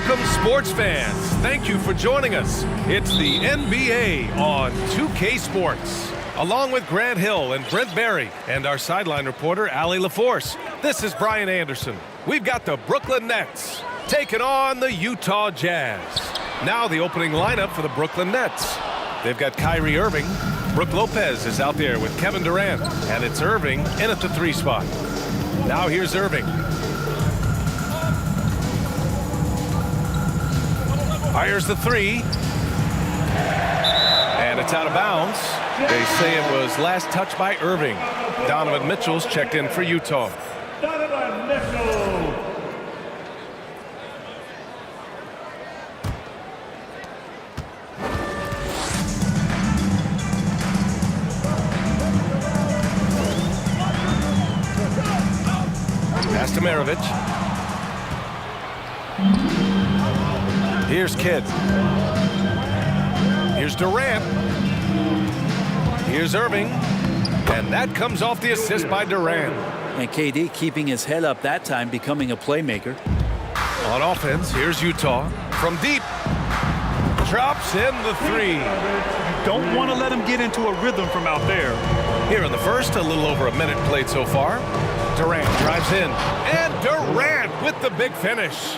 Welcome, sports fans. Thank you for joining us. It's the NBA on 2K Sports. Along with Grant Hill and Brent Barry and our sideline reporter, Allie LaForce, this is Brian Anderson. We've got the Brooklyn Nets taking on the Utah Jazz. Now the opening lineup for the Brooklyn Nets. They've got Kyrie Irving. Brook Lopez is out there with Kevin Durant. And it's Irving in at the 3 spot. Now here's Irving. Fires the 3. And it's out of bounds. They say it was last touched by Irving. Donovan Mitchell's checked in for Utah. Donovan Mitchell. Pass to Maravich. Here's Kidd. Here's Durant. Here's Irving. And that comes off the assist by Durant. And KD keeping his head up that time, becoming a playmaker. On offense, here's Utah. From deep. Drops in the 3. You don't want to let him get into a rhythm from out there. Here in the first, a little over a minute played so far. Durant drives in. And Durant with the big finish.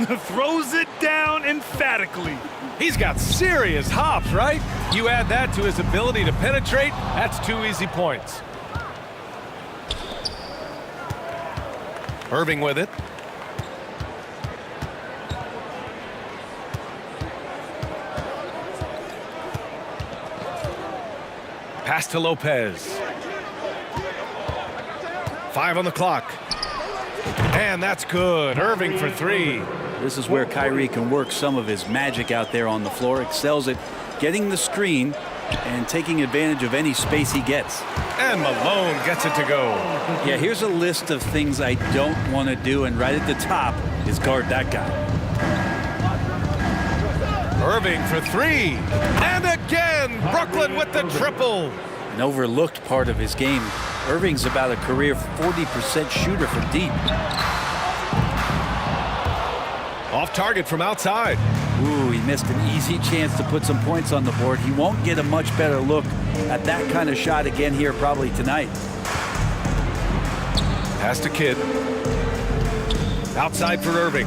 Throws it down emphatically. He's got serious hops, right? You add that to his ability to penetrate, that's 2 easy points. Irving with it. Pass to Lopez. 5 on the clock. And that's good. Irving for 3. This is where Kyrie can work some of his magic out there on the floor. Excels at getting the screen and taking advantage of any space he gets. And Malone gets it to go. Yeah, here's a list of things I don't want to do, and right at the top is guard that guy. Irving for 3. And again, Brooklyn with the triple. An overlooked part of his game. Irving's about a career 40% shooter from deep. Off target from outside. Ooh, he missed an easy chance to put some points on the board. He won't get a much better look at that kind of shot again here probably tonight. Pass to Kidd. Outside for Irving.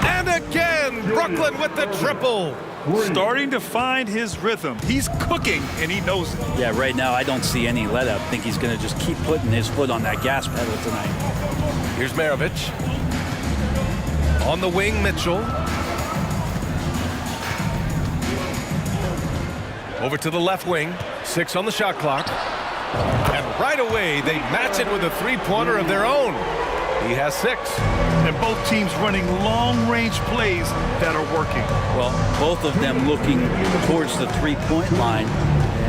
And again, Brooklyn with the triple. Starting to find his rhythm. He's cooking, and he knows it. Yeah, right now I don't see any let up. I think he's going to just keep putting his foot on that gas pedal tonight. Here's Maravich. On the wing, Mitchell. Over to the left wing. 6 on the shot clock. And right away, they match it with a 3-pointer of their own. He has 6. And both teams running long-range plays that are working. Well, both of them looking towards the 3-point line.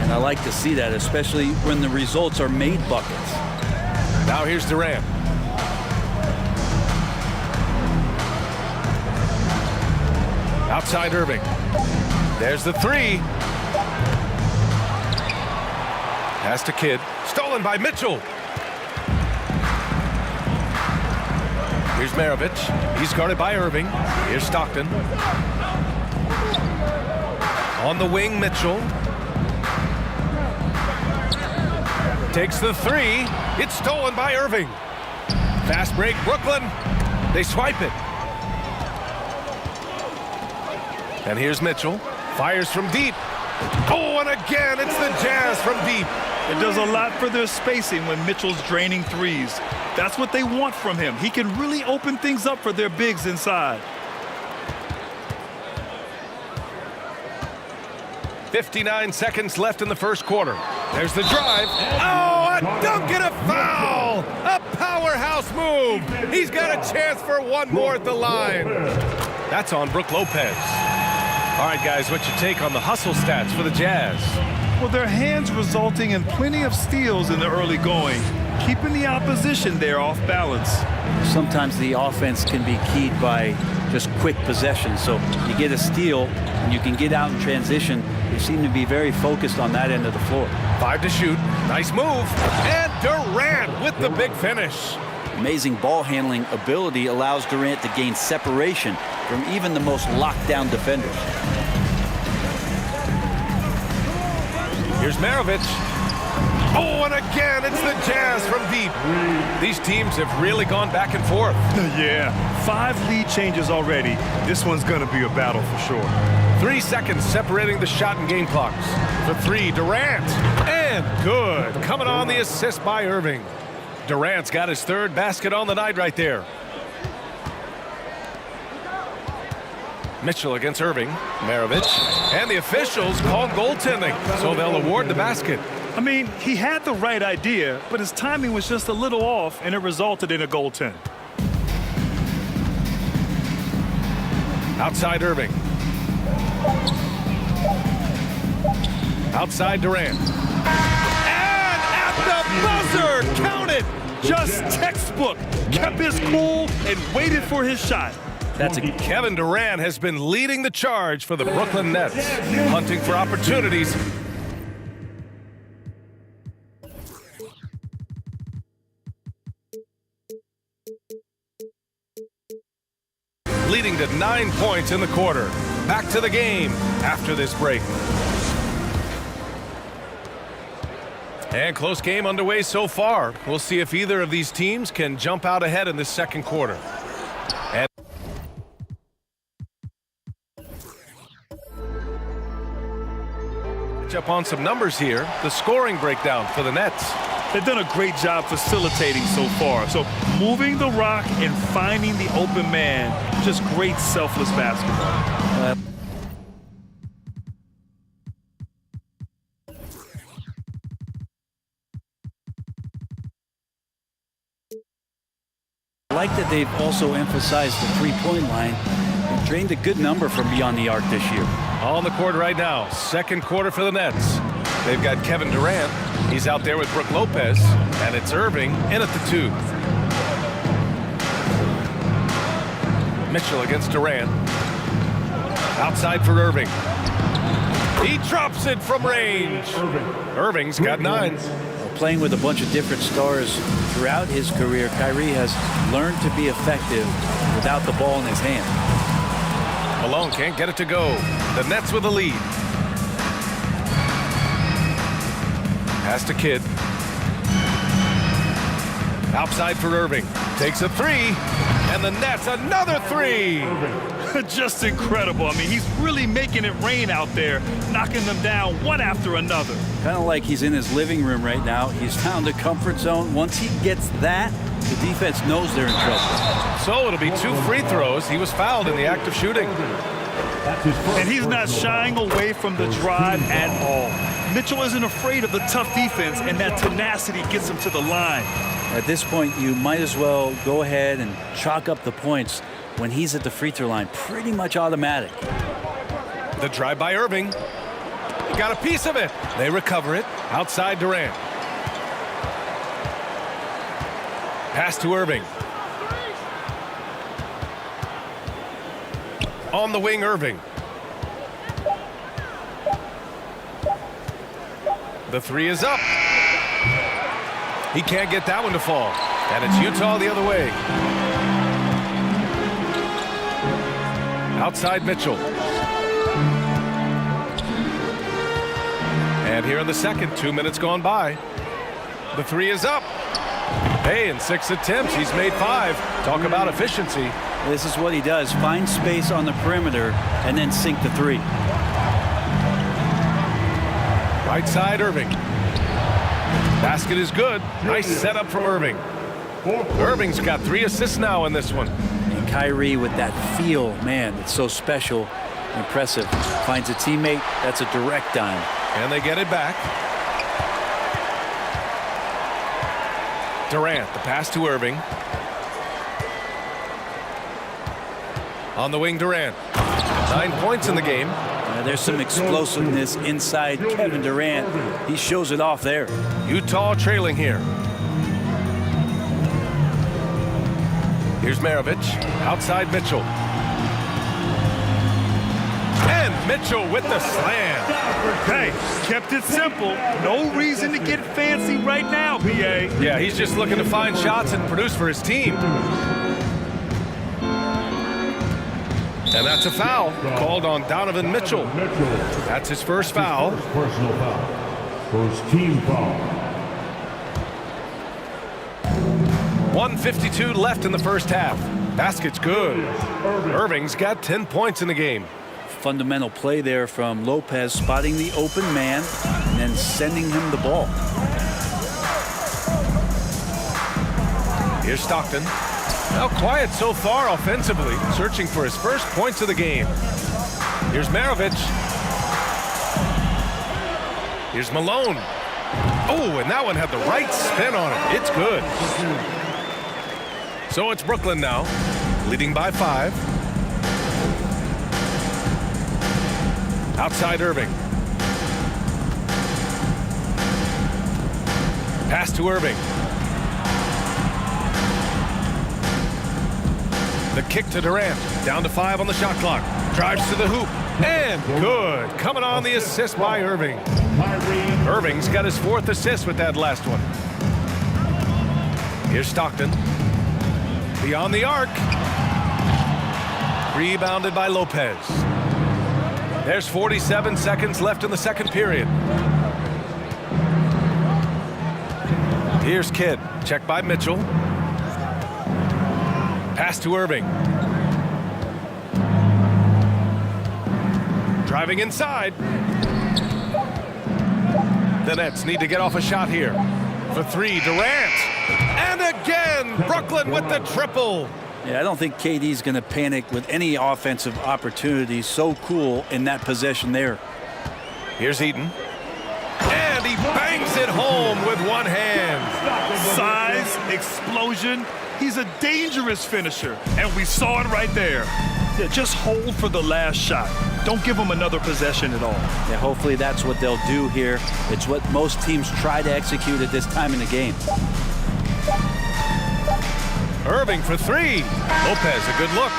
And I like to see that, especially when the results are made buckets. Now here's Durant. Outside Irving. There's the 3. Pass to Kidd. Stolen by Mitchell. Here's Maravich. He's guarded by Irving. Here's Stockton. On the wing, Mitchell. Takes the 3. It's stolen by Irving. Fast break, Brooklyn. They swipe it. And here's Mitchell. Fires from deep. Oh, and again, it's the Jazz from deep. It does a lot for their spacing when Mitchell's draining threes. That's what they want from him. He can really open things up for their bigs inside. 59 seconds left in the first quarter. There's the drive. Oh, a dunk and a foul! A powerhouse move. He's got a chance for one more at the line. That's on Brook Lopez. All right, guys, what's your take on the hustle stats for the Jazz? Well, their hands resulting in plenty of steals in the early going, keeping the opposition there off balance. Sometimes the offense can be keyed by just quick possession. So you get a steal and you can get out in transition. They seem to be very focused on that end of the floor. 5 to shoot. Nice move. And Durant with the big finish. Amazing ball handling ability allows Durant to gain separation from even the most locked down defenders. Here's Maravich. Oh, and again, it's the Jazz from deep. These teams have really gone back and forth. Yeah, 5 lead changes already. This one's going to be a battle for sure. 3 seconds separating the shot and game clocks. For 3, Durant. And good. Coming on the assist by Irving. Durant's got his 3rd basket on the night right there. Mitchell against Irving. Maravich. And the officials called goaltending, so they'll award the basket. I mean, he had the right idea, but his timing was just a little off, and it resulted in a goaltend. Outside Irving. Outside Durant. And at the buzzer! Count it! Just textbook. Kept his cool and waited for his shot. Kevin Durant has been leading the charge for the Brooklyn Nets, hunting for opportunities. Leading to 9 points in the quarter. Back to the game after this break. And close game underway so far. We'll see if either of these teams can jump out ahead in this second quarter. And up on some numbers here. The scoring breakdown for the Nets. They've done a great job facilitating so far. So moving the rock and finding the open man, just great selfless basketball. I like that they've also emphasized the three-point line and drained a good number from beyond the arc this year. On the court right now, second quarter for the Nets. They've got Kevin Durant. He's out there with Brook Lopez, and it's Irving in at the 2. Mitchell against Durant. Outside for Irving. He drops it from range. Irving's got 9. Playing with a bunch of different stars throughout his career, Kyrie has learned to be effective without the ball in his hand. Malone can't get it to go. The Nets with the lead. Pass to Kidd. Outside for Irving. Takes a 3. And the Nets another 3. Just incredible. I mean, he's really making it rain out there, knocking them down one after another. Kind of like he's in his living room right now. He's found a comfort zone. Once he gets that, the defense knows they're in trouble. So it'll be 2 free throws. He was fouled in the act of shooting. And he's not shying away from the drive at all. Mitchell isn't afraid of the tough defense, and that tenacity gets him to the line. At this point, you might as well go ahead and chalk up the points when he's at the free throw line. Pretty much automatic. The drive by Irving. He got a piece of it. They recover it. Outside Durant. Pass to Irving. On the wing, Irving. The 3 is up. He can't get that one to fall. And it's Utah the other way. Outside Mitchell. And here in the second, 2 minutes gone by. The 3 is up. Hey, in 6 attempts, he's made 5. Talk about efficiency. This is what he does. Find space on the perimeter and then sink the 3. Right side, Irving. Basket is good. Nice setup from Irving. Irving's got 3 assists now in this one. And Kyrie with that feel, man, it's so special, impressive. Finds a teammate, that's a direct dime. And they get it back. Durant, the pass to Irving. On the wing, Durant. 9 points in the game. There's some explosiveness inside Kevin Durant. He shows it off there. Utah trailing here. Here's Maravich. Outside Mitchell. And Mitchell with the slam. Hey, kept it simple. No reason to get fancy right now, BA. Yeah, he's just looking to find shots and produce for his team. And that's a foul called on Donovan Mitchell. That's his first foul. Personal foul. First team foul. 1:52 left in the first half. Basket's good. Irving's got 10 points in the game. Fundamental play there from Lopez, spotting the open man and then sending him the ball. Here's Stockton. Now quiet so far offensively, searching for his first points of the game. Here's Maravich. Here's Malone. Oh, and that one had the right spin on it. It's good. So it's Brooklyn now, leading by 5. Outside Irving. Pass to Irving. The kick to Durant. Down to 5 on the shot clock. Drives to the hoop. And good. Coming on the assist by Irving. Irving's got his 4th assist with that last one. Here's Stockton. Beyond the arc. Rebounded by Lopez. There's 47 seconds left in the second period. Here's Kidd. Checked by Mitchell. Pass to Irving. Driving inside. The Nets need to get off a shot here. For 3, Durant. And again, Brooklyn with the triple. Yeah, I don't think KD's going to panic with any offensive opportunities. So cool in that possession there. Here's Eaton. And he bangs it home with one hand. Size, explosion. He's a dangerous finisher, and we saw it right there. Yeah, just hold for the last shot. Don't give him another possession at all. Yeah, hopefully that's what they'll do here. It's what most teams try to execute at this time in the game. Irving for 3. Lopez, a good look.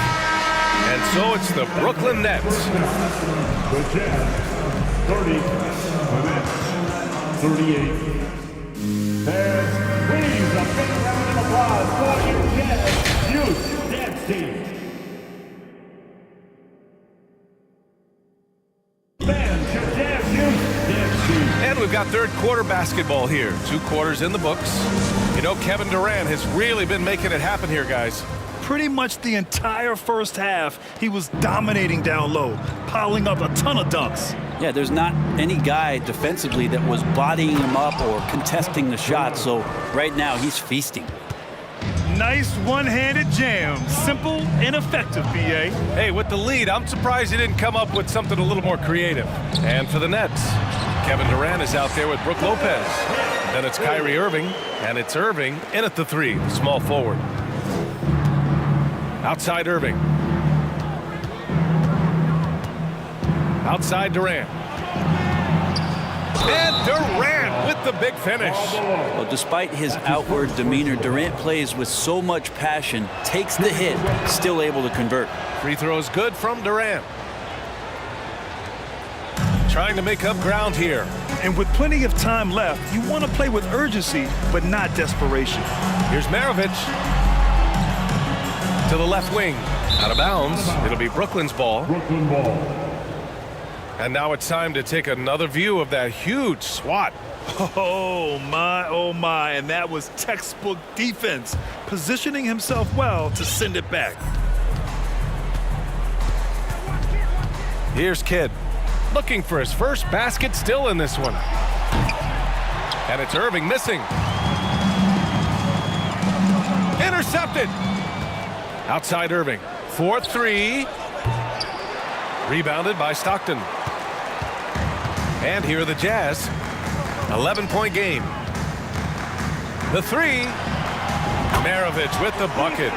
And so it's the Brooklyn Nets. The Jazz, 30. The Nets, 38. And please, a big round of applause for your Jazz Youth Dance Team. Fans, your Jazz Youth Dance Team. And we've got third quarter basketball here. 2 quarters in the books. You know, Kevin Durant has really been making it happen here, guys. Pretty much the entire first half, he was dominating down low, piling up a ton of dunks. Yeah, there's not any guy defensively that was bodying him up or contesting the shot, so right now he's feasting. Nice one-handed jam. Simple and effective, BA. Hey, with the lead, I'm surprised he didn't come up with something a little more creative. And for the Nets, Kevin Durant is out there with Brook Lopez. Then it's Kyrie Irving, and it's Irving in at the 3, small forward. Outside Irving. Outside Durant. And Durant with the big finish. Well, despite his outward demeanor, Durant plays with so much passion, takes the hit, still able to convert. Free throws good from Durant. Trying to make up ground here. And with plenty of time left, you want to play with urgency, but not desperation. Here's Maravich. To the left wing. Out of bounds. It'll be Brooklyn's ball. Brooklyn ball. And now it's time to take another view of that huge swat. Oh my, and that was textbook defense, positioning himself well to send it back. Here's Kidd, looking for his first basket, still in this one. And it's Irving missing. Intercepted. Outside Irving, 4-3. Rebounded by Stockton. And here are the Jazz. 11-point game. The 3. Maravich with the bucket.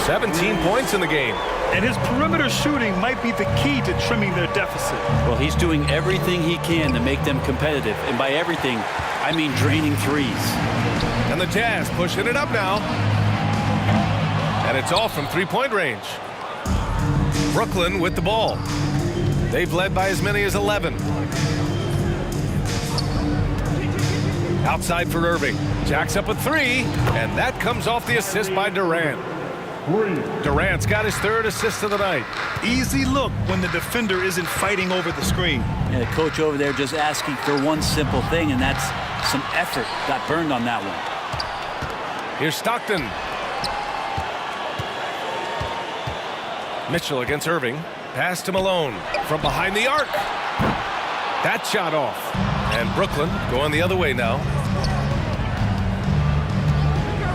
17 points in the game. And his perimeter shooting might be the key to trimming their deficit. Well, he's doing everything he can to make them competitive. And by everything, I mean draining threes. And the Jazz pushing it up now. And it's all from three-point range. Brooklyn with the ball. They've led by as many as 11. Outside for Irving. Jacks up a three, and that comes off the assist by Durant. Durant's got his third assist of the night. Easy look when the defender isn't fighting over the screen. And the coach over there just asking for one simple thing, and that's some effort. Got burned on that one. Here's Stockton. Mitchell against Irving. Pass to Malone from behind the arc. That shot off. And Brooklyn going the other way now.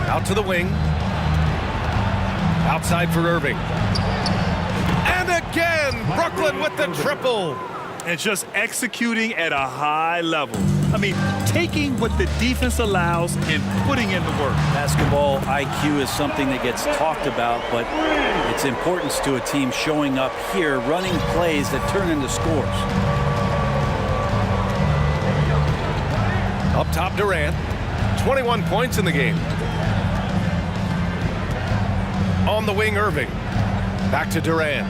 Out to the wing. Outside for Irving. And again, Brooklyn with the triple. And just executing at a high level. I mean, taking what the defense allows and putting in the work. Basketball IQ is something that gets talked about, but its importance to a team showing up here, running plays that turn into scores. Up top, Durant. 21 points in the game. On the wing, Irving. Back to Durant.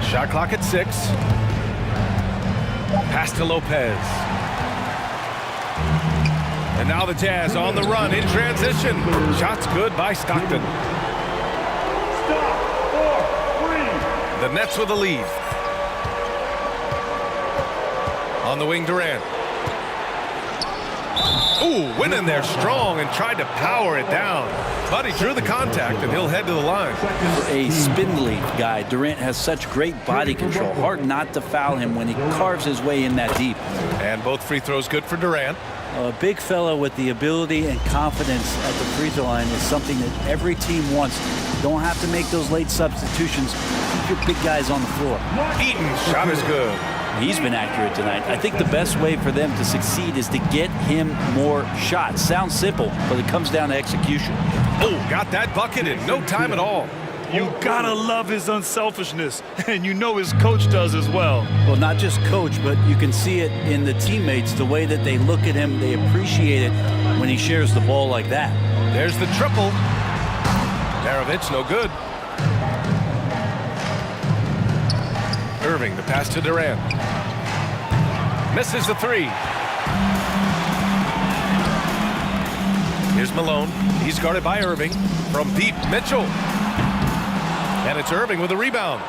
Shot clock at 6. Pass to Lopez. And now the Jazz on the run in transition. Shots good by Stockton. The Nets with the lead. On the wing, Durant. Ooh, went in there strong and tried to power it down. But he drew the contact, and he'll head to the line. For a spindly guy, Durant has such great body control. Hard not to foul him when he carves his way in that deep. And both free throws good for Durant. A big fella with the ability and confidence at the free throw line is something that every team wants. Don't have to make those late substitutions. Keep your big guys on the floor. Eaton's shot is good. He's been accurate tonight. I think the best way for them to succeed is to get him more shots. Sounds simple, but it comes down to execution. Oh, got that bucket in no time at all. You gotta love his unselfishness, and you know his coach does as well. Well, not just coach, but you can see it in the teammates, the way that they look at him. They appreciate it when he shares the ball like that. There's the triple. Maravich, no good. Irving, the pass to Durant. Misses the three. Here's Malone. He's guarded by Irving. From deep, Mitchell. And it's Irving with a rebound.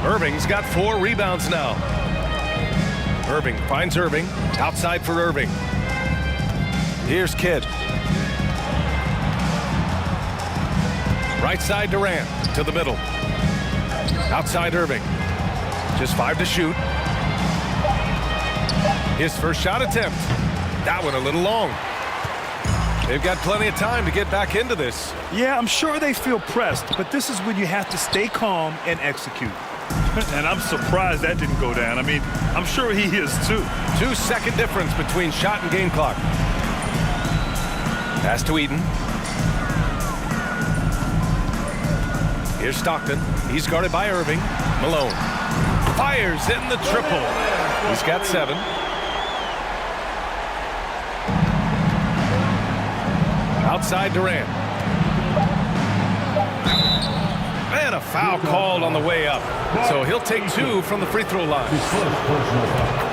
Irving's got 4 rebounds now. Irving finds Irving. Outside for Irving. Here's Kidd. Right side Durant to the middle. Outside Irving. Just 5 to shoot. His first shot attempt. That one a little long. They've got plenty of time to get back into this. Yeah, I'm sure they feel pressed, but this is when you have to stay calm and execute. And I'm surprised that didn't go down. I mean, I'm sure he is too. 2-second difference between shot and game clock. Pass to Eden. Here's Stockton. He's guarded by Irving. Malone fires in the triple. He's got 7. Outside Durant. And a foul called on the way up. So he'll take 2 from the free throw line.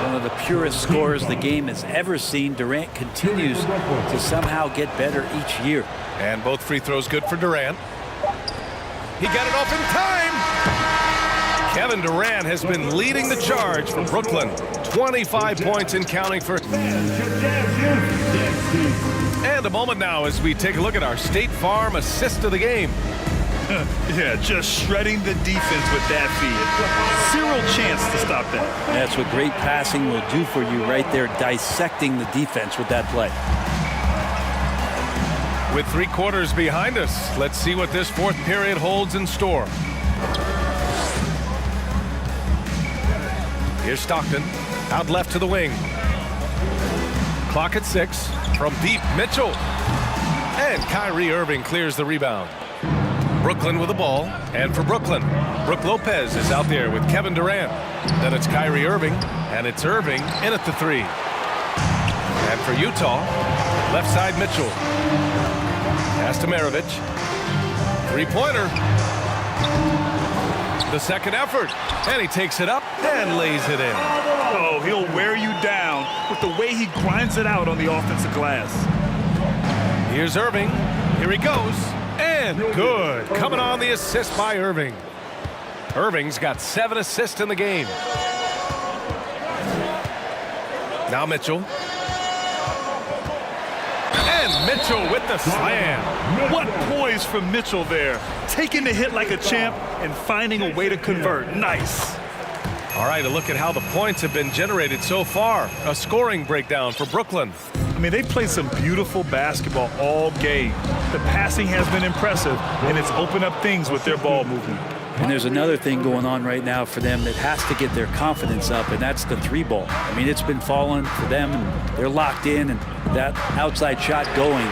One of the purest scorers the game has ever seen. Durant continues to somehow get better each year. And both free throws good for Durant. He got it off in time. Kevin Durant has been leading the charge for Brooklyn. 25 points and counting for. And a moment now as we take a look at our State Farm assist of the game. Yeah, just shredding the defense with that feed. Zero chance to stop that. That's what great passing will do for you right there, dissecting the defense with that play. With 3 quarters behind us, let's see what this 4th period holds in store. Here's Stockton, out left to the wing. Clock at 6, from deep, Mitchell. And Kyrie Irving clears the rebound. Brooklyn with the ball, and for Brooklyn, Brook Lopez is out there with Kevin Durant. Then it's Kyrie Irving, and it's Irving in at the 3. And for Utah, left side Mitchell. Pass to Maravich. 3-pointer. The second effort, and he takes it up and lays it in. Oh, he'll wear you down with the way he grinds it out on the offensive glass. Here's Irving. Here he goes. And good. Coming on the assist by Irving. Irving's got 7 assists in the game. Now Mitchell. And Mitchell with the slam. What poise from Mitchell there. Taking the hit like a champ and finding a way to convert. Nice. All right, a look at how the points have been generated so far. A scoring breakdown for Brooklyn. I mean, they've played some beautiful basketball all game. The passing has been impressive, and it's opened up things with their ball movement. And there's another thing going on right now for them that has to get their confidence up, and that's the 3-ball. I mean, it's been falling for them, and they're locked in, and that outside shot going,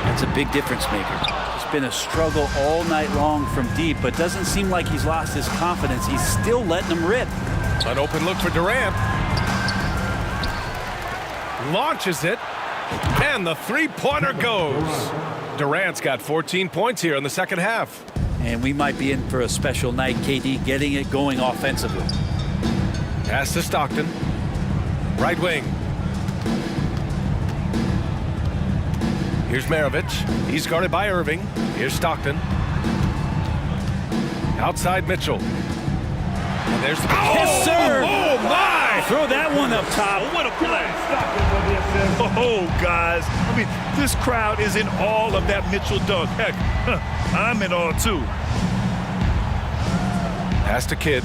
that's a big difference maker. It's been a struggle all night long from deep, but doesn't seem like he's lost his confidence. He's still letting them rip. An open look for Durant. Launches it, and the 3-pointer goes. Durant's got 14 points here in the second half. And we might be in for a special night, KD, getting it going offensively. Pass to Stockton. Right wing. Here's Maravich. He's guarded by Irving. Here's Stockton. Outside Mitchell. And there's the Yes, sir. Oh, my! Throw that one up top. What a play. Oh, guys. I mean, this crowd is in awe of that Mitchell dunk. Heck, I'm in awe, too. Pass to Kidd.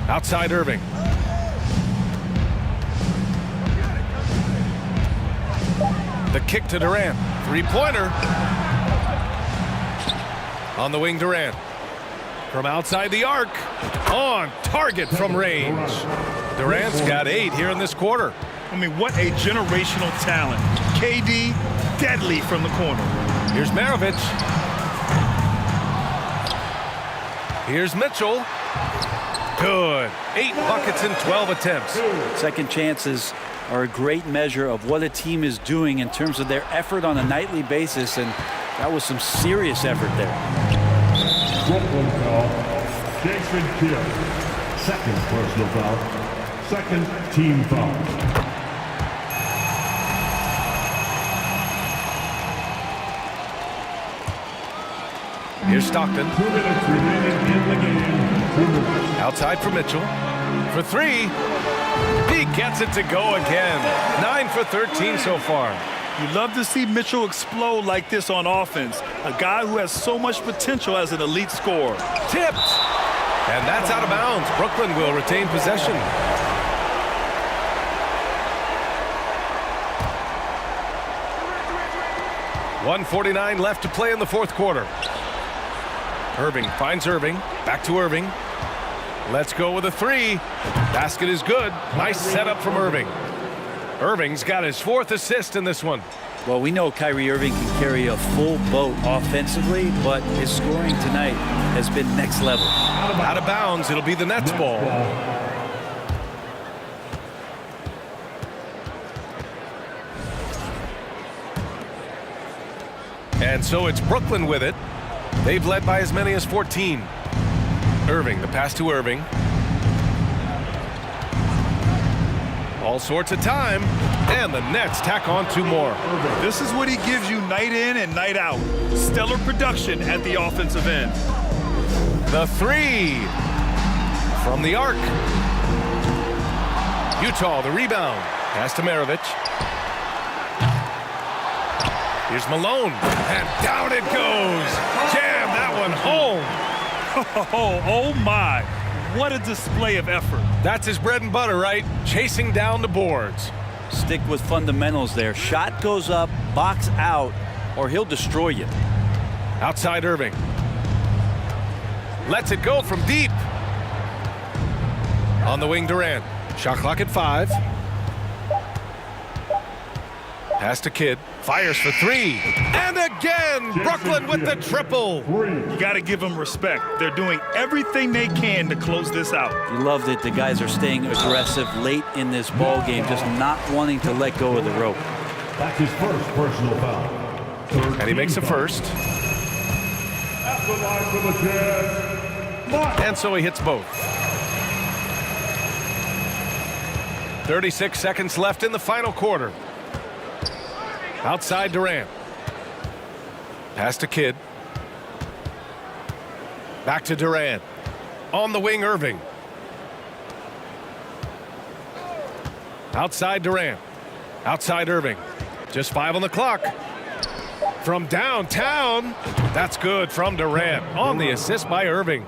Outside Irving. The kick to Durant. 3-pointer. On the wing, Durant. From outside the arc. On target from range. Durant's got 8 here in this quarter. I mean, what a generational talent. KD, deadly from the corner. Here's Maravich. Here's Mitchell. Good. 8 buckets in 12 attempts. Second chances are a great measure of what a team is doing in terms of their effort on a nightly basis, and that was some serious effort there. Brooklyn foul. Jason Kidd. Second personal foul. Second team foul. Here's Stockton. 2 minutes remaining in the game. 2 minutes. Outside for Mitchell. For 3. He gets it to go again. 9 for 13 so far. You love to see Mitchell explode like this on offense. A guy who has so much potential as an elite scorer. Tipped. And that's out of bounds. Brooklyn will retain possession. .149 left to play in the fourth quarter. Irving finds Irving. Back to Irving. Let's go with a 3. Basket is good. Nice setup from Irving. Irving's got his 4th assist in this one. Well, we know Kyrie Irving can carry a full boat offensively, but his scoring tonight has been next level. Out of bounds. It'll be the Nets ball. And so it's Brooklyn with it. They've led by as many as 14. Irving, the pass to Irving. All sorts of time, and the Nets tack on 2 more. This is what he gives you night in and night out. Stellar production at the offensive end. The 3 from the arc. Utah, the rebound. Pass to Maravich. Here's Malone, and down it goes. Jam that one home. Oh my. What a display of effort. That's his bread and butter, right? Chasing down the boards. Stick with fundamentals there. Shot goes up, box out, or he'll destroy you. Outside Irving. Lets it go from deep. On the wing, Durant. Shot clock at 5. Pass to Kidd. Fires for 3. And again, Brooklyn with the triple. You got to give them respect. They're doing everything they can to close this out. You love that the guys are staying aggressive late in this ball game, just not wanting to let go of the rope. That's his first personal foul. And he makes a first. the line for the Jazz, Mark. And so he hits both. 36 seconds left in the final quarter. Outside Durant. Pass to Kidd. Back to Durant. On the wing, Irving. Outside Durant. Outside Irving. Just 5 on the clock. From downtown. That's good from Durant. On the assist by Irving.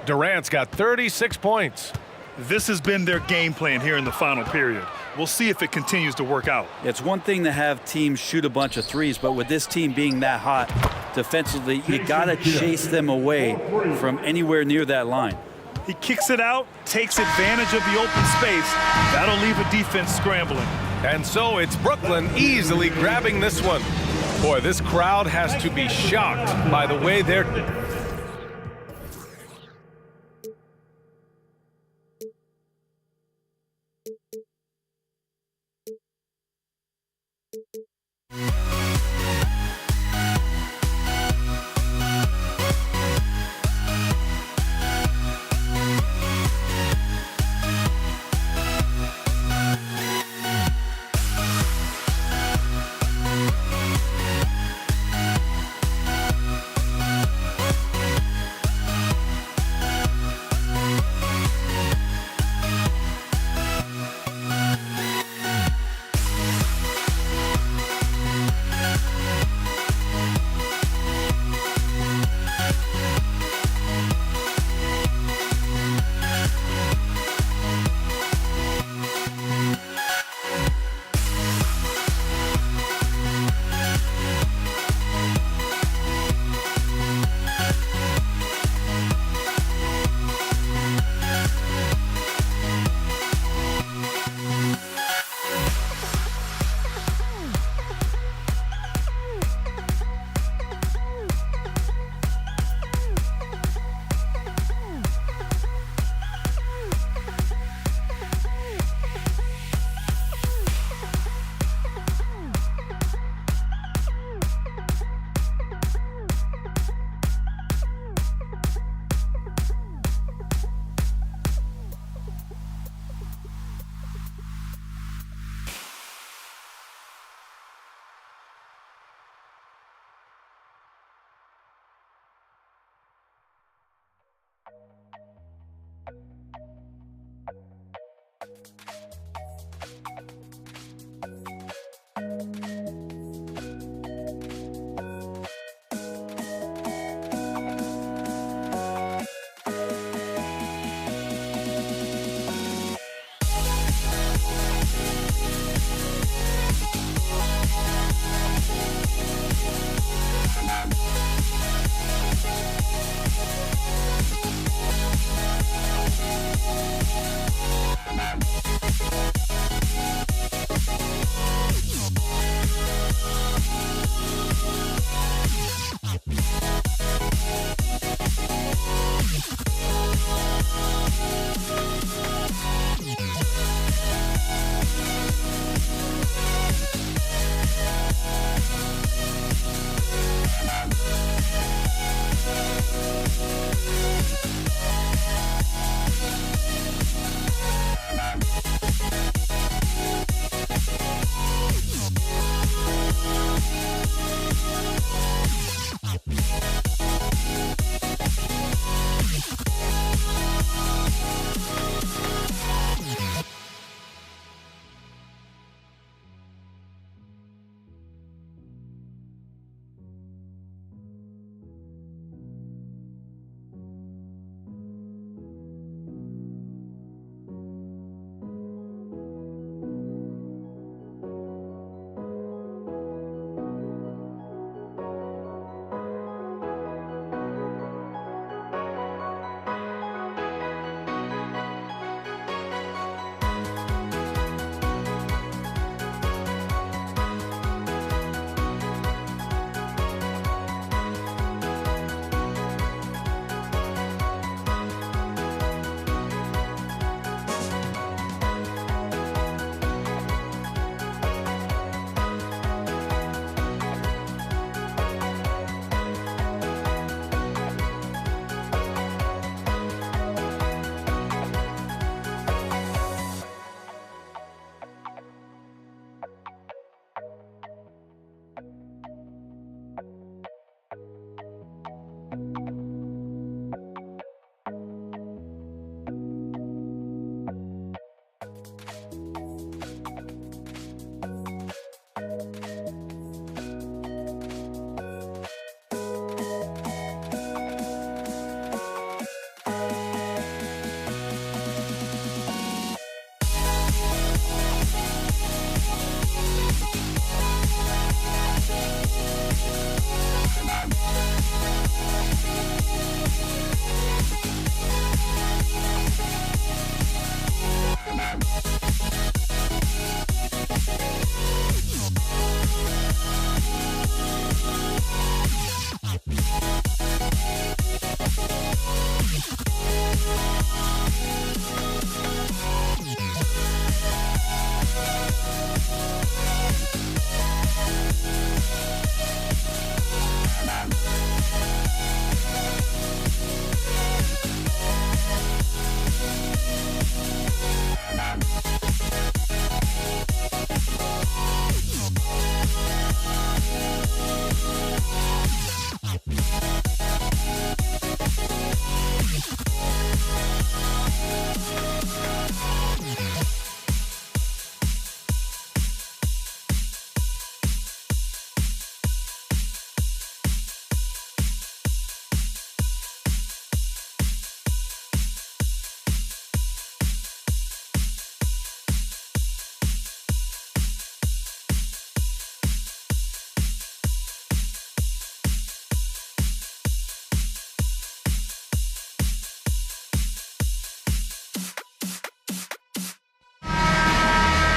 Durant's got 36 points. This has been their game plan here in the final period. We'll see if it continues to work out. It's one thing to have teams shoot a bunch of threes, but with this team being that hot defensively, you got to chase them away from anywhere near that line. He kicks it out, takes advantage of the open space. That'll leave a defense scrambling. And so it's Brooklyn easily grabbing this one. Boy, this crowd has to be shocked by the way they're...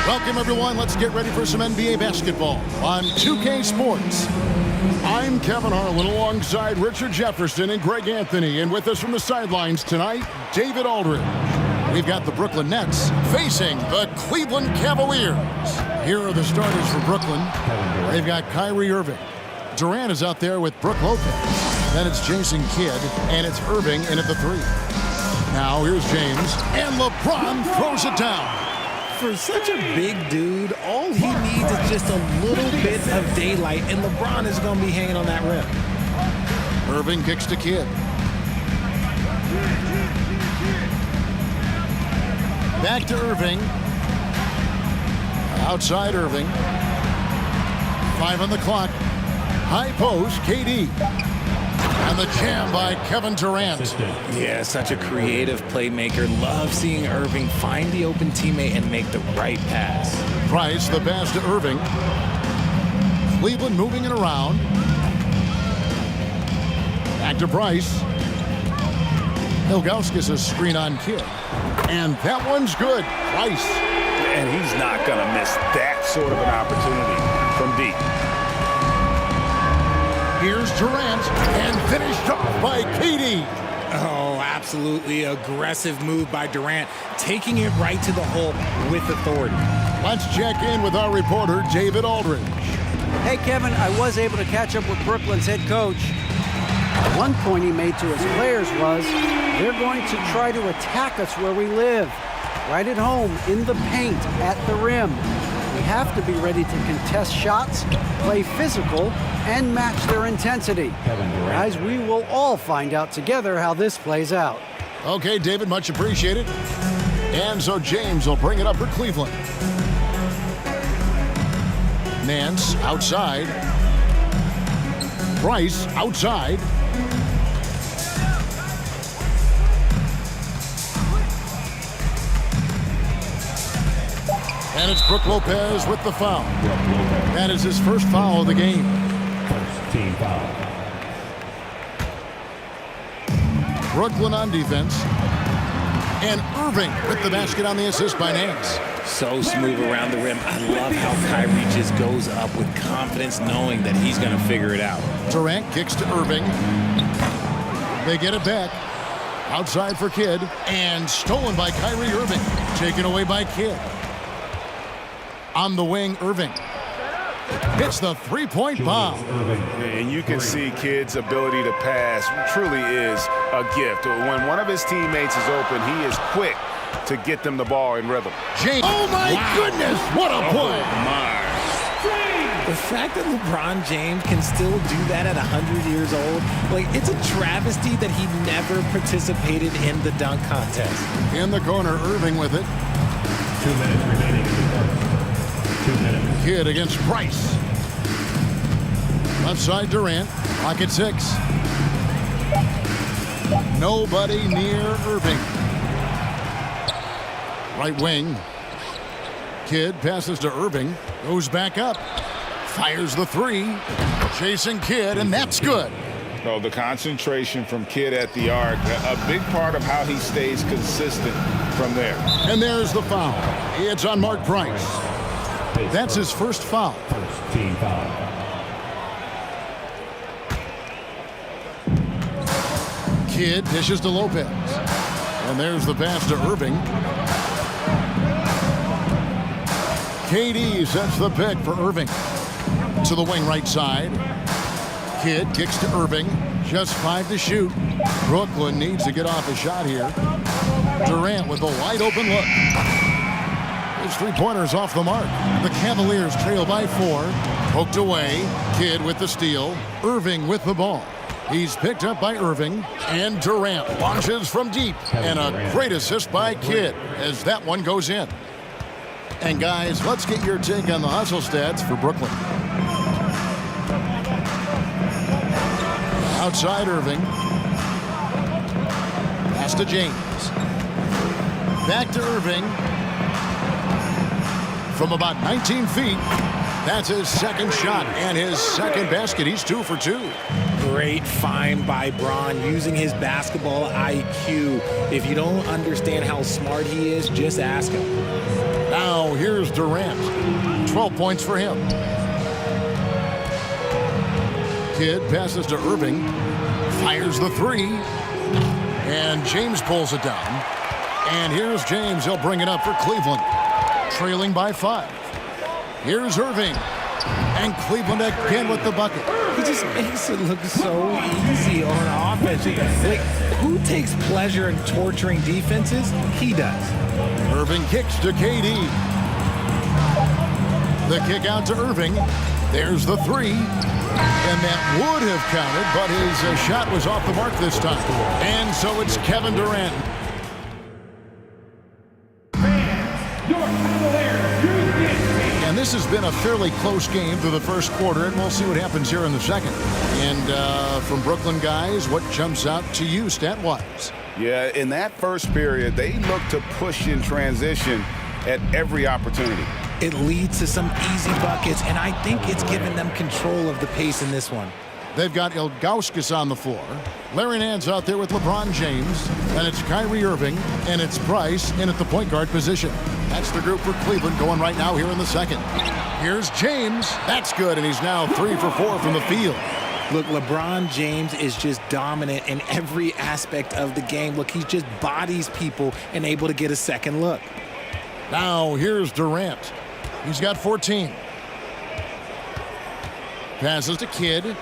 Welcome, everyone. Let's get ready for some NBA basketball on 2K Sports. I'm Kevin Harlan alongside Richard Jefferson and Greg Anthony. And with us from the sidelines tonight, David Aldridge. We've got the Brooklyn Nets facing the Cleveland Cavaliers. Here are the starters for Brooklyn. They've got Kyrie Irving. Durant is out there with Brook Lopez. Then it's Jason Kidd, and it's Irving in at the 3. Now here's James, and LeBron throws it down. For such a big dude, all he needs is just a little bit of daylight, and LeBron is going to be hanging on that rim. Irving kicks to Kidd. Back to Irving. Outside Irving. 5 on the clock. High post, KD. And the jam by Kevin Durant. Yeah, such a creative playmaker. Love seeing Irving find the open teammate and make the right pass. Price, the pass to Irving. Cleveland moving it around. Back to Price. Ilgauskas a screen on Kidd. And that one's good. Price. And he's not going to miss that sort of an opportunity from deep. Here's Durant, and finished off by KD. Oh, absolutely aggressive move by Durant, taking it right to the hole with authority. Let's check in with our reporter, David Aldridge. Hey, Kevin, I was able to catch up with Brooklyn's head coach. One point he made to his players was, they're going to try to attack us where we live, right at home, in the paint, at the rim. We have to be ready to contest shots, play physical, and match their intensity. Guys, we will all find out together how this plays out. Okay, David, much appreciated. And so James will bring it up for Cleveland. Nance outside. Price outside. And it's Brook Lopez with the foul. That is his first foul of the game. First team foul. Brooklyn on defense. And Irving with the basket on the assist by Nance. So smooth around the rim. I love how Kyrie just goes up with confidence, knowing that he's going to figure it out. Durant kicks to Irving. They get it back. Outside for Kidd. And stolen by Kyrie Irving. Taken away by Kidd. On the wing, Irving. Hits the three-point bomb. And you can see Kidd's ability to pass truly is a gift. When one of his teammates is open, he is quick to get them the ball in rhythm. James. Oh, my goodness. What a play. The fact that LeBron James can still do that at 100 years old, like, it's a travesty that he never participated in the dunk contest. In the corner, Irving with it. 2 minutes remaining in the quarter. 2 minutes. Kidd against Price. Left side, Durant. Pocket 6. Nobody near Irving. Right wing. Kidd passes to Irving. Goes back up. Fires the 3. Chasing Kidd, and that's good. No, the concentration from Kidd at the arc, a big part of how he stays consistent from there. And there's the foul. It's on Mark Price. That's his first foul. First team foul. Kidd dishes to Lopez. And there's the pass to Irving. KD sets the pick for Irving. To the wing right side. Kidd kicks to Irving. Just 5 to shoot. Brooklyn needs to get off a shot here. Durant with a wide open look. His three-pointer's off the mark. The Cavaliers trail by 4. Poked away. Kidd with the steal. Irving with the ball. He's picked up by Irving. And Durant launches from deep. And a great assist by Kidd as that one goes in. And guys, let's get your take on the hustle stats for Brooklyn. Outside Irving. Pass to James. Back to Irving. From about 19 feet. That's his second shot and his second basket. He's 2 for 2. Great find by Bron using his basketball IQ. If you don't understand how smart he is, just ask him. Now here's Durant. 12 points for him. Kidd passes to Irving. Fires the 3. And James pulls it down. And here's James. He'll bring it up for Cleveland. Trailing by 5. Here's Irving. And Cleveland again with the bucket. He just makes it look so easy on offense. Like, who takes pleasure in torturing defenses? He does. Irving kicks to KD. The kick out to Irving. There's the 3. And that would have counted, but his shot was off the mark this time. And so it's Kevin Durant. And this has been a fairly close game through the first quarter, and we'll see what happens here in the second. And from Brooklyn guys, what jumps out to you stat-wise? Yeah, in that first period, they looked to push in transition at every opportunity. It leads to some easy buckets, and I think it's given them control of the pace in this one. They've got Ilgauskas on the floor. Larry Nance out there with LeBron James. And it's Kyrie Irving. And it's Price in at the point guard position. That's the group for Cleveland going right now here in the second. Here's James. That's good, and he's now 3 for 4 from the field. Look, LeBron James is just dominant in every aspect of the game. Look, he just bodies people and able to get a second look. Now here's Durant. He's got 14. Passes to Kidd.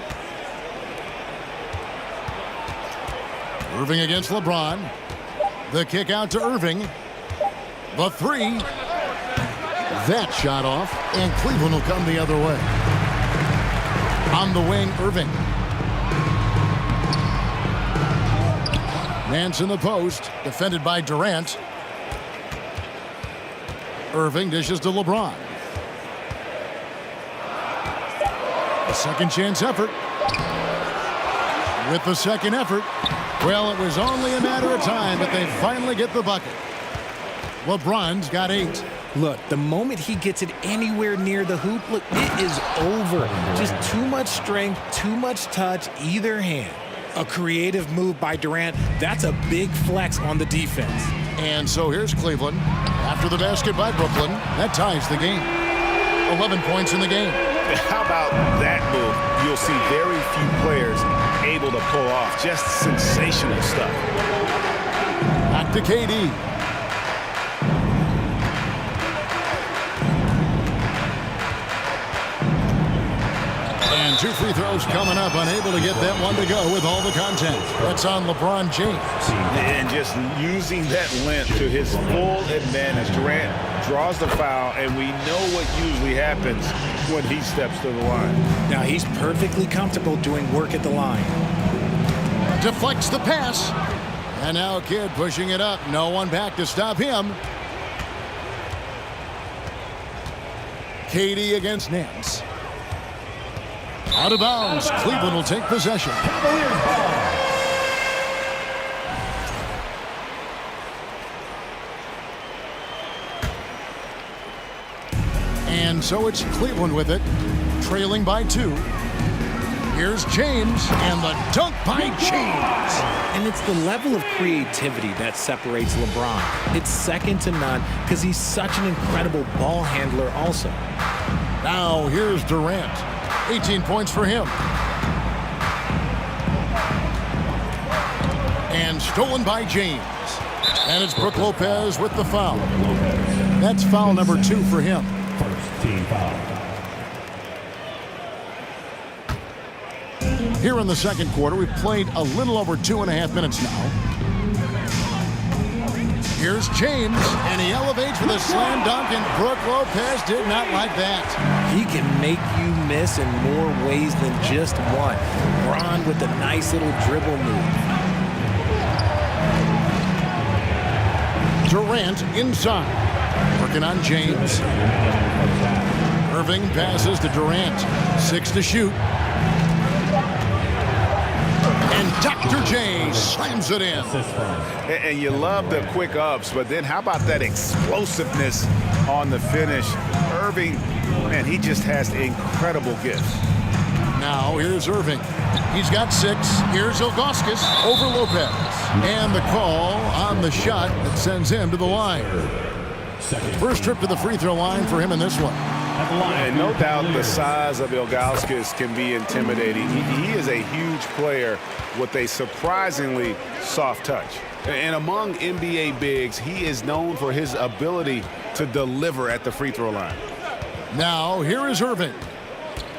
Irving against LeBron. The kick out to Irving. The 3. That shot off, and Cleveland will come the other way. On the wing, Irving. Nance in the post, defended by Durant. Irving dishes to LeBron. A second chance effort. With the second effort, well, it was only a matter of time, but they finally get the bucket. LeBron's got 8. Look, the moment he gets it anywhere near the hoop, look, it is over. Just too much strength, too much touch, either hand. A creative move by Durant. That's a big flex on the defense. And so here's Cleveland. After the basket by Brooklyn, that ties the game. 11 points in the game. How about that move? You'll see very few players able to pull off just sensational stuff. Back to KD. And 2 free throws coming up, unable to get that one to go with all the contact. That's on LeBron James. And just using that length to his full advantage. Durant draws the foul, and we know what usually happens when he steps to the line. Now he's perfectly comfortable doing work at the line. Deflects the pass. And now Kidd pushing it up. No one back to stop him. KD against Nance. Out of bounds. Cleveland will take possession. And so it's Cleveland with it, trailing by 2. Here's James, and the dunk by James. And it's the level of creativity that separates LeBron. It's second to none because he's such an incredible ball handler also. Now here's Durant. 18 points for him. And stolen by James. And it's Brook Lopez with the foul. That's foul number 2 for him. First team foul. Here in the second quarter, we've played a little over 2.5 minutes now. Here's James, and he elevates with a slam dunk, and Brook Lopez did not like that. He can make you miss in more ways than just one. Bron with a nice little dribble move. Durant inside, working on James. Irving passes to Durant. 6 to shoot. And Dr. J slams it in. And you love the quick ups, but then how about that explosiveness on the finish? Irving, man, he just has incredible gifts. Now here's Irving. He's got 6. Here's Ilgauskas over Lopez. And the call on the shot that sends him to the line. First trip to the free throw line for him in this one. And no doubt the size of Ilgauskas can be intimidating. He is a huge player with a surprisingly soft touch. And among NBA bigs, he is known for his ability to deliver at the free throw line. Now here is Irving.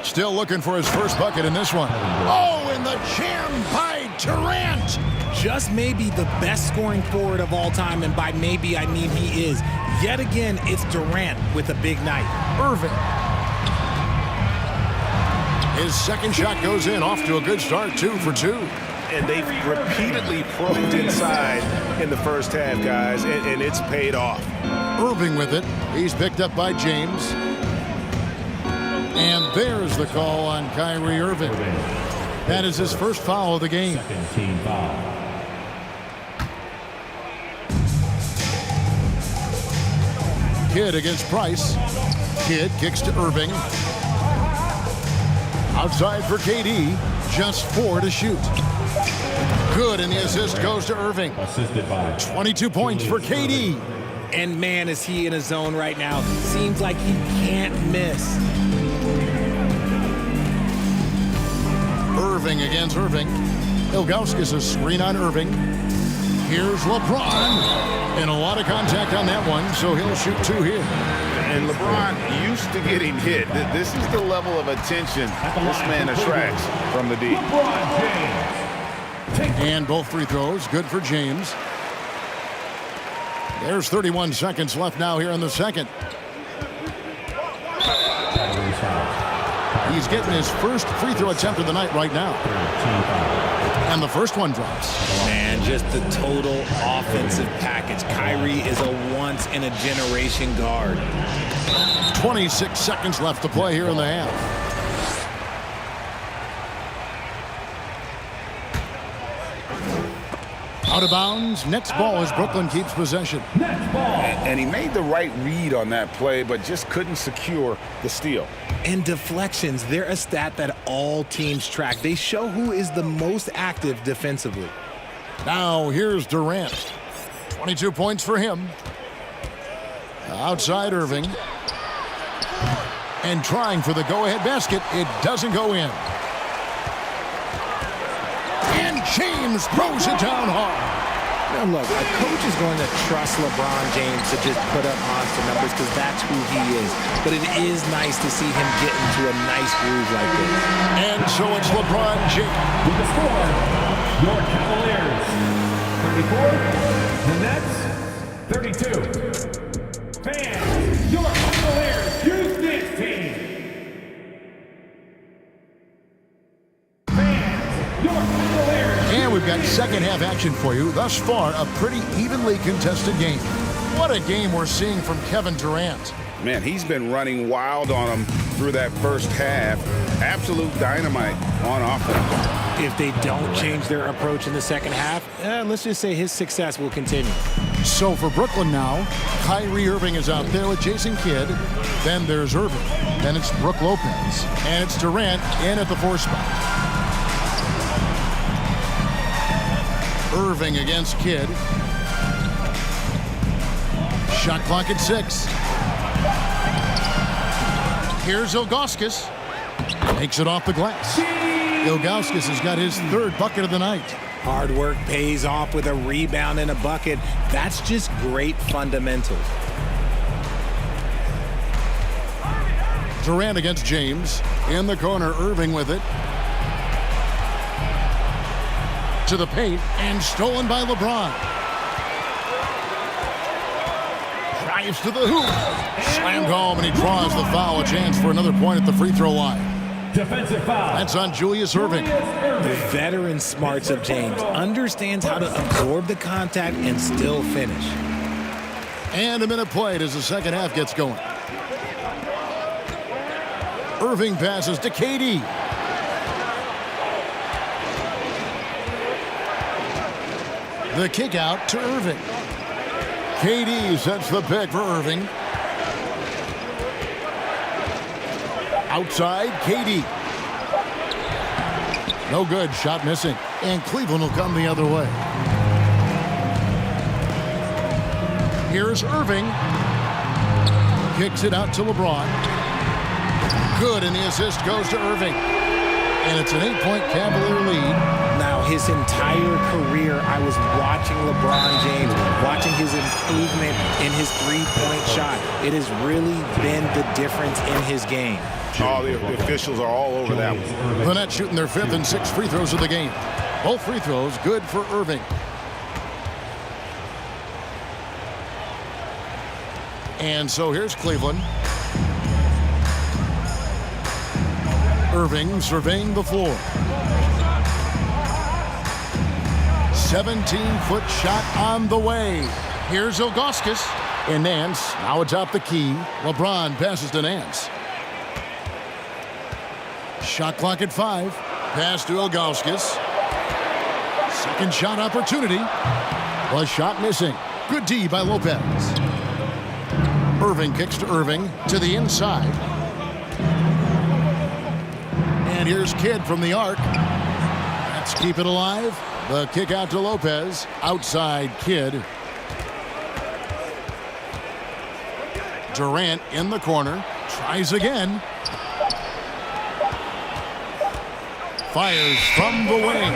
Still looking for his first bucket in this one. Oh, and the jam by Durant. Just maybe the best scoring forward of all time, and by maybe I mean he is. Yet again, it's Durant with a big night. Irving. His second shot goes in, off to a good start, 2 for 2. And they've repeatedly probed inside in the first half, guys, and it's paid off. Irving with it. He's picked up by James. And there's the call on Kyrie Irving. That is his first foul of the game. Second team foul. Kidd against Price. Kidd kicks to Irving. Outside for KD. Just 4 to shoot. Good, and the assist goes to Irving. Assisted by 22 points for KD. And man, is he in a zone right now. Seems like he can't miss. Irving against Irving. Ilgauskas a screen on Irving. Here's LeBron. And a lot of contact on that one, so he'll shoot 2 here. And LeBron used to getting hit. This is the level of attention this man attracts from the deep. And both free throws, good for James. There's 31 seconds left now here in the second. He's getting his first free throw attempt of the night right now. And the first one drops. Man, just the total offensive package. Kyrie is a once-in-a-generation guard. 26 seconds left to play here in the half. Out of bounds. Next ball as Brooklyn keeps possession. And he made the right read on that play, but just couldn't secure the steal. And deflections, they're a stat that all teams track. They show who is the most active defensively. Now here's Durant. 22 points for him. Outside Irving. And trying for the go-ahead basket. It doesn't go in. And James throws it down hard. Now look, a coach is going to trust LeBron James to just put up monster numbers because that's who he is. But it is nice to see him get into a nice groove like this. And so it's LeBron James. With the score, your Cavaliers 34, the Nets 32. Fans, your Cavaliers use this team. Fans, your Cavaliers. And we've got second half action for you. Thus far, a pretty evenly contested game. What a game we're seeing from Kevin Durant. Man, he's been running wild on him through that first half. Absolute dynamite on offense. If they don't change their approach in the second half, let's just say his success will continue. So for Brooklyn now, Kyrie Irving is out there with Jason Kidd. Then there's Irving. Then it's Brook Lopez. And it's Durant in at the 4 spot. Irving against Kidd. Shot clock at 6. Here's Ilgauskas. Takes it off the glass. Ilgauskas has got his 3rd bucket of the night. Hard work pays off with a rebound and a bucket. That's just great fundamentals. Durant against James. In the corner, Irving with it. To the paint, and stolen by LeBron. Drives to the hoop. Slammed home, and he draws the foul. A chance for another point at the free throw line. Defensive foul. That's on Julius Irving. The veteran smarts of James understands how to absorb the contact and still finish. And a minute played as the second half gets going. Irving passes to KD. The kick out to Irving. KD sets the pick for Irving. Outside, KD. No good, shot missing. And Cleveland will come the other way. Here's Irving. Kicks it out to LeBron. Good, and the assist goes to Irving. And it's an 8-point Cavalier lead. Now, his entire career, I was watching LeBron James, watching his improvement in his three-point shot. It has really been the difference in his game. All the officials are all over that one. The Nets shooting their 5th and 6th free throws of the game. Both free throws good for Irving. And so here's Cleveland. Irving surveying the floor. 17-foot shot on the way. Here's Ilgauskas. And Nance now atop the key. LeBron passes to Nance. Shot clock at 5. Pass to Ilgauskas. Second shot opportunity. Was shot missing. Good D by Lopez. Irving kicks to Irving to the inside. And here's Kidd from the arc. Let's keep it alive. The kick out to Lopez. Outside Kidd. Durant in the corner. Tries again. Fires from the wing.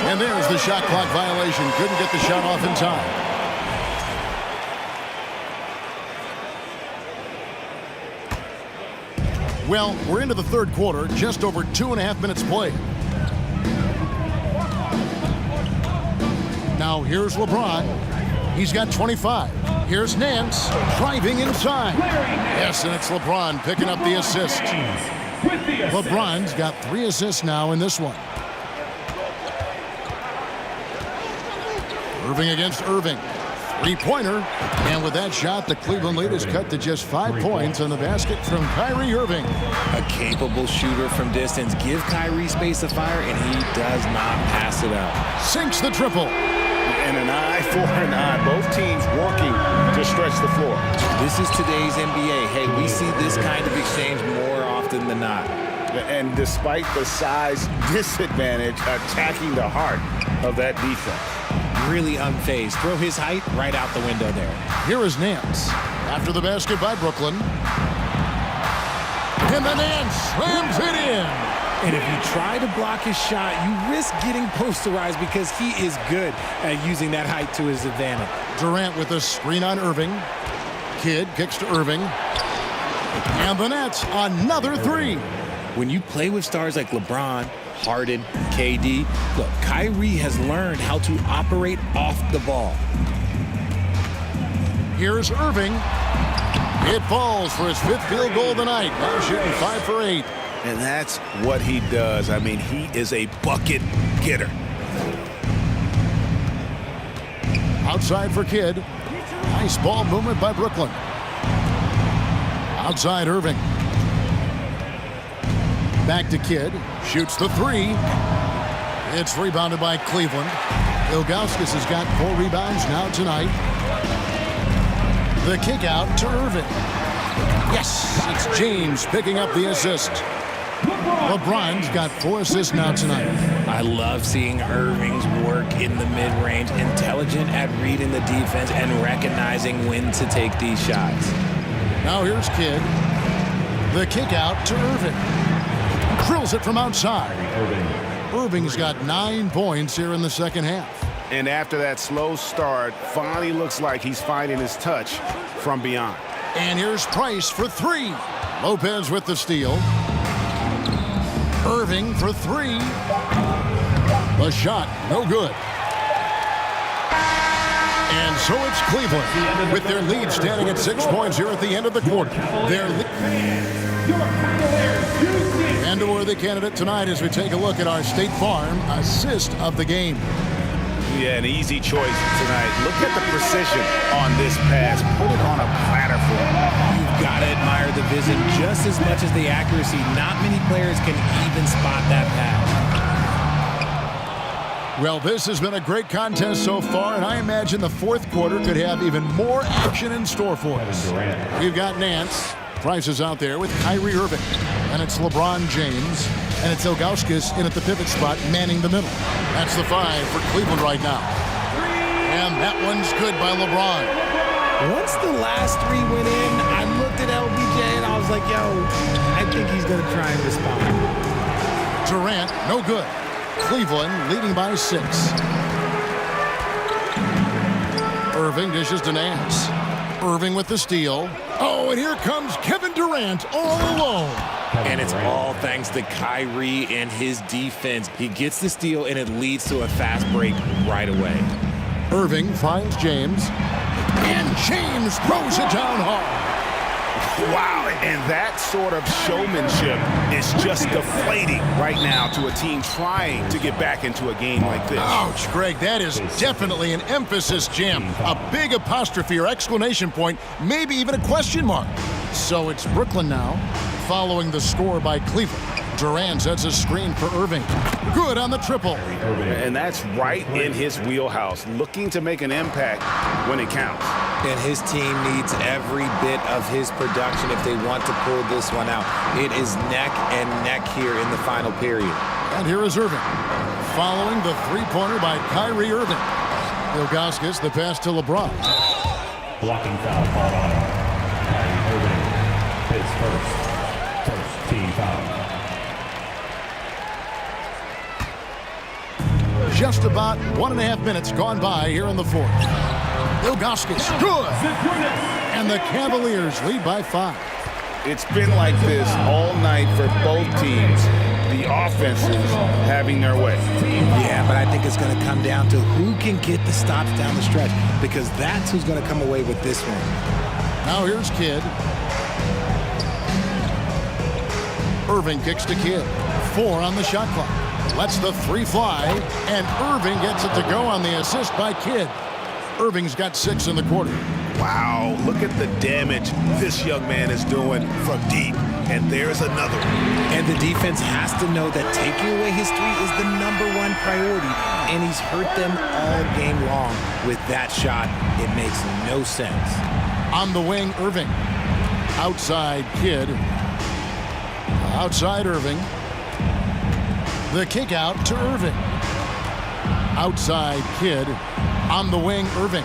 And there's the shot clock violation. Couldn't get the shot off in time. Well, we're into the third quarter, just over 2.5 minutes played. Now here's LeBron. He's got 25. Here's Nance driving inside. Yes, and it's LeBron picking up the assist. LeBron's got 3 assists now in this one. Irving against Irving. 3-pointer. And with that shot, the Cleveland lead is cut to just 5 points on the basket from Kyrie Irving. A capable shooter from distance. Give Kyrie space to fire, and he does not pass it up. Sinks the triple. And an eye for an eye. Both teams working to stretch the floor. This is today's NBA. Hey, we see this kind of exchange more often than not. And despite the size disadvantage, attacking the heart of that defense. Really unfazed. Throw his height right out the window there. Here is Nance. After the basket by Brooklyn. And the Nance slams it in. And if you try to block his shot, you risk getting posterized because he is good at using that height to his advantage. Durant with a screen on Irving. Kidd kicks to Irving. And the Nets, another 3. When you play with stars like LeBron, Harden, KD, look, Kyrie has learned how to operate off the ball. Here's Irving. It falls for his 5th field goal of the night. Now shooting 5 for 8. And that's what he does. I mean, he is a bucket getter. Outside for Kidd. Nice ball movement by Brooklyn. Outside Irving. Back to Kidd. Shoots the 3. It's rebounded by Cleveland. Ilgauskas has got 4 rebounds now tonight. The kick out to Irving. Yes, it's James picking up the assist. LeBron's got 4 assists now tonight. I love seeing Irving's work in the mid-range, intelligent at reading the defense and recognizing when to take these shots. Now here's Kidd. The kick out to Irving. Drills it from outside. Irving's got 9 points here in the second half. And after that slow start, finally looks like he's finding his touch from beyond. And here's Price for 3. Lopez with the steal. Irving for 3. The shot, no good. And so it's Cleveland with their lead standing at 6 points here at the end of the quarter. And a worthy candidate tonight as we take a look at our State Farm assist of the game. Yeah, an easy choice tonight. Look at the precision on this pass. Put it on a platter for him. You've got to admire the vision just as much as the accuracy. Not many players can even spot that pass. Well, this has been a great contest so far, and I imagine the fourth quarter could have even more action in store for us. We've got Nance. Price is out there with Kyrie Irving. And it's LeBron James. And it's Ilgauskas in at the pivot spot, manning the middle. That's the 5 for Cleveland right now. And that one's good by LeBron. Once the last 3 went in, I looked at LBJ and I was like, yo, I think he's going to try and respond. Durant, no good. Cleveland leading by 6. Irving dishes to Nance. Irving with the steal. Oh, and here comes Kevin Durant all alone. And it's all thanks to Kyrie and his defense. He gets the steal, and it leads to a fast break right away. Irving finds James. And James throws it down hard. Wow, and that sort of showmanship is just deflating right now to a team trying to get back into a game like this. Ouch, Greg, that is definitely an emphasis jam. A big apostrophe or exclamation point, maybe even a question mark. So it's Brooklyn now, following the score by Cleveland. Durant sets a screen for Irving. Good on the triple. And that's right in his wheelhouse, looking to make an impact when it counts. And his team needs every bit of his production if they want to pull this one out. It is neck and neck here in the final period. And here is Irving, following the three-pointer by Kyrie Irving. Ilgauskas, the pass to LeBron. Blocking foul called on Kyrie Irving. His first team foul. Just about 1.5 minutes gone by here in the fourth. Ilgauskas, good! And the Cavaliers lead by 5. It's been like this all night for both teams. The offenses having their way. Yeah, but I think it's going to come down to who can get the stops down the stretch, because that's who's going to come away with this one. Now here's Kidd. Irving kicks to Kidd. 4 on the shot clock. Lets the 3 fly, and Irving gets it to go on the assist by Kidd. Irving's got 6 in the quarter. Wow, look at the damage this young man is doing from deep. And there's another one. And the defense has to know that taking away his 3 is the #1 priority, and he's hurt them all game long. With that shot, it makes no sense. On the wing, Irving. Outside, Kidd. Outside, Irving. The kick out to Irving. Outside, Kidd. On the wing, Irving.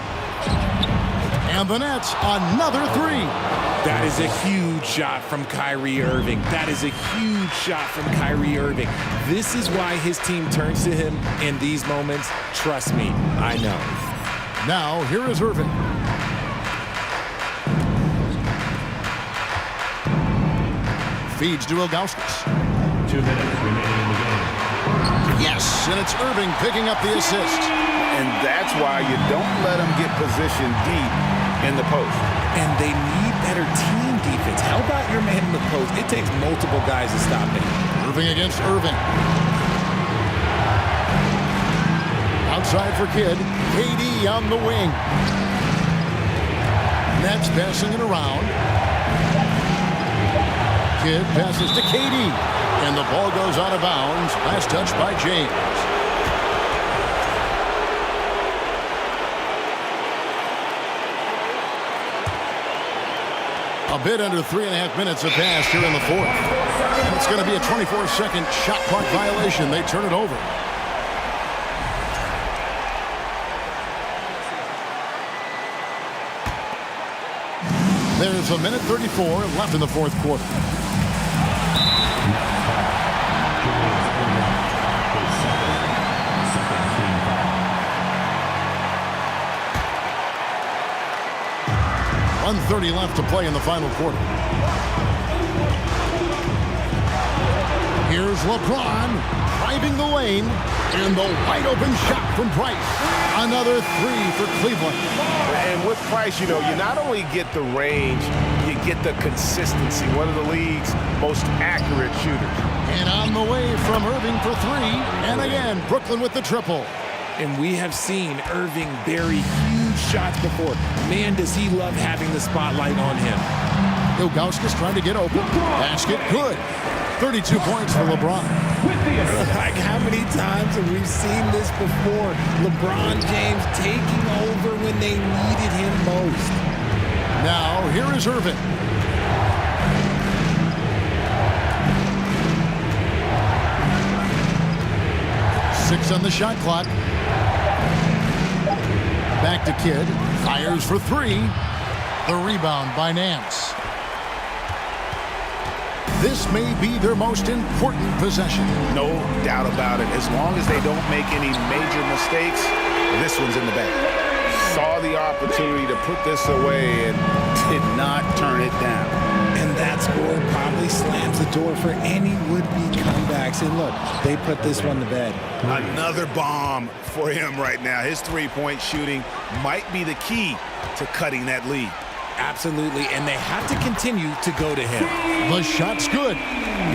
And the Nets, another 3. That is a huge shot from Kyrie Irving. That is a huge shot from Kyrie Irving. This is why his team turns to him in these moments. Trust me, I know. Now, here is Irving. Feeds to Ilgauskas. 2 minutes remaining in the game. Yes, and it's Irving picking up the assist. And that's why you don't let them get positioned deep in the post. And they need better team defense. How about your man in the post? It takes multiple guys to stop him. Irving against Irving. Outside for Kidd. KD on the wing. Nets passing it around. Kidd passes to KD. And the ball goes out of bounds. Last touch by James. A bit under 3.5 minutes have passed here in the fourth. And it's going to be a 24-second shot clock violation. They turn it over. There's a minute 34 left in the fourth quarter. .130 left to play in the final quarter. Here's LeBron driving the lane, and the wide open shot from Price. Another three for Cleveland. And with Price, you not only get the range, you get the consistency. One of the league's most accurate shooters. And on the way from Irving for three. And again, Brooklyn with the triple. And we have seen Irving bury huge shots before. Man, does he love having the spotlight on him. Ilgauskas trying to get open. Basket good. 32 points for LeBron. Like, how many times have we seen this before? LeBron James taking over when they needed him most. Now, here is Irving. Six on the shot clock. Back to Kidd. Fires for three. The rebound by Nance. This may be their most important possession. No doubt about it. As long as they don't make any major mistakes, this one's in the bag. Saw the opportunity to put this away and did not turn it down. And that score probably slams the door for any would-be comebacks. And look, they put this one to bed. Another bomb for him right now. His three-point shooting might be the key to cutting that lead. Absolutely, and they have to continue to go to him. The shot's good.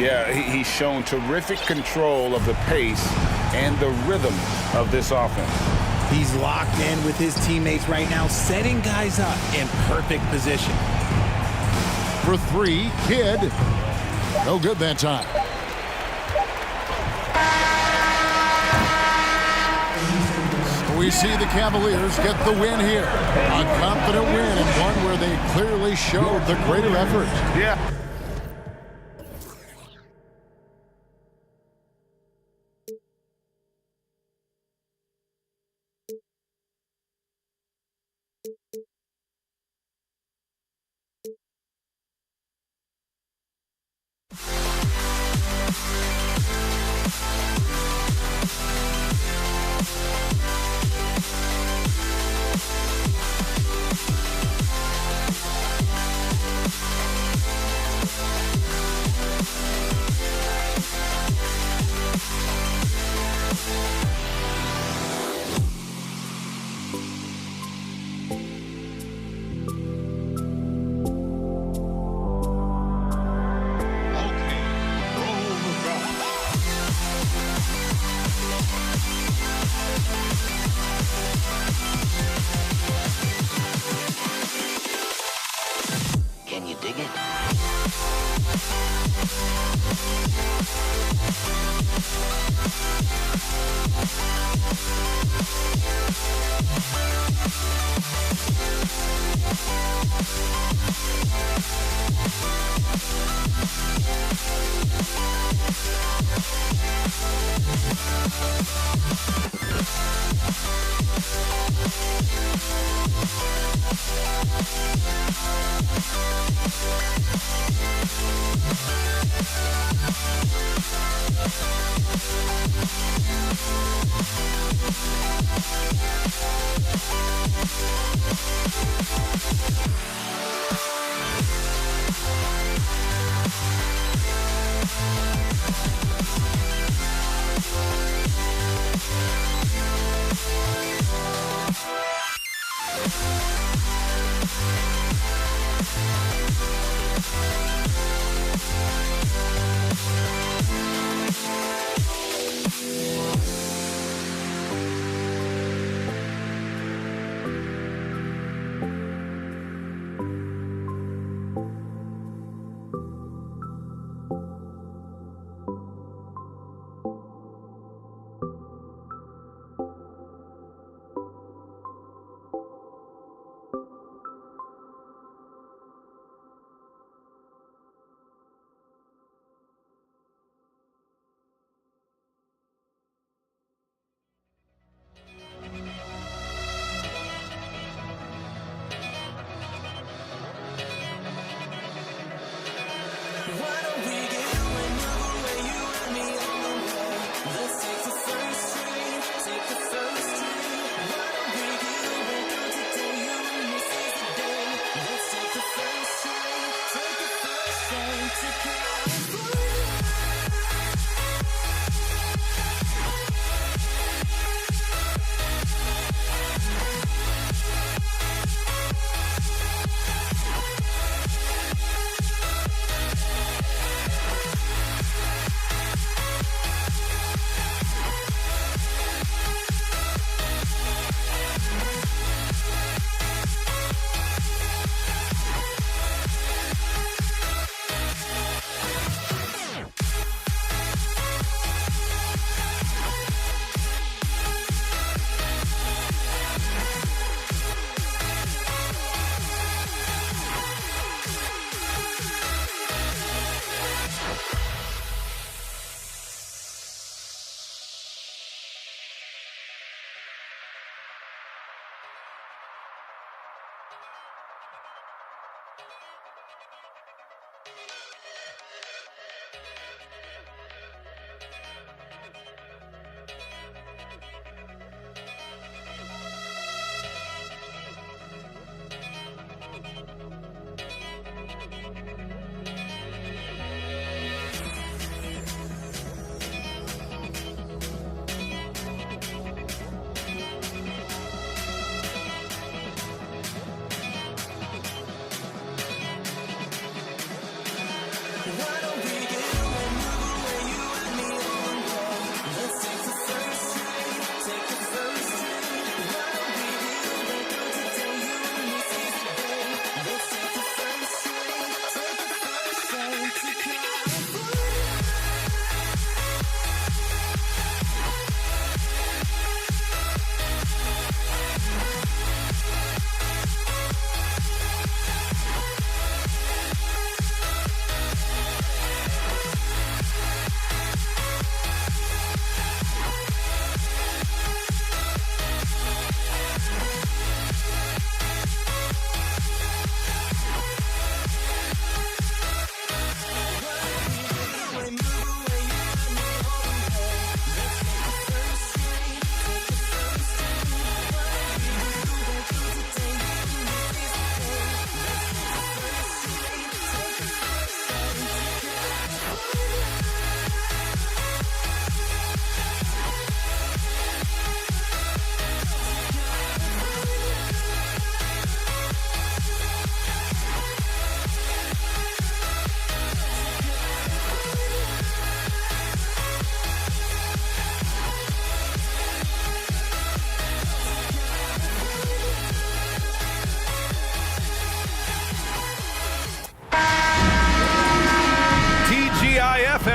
Yeah, he's shown terrific control of the pace and the rhythm of this offense. He's locked in with his teammates right now, setting guys up in perfect position. For three, Kidd. No good that time. We see the Cavaliers get the win here. A confident win and one where they clearly showed the greater effort. Yeah.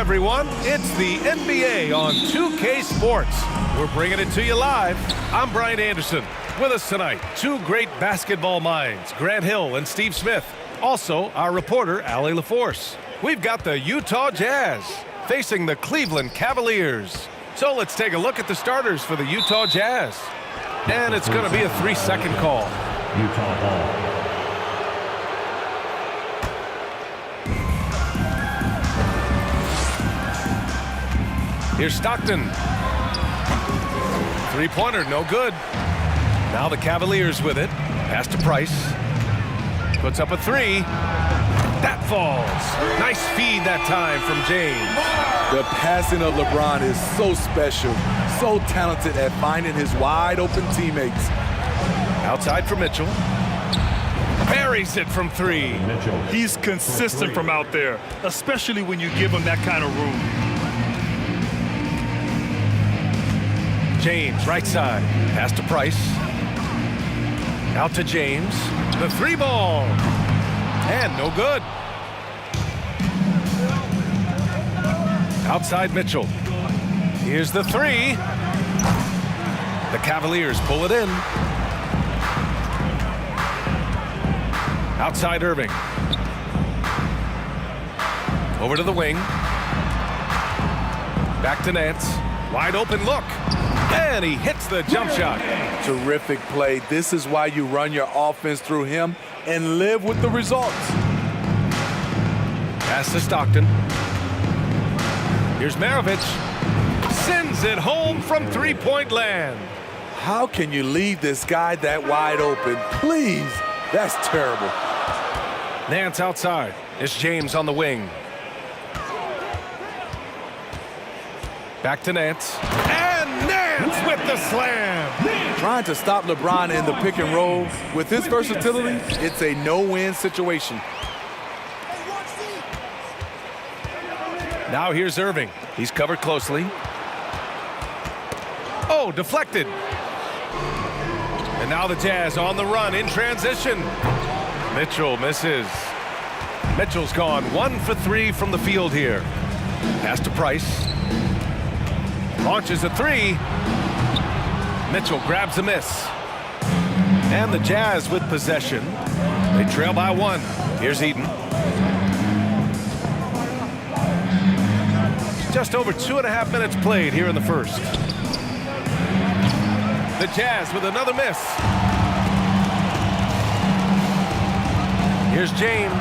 Everyone, it's the NBA on 2K Sports. We're bringing it to you live. I'm Brian Anderson. With us tonight, two great basketball minds, Grant Hill and Steve Smith. Also, our reporter, Allie LaForce. We've got the Utah Jazz facing the Cleveland Cavaliers. So let's take a look at the starters for the Utah Jazz. And it's going to be a 3-second call. Utah ball. Here's Stockton. Three-pointer, no good. Now the Cavaliers with it. Pass to Price. Puts up a three. That falls. Nice feed that time from James. The passing of LeBron is so special, so talented at finding his wide-open teammates. Outside for Mitchell. Buries it from three. He's consistent from out there, especially when you give him that kind of room. James, right side. Pass to Price. Out to James. The three ball. And no good. Outside Mitchell. Here's the three. The Cavaliers pull it in. Outside Irving. Over to the wing. Back to Nance. Wide open look. And he hits the jump shot. Terrific play. This is why you run your offense through him and live with the results. Pass to Stockton. Here's Maravich. Sends it home from three-point land. How can you leave this guy that wide open? Please. That's terrible. Nance outside. It's James on the wing. Back to Nance. And Nance with the slam. Trying to stop LeBron in the pick and roll. With his versatility, it's a no-win situation. Now here's Irving. He's covered closely. Oh, deflected. And now the Jazz on the run in transition. Mitchell misses. Mitchell's gone 1 for 3 from the field here. Pass to Price. Launches a three. Mitchell grabs a miss. And the Jazz with possession. They trail by 1. Here's Eden. Just over 2.5 minutes played here in the first. The Jazz with another miss. Here's James.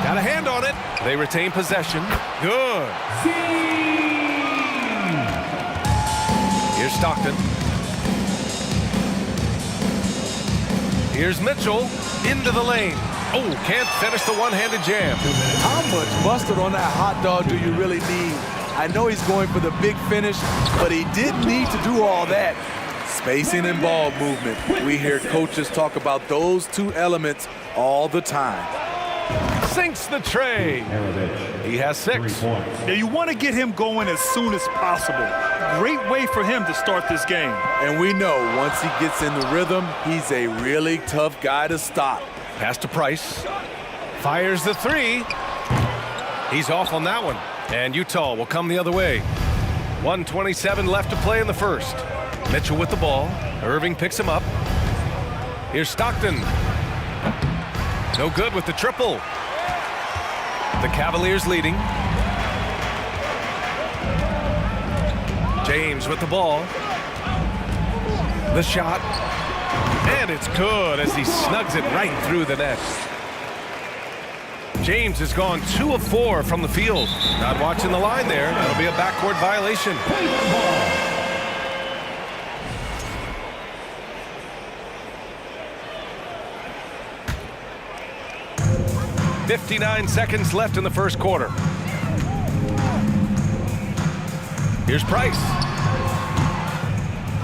Got a hand on it. They retain possession. Good. Here's Stockton. Here's Mitchell into the lane. Oh, can't finish the one-handed jam. How much mustard on that hot dog do you really need? I know he's going for the big finish, but he didn't need to do all that. Spacing and ball movement. We hear coaches talk about those two elements all the time. Sinks the tray. He has 6. Now you want to get him going as soon as possible. Great way for him to start this game. And we know once he gets in the rhythm, he's a really tough guy to stop. Pass to Price. Fires the 3. He's off on that one. And Utah will come the other way. 1:27 left to play in the first. Mitchell with the ball. Irving picks him up. Here's Stockton. No good with the triple. The Cavaliers leading. James with the ball. The shot. And it's good as he snugs it right through the net. James has gone 2 of 4 from the field. Not watching the line there. That'll be a backcourt violation. 59 seconds left in the first quarter. Here's Price.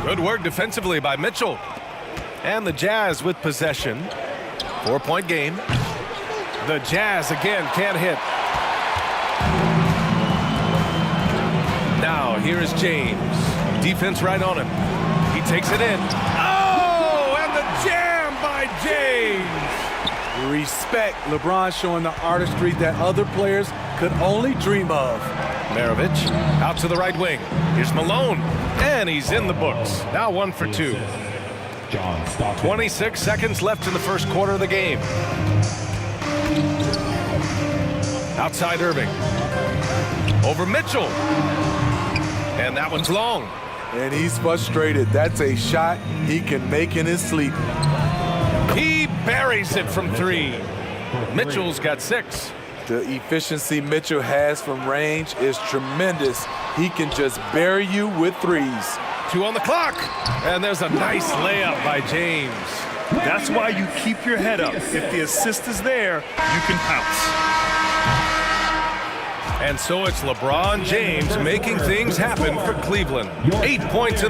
Good work defensively by Mitchell. And the Jazz with possession. 4-point game. The Jazz again can't hit. Now here is James. Defense right on him. He takes it in. Oh, and the jam by James. Respect. LeBron showing the artistry that other players could only dream of. Maravich out to the right wing. Here's Malone. And he's in the books. Now 1 for 2. 26 seconds left in the first quarter of the game. Outside Irving. Over Mitchell. And that one's long. And he's frustrated. That's a shot he can make in his sleep. He buries it from 3. Mitchell's got 6. The efficiency Mitchell has from range is tremendous. He can just bury you with 3s. 2 on the clock. And there's a nice layup by James. That's why you keep your head up. If the assist is there, you can pounce. And so it's LeBron James making things happen for Cleveland. 8 points.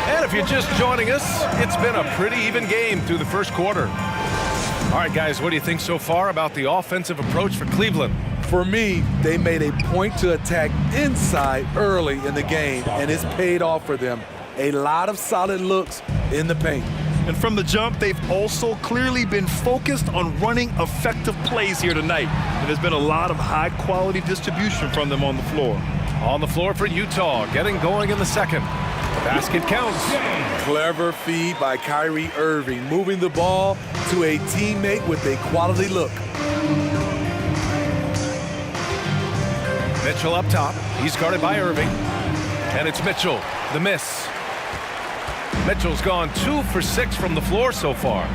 And if you're just joining us, it's been a pretty even game through the first quarter. All right, guys, what do you think so far about the offensive approach for Cleveland? For me, they made a point to attack inside early in the game, and it's paid off for them. A lot of solid looks in the paint. And from the jump, they've also clearly been focused on running effective plays here tonight. And there's been a lot of high-quality distribution from them on the floor. On the floor for Utah, getting going in the second. The basket counts. Clever feed by Kyrie Irving, moving the ball to a teammate with a quality look. Mitchell up top. He's guarded by Irving. And it's Mitchell. The miss. Mitchell's gone 2 for 6 from the floor so far.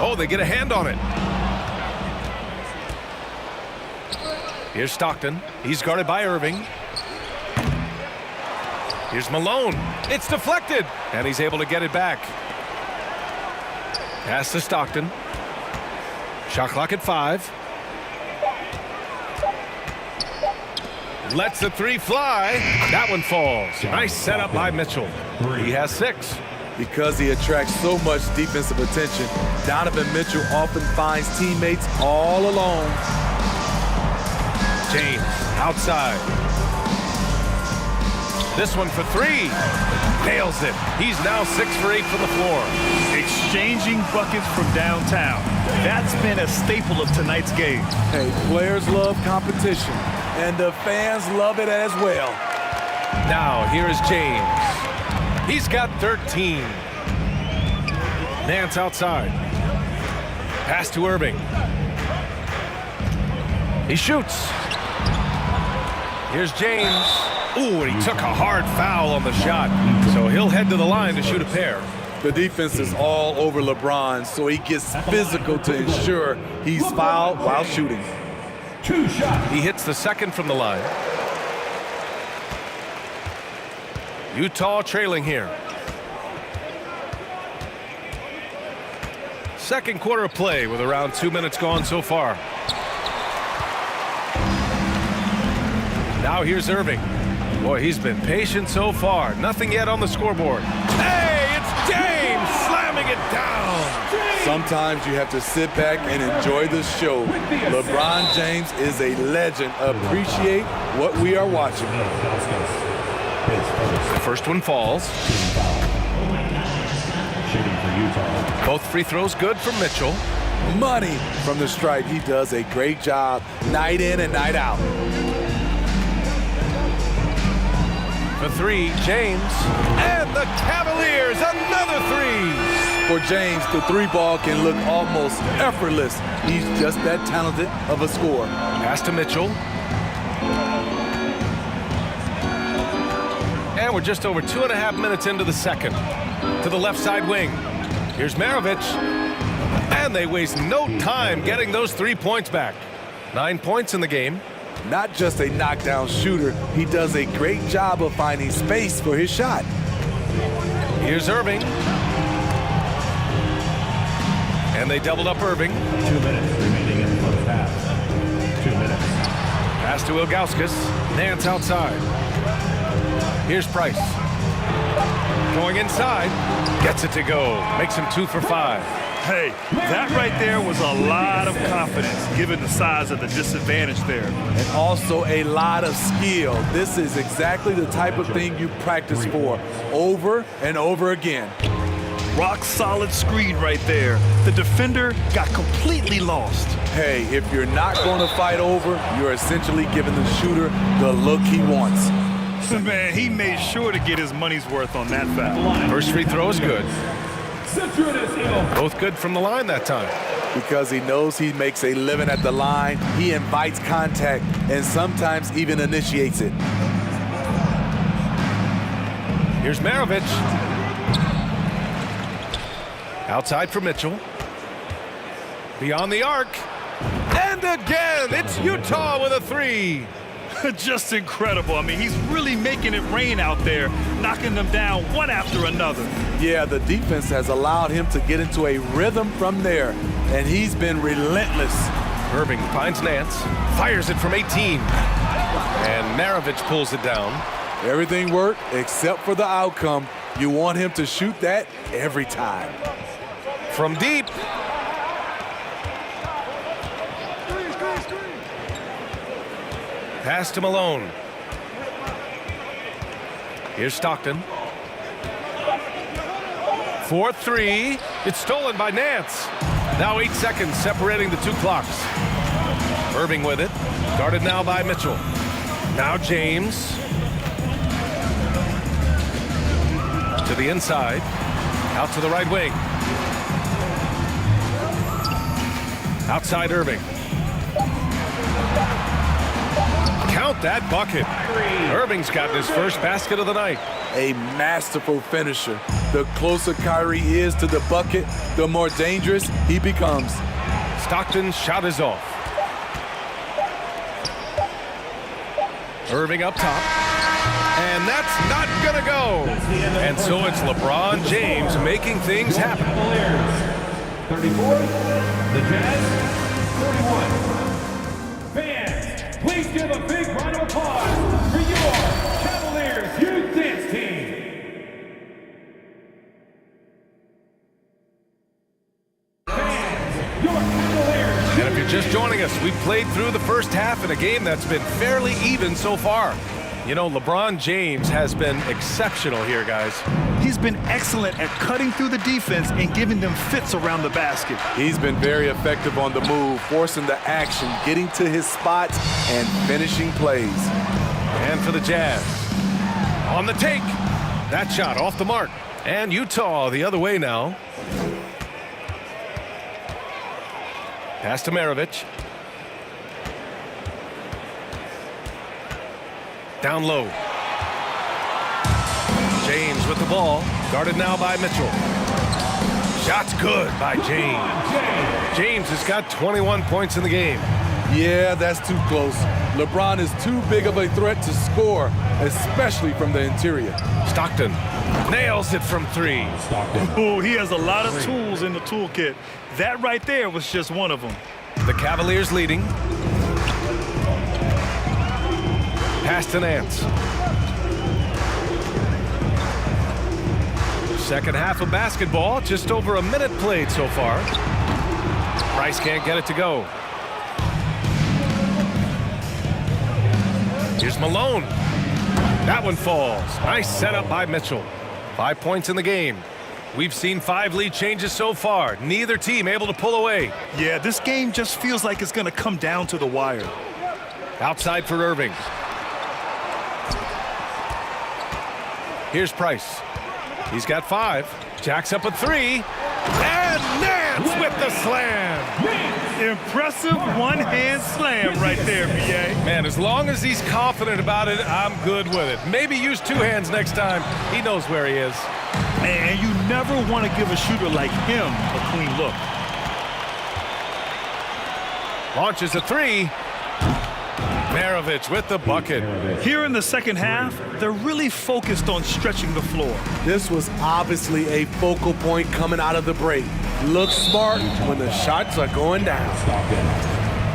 Oh, they get a hand on it. Here's Stockton. He's guarded by Irving. Here's Malone. It's deflected. And he's able to get it back. Pass to Stockton. Shot clock at 5. Lets the 3 fly. That one falls. Nice setup by Mitchell. He has 6. Because he attracts so much defensive attention, Donovan Mitchell often finds teammates all alone. James outside. This one for 3. Nails it. He's now 6 for 8 from the floor. Exchanging buckets from downtown. That's been a staple of tonight's game. Hey, players love competition, and the fans love it as well. Now, here is James. He's got 13. Nance outside. Pass to Irving. He shoots. Here's James. Ooh, and he took a hard foul on the shot. So he'll head to the line to shoot a pair. The defense is all over LeBron, so he gets physical to ensure he's fouled while shooting. He hits the second from the line. Utah trailing here. Second quarter of play with around 2 minutes gone so far. Now here's Irving. Boy, he's been patient so far. Nothing yet on the scoreboard. Hey, it's James slamming it down. Sometimes you have to sit back and enjoy the show. LeBron James is a legend. Appreciate what we are watching. The first one falls. Both free throws good for Mitchell. Money from the stripe. He does a great job night in and night out. For three, James. And the Cavaliers, another three. For James, the three ball can look almost effortless. He's just that talented of a scorer. Pass to Mitchell. And we're just over 2.5 minutes into the second. To the left side wing. Here's Maravich. And they waste no time getting those 3 points back. 9 points in the game. Not just a knockdown shooter, he does a great job of finding space for his shot. Here's Irving. And they doubled up Irving. 2 minutes remaining in the first half. 2 minutes. Pass to Ilgauskas. Nance outside. Here's Price. Going inside. Gets it to go. Makes him 2 for 5. Hey, that right there was a lot of confidence given the size of the disadvantage there. And also a lot of skill. This is exactly the type of thing you practice for over and over again. Rock solid screen right there. The defender got completely lost. Hey, if you're not going to fight over, you're essentially giving the shooter the look he wants. Man, he made sure to get his money's worth on that foul. First free throw is good. Both good from the line that time. Because he knows he makes a living at the line, he invites contact and sometimes even initiates it. Here's Maravich. Outside for Mitchell. Beyond the arc. And again, it's Utah with a three. Just incredible. I mean, he's really making it rain out there, knocking them down one after another. Yeah, the defense has allowed him to get into a rhythm from there, and he's been relentless. Irving finds Nance, fires it from 18. And Maravich pulls it down. Everything worked except for the outcome. You want him to shoot that every time. From deep. Pass to Malone. Here's Stockton. 4-3. It's stolen by Nance. Now 8 seconds separating the two clocks. Irving with it. Guarded now by Mitchell. Now James. To the inside. Out to the right wing. Outside Irving. Count that bucket. Irving's gotten his first basket of the night. A masterful finisher. The closer Kyrie is to the bucket, the more dangerous he becomes. Stockton's shot is off. Irving up top. And that's not gonna go. And so it's LeBron James making things happen. 34, the Jazz, 41. Fans, please give a big round of applause for your Cavaliers Youth Dance Team. Fans, your Cavaliers. And if you're just joining us, we've played through the first half in a game that's been fairly even so far. You know, LeBron James has been exceptional here, guys. He's been excellent at cutting through the defense and giving them fits around the basket. He's been very effective on the move, forcing the action, getting to his spots, and finishing plays. And for the Jazz. On the take. That shot off the mark. And Utah the other way now. Pass to Maravich. Down low. James with the ball. Guarded now by Mitchell. Shot's good by James. James has got 21 points in the game. Yeah, that's too close. LeBron is too big of a threat to score, especially from the interior. Stockton nails it from 3. Ooh, he has a lot of tools in the toolkit. That right there was just one of them. The Cavaliers leading. Pass to Nance. Second half of basketball, just over a minute played so far. Price can't get it to go. Here's Malone. That one falls. Nice setup by Mitchell. 5 points in the game. We've seen 5 lead changes so far. Neither team able to pull away. Yeah, this game just feels like it's going to come down to the wire. Outside for Irving. Here's Price. He's got 5. Jacks up a 3. And Nance with the slam. Impressive one-hand slam right there, B.A. Man, as long as he's confident about it, I'm good with it. Maybe use 2 hands next time. He knows where he is. And you never want to give a shooter like him a clean look. Launches a 3. Maravich with the bucket. Here in the second half, they're really focused on stretching the floor. This was obviously a focal point coming out of the break. Look smart when the shots are going down. Stockton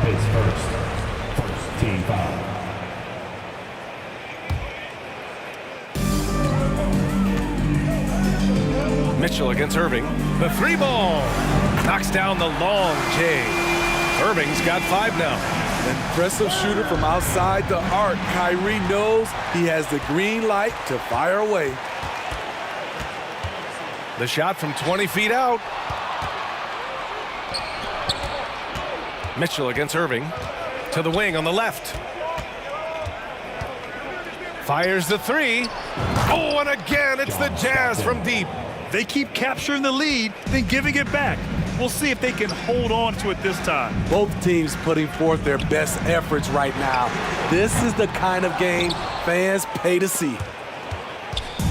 is first team foul. Mitchell against Irving. The 3 ball. Knocks down the long J. Irving's got 5 now. Impressive shooter from outside the arc. Kyrie knows he has the green light to fire away. The shot from 20 feet out. Mitchell against Irving. To the wing on the left. Fires the 3. Oh, and again, it's the Jazz from deep. They keep capturing the lead, then giving it back. We'll see if they can hold on to it this time. Both teams putting forth their best efforts right now. This is the kind of game fans pay to see.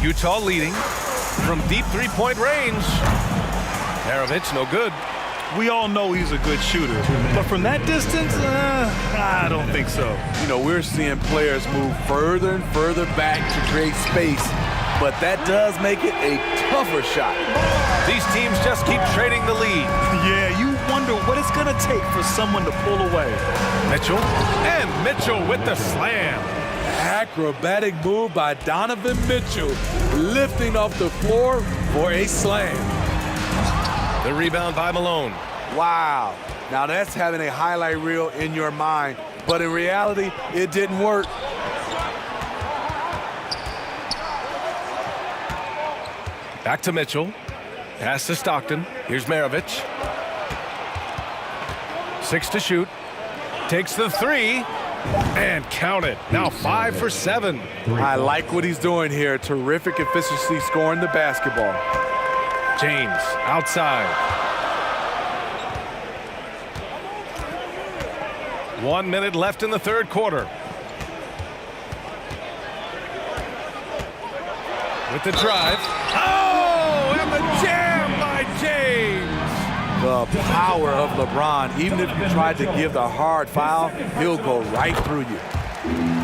Utah leading from deep 3-point range. Maravich, no good. We all know he's a good shooter, but from that distance, I don't think so. You know, we're seeing players move further and further back to create space, but that does make it a tougher shot. These teams just keep trading the lead. Yeah, you wonder what it's going to take for someone to pull away. Mitchell, and Mitchell with the slam. Acrobatic move by Donovan Mitchell, lifting off the floor for a slam. The rebound by Malone. Wow. Now that's having a highlight reel in your mind, but in reality, it didn't work. Back to Mitchell. Pass to Stockton. Here's Maravich. 6 to shoot. Takes the 3. And count it. Now 5 for 7. I like what he's doing here. Terrific efficiency scoring the basketball. James outside. 1 minute left in the third quarter. With the drive. Oh, and the jam by James. The power of LeBron. Even if you tried to give the hard foul, he'll go right through you.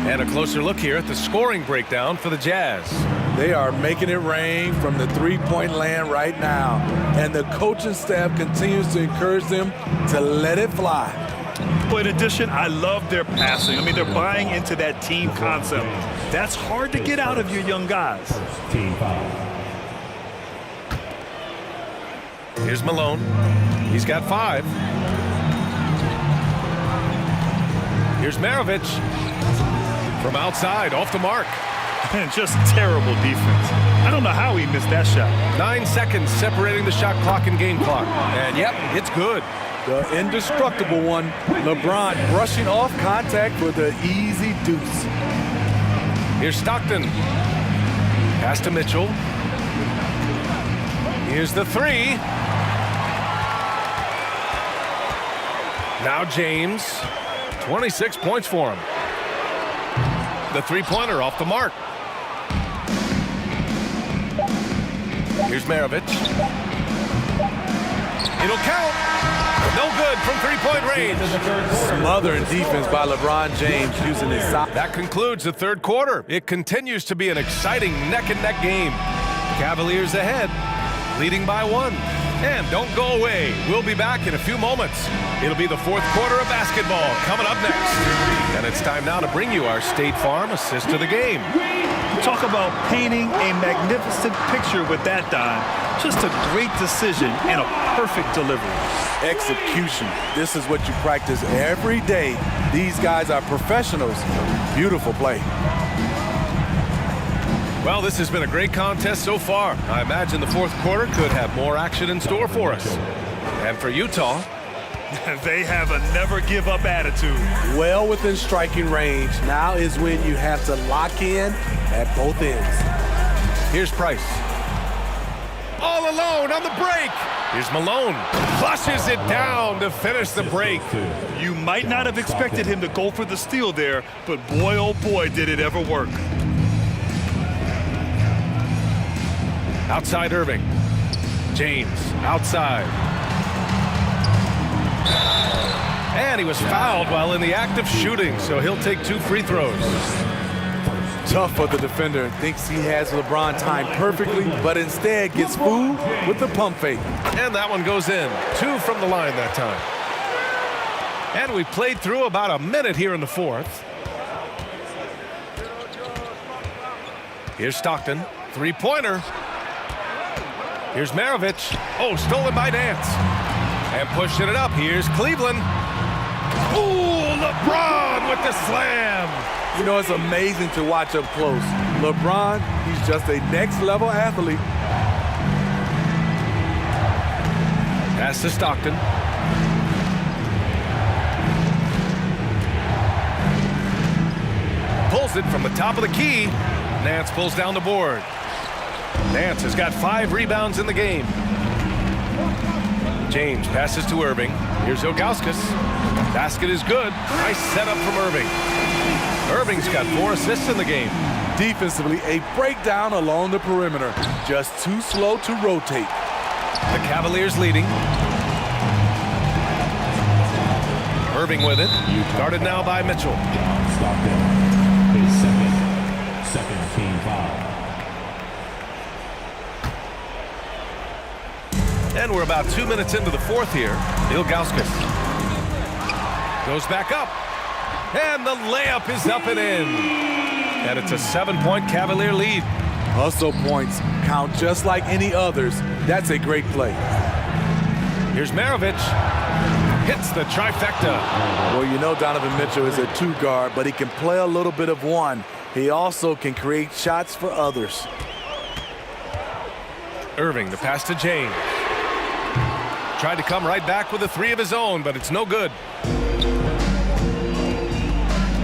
And a closer look here at the scoring breakdown for the Jazz. They are making it rain from the three-point land right now. And the coaching staff continues to encourage them to let it fly. But in addition, I love their passing. I mean, they're buying into that team concept. That's hard to get out of your young guys. Team foul. Here's Malone. He's got 5. Here's Maravich. From outside, off the mark. And just terrible defense. I don't know how he missed that shot. 9 seconds separating the shot clock and game clock. And yep, it's good. The indestructible one, LeBron brushing off contact with an easy deuce. Here's Stockton. Pass to Mitchell. Here's the 3. Now James. 26 points for him. The three-pointer off the mark. Here's Maravich. It'll count. No good from three-point range. Smothering defense by LeBron James using his size. That concludes the third quarter. It continues to be an exciting neck-and-neck game. Cavaliers ahead, leading by 1. And don't go away. We'll be back in a few moments. It'll be the fourth quarter of basketball coming up next. And it's time now to bring you our State Farm assist of the game. Talk about painting a magnificent picture with that dime. Just a great decision and a perfect delivery. Execution. This is what you practice every day. These guys are professionals. Beautiful play. Well, this has been a great contest so far. I imagine the fourth quarter could have more action in store for us. And for Utah, they have a never-give-up attitude. Well within striking range. Now is when you have to lock in at both ends. here's Price. All alone on the break. Here's Malone. Flushes it down to finish the break. You might not have expected him to go for the steal there, but boy, oh boy, did it ever work. Outside Irving. James outside. And he was fouled while in the act of shooting, so he'll take 2 free throws. Tough for the defender. Thinks he has LeBron timed perfectly, but instead gets fooled with the pump fake. And that one goes in. 2 from the line that time. And we played through about a minute here in the fourth. Here's Stockton. 3-pointer. Here's Maravich. Oh, stolen by Nance. And pushing it up. Here's Cleveland. Ooh, LeBron with the slam. You know, it's amazing to watch up close. LeBron, he's just a next-level athlete. Pass to Stockton. Pulls it from the top of the key. Nance pulls down the board. Nance has got 5 rebounds in the game. James passes to Irving. Here's Ilgauskas. Basket is good. Nice setup from Irving. Irving's got 4 assists in the game. Defensively, a breakdown along the perimeter. Just too slow to rotate. The Cavaliers leading. Irving with it. Guarded now by Mitchell. Stockton, his second team foul. And we're about 2 minutes into the fourth here. Ilgauskas goes back up. And the layup is up and in. And it's a 7-point Cavalier lead. Hustle points count just like any others. That's a great play. Here's Maravich. Hits the trifecta. Well, you know Donovan Mitchell is a 2-guard, but he can play a little bit of one. He also can create shots for others. Irving, the pass to James. Tried to come right back with a 3 of his own, but it's no good.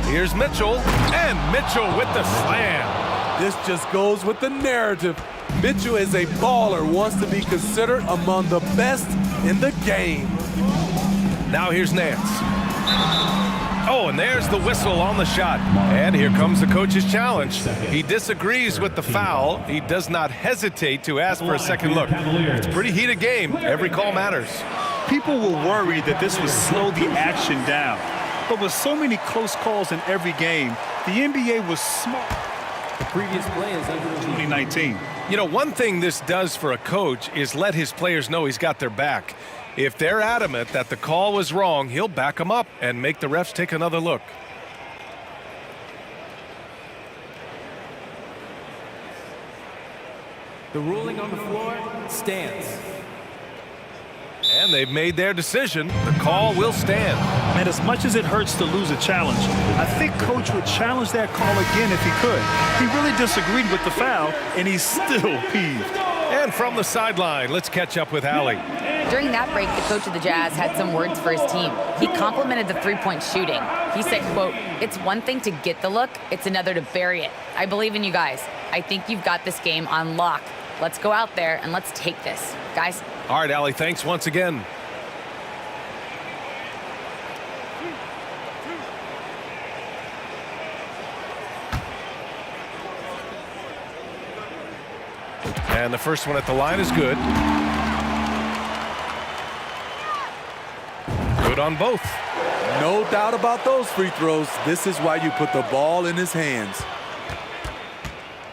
Here's Mitchell, and Mitchell with the slam. This just goes with the narrative. Mitchell is a baller, wants to be considered among the best in the game. Now here's Nance. Oh, and there's the whistle on the shot. And here comes the coach's challenge. He disagrees with the foul. He does not hesitate to ask for a second look. It's a pretty heated game. Every call matters. People were worried that this would slow the action down. But with so many close calls in every game, the NBA was smart. The previous play is under 2019. You know, one thing this does for a coach is let his players know he's got their back. If they're adamant that the call was wrong, he'll back them up and make the refs take another look. The ruling on the floor stands. And they've made their decision. The call will stand. And as much as it hurts to lose a challenge, I think Coach would challenge that call again if he could. He really disagreed with the foul, and he's still peeved. And from the sideline, let's catch up with Allie. During that break, the coach of the Jazz had some words for his team. He complimented the three-point shooting. He said, quote, "It's one thing to get the look, it's another to bury it. I believe in you guys. I think you've got this game on lock. Let's go out there and let's take this. Guys." All right, Allie, thanks once again. And the first one at the line is good. on both. No doubt about those free throws. This is why you put the ball in his hands.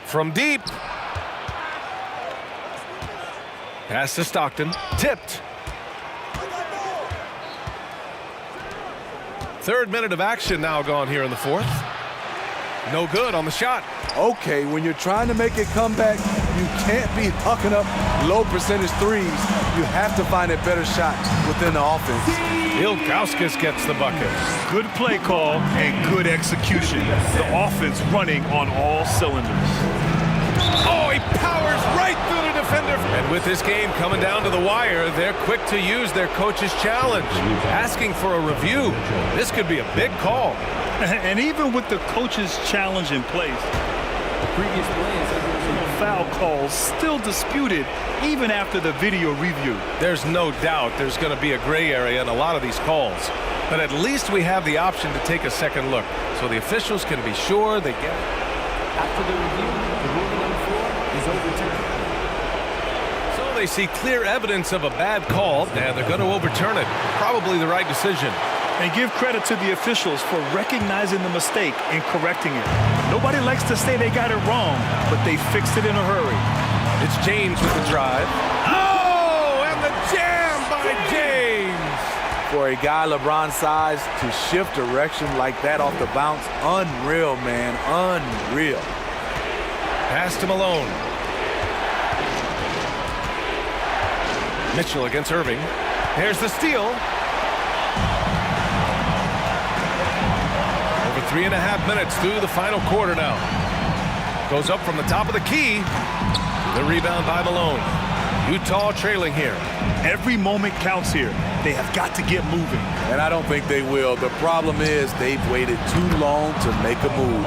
From deep. Pass to Stockton. Tipped. Third minute of action now gone here in the fourth. No good on the shot. Okay, when you're trying to make a comeback, you can't be hucking up low percentage threes. You have to find a better shot within the offense. Ilgauskas gets the bucket. Good play call and good execution. The offense running on all cylinders. Oh, he powers right through the defender. And with this game coming down to the wire, they're quick to use their coach's challenge, asking for a review. This could be a big call. And even with the coach's challenge in place, The previous play is under foul calls still disputed even after the video review. There's no doubt there's going to be a gray area in a lot of these calls. But at least we have the option to take a second look, so the officials can be sure they get it. After the review, the ruling on the floor is overturned. So they see clear evidence of a bad call, and they're going to overturn it. Probably the right decision. And give credit to the officials for recognizing the mistake and correcting it. Nobody likes to say they got it wrong, but they fixed it in a hurry. It's James with the drive. Oh, and the jam by James. For a guy LeBron's size to shift direction like that off the bounce, unreal, man, unreal. Pass to Malone. Mitchell against Irving. Here's the steal. 3.5 minutes through the final quarter now. Goes up from the top of the key. The rebound by Malone. Utah trailing here. Every moment counts here. They have got to get moving. And I don't think they will. The problem is they've waited too long to make a move.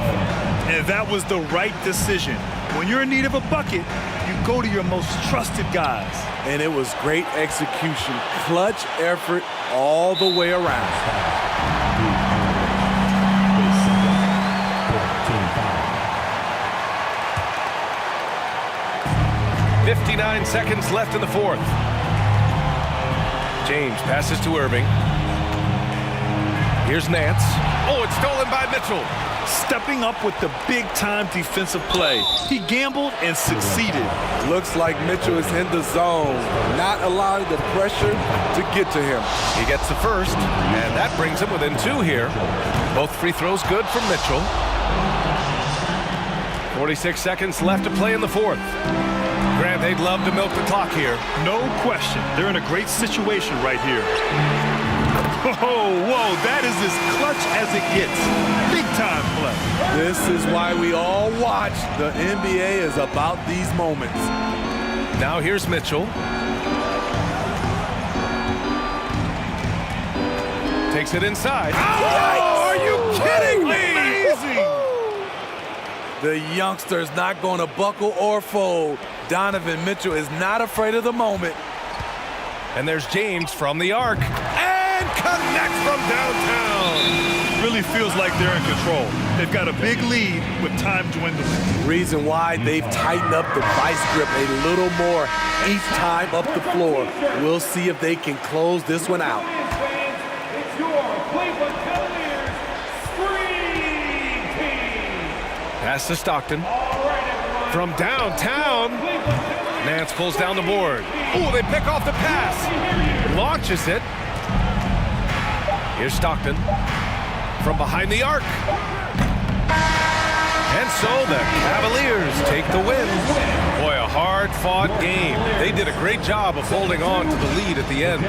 And that was the right decision. When you're in need of a bucket, you go to your most trusted guys. And it was great execution. Clutch effort all the way around. 59 seconds left in the fourth. James passes to Irving. Here's Nance. Oh, it's stolen by Mitchell. Stepping up with the big-time defensive play. He gambled and succeeded. Looks like Mitchell is in the zone, not allowing the pressure to get to him. He gets the first, and that brings him within 2 here. Both free throws good from Mitchell. 46 seconds left to play in the fourth. Grant, they'd love to milk the clock here. No question. They're in a great situation right here. Whoa, that is as clutch as it gets. Big time play. This is why we all watch. The NBA is about these moments. Now here's Mitchell. Takes it inside. Oh, are you kidding me? Amazing. The youngster's not going to buckle or fold. Donovan Mitchell is not afraid of the moment. And there's James from the arc. And connects from downtown. Really feels like they're in control. They've got a big lead with time dwindling. Reason why they've tightened up the vice grip a little more each time up the floor. We'll see if they can close this one out. It's your Cleveland Cavaliers Screen Team. Pass to Stockton. From downtown. Nance pulls down the board. Oh, they pick off the pass. Launches it. Here's Stockton. From behind the arc. And so the Cavaliers take the win. Boy, a hard-fought game. They did a great job of holding on to the lead at the end.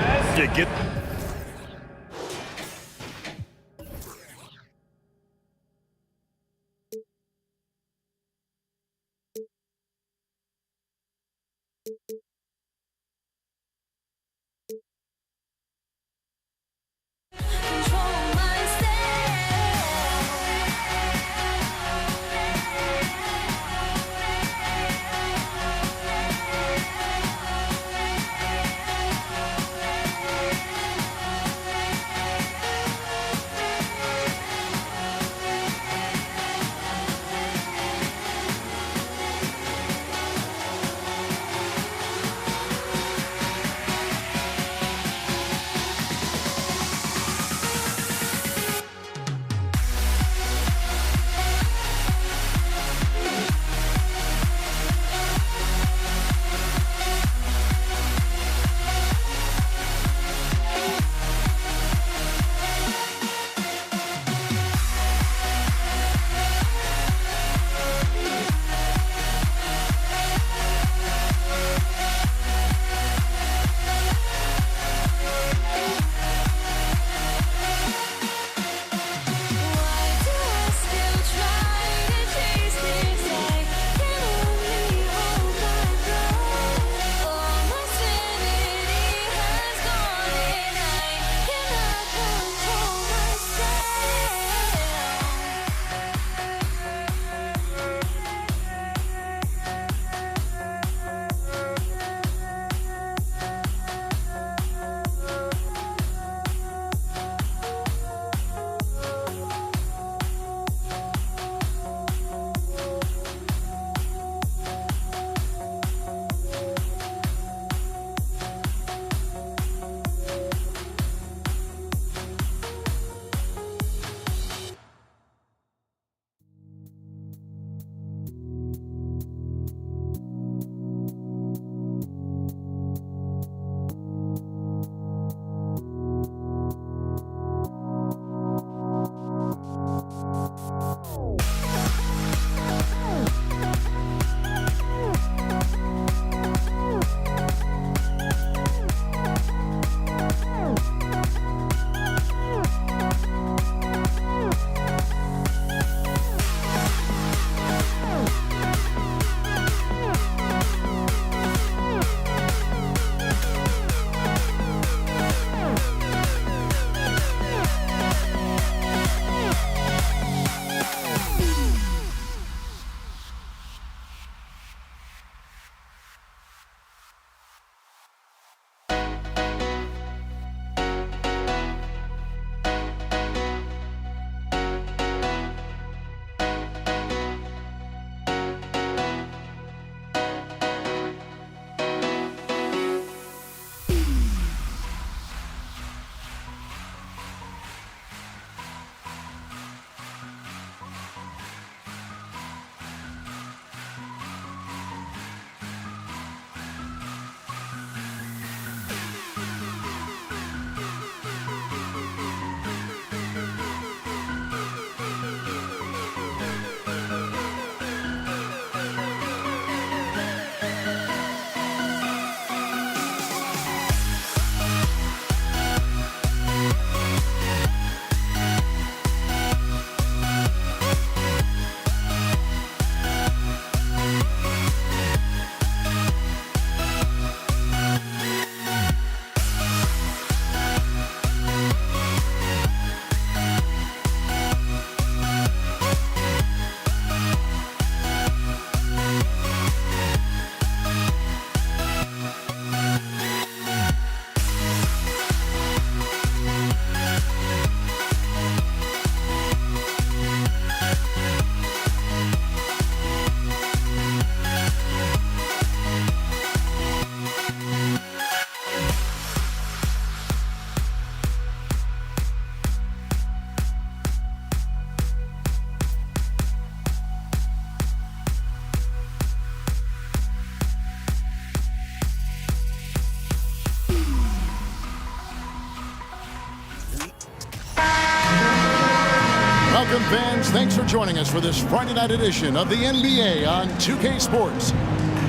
Welcome, fans. Thanks for joining us for this Friday night edition of the NBA on 2K Sports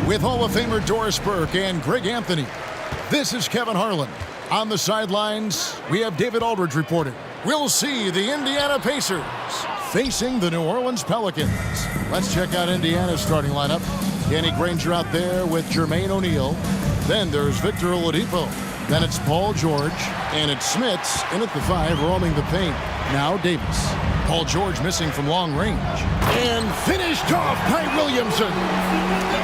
with Hall of Famer Doris Burke and Greg Anthony. This is Kevin Harlan. On the sidelines, we have David Aldridge reporting. We'll see the Indiana Pacers facing the New Orleans Pelicans. Let's check out Indiana's starting lineup. Danny Granger out there with Jermaine O'Neal. Then there's Victor Oladipo. Then it's Paul George. And it's Smits in at the 5, roaming the paint. Now Davis. Paul George missing from long range. And finished off by Williamson.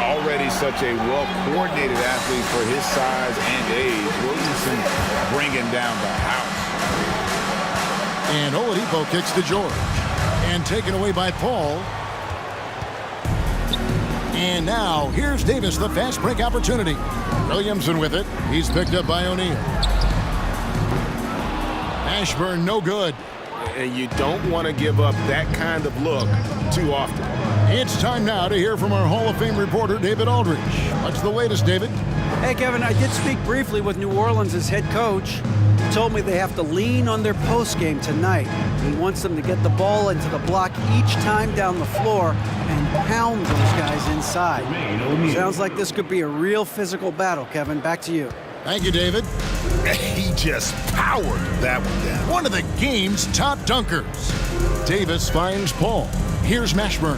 Already such a well-coordinated athlete for his size and age. Williamson bringing down the house. And Oladipo kicks to George. And taken away by Paul. And now, here's Davis, the fast break opportunity. Williamson with it. He's picked up by O'Neal. Ashburn, no good. And you don't want to give up that kind of look too often. It's time now to hear from our Hall of Fame reporter, David Aldridge. What's the latest, David? Hey, Kevin, I did speak briefly with New Orleans' head coach. He told me they have to lean on their post game tonight. He wants them to get the ball into the block each time down the floor and pound those guys inside. Sounds like this could be a real physical battle, Kevin. Back to you. Thank you, David. He just powered that one down. One of the game's top dunkers. Davis finds Paul. Here's Mashburn.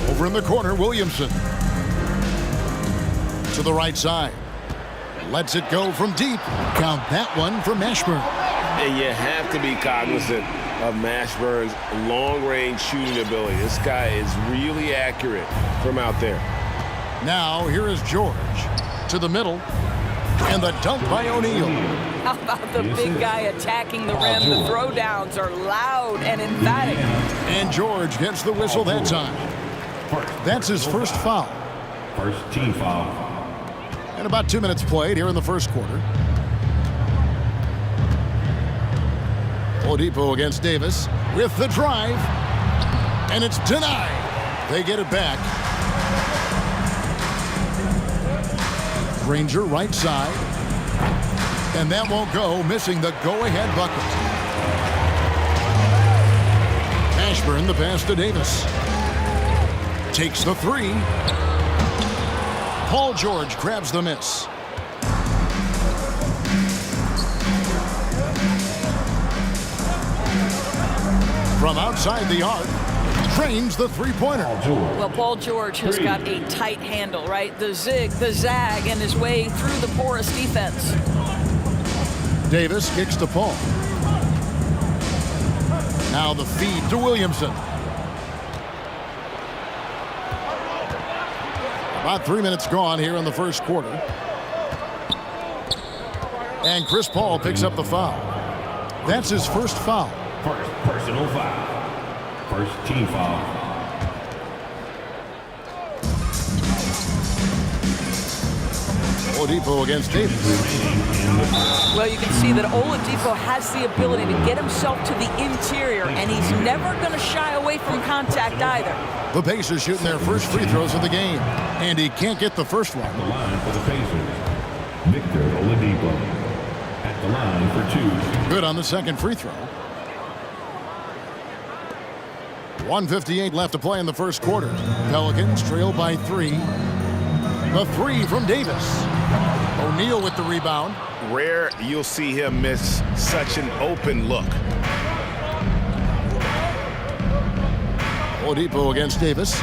Over in the corner, Williamson. To the right side. Lets it go from deep. Count that one for Mashburn. And you have to be cognizant of Mashburn's long-range shooting ability. This guy is really accurate from out there. Now, here is George. To the middle. And the dunk by O'Neal. How about the big guy attacking the rim? The throwdowns are loud and emphatic. And George gets the whistle that time. That's his first foul. First team foul. And about 2 minutes played here in the first quarter. Oladipo against Davis with the drive. And it's denied. They get it back. Granger right side. And that won't go, missing the go-ahead bucket. Ashburn the pass to Davis. Takes the 3. Paul George grabs the miss. From outside the arc, trains the three-pointer. Well, Paul George has got a tight handle, right? The zig, the zag, and his way through the porous defense. Davis kicks to Paul. Now the feed to Williamson. About 3 minutes gone here in the first quarter. And Chris Paul picks up the foul. That's his first foul. First personal foul. First team foul. Oladipo against Davis. Well, you can see that Oladipo has the ability to get himself to the interior, and he's never going to shy away from contact either. The Pacers shooting their first free throws of the game, and he can't get the first one. At the line for the Pacers, Victor Oladipo. At the line for 2. Good on the second free throw. 1:58 left to play in the first quarter. Pelicans trail by 3. The 3 from Davis. O'Neal with the rebound. Rare you'll see him miss such an open look. Oladipo against Davis.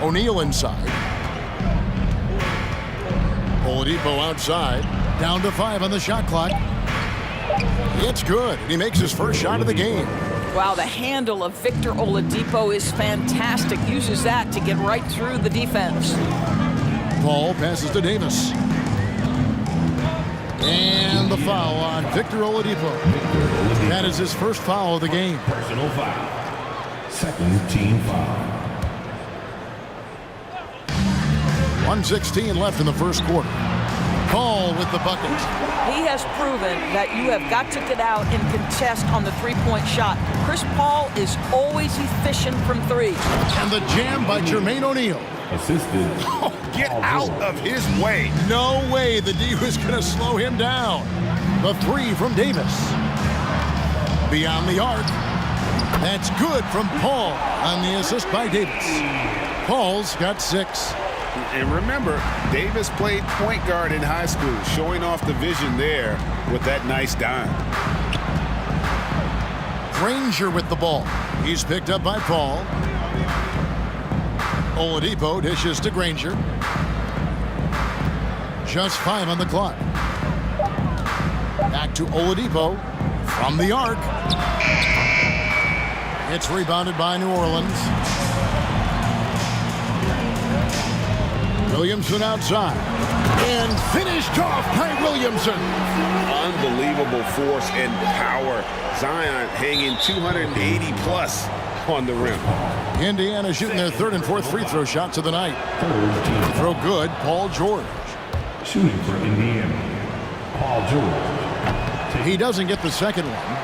O'Neal inside. Oladipo outside. Down to 5 on the shot clock. It's good. He makes his first shot of the game. Wow, the handle of Victor Oladipo is fantastic. Uses that to get right through the defense. Paul passes to Davis. And the foul on Victor Oladipo. That is his first foul of the game. Personal foul. Second team foul. 1:16 left in the first quarter. Paul with the bucket. He has proven that you have got to get out and contest on the three-point shot. Chris Paul is always efficient from 3. And the jam by Jermaine O'Neal. Assisted. Oh, get out of his way. No way the D was going to slow him down. The three from Davis. Beyond the arc. That's good from Paul on the assist by Davis. Paul's got 6. And remember, Davis played point guard in high school, showing off the vision there with that nice dime. Granger with the ball. He's picked up by Paul. Oladipo dishes to Granger. Just 5 on the clock. Back to Oladipo from the arc. It's rebounded by New Orleans. Williamson outside. And finished off by Williamson. Unbelievable force and power. Zion hanging 280 plus on the rim. Indiana shooting their 3rd and 4th free throw shots of the night. Throw good, Paul George. Shooting for Indiana, Paul George. He doesn't get the second one.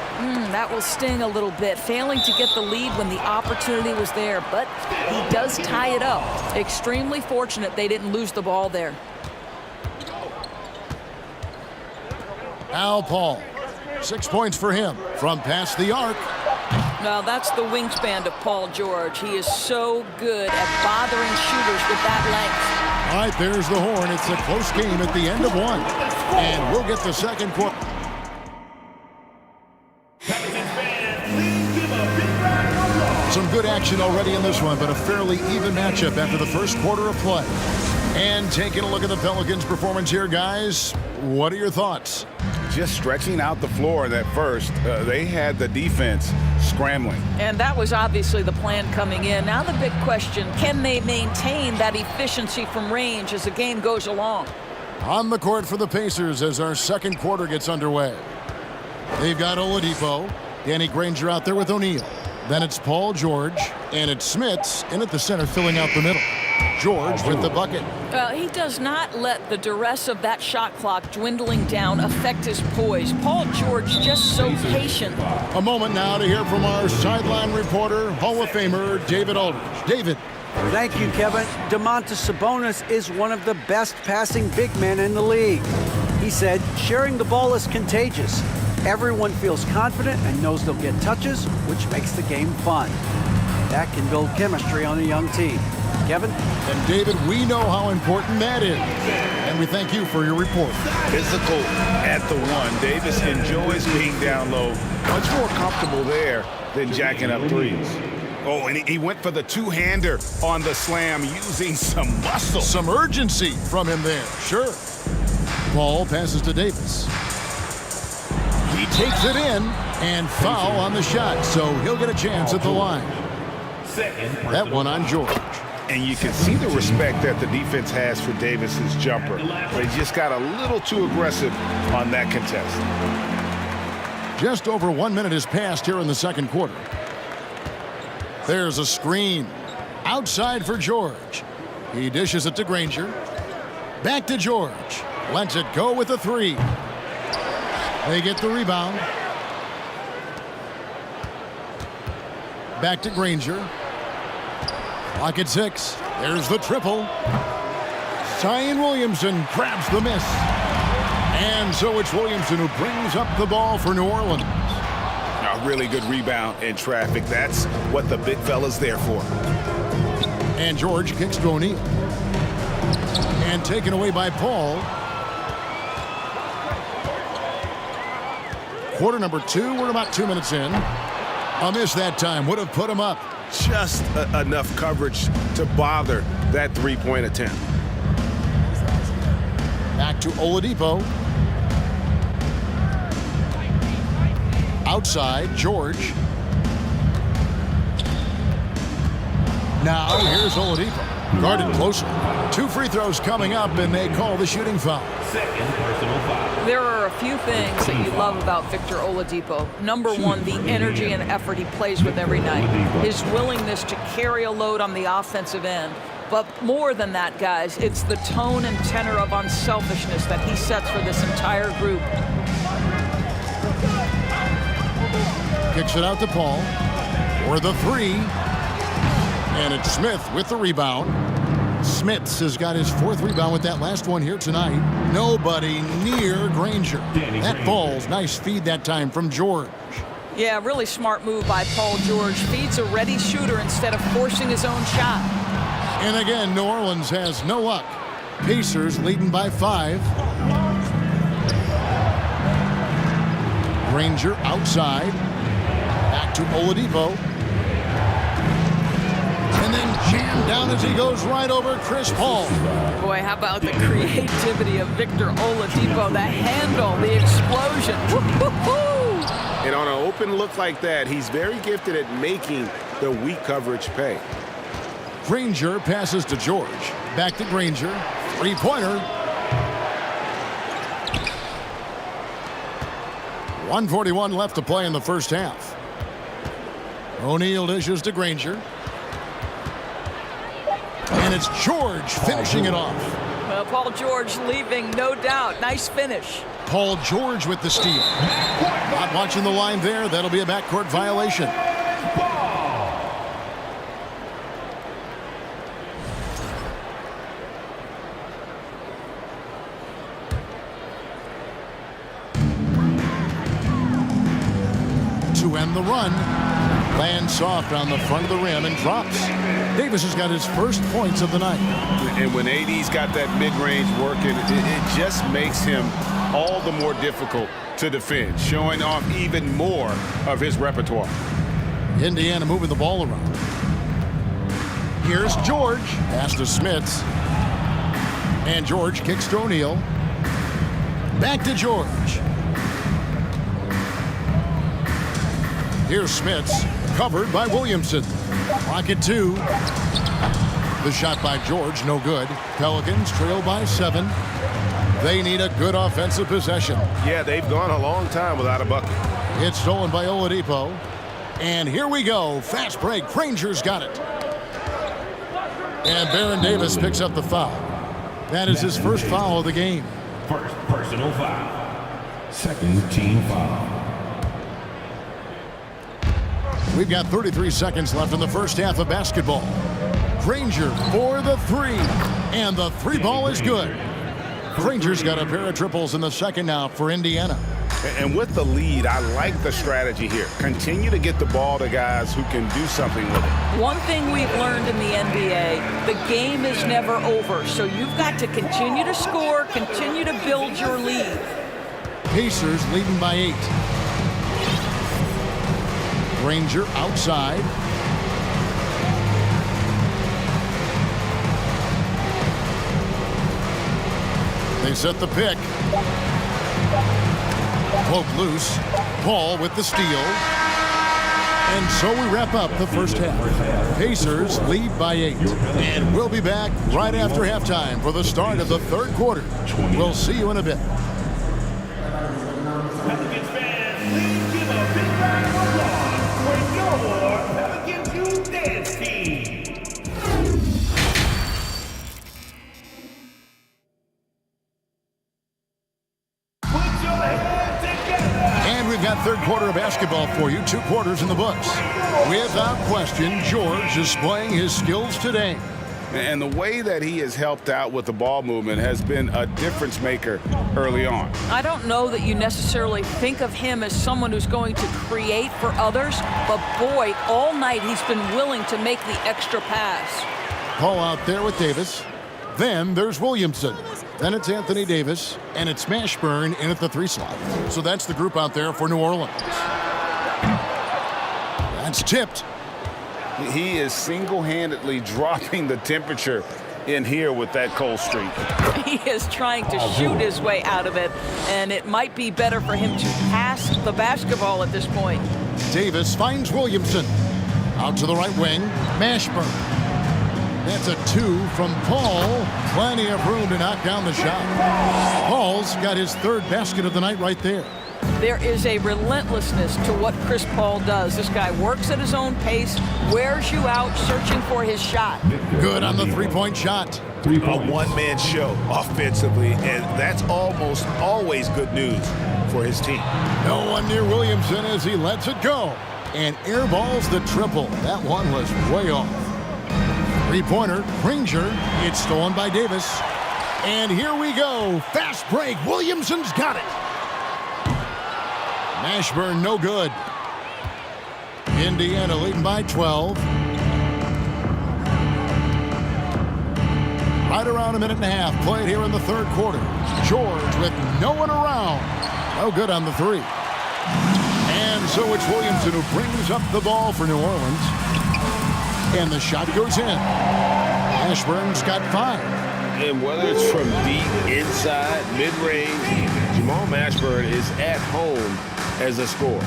That will sting a little bit, failing to get the lead when the opportunity was there, but he does tie it up. Extremely fortunate they didn't lose the ball there. Al Paul, 6 points for him from past the arc. Now that's the wingspan of Paul George. He is so good at bothering shooters with that length. All right, there's the horn. It's a close game at the end of 1. And we'll get the second quarter. Some good action already in this one, but a fairly even matchup after the first quarter of play. And taking a look at the Pelicans' performance here, guys, what are your thoughts? Just stretching out the floor at first. They had the defense scrambling. And that was obviously the plan coming in. Now the big question, can they maintain that efficiency from range as the game goes along? On the court for the Pacers as our second quarter gets underway. They've got Oladipo, Danny Granger out there with O'Neal. Then it's Paul George, and it's Smits in at the center filling out the middle. George with the bucket. He does not let the duress of that shot clock dwindling down affect his poise. Paul George just so patient. A moment now to hear from our sideline reporter, Hall of Famer David Aldridge. David. Thank you, Kevin. Domantas Sabonis is one of the best passing big men in the league. He said, sharing the ball is contagious. Everyone feels confident and knows they'll get touches, which makes the game fun. That can build chemistry on a young team. Kevin? And David, we know how important that is. And we thank you for your report. Physical at the 1. Davis enjoys being down low. Much more comfortable there than jacking up threes. Oh, and he went for the two-hander on the slam using some muscle. Some urgency from him there, sure. Paul passes to Davis. He takes it in and foul on the shot, so he'll get a chance at the line. That one on George. And you can see the respect that the defense has for Davis's jumper. But he just got a little too aggressive on that contest. Just over 1 minute has passed here in the second quarter. There's a screen. Outside for George. He dishes it to Granger. Back to George. Lets it go with a 3. They get the rebound. Back to Granger. Clock at 6. There's the triple. Zion Williamson grabs the miss. And so it's Williamson who brings up the ball for New Orleans. A really good rebound in traffic. That's what the big fella's there for. And George kicks to O'Neal. And taken away by Paul. Quarter number 2. We're about 2 minutes in. A miss that time would have put him up. Just enough coverage to bother that three-point attempt. Back to Oladipo. Outside, George. Now here's Oladipo. Guarded closer. 2 free throws coming up, and they call the shooting foul. Second personal foul. There are a few things that you love about Victor Oladipo. Number 1, the energy and effort he plays with every night. His willingness to carry a load on the offensive end. But more than that, guys, it's the tone and tenor of unselfishness that he sets for this entire group. Kicks it out to Paul. For the 3. And it's Smith with the rebound. Smits has got his 4th rebound with that last one here tonight. Nobody near Granger. That falls. Nice feed that time from George. Yeah, really smart move by Paul George. Feeds a ready shooter instead of forcing his own shot. And again, New Orleans has no luck. Pacers leading by 5. Granger outside. Back to Oladipo. And then jammed down as he goes right over Chris Paul. Boy, how about the creativity of Victor Oladipo? The handle, the explosion. Woo-hoo-hoo! And on an open look like that, he's very gifted at making the weak coverage pay. Granger passes to George. Back to Granger. 3-pointer. 1:41 left to play in the first half. O'Neal dishes to Granger. And it's George finishing it off. Well, Paul George leaving, no doubt. Nice finish. Paul George with the steal. Not watching the line there. That'll be a backcourt violation. To end the run. Lands soft on the front of the rim and drops. Davis has got his first points of the night. And when AD's got that mid-range working, it just makes him all the more difficult to defend, showing off even more of his repertoire. Indiana moving the ball around. Here's George. Pass to Smits. And George kicks to O'Neal. Back to George. Here's Smits. Covered by Williamson. Clock at 2. The shot by George, no good. Pelicans trail by 7. They need a good offensive possession. Yeah, they've gone a long time without a bucket. It's stolen by Oladipo. And here we go. Fast break. Granger's got it. And Baron Davis picks up the foul. That is his first foul of the game. First personal foul. Second team foul. We've got 33 seconds left in the first half of basketball. Granger for the 3. And the 3 ball is good. Granger's got a pair of triples in the second now for Indiana. And with the lead, I like the strategy here. Continue to get the ball to guys who can do something with it. One thing we've learned in the NBA, the game is never over. So you've got to continue to score, continue to build your lead. Pacers leading by 8. Granger outside. They set the pick. Poke loose. Paul with the steal. And so we wrap up the first half. Pacers lead by 8. And we'll be back right after halftime for the start of the third quarter. We'll see you in a bit. Pelicans fans, please give a big round of applause for your Pelicans Youth Dance Team. Put your hands together. And we've got third quarter of basketball for you. 2 quarters in the books. Without question, George displaying his skills today. And the way that he has helped out with the ball movement has been a difference maker early on. I don't know that you necessarily think of him as someone who's going to create for others, but boy, all night he's been willing to make the extra pass. Paul out there with Davis. Then there's Williamson. Then it's Anthony Davis, and it's Mashburn in at the 3 slot. So that's the group out there for New Orleans. That's tipped. He is single-handedly dropping the temperature in here with that cold streak. He is trying to shoot his way out of it, and it might be better for him to pass the basketball at this point. Davis finds Williamson. Out to the right wing, Mashburn. That's a 2 from Paul. Plenty of room to knock down the shot. Paul's got his 3rd basket of the night right there. There is a relentlessness to what Chris Paul does. This guy works at his own pace, wears you out, searching for his shot. Good on the 3-point shot. A one-man show offensively, and that's almost always good news for his team. No one near Williamson as he lets it go. And airballs the triple. That one was way off. Three-pointer, Granger. It's stolen by Davis. And here we go. Fast break. Williamson's got it. Mashburn, no good. Indiana leading by 12. Right around a minute and a half played here in the third quarter. George with no one around. No good on the three. And so it's Williamson who brings up the ball for New Orleans. And the shot goes in. Mashburn's got 5. And whether it's from deep, inside, mid-range, Jamal Mashburn is at home as a scorer.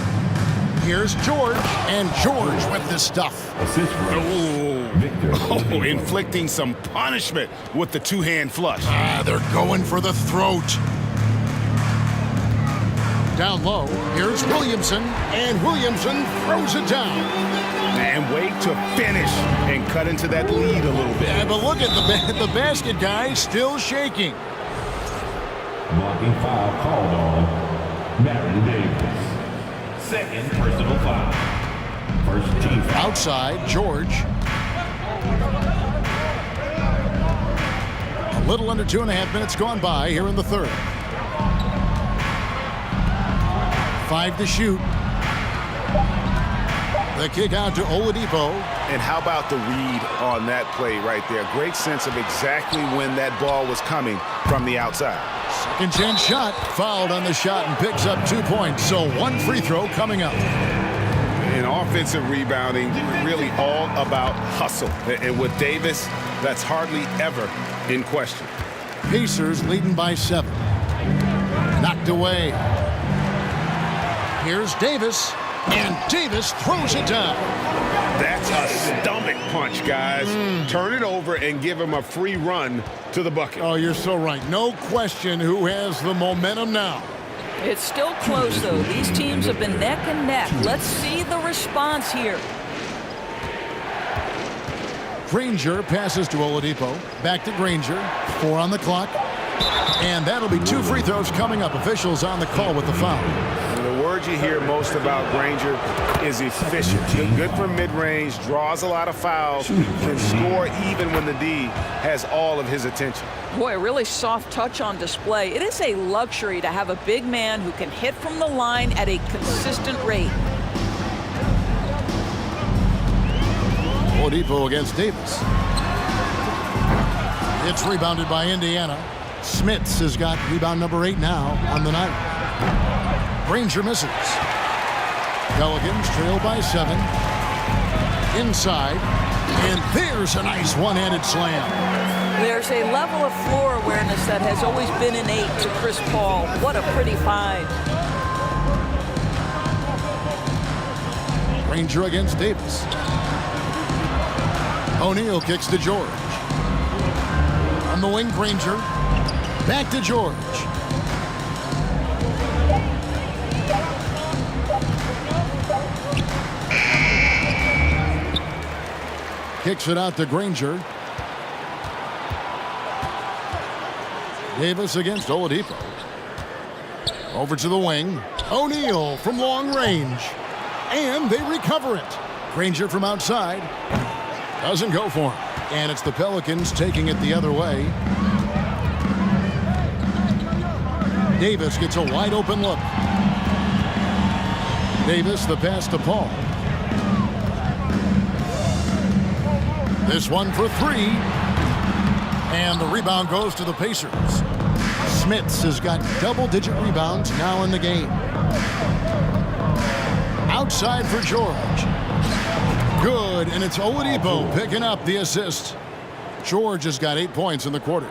Here's George, and George with this stuff. Inflicting some punishment with the two-hand flush. They're going for the throat. Down low, here's Williamson, and Williamson throws it down. And wait to finish and cut into that lead a little bit. Yeah, but look at the basket guy still shaking. Blocking foul called on Baron Davis. Second personal foul. First team foul. Outside, George. A little under 2.5 minutes gone by here in the third. 5 to shoot. The kick out to Oladipo. And how about the read on that play right there? Great sense of exactly when that ball was coming from the outside. Second chance shot. Fouled on the shot and picks up 2 points. So 1 free throw coming up. In offensive rebounding, really all about hustle. And with Davis, that's hardly ever in question. Pacers leading by 7. Knocked away. Here's Davis. And Davis throws it down. That's a stomach punch, guys. Turn it over and give him a free run to the bucket. Oh, you're so right. No question who has the momentum now. It's still close, though. These teams have been neck and neck. Let's see the response here. Granger passes to Oladipo. Back to Granger. 4 on the clock. And that'll be 2 free throws coming up. Officials on the call with the foul. The word you hear most about Granger is efficient. Good from mid-range, draws a lot of fouls, can score even when the D has all of his attention. Boy, a really soft touch on display. It is a luxury to have a big man who can hit from the line at a consistent rate. Oladipo against Davis. It's rebounded by Indiana. Smits has got rebound number 8 now on the night. Granger misses. Pelicans trail by 7. Inside. And there's a nice one-handed slam. There's a level of floor awareness that has always been innate to Chris Paul. What a pretty find. Granger against Davis. O'Neal kicks to George. On the wing, Granger. Back to George. Kicks it out to Granger. Davis against Oladipo. Over to the wing. O'Neal from long range. And they recover it. Granger from outside. Doesn't go for him. And it's the Pelicans taking it the other way. Davis gets a wide open look. Davis the pass to Paul. This one for 3. And the rebound goes to the Pacers. Smits has got double-digit rebounds now in the game. Outside for George. Good, and it's Oladipo picking up the assist. George has got 8 points in the quarter.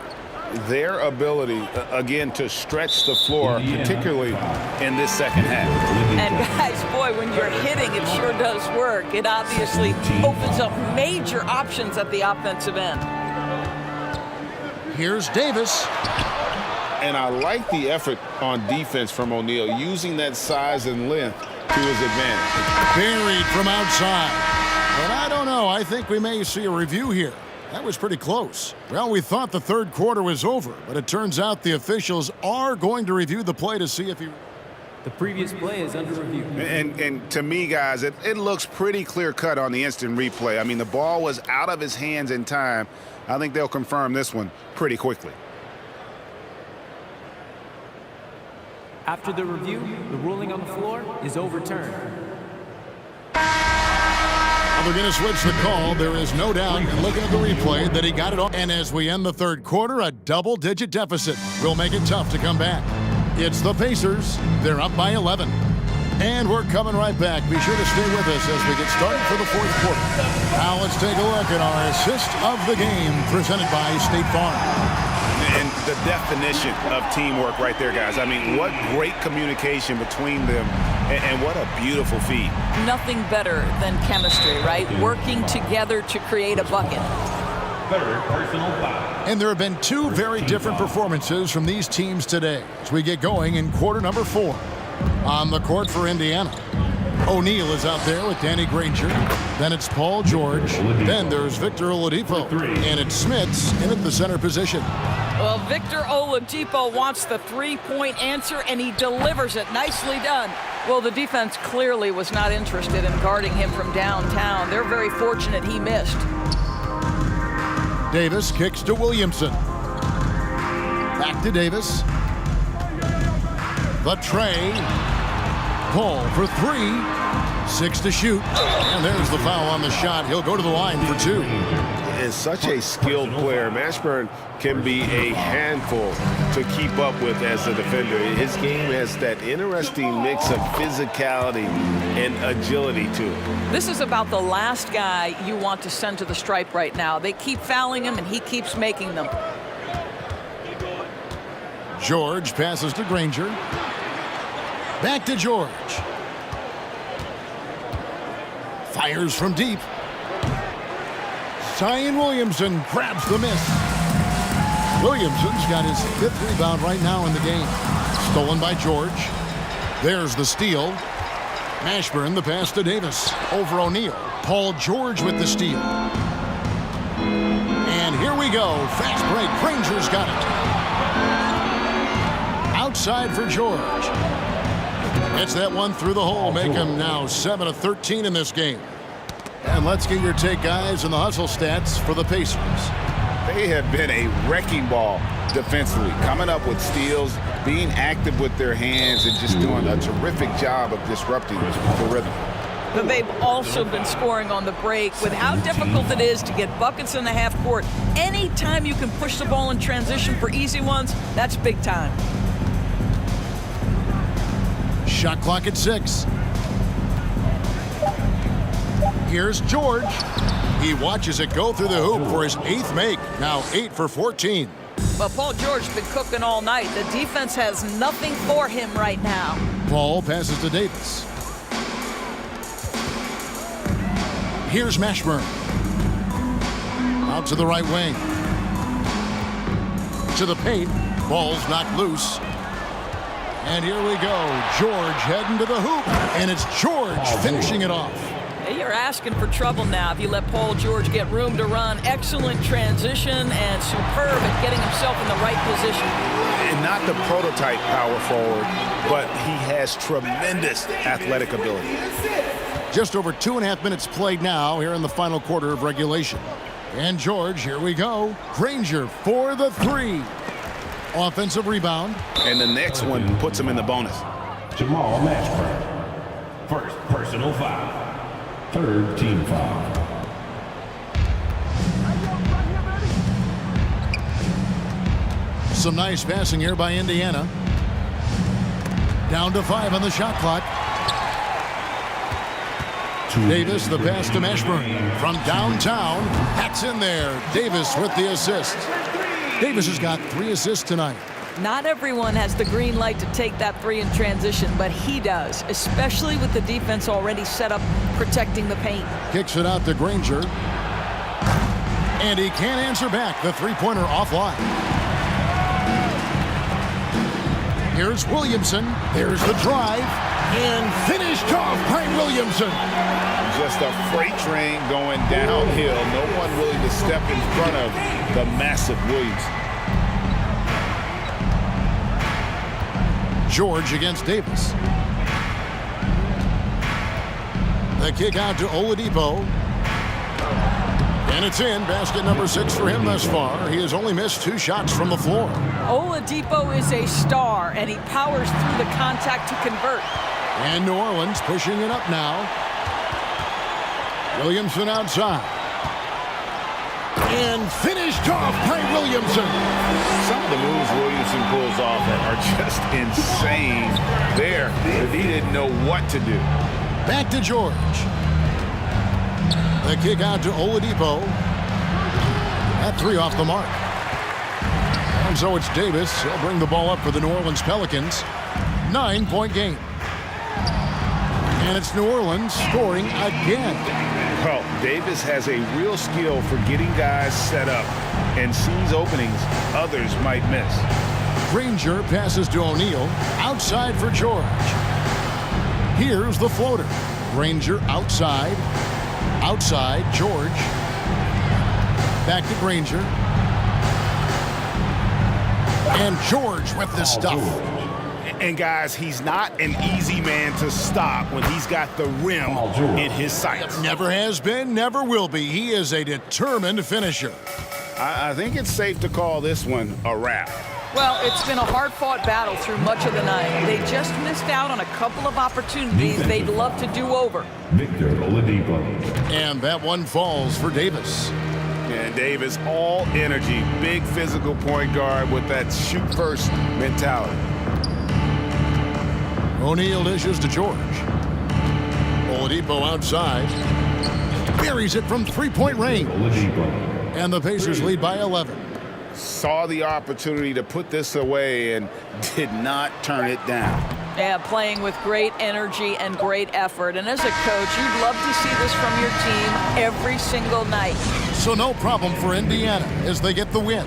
Their ability, again, to stretch the floor, particularly in this second half. And guys, boy, when you're hitting, it sure does work. It obviously opens up major options at the offensive end. Here's Davis. And I like the effort on defense from O'Neal, using that size and length to his advantage. Buried from outside. But I don't know. I think we may see a review here. That was pretty close. Well, we thought the third quarter was over, but it turns out the officials are going to review the play to see if he... The previous play is under review. And to me, guys, it looks pretty clear-cut on the instant replay. I mean, the ball was out of his hands in time. I think they'll confirm this one pretty quickly. After the review, the ruling on the floor is overturned. They're going to switch the call. There is no doubt, looking at the replay, that he got it all. And as we end the third quarter, a double-digit deficit will make it tough to come back. It's the Pacers. They're up by 11. And we're coming right back. Be sure to stay with us as we get started for the fourth quarter. Now let's take a look at our assist of the game presented by State Farm. And the definition of teamwork right there, guys. I mean, what great communication between them, and what a beautiful feed. Nothing better than chemistry, right? Working together to create a bucket. Third personal foul. And there have been two very different performances from these teams today as we get going in quarter number 4. On the court for Indiana, O'Neal is out there with Danny Granger. Then it's Paul George. Then there's Victor Oladipo. And it's Smits in at the center position. Well, Victor Oladipo wants the three-point answer, and he delivers it. Nicely done. Well, the defense clearly was not interested in guarding him from downtown. They're very fortunate he missed. Davis kicks to Williamson. Back to Davis. The tray. Paul for 3. 6 to shoot. And there's the foul on the shot. He'll go to the line for 2. Is such a skilled player. Mashburn can be a handful to keep up with as a defender. His game has that interesting mix of physicality and agility to it. This is about the last guy you want to send to the stripe right now. They keep fouling him, and he keeps making them. George passes to Granger. Back to George. Fires from deep. Zion Williamson grabs the miss. Williamson's got his 5th rebound right now in the game. Stolen by George. There's the steal. Mashburn the pass to Davis. Over O'Neal. Paul George with the steal. And here we go. Fast break. Granger's got it. Outside for George. Gets that one through the hole. Make him now 7 of 13 in this game. And let's get your take, guys, on the hustle stats for the Pacers. They have been a wrecking ball defensively, coming up with steals, being active with their hands, and just doing a terrific job of disrupting the rhythm. But they've also been scoring on the break with how difficult it is to get buckets in the half court. Anytime you can push the ball in transition for easy ones, that's big time. Shot clock at 6. Here's George. He watches it go through the hoop for his 8th make. Now 8 for 14. Well, Paul George's been cooking all night. The defense has nothing for him right now. Paul passes to Davis. Here's Mashburn. Out to the right wing. To the paint. Ball's knocked loose. And here we go. George heading to the hoop. And it's George finishing it off. You're asking for trouble now if you let Paul George get room to run. Excellent transition and superb at getting himself in the right position. And not the prototype power forward, but he has tremendous athletic ability. Just over 2.5 minutes played now here in the final quarter of regulation. And George, here we go. Granger for the 3. Offensive rebound. And the next one puts him in the bonus. Jamal Mashburn. First personal foul. 3rd team foul. Some nice passing here by Indiana. Down to 5 on the shot clock. Davis, the pass to Mashburn. From downtown, that's in there. Davis with the assist. Davis has got 3 assists tonight. Not everyone has the green light to take that 3 in transition, but he does, especially with the defense already set up protecting the paint. Kicks it out to Granger. And he can't answer back. The 3-pointer offline. Here's Williamson. There's the drive. And finished off by Williamson. Just a freight train going downhill. No one willing to step in front of the massive Williamson. George against Davis. The kick out to Oladipo. And it's in. Basket number 6 for him thus far. He has only missed 2 shots from the floor. Oladipo is a star, and he powers through the contact to convert. And New Orleans pushing it up now. Williamson outside. And finished off by Williamson. Some of the moves Williamson pulls off are just insane there, but he didn't know what to do. Back to George. The kick out to Oladipo. That 3 off the mark. And so it's Davis. He'll bring the ball up for the New Orleans Pelicans. 9-point game. And it's New Orleans scoring again. Well, Davis has a real skill for getting guys set up and sees openings others might miss. Granger passes to O'Neal. Outside for George. Here's the floater. Granger outside. Outside, George. Back to Granger. And George with the stuff. And guys, he's not an easy man to stop when he's got the rim in his sights. Never has been, never will be. He is a determined finisher. I think it's safe to call this one a wrap. Well, it's been a hard-fought battle through much of the night. They just missed out on a couple of opportunities they'd love to do over. Victor Oladipo. And that one falls for Davis. And Davis, all energy, big physical point guard with that shoot-first mentality. O'Neal dishes to George. Oladipo outside. Buries it from 3-point range. Oladipo. And the Pacers lead by 11. Saw the opportunity to put this away and did not turn it down. Yeah, playing with great energy and great effort. And as a coach, you'd love to see this from your team every single night. So no problem for Indiana as they get the win.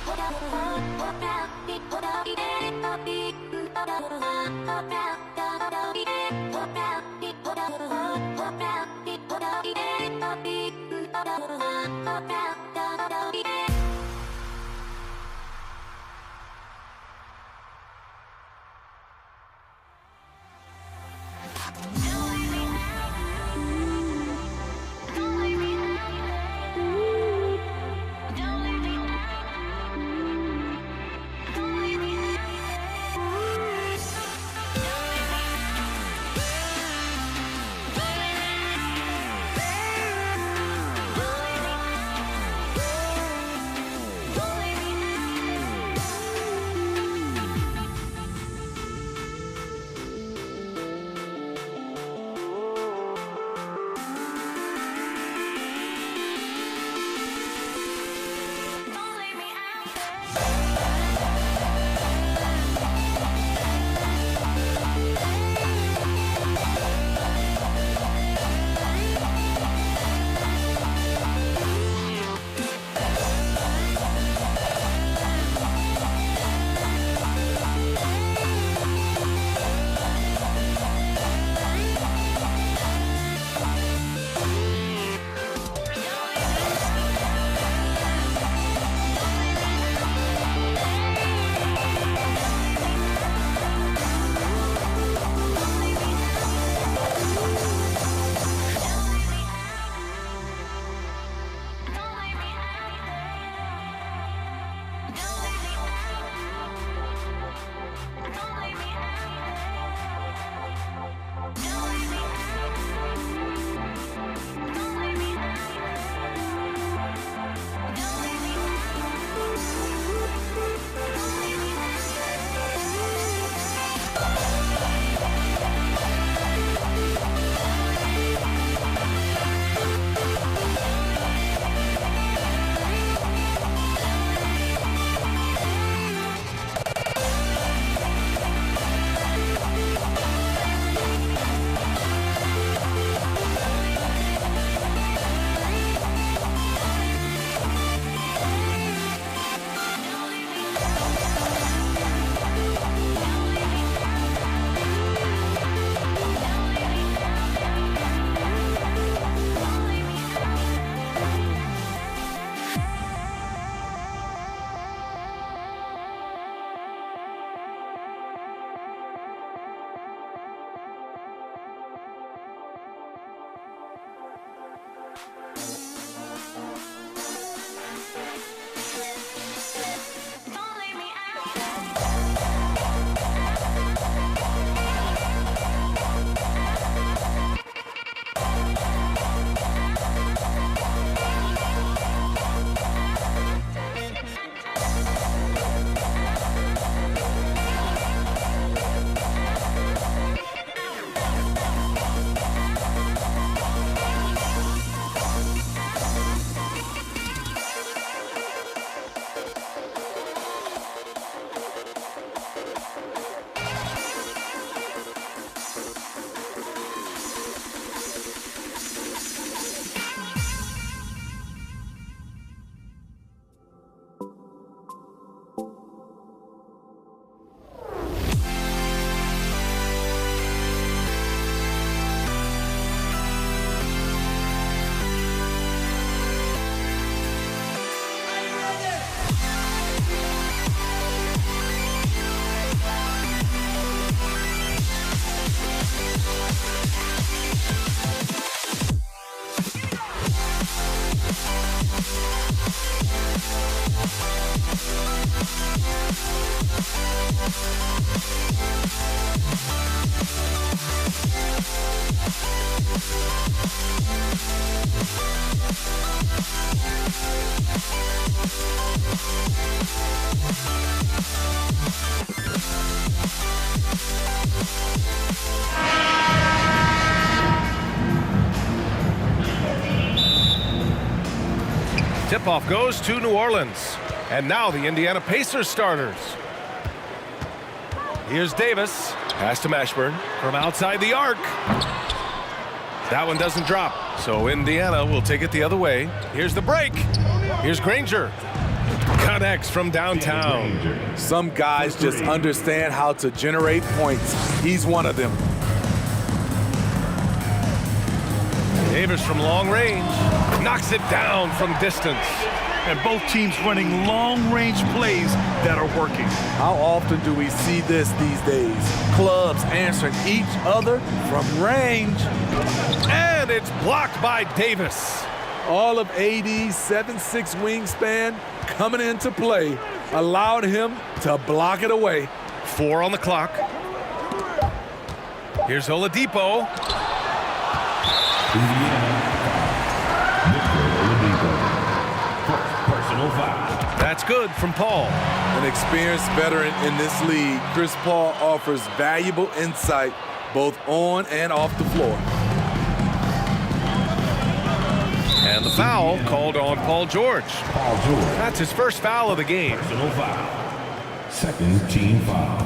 Put up a Tip-off goes to New Orleans. And now the Indiana Pacers starters. Here's Davis. Pass to Mashburn from outside the arc. That one doesn't drop. So Indiana will take it the other way. Here's the break. Here's Granger. Connects from downtown. Some guys just understand how to generate points. He's one of them. Davis from long range. Knocks it down from distance. And both teams running long-range plays that are working. How often do we see this these days? Clubs answering each other from range. And it's blocked by Davis. All of AD's 7'6" wingspan coming into play, allowed him to block it away. 4 on the clock. Here's Oladipo. That's good from Paul. An experienced veteran in this league, Chris Paul offers valuable insight both on and off the floor. And the foul called on Paul George. That's his first foul of the game. Second team foul.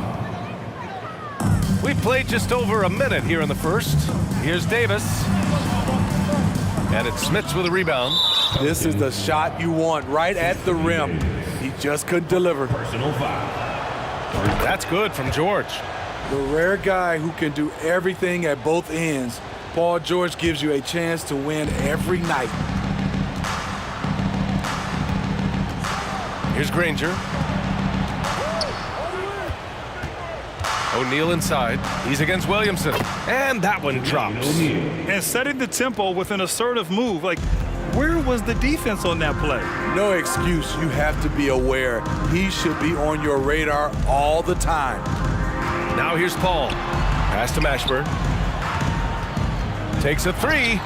We've played just over a minute here in the first. Here's Davis. And it's Smits with a rebound. This is the shot you want right at the rim. He just couldn't deliver. Personal foul. That's good from George. The rare guy who can do everything at both ends. Paul George gives you a chance to win every night. Here's Granger. O'Neal inside. He's against Williamson. And that one drops. And setting the tempo with an assertive move. Like, where was the defense on that play? No excuse. You have to be aware. He should be on your radar all the time. Now here's Paul. Pass to Mashburn. Takes a 3.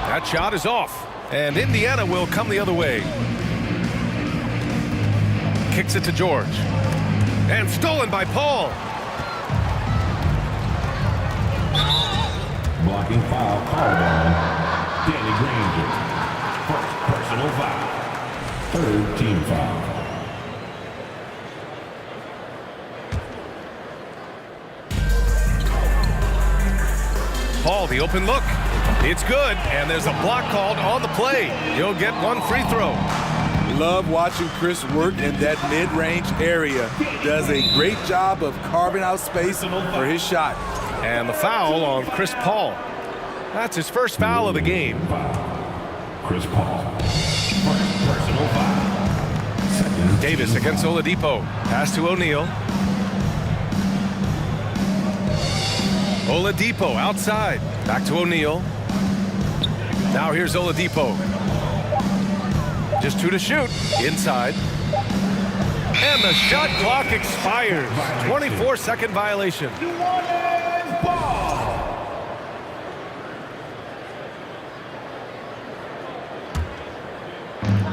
That shot is off. And Indiana will come the other way. Kicks it to George. And stolen by Paul. Blocking foul called on Danny Granger. First personal foul. Third team foul. Paul, the open look. It's good, and there's a block called on the play. He'll get one free throw. Love watching Chris work in that mid-range area. Does a great job of carving out space for his shot. And the foul on Chris Paul. That's his first foul of the game. Chris Paul. First personal foul. Second. Davis against Oladipo. Pass to O'Neal. Oladipo outside. Back to O'Neal. Now here's Oladipo. Just 2 to shoot. Inside. And the shot clock expires. 24-second violation.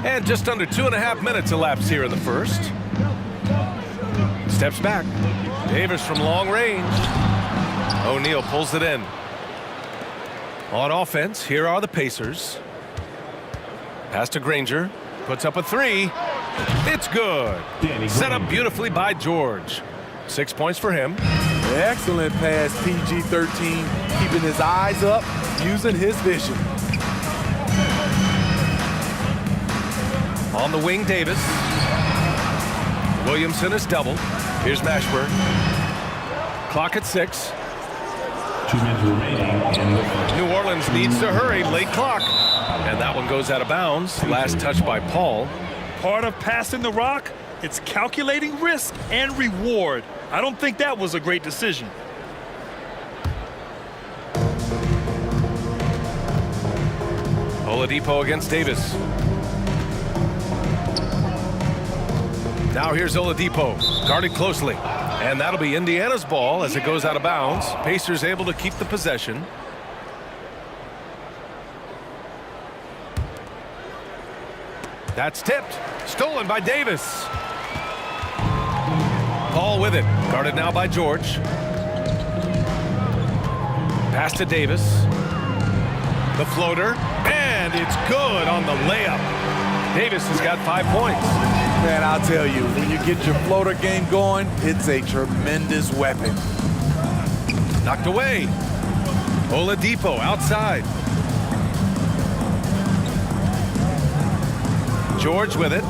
And just under 2.5 minutes elapsed here in the first. Steps back. Davis from long range. O'Neal pulls it in. On offense, here are the Pacers. Pass to Granger. Puts up a 3. It's good. Set up beautifully by George. 6 points for him. Excellent pass, PG-13. Keeping his eyes up, using his vision. On the wing, Davis. Williamson is doubled. Here's Mashburn. Clock at 6. 2 minutes remaining in the first. New Orleans needs to hurry. Late clock. And that one goes out of bounds. Last touch by Paul. Part of passing the rock, it's calculating risk and reward. I don't think that was a great decision. Oladipo against Davis. Now here's Oladipo, guarded closely. And that'll be Indiana's ball as it goes out of bounds. Pacers able to keep the possession. That's tipped. Stolen by Davis. Paul with it. Guarded now by George. Pass to Davis. The floater. And it's good on the layup. Davis has got 5 points. Man, I'll tell you, when you get your floater game going, it's a tremendous weapon. Knocked away. Oladipo outside. George with it.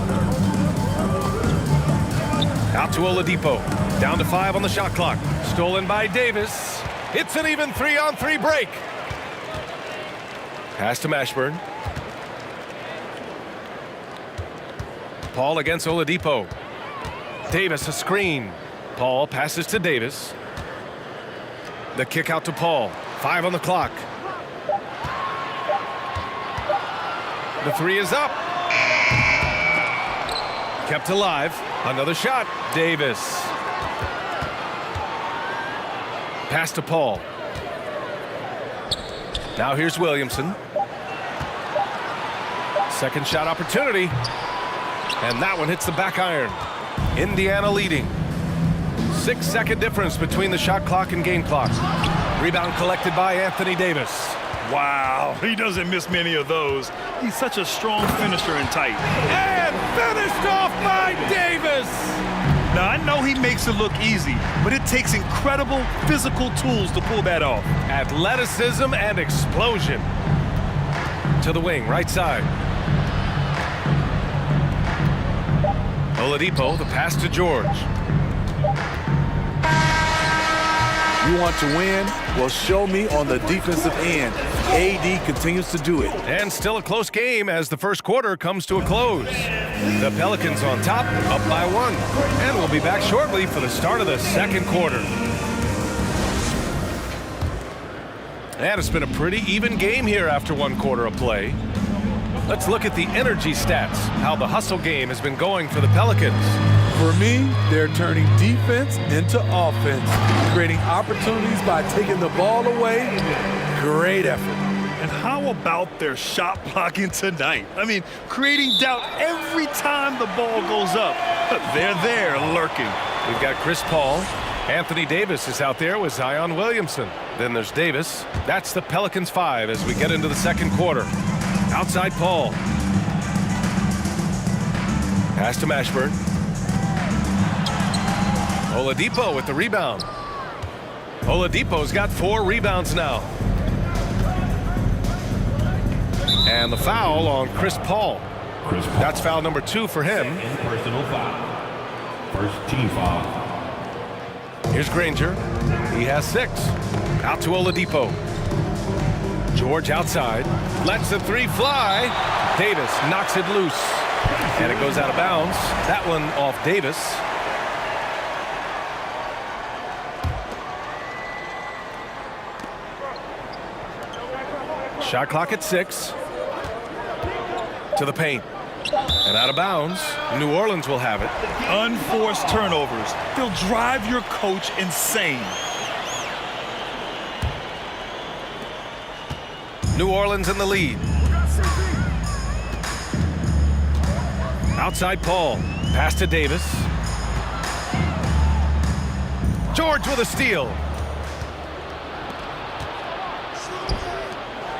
Out to Oladipo. Down to 5 on the shot clock. Stolen by Davis. It's an even 3-on-3 break. Pass to Mashburn. Paul against Oladipo. Davis a screen. Paul passes to Davis. The kick out to Paul. 5 on the clock. The 3 is up. Kept alive. Another shot. Davis. Pass to Paul. Now here's Williamson. Second shot opportunity. And that one hits the back iron. Indiana leading. 6-second difference between the shot clock and game clock. Rebound collected by Anthony Davis. Wow, he doesn't miss many of those. He's such a strong finisher and tight. And finished off by Davis. Now, I know he makes it look easy, but it takes incredible physical tools to pull that off. Athleticism and explosion. To the wing, right side. Oladipo, the pass to George. You want to win? Well, show me on the defensive end. AD continues to do it. And still a close game as the first quarter comes to a close. The Pelicans on top, up by 1. And we'll be back shortly for the start of the second quarter. And it's been a pretty even game here after 1 quarter of play. Let's look at the energy stats, how the hustle game has been going for the Pelicans. For me, they're turning defense into offense, creating opportunities by taking the ball away. Great effort. And how about their shot blocking tonight? I mean, creating doubt every time the ball goes up. They're there lurking. We've got Chris Paul. Anthony Davis is out there with Zion Williamson. Then there's Davis. That's the Pelicans 5 as we get into the second quarter. Outside Paul. Pass to Mashburn. Oladipo with the rebound. Oladipo's got 4 rebounds now. And the foul on Chris Paul. That's foul number 2 for him. Personal foul. First team foul. Here's Granger. He has 6. Out to Oladipo. George outside. Lets the 3 fly. Davis knocks it loose. And it goes out of bounds. That one off Davis. Shot clock at 6. To the paint. And out of bounds. New Orleans will have it. Unforced turnovers. They'll drive your coach insane. New Orleans in the lead. Outside Paul. Pass to Davis. George with a steal.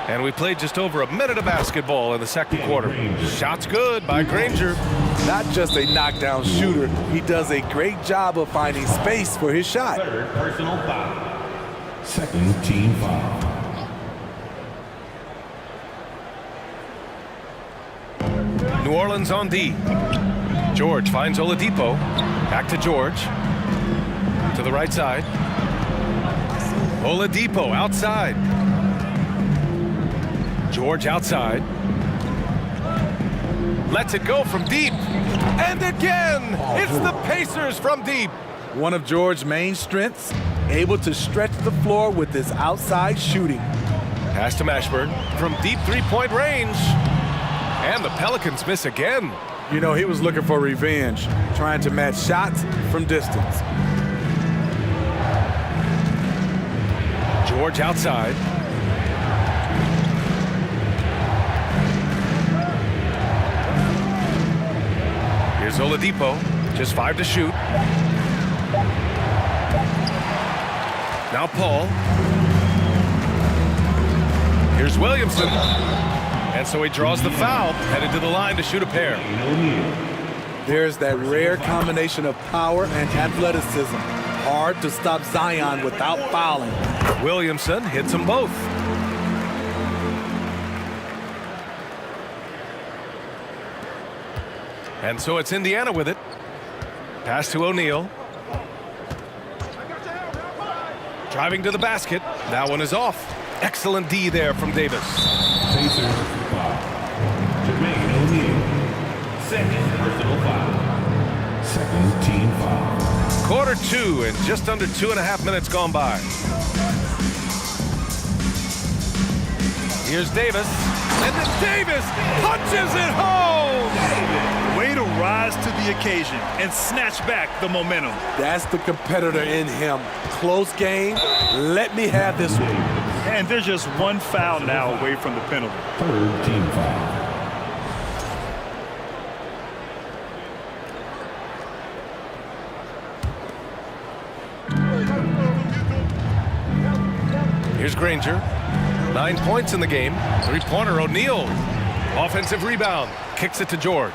And we played just over a minute of basketball in the second quarter. Shots good by Granger. Not just a knockdown shooter, he does a great job of finding space for his shot. Third personal foul. Second team foul. New Orleans on D. George finds Oladipo. Back to George. To the right side. Oladipo outside. George outside. Lets it go from deep. And again, it's the Pacers from deep. One of George's main strengths, able to stretch the floor with his outside shooting. Pass to Mashburn from deep 3-point range. And the Pelicans miss again. You know, he was looking for revenge, trying to match shots from distance. George outside. Here's Oladipo, just 5 to shoot. Now Paul. Here's Williamson. And so he draws the foul, headed to the line to shoot a pair. There's that rare combination of power and athleticism. Hard to stop Zion without fouling. Williamson hits them both. And so it's Indiana with it. Pass to O'Neal. Driving to the basket. That one is off. Excellent D there from Davis. Pacers foul. Jermaine O'Neal. Second personal foul. Second team foul. Quarter 2 and just under 2.5 minutes gone by. Here's Davis. And then Davis punches it home. Way to rise to the occasion and snatch back the momentum. That's the competitor in him. Close game. Let me have this one. And they're just one foul now away from the penalty. Third team foul. Here's Granger. 9 points in the game. Three-pointer O'Neal. Offensive rebound. Kicks it to George.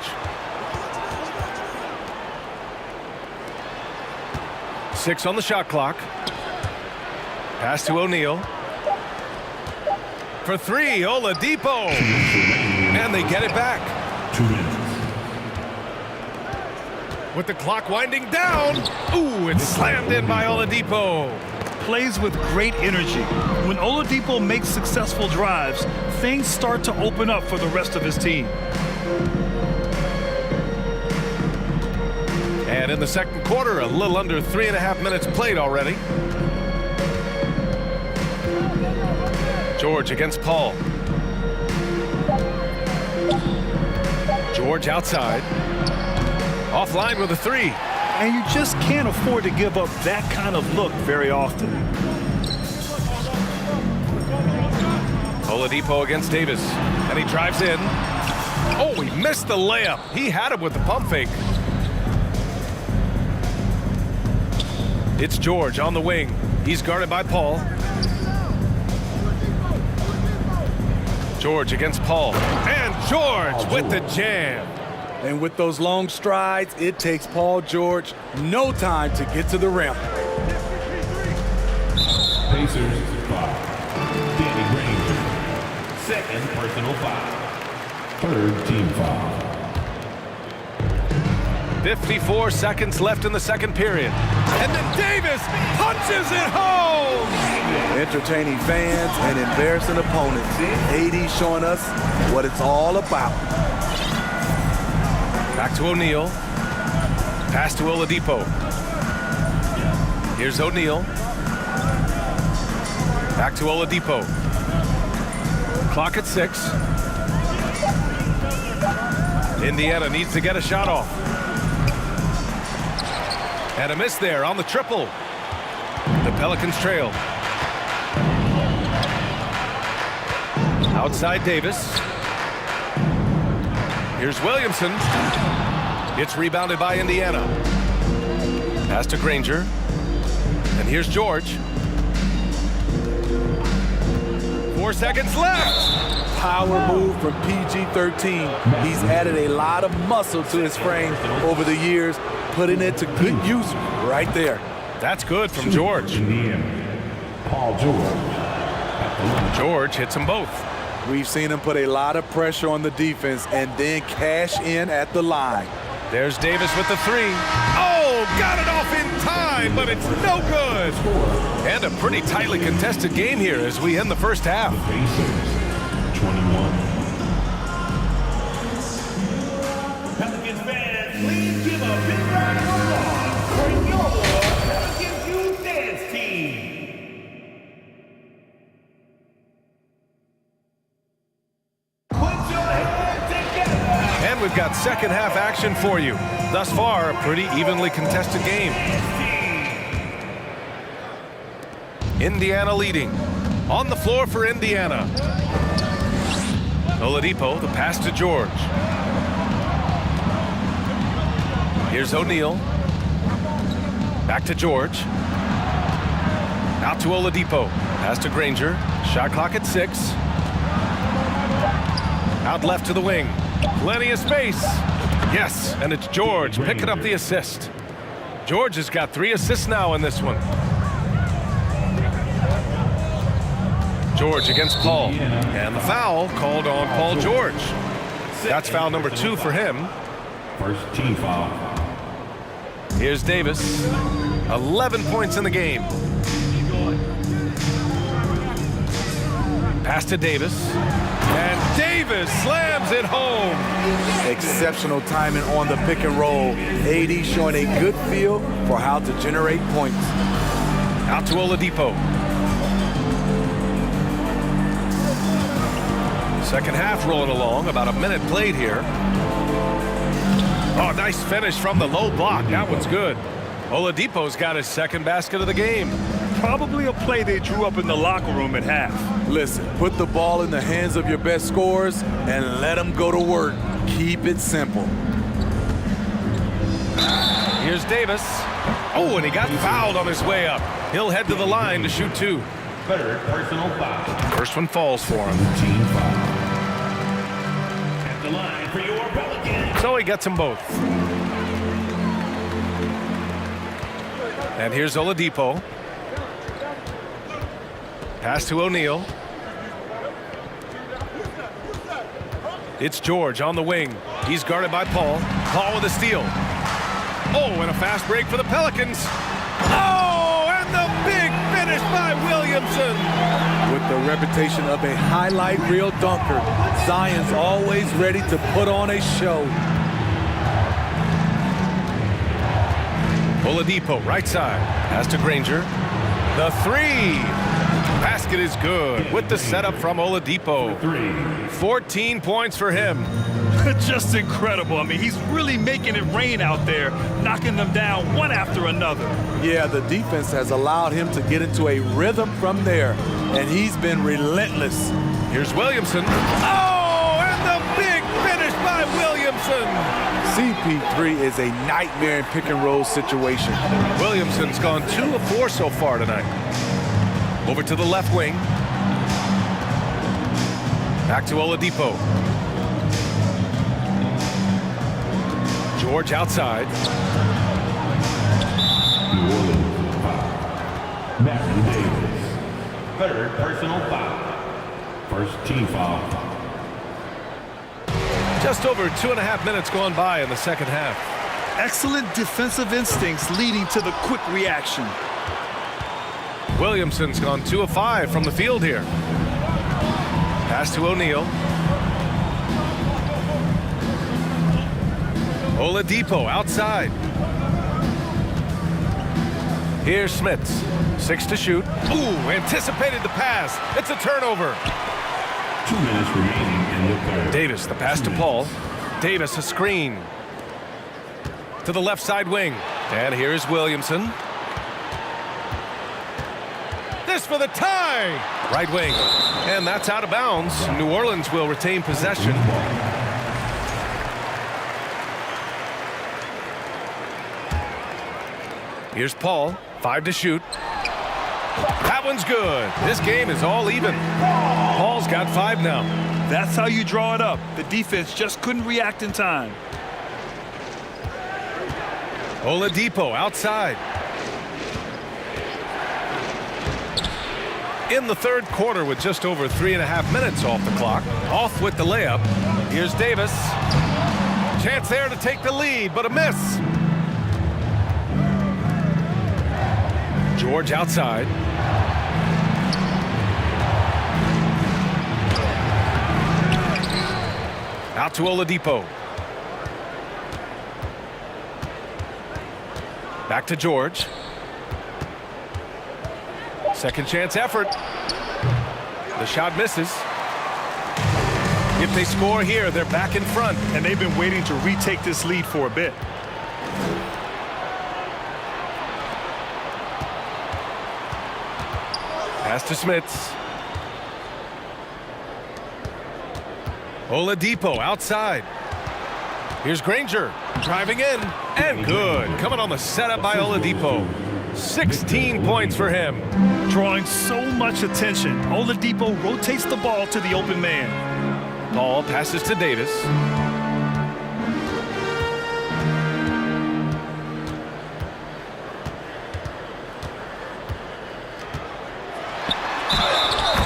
6 on the shot clock. Pass to O'Neal. For 3, Oladipo. And they get it back. 2 minutes. With the clock winding down. Ooh, it's slammed in by Oladipo. Plays with great energy. When Oladipo makes successful drives, things start to open up for the rest of his team. And in the second quarter, a little under 3.5 minutes played already. George against Paul. George outside. Offline with a 3. And you just can't afford to give up that kind of look very often. Oladipo against Davis. And he drives in. Oh, he missed the layup. He had him with the pump fake. It's George on the wing. He's guarded by Paul. George against Paul. And George with the jam. And with those long strides, it takes Paul George no time to get to the rim. Pacers foul. Danny Granger. Second personal foul. Third team foul. 54 seconds left in the second period. And then Davis punches it home. Entertaining fans and embarrassing opponents. AD showing us what it's all about. Back to O'Neal. Pass to Oladipo. Here's O'Neal. Back to Oladipo. Clock at 6. Indiana needs to get a shot off. And a miss there on the triple. The Pelicans trail. Outside Davis. Here's Williamson. It's rebounded by Indiana. Pass to Granger. And here's George. 4 seconds left. Power move from PG-13. He's added a lot of muscle to his frame over the years, putting it to good use right there. That's good from George. Paul George. George hits them both. We've seen him put a lot of pressure on the defense and then cash in at the line. There's Davis with the 3. Oh, got it off in time, but it's no good. And a pretty tightly contested game here as we end the first half. Pacers 21. Pelicans fans, please give a big round of applause for your Pelicans Youth Dance Team. And we've got second half action for you. Thus far, a pretty evenly contested game. Indiana leading. On the floor for Indiana. Oladipo, the pass to George. Here's O'Neal. Back to George. Out to Oladipo. Pass to Granger. Shot clock at 6. Out left to the wing. Plenty of space. Yes, and it's George picking up the assist. George has got 3 assists now in this one. George against Paul. And the foul called on Paul George. That's foul number 2 for him. First team foul. Here's Davis. 11 points in the game. Pass to Davis. And Davis slams it home. Exceptional timing on the pick and roll. AD showing a good feel for how to generate points. Out to Oladipo. Second half rolling along. About a minute played here. Oh, nice finish from the low block. That one's good. Oladipo's got his second basket of the game. Probably a play they drew up in the locker room at half. Listen, put the ball in the hands of your best scorers and let them go to work. Keep it simple. Here's Davis. Oh, and he got fouled on his way up. He'll head to the line to shoot 2. Third personal foul. First one falls for him. Team foul. At the line for your Pelicans. So he gets them both. And here's Oladipo. Pass to O'Neal. It's George on the wing. He's guarded by Paul. Paul with a steal. Oh, and a fast break for the Pelicans. Oh, and the big finish by Williamson. With the reputation of a highlight reel dunker, Zion's always ready to put on a show. Oladipo, right side. Pass to Granger. The 3. Basket is good with the setup from Oladipo. 14 points for him. Just incredible. I mean, he's really making it rain out there, knocking them down one after another. Yeah, the defense has allowed him to get into a rhythm from there, and he's been relentless. Here's Williamson. Oh, and the big finish by Williamson. CP3 is a nightmare in pick and roll situation. Williamson's gone 2 of 4 so far tonight. Over to the left wing. Back to Oladipo. George outside. New Orleans foul. Matthew Davis. Third personal foul. First team foul. Just over 2.5 minutes gone by in the second half. Excellent defensive instincts leading to the quick reaction. Williamson's gone 2 of 5 from the field here. Pass to O'Neal. Oladipo outside. Here's Smits. 6 to shoot. Ooh, anticipated the pass. It's a turnover. 2 minutes remaining in the third. Davis, the pass to Paul. Davis, a screen. To the left side wing. And here's Williamson. This for the tie. Right wing. And that's out of bounds. New Orleans will retain possession. Here's Paul. 5 to shoot. That one's good. This game is all even. Paul's got 5 now. That's how you draw it up. The defense just couldn't react in time. Oladipo outside. In the third quarter with just over 3.5 minutes off the clock. Off with the layup. Here's Davis. Chance there to take the lead, but a miss. George outside. Out to Oladipo. Back to George. Second chance effort. The shot misses. If they score here, they're back in front. And they've been waiting to retake this lead for a bit. Pass to Smits. Oladipo outside. Here's Granger driving in and good. Coming on the setup by Oladipo. 16 points for him. Drawing so much attention, Oladipo rotates the ball to the open man. Paul passes to Davis.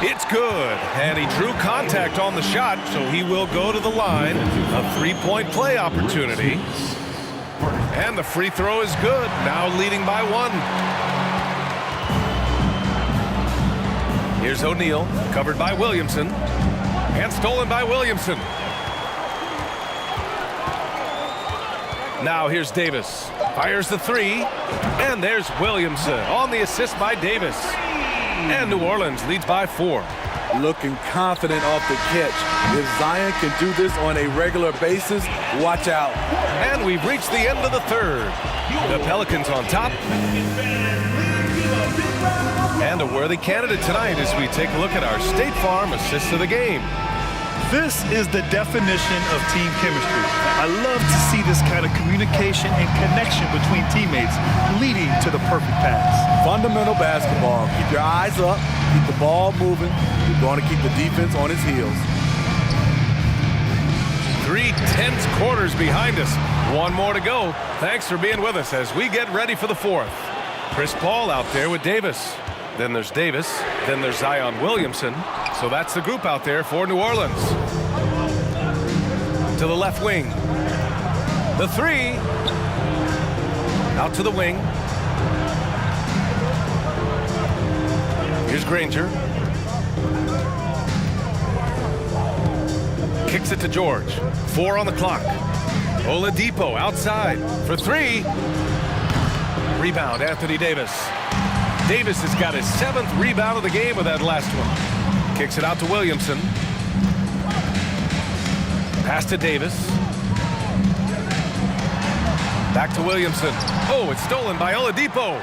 It's good, and he drew contact on the shot, so he will go to the line. A three-point play opportunity. And the free throw is good, now leading by 1. Here's O'Neal, covered by Williamson, and stolen by Williamson. Now here's Davis, fires the 3, and there's Williamson on the assist by Davis. And New Orleans leads by 4. Looking confident off the catch. If Zion can do this on a regular basis, watch out. And we've reached the end of the third. The Pelicans on top. And a worthy candidate tonight as we take a look at our State Farm assist of the game. This is the definition of team chemistry. I love to see this kind of communication and connection between teammates leading to the perfect pass. Fundamental basketball. Keep your eyes up, keep the ball moving. You're going to keep the defense on its heels. 3 tense quarters behind us. 1 more to go. Thanks for being with us as we get ready for the 4th. Chris Paul out there with Davis. Then there's Davis. Then there's Zion Williamson. So that's the group out there for New Orleans. To the left wing. The 3. Out to the wing. Here's Granger. Kicks it to George. 4 on the clock. Oladipo outside for 3. Rebound, Anthony Davis. Davis has got his 7th rebound of the game with that last one. Kicks it out to Williamson. Pass to Davis. Back to Williamson. Oh, it's stolen by Oladipo.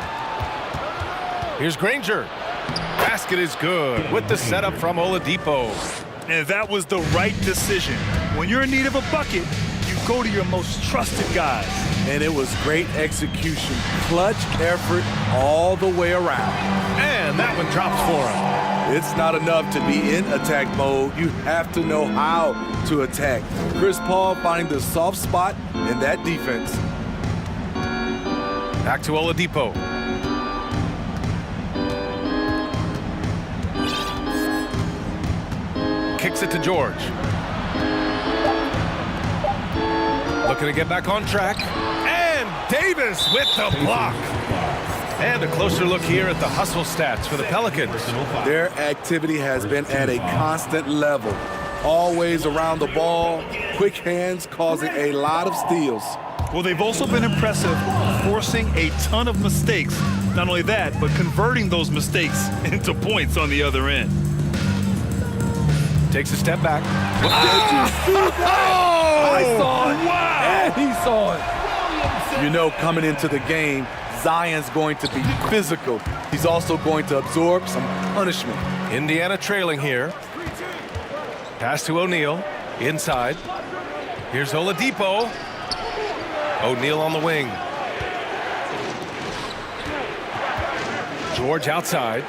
Here's Granger. Basket is good with the setup from Oladipo. And that was the right decision. When you're in need of a bucket, you go to your most trusted guys. And it was great execution. Clutch effort all the way around. And that one drops for him. It's not enough to be in attack mode. You have to know how to attack. Chris Paul finding the soft spot in that defense. Back to Oladipo. Kicks it to George. Looking to get back on track. And Davis with the block. And a closer look here at the hustle stats for the Pelicans. Their activity has been at a constant level. Always around the ball, quick hands causing a lot of steals. Well, they've also been impressive, forcing a ton of mistakes. Not only that, but converting those mistakes into points on the other end. Takes a step back. I saw it. Wow. And he saw it. You know, coming into the game, Zion's going to be physical. He's also going to absorb some punishment. Indiana trailing here. Pass to O'Neal. Inside. Here's Oladipo. O'Neal on the wing. George outside.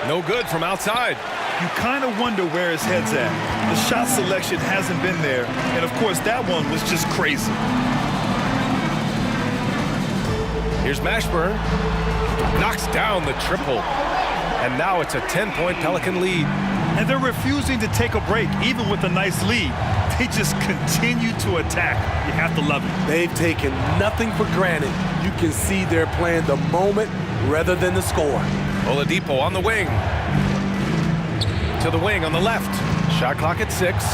No good from outside. You kind of wonder where his head's at. The shot selection hasn't been there. And, of course, that one was just crazy. Here's Mashburn. Knocks down the triple. And now it's a 10-point Pelican lead. And they're refusing to take a break, even with a nice lead. They just continue to attack. You have to love it. They've taken nothing for granted. You can see they're playing the moment rather than the score. Oladipo on the wing. To the wing on the left. Shot clock at 6.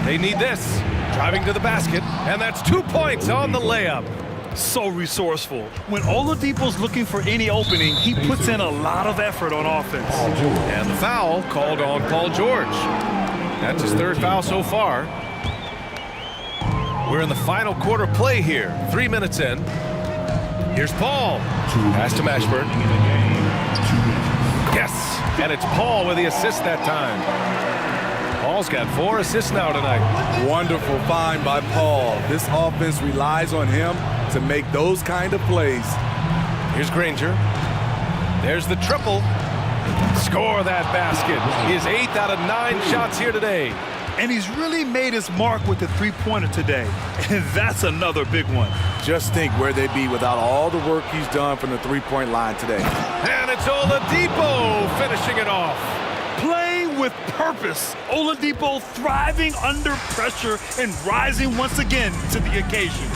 They need this. Driving to the basket, and that's 2 points on the layup. So resourceful. When Oladipo's looking for any opening, he puts in a lot of effort on offense. And the foul called on Paul George. That's his 3rd foul so far. We're in the final quarter play here. 3 minutes in. Here's Paul. Pass to Mashburn. Yes, and it's Paul with the assist that time. Paul's got 4 assists now tonight. Wonderful find by Paul. This offense relies on him to make those kind of plays. Here's Granger. There's the triple. Score that basket. His 8th out of 9 shots here today. And he's really made his mark with the three-pointer today. And that's another big one. Just think where they'd be without all the work he's done from the three-point line today. And it's Oladipo finishing it off. Playing with purpose. Oladipo thriving under pressure and rising once again to the occasion.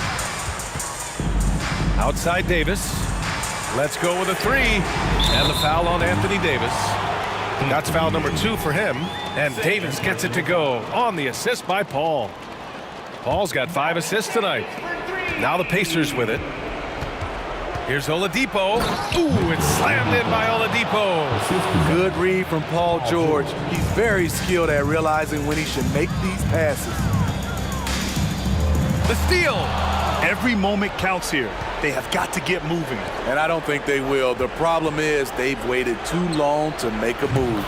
Outside Davis. Let's go with a 3. And the foul on Anthony Davis. That's foul number 2 for him. And Davis gets it to go on the assist by Paul. Paul's got 5 assists tonight. Now the Pacers with it. Here's Oladipo. Ooh, it's slammed in by Oladipo. Good read from Paul George. He's very skilled at realizing when he should make these passes. The steal. Every moment counts here. They have got to get moving. And I don't think they will. The problem is they've waited too long to make a move.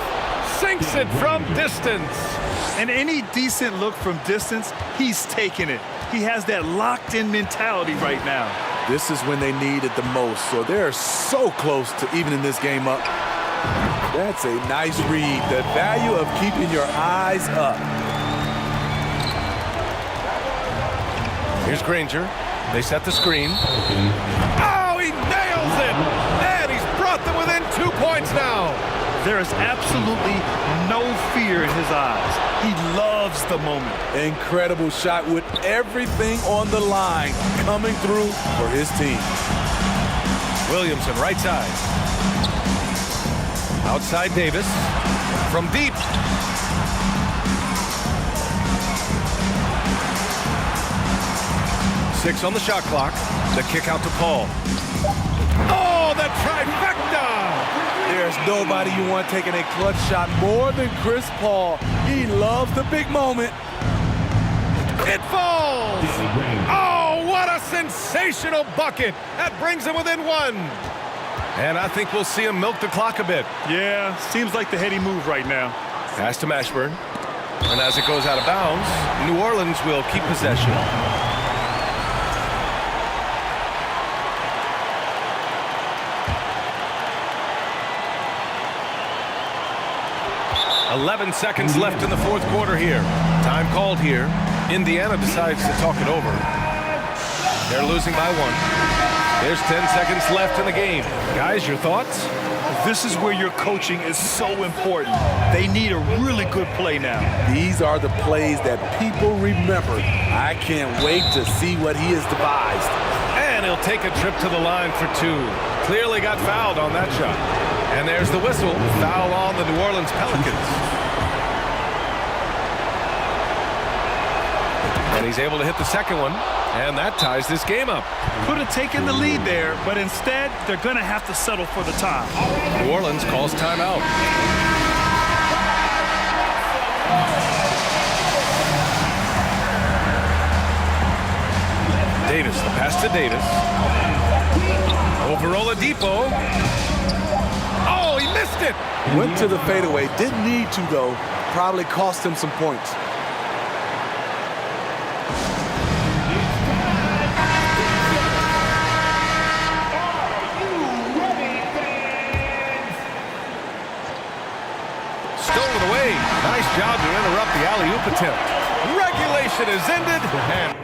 Sinks it from distance. And any decent look from distance, he's taking it. He has that locked-in mentality right now. This is when they need it the most, so they're so close to evening this game up. That's a nice read. The value of keeping your eyes up. Here's Granger. They set the screen. Oh, he nails it! And he's brought them within 2 points now. There is absolutely no fear in his eyes. He loves the moment. Incredible shot with everything on the line coming through for his team. Williamson, right side. Outside Davis. From deep. Six on the shot clock. The kick out to Paul. Oh, the trifecta! There's nobody you want taking a clutch shot more than Chris Paul. He loves the big moment. It falls! Oh, what a sensational bucket! That brings him within 1. And I think we'll see him milk the clock a bit. Yeah, seems like the heady move right now. Pass to Mashburn. And as it goes out of bounds, New Orleans will keep possession. 11 seconds left in the 4th quarter here. Time called here. Indiana decides to talk it over. They're losing by 1. There's 10 seconds left in the game. Guys, your thoughts? This is where your coaching is so important. They need a really good play now. These are the plays that people remember. I can't wait to see what he has devised. And he'll take a trip to the line for 2. Clearly got fouled on that shot. And there's the whistle. Foul on the New Orleans Pelicans. And he's able to hit the second one. And that ties this game up. Could have taken the lead there, but instead, they're going to have to settle for the tie. New Orleans calls timeout. Davis, the pass to Davis. Over Oladipo. Oh, he missed it. Went to the fadeaway. Didn't need to, though. Probably cost him some points. Stolen away. Nice job to interrupt the alley-oop attempt. Regulation is ended. And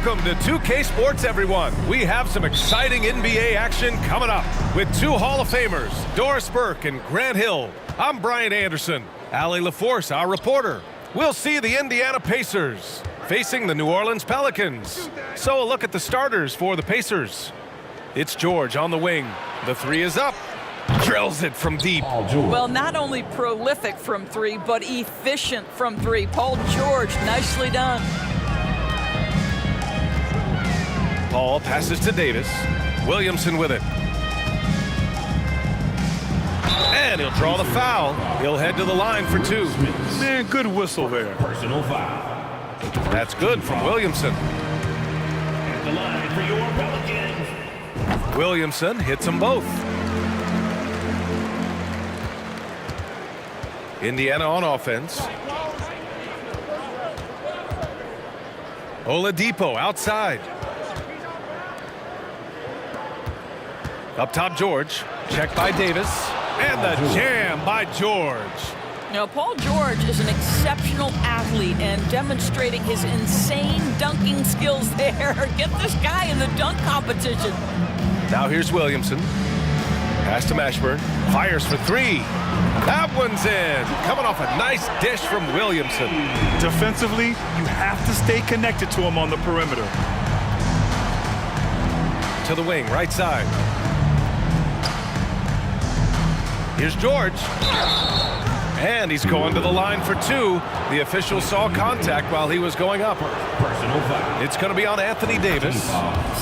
Welcome to 2K Sports, everyone. We have some exciting NBA action coming up with two Hall of Famers, Doris Burke and Grant Hill. I'm Brian Anderson. Allie LaForce, our reporter. We'll see the Indiana Pacers facing the New Orleans Pelicans. So a look at the starters for the Pacers. It's George on the wing. The three is up. Drills it from deep. Well, not only prolific from three, but efficient from three. Paul George, nicely done. Paul passes to Davis. Williamson with it. And he'll draw the foul. He'll head to the line for two. Man, good whistle there. Personal foul. That's good from Williamson. At the line for your Pelicans. Williamson hits them both. Indiana on offense. Oladipo outside. Up top, George. Checked by Davis. And the jam by George. Now, Paul George is an exceptional athlete and demonstrating his insane dunking skills there. Get this guy in the dunk competition. Now here's Williamson. Pass to Mashburn. Fires for three. That one's in. Coming off a nice dish from Williamson. Defensively, you have to stay connected to him on the perimeter. To the wing, right side. Here's George. And he's going to the line for two. The official saw contact while he was going up. Personal foul. It's going to be on Anthony Davis.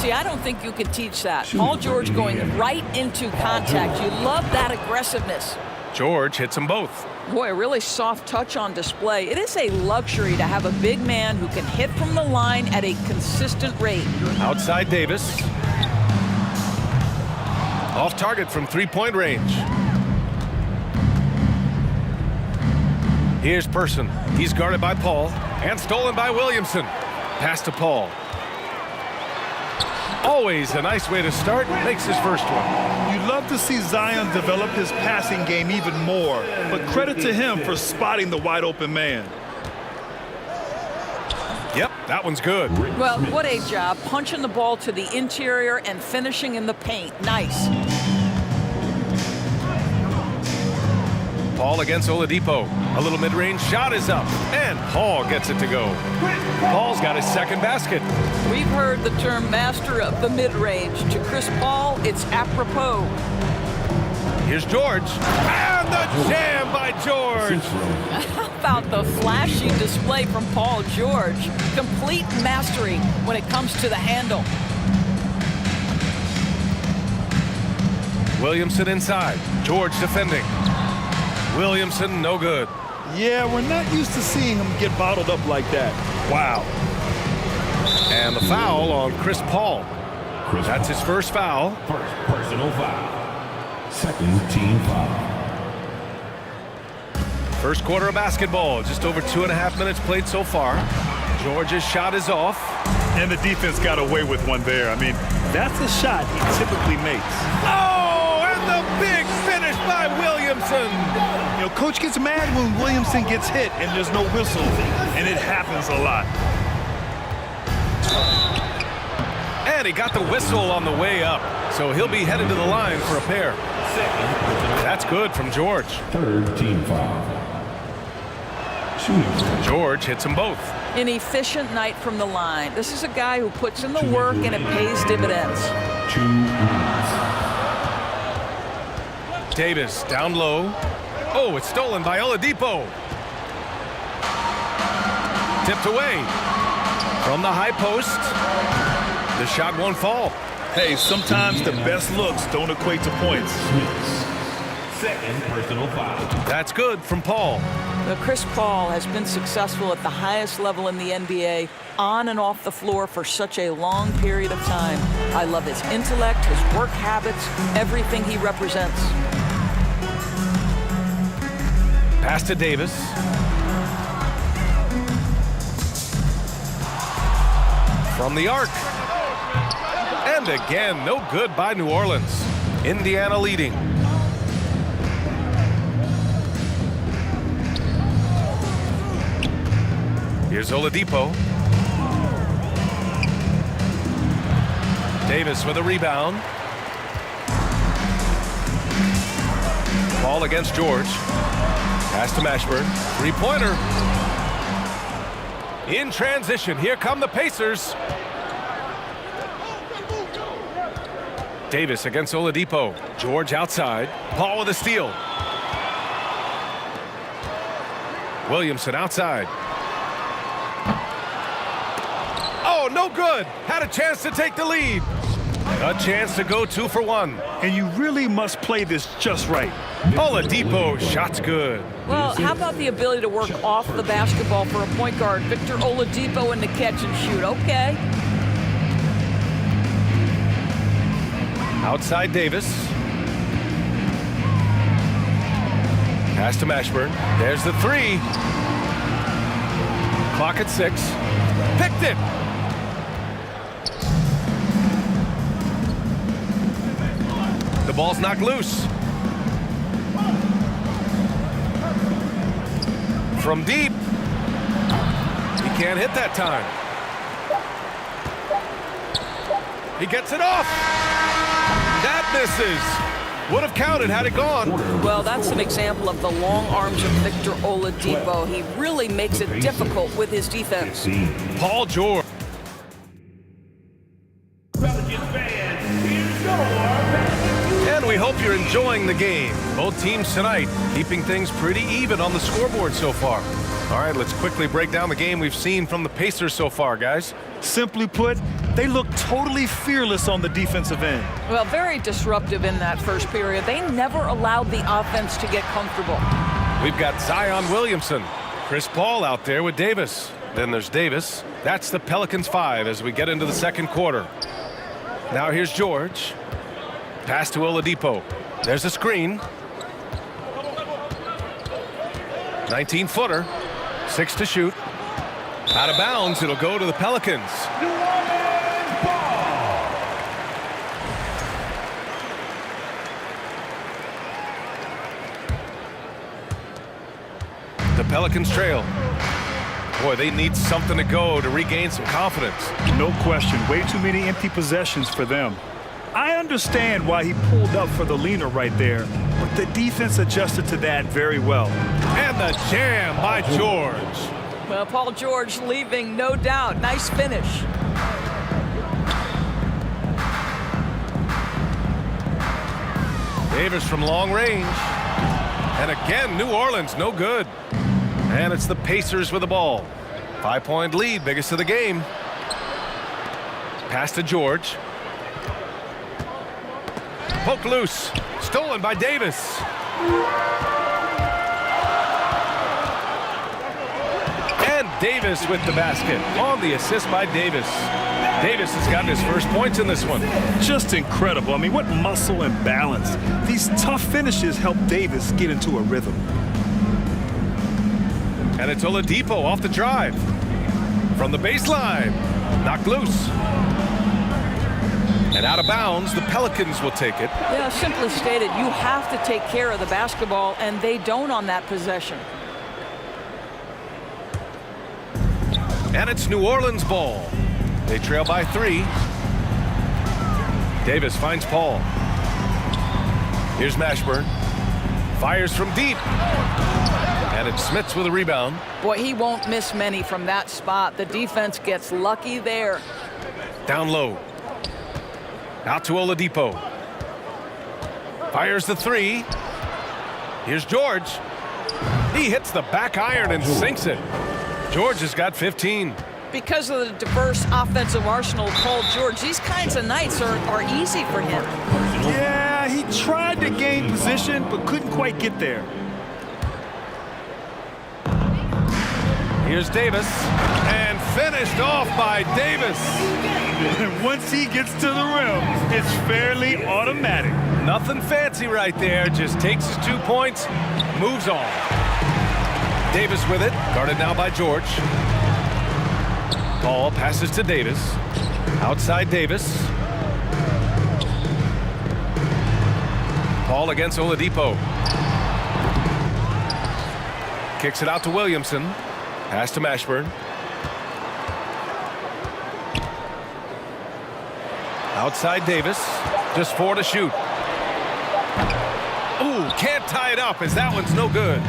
See, I don't think you could teach that. Paul George going right into contact. You love that aggressiveness. George hits them both. Boy, a really soft touch on display. It is a luxury to have a big man who can hit from the line at a consistent rate. Outside Davis. Off target from three-point range. Here's Person. He's guarded by Paul and stolen by Williamson. Pass to Paul. Always a nice way to start. Makes his first one. You'd love to see Zion develop his passing game even more, but credit to him for spotting the wide open man. Yep, that one's good. Well, what a job. Punching the ball to the interior and finishing in the paint. Nice. Paul against Oladipo. A little mid-range shot is up, and Paul gets it to go. Paul's got his second basket. We've heard the term master of the mid-range. To Chris Paul, it's apropos. Here's George. And the jam by George. How about the flashy display from Paul George? Complete mastery when it comes to the handle. Williamson inside. George defending. Williamson, no good. Yeah, we're not used to seeing him get bottled up like that. Wow. And the foul on Chris Paul. That's his first foul. First personal foul. Second team foul. First quarter of basketball. Just over 2.5 minutes played so far. George's shot is off. And the defense got away with one there. I mean, that's a shot he typically makes. Oh, and the big finish by Williamson. You know, coach gets mad when Williamson gets hit and there's no whistle, and it happens a lot. And he got the whistle on the way up, so he'll be headed to the line for a pair. That's good from George. Third team foul. Shooting. George hits them both. An efficient night from the line. This is a guy who puts in the work and it pays dividends. 2 minutes. Davis down low. Oh, it's stolen by Oladipo. Tipped away. From the high post. The shot won't fall. Hey, sometimes the best looks don't equate to points. Second personal foul. That's good from Paul. Now, Chris Paul has been successful at the highest level in the NBA, on and off the floor for such a long period of time. I love his intellect, his work habits, everything he represents. Pass to Davis. From the arc. And again, no good by New Orleans. Indiana leading. Here's Oladipo. Davis with a rebound. Ball against George. Pass to Mashburn. Three-pointer. In transition, here come the Pacers. Davis against Oladipo. George outside. Paul with a steal. Williamson outside. Oh, no good. Had a chance to take the lead. A chance to go 2 for 1. And you really must play this just right. Oladipo, shot's good. Well, how about the ability to work off the basketball for a point guard? Victor Oladipo in the catch and shoot. Okay. Outside Davis. Pass to Mashburn. There's the three. Clock at 6. Picked it. The ball's knocked loose. From deep. He can't hit that time. He gets it off. That misses. Would have counted had it gone. Well, that's an example of the long arms of Victor Oladipo. He really makes it difficult with his defense. Paul George. And we hope you're enjoying the game. Both teams tonight keeping things pretty even on the scoreboard so far. All right, let's quickly break down the game we've seen from the Pacers so far, guys. Simply put, they look totally fearless on the defensive end. Well, very disruptive in that first period. They never allowed the offense to get comfortable. We've got Zion Williamson, Chris Paul out there with Davis. Then there's Davis. That's the Pelicans 5 as we get into the second quarter. Now here's George. Pass to Oladipo. There's a screen. 19-footer. 6 to shoot. Out of bounds. It'll go to the Pelicans. The Pelicans trail. Boy, they need something to go to regain some confidence. No question. Way too many empty possessions for them. I understand why he pulled up for the leaner right there, but the defense adjusted to that very well. And the jam by George. Well, Paul George leaving, no doubt. Nice finish. Davis from long range. And again, New Orleans, no good. And it's the Pacers with the ball. 5-point lead, biggest of the game. Pass to George. Poke loose. Stolen by Davis. And Davis with the basket. On the assist by Davis. Davis has gotten his first points in this one. Just incredible. I mean, what muscle and balance. These tough finishes help Davis get into a rhythm. And it's Oladipo off the drive. From the baseline. Knocked loose. And out of bounds, the Pelicans will take it. Yeah, simply stated, you have to take care of the basketball, and they don't on that possession. And it's New Orleans ball. They trail by 3. Davis finds Paul. Here's Mashburn. Fires from deep. And it's Smits with a rebound. Boy, he won't miss many from that spot. The defense gets lucky there. Down low. Out to Oladipo. Fires the 3. Here's George. He hits the back iron and sinks it. George has got 15. Because of the diverse offensive arsenal of Paul George, these kinds of nights are easy for him. Yeah, he tried to gain position, but couldn't quite get there. Here's Davis. And finished off by Davis. And once he gets to the rim, it's fairly automatic. Nothing fancy right there. Just takes his 2 points, moves on. Davis with it. Guarded now by George. Paul passes to Davis. Outside Davis. Paul against Oladipo. Kicks it out to Williamson. Pass to Mashburn. Outside Davis. Just 4 to shoot. Ooh, can't tie it up as that one's no good.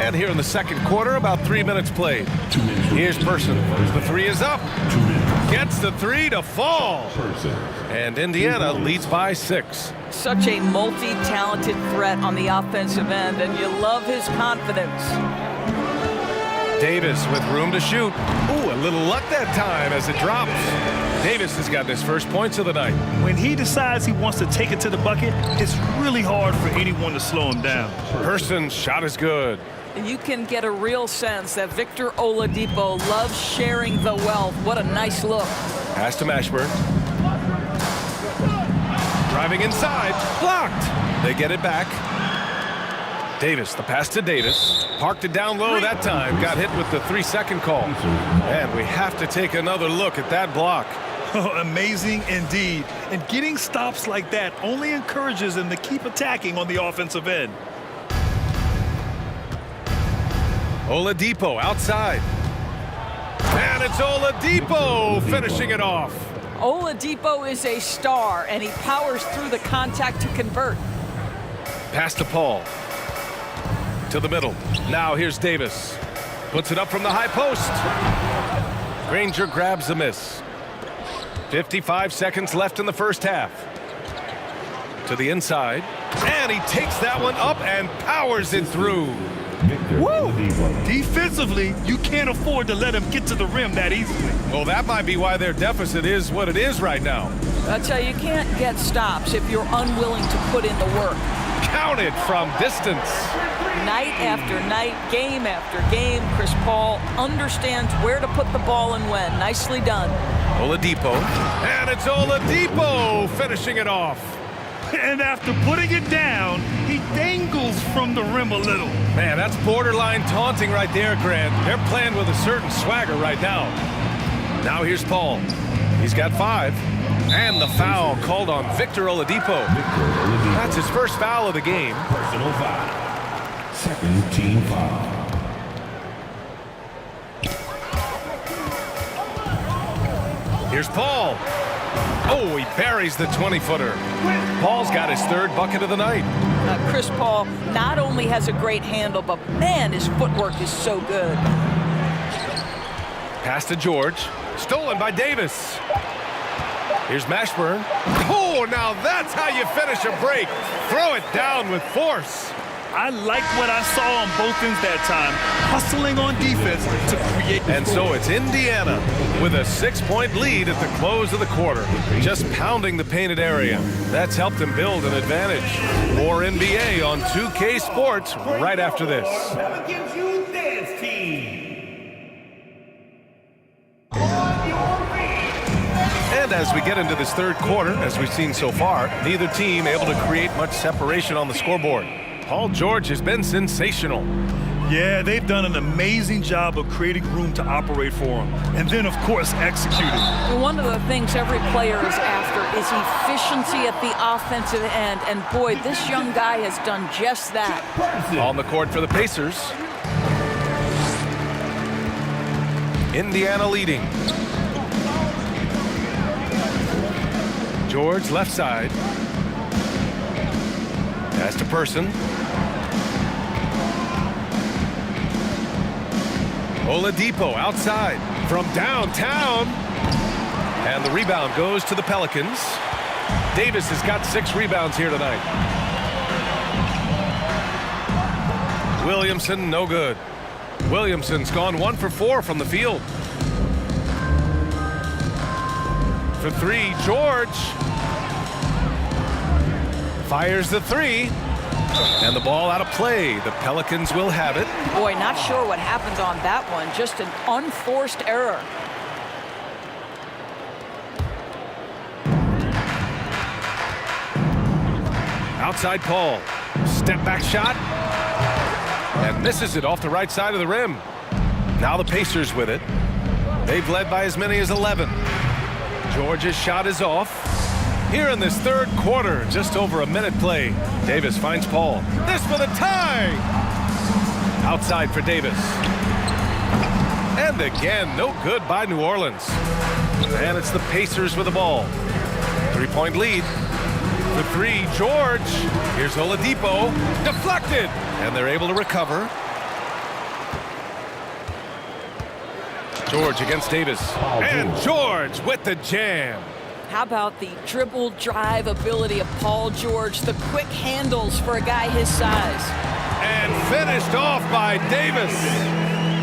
And here in the second quarter, about 3 minutes played. Here's Person. The three is up. Gets the three to fall. And Indiana leads by 6. Such a multi-talented threat on the offensive end, and you love his confidence. Davis with room to shoot. Ooh, a little luck that time as it drops. Davis has gotten his first points of the night. When he decides he wants to take it to the bucket, it's really hard for anyone to slow him down. Person's shot is good. You can get a real sense that Victor Oladipo loves sharing the wealth. What a nice look. Pass to Mashburn. Driving inside. Blocked. They get it back. Davis, the pass to Davis. Parked it down low that time. Got hit with the 3-second call. And we have to take another look at that block. Amazing indeed. And getting stops like that only encourages him to keep attacking on the offensive end. Oladipo outside. And it's Oladipo finishing it off. Oladipo is a star, and he powers through the contact to convert. Pass to Paul. To the middle. Now here's Davis. Puts it up from the high post. Granger grabs the miss. 55 seconds left in the first half. To the inside. And he takes that one up and powers it through. Woo! Defensively, you can't afford to let him get to the rim that easily. Well, that might be why their deficit is what it is right now. That's how you can't get stops if you're unwilling to put in the work. Counted from distance. Night after night, game after game, Chris Paul understands where to put the ball and when. Nicely done. Oladipo. And it's Oladipo finishing it off. And after putting it down, he dangles from the rim a little. Man, that's borderline taunting right there, Grant. They're playing with a certain swagger right now. Now here's Paul. He's got 5. And the foul called on Victor Oladipo. That's his first foul of the game. Personal foul. Second team foul. Here's Paul. Oh, he buries the 20-footer. Paul's got his 3rd bucket of the night. Chris Paul not only has a great handle, but man, his footwork is so good. Pass to George. Stolen by Davis. Here's Mashburn. Oh, now that's how you finish a break. Throw it down with force. I liked what I saw on both ends that time, hustling on defense to create. And so it's Indiana with a 6-point lead at the close of the quarter, just pounding the painted area. That's helped them build an advantage. More NBA on 2K Sports right after this. Pelicans Youth Dance Team. And as we get into this third quarter, as we've seen so far, neither team able to create much separation on the scoreboard. Paul George has been sensational. Yeah, they've done an amazing job of creating room to operate for him. And then, of course, executing. One of the things every player is after is efficiency at the offensive end. And boy, this young guy has done just that. On the court for the Pacers. Indiana leading. George left side. Pass to Person. Oladipo outside from downtown. And the rebound goes to the Pelicans. Davis has got 6 rebounds here tonight. Williamson, no good. Williamson's gone 1 for 4 from the field. For 3, George. Fires the 3. And the ball out of play. The Pelicans will have it. Boy, not sure what happened on that one. Just an unforced error. Outside Paul. Step back shot. And misses it off the right side of the rim. Now the Pacers with it. They've led by as many as 11. George's shot is off. Here in this third quarter, just over a minute play. Davis finds Paul. This for the tie! Outside for Davis. And again, no good by New Orleans. And it's the Pacers with the ball. 3-point lead. The three, George. Here's Oladipo. Deflected. And they're able to recover. George against Davis. And George with the jam. How about the dribble drive ability of Paul George, the quick handles for a guy his size. And finished off by Davis.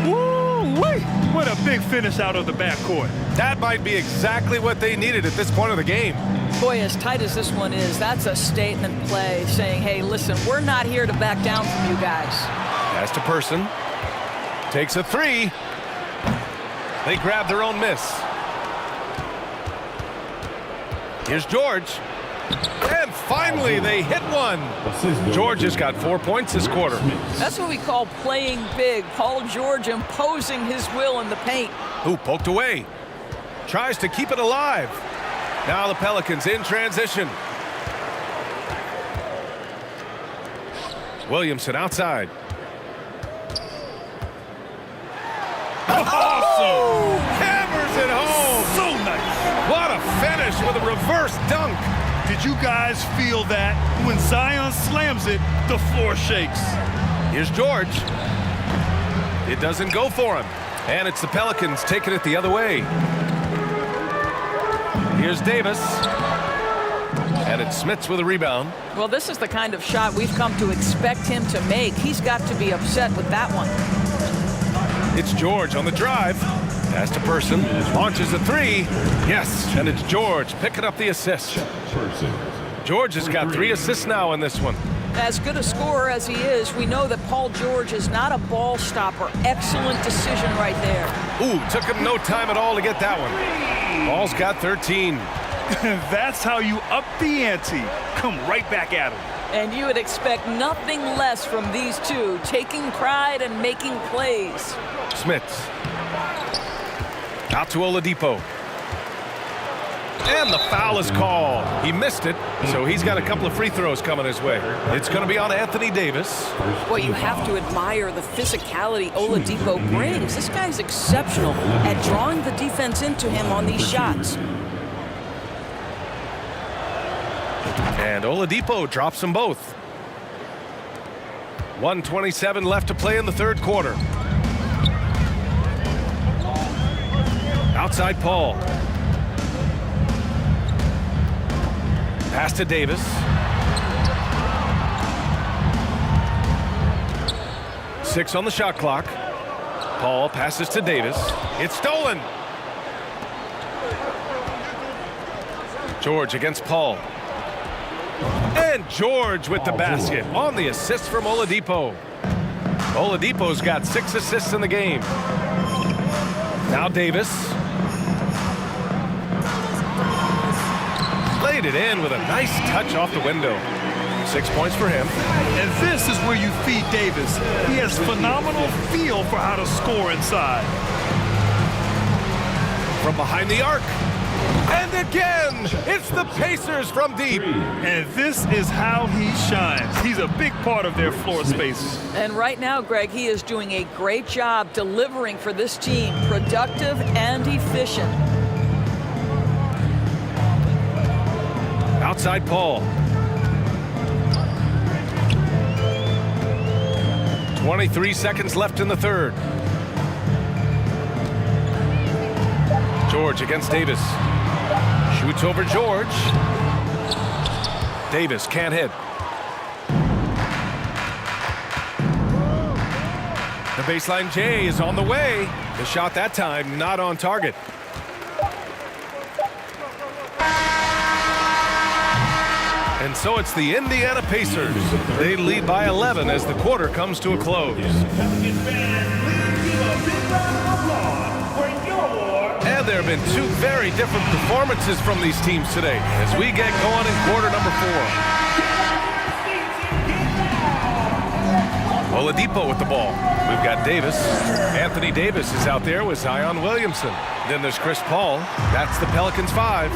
Woo-wee! What a big finish out of the backcourt. That might be exactly what they needed at this point of the game. Boy, as tight as this one is, that's a statement play saying, hey, listen, we're not here to back down from you guys. Pass to Person. Takes a three. They grab their own miss. Here's George. And finally, they hit one. George has got 4 points this quarter. That's what we call playing big. Paul George imposing his will in the paint. Who poked away. Tries to keep it alive. Now the Pelicans in transition. Williamson outside. Awesome! Hammers it home. So nice. What a finish with a reverse dunk. Did you guys feel that? When Zion slams it, the floor shakes. Here's George. It doesn't go for him. And it's the Pelicans taking it the other way. Here's Davis. And it's Smits with a rebound. Well, this is the kind of shot we've come to expect him to make. He's got to be upset with that one. It's George on the drive. Pass to Person. Launches a three. Yes, and it's George picking up the assist. George has got 3 assists now in this one. As good a scorer as he is, we know that Paul George is not a ball stopper. Excellent decision right there. Ooh, took him no time at all to get that one. Ball's got 13. That's how you up the ante. Come right back at him. And you would expect nothing less from these two, taking pride and making plays. Smits. Out to Oladipo. And the foul is called. He missed it, so he's got a couple of free throws coming his way. It's going to be on Anthony Davis. Boy, you have to admire the physicality Oladipo brings. This guy's exceptional at drawing the defense into him on these shots. And Oladipo drops them both. 1:27 left to play in the third quarter. Outside Paul. Pass to Davis. Six on the shot clock. Paul passes to Davis. It's stolen. George against Paul. And George with the basket on the assist from Oladipo. Oladipo's got 6 assists in the game. Now Davis. Laid it in with a nice touch off the window. 6 points for him. And this is where you feed Davis. He has phenomenal feel for how to score inside. From behind the arc. And again, it's the Pacers from deep. And this is how he shines. He's a big part of their floor space. And right now, Greg, he is doing a great job delivering for this team, productive and efficient. Outside Paul. 23 seconds left in the third. George against Davis. Shoots over George. Davis can't hit. The baseline J is on the way. The shot that time not on target. And so it's the Indiana Pacers. They lead by 11 as the quarter comes to a close. And there have been 2 very different performances from these teams today as we get going in quarter number 4. Oladipo with the ball. We've got Davis. Anthony Davis is out there with Zion Williamson. Then there's Chris Paul. That's the Pelicans 5.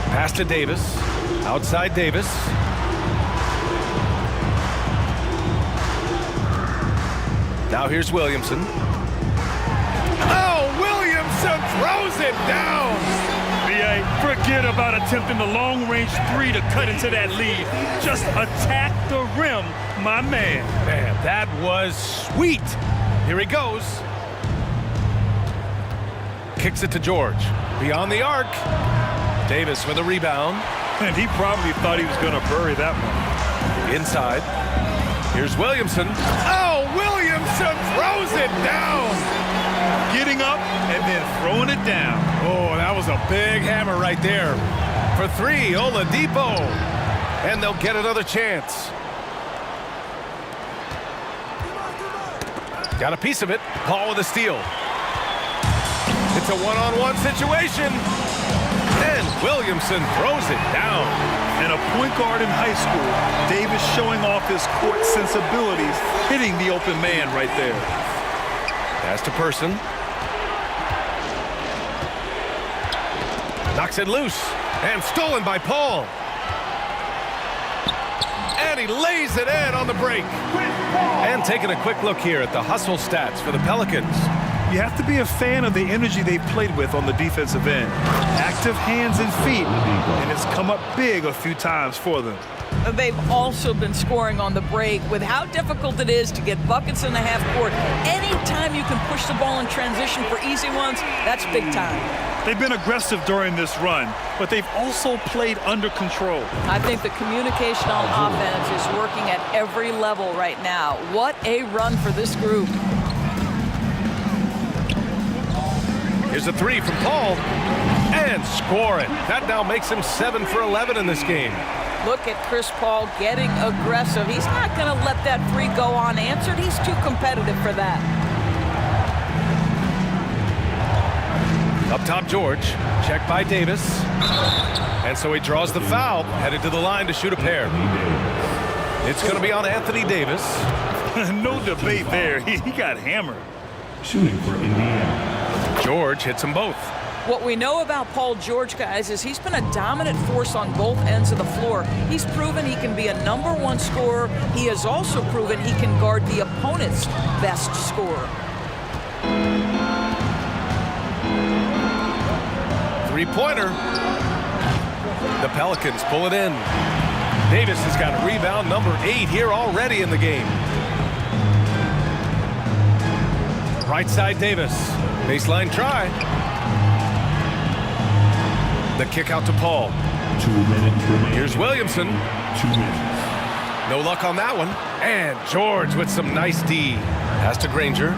Pass to Davis. Outside Davis. Now here's Williamson. throws it down. B.A., forget about attempting the long-range three to cut into that lead. Just attack the rim, my man. Man, that was sweet. Here he goes. Kicks it to George. Beyond the arc. Davis with a rebound. And he probably thought he was going to bury that one. Inside. Here's Williamson. Oh, Williamson throws it down. Getting up and then throwing it down. Oh, that was a big hammer right there. For three, Oladipo. And they'll get another chance. Got a piece of it. Paul with a steal. It's a one-on-one situation. And Williamson throws it down. And a point guard in high school, Davis showing off his court sensibilities, hitting the open man right there. Pass to Person. Knocks it loose. And stolen by Paul. And he lays it in on the break. And taking a quick look here at the hustle stats for the Pelicans. You have to be a fan of the energy they've played with on the defensive end. Active hands and feet, and it's come up big a few times for them. They've also been scoring on the break. With how difficult it is to get buckets in the half court, anytime you can push the ball in transition for easy ones, that's big time. They've been aggressive during this run, but they've also played under control. I think the communication on offense is working at every level right now. What a run for this group. Here's a three from Paul. And score it. That now makes him 7 for 11 in this game. Look at Chris Paul getting aggressive. He's not going to let that three go unanswered. He's too competitive for that. Up top, George. Checked by Davis. And so he draws the foul. Headed to the line to shoot a pair. It's going to be on Anthony Davis. No debate there. He got hammered. Shooting for Indiana. George hits them both. What we know about Paul George, guys, is he's been a dominant force on both ends of the floor. He's proven he can be a #1 scorer. He has also proven he can guard the opponent's best scorer. Three-pointer. The Pelicans pull it in. Davis has got a rebound number 8 here already in the game. Right side, Davis. Baseline try. The kick out to Paul. 2 minutes remaining. Here's Williamson. 2 minutes. No luck on that one. And George with some nice D. Pass to Granger.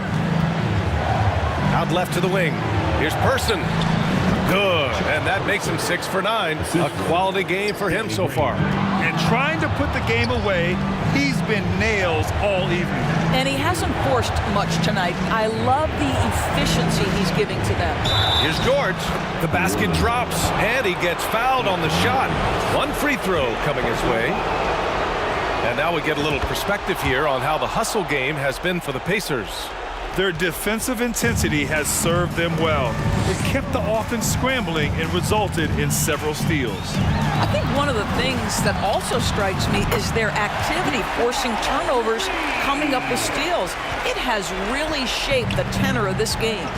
Out left to the wing. Here's Person. Good. And that makes him 6 for 9. A quality game for him so far. And trying to put the game away, he's been nails all evening. And he hasn't forced much tonight. I love the efficiency he's giving to them. Here's George. The basket drops, and he gets fouled on the shot. One free throw coming his way. And now we get a little perspective here on how the hustle game has been for the Pacers. Their defensive intensity has served them well. It kept the offense scrambling and resulted in several steals. I think one of the things that also strikes me is their activity forcing turnovers, coming up with steals. It has really shaped the tenor of this game.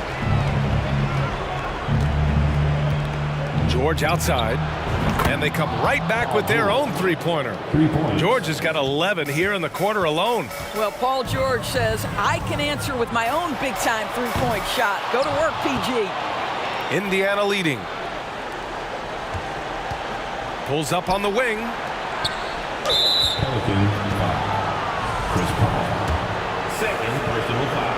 George outside, and they come right back with their own three-pointer. 3 points. George has got 11 here in the quarter alone. Well, Paul George says, I can answer with my own big-time three-point shot. Go to work, PG. Indiana leading. Pulls up on the wing. Pelicans foul. Chris Paul. Second personal foul.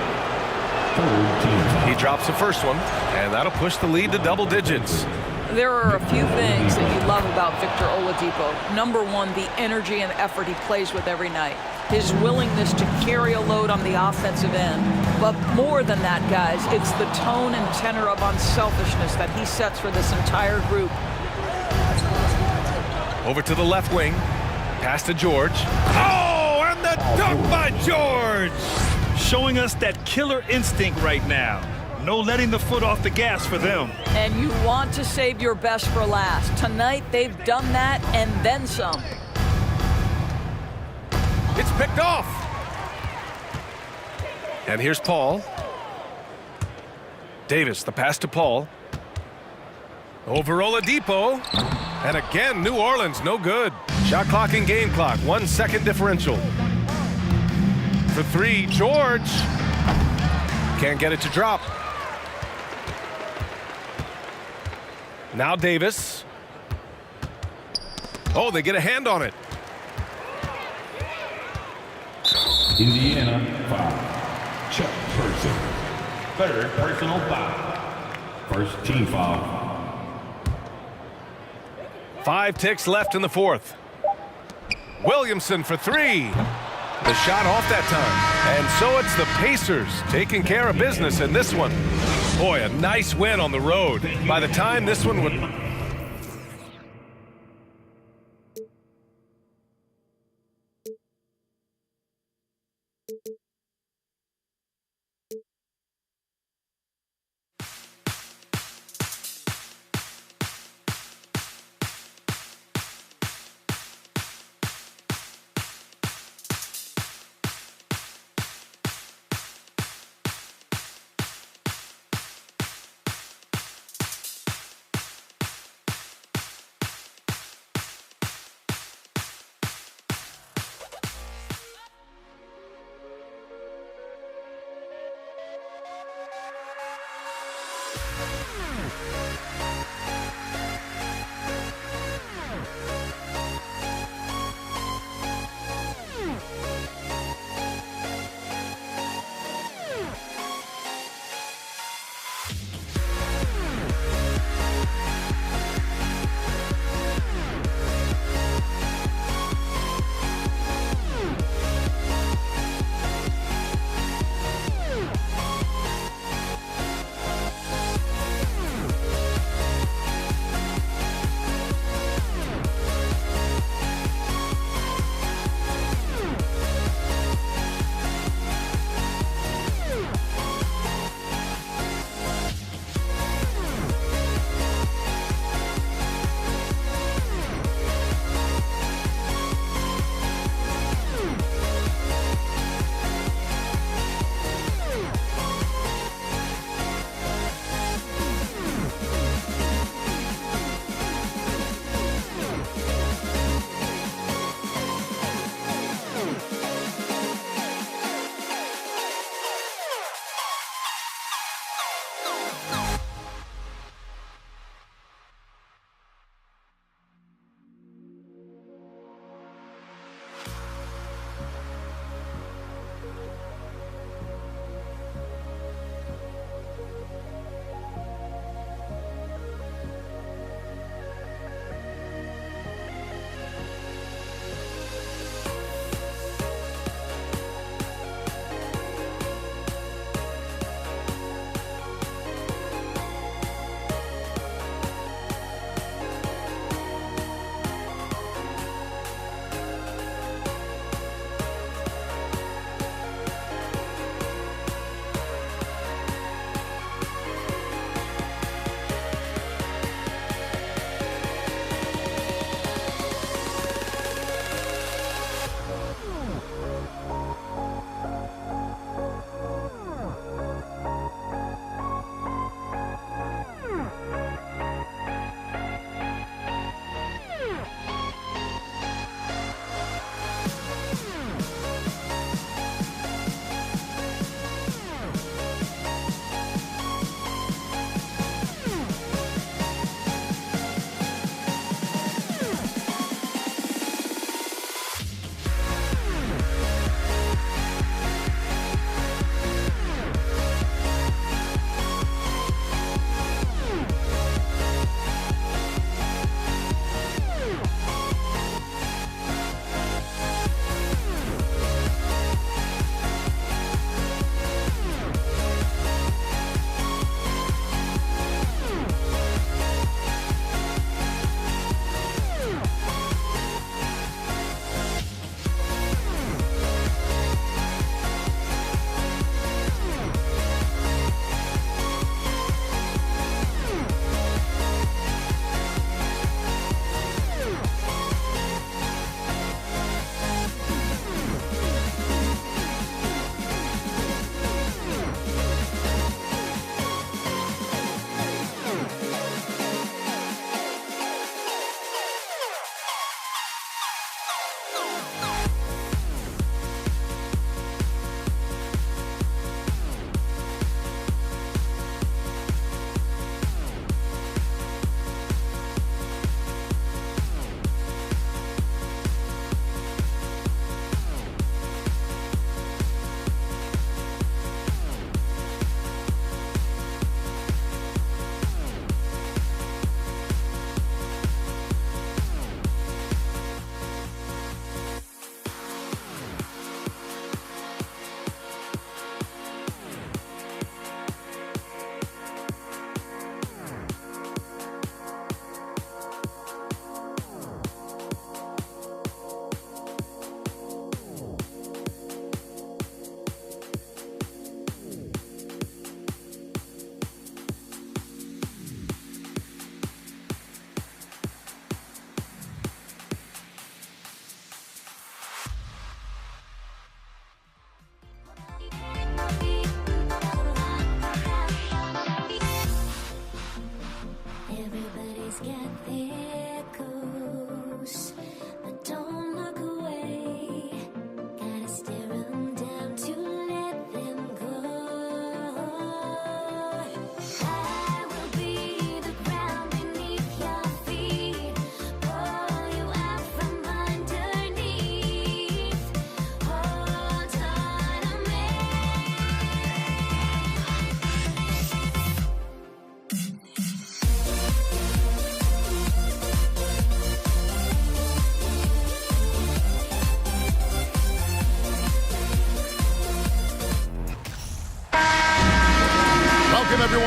Third team foul. He drops the first one, and that'll push the lead to double digits. There are a few things that you love about Victor Oladipo. #1, the energy and effort he plays with every night. His willingness to carry a load on the offensive end. But more than that, guys, it's the tone and tenor of unselfishness that he sets for this entire group. Over to the left wing. Pass to George. Oh, and the dunk by George! Showing us that killer instinct right now. No letting the foot off the gas for them. And you want to save your best for last. Tonight, they've done that and then some. It's picked off. And here's Paul. Davis, the pass to Paul. Over Oladipo. And again, New Orleans, no good. Shot clock and game clock, 1 second differential. For three, George. Can't get it to drop. Now Davis. Oh, they get a hand on it. Indiana foul. Chuck Person. Third personal foul. First team foul. 5 ticks left in the fourth. Williamson for three. The shot off that time. And so it's the Pacers taking care of business in this one. Boy, a nice win on the road. By the time this one would...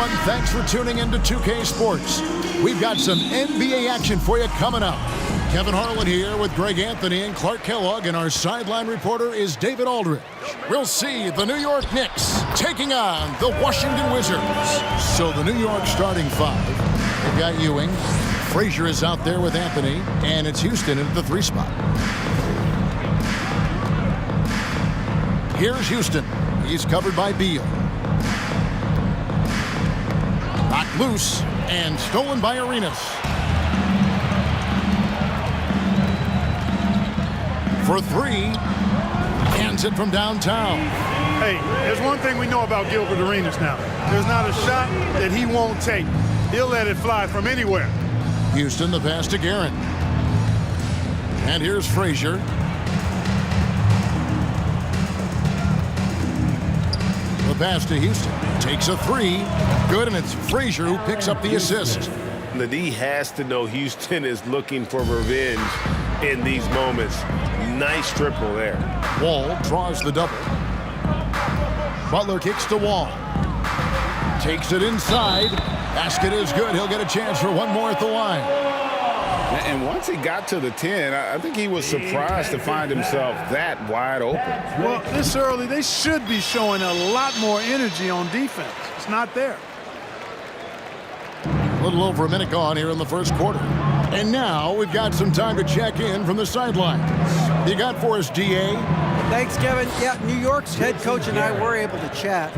everyone. Thanks for tuning in to 2K Sports. We've got some NBA action for you coming up. Kevin Harlan here with Greg Anthony and Clark Kellogg, and our sideline reporter is David Aldridge. We'll see the New York Knicks taking on the Washington Wizards. So the New York starting five. We've got Ewing. Frazier is out there with Anthony, and it's Houston at the 3 spot. Here's Houston. He's covered by Beal. Knocked loose and stolen by Arenas. For 3, hands it from downtown. Hey, there's one thing we know about Gilbert Arenas now. There's not a shot that he won't take. He'll let it fly from anywhere. Houston, the pass to Guerin. And here's Frazier. The pass to Houston. Takes a 3. Good, and it's Frazier who picks up the assist. The D has to know Houston is looking for revenge in these moments. Nice triple there. Wall draws the double. Butler kicks to Wall. Takes it inside. Basket is good. He'll get a chance for one more at the line. And once he got to the 10, I think he was surprised to find himself that wide open. Well, this early, they should be showing a lot more energy on defense. It's not there. A little over a minute gone here in the first quarter. And now we've got some time to check in from the sidelines. You got for us, DA? Thanks, Kevin. Yeah, New York's head coach and I were able to chat.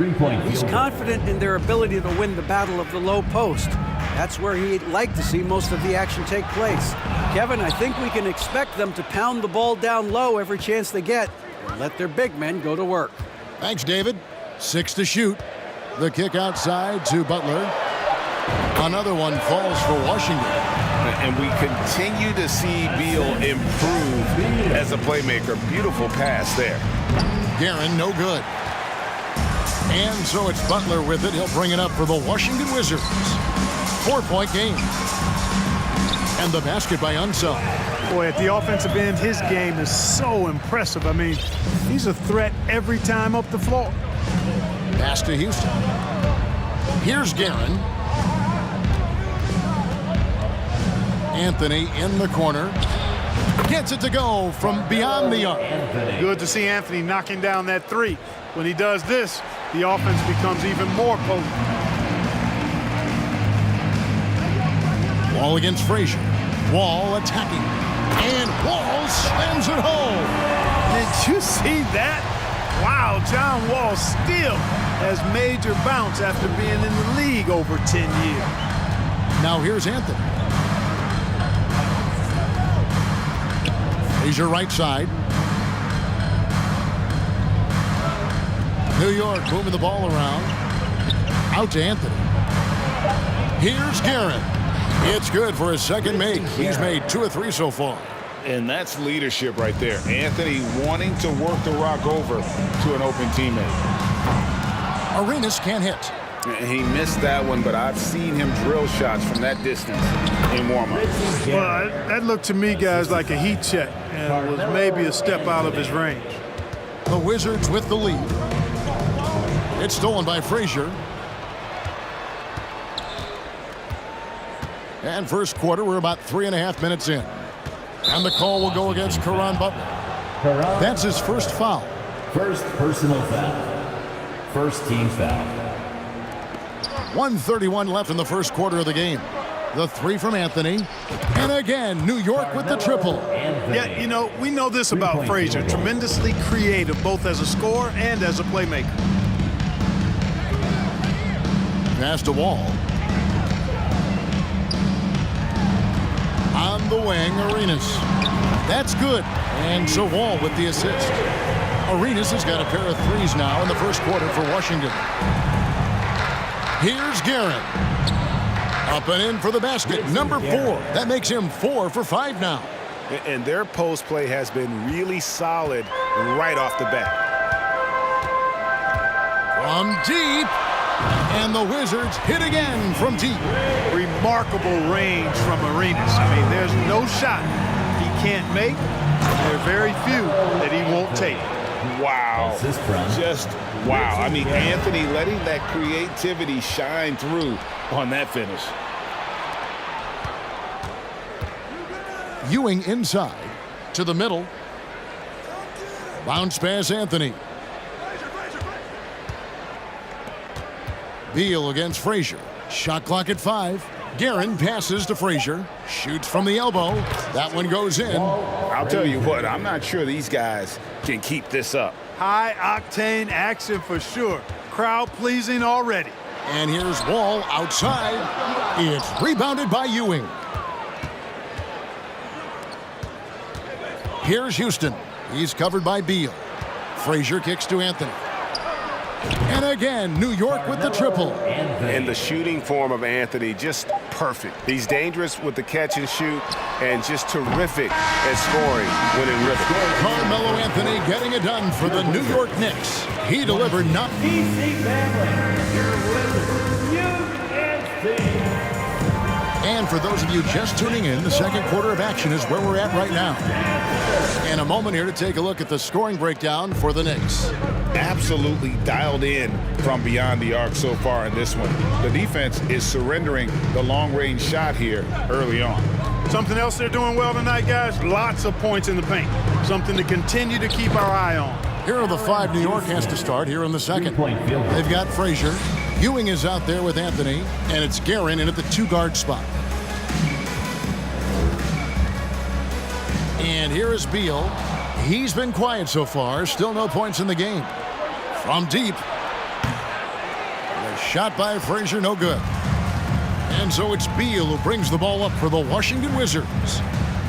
He's confident in their ability to win the battle of the low post. That's where he'd like to see most of the action take place. Kevin, I think we can expect them to pound the ball down low every chance they get and let their big men go to work. Thanks, David. 6 to shoot. The kick outside to Butler. Another one falls for Washington. And we continue to see Beal improve as a playmaker. Beautiful pass there. Guerin, no good. And so it's Butler with it. He'll bring it up for the Washington Wizards. 4-point game. And the basket by Unseld. Boy, at the offensive end, his game is so impressive. I mean, he's a threat every time up the floor. Pass to Houston. Here's Guerin. Anthony in the corner. Gets it to go from beyond the arc. Good to see Anthony knocking down that 3. When he does this, the offense becomes even more potent. Wall against Frazier. Wall attacking. And Wall slams it home. Did you see that? Wow, John Wall still has major bounce after being in the league over 10 years. Now here's Anthony. Frazier right side. New York moving the ball around. Out to Anthony. Here's Guerin. It's good for his second make. He's made 2 of 3 so far. And that's leadership right there. Anthony wanting to work the rock over to an open teammate. Arenas can't hit. He missed that one, but I've seen him drill shots from that distance in warm-up. Well, that looked to me, guys, like a heat check and was maybe a step out of his range. The Wizards with the lead. It's stolen by Frazier. And first quarter, we're about 3.5 minutes in. And the call will go against Caron Butler. That's his first foul. First personal foul. First team foul. 1:31 left in the first quarter of the game. The 3 from Anthony. And again, New York with the triple. Yeah, you know, we know this about Frazier. Tremendously creative, both as a scorer and as a playmaker. Pass to Wall. On the wing, Arenas. That's good. And so Wall with the assist. Arenas has got a pair of 3s now in the first quarter for Washington. Here's Guerin. Up and in for the basket. Number 4. That makes him 4 for 5 now. And their post play has been really solid right off the bat. From deep. And the Wizards hit again from deep. Remarkable range from Arenas. I mean, there's no shot he can't make. There are very few that he won't take. Wow. Assist from Just wow. I mean, Anthony letting that creativity shine through on that finish. Ewing inside to the middle. Bounce pass Anthony. Beal against Frazier. Shot clock at 5. Guerin passes to Frazier. Shoots from the elbow. That one goes in. I'll tell you what, I'm not sure these guys can keep this up. High-octane action for sure. Crowd pleasing already. And here's Wall outside. It's rebounded by Ewing. Here's Houston. He's covered by Beal. Frazier kicks to Anthony. And again, New York with the triple. And the shooting form of Anthony, just perfect. He's dangerous with the catch and shoot and just terrific at scoring when in rhythm. Carmelo Anthony getting it done for the New York Knicks. He delivered not. And for those of you just tuning in, the second quarter of action is where we're at right now. And a moment here to take a look at the scoring breakdown for the Knicks. Absolutely dialed in from beyond the arc so far in this one. The defense is surrendering the long-range shot here early on. Something else they're doing well tonight, guys, lots of points in the paint. Something to continue to keep our eye on. Here are the 5 New York has to start here in the second. They've got Frazier. Ewing is out there with Anthony, and it's Guerin in at the 2-guard spot. And here is Beal. He's been quiet so far. Still no points in the game. From deep. The shot by Frazier, no good. And so it's Beal who brings the ball up for the Washington Wizards.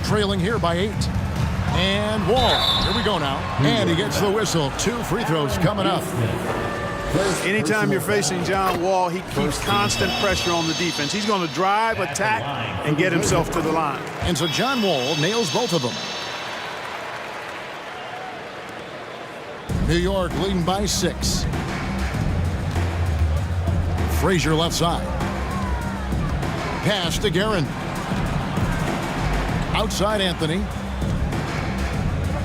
Trailing here by 8. And Wall. Here we go now. And he gets the whistle. 2 free throws coming up. Anytime you're facing John Wall, he keeps constant pressure on the defense. He's going to drive, attack, and get himself to the line. And so John Wall nails both of them. New York leading by 6. Frazier left side. Pass to Guerin. Outside Anthony.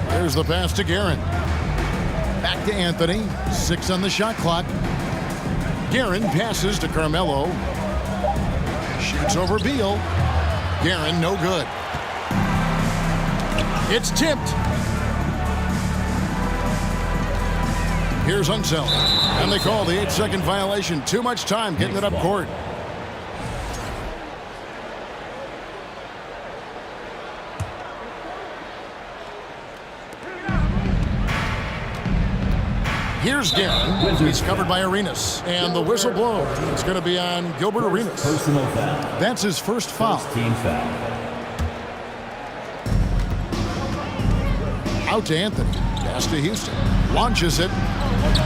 There's the pass to Guerin. Back to Anthony. 6 on the shot clock. Guerin passes to Carmelo. Shoots over Beal. Guerin, no good. It's tipped. Here's Unseld. And they call the 8-second violation. Too much time getting it up court. Here's Guerin. He's covered by Arenas. And the whistle blows. It's going to be on Gilbert Arenas. Personal foul. That's his first foul. Team foul. Out to Anthony. Pass to Houston. Launches it.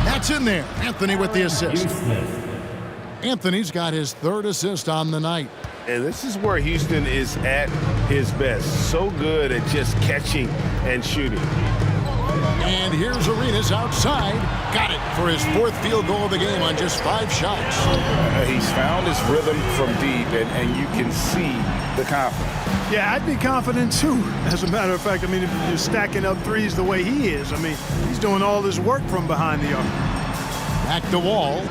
That's in there. Anthony with the assist. Anthony's got his 3rd assist on the night. And this is where Houston is at his best. So good at just catching and shooting. And here's Arenas outside. Got it for his 4th field goal of the game on just 5 shots. He's found his rhythm from deep, and you can see the confidence. Yeah, I'd be confident too. As a matter of fact, I mean, if you're stacking up threes the way he is, I mean, he's doing all this work from behind the arc. Back to Wall.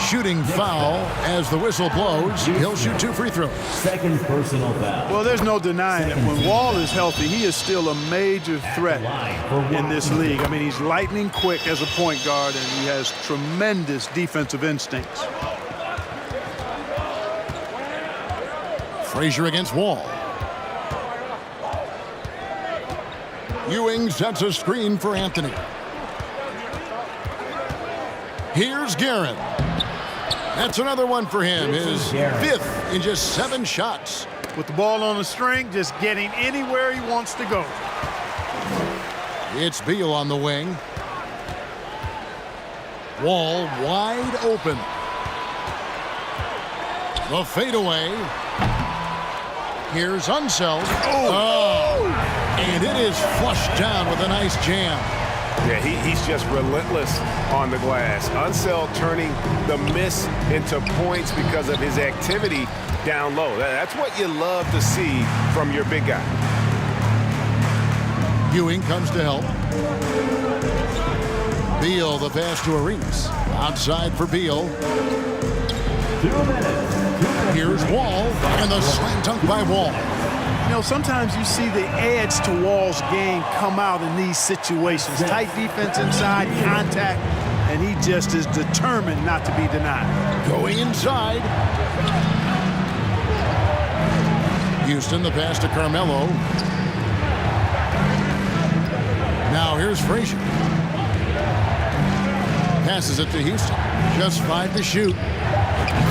Shooting foul as the whistle blows. He'll shoot 2 free throws. Second personal foul. Well, there's no denying that when Wall is healthy, he is still a major threat in this league. I mean, he's lightning quick as a point guard, and he has tremendous defensive instincts. Frazier against Wall. Ewing sets a screen for Anthony. Here's Guerin. That's another one for him. His 5th in just 7 shots. With the ball on the string, just getting anywhere he wants to go. It's Beal on the wing. Wall wide open. The fadeaway. Here's Unseld. Oh! And it is flushed down with a nice jam. Yeah, he's just relentless on the glass. Unseld turning the miss into points because of his activity down low. That's what you love to see from your big guy. Ewing comes to help. Beal, the pass to Arenas. Outside for Beal. 2 minutes. Here's Wall, and the slam dunk by Wall. You know, sometimes you see the edge to Wall's game come out in these situations. Tight defense inside, contact, and he just is determined not to be denied. Going inside. Houston, the pass to Carmelo. Now here's Frazier. Passes it to Houston. Just 5 to shoot.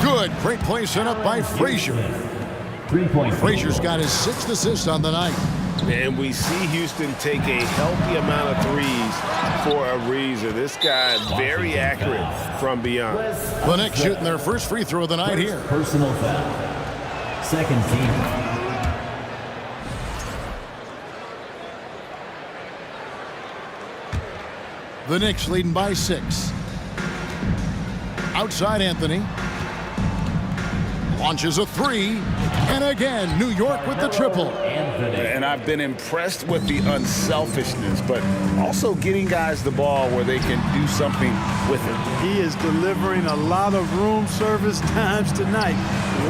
Good. Great play set up by Frazier. 3-point. Frazier's got his 6th assist on the night. And we see Houston take a healthy amount of threes for a reason. This guy very accurate from beyond. The Knicks shooting their first free throw of the night here. Personal foul. Second team. The Knicks leading by 6. Outside Anthony. Launches a 3. And again, New York with the triple. And I've been impressed with the unselfishness, but also getting guys the ball where they can do something with it. He is delivering a lot of room service times tonight.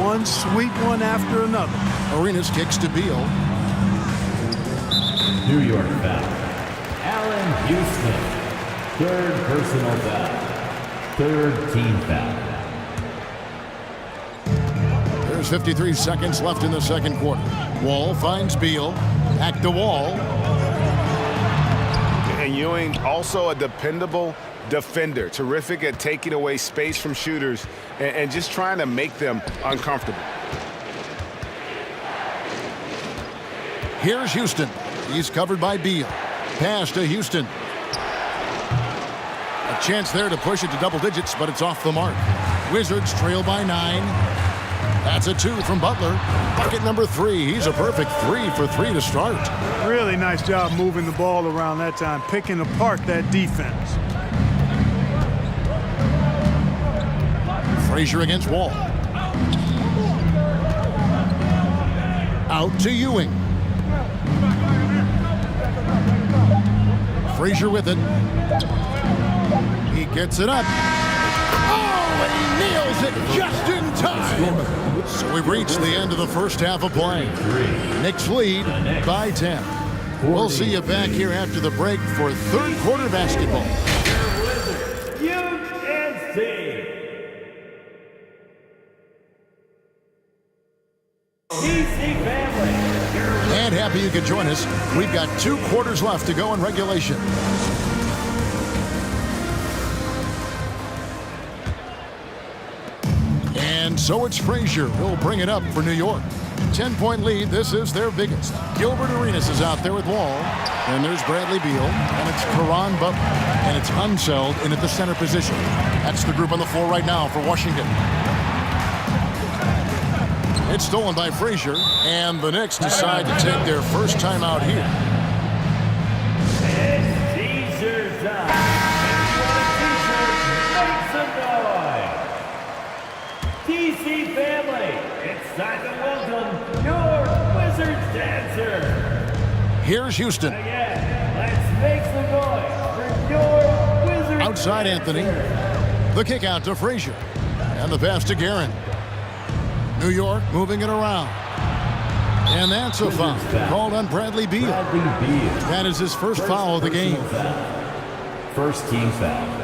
One sweet one after another. Arenas kicks to Beal. New York foul. Allen Houston. 3rd personal foul. 3rd team foul. There's 53 seconds left in the second quarter. Wall finds Beal. Back to Wall. And Ewing, also a dependable defender. Terrific at taking away space from shooters and just trying to make them uncomfortable. Here's Houston. He's covered by Beal. Pass to Houston. A chance there to push it to double digits, but it's off the mark. Wizards trail by 9. That's a 2 from Butler. Bucket number 3. He's a perfect 3 for 3 to start. Really nice job moving the ball around that time, picking apart that defense. Frazier against Wall. Out to Ewing. Frazier with it. He gets it up. Oh, and he nails it just in time. So we've reached the end of the first half of play. Knicks lead by 10. We'll see you back here after the break for third quarter basketball. And happy you could join us. We've got 2 quarters left to go in regulation. And so it's Frazier who'll bring it up for New York. 10-point lead. This is their biggest. Gilbert Arenas is out there with Wall. And there's Bradley Beal. And it's Caron Butler. And it's Unseld in at the center position. That's the group on the floor right now for Washington. It's stolen by Frazier. And the Knicks decide to take their first time out here. DC family, it's time to welcome your Wizards dancer. Here's Houston. Again, let's make some noise for your Wizards Outside Anthony. The kick out to Frazier. And the pass to Guerin. New York moving it around. And that's a foul called on Bradley Beal. That is his first foul of the game. First team foul.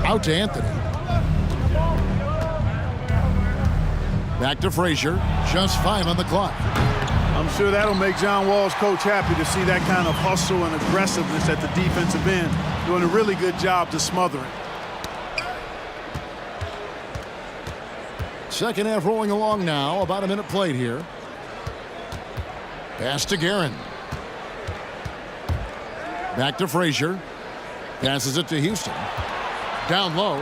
Out to Anthony. Back to Frazier. Just 5 on the clock. I'm sure that'll make John Wall's coach happy to see that kind of hustle and aggressiveness at the defensive end. Doing a really good job to smother it. Second half rolling along now. About a minute played here. Pass to Guerin. Back to Frazier. Passes it to Houston. Down low.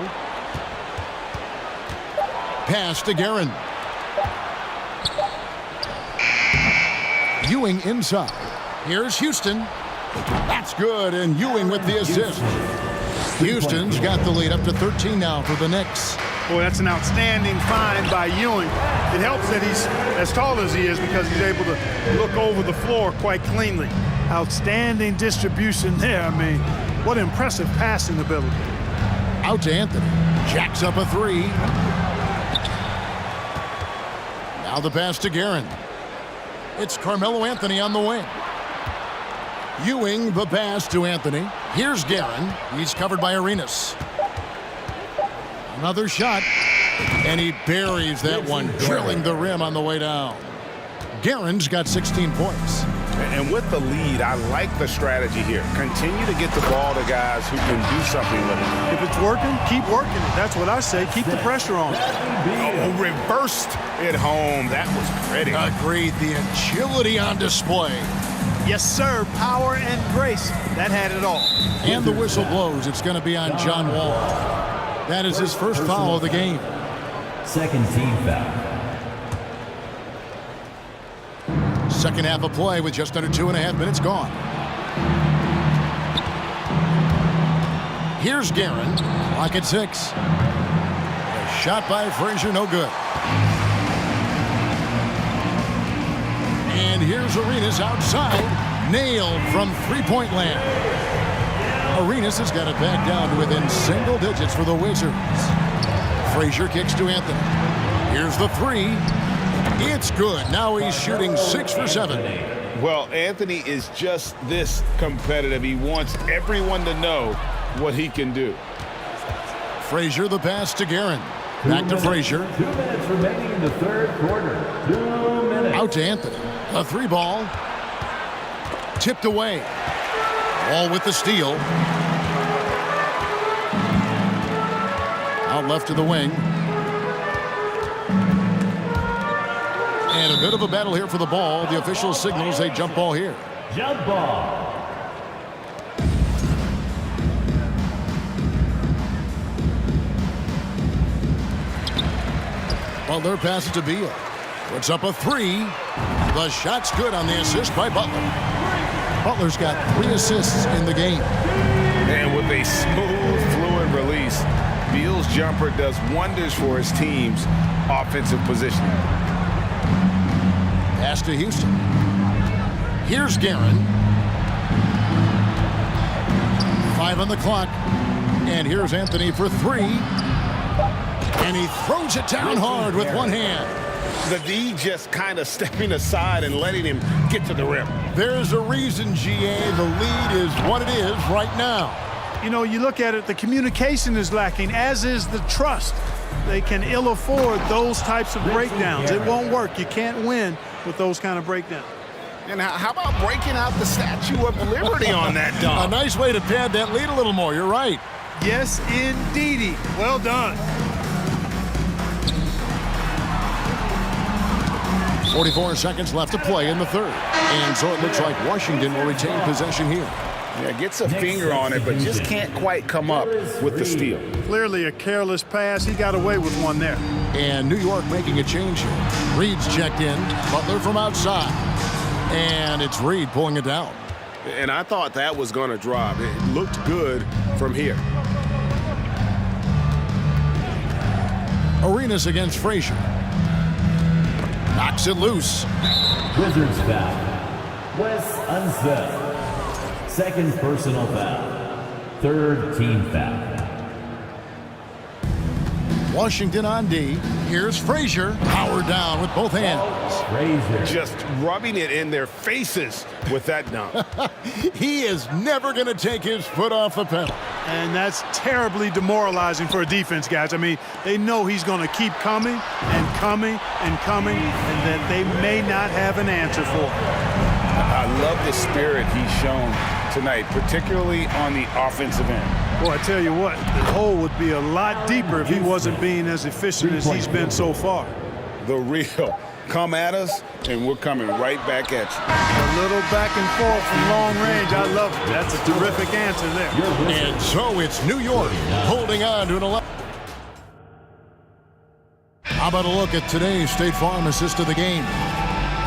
Pass to Guerin. Ewing inside. Here's Houston. That's good, and Ewing with the assist. Houston's got the lead up to 13 now for the Knicks. Boy, that's an outstanding find by Ewing. It helps that he's as tall as he is because he's able to look over the floor quite cleanly. Outstanding distribution there. I mean, what impressive passing ability. Out to Anthony. Jacks up a three. Now the pass to Guerin. It's Carmelo Anthony on the wing. Ewing the pass to Anthony. Here's Guerin. He's covered by Arenas. Another shot. And he buries that one, drilling the rim on the way down. Guerin's got 16 points. And with the lead, I like the strategy here. Continue to get the ball to guys who can do something with it. If it's working, keep working it. That's what I say. Keep the pressure on. Oh, reversed it home. That was pretty. Agreed. The agility on display. Yes, sir. Power and grace. That had it all. And the whistle blows. It's going to be on John Wall. That is his first foul of the game. Second team foul. Second half of play with just under 2.5 minutes gone. Here's Guerin. Clock at 6. A shot by Frazier, no good. And here's Arenas outside. Nailed from three-point land. Arenas has got it back down to within single digits for the Wizards. Frazier kicks to Anthony. Here's the three. It's good. Now he's shooting 6 for 7. Well, Anthony is just this competitive. He wants everyone to know what he can do. Frazier the pass to Guerin. Back to Frazier. 2 minutes remaining in the third quarter. 2 minutes. Out to Anthony. A three ball. Tipped away. All with the steal. Out left to the wing. And a bit of a battle here for the ball. The official signals a jump ball here. Jump ball. Butler passes to Beal. Puts up a three. The shot's good on the assist by Butler. Butler's got 3 assists in the game. And with a smooth, fluid release, Beal's jumper does wonders for his team's offensive positioning. Pass to Houston. Here's Guerin. 5 on the clock. And here's Anthony for 3. And he throws it down hard with one hand. The D just kind of stepping aside and letting him get to the rim. There's a reason, GA. The lead is what it is right now. You know, you look at it, the communication is lacking, as is the trust. They can ill afford those types of breakdowns. It won't work. You can't win with those kind of breakdowns. And how about breaking out the Statue of Liberty on that dunk? A nice way to pad that lead a little more. You're right. Yes, indeedy. Well done. 44 seconds left to play in the third. And so it looks like Washington will retain possession here. Yeah, gets a finger on it, but just can't quite come up with the steal. Clearly a careless pass. He got away with one there. And New York making a change here. Reed's checked in. Butler from outside. And it's Reed pulling it down. And I thought that was going to drop. It looked good from here. Arenas against Frazier. Knocks it loose. Wizards foul. Wes Unseld. Second personal foul. Third team foul. Washington on D. Here's Frazier. Powered down with both hands. Frazier. Just rubbing it in their faces with that dunk. He is never going to take his foot off the pedal. And that's terribly demoralizing for a defense, guys. I mean, they know he's going to keep coming and coming and coming, and that they may not have an answer for him. I love the spirit he's shown tonight, particularly on the offensive end. Well, I tell you what, the hole would be a lot deeper if he wasn't being as efficient as he's been so far. The real. Come at us, and we're coming right back at you. A little back and forth from long range. I love it. That's a terrific answer there. And so it's New York holding on to an 11. How about a look at today's State Farm assist of the game?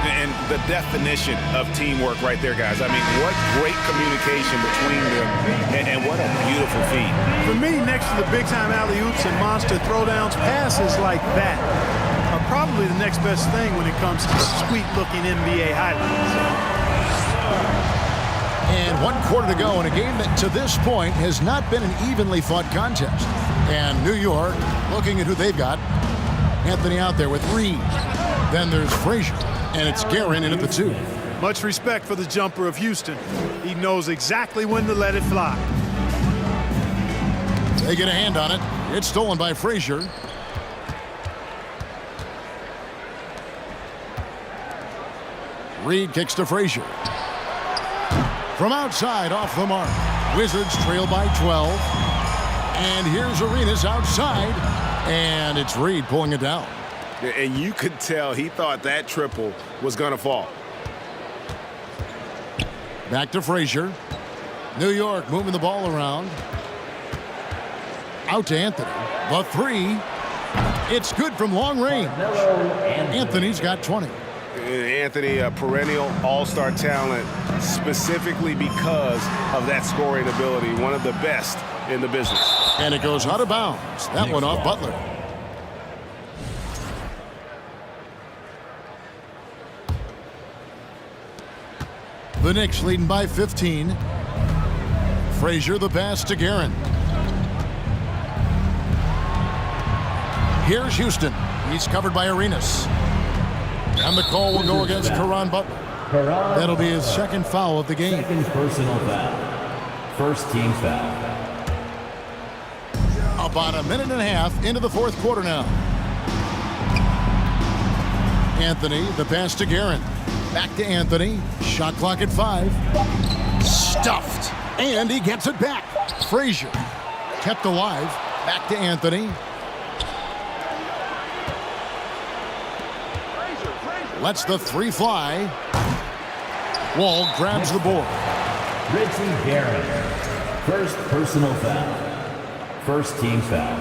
And the definition of teamwork right there, guys. I mean, what great communication between them, and what a beautiful feed. For me, next to the big-time alley-oops and monster throwdowns, passes like that are probably the next best thing when it comes to sweet-looking NBA highlights. And 1 quarter to go in a game that to this point has not been an evenly fought contest. And New York looking at who they've got. Anthony out there with Reed. Then there's Frazier. And it's Guerin in at the 2. Much respect for the jumper of Houston. He knows exactly when to let it fly. They get a hand on it. It's stolen by Frazier. Reed kicks to Frazier. From outside, off the mark. Wizards trail by 12. And here's Arenas outside. And it's Reed pulling it down. And you could tell he thought that triple was going to fall. Back to Frazier. New York moving the ball around. Out to Anthony. The 3. It's good from long range. Anthony's got 20. Anthony, a perennial all-star talent, specifically because of that scoring ability. One of the best in the business. And it goes out of bounds. That one off Butler. The Knicks leading by 15. Frazier the pass to Guerin. Here's Houston. He's covered by Arenas. And the call will go against Caron Butler. That'll be his second foul of the game. Second personal foul. First team foul. About a minute and a half into the 4th quarter now. Anthony, the pass to Guerin. Back to Anthony. Shot clock at 5. Stuffed. And he gets it back. Frazier kept alive. Back to Anthony. Lets the 3 fly. Wall grabs the board. Richie Guerin. First personal foul. First team foul.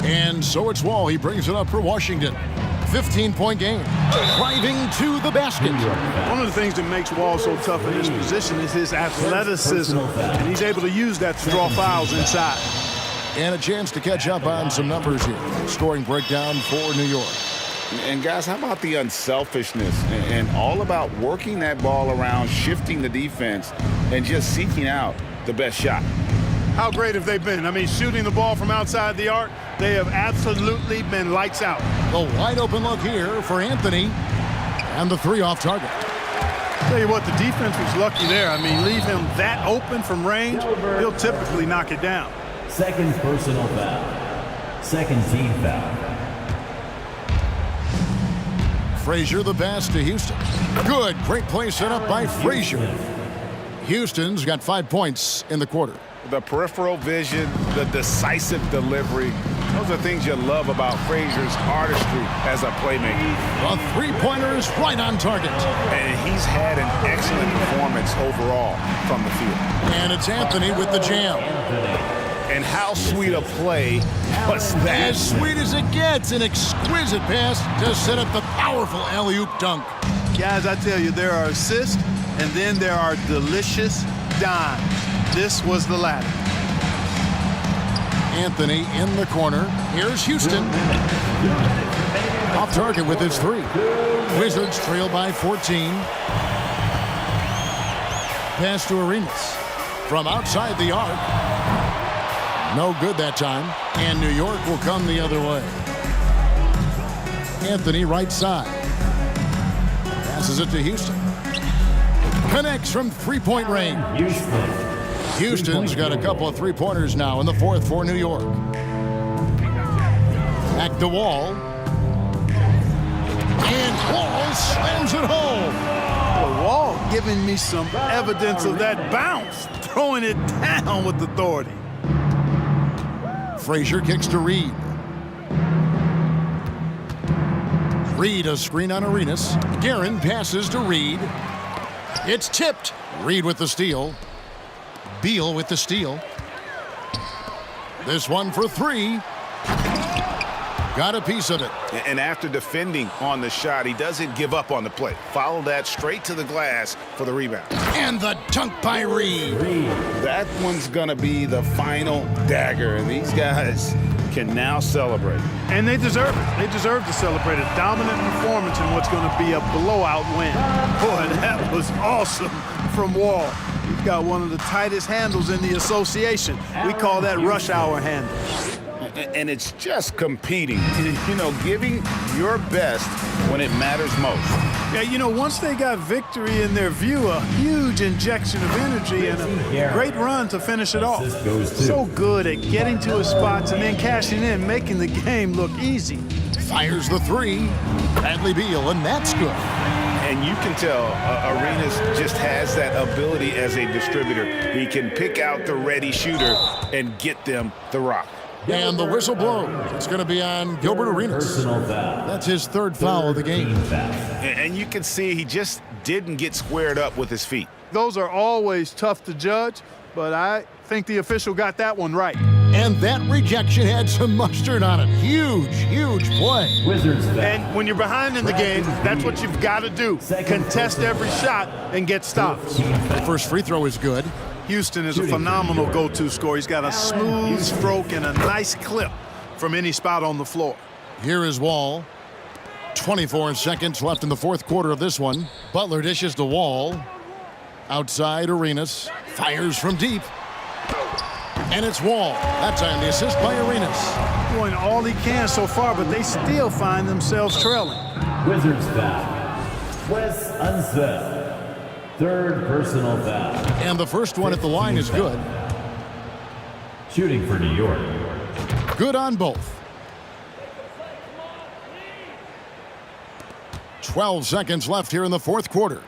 And so it's Wall. He brings it up for Washington. 15-point game. Driving to the basket. One of the things that makes Wall so tough in this position is his athleticism. And he's able to use that to draw fouls inside. And a chance to catch up on some numbers here. Scoring breakdown for New York. And guys, how about the unselfishness and all about working that ball around, shifting the defense, and just seeking out the best shot? How great have they been? I mean, shooting the ball from outside the arc, they have absolutely been lights out. The wide open look here for Anthony. And the 3 off target. Tell you what, the defense was lucky there. I mean, leave him that open from range, he'll typically knock it down. Second personal foul. Second team foul. Frazier the pass to Houston. Good. Great play set up by Frazier. Houston's got 5 points in the quarter. The peripheral vision, the decisive delivery. Those are things you love about Frazier's artistry as a playmaker. The 3-pointer is right on target. And he's had an excellent performance overall from the field. And it's Anthony with the jam. And how sweet a play was that? As sweet as it gets, an exquisite pass to set up the powerful alley-oop dunk. Guys, I tell you, there are assists, and then there are delicious dimes. This was the latter. Anthony in the corner. Here's Houston. Off target with his 3. Wizards trail by 14. Pass to Arenas. From outside the arc. No good that time. And New York will come the other way. Anthony right side. Passes it to Houston. Connects from 3-point range. Houston's got a couple of 3-pointers now in the 4th for New York. Back to Wall. And Wall slams it home. The Wall giving me some evidence of that bounce. Throwing it down with authority. Frazier kicks to Reed. Reed a screen on Arenas. Guerin passes to Reed. It's tipped. Reed with the steal. Beal with the steal. This one for 3. Got a piece of it. And after defending on the shot, he doesn't give up on the play. Follow that straight to the glass for the rebound. And the dunk by Reed. That one's going to be the final dagger. And these guys, can now celebrate. And they deserve it. They deserve to celebrate a dominant performance in what's going to be a blowout win. Boy, that was awesome from Wall. He's got one of the tightest handles in the association. We call that rush hour handle. And it's just competing, you know, giving your best when it matters most. Yeah, you know, once they got victory in their view, a huge injection of energy and a great run to finish it off. So good at getting to his spots and then cashing in, making the game look easy. Fires the three. Bradley Beal, and that's good. And you can tell Arenas just has that ability as a distributor. He can pick out the ready shooter and get them the rock. And the whistle blows. It's going to be on Gilbert Arenas. That's his third foul of the game. And you can see he just didn't get squared up with his feet. Those are always tough to judge, but I think the official got that one right. And that rejection had some mustard on it. Huge, huge play. Wizards foul. And when you're behind in the game, that's what you've got to do. Contest every shot and get stops. The first free throw is good. Houston is a phenomenal go-to scorer. He's got a smooth stroke and a nice clip from any spot on the floor. Here is Wall. 24 seconds left in the fourth quarter of this one. Butler dishes to Wall. Outside Arenas. Fires from deep. And it's Wall. That time the assist by Arenas. Doing all he can so far, but they still find themselves trailing. Wizards foul. Wes Unseld. Third personal foul. And the first one at the line is good. Shooting for New York. Good on both. 12 seconds left here in the fourth quarter.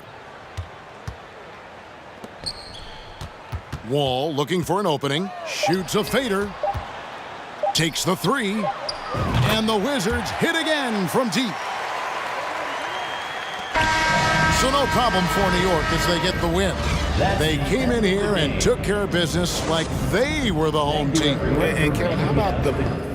Wall looking for an opening. Shoots a fader. Takes the three. And the Wizards hit again from deep. So no problem for New York as they get the win. They came in here and took care of business like they were the home team. And Kevin, how about the...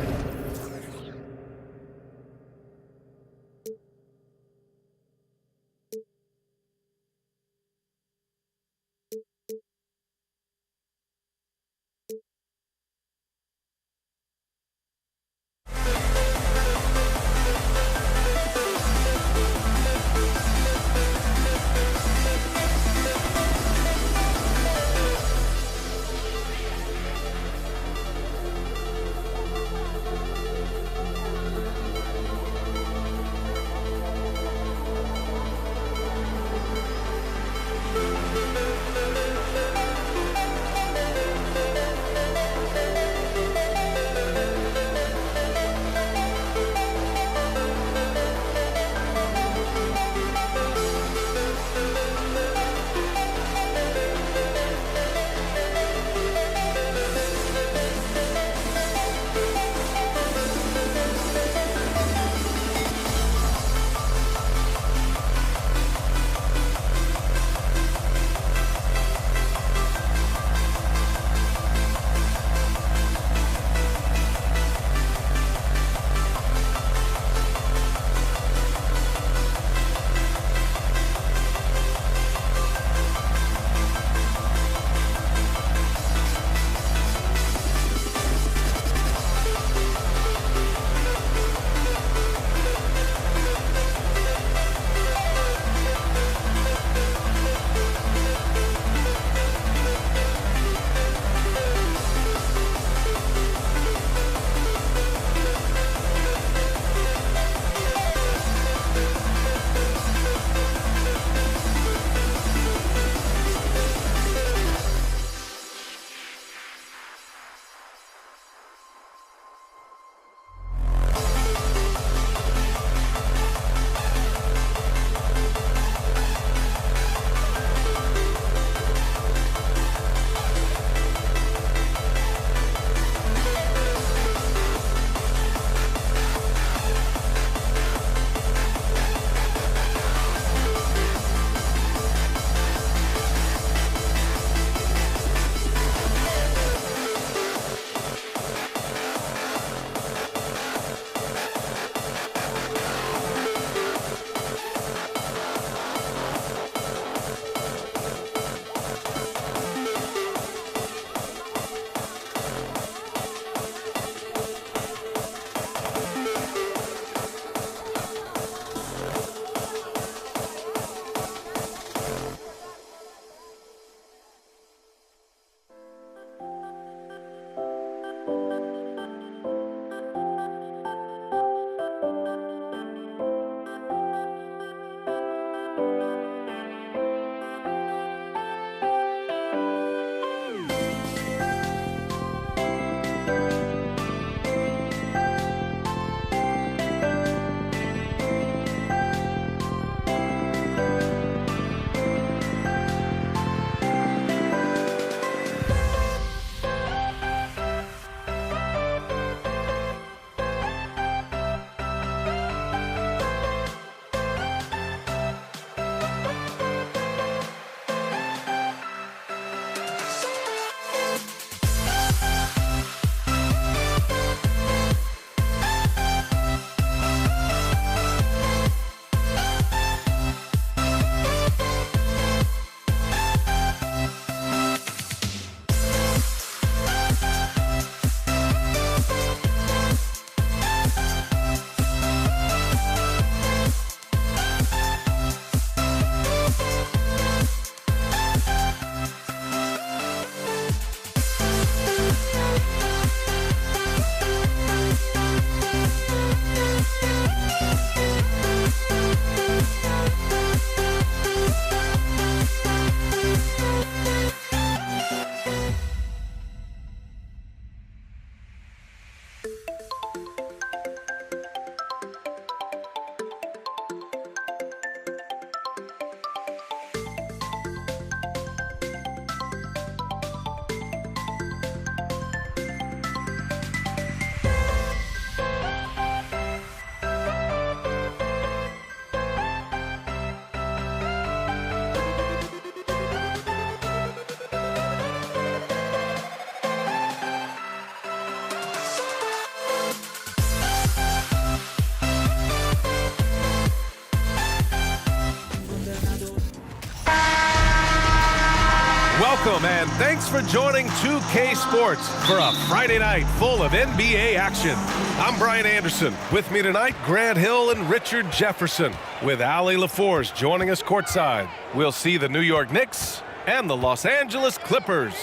Welcome and thanks for joining 2K Sports for a Friday night full of NBA action. I'm Brian Anderson. With me tonight, Grant Hill and Richard Jefferson, with Allie LaForce joining us courtside. We'll see the New York Knicks and the Los Angeles Clippers.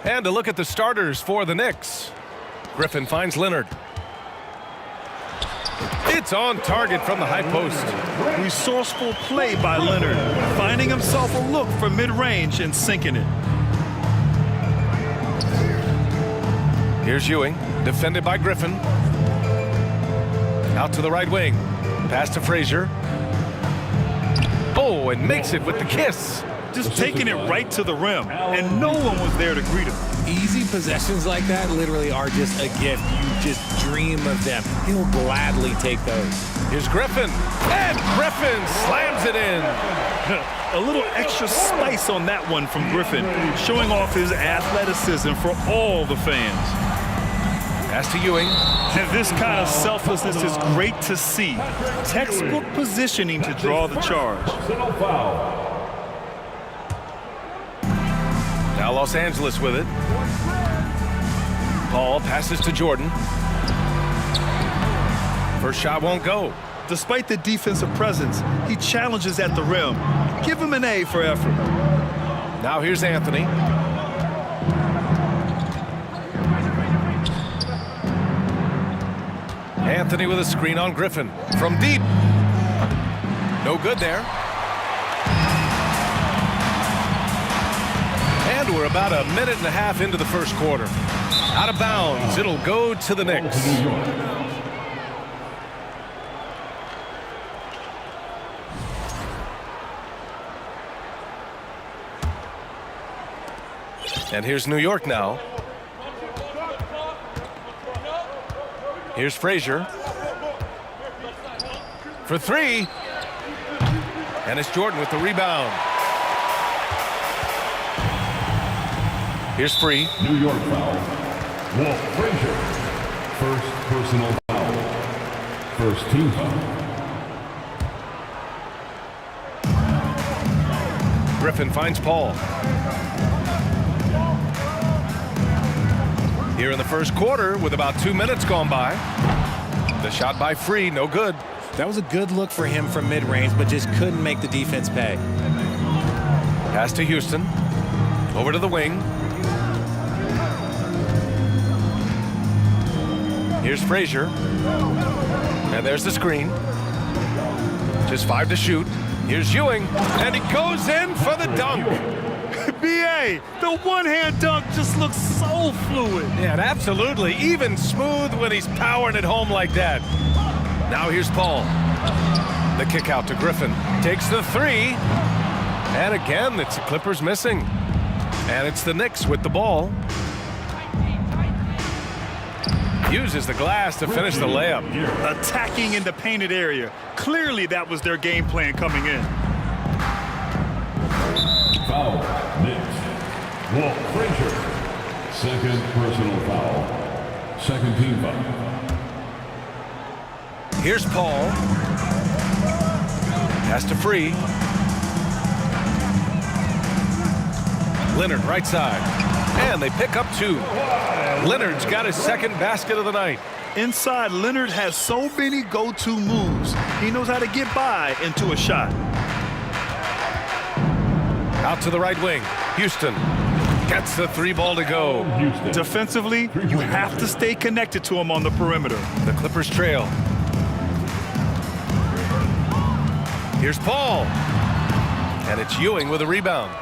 And a look at the starters for the Knicks. Griffin finds Leonard. It's on target from the high post. Resourceful play by Leonard, finding himself a look for mid-range and sinking it. Here's Ewing, defended by Griffin. Out to the right wing. Pass to Frazier. Oh, and makes it with the kiss. Just taking it right to the rim, and no one was there to greet him. Easy possessions like that literally are just a gift. You just dream of them. He'll gladly take those. Here's Griffin, and Griffin slams it in. A little extra spice on that one from Griffin, showing off his athleticism for all the fans. Pass to Ewing. And this kind of selflessness is great to see. Textbook positioning to draw the charge. Now Los Angeles with it. Paul passes to Jordan. First shot won't go. Despite the defensive presence, he challenges at the rim. Give him an A for effort. Now here's Anthony. Anthony with a screen on Griffin. From deep. No good there. And we're about a minute and a half into the first quarter. Out of bounds. It'll go to the Knicks. And here's New York now. Here's Frazier. For three. And it's Jordan with the rebound. Here's free. New York foul. Walt Frazier. First personal foul. First team foul. Griffin finds Paul. Here in the first quarter with about 2 minutes gone by. The shot by Free, no good. That was a good look for him from mid-range, but just couldn't make the defense pay. Pass to Houston. Over to the wing. Here's Frazier. And there's the screen. Just 5 to shoot. Here's Ewing. And he goes in for the dunk. B.A., the one-hand dunk just looks so fluid. Yeah, absolutely. Even smooth when he's powering it home like that. Now here's Paul. The kick out to Griffin. Takes the three. And again, it's the Clippers missing. And it's the Knicks with the ball. Uses the glass to finish the layup. Attacking in the painted area. Clearly that was their game plan coming in. Foul. Knicks. Walt Frazier. Second personal foul. Second team foul. Here's Paul. Pass to Free. Leonard right side. And they pick up 2. Leonard's got his second basket of the night. Inside, Leonard has so many go-to moves. He knows how to get by into a shot. Out to the right wing. Houston gets the 3 ball to go. Defensively, you have to stay connected to him on the perimeter. The Clippers trail. Here's Paul. And it's Ewing with a rebound.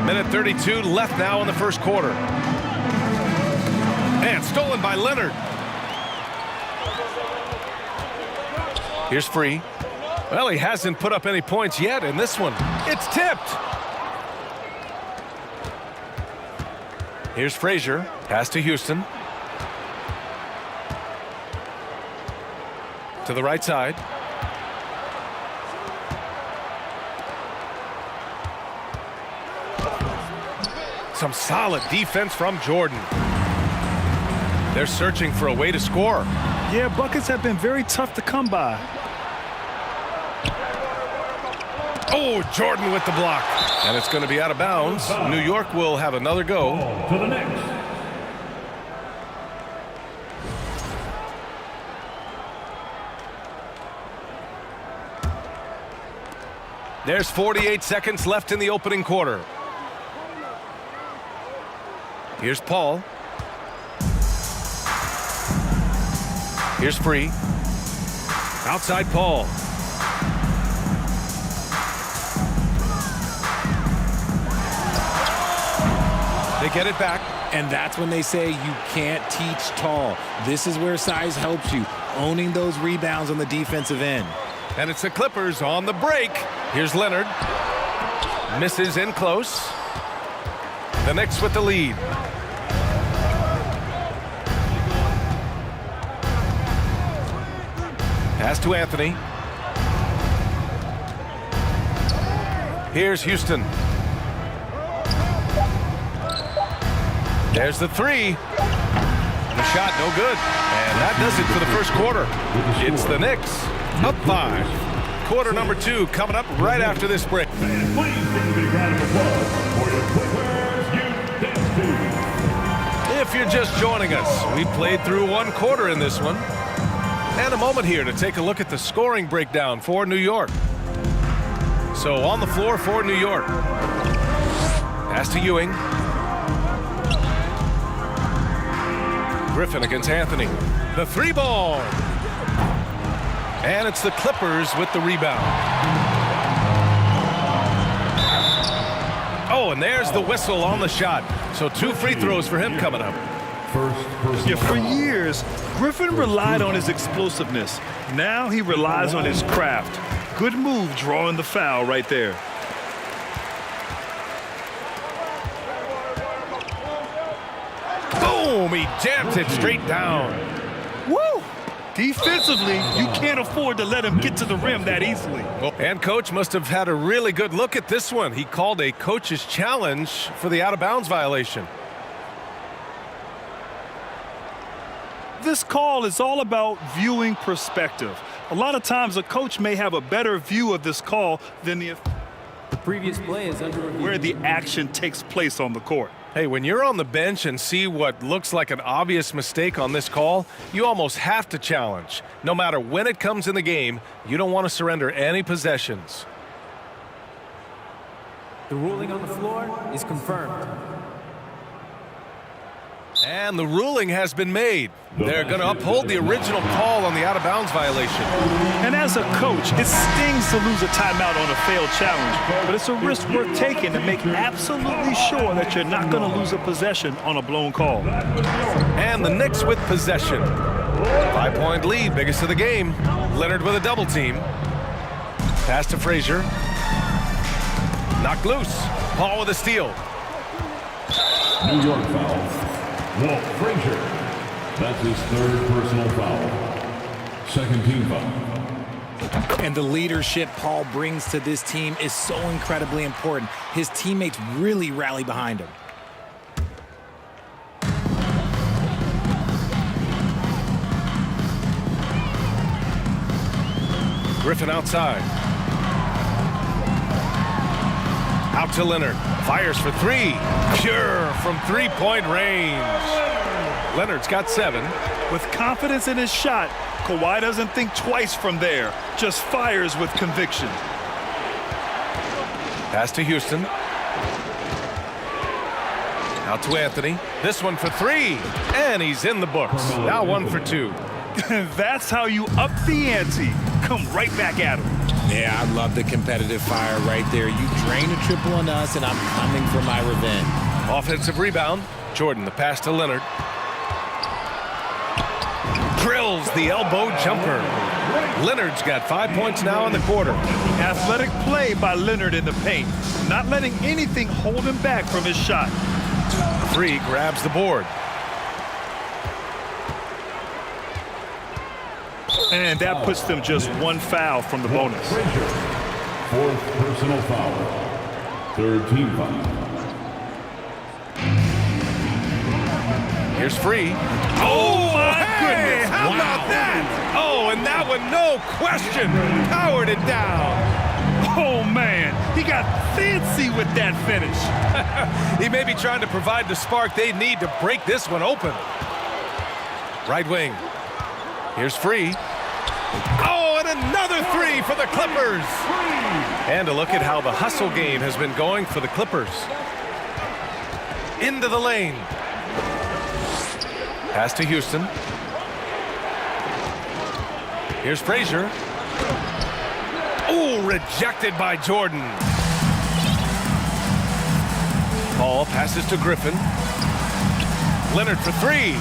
Minute 32 left now in the first quarter. And stolen by Leonard. Here's Free. Well, he hasn't put up any points yet in this one. It's tipped. Here's Frazier. Pass to Houston. To the right side. Some solid defense from Jordan. They're searching for a way to score. Yeah, buckets have been very tough to come by. Oh, Jordan with the block. And it's going to be out of bounds. New York will have another go. To the next. There's 48 seconds left in the opening quarter. Here's Paul. Here's Free. Outside Paul. They get it back. And that's when they say you can't teach tall. This is where size helps you, owning those rebounds on the defensive end. And it's the Clippers on the break. Here's Leonard. Misses in close. The Knicks with the lead. Pass to Anthony. Here's Houston. There's the three. The shot no good. And that does it for the first quarter. It's the Knicks up 5. Quarter number 2 coming up right after this break. Please give a big round of applause for your Clippers Dance Team. If you're just joining us, we played through 1 quarter in this one. And a moment here to take a look at the scoring breakdown for New York. So on the floor for New York. Pass to Ewing. Griffin against Anthony. The 3 ball. And it's the Clippers with the rebound. Oh, and there's the whistle on the shot. So 2 free throws for him coming up. Yeah, for years, Griffin relied on his explosiveness. Now he relies on his craft. Good move drawing the foul right there. Boom! He jams it straight down. Woo! Defensively, you can't afford to let him get to the rim that easily. And coach must have had a really good look at this one. He called a coach's challenge for the out-of-bounds violation. This call is all about viewing perspective. A lot of times a coach may have a better view of this call than The previous play is under review. where the action takes place on the court. Hey, when you're on the bench and see what looks like an obvious mistake on this call, you almost have to challenge. No matter when it comes in the game, you don't want to surrender any possessions. The ruling on the floor is confirmed. And the ruling has been made. They're going to uphold the original call on the out-of-bounds violation. And as a coach, it stings to lose a timeout on a failed challenge, but it's a risk worth taking to make absolutely sure that you're not going to lose a possession on a blown call. And the Knicks with possession. 5-point lead, biggest of the game. Leonard with a double team. Pass to Frazier. Knocked loose. Paul with a steal. New York foul. Walt Frazier. That's his 3rd personal foul. 2nd team foul. And the leadership Paul brings to this team is so incredibly important. His teammates really rally behind him. Griffin outside. Out to Leonard. Fires for 3. Pure from 3-point range. Leonard's got 7. With confidence in his shot, Kawhi doesn't think twice from there, just fires with conviction. Pass to Houston. Out to Anthony. This one for 3. And he's in the books. Now 1 for 2. That's how you up the ante. Come right back at him. Yeah, I love the competitive fire right there. You drain a triple on us, and I'm coming for my revenge. Offensive rebound. Jordan, the pass to Leonard. Drills the elbow jumper. Leonard's got 5 points now in the quarter. Athletic play by Leonard in the paint, not letting anything hold him back from his shot. 3 grabs the board. And that puts them just 1 foul from the bonus. 4th personal foul. 3rd team foul. Here's Free. Oh, my goodness. How about that? Oh, and that one, no question, powered it down. Oh, man, he got fancy with that finish. He may be trying to provide the spark they need to break this one open. Right wing. Here's Free. Oh, and another three for the Clippers. And a look at how the hustle game has been going for the Clippers. Into the lane. Pass to Houston. Here's Frazier. Oh, rejected by Jordan. Paul passes to Griffin. Leonard for three.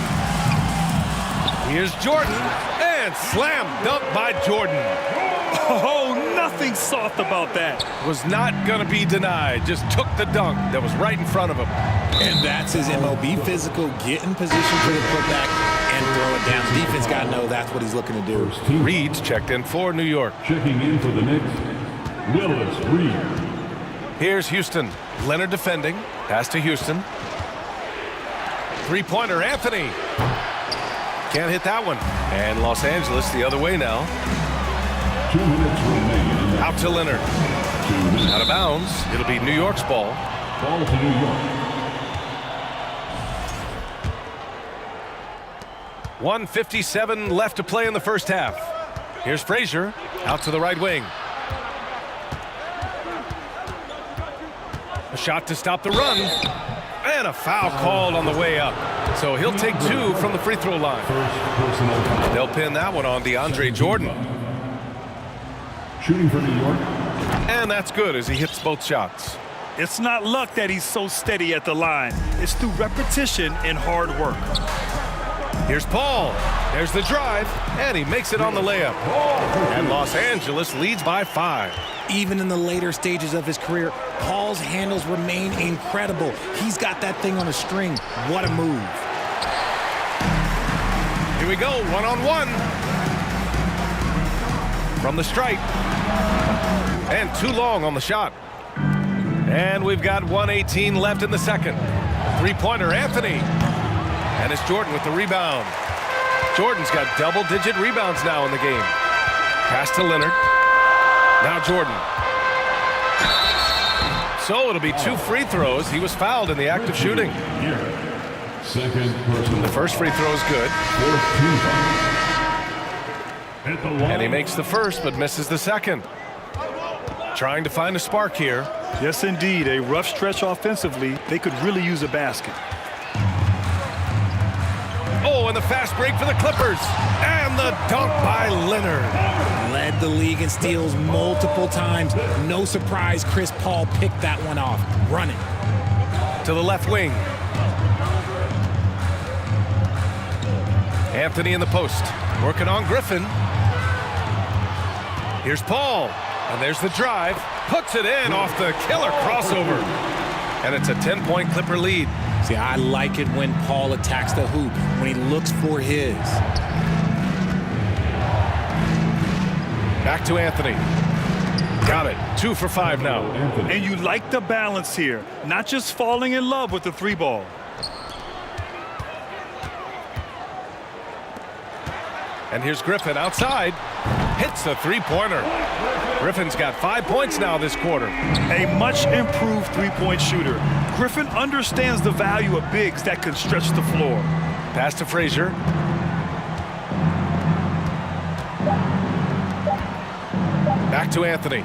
Here's Jordan. And slam dunk by Jordan. Oh, nothing soft about that. Was not going to be denied. Just took the dunk that was right in front of him. And that's his MO. Be physical, get in position for the putback, and throw it down. Defense got to know that's what he's looking to do. Reed's checked in for New York. Checking in for the Knicks, Willis Reed. Here's Houston. Leonard defending. Pass to Houston. Three-pointer, Anthony. Can't hit that one. And Los Angeles the other way now. 2 minutes remaining. Out to Leonard. Out of bounds. It'll be New York's ball. Ball to New York. 1:57 left to play in the first half. Here's Frazier. Out to the right wing. A shot to stop the run. And a foul called on the way up. So he'll take two from the free throw line. They'll pin that one on DeAndre Jordan. Shooting for New York. And that's good as he hits both shots. It's not luck that he's so steady at the line. It's through repetition and hard work. Here's Paul. There's the drive. And he makes it on the layup. And Los Angeles leads by 5. Even in the later stages of his career, Paul's handles remain incredible. He's got that thing on a string. What a move. Here we go, one-on-one. From the stripe. And too long on the shot. And we've got 1:18 left in the second. Three-pointer, Anthony. And it's Jordan with the rebound. Jordan's got double-digit rebounds now in the game. Pass to Leonard. Now Jordan. So it'll be 2 free throws. He was fouled in the act of shooting. The first free throw is good. And he makes the first but misses the second. Trying to find a spark here. Yes, indeed. A rough stretch offensively. They could really use a basket. Oh, and the fast break for the Clippers. And the dunk by Leonard. Led the league in steals multiple times. No surprise Chris Paul picked that one off. Running. To the left wing. Anthony in the post. Working on Griffin. Here's Paul. And there's the drive. Puts it in off the killer crossover. And it's a 10-point Clipper lead. See, I like it when Paul attacks the hoop, when he looks for his. Back to Anthony. Got it. 2 for 5 now. And you like the balance here. Not just falling in love with the 3-ball. And here's Griffin outside. Hits the three-pointer. Griffin's got 5 points now this quarter. A much improved three-point shooter. Griffin understands the value of bigs that can stretch the floor. Pass to Frazier. Back to Anthony.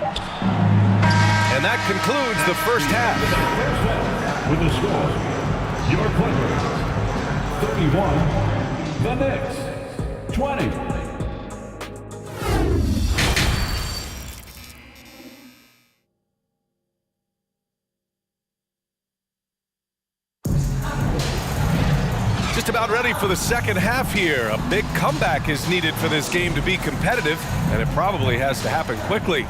And that concludes the first half. With the score, your Clippers 31, the Knicks 20. Just about ready for the second half here. A big comeback is needed for this game to be competitive, and it probably has to happen quickly.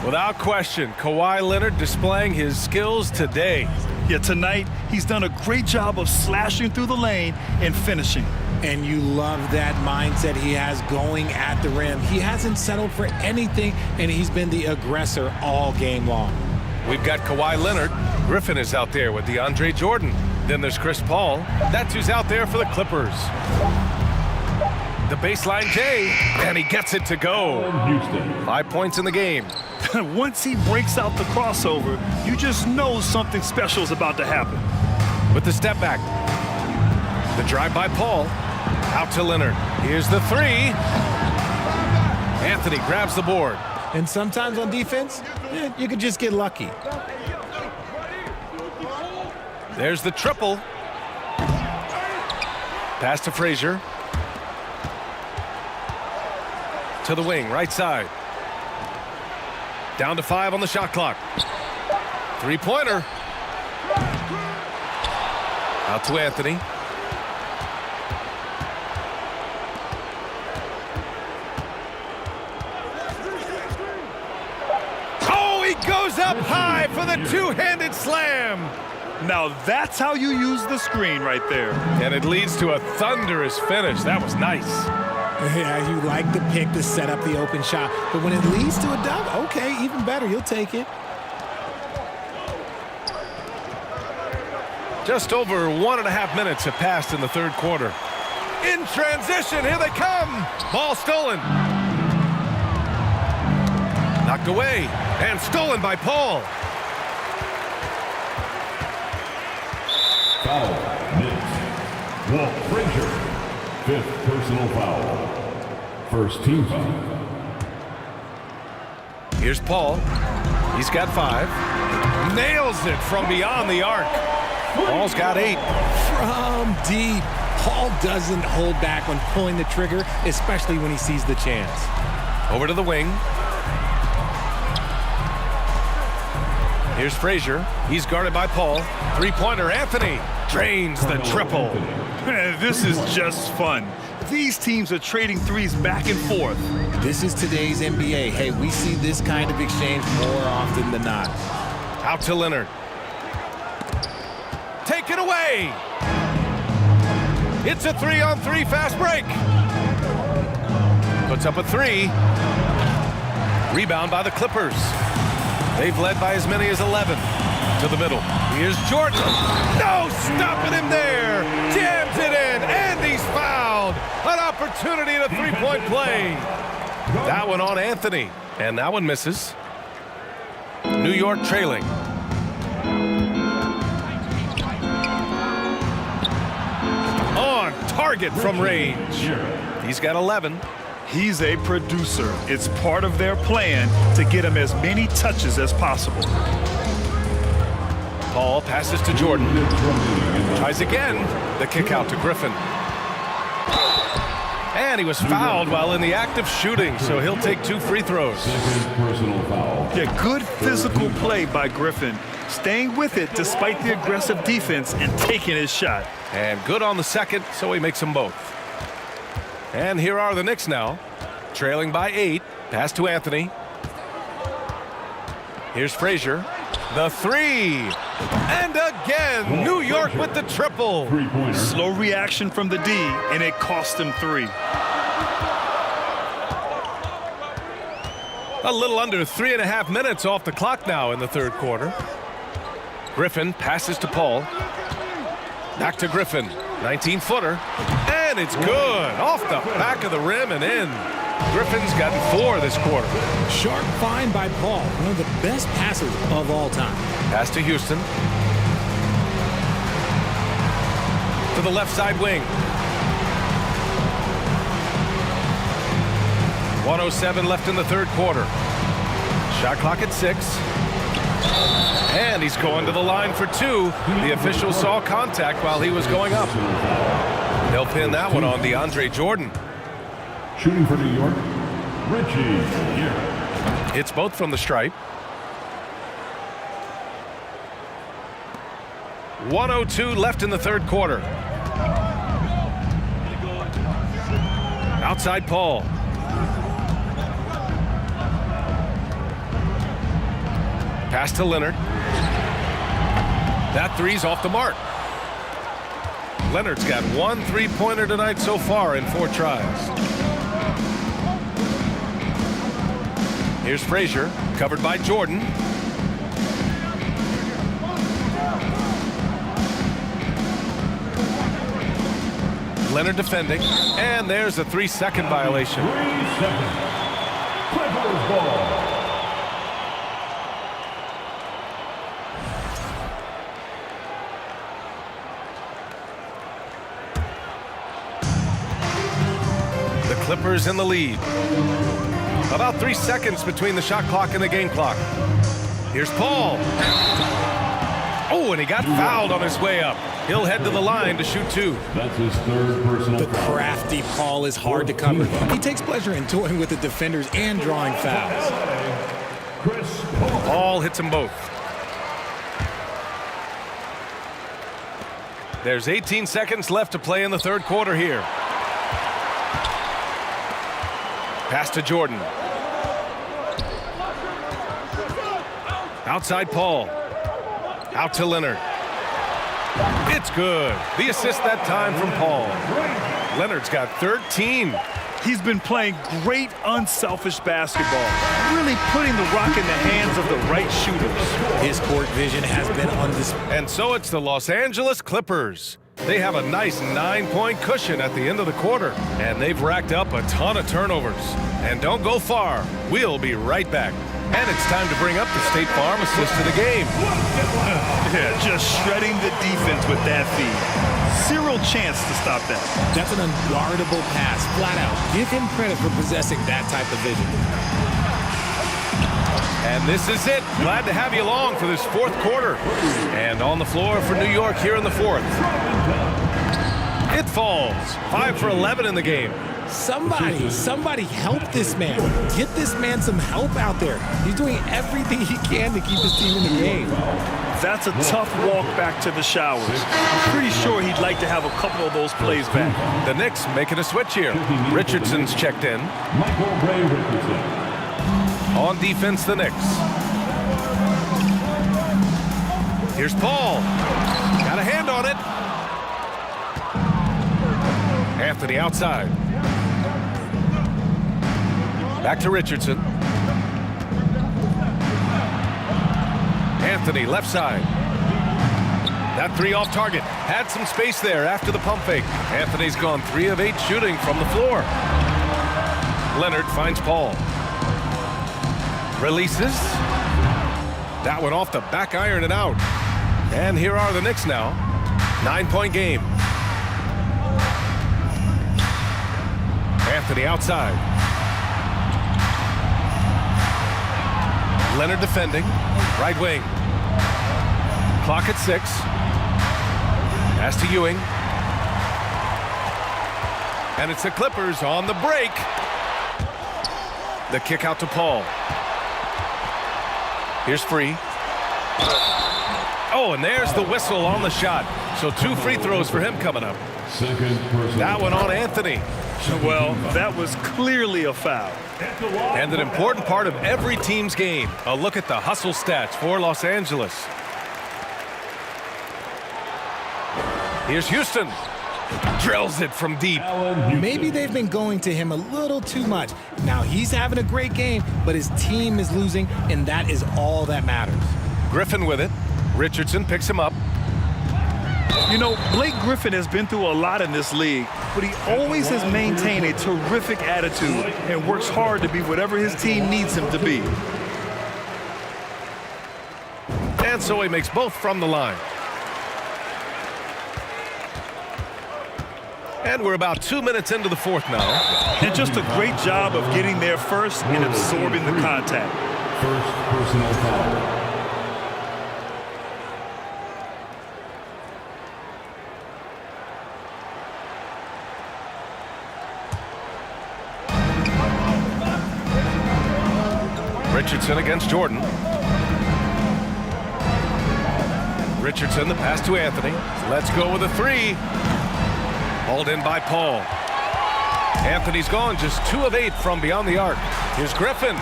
Without question, Kawhi Leonard displaying his skills today. Yeah, tonight he's done a great job of slashing through the lane and finishing. And you love that mindset he has going at the rim. He hasn't settled for anything, and he's been the aggressor all game long. We've got Kawhi Leonard. Griffin is out there with DeAndre Jordan. Then there's Chris Paul. That's who's out there for the Clippers. The baseline J, and he gets it to go. 5 points in the game. Once he breaks out the crossover, you just know something special is about to happen. With the step back. The drive by Paul. Out to Leonard. Here's the three. Anthony grabs the board. And sometimes on defense, you could just get lucky. There's the triple. Pass to Frazier. To the wing, right side. Down to 5 on the shot clock. Three-pointer. Out to Anthony. Oh, he goes up high for the two-handed slam. Now that's how you use the screen right there. And it leads to a thunderous finish. That was nice. Yeah, you like the pick to set up the open shot. But when it leads to a dunk, okay, even better. You'll take it. Just over 1.5 minutes have passed in the third quarter. In transition, here they come. Ball stolen. Knocked away and stolen by Paul. Foul, Knicks. Walt Frazier, 5th personal foul. First team foul. Here's Paul. He's got 5. Nails it from beyond the arc. Paul's got 8. From deep. Paul doesn't hold back when pulling the trigger, especially when he sees the chance. Over to the wing. Here's Frazier. He's guarded by Paul. Three-pointer, Anthony drains the triple. Man, this is just fun. These teams are trading threes back and forth. This is today's NBA. Hey, we see this kind of exchange more often than not. Out to Leonard. Take it away. It's a 3-on-3 fast break. Puts up a 3. Rebound by the Clippers. They've led by as many as 11. To the middle. Here's Jordan. No stopping him there. Jams it in, and he's fouled. An opportunity at a three-point play. That one on Anthony, and that one misses. New York trailing. On target from range. He's got 11. He's a producer. It's part of their plan to get him as many touches as possible. Paul passes to Jordan. Tries again. The kick out to Griffin. And he was fouled while in the act of shooting, so he'll take 2 free throws. Personal foul. Yeah, good physical play by Griffin. Staying with it despite the aggressive defense and taking his shot. And good on the second, so he makes them both. And here are the Knicks now. Trailing by 8. Pass to Anthony. Here's Frazier. The 3. And again, New York with the triple. Slow reaction from the D, and it cost him 3. A little under 3.5 minutes off the clock now in the third quarter. Griffin passes to Paul. Back to Griffin. 19-footer. And it's good. Off the back of the rim and in. Griffin's gotten 4 this quarter. Sharp find by Paul, one of the best passers of all time. Pass to Houston. To the left side wing. 1:07 left in the third quarter. Shot clock at 6. And he's going to the line for 2. The official saw contact while he was going up. They'll pin that one on DeAndre Jordan. Shooting for New York, Richie Garrett. It's both from the stripe. 1:02 left in the third quarter. Outside Paul. Pass to Leonard. That 3's off the mark. Leonard's got 1 3-pointer tonight so far in 4 tries. Here's Frazier, covered by Jordan. Leonard defending, and there's a 3-second violation. 3 seconds. Clippers ball. The Clippers in the lead. About 3 seconds between the shot clock and the game clock. Here's Paul. Oh, and he got fouled on his way up. He'll head to the line to shoot 2. That's his 3rd personal The foul. crafty Paul is hard to cover. He takes pleasure in toying with the defenders and drawing fouls. Chris Paul. Paul hits them both. There's 18 seconds left to play in the 3rd quarter here. Pass to Jordan. Outside Paul. Out to Leonard. It's good. The assist that time from Paul. Leonard's got 13. He's been playing great unselfish basketball, really putting the rock in the hands of the right shooters. His court vision has been on display. And so it's the Los Angeles Clippers. They have a nice 9-point cushion at the end of the quarter, and they've racked up a ton of turnovers. And don't go far. We'll be right back. And it's time to bring up the State Farm assist of the game. Yeah, just shredding the defense with that feed. Zero chance to stop that. That's an unguardable pass, flat out. Give him credit for possessing that type of vision. And this is it. Glad to have you along for this 4th quarter. And on the floor for New York here in the 4th. It falls. 5 for 11 in the game. Somebody help this man. Get this man some help out there. He's doing everything he can to keep his team in the game. That's a tough walk back to the showers. I'm pretty sure he'd like to have a couple of those plays back. The Knicks making a switch here. Richardson's checked in. Michael Ray Richardson. On defense, the Knicks. Here's Paul. Got a hand on it. Anthony outside. Back to Richardson. Anthony left side. That 3 off target. Had some space there after the pump fake. Anthony's gone 3 of 8 shooting from the floor. Leonard finds Paul. Releases. That one off the back iron and out. And here are the Knicks now. 9-point game. Anthony outside. Leonard defending. Right wing. Clock at 6. Pass to Ewing. And it's the Clippers on the break. The kick out to Paul. Here's Free. Oh, and there's the whistle on the shot. So 2 free throws for him coming up. That one on Anthony. Well, that was clearly a foul. And an important part of every team's game. A look at the hustle stats for Los Angeles. Here's Houston. Drills it from deep. Maybe they've been going to him a little too much. Now he's having a great game, but his team is losing, and that is all that matters. Griffin with it. Richardson picks him up. You know, Blake Griffin has been through a lot in this league, but he always has maintained a terrific attitude and works hard to be whatever his team needs him to be. And so he makes both from the line. And we're about 2 minutes into the 4th now. And just a great job of getting there first and absorbing the contact. First personal foul. Richardson against Jordan. Richardson, the pass to Anthony. Let's go with a 3. Hauled in by Paul. Anthony's gone just 2 of 8 from beyond the arc. Here's Griffin.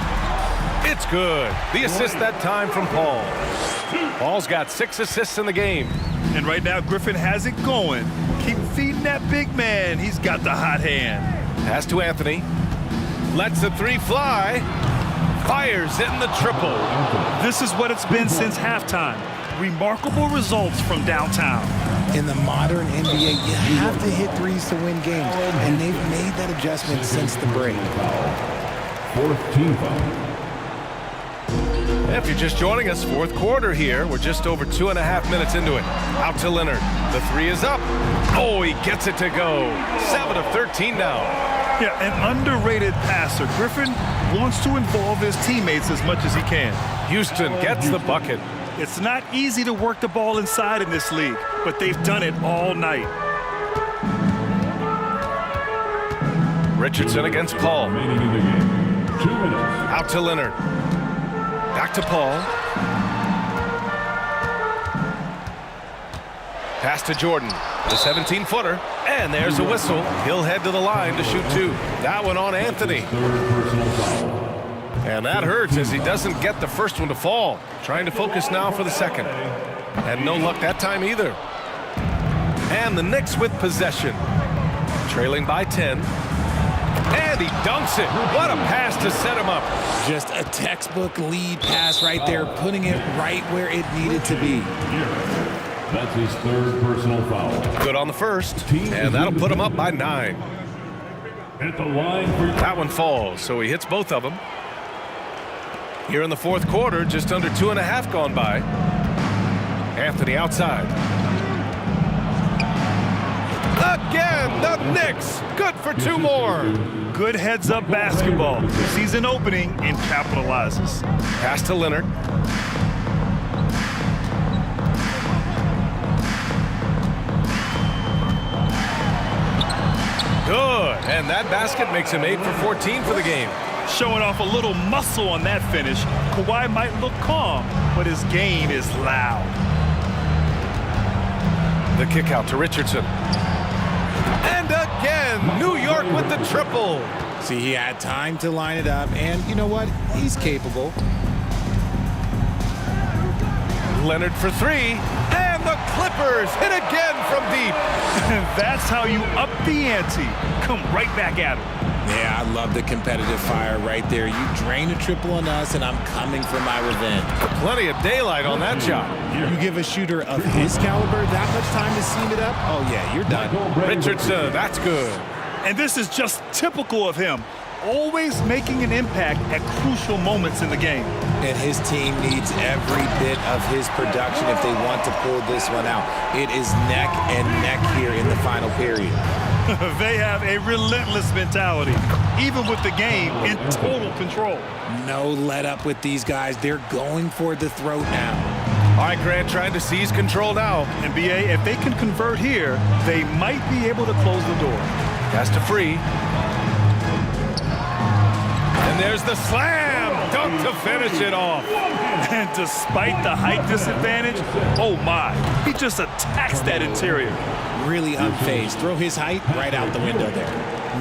It's good. The assist that time from Paul. Paul's got 6 assists in the game. And right now, Griffin has it going. Keep feeding that big man. He's got the hot hand. Pass to Anthony. Lets the 3 fly. Fires in the triple. This is what it's been since halftime. Remarkable results from downtown. In the modern NBA, you have to hit threes to win games, and they've made that adjustment since the break. Fourth team foul. If you're just joining us, fourth quarter here. We're just over 2.5 minutes into it. Out to Leonard. The three is up. Oh, he gets it to go. 7 of 13 now. Yeah, an underrated passer. Griffin wants to involve his teammates as much as he can. Houston gets the bucket. It's not easy to work the ball inside in this league, but they've done it all night. Richardson against Paul. Remaining in the game. 2 minutes. Out to Leonard. Back to Paul. Pass to Jordan. The 17-footer. And there's a whistle. He'll head to the line to shoot 2. That one on Anthony. Third personal foul. And that hurts as he doesn't get the first one to fall. Trying to focus now for the second. Had no luck that time either. And the Knicks with possession. Trailing by 10. And he dunks it. What a pass to set him up. Just a textbook lead pass right there, putting it right where it needed to be. That's his third personal foul. Good on the first. And that'll put him up by 9. At the line for that one falls, so he hits both of them. Here in the fourth quarter, just under 2.5 gone by. Anthony outside. Again, the Knicks. Good for 2 more. Good heads-up basketball. Sees an opening and capitalizes. Pass to Leonard. Good. And that basket makes him 8 for 14 for the game. Showing off a little muscle on that finish. Kawhi might look calm, but his game is loud. The kick out to Richardson. And again, New York with the triple. See, he had time to line it up, and you know what? He's capable. Leonard for 3, and the Clippers hit again from deep. That's how you up the ante. Come right back at him. Yeah, I love the competitive fire right there. You drain a triple on us, and I'm coming for my revenge. Plenty of daylight on that shot. You give a shooter of his caliber that much time to seam it up? Oh, yeah, you're done. Richardson, that's good. And this is just typical of him. Always making an impact at crucial moments in the game. And his team needs every bit of his production if they want to pull this one out. It is neck and neck here in the final period. They have a relentless mentality, even with the game in total control. No let up with these guys. They're going for the throat now. All right, Grant trying to seize control now. NBA, if they can convert here, they might be able to close the door. Pass to Free. And there's the slam dunk to finish it off. And despite the height disadvantage, oh my, he just attacks that interior. Really unfazed. Throw his height right out the window there.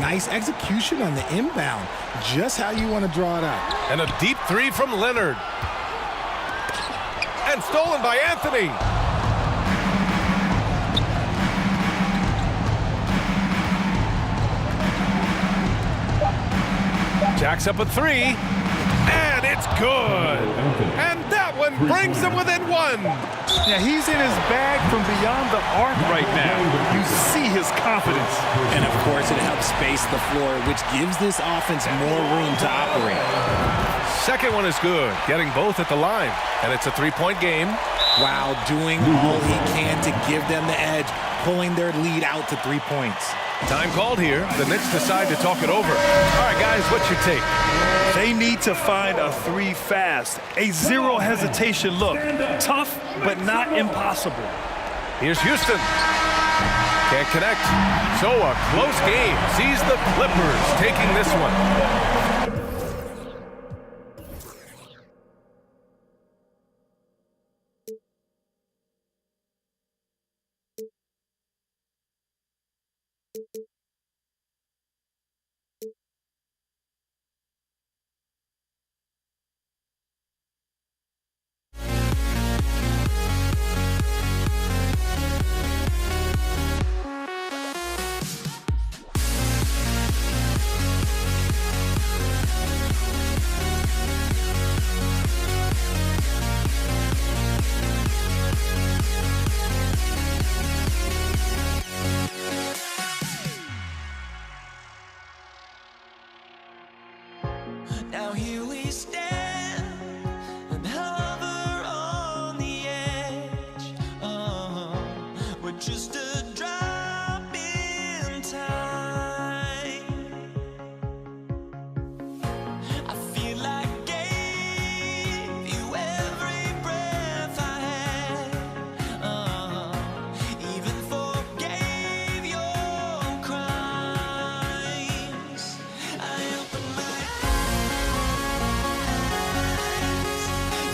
Nice execution on the inbound. Just how you want to draw it up. And a deep 3 from Leonard. And stolen by Anthony. Jacks up a 3. And it's good. And that one brings them within 1. Yeah, he's in his bag from beyond the arc right now. You see his confidence. And of course, it helps space the floor, which gives this offense more room to operate. Second one is good, getting both at the line. And it's a 3-point game. While doing all he can to give them the edge, pulling their lead out to 3 points. Time called here. The Knicks decide to talk it over. All right, guys, what's your take? They need to find a 3 fast. A zero hesitation look. Tough, but not impossible. Here's Houston. Can't connect. So a close game sees the Clippers taking this one. Now here we stand and hover on the edge. We're just a drop in time. I feel like I gave you every breath I had. Even forgave your crimes. I open my eyes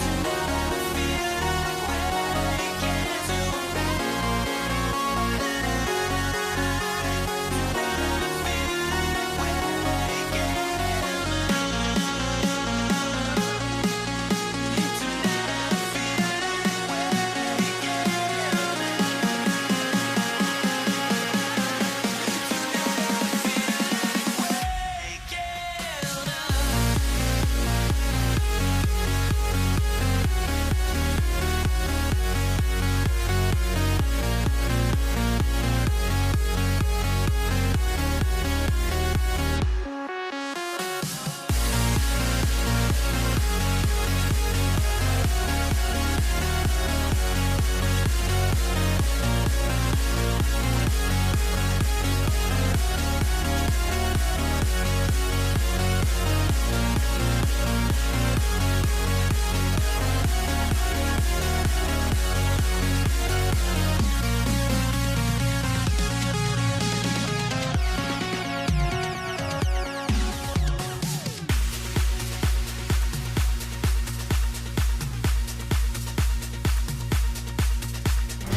to now feel awake and to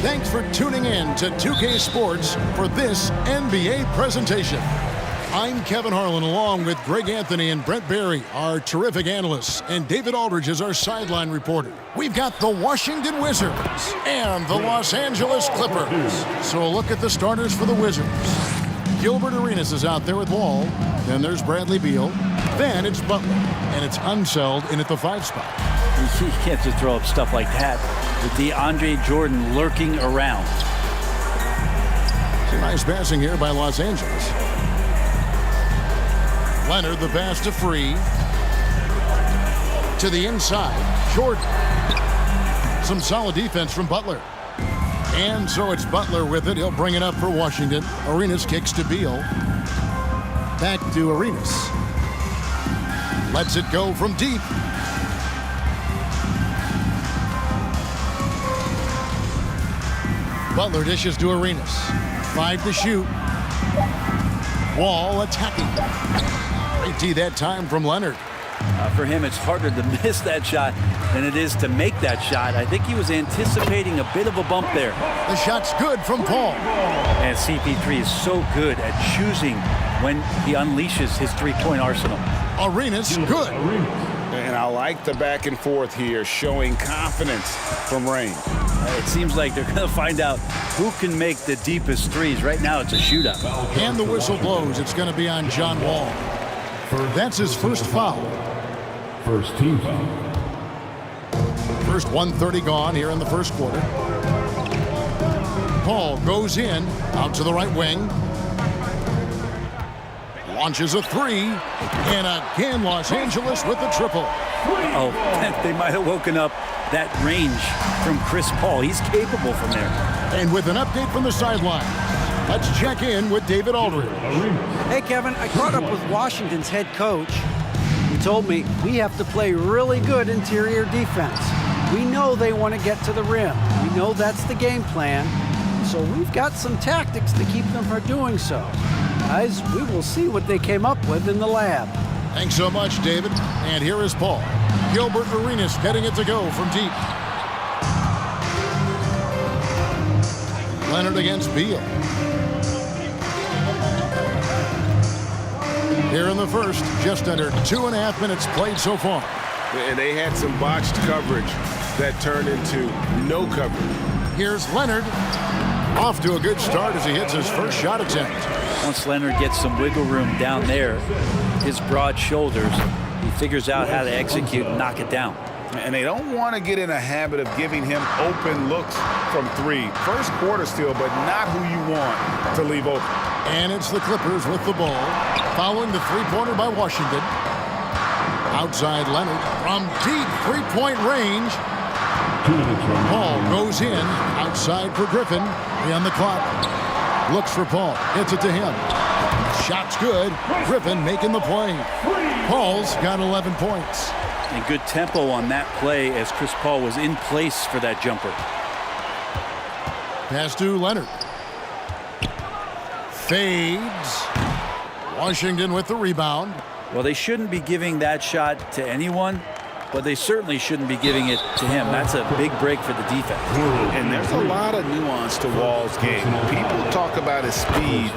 Thanks for tuning in to 2K Sports for this NBA presentation. I'm Kevin Harlan, along with Greg Anthony and Brent Barry, our terrific analysts, and David Aldridge is our sideline reporter. We've got the Washington Wizards and the Los Angeles Clippers. So a look at the starters for the Wizards. Gilbert Arenas is out there with Wall. Then there's Bradley Beal. Then it's Butler, and it's Unseld in at the 5 spot. You can't just throw up stuff like that with DeAndre Jordan lurking around. It's a nice passing here by Los Angeles. Leonard, the pass to Free. To the inside, Jordan. Some solid defense from Butler. And so it's Butler with it. He'll bring it up for Washington. Arenas kicks to Beal. Back to Arenas. Lets it go from deep. Butler dishes to Arenas. 5 to shoot. Wall attacking. Great D that time from Leonard. For him, it's harder to miss that shot than it is to make that shot. I think he was anticipating a bit of a bump there. The shot's good from Paul. And CP3 is so good at choosing when he unleashes his three-point arsenal. Arenas, good. And I like the back and forth here, showing confidence from Rain. It seems like they're going to find out who can make the deepest threes. Right now, it's a shootout. And the whistle blows. It's going to be on John Wall. That's his first foul. First team foul. First 1:30 gone here in the first quarter. Paul goes in, out to the right wing. Launches a 3. And again, Los Angeles with the triple. Oh, they might have woken up that range from Chris Paul. He's capable from there. And with an update from the sideline, let's check in with David Aldridge. Hey, Kevin, I caught up with Washington's head coach. He told me we have to play really good interior defense. We know they want to get to the rim. We know that's the game plan. So we've got some tactics to keep them from doing so. Guys, we will see what they came up with in the lab. Thanks so much, David. And here is Paul. Gilbert Arenas getting it to go from deep. Leonard against Beal. Here in the first, just under 2.5 minutes played so far. And they had some botched coverage that turned into no coverage. Here's Leonard. Off to a good start as he hits his first shot attempt. Once Leonard gets some wiggle room down there, his broad shoulders, he figures out how to execute and knock it down. And they don't want to get in a habit of giving him open looks from 3. First quarter still, but not who you want to leave open. And it's the Clippers with the ball, following the 3-pointer by Washington. Outside Leonard from deep three-point range. Paul goes in. Outside for Griffin. 3 on the clock. Looks for Paul. Hits it to him. Shot's good. Griffin making the play. Paul's got 11 points. And good tempo on that play as Chris Paul was in place for that jumper. Pass to Leonard. Fades. Washington with the rebound. Well, they shouldn't be giving that shot to anyone, but they certainly shouldn't be giving it to him. That's a big break for the defense. And there's a lot of nuance to Wall's game. People talk about his speed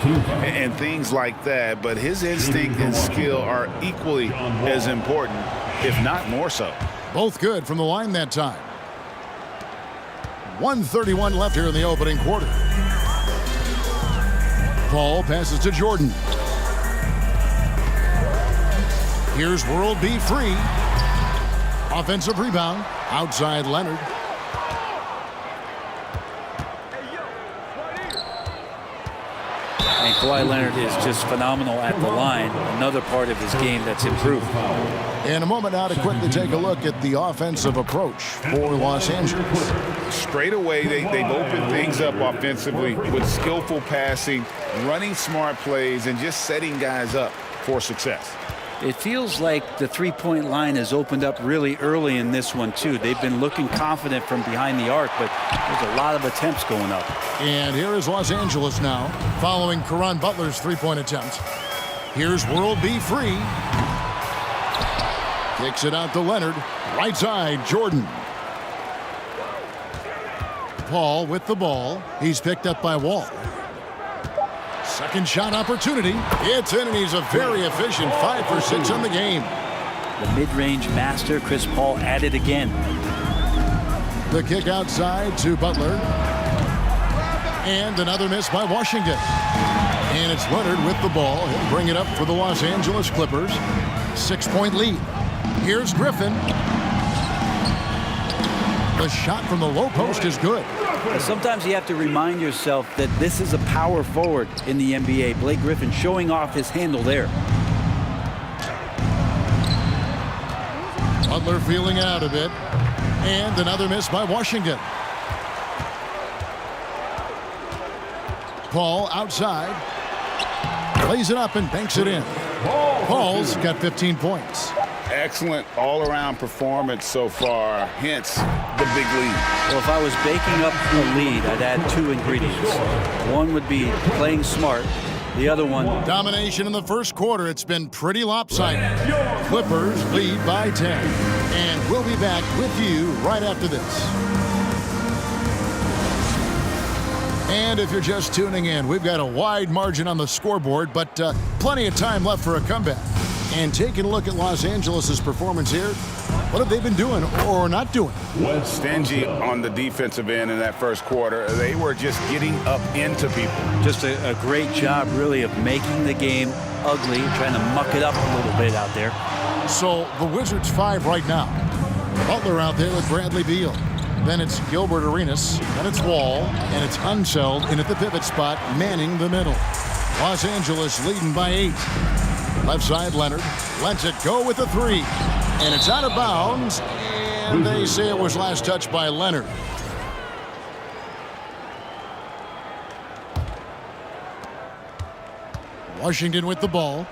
and things like that, but his instinct and skill are equally as important, if not more so. Both good from the line that time. 1:31 left here in the opening quarter. Paul passes to Jordan. Here's World B free. Offensive rebound. Outside Leonard. And Kawhi Leonard is just phenomenal at the line. Another part of his game that's improved. In a moment now to quickly take a look at the offensive approach for Los Angeles. Straight away, they've opened things up offensively with skillful passing, running smart plays, and just setting guys up for success. It feels like the three-point line has opened up really early in this one, too. They've been looking confident from behind the arc, but there's a lot of attempts going up. And here is Los Angeles now, following Caron Butler's three-point attempt. Here's World B free. Kicks it out to Leonard. Right side, Jordan. Paul with the ball. He's picked up by Wall. Second shot opportunity. It's in, and he's a very efficient 5 for 6 on the game. The mid-range master, Chris Paul, at it again. The kick outside to Butler. And another miss by Washington. And it's Leonard with the ball. He'll bring it up for the Los Angeles Clippers. 6-point lead. Here's Griffin. The shot from the low post is good. Sometimes you have to remind yourself that this is a power forward in the NBA. Blake Griffin showing off his handle there. Butler feeling out a bit. And another miss by Washington. Paul outside. Lays it up and banks it in. Paul's got 15 points. Excellent all-around performance so far, hence the big lead. Well, if I was baking up a lead, I'd add 2 ingredients. One would be playing smart. The other one... Domination in the first quarter. It's been pretty lopsided. Clippers lead by 10. And we'll be back with you right after this. And if you're just tuning in, we've got a wide margin on the scoreboard, but plenty of time left for a comeback. And taking a look at Los Angeles' performance here, what have they been doing or not doing? Stingy on the defensive end in that first quarter. They were just getting up into people. Just a great job, really, of making the game ugly, trying to muck it up a little bit out there. So the Wizards 5 right now. Butler out there with Bradley Beal. Then it's Gilbert Arenas. Then it's Wall. And it's Unseld in at the pivot spot, manning the middle. Los Angeles leading by 8. Left side, Leonard lets it go with the 3. And it's out of bounds. And they say it was last touched by Leonard. Washington with the ball.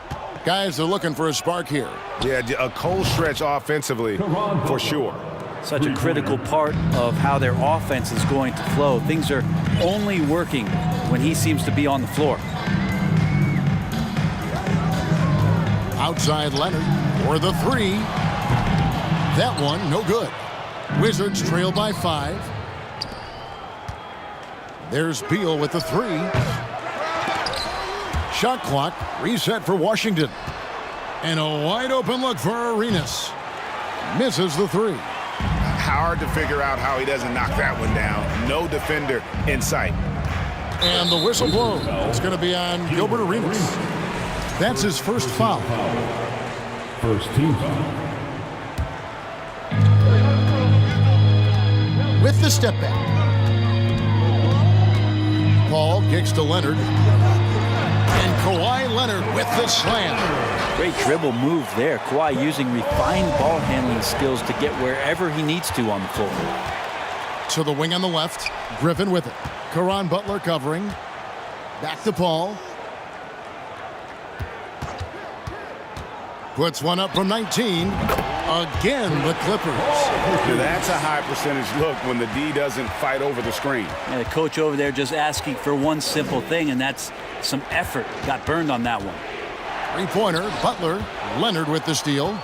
Guys are looking for a spark here. Yeah, a cold stretch offensively for sure. Such a critical part of how their offense is going to flow. Things are only working when he seems to be on the floor. Outside Leonard for the 3. That one, no good. Wizards trail by 5. There's Beal with the 3. Shot clock reset for Washington. And a wide open look for Arenas. Misses the 3. Hard to figure out how he doesn't knock that one down. No defender in sight. And the whistle blows. It's going to be on Gilbert Arenas. That's his first foul. First team foul. With the step back. Paul kicks to Leonard. And Kawhi Leonard with the slam. Great dribble move there. Kawhi using refined ball handling skills to get wherever he needs to on the floor. To the wing on the left. Griffin with it. Caron Butler covering. Back to Paul. Puts one up from 19. Again, the Clippers. Now that's a high percentage look when the D doesn't fight over the screen. And the coach over there just asking for one simple thing, and that's some effort. Got burned on that one. Three-pointer, Butler. Leonard with the steal.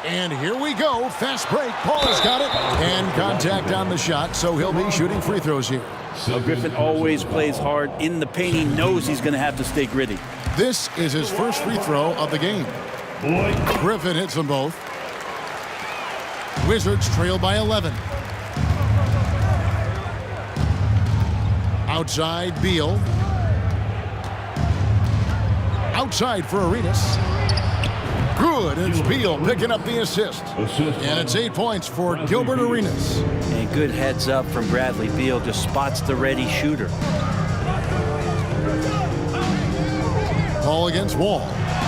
And here we go. Fast break. Paul's got it. And contact on the shot, so he'll be shooting free throws here. Well, Griffin always plays hard in the paint. He knows he's going to have to stay gritty. This is his first free throw of the game. Griffin hits them both. Wizards trail by 11. Outside, Beal. Outside for Arenas. Good, it's Beal picking up the assist. And it's 8 points for Gilbert Arenas. And good heads up from Bradley Beal, just spots the ready shooter. Paul against Wall.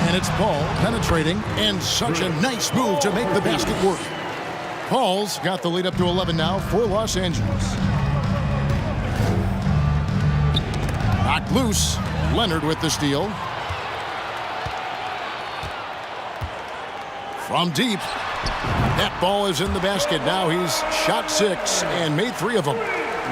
And it's Paul penetrating, and such a nice move to make the basket work. Paul's got the lead up to 11 now for Los Angeles. Knocked loose. Leonard with the steal. From deep. That ball is in the basket. Now he's shot 6 and made 3 of them.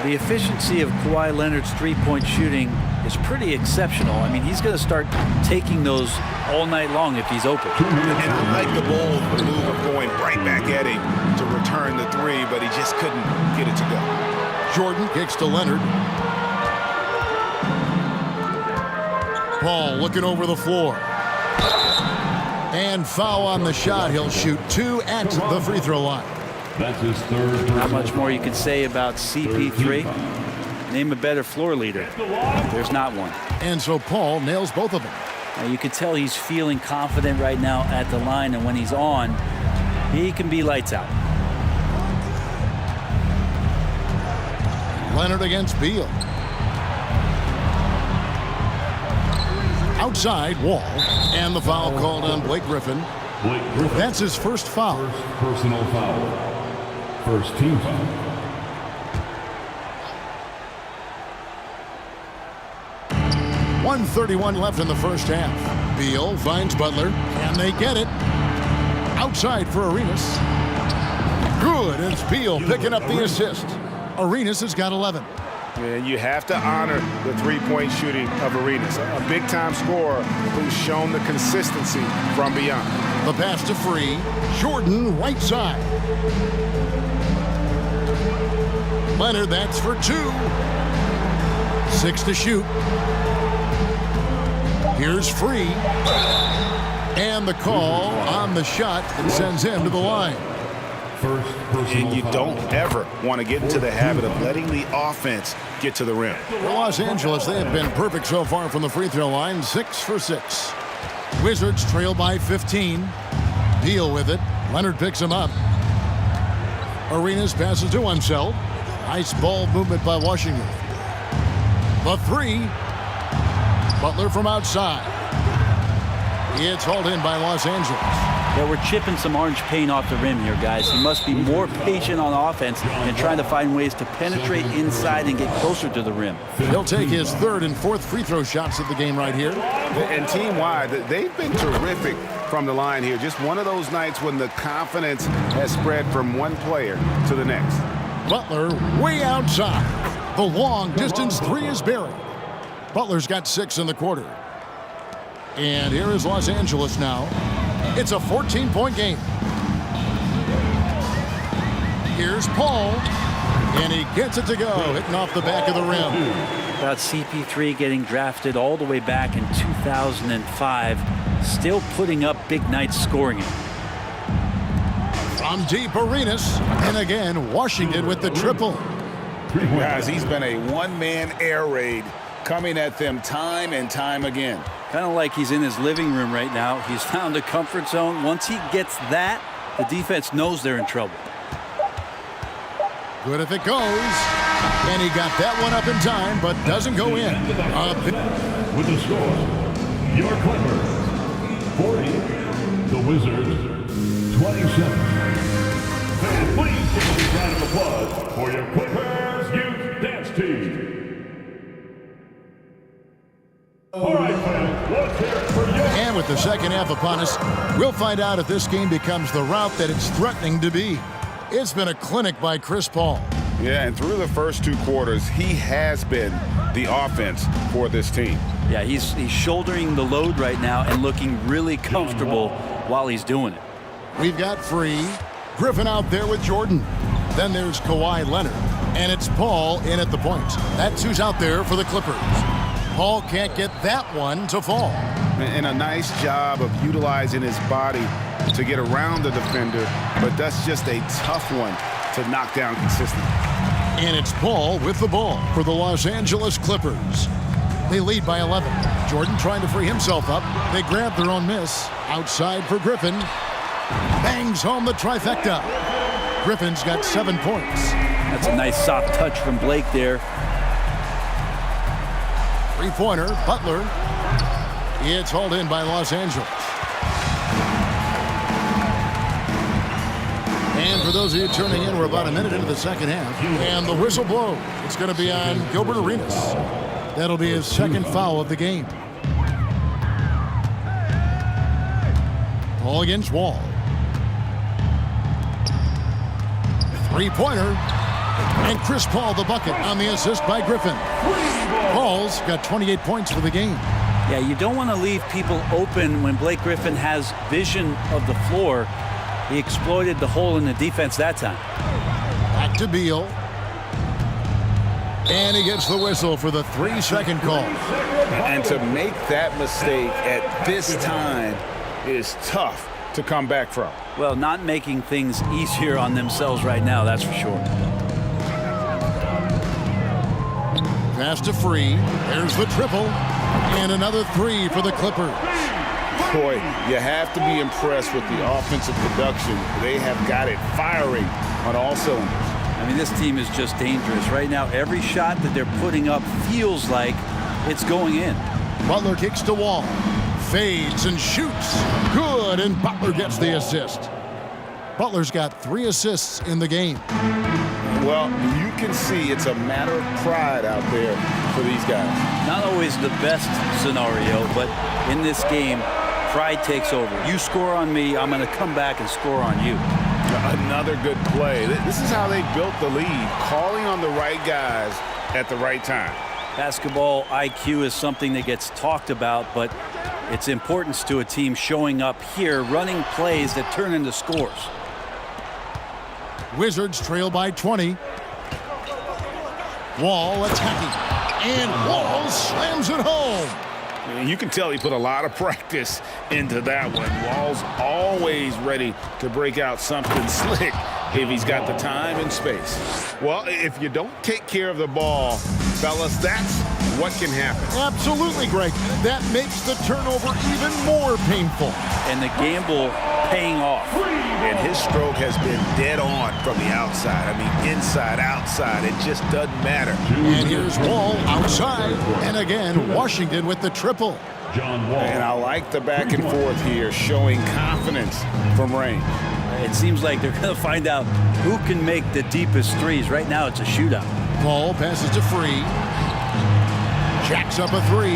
The efficiency of Kawhi Leonard's three-point shooting is pretty exceptional. I mean, he's going to start taking those all night long if he's open. And I like the bold move of going right back at him to return the 3, but he just couldn't get it to go. Jordan kicks to Leonard. Paul looking over the floor. And foul on the shot. He'll shoot 2 at the free throw line. That's his third. Not much more you can say about CP3. Name a better floor leader. There's not one. And so Paul nails both of them. Now you can tell he's feeling confident right now at the line, and when he's on, he can be lights out. Leonard against Beal. Outside, Wall. And the foul called on Blake Griffin. That's his first foul. First personal foul. First team foul. .131 left in the first half. Beal finds Butler. Can they get it? Outside for Arenas. Good. It's Beal picking up the assist. Arenas has got 11. And you have to honor the three-point shooting of Arenas, a big-time scorer who's shown the consistency from beyond. The pass to Free. Jordan right side. Leonard, that's for 2. 6 to shoot. Here's Free. And the call on the shot that sends him to the line. And you don't ever want to get into the habit of letting the offense get to the rim. For Los Angeles, they have been perfect so far from the free throw line. 6 for 6. Wizards trail by 15. Beal with it. Leonard picks him up. Arenas passes to himself. Nice ball movement by Washington. The 3. Butler from outside. It's hauled in by Los Angeles. Yeah, we're chipping some orange paint off the rim here, guys. He must be more patient on offense and trying to find ways to penetrate inside and get closer to the rim. He'll take his 3rd and 4th free throw shots of the game right here. And team-wide, they've been terrific from the line here. Just one of those nights when the confidence has spread from one player to the next. Butler way outside. The long distance 3 is buried. Butler's got 6 in the quarter. And here is Los Angeles now. It's a 14-point game. Here's Paul. And he gets it to go, hitting off the back of the rim. About CP3 getting drafted all the way back in 2005. Still putting up big nights scoring it. From deep, Arenas. And again, Washington with the triple. Guys, he's been a one-man air raid coming at them time and time again. Kind of like he's in his living room right now. He's found a comfort zone. Once he gets that, the defense knows they're in trouble. Good if it goes. And he got that one up in time, but doesn't go in. With the score, your Clippers 40, the Wizards 27. Fans, please give a big round of applause for your Clippers Youth Dance Team. All right, fans, let's hear it for you. And with the second half upon us, we'll find out if this game becomes the route that it's threatening to be. It's been a clinic by Chris Paul. Yeah, and through the first 2 quarters, he has been the offense for this team. Yeah, he's shouldering the load right now and looking really comfortable while he's doing it. We've got Free, Griffin out there with Jordan. Then there's Kawhi Leonard, and it's Paul in at the point. That's who's out there for the Clippers. Paul can't get that one to fall. And a nice job of utilizing his body to get around the defender, but that's just a tough one to knock down consistently. And it's Paul with the ball for the Los Angeles Clippers. They lead by 11. Jordan trying to free himself up. They grab their own miss. Outside for Griffin. Bangs home the trifecta. Griffin's got 7 points. That's a nice soft touch from Blake there. Three-pointer, Butler. It's hauled in by Los Angeles. And for those of you turning in, we're about a minute into the second half. And the whistle blows. It's going to be on Gilbert Arenas. That'll be his second foul of the game. Paul against Wall. Three-pointer. And Chris Paul the bucket on the assist by Griffin. Paul's got 28 points for the game. Yeah, you don't want to leave people open when Blake Griffin has vision of the floor. He exploited the hole in the defense that time. Back to Beal. And he gets the whistle for the 3-second call. And to make that mistake at this time is tough to come back from. Well, not making things easier on themselves right now, that's for sure. Pass to Free. There's the triple. And another 3 for the Clippers. Boy, you have to be impressed with the offensive production. They have got it firing on all cylinders. I mean, this team is just dangerous. Right now, every shot that they're putting up feels like it's going in. Butler kicks to Wall. Fades and shoots. Good, and Butler gets the assist. Butler's got 3 assists in the game. Well, you can see it's a matter of pride out there for these guys. Not always the best scenario, but in this game, pride takes over. You score on me, I'm going to come back and score on you. Another good play. This is how they built the lead, calling on the right guys at the right time. Basketball IQ is something that gets talked about, but its importance to a team showing up here, running plays that turn into scores. Wizards trail by 20. Wall attacking. And Wall slams it home. You can tell he put a lot of practice into that one. Wall's always ready to break out something slick if he's got the time and space. Well, if you don't take care of the ball, fellas, that's what can happen. Absolutely, Greg. That makes the turnover even more painful. And the gamble paying off. And his stroke has been dead on from the outside. I mean, inside, outside, it just doesn't matter. And here's Wall outside. And again, Washington with the triple. John Wall. And I like the back and forth here, showing confidence from range. It seems like they're going to find out who can make the deepest threes. Right now, it's a shootout. Paul passes to Free. Jacks up a 3.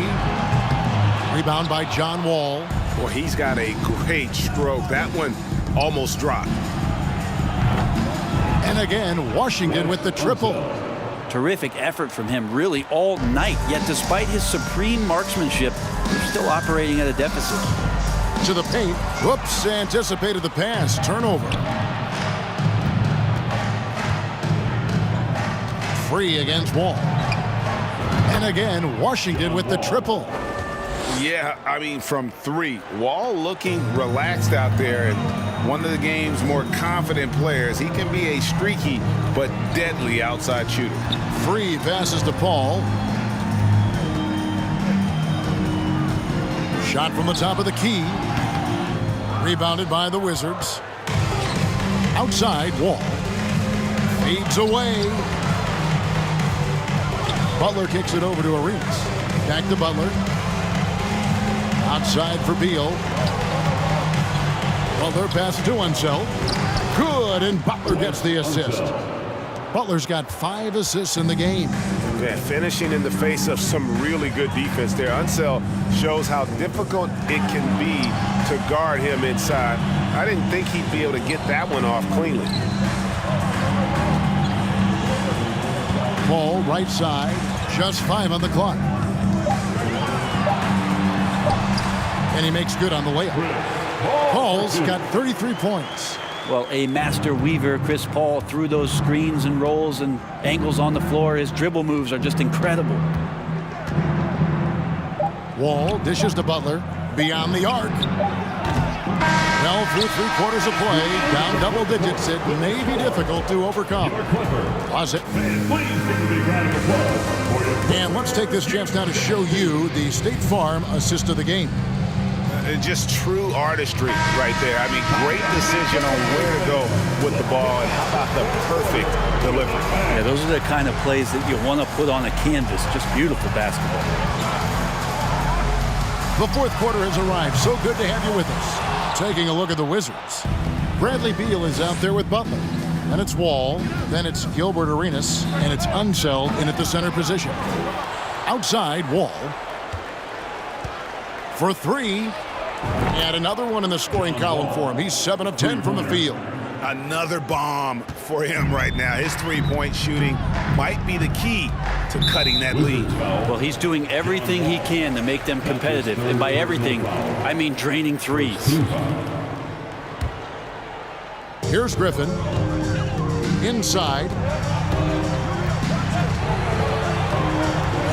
Rebound by John Wall. Well, he's got a great stroke. That one almost dropped. And again, Washington with the triple. Terrific effort from him really all night. Yet despite his supreme marksmanship, they're still operating at a deficit. To the paint. Whoops, anticipated the pass. Turnover. Free against Wall. And again, Washington with the triple. Yeah, I mean, from 3. Wall looking relaxed out there, and one of the game's more confident players. He can be a streaky but deadly outside shooter. Free passes to Paul. Shot from the top of the key. Rebounded by the Wizards. Outside, Wall. Fades away. Butler kicks it over to Arenas. Back to Butler. Outside for Beal. Butler pass to Unseld. Good, and Butler gets the assist. Butler's got 5 assists in the game. Yeah, finishing in the face of some really good defense there. Unseld shows how difficult it can be to guard him inside. I didn't think he'd be able to get that one off cleanly. Ball right side, just 5 on the clock. And he makes good on the layup. Paul's got 33 points. Well, a master weaver, Chris Paul, through those screens and rolls and angles on the floor. His dribble moves are just incredible. Wall dishes to Butler, beyond the arc. Well, through 3/4 of play, down double digits, it may be difficult to overcome. Was it? And let's take this chance now to show you the State Farm assist of the game. Just true artistry right there. I mean, great decision on where to go with the ball, and how about the perfect delivery. Yeah, those are the kind of plays that you want to put on a canvas. Just beautiful basketball. The 4th quarter has arrived. So good to have you with us. Taking a look at the Wizards. Bradley Beal is out there with Butler. Then it's Wall. Then it's Gilbert Arenas. And it's Unseld in at the center position. Outside, Wall. For 3. And another one in the scoring column for him. He's 7 of 10 from the field. Another bomb for him right now. His three-point shooting might be the key to cutting that lead. Well, he's doing everything he can to make them competitive. And by everything, I mean draining threes. Here's Griffin. Inside.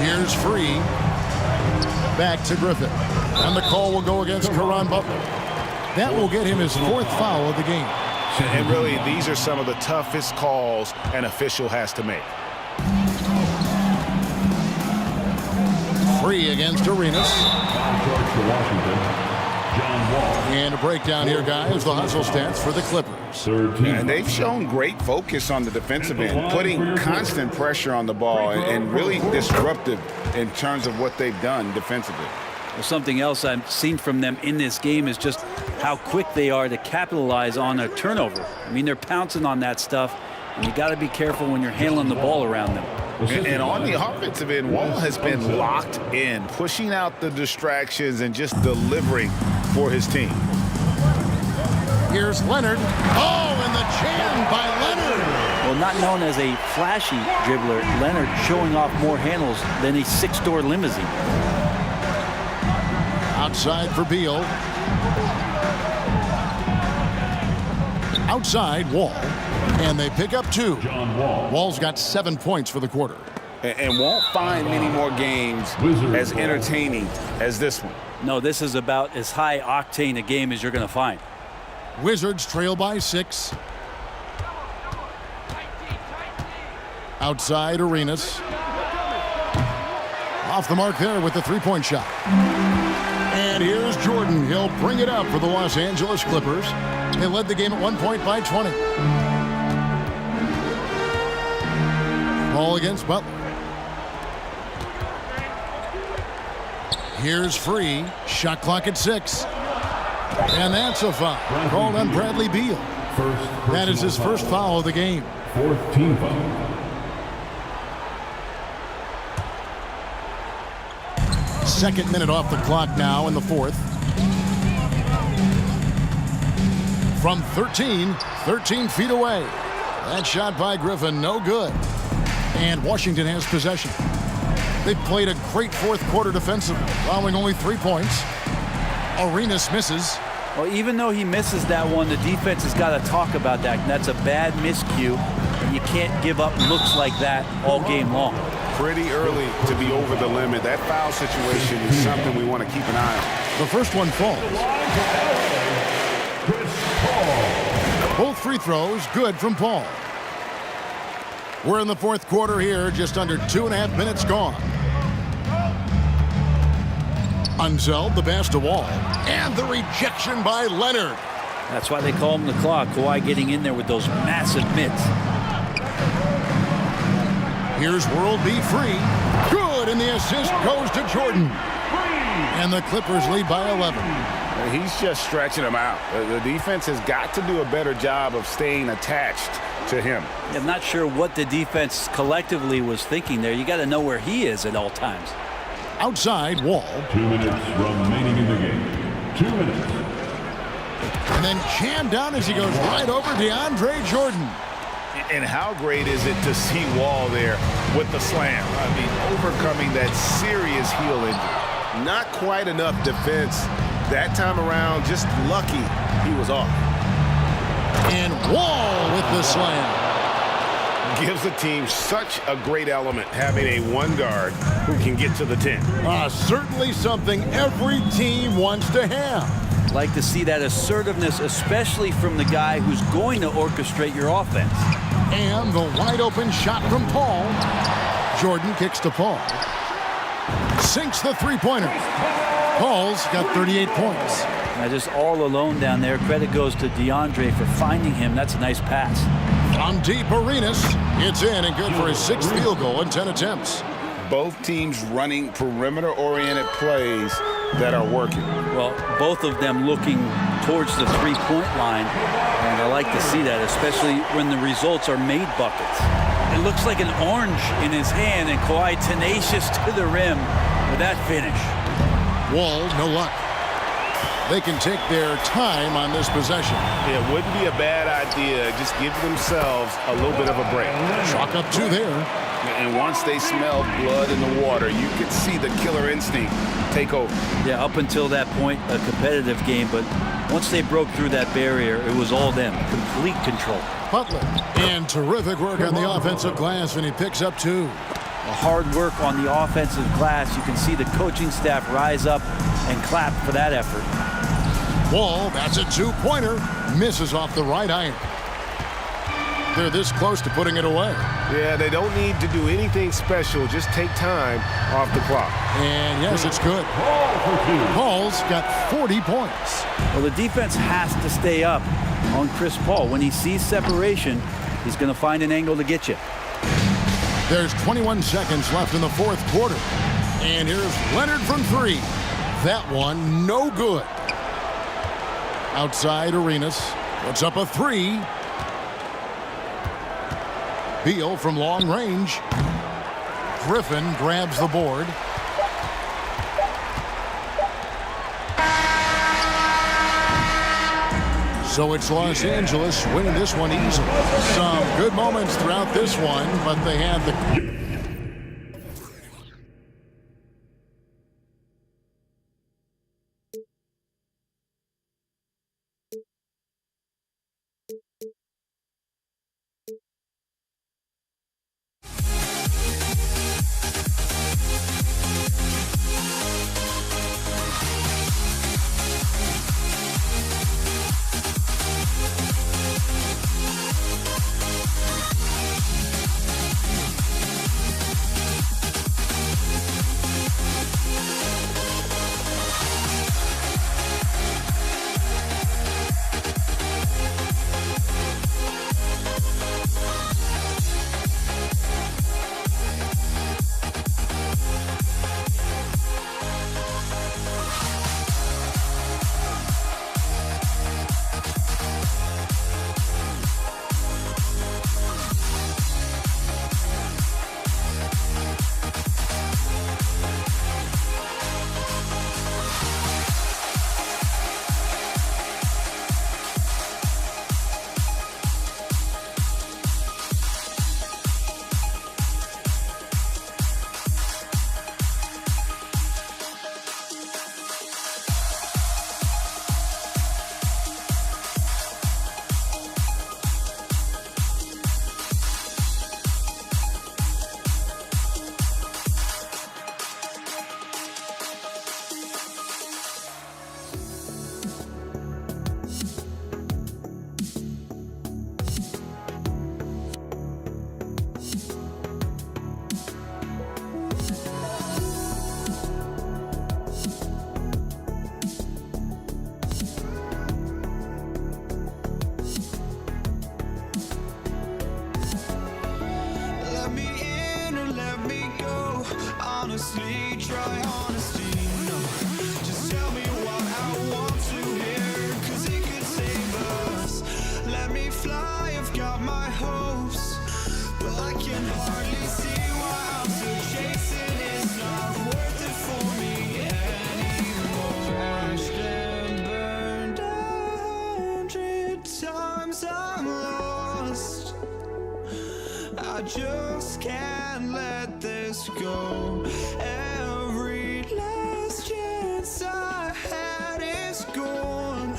Here's Free. Back to Griffin. And the call will go against Caron Butler. That will get him his 4th foul of the game. And really, these are some of the toughest calls an official has to make. Free against Arenas. And a breakdown here, guys. The hustle stats for the Clippers. And they've shown great focus on the defensive end, putting constant pressure on the ball and really disruptive in terms of what they've done defensively. Well, something else I've seen from them in this game is just how quick they are to capitalize on a turnover. I mean, they're pouncing on that stuff, and you got to be careful when you're handling the ball around them. And on the offensive end, Wall has been locked in, pushing out the distractions and just delivering for his team. Here's Leonard. Oh, and the jam by Leonard. Well, not known as a flashy dribbler, Leonard showing off more handles than a 6-door limousine. Outside for Beal. Outside, Wall. And they pick up 2. Wall's got 7 points for the quarter. And won't find many more games as entertaining as this one. No, this is about as high octane a game as you're going to find. Wizards trail by 6. Outside, Arenas. Off the mark there with the 3-point shot. And here's Jordan. He'll bring it up for the Los Angeles Clippers. They led the game at 1 point by 20. Ball against Butler. Here's Free. Shot clock at 6. And that's a foul called on Bradley Beal. That is his first foul of the game. 4th team foul. Second minute off the clock now in the 4th. From 13 feet away. That shot by Griffin, no good. And Washington has possession. They've played a great 4th quarter defensively, allowing only 3 points. Arenas misses. Well, even though he misses that one, the defense has got to talk about that. And that's a bad miscue. And you can't give up looks like that all game long. Pretty early to be over the limit. That foul situation is something we want to keep an eye on. The first one falls. Both free throws good from Paul. We're in the 4th quarter here, just under 2.5 minutes gone. Unseld, the pass to Wall. And the rejection by Leonard. That's why they call him the clock. Kawhi getting in there with those massive mitts. Here's World B. Free. Good, and the assist goes to Jordan. And the Clippers lead by 11. He's just stretching them out. The defense has got to do a better job of staying attached to him. I'm not sure what the defense collectively was thinking there. You got to know where he is at all times. Outside, Wall. 2 minutes remaining in the game. 2 minutes. And then jammed down as he goes right over DeAndre Jordan. And how great is it to see Wall there with the slam? I mean, overcoming that serious heel injury. Not quite enough defense that time around. Just lucky he was off. And Wall with the slam. Gives the team such a great element having a one guard who can get to the 10. Certainly something every team wants to have. Like to see that assertiveness, especially from the guy who's going to orchestrate your offense. And the wide open shot from Paul. Jordan kicks to Paul. Sinks the three-pointer. Paul's got 38 points. Now just all alone down there. Credit goes to DeAndre for finding him. That's a nice pass. From deep, Arenas. It's in and good for his 6th field goal in 10 attempts. Both teams running perimeter-oriented plays that are working. Well, both of them looking towards the three-point line, and I like to see that, especially when the results are made buckets. It looks like an orange in his hand, and Kawhi tenacious to the rim with that finish. Wall, no luck. They can take their time on this possession. It wouldn't be a bad idea. Just give themselves a little bit of a break. Chalk up 2 there. And once they smell blood in the water, you could see the killer instinct take over. Yeah, up until that point, a competitive game, but once they broke through that barrier, it was all them. Complete control. Butler. And terrific work on the offensive glass, and he picks up 2. The hard work on the offensive glass. You can see the coaching staff rise up and clap for that effort. Wall, that's a 2-pointer. Misses off the right iron. They're this close to putting it away. Yeah, they don't need to do anything special. Just take time off the clock. And yes, it's good. Paul's got 40 points. Well, the defense has to stay up on Chris Paul. When he sees separation, he's going to find an angle to get you. There's 21 seconds left in the 4th quarter. And here's Leonard from 3. That one, no good. Outside, Arenas puts up a 3. Beal from long range. Griffin grabs the board. So it's Los Angeles winning this one easily. Some good moments throughout this one, but they had the... Honestly, try honesty, no. fly, I've got my hopes, but I can hardly see why I'm still chasing. It's not worth it for me anymore. Crashed and burned 100 times, I'm lost. I just can't let this go. Every last chance I had is gone,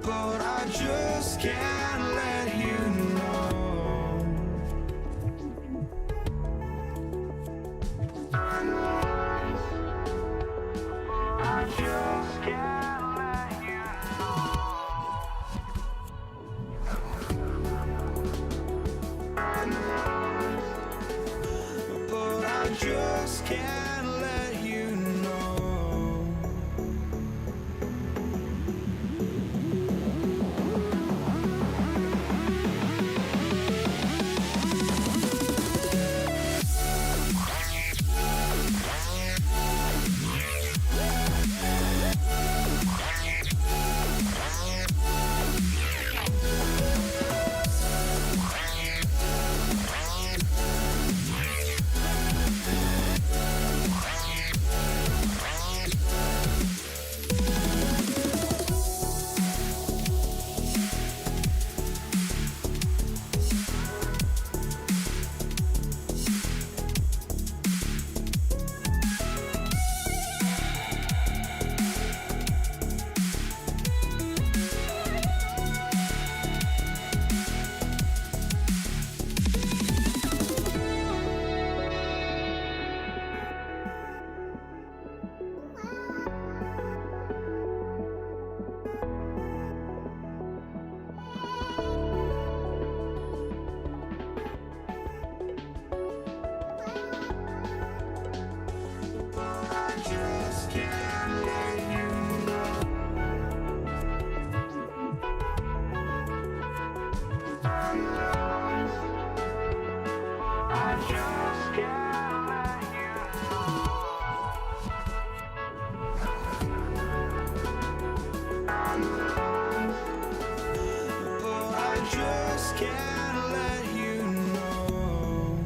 but I just can't let you know. I just can't let you know. But I just can't let you know.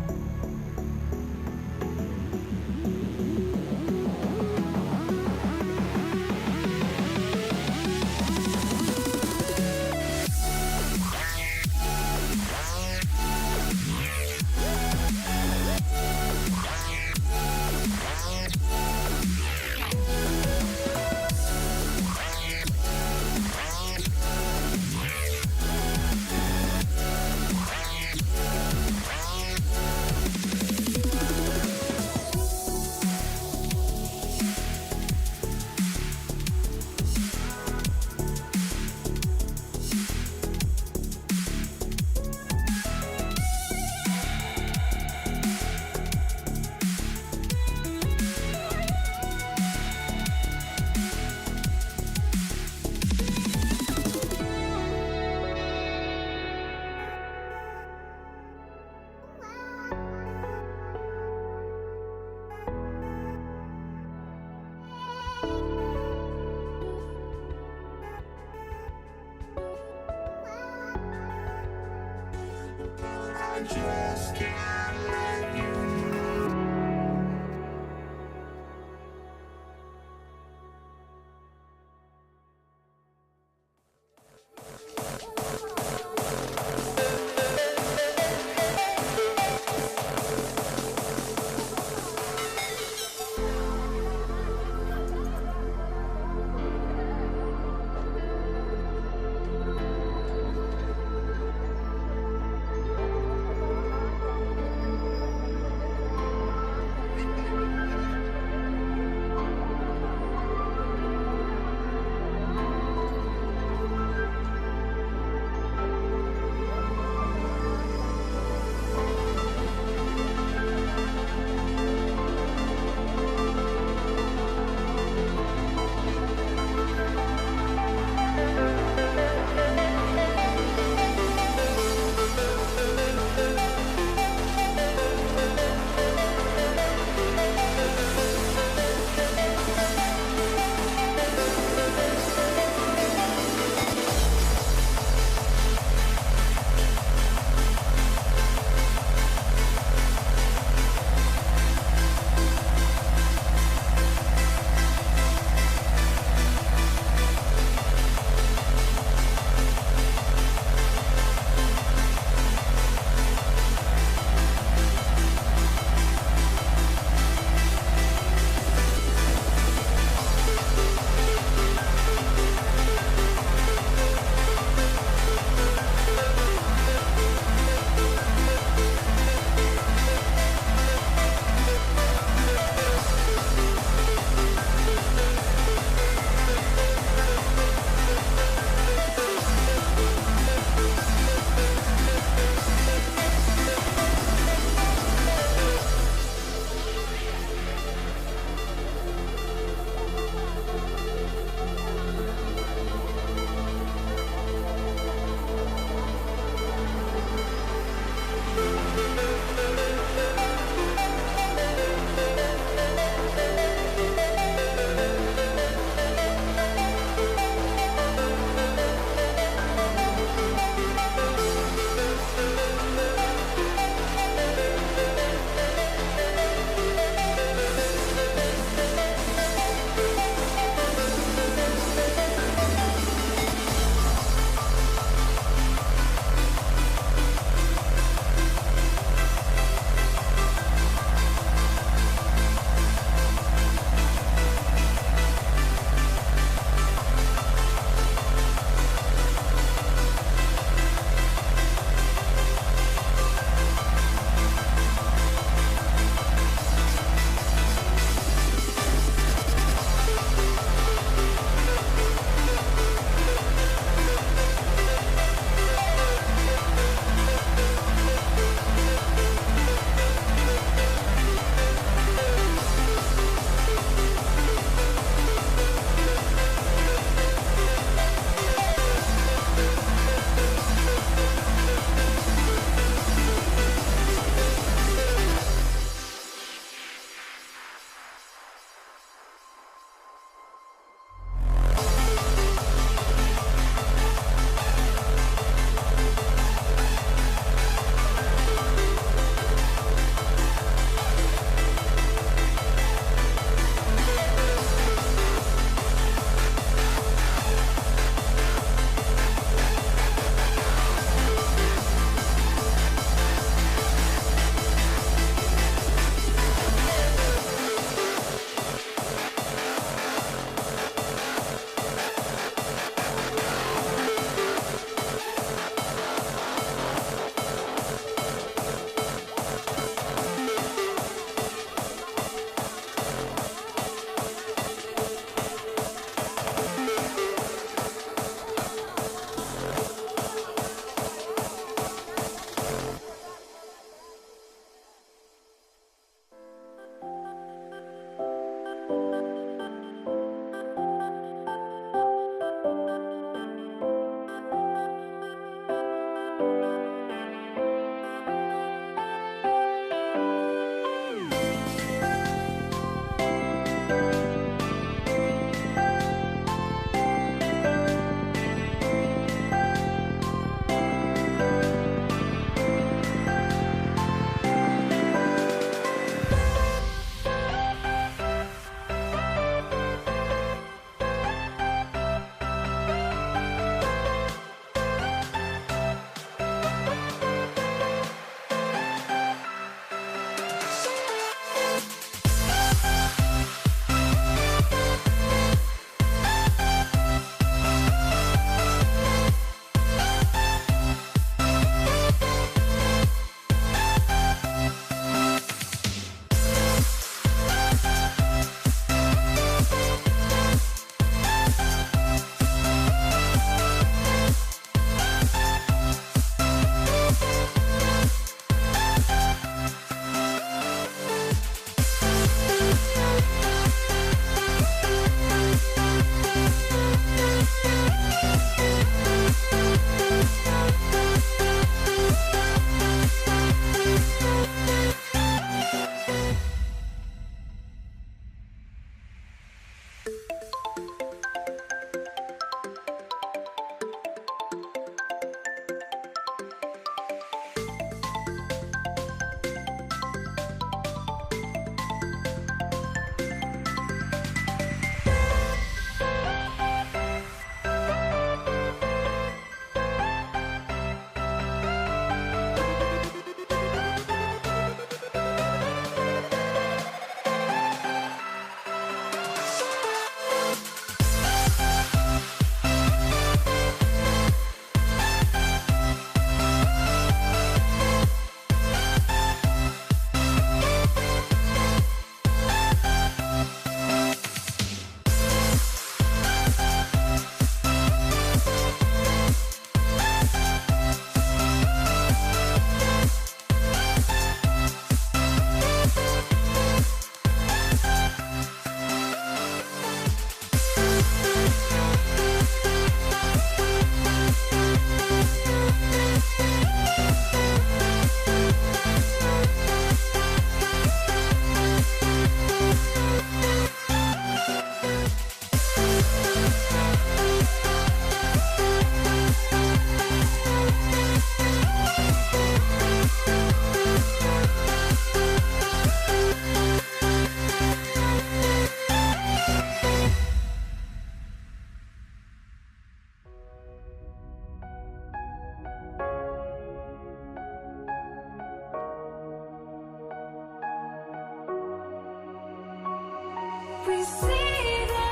We see the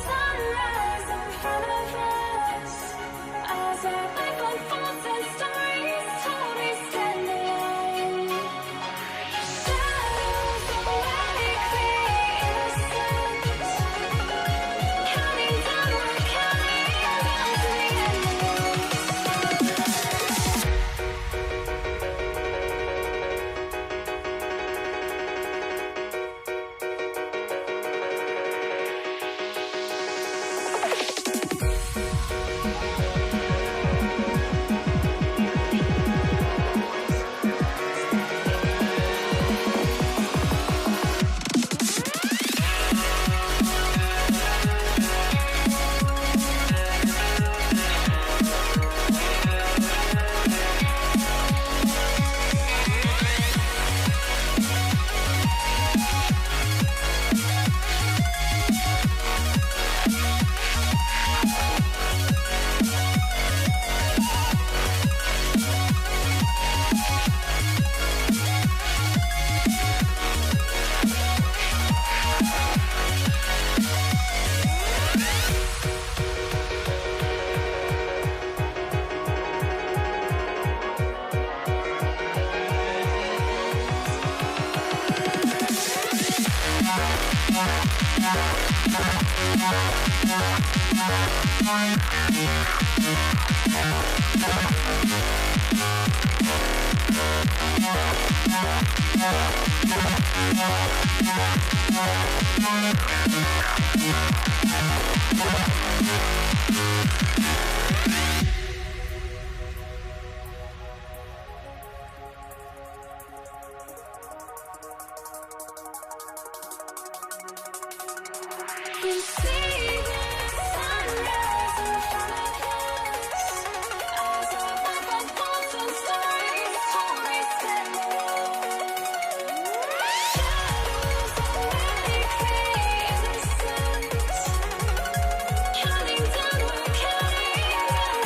sunrise in front of us. As our life unfolds and stories told, we stand alone. Shadows awake the innocence. Counting down, we're counting down to the end of we see the sunrise in front of us. As our life unfolds and stories told, we stand alone. Shadows awake the innocence. Counting down, we're counting down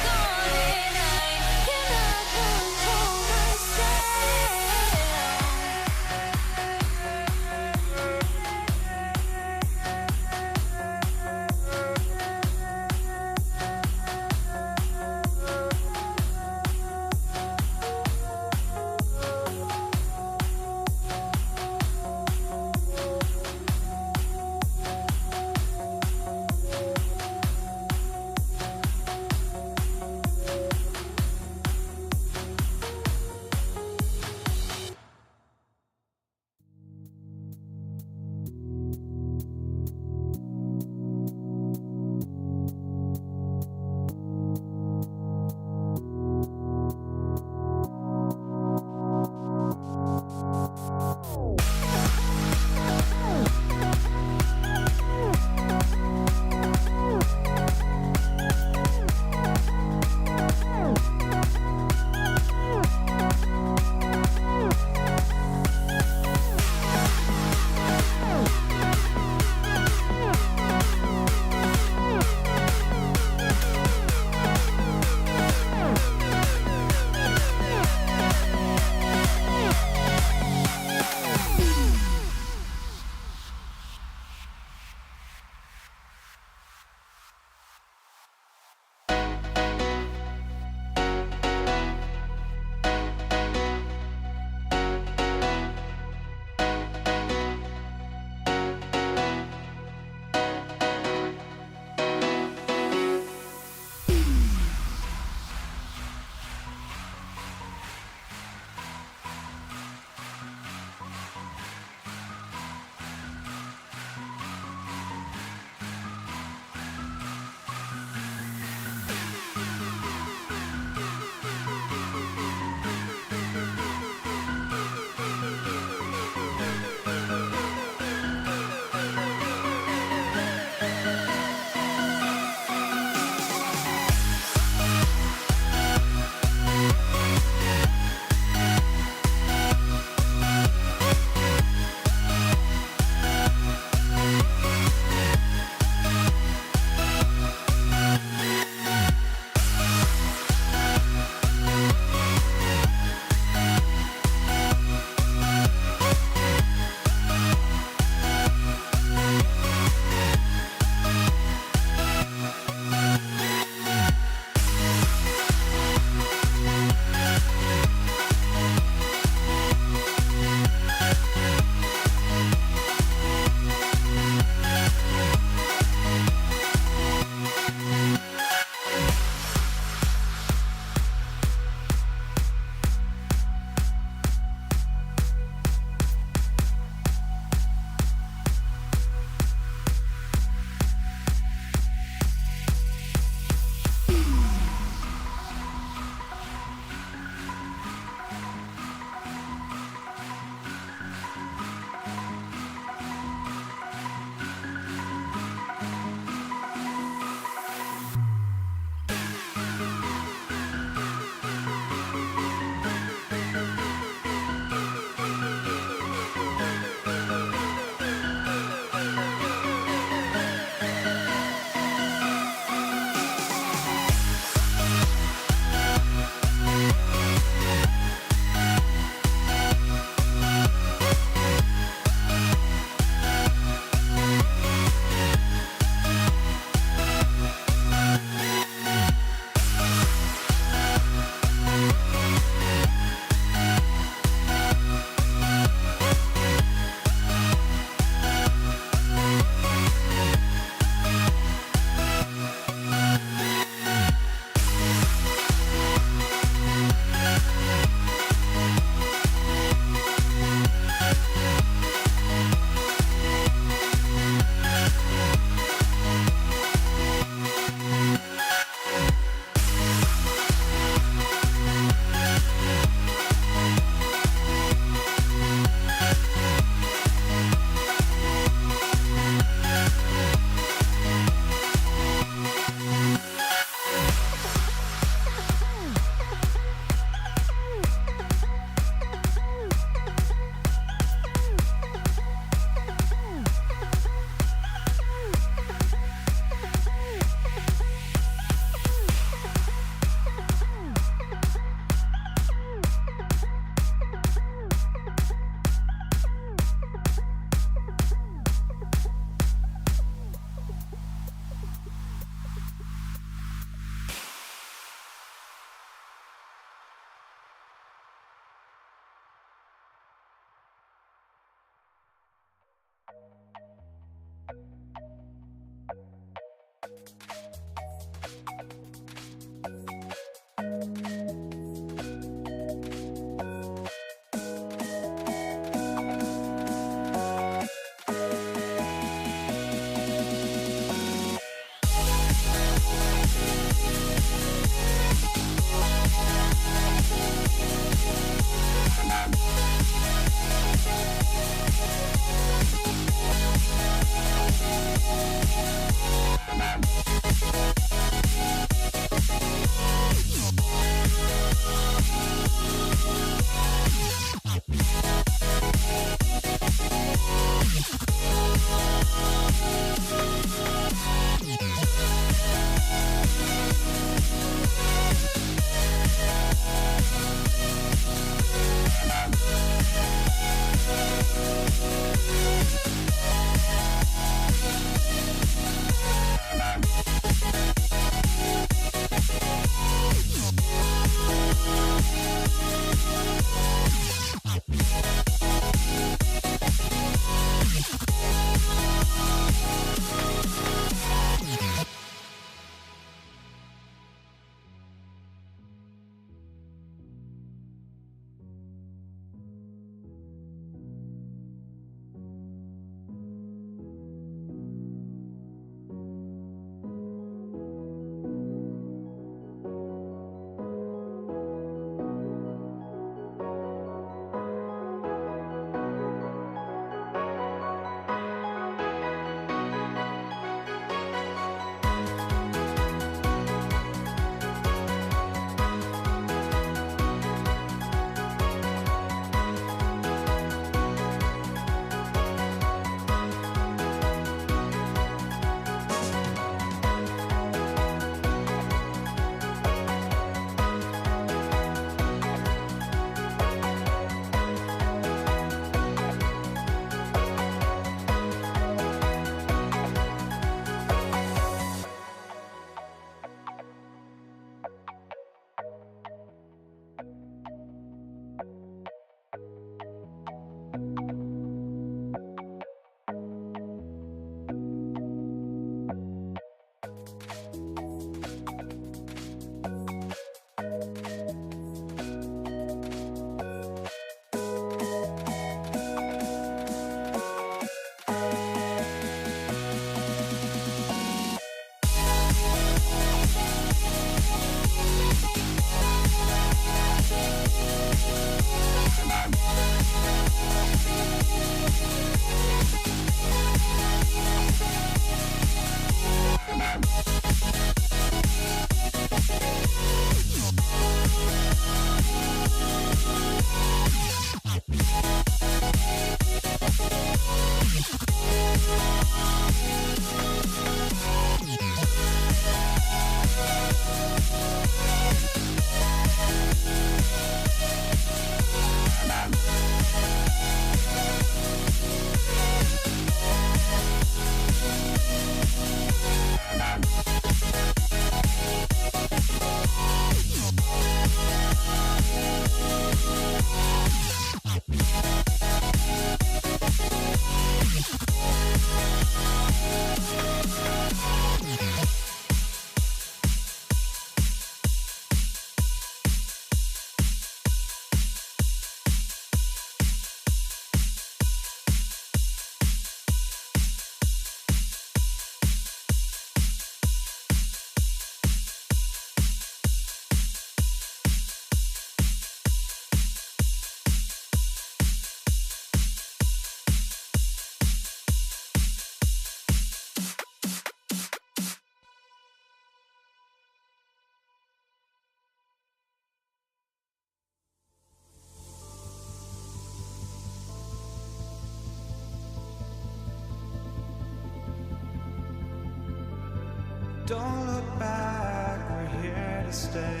Don't look back, we're here to stay.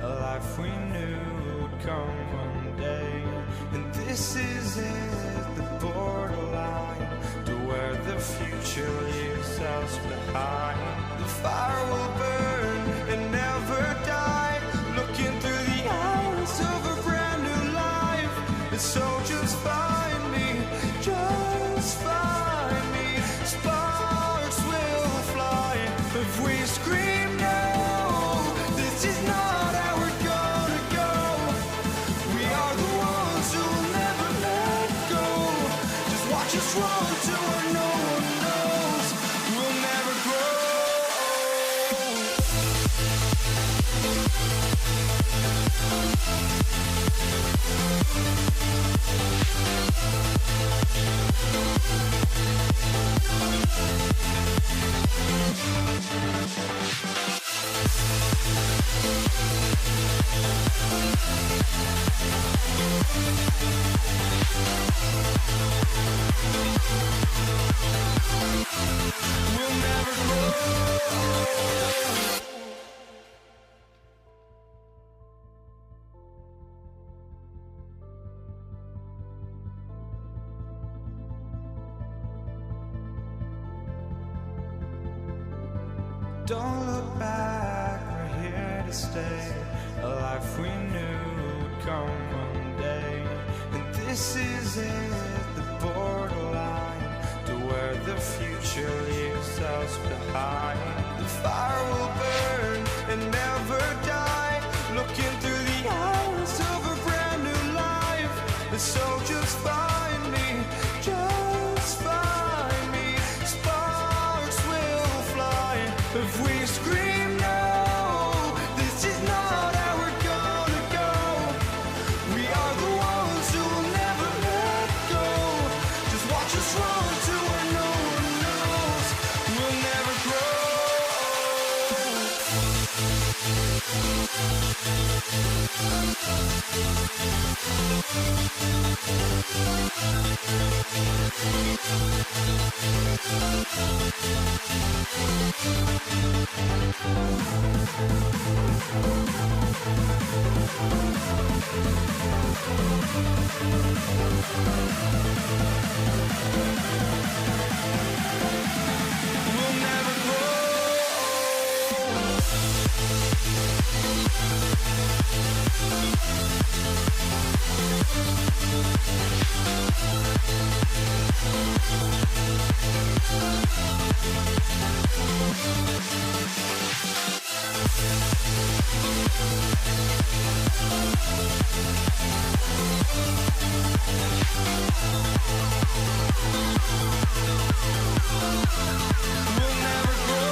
A life we knew would come one day. And this is it, the borderline to where the future leaves us behind. The fire will burn and never die, looking through the eyes of a brand new life. And so just find me, just find me. Sparks will fly if we scream no. This is not how we're gonna go. We are the ones who will never let go. Just watch us run to where no one knows. We'll never grow. We'll never grow. Don't look back, we're here to stay. A life we knew would come one day. And this is it, the borderline to where the future leaves us behind. The fire will burn and never die, looking through the eyes of a brand new life. And so just find me, just find me. Sparks will fly if we scream no. This is not how we're gonna go. We are the ones who will never let go. Just watch us run to where no one knows. We'll never grow. We'll never grow. We'll never grow.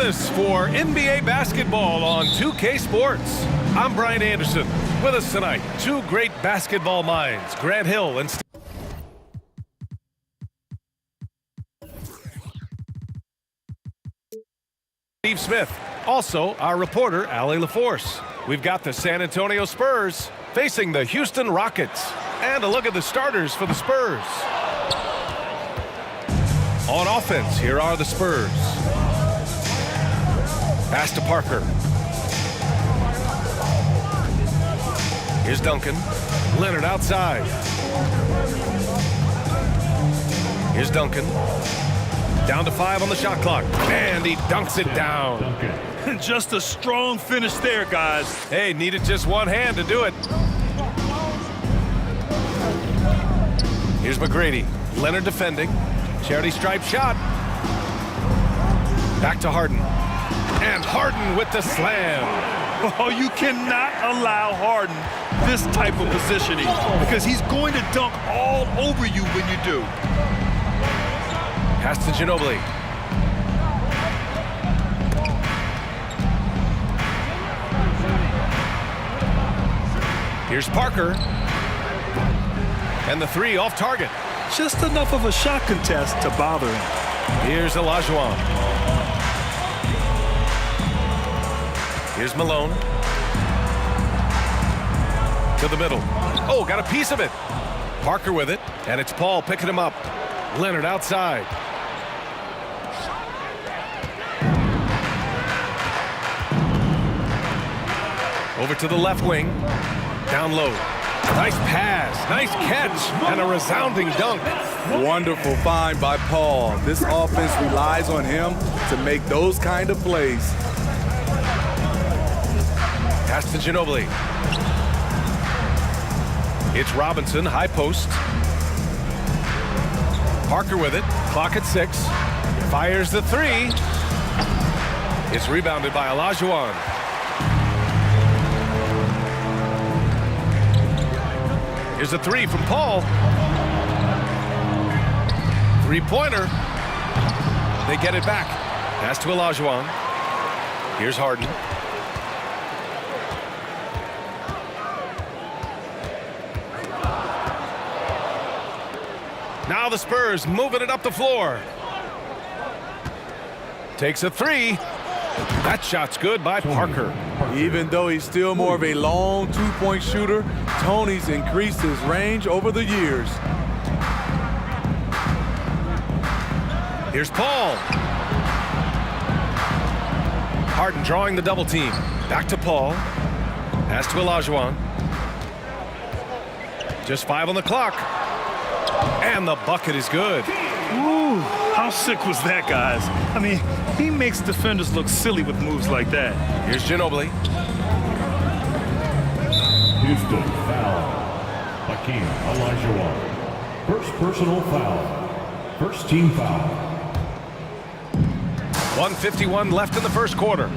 us for NBA basketball on 2K Sports. I'm Brian Anderson. With us tonight, two great basketball minds, Grant Hill and Steve Smith. Also, our reporter, Allie LaForce. We've got the San Antonio Spurs facing the Houston Rockets. And a look at the starters for the Spurs. On offense, here are the Spurs. Pass to Parker. Here's Duncan. Leonard outside. Here's Duncan. Down to 5 on the shot clock. And he dunks it down. Just a strong finish there, guys. Hey, needed just one hand to do it. Here's McGrady. Leonard defending. Charity stripe shot. Back to Harden. And Harden with the slam. Oh, you cannot allow Harden this type of positioning because he's going to dunk all over you when you do. Pass to Ginobili. Here's Parker. And the three off target. Just enough of a shot contest to bother him. Here's Olajuwon. Here's Malone. To the middle. Oh, got a piece of it. Parker with it. And it's Paul picking him up. Leonard outside. Over to the left wing. Down low. Nice pass, nice catch, and a resounding dunk. Wonderful find by Paul. This offense relies on him to make those kind of plays. Pass to Ginobili. It's Robinson, high post. Parker with it, clock at 6. Fires the three. It's rebounded by Olajuwon. Here's a three from Paul. Three-pointer. They get it back. Pass to Olajuwon. Here's Harden. Now the Spurs moving it up the floor. Takes a three. That shot's good by Parker. Even though he's still more of a long two-point shooter, Tony's increased his range over the years. Here's Paul. Harden drawing the double team. Back to Paul. Pass to Olajuwon. Just 5 on the clock. And the bucket is good. Ooh, how sick was that, guys? I mean, he makes defenders look silly with moves like that. Here's Ginobili. Houston foul. Hakeem Olajuwon. First personal foul. First team foul. 1:51 left in the first quarter.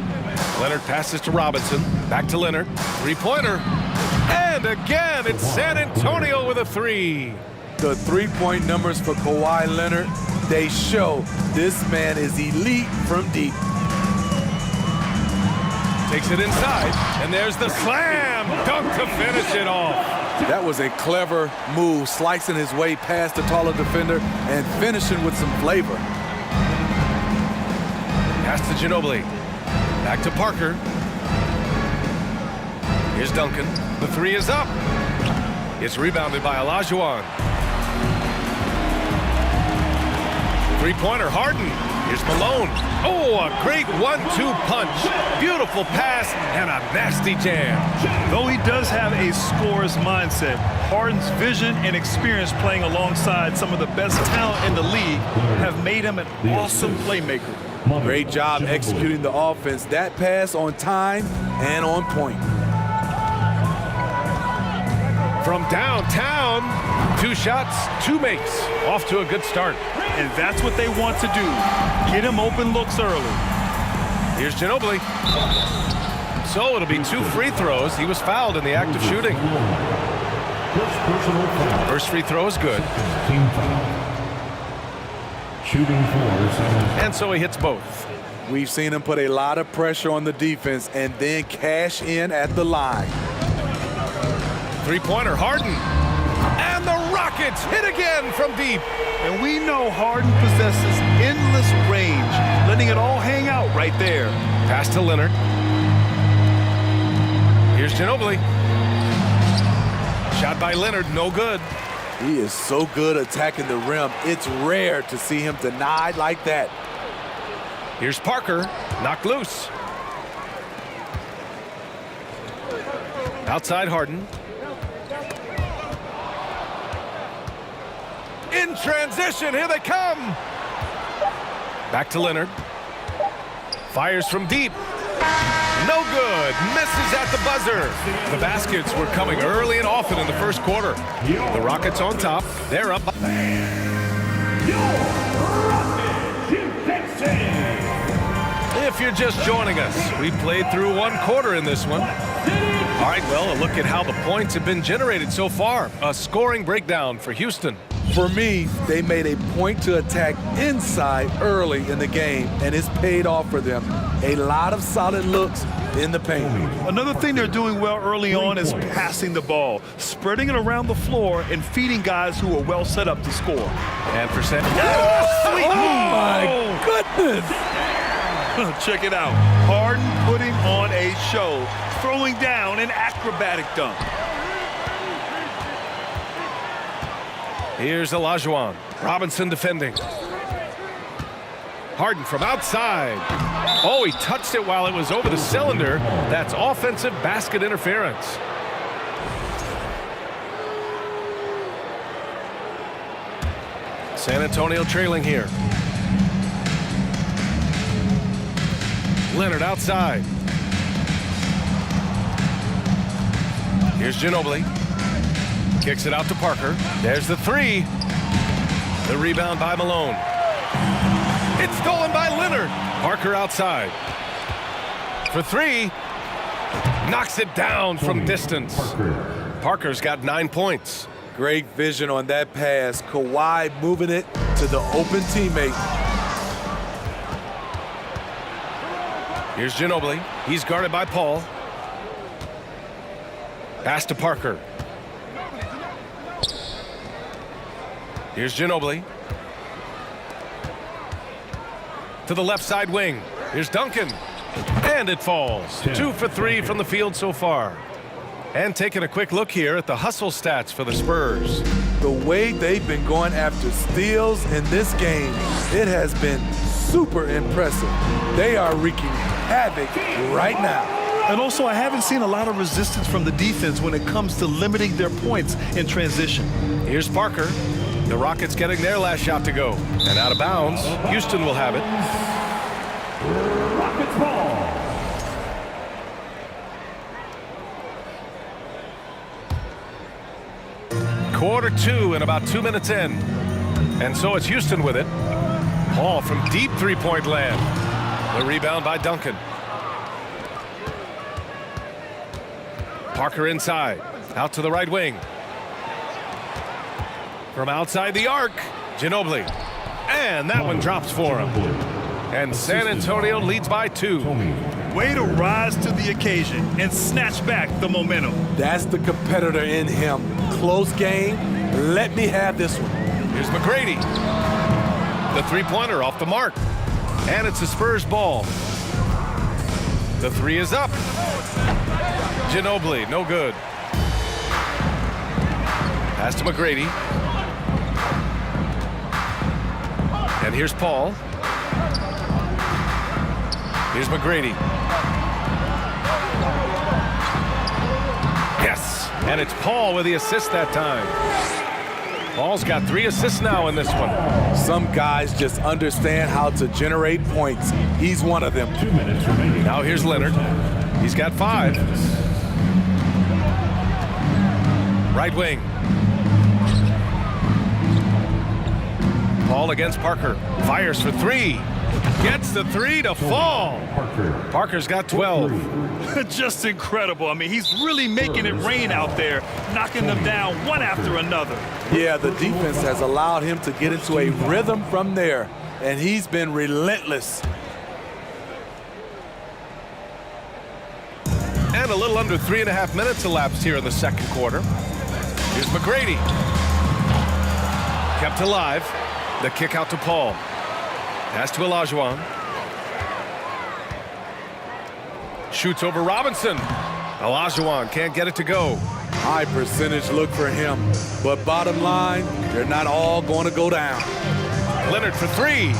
Leonard passes to Robinson. Back to Leonard. Three-pointer. And again, it's San Antonio with a three. The three-point numbers for Kawhi Leonard, they show this man is elite from deep. Takes it inside, and there's the slam dunk to finish it off. That was a clever move, slicing his way past the taller defender and finishing with some flavor. Pass to Ginobili. Back to Parker. Here's Duncan. The three is up. It's rebounded by Olajuwon. Three-pointer, Harden. Here's Malone. Oh, a great 1-2 punch. Beautiful pass and a nasty jam. Though he does have a scorer's mindset, Harden's vision and experience playing alongside some of the best talent in the league have made him an awesome playmaker. Great job executing the offense. That pass on time and on point. From downtown, 2 shots, 2 makes. Off to a good start. And that's what they want to do. Get him open looks early. Here's Ginobili. So it'll be 2 free throws. He was fouled in the act of shooting. First free throw is good. Team foul. Shooting for. And so he hits both. We've seen him put a lot of pressure on the defense and then cash in at the line. Three-pointer, Harden. And the Rockets hit again from deep. And we know Harden possesses endless range, letting it all hang out right there. Pass to Leonard. Here's Ginobili. Shot by Leonard, no good. He is so good attacking the rim. It's rare to see him denied like that. Here's Parker, knocked loose. Outside Harden. In transition, here they come. Back to Leonard. Fires from deep. No good. Misses at the buzzer. The baskets were coming early and often in the first quarter. The Rockets on top. They're up. If you're just joining us, we played through one quarter in this one. All right, well, a look at how the points have been generated so far. A scoring breakdown for Houston. For me, they made a point to attack inside early in the game, and it's paid off for them. A lot of solid looks in the paint. Another thing they're doing well early on is passing the ball, spreading it around the floor and feeding guys who are well set up to score. And for San Oh, my goodness! Check it out. Harden putting on a show, throwing down an acrobatic dunk. Here's Olajuwon. Robinson defending. Harden from outside. Oh, he touched it while it was over the cylinder. That's offensive basket interference. San Antonio trailing here. Leonard outside. Here's Ginobili. Kicks it out to Parker. There's the three. The rebound by Malone. It's stolen by Leonard. Parker outside. For three. Knocks it down from distance. Parker's got 9 points. Great vision on that pass. Kawhi moving it to the open teammate. Here's Ginobili. He's guarded by Paul. Pass to Parker. Here's Ginobili. To the left side wing. Here's Duncan. And it falls. 2 for 3 from the field so far. And taking a quick look here at the hustle stats for the Spurs. The way they've been going after steals in this game, it has been super impressive. They are wreaking havoc right now. And also, I haven't seen a lot of resistance from the defense when it comes to limiting their points in transition. Here's Parker. The Rockets getting their last shot to go. And out of bounds, Houston will have it. Rockets ball. Quarter 2 and about 2 minutes in. And so it's Houston with it. Paul from deep three-point land. The rebound by Duncan. Parker inside. Out to the right wing. From outside the arc, Ginobili. And that one drops for him. And San Antonio leads by 2. Way to rise to the occasion and snatch back the momentum. That's the competitor in him. Close game. Let me have this one. Here's McGrady. The three-pointer off the mark. And it's the Spurs ball. The three is up. Ginobili, no good. Pass to McGrady. And here's Paul. Here's McGrady. Yes, and it's Paul with the assist that time. Paul's got 3 assists now in this one. Some guys just understand how to generate points. He's one of them. 2 minutes remaining. Now here's Leonard. He's got 5. Right wing. Paul against Parker. Fires for 3. Gets the 3 to fall. Parker's got 12. Just incredible. I mean, he's really making it rain out there, knocking them down one after another. Yeah, the defense has allowed him to get into a rhythm from there, and he's been relentless. And a little under 3.5 minutes elapsed here in the second quarter. Here's McGrady. Kept alive. The kick out to Paul. Pass to Olajuwon. Shoots over Robinson. Olajuwon can't get it to go. High percentage look for him. But bottom line, they're not all going to go down. Leonard for three.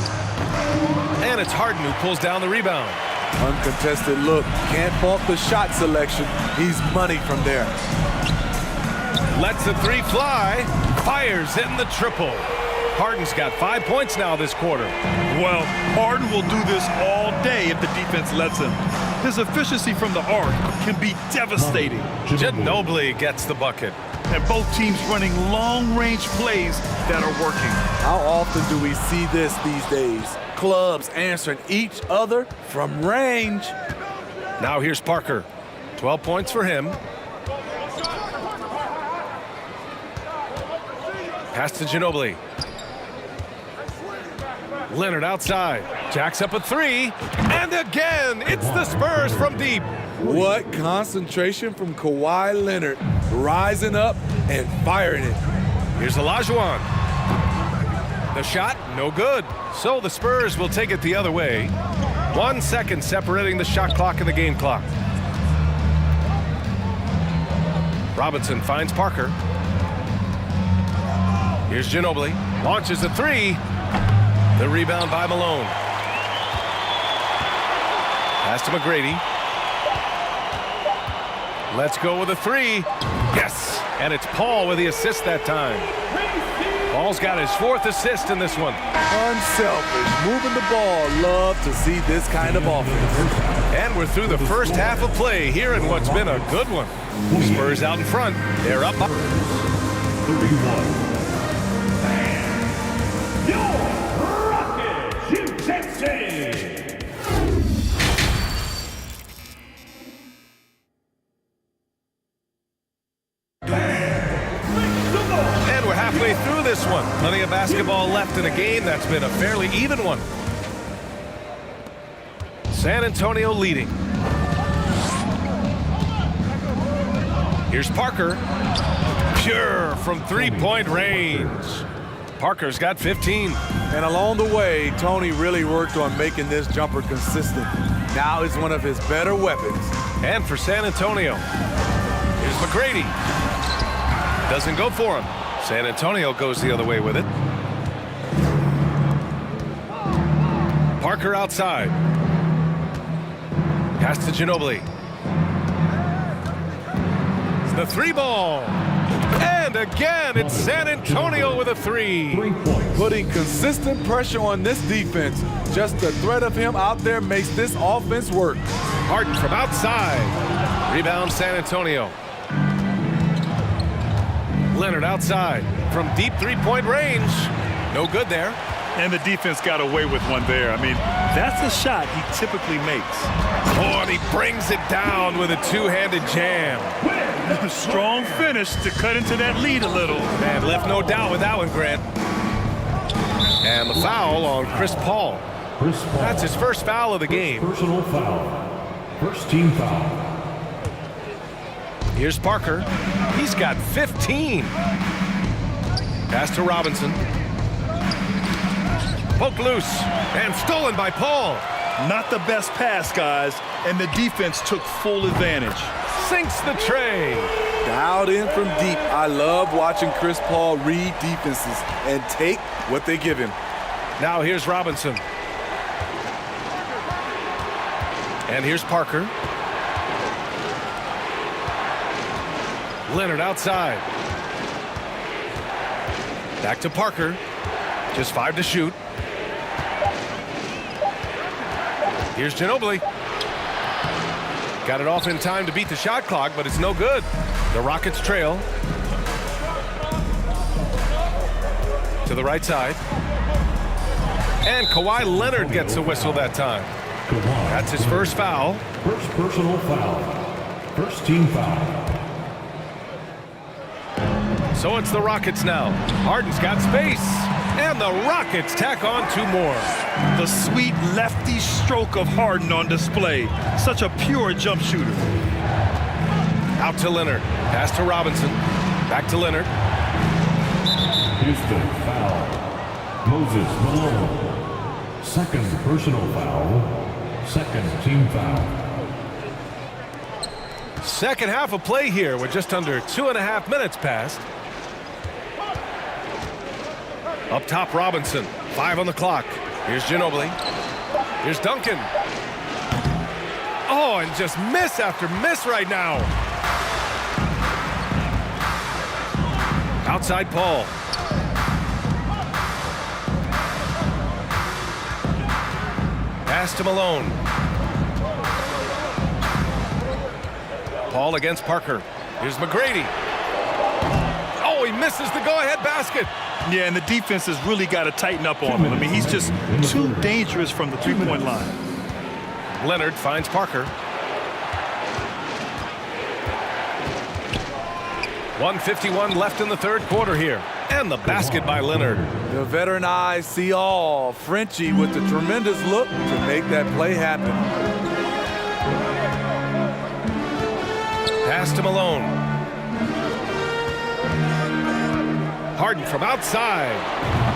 And it's Harden who pulls down the rebound. Uncontested look. Can't fault the shot selection. He's money from there. Lets the three fly. Fires in the triple. Harden's got 5 points now this quarter. Well, Harden will do this all day if the defense lets him. His efficiency from the arc can be devastating. Ginobili gets the bucket. And both teams running long-range plays that are working. How often do we see this these days? Clubs answering each other from range. Now here's Parker. 12 points for him. Pass to Ginobili. Leonard outside. Jacks up a three. And again, it's the Spurs from deep. What concentration from Kawhi Leonard. Rising up and firing it. Here's Olajuwon. The shot, no good. So the Spurs will take it the other way. 1 second separating the shot clock and the game clock. Robinson finds Parker. Here's Ginobili. Launches a three. The rebound by Malone. Pass to McGrady. Let's go with a three. Yes. And it's Paul with the assist that time. Paul's got his 4th assist in this one. Unselfish. Moving the ball. Love to see this kind of offense. And we're through the first half of play here in what's been a good one. Spurs out in front. They're up. 31. And we're halfway through this one. Plenty of basketball left in a game that's been a fairly even one. San Antonio leading. Here's Parker. Pure from three-point range. Parker's got 15. And along the way, Tony really worked on making this jumper consistent. Now it's one of his better weapons. And for San Antonio, here's McGrady. Doesn't go for him. San Antonio goes the other way with it. Parker outside. Pass to Ginobili. It's the three ball. And again, it's San Antonio with a three. Putting consistent pressure on this defense. Just the threat of him out there makes this offense work. Harden from outside. Rebound San Antonio. Leonard outside from deep three-point range. No good there. And the defense got away with one there. I mean, that's a shot he typically makes. Oh, and he brings it down with a two-handed jam. Strong finish to cut into that lead a little. Man, left no doubt with that one, Grant. And the foul on Chris Paul. That's his first foul of the game. Personal foul. First team foul. Here's Parker. He's got 15. Pass to Robinson. Poked loose and stolen by Paul. Not the best pass, guys, and the defense took full advantage. Sinks the tray. Dialed in from deep. I love watching Chris Paul read defenses and take what they give him. Now here's Robinson. And here's Parker. Leonard outside. Back to Parker. Just 5 to shoot. Here's Ginobili. Got it off in time to beat the shot clock, but it's no good. The Rockets trail. To the right side. And Kawhi Leonard gets a whistle that time. That's his first foul. First personal foul. First team foul. So it's the Rockets now. Harden's got space. And the Rockets tack on 2 more. The sweet lefty stroke of Harden on display. Such a pure jump shooter. Out to Leonard. Pass to Robinson. Back to Leonard. Houston foul. Moses Malone. Second personal foul. Second team foul. Second half of play here with just under 2.5 minutes passed. Up top, Robinson. 5 on the clock. Here's Ginobili. Here's Duncan. Oh, and just miss after miss right now. Outside Paul. Pass to Malone. Paul against Parker. Here's McGrady. Oh, he misses the go-ahead basket. Yeah, and the defense has really got to tighten up on him. I mean, he's just too dangerous from the three-point line. Leonard finds Parker. 1:51 left in the third quarter here. And the basket by Leonard. The veteran eyes see all. Frenchie with the tremendous look to make that play happen. Pass to Malone. Harden from outside.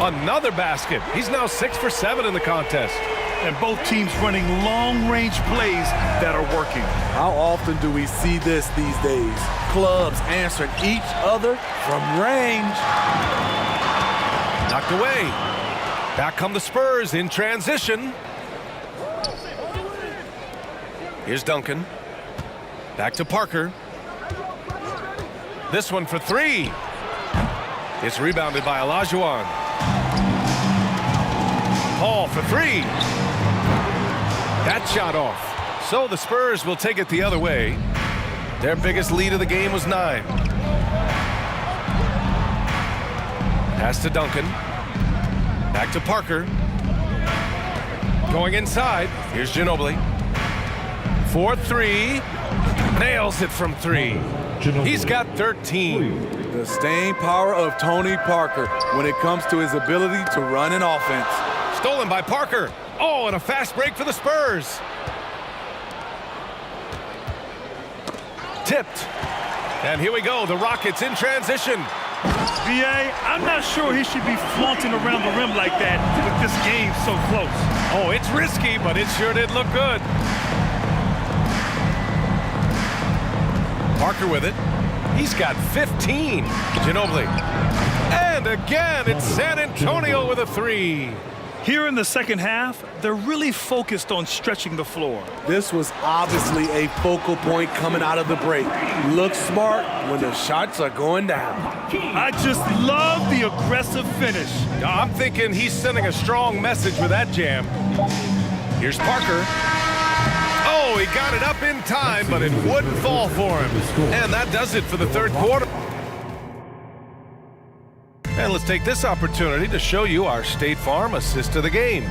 Another basket. He's now 6 for 7 in the contest. And both teams running long-range plays that are working. How often do we see this these days? Clubs answering each other from range. Knocked away. Back come the Spurs in transition. Here's Duncan. Back to Parker. This one for 3. It's rebounded by Olajuwon. Paul for 3. That shot off. So the Spurs will take it the other way. Their biggest lead of the game was 9. Pass to Duncan. Back to Parker. Going inside. Here's Ginobili. 4-3. Nails it from 3. He's got 13. The staying power of Tony Parker when it comes to his ability to run an offense. Stolen by Parker. Oh, and a fast break for the Spurs. Tipped. And here we go. The Rockets in transition. B.A., I'm not sure he should be flaunting around the rim like that with this game so close. Oh, it's risky, but it sure did look good. Parker with it. He's got 15. Ginobili. And again, it's San Antonio with a 3. Here in the second half, they're really focused on stretching the floor. This was obviously a focal point coming out of the break. Look smart when the shots are going down. I just love the aggressive finish. I'm thinking he's sending a strong message with that jam. Here's Parker. Oh, he got it up in time, but it wouldn't fall for him. And that does it for the third quarter. And let's take this opportunity to show you our State Farm assist to the game.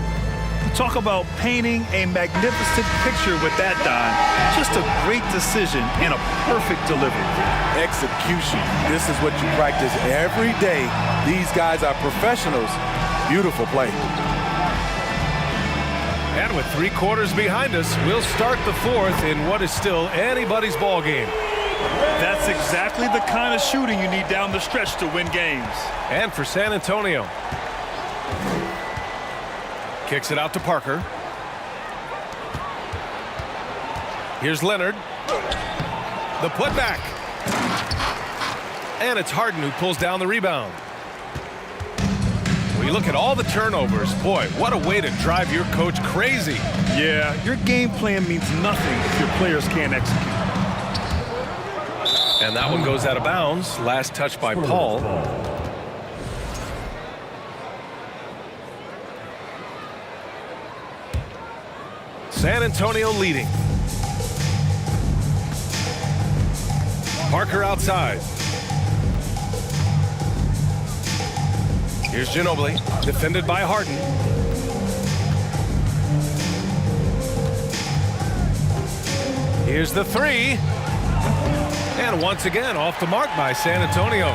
Talk about painting a magnificent picture with that dime. Just a great decision and a perfect delivery. Execution. This is what you practice every day. These guys are professionals. Beautiful play. And with 3 quarters behind us, we'll start the fourth in what is still anybody's ball game. That's exactly the kind of shooting you need down the stretch to win games. And for San Antonio. Kicks it out to Parker. Here's Leonard. The putback. And it's Harden who pulls down the rebound. When you look at all the turnovers, boy, what a way to drive your coach crazy. Yeah, your game plan means nothing if your players can't execute. And that one goes out of bounds. Last touch by Paul. San Antonio leading. Parker outside. Here's Ginobili, defended by Harden. Here's the 3. And once again, off the mark by San Antonio.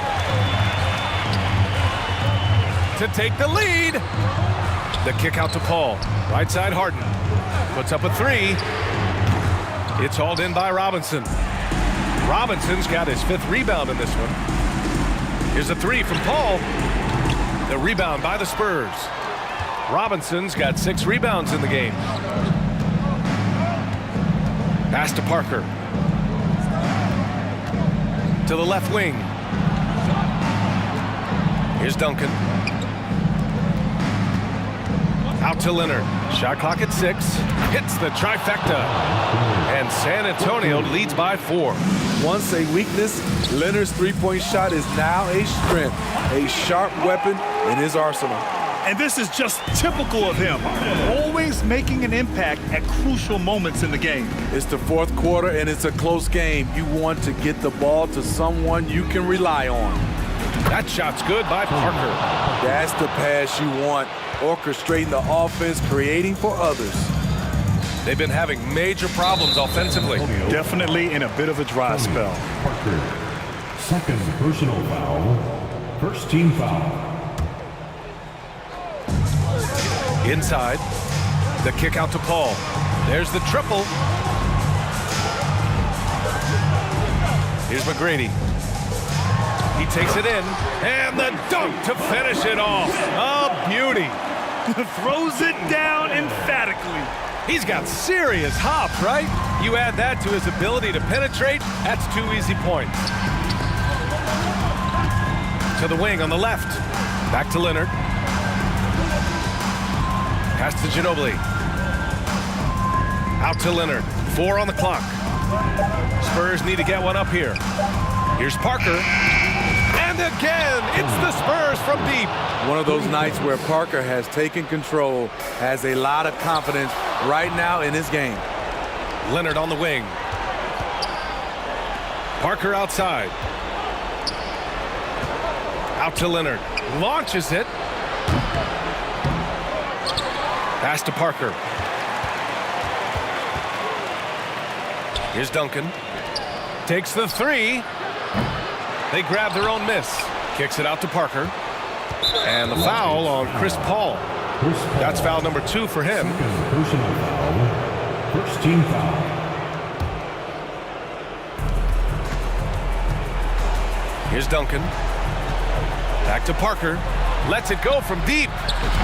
To take the lead. The kick out to Paul. Right side Harden. Puts up a 3. It's hauled in by Robinson. Robinson's got his 5th rebound in this one. Here's a 3 from Paul. The rebound by the Spurs. Robinson's got 6 rebounds in the game. Pass to Parker. To the left wing. Here's Duncan. Out to Leonard. Shot clock at 6. Hits the trifecta. And San Antonio leads by 4. Once a weakness, Leonard's three-point shot is now a strength, a sharp weapon in his arsenal. And this is just typical of him, always making an impact at crucial moments in the game. It's the 4th quarter, and it's a close game. You want to get the ball to someone you can rely on. That shot's good by Parker. That's the pass you want, orchestrating the offense, creating for others. They've been having major problems offensively. Definitely in a bit of a dry spell. Parker. 2nd personal foul. 1st team foul. Inside. The kick out to Paul. There's the triple. Here's McGrady. He takes it in. And the dunk to finish it off. A beauty. Throws it down emphatically. He's got serious hop, right? You add that to his ability to penetrate, that's 2 easy points. To the wing on the left. Back to Leonard. Pass to Ginobili. Out to Leonard. 4 on the clock. Spurs need to get one up here. Here's Parker. And again, it's the Spurs from deep. One of those nights where Parker has taken control, has a lot of confidence right now in his game. Leonard on the wing. Parker outside. Out to Leonard. Launches it. Pass to Parker. Here's Duncan. Takes the 3. They grab their own miss. Kicks it out to Parker. And the foul on Chris Paul. That's foul number 2 for him. 2nd personal foul. 1st team foul. Here's Duncan. Back to Parker. Lets it go from deep.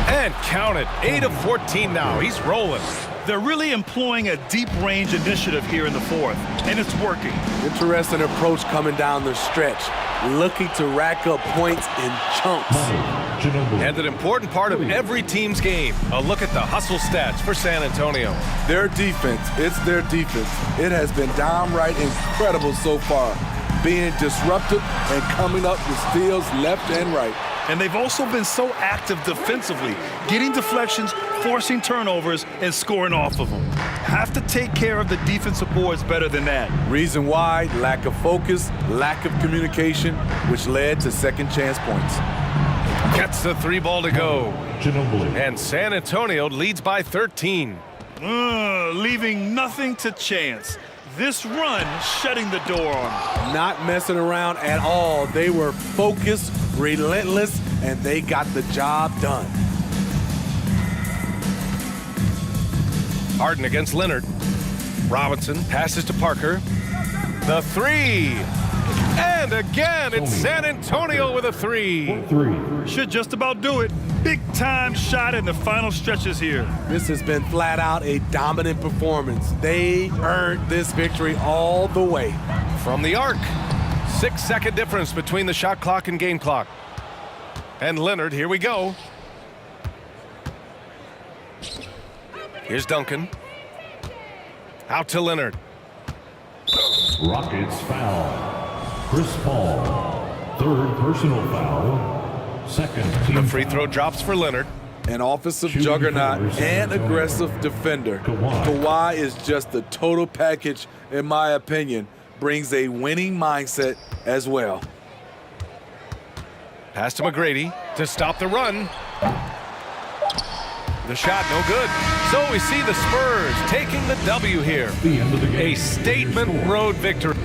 And count it. 8 of 14 now. He's rolling. They're really employing a deep range initiative here in the 4th, and it's working. Interesting approach coming down the stretch, looking to rack up points in chunks. And an important part of every team's game. A look at the hustle stats for San Antonio. Their defense, it's their defense. It has been downright incredible so far, being disruptive and coming up with steals left and right. And they've also been so active defensively, getting deflections, forcing turnovers, and scoring off of them. Have to take care of the defensive boards better than that. Reason why, lack of focus, lack of communication, which led to second chance points. Gets the 3 ball to go. And San Antonio leads by 13. Leaving nothing to chance. This run shutting the door on them. Not messing around at all. They were focused, relentless, and they got the job done. Harden against Leonard. Robinson passes to Parker. The 3. And again, it's San Antonio with a 3. Should just about do it. Big time shot in the final stretches here. This has been flat out a dominant performance. They earned this victory all the way. From the arc. 6-second difference between the shot clock and game clock. And Leonard, here we go. Here's Duncan. Out to Leonard. Rockets foul. Chris Paul. 3rd personal foul. 2nd team The free throw drops for Leonard. An offensive juggernaut and aggressive defender. Kawhi is just the total package, in my opinion. Brings a winning mindset as well. Pass to McGrady to stop the run. The shot no good. So we see the Spurs taking the W here. A statement road victory.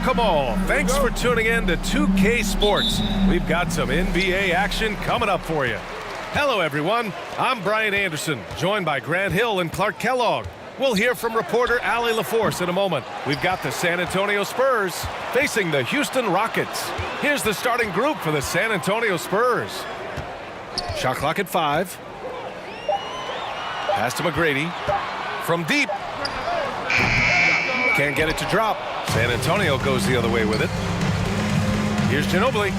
Welcome all. Thanks for tuning in to 2K Sports. We've got some NBA action coming up for you. Hello, everyone. I'm Brian Anderson, joined by Grant Hill and Clark Kellogg. We'll hear from reporter Allie LaForce in a moment. We've got the San Antonio Spurs facing the Houston Rockets. Here's the starting group for the San Antonio Spurs. Shot clock at 5. Pass to McGrady. From deep. Can't get it to drop. San Antonio goes the other way with it. Here's Ginobili.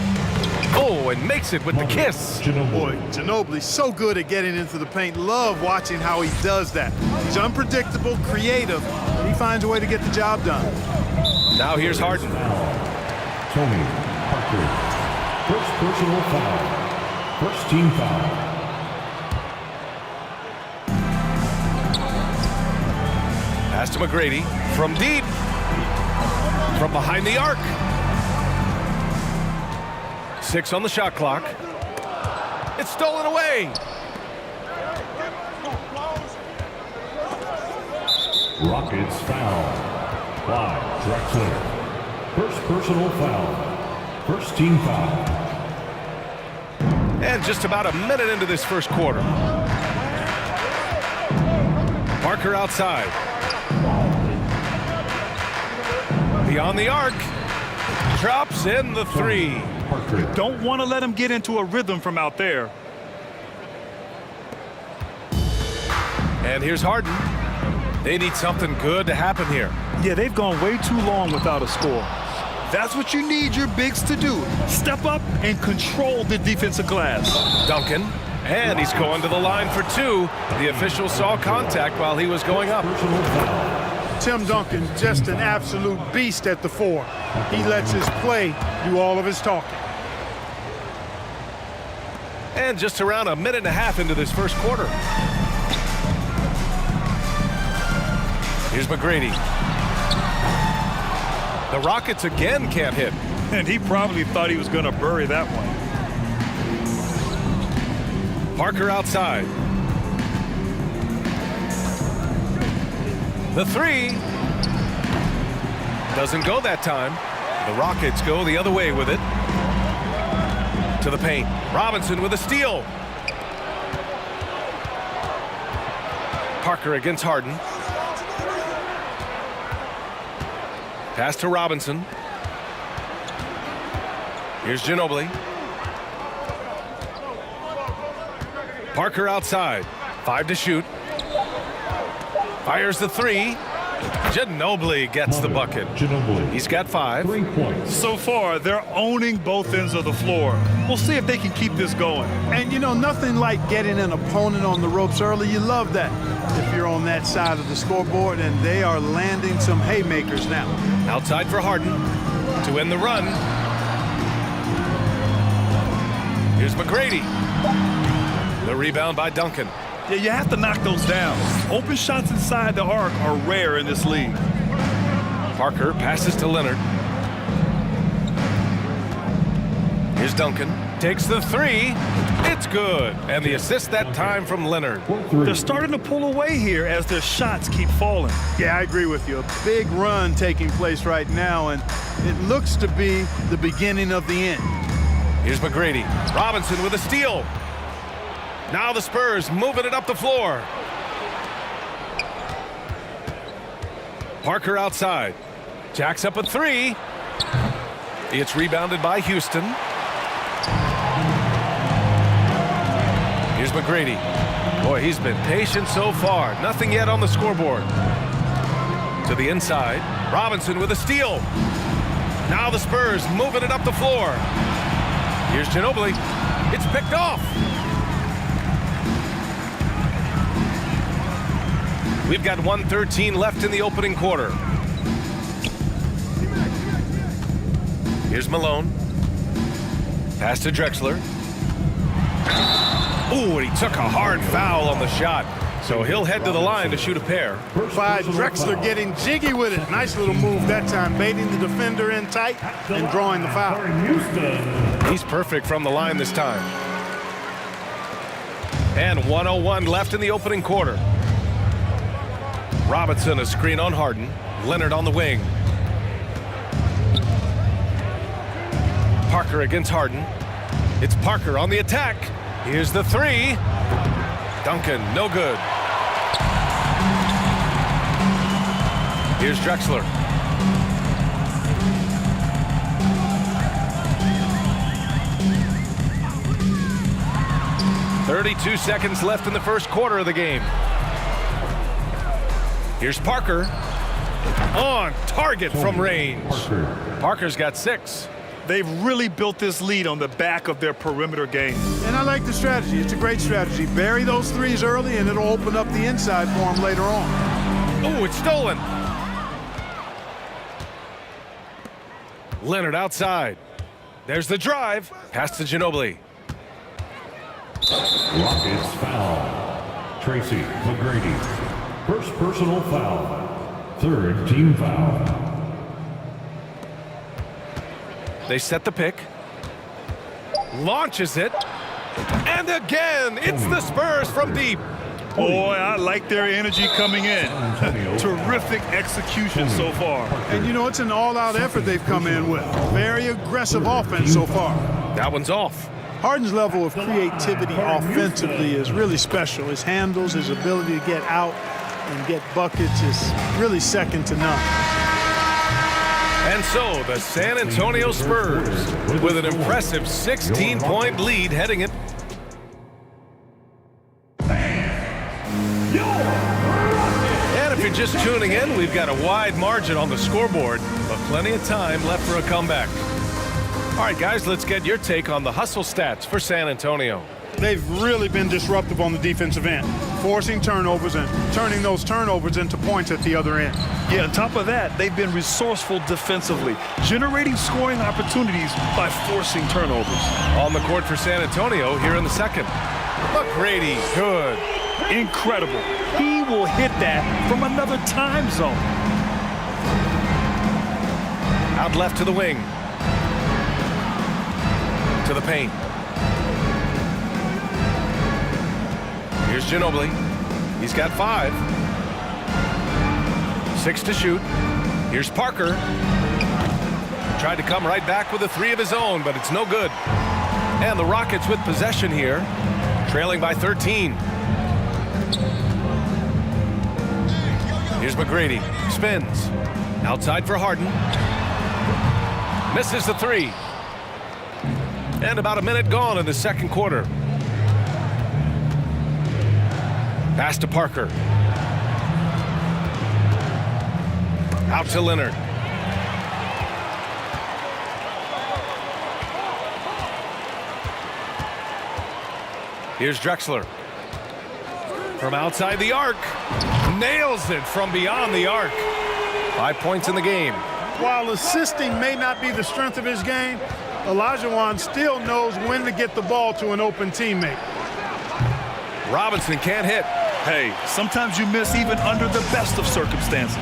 Oh, and makes it with the kiss. Boy, Ginobili's so good at getting into the paint. Love watching how he does that. He's unpredictable, creative. He finds a way to get the job done. Now here's Harden. Tony Parker. First personal foul. First team foul. Pass to McGrady. From deep. From behind the arc. 6 on the shot clock. It's stolen away. Rockets foul. By Drexler. First personal foul. First team foul. And just about a minute into this first quarter. Parker outside. Beyond the arc. Drops in the 3. You don't want to let him get into a rhythm from out there. And here's Harden. They need something good to happen here. Yeah, they've gone way too long without a score. That's what you need your bigs to do. Step up and control the defensive glass. Duncan. And he's going to the line for 2. The official saw contact while he was going up. Tim Duncan, just an absolute beast at the 4. He lets his play do all of his talking. And just around a minute and a half into this first quarter. Here's McGrady. The Rockets again can't hit. And he probably thought he was going to bury that one. Parker outside. The 3 doesn't go that time. The Rockets go the other way with it. To the paint. Robinson with a steal. Parker against Harden. Pass to Robinson. Here's Ginobili. Parker outside. 5 to shoot. Fires the 3. Ginobili gets the bucket. He's got 5. 3 points. So far, they're owning both ends of the floor. We'll see if they can keep this going. And, you know, nothing like getting an opponent on the ropes early. You love that if you're on that side of the scoreboard, and they are landing some haymakers now. Outside for Harden to end the run. Here's McGrady. The rebound by Duncan. Yeah, you have to knock those down. Open shots inside the arc are rare in this league. Parker passes to Leonard. Here's Duncan. Takes the 3. It's good. And the assist that time from Leonard. They're starting to pull away here as their shots keep falling. Yeah, I agree with you. A big run taking place right now, and it looks to be the beginning of the end. Here's McGrady. Robinson with a steal. Now the Spurs moving it up the floor. Parker outside. Jacks up a 3. It's rebounded by Houston. Here's McGrady. Boy, he's been patient so far. Nothing yet on the scoreboard. To the inside. Robinson with a steal. Now the Spurs moving it up the floor. Here's Ginobili. It's picked off. We've got 1:13 left in the opening quarter. Here's Malone. Pass to Drexler. Ooh, and he took a hard foul on the shot. So he'll head to the line to shoot a pair. By Drexler getting jiggy with it. Nice little move that time, baiting the defender in tight and drawing the foul. He's perfect from the line this time. And 1:01 left in the opening quarter. Robinson a screen on Harden. Leonard on the wing. Parker against Harden. It's Parker on the attack. Here's the three. Duncan, no good. Here's Drexler. "32 seconds left in the first quarter of the game. Here's Parker. On target from range. Parker's got 6. They've really built this lead on the back of their perimeter game. And I like the strategy. It's a great strategy. Bury those threes early, and it'll open up the inside for them later on. Oh, it's stolen. Leonard outside. There's the drive. Pass to Ginobili. Rockets foul. Tracy McGrady. First personal foul. Third team foul. They set the pick. Launches it. And again, it's the Spurs from deep. Boy, I like their energy coming in. Terrific execution so far. And you know, it's an all-out effort they've come in with. Very aggressive offense so far. That one's off. Harden's level of creativity offensively is really special. His handles, his ability to get out and get buckets is really second to none. And so the San Antonio Spurs with an impressive 16-point lead heading it. And if you're just tuning in, we've got a wide margin on the scoreboard, but plenty of time left for a comeback. All right, guys, let's get your take on the hustle stats for San Antonio. They've really been disruptive on the defensive end, forcing turnovers and turning those turnovers into points at the other end. Yeah, on top of that, they've been resourceful defensively, generating scoring opportunities by forcing turnovers. On the court for San Antonio here in the second. McGrady, good. Incredible. He will hit that from another time zone. Out left to the wing. To the paint. Here's Ginobili. He's got 5. 6 to shoot. Here's Parker. Tried to come right back with a 3 of his own, but it's no good. And the Rockets with possession here, trailing by 13. Here's McGrady. Spins. Outside for Harden. Misses the 3. And about a minute gone in the second quarter. Pass to Parker. Out to Leonard. Here's Drexler. From outside the arc. Nails it from beyond the arc. 5 points in the game. While assisting may not be the strength of his game, Olajuwon still knows when to get the ball to an open teammate. Robinson can't hit. Hey, sometimes you miss even under the best of circumstances.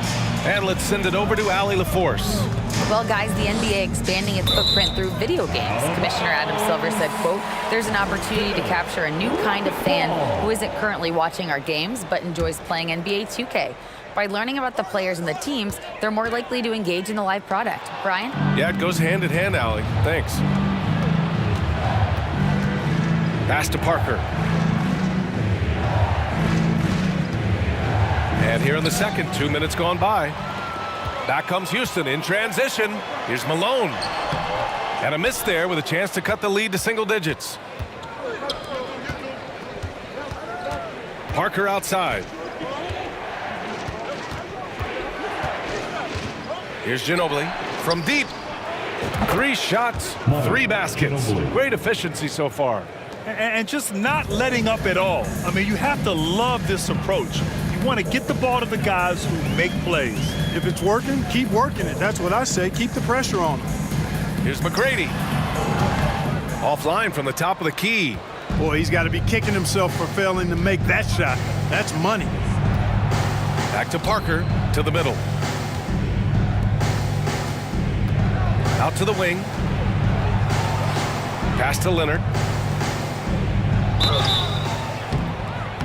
And let's send it over to Allie LaForce. Well, guys, the NBA expanding its footprint through video games. Commissioner Adam Silver said, quote, "There's an opportunity to capture a new kind of fan who isn't currently watching our games but enjoys playing NBA 2K. By learning about the players and the teams, they're more likely to engage in the live product." Brian? Yeah, it goes hand in hand, Allie. Thanks. Pass to Parker. And here in the second, 2 minutes gone by. Back comes Houston in transition. Here's Malone. And a miss there with a chance to cut the lead to single digits. Parker outside. Here's Ginobili from deep. 3 shots, 3 baskets. Great efficiency so far. And just not letting up at all. I mean, you have to love this approach. You want to get the ball to the guys who make plays. If it's working, keep working it. That's what I say. Keep the pressure on them. Here's McGrady. Offline from the top of the key. Boy, he's got to be kicking himself for failing to make that shot. That's money. Back to Parker, to the middle. Out to the wing. Pass to Leonard.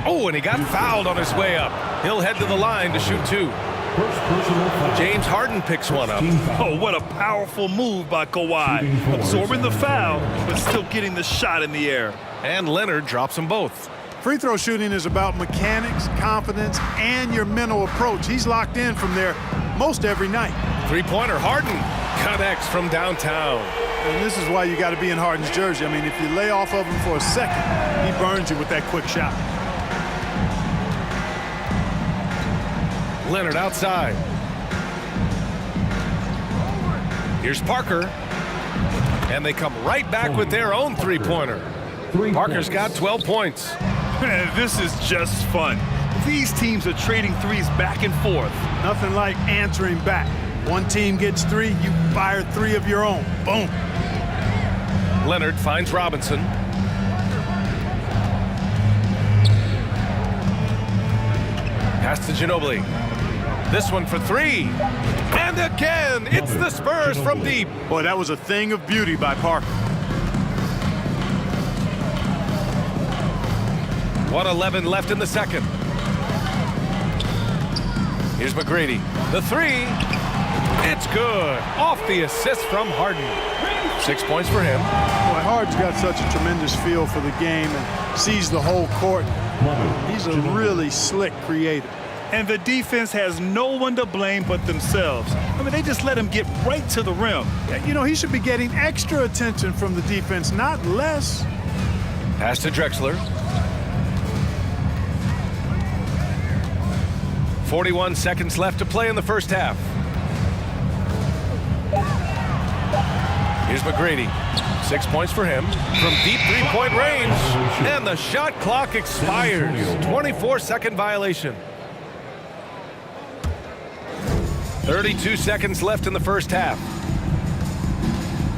Oh, and he got fouled on his way up. He'll head to the line to shoot 2. First personal foul. James Harden picks one up. Oh, what a powerful move by Kawhi. Absorbing the foul, but still getting the shot in the air. And Leonard drops them both. Free throw shooting is about mechanics, confidence, and your mental approach. He's locked in from there most every night. Three-pointer, Harden connects from downtown. And this is why you got to be in Harden's jersey. I mean, if you lay off of him for a second, he burns you with that quick shot. Leonard outside. Here's Parker. And they come right back with their own three-pointer. Parker's got 12 points. This is just fun. These teams are trading threes back and forth. Nothing like answering back. One team gets three, you fire three of your own. Boom. Leonard finds Robinson. Pass to Ginobili. This one for three. And again, it's the Spurs from deep. Boy, that was a thing of beauty by Parker. 1:11 left in the second. Here's McGrady. The three. It's good. Off the assist from Harden. 6 points for him. Boy, Harden's got such a tremendous feel for the game and sees the whole court. He's a really slick creator. And the defense has no one to blame but themselves. I mean, they just let him get right to the rim. You know, he should be getting extra attention from the defense, not less. Pass to Drexler. 41 seconds left to play in the first half. Here's McGrady. 6 points for him from deep three-point range. And the shot clock expires. 24-second violation. 32 seconds left in the first half.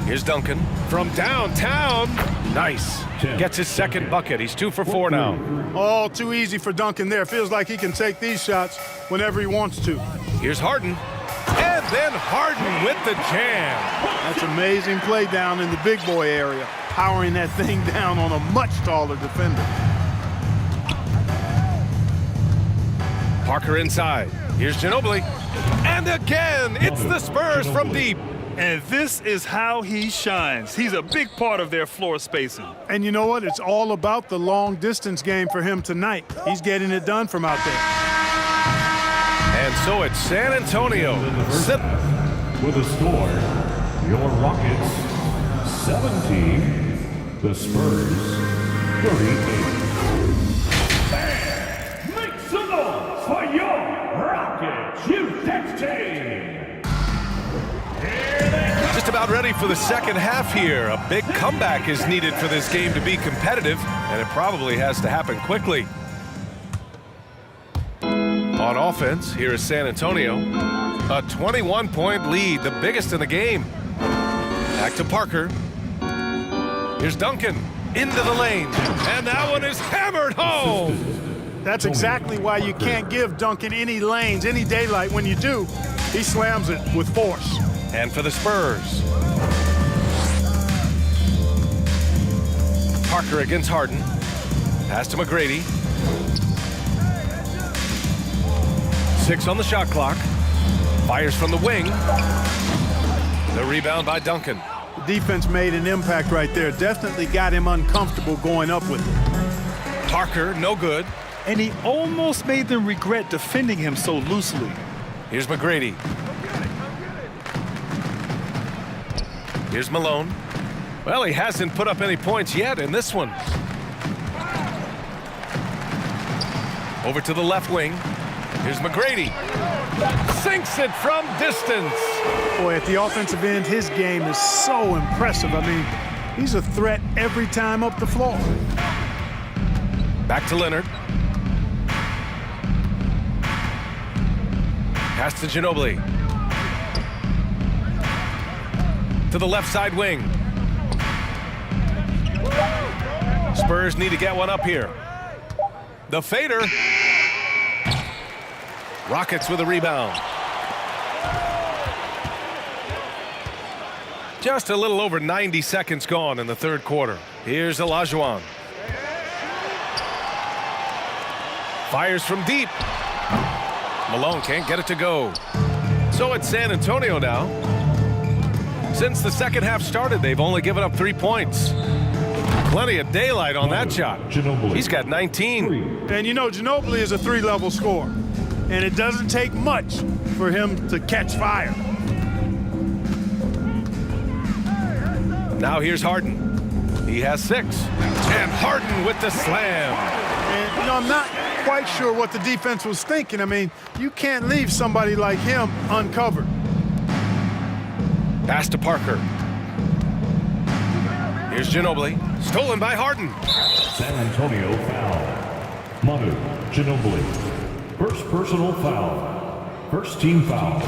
Here's Duncan from downtown. Nice. Gets his second bucket. He's 2 for 4 now. Oh, too easy for Duncan there. Feels like he can take these shots whenever he wants to. Here's Harden. And then Harden with the jam. That's amazing play down in the big boy area. Powering that thing down on a much taller defender. Parker inside. Here's Ginobili. And again, it's the Spurs from deep. And this is how he shines. He's a big part of their floor spacing. And you know what? It's all about the long distance game for him tonight. He's getting it done from out there. And so it's San Antonio. With a score, your Rockets 17, the Spurs 38. And make some noise for your Rockets U-16. Just about ready for the second half here. A big comeback is needed for this game to be competitive, and it probably has to happen quickly. On offense, here is San Antonio. A 21-point lead, the biggest in the game. Back to Parker. Here's Duncan into the lane, and that one is hammered home. That's exactly why you can't give Duncan any lanes, any daylight. When you do, he slams it with force. And for the Spurs. Parker against Harden. Pass to McGrady. 6 on the shot clock. Fires from the wing. The rebound by Duncan. The defense made an impact right there. Definitely got him uncomfortable going up with it. Parker, no good. And he almost made them regret defending him so loosely. Here's McGrady. Here's Malone. Well, he hasn't put up any points yet in this one. Over to the left wing. Here's McGrady. Sinks it from distance. Boy, at the offensive end, his game is so impressive. I mean, he's a threat every time up the floor. Back to Leonard. Pass to Ginobili. To the left side wing. Spurs need to get one up here. The fader. Rockets with a rebound. Just a little over 90 seconds gone in the third quarter. Here's Olajuwon. Fires from deep. Malone can't get it to go. So it's San Antonio now. Since the second half started, they've only given up 3 points. Plenty of daylight on that shot. He's got 19. And you know, Ginobili is a 3-level scorer. And it doesn't take much for him to catch fire. Now here's Harden. He has 6. And Harden with the slam. And, you know, I'm not quite sure what the defense was thinking. I mean, you can't leave somebody like him uncovered. Pass to Parker. Here's Ginobili. Stolen by Harden. San Antonio foul. Manu Ginobili. First personal foul. First team foul.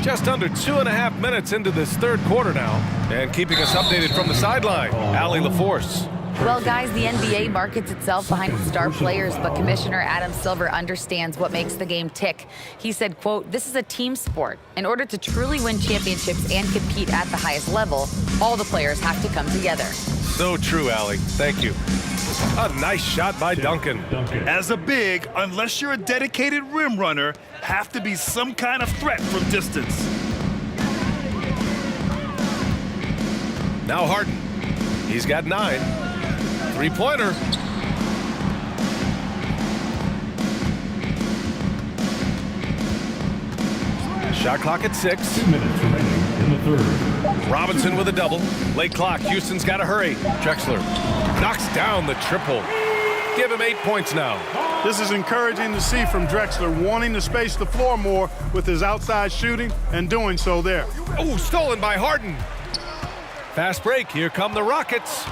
Just under 2.5 minutes into this third quarter now. And keeping us updated from the sideline, Allie LaForce. Well, guys, the NBA markets itself behind its star players, but Commissioner Adam Silver understands what makes the game tick. He said, quote, "This is a team sport. In order to truly win championships and compete at the highest level, all the players have to come together." So true, Allie. Thank you. A nice shot by Duncan. As a big, unless you're a dedicated rim runner, have to be some kind of threat from distance. Now Harden. He's got 9. 3-pointer. Shot clock at 6. 2 minutes remaining in the third. Robinson with a double. Late clock. Houston's got to hurry. Drexler knocks down the triple. Give him 8 points now. This is encouraging to see from Drexler, wanting to space the floor more with his outside shooting and doing so there. Oh, stolen by Harden. Fast break. Here come the Rockets.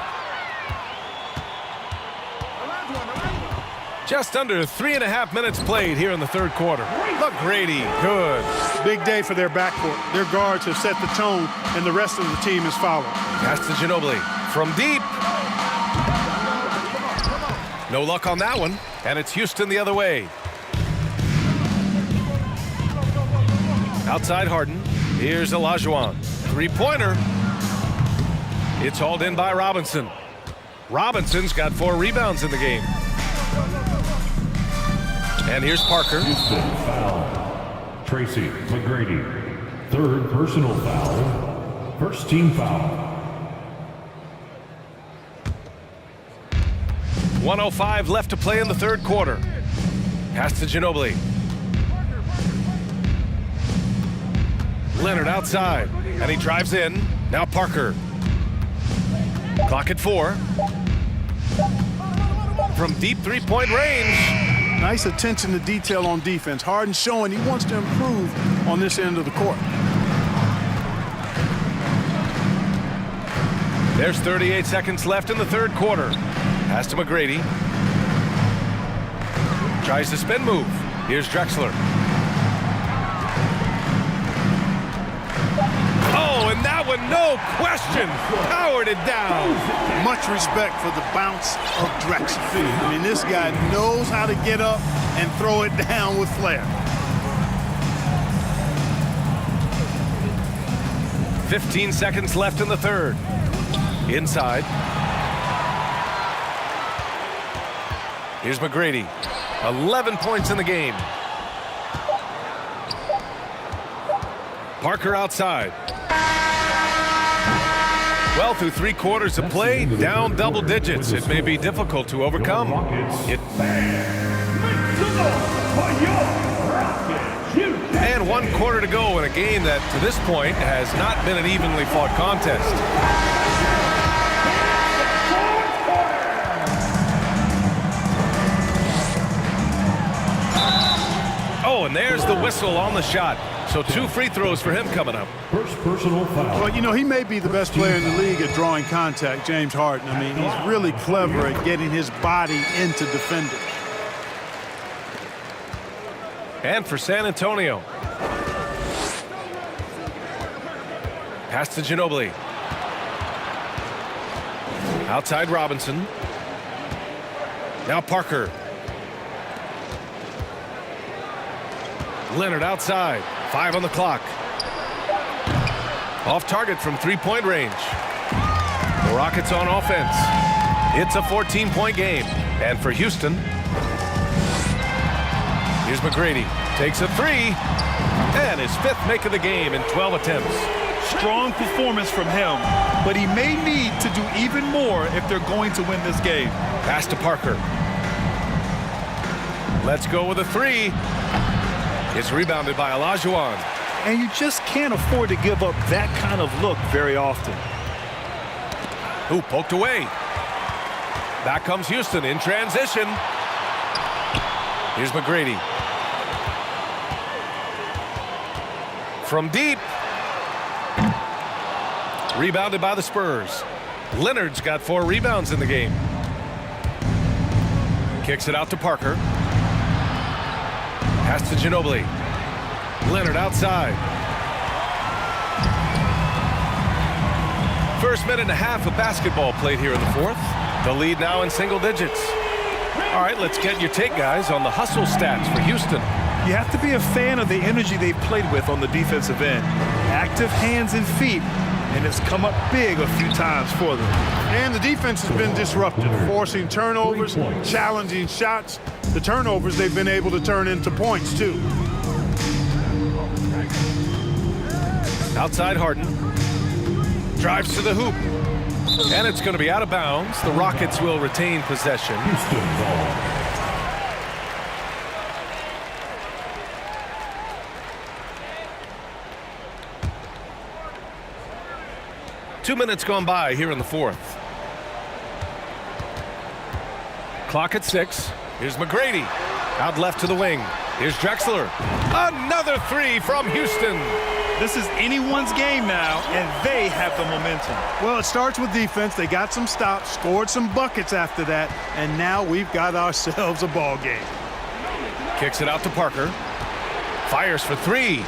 Just under 3.5 minutes played here in the third quarter. McGrady, good. Big day for their backcourt. Their guards have set the tone, and the rest of the team is following. Pass to Ginobili from deep. No luck on that one, and it's Houston the other way. Outside Harden. Here's Olajuwon. 3-pointer. It's hauled in by Robinson. Robinson's got 4 rebounds in the game. And here's Parker. Houston foul. Tracy McGrady. Third personal foul. First team foul. 1:05 left to play in the third quarter. Pass to Ginobili. Leonard outside, and he drives in. Now Parker. Clock at 4. From deep 3-point range. Nice attention to detail on defense. Harden showing he wants to improve on this end of the court. There's 38 seconds left in the third quarter. Pass to McGrady. Tries the spin move. Here's Drexler. Oh, and that one, no question, powered it down. Much respect for the bounce of Drexler. I mean, this guy knows how to get up and throw it down with flair. 15 seconds left in the third. Inside. Here's McGrady. 11 points in the game. Parker outside. Well, through 3 quarters of play, down double digits. It may be difficult to overcome. And 1 quarter to go in a game that, to this point, has not been an evenly fought contest. Oh, and there's the whistle on the shot. So 2 free throws for him coming up. First personal foul. Well, you know, he may be the best player in the league at drawing contact, James Harden. I mean, he's really clever at getting his body into defenders. And for San Antonio. Pass to Ginobili. Outside Robinson. Now Parker. Leonard outside. 5 on the clock. Off target from 3-point range. Rockets on offense. It's a 14-point game. And for Houston, here's McGrady. Takes a three. And his 5th make of the game in 12 attempts. Strong performance from him, but he may need to do even more if they're going to win this game. Pass to Parker. Let's go with a three. It's rebounded by Olajuwon. And you just can't afford to give up that kind of look very often. Ooh, poked away. Back comes Houston in transition. Here's McGrady. From deep. Rebounded by the Spurs. Leonard's got 4 rebounds in the game. Kicks it out to Parker. Pass to Ginobili. Leonard outside. First minute and a half of basketball played here in the 4th. The lead now in single digits. All right, let's get your take, guys, on the hustle stats for Houston. You have to be a fan of the energy they've played with on the defensive end. Active hands and feet, and it's come up big a few times for them. And the defense has been disruptive, forcing turnovers, challenging shots. The turnovers they've been able to turn into points, too. Outside Harden. Drives to the hoop. And it's going to be out of bounds. The Rockets will retain possession. Houston ball. 2 minutes gone by here in the 4th. Clock at 6. Here's McGrady. Out left to the wing. Here's Drexler. Another three from Houston. This is anyone's game now, and they have the momentum. Well, it starts with defense. They got some stops, scored some buckets after that, and now we've got ourselves a ball game. Kicks it out to Parker. Fires for 3.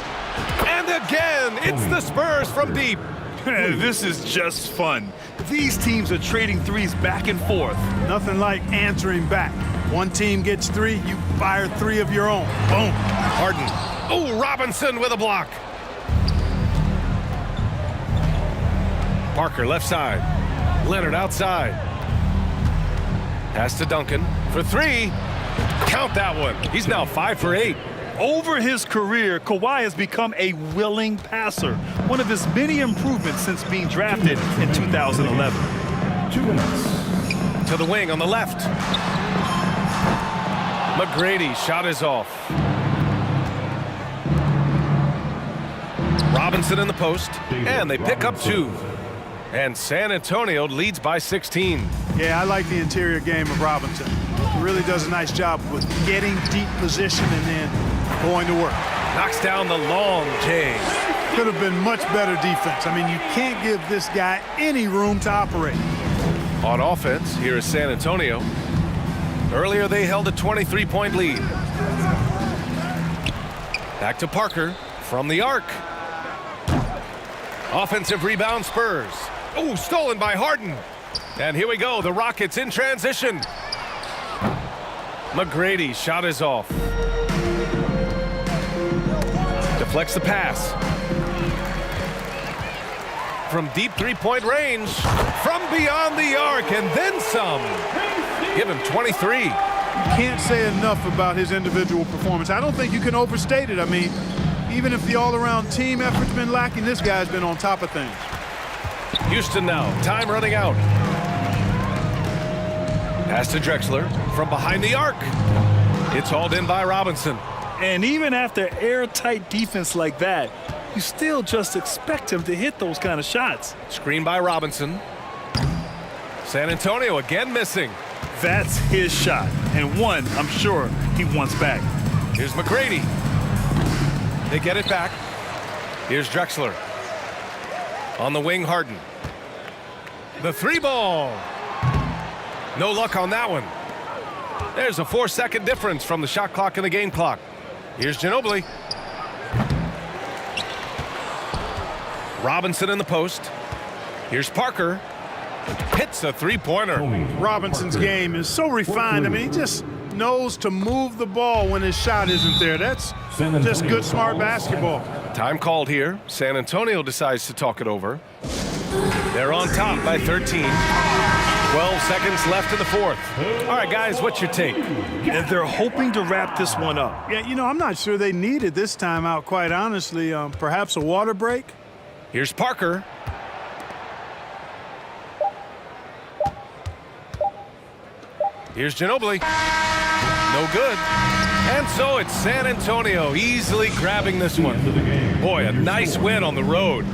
And again, it's the Spurs from deep. This is just fun. These teams are trading threes back and forth. Nothing like answering back. One team gets 3, you fire 3 of your own. Boom. Harden. Oh, Robinson with a block. Parker left side. Leonard outside. Pass to Duncan for 3. Count that one. He's now 5 for 8. Over his career, Kawhi has become a willing passer, one of his many improvements since being drafted in 2011. 2 minutes. To the wing on the left. McGrady shot is off. Robinson in the post, and they pick up 2. And San Antonio leads by 16. Yeah, I like the interior game of Robinson. He really does a nice job with getting deep position and then going to work. Knocks down the long J. Could have been much better defense. I mean, you can't give this guy any room to operate. On offense, here is San Antonio. Earlier, they held a 23-point lead. Back to Parker from the arc. Offensive rebound, Spurs. Oh, stolen by Harden. And here we go, the Rockets in transition. McGrady shot is off. Deflects the pass. From deep three-point range. From beyond the arc, and then some. Give him 23. You can't say enough about his individual performance. I don't think you can overstate it. I mean, even if the all-around team effort's been lacking, this guy's been on top of things. Houston now, time running out. Pass to Drexler from behind the arc. It's hauled in by Robinson. And even after airtight defense like that, you still just expect him to hit those kind of shots. Screen by Robinson. San Antonio again missing. That's his shot, and one I'm sure he wants back. Here's McGrady. They get it back. Here's Drexler. On the wing, Harden. The 3-ball. No luck on that one. There's a 4-second difference from the shot clock and the game clock. Here's Ginobili. Robinson in the post. Here's Parker. Hits a 3-pointer. Robinson's game is so refined. I mean, he just knows to move the ball when his shot isn't there. That's just good, smart basketball. Time called here. San Antonio decides to talk it over. They're on top by 13. 12 seconds left in the fourth. All right, guys, what's your take? And they're hoping to wrap this one up. Yeah, I'm not sure they needed this timeout, quite honestly. Perhaps a water break? Here's Parker. Here's Ginobili. No good. And so it's San Antonio easily grabbing this one. Boy, a nice win on the road.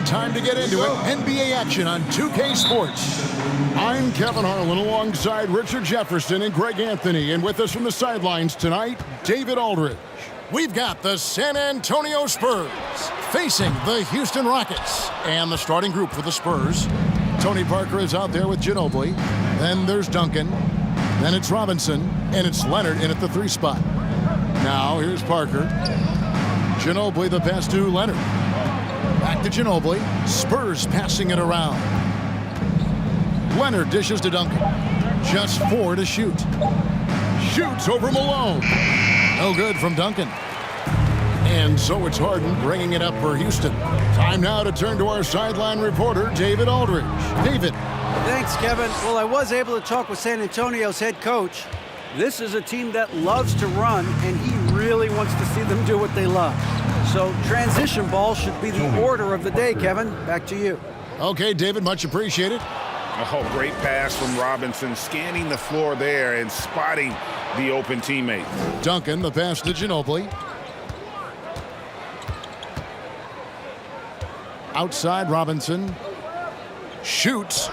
Time to get into it. NBA action on 2K Sports. I'm Kevin Harlan alongside Richard Jefferson and Greg Anthony. And with us from the sidelines tonight, David Aldridge. We've got the San Antonio Spurs facing the Houston Rockets. And the starting group for the Spurs. Tony Parker is out there with Ginobili. Then there's Duncan. Then it's Robinson. And it's Leonard in at the 3 spot. Now here's Parker. Ginobili, the pass to Leonard. Back to Ginobili. Spurs passing it around. Leonard dishes to Duncan. Just 4 to shoot. Shoots over Malone. No good from Duncan. And so it's Harden bringing it up for Houston. Time now to turn to our sideline reporter, David Aldridge. David. Thanks, Kevin. Well, I was able to talk with San Antonio's head coach. This is a team that loves to run, and he really wants to see them do what they love. So transition ball should be the order of the day, Kevin. Back to you. Okay, David, much appreciated. Oh, great pass from Robinson, scanning the floor there and spotting the open teammate. Duncan, the pass to Ginobili. Outside, Robinson. Shoots.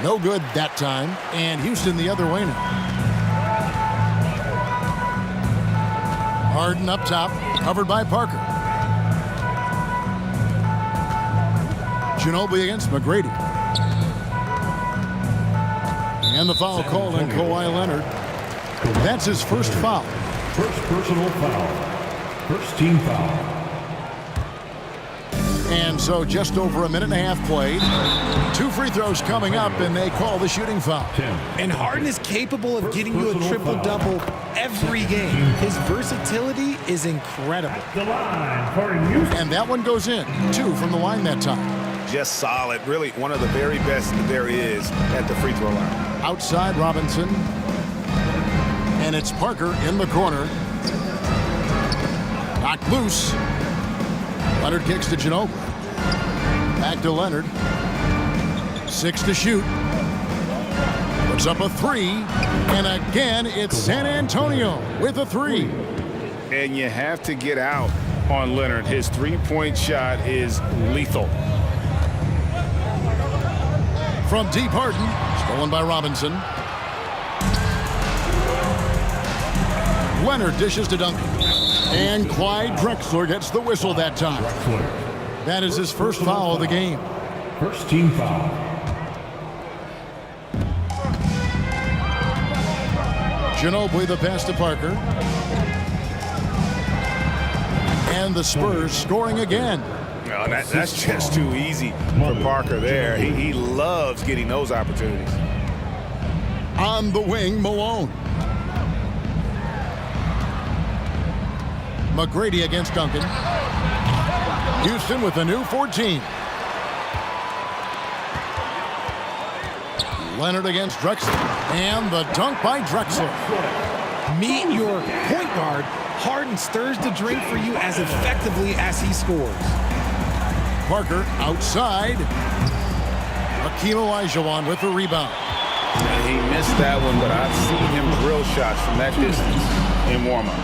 No good that time. And Houston the other way now. Harden up top, covered by Parker. Ginobili against McGrady. And the foul called on Kawhi Leonard. That's his first foul. First personal foul. First team foul. And so just over a minute and a half played. 2 free throws coming up, and they call the shooting foul. And Harden is capable of getting you a triple-double every game. His versatility is incredible. And that one goes in. 2 from the line that time. Just solid. Really one of the very best there is at the free throw line. Outside, Robinson. And it's Parker in the corner. Knocked loose. Leonard kicks to Ginobili. Back to Leonard. 6 to shoot. Puts up a 3. And again, it's San Antonio with a 3. And you have to get out on Leonard. His three-point shot is lethal. From deep, Harden. Stolen by Robinson. Leonard dishes to Duncan. And Clyde Drexler gets the whistle that time. That is his first foul of the game. First team foul. Ginobili the pass to Parker. And the Spurs scoring again. No, that's just too easy for Parker there. He loves getting those opportunities. On the wing, Malone. McGrady against Duncan. Houston with a new 14. Leonard against Drexler. And the dunk by Drexler. Meet your point guard hard, Harden stirs the drink for you as effectively as he scores. Parker outside. Hakeem Olajuwon with the rebound. He missed that one, but I've seen him drill shots from that distance in warm-up.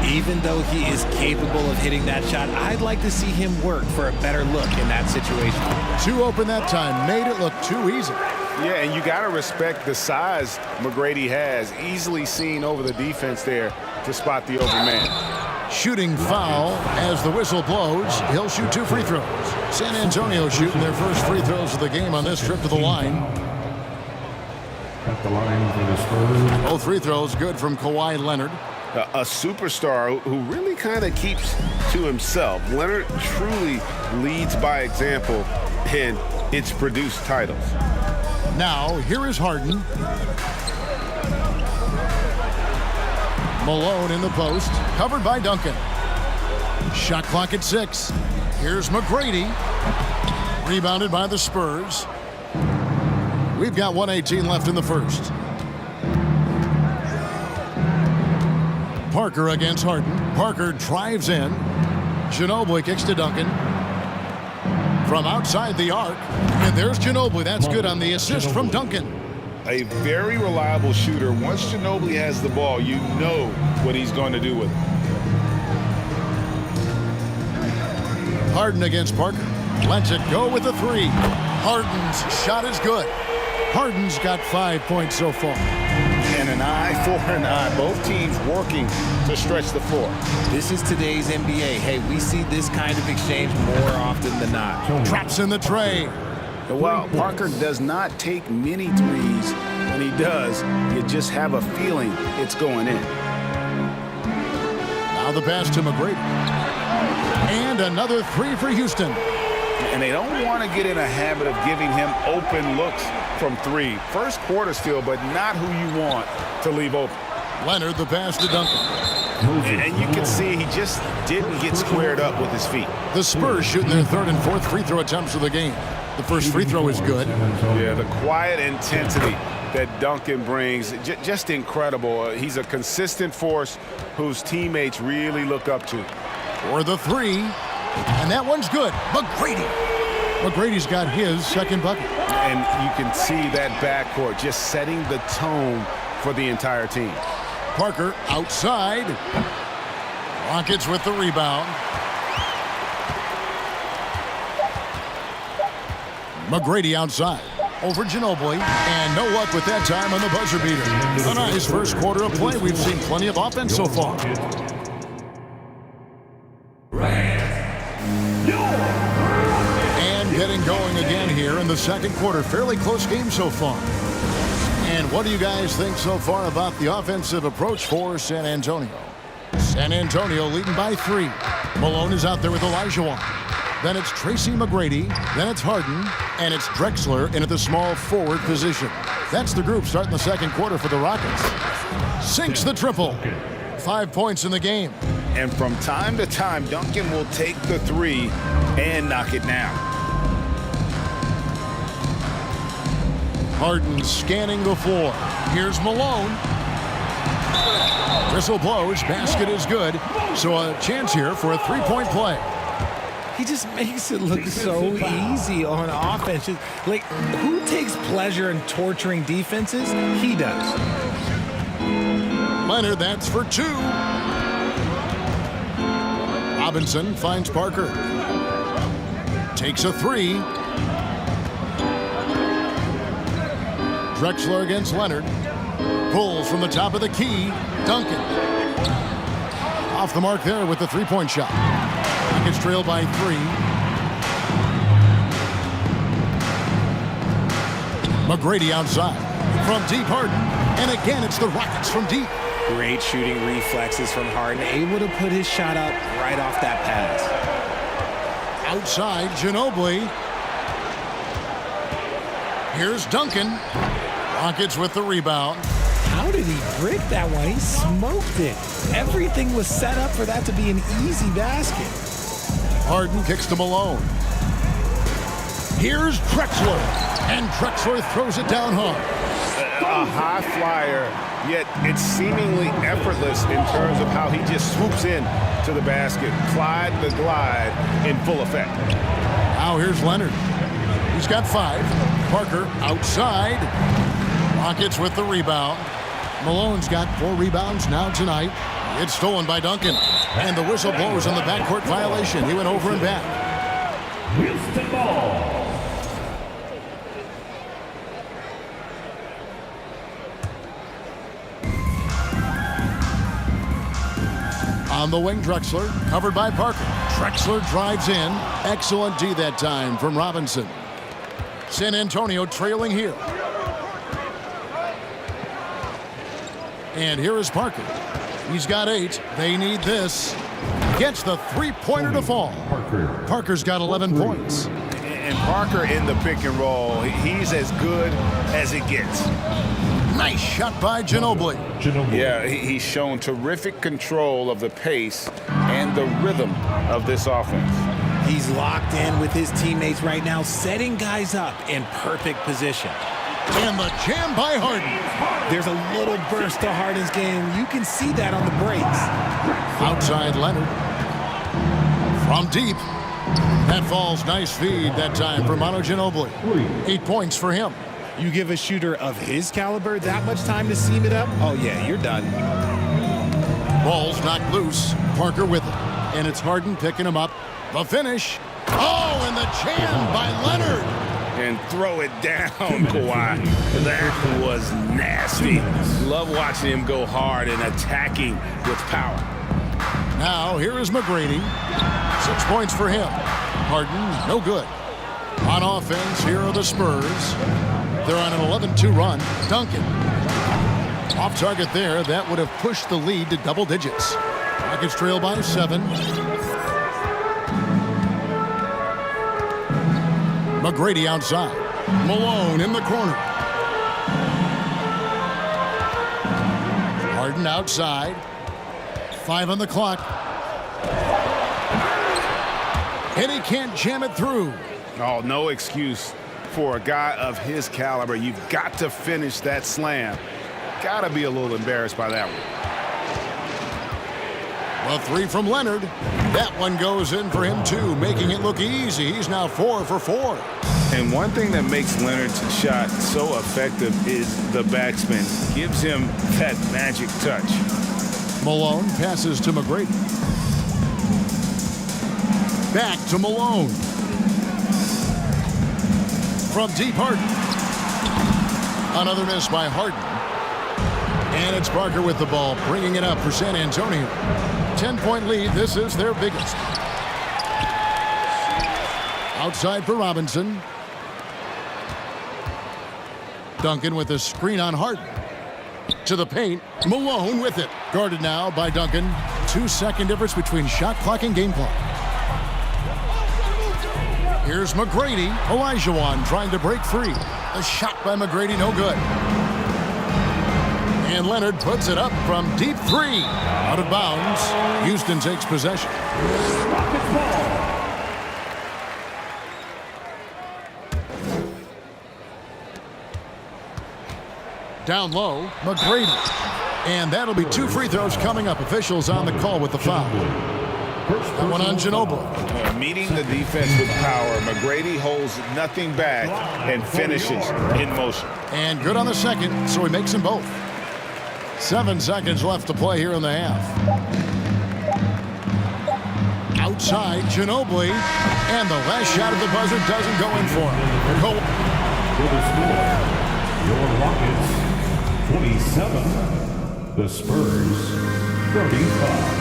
Even though he is capable of hitting that shot, I'd like to see him work for a better look in that situation. Too open that time, made it look too easy. Yeah, and you got to respect the size McGrady has. Easily seen over the defense there to spot the open man. Shooting foul as the whistle blows. He'll shoot 2 free throws. San Antonio shooting their first free throws of the game on this trip to the line. At the line for the Spurs. Both free throws good from Kawhi Leonard. A superstar who really kind of keeps to himself. Leonard truly leads by example, and it's produced titles. Now, here is Harden. Malone in the post, covered by Duncan. Shot clock at 6. Here's McGrady. Rebounded by the Spurs. We've got 1:18 left in the first. Parker against Harden. Parker drives in. Ginobili kicks to Duncan. From outside the arc. And there's Ginobili. That's good on the assist from Duncan. A very reliable shooter. Once Ginobili has the ball, you know what he's going to do with it. Harden against Parker. Lets it go with the 3. Harden's shot is good. Harden's got 5 points so far. And an eye for an eye. Both teams working to stretch the floor. This is today's NBA. Hey, we see this kind of exchange more often than not. Traps in the tray. Well, Parker does not take many threes. When he does, you just have a feeling it's going in. Now the pass to McGrady. And another 3 for Houston. And they don't want to get in a habit of giving him open looks from 3. First quarter still, but not who you want to leave open. Leonard, the pass to Duncan. And you can see he just didn't get squared up with his feet. The Spurs shooting their 3rd and 4th free throw attempts of the game. The first free throw is good. Yeah, the quiet intensity that Duncan brings, just incredible. He's a consistent force whose teammates really look up to. For the 3. And that one's good. McGrady. McGrady's got his second bucket. And you can see that backcourt just setting the tone for the entire team. Parker outside. Rockets with the rebound. McGrady outside. Over Ginobili. And no luck with that time on the buzzer beater. A nice first quarter of play. We've seen plenty of offense so far. And getting going again here in the second quarter. Fairly close game so far. And what do you guys think so far about the offensive approach for San Antonio? San Antonio leading by 3. Malone is out there with Olajuwon. Then it's Tracy McGrady. Then it's Harden. And it's Drexler in at the small forward position. That's the group starting the second quarter for the Rockets. Sinks the triple. 5 points in the game. And from time to time, Duncan will take the 3 and knock it down. Harden scanning the floor. Here's Malone. Whistle blows. Basket is good. So a chance here for a 3-point play. He just makes it look so easy on offense. Like, who takes pleasure in torturing defenses? He does. Leonard, that's for 2. Robinson finds Parker. Takes a 3. Drexler against Leonard. Pulls from the top of the key. Duncan. Off the mark there with the 3-point shot. Rockets trail by 3. McGrady outside. From deep, Harden. And again, it's the Rockets from deep. Great shooting reflexes from Harden. Able to put his shot up right off that pass. Outside, Ginobili. Here's Duncan. Rockets with the rebound. How did he brick that one? He smoked it. Everything was set up for that to be an easy basket. Harden kicks to Malone. Here's Drexler. And Drexler throws it down hard. A high flyer yet it's seemingly effortless in terms of how he just swoops in to the basket. Clyde the Glide in full effect. Now here's Leonard. He's got 5. Parker outside. Rockets with the rebound. Malone's got 4 rebounds now tonight. It's stolen by Duncan. And the whistle blows on the backcourt violation. He went over and back. Houston ball. On the wing, Drexler, covered by Parker. Drexler drives in. Excellent D that time from Robinson. San Antonio trailing here. And here is Parker. He's got 8. They need this. Gets the three-pointer to fall. Parker's got 11 points. And Parker in the pick and roll, he's as good as it gets. Nice shot by Ginobili. Yeah, he's shown terrific control of the pace and the rhythm of this offense. He's locked in with his teammates right now, setting guys up in perfect position. And the jam by Harden. There's a little burst to Harden's game. You can see that on the breaks. Outside Leonard. From deep. That falls. Nice feed that time for Manu Ginobili. 8 points for him. You give a shooter of his caliber that much time to seam it up, oh yeah, you're done. Ball's knocked loose. Parker with it. And it's Harden picking him up. The finish. Oh, and the jam by Leonard. And throw it down, Kawhi. That was nasty. Love watching him go hard and attacking with power. Now, here is McGrady. 6 points for him. Harden, no good. On offense, here are the Spurs. They're on an 11-2 run. Duncan. Off target there. That would have pushed the lead to double digits. Rockets trail by 7. McGrady outside. Malone in the corner. Harden outside. 5 on the clock. And he can't jam it through. Oh, no excuse for a guy of his caliber. You've got to finish that slam. Got to be a little embarrassed by that one. A 3 from Leonard. That one goes in for him, too, making it look easy. He's now 4 for 4. And one thing that makes Leonard's shot so effective is the backspin. Gives him that magic touch. Malone passes to McGrady. Back to Malone. From deep, Harden. Another miss by Harden. And it's Parker with the ball, bringing it up for San Antonio. 10-point lead. This is their biggest. Outside for Robinson. Duncan with a screen on Harden. To the paint. Malone with it. Guarded now by Duncan. 2-second difference between shot clock and game clock. Here's McGrady. Olajuwon trying to break free. A shot by McGrady, no good. And Leonard puts it up from deep 3. Out of bounds. Houston takes possession. Down low, McGrady. And that'll be 2 free throws coming up. Officials on the call with the foul. That one on Ginobili. Meeting the defense with power, McGrady holds nothing back and finishes in motion. And good on the second, so he makes them both. 7 seconds left to play here in the half. Outside, Ginobili. And the last shot of the buzzer doesn't go in for him. For the score, your Rockets 27, the Spurs 35.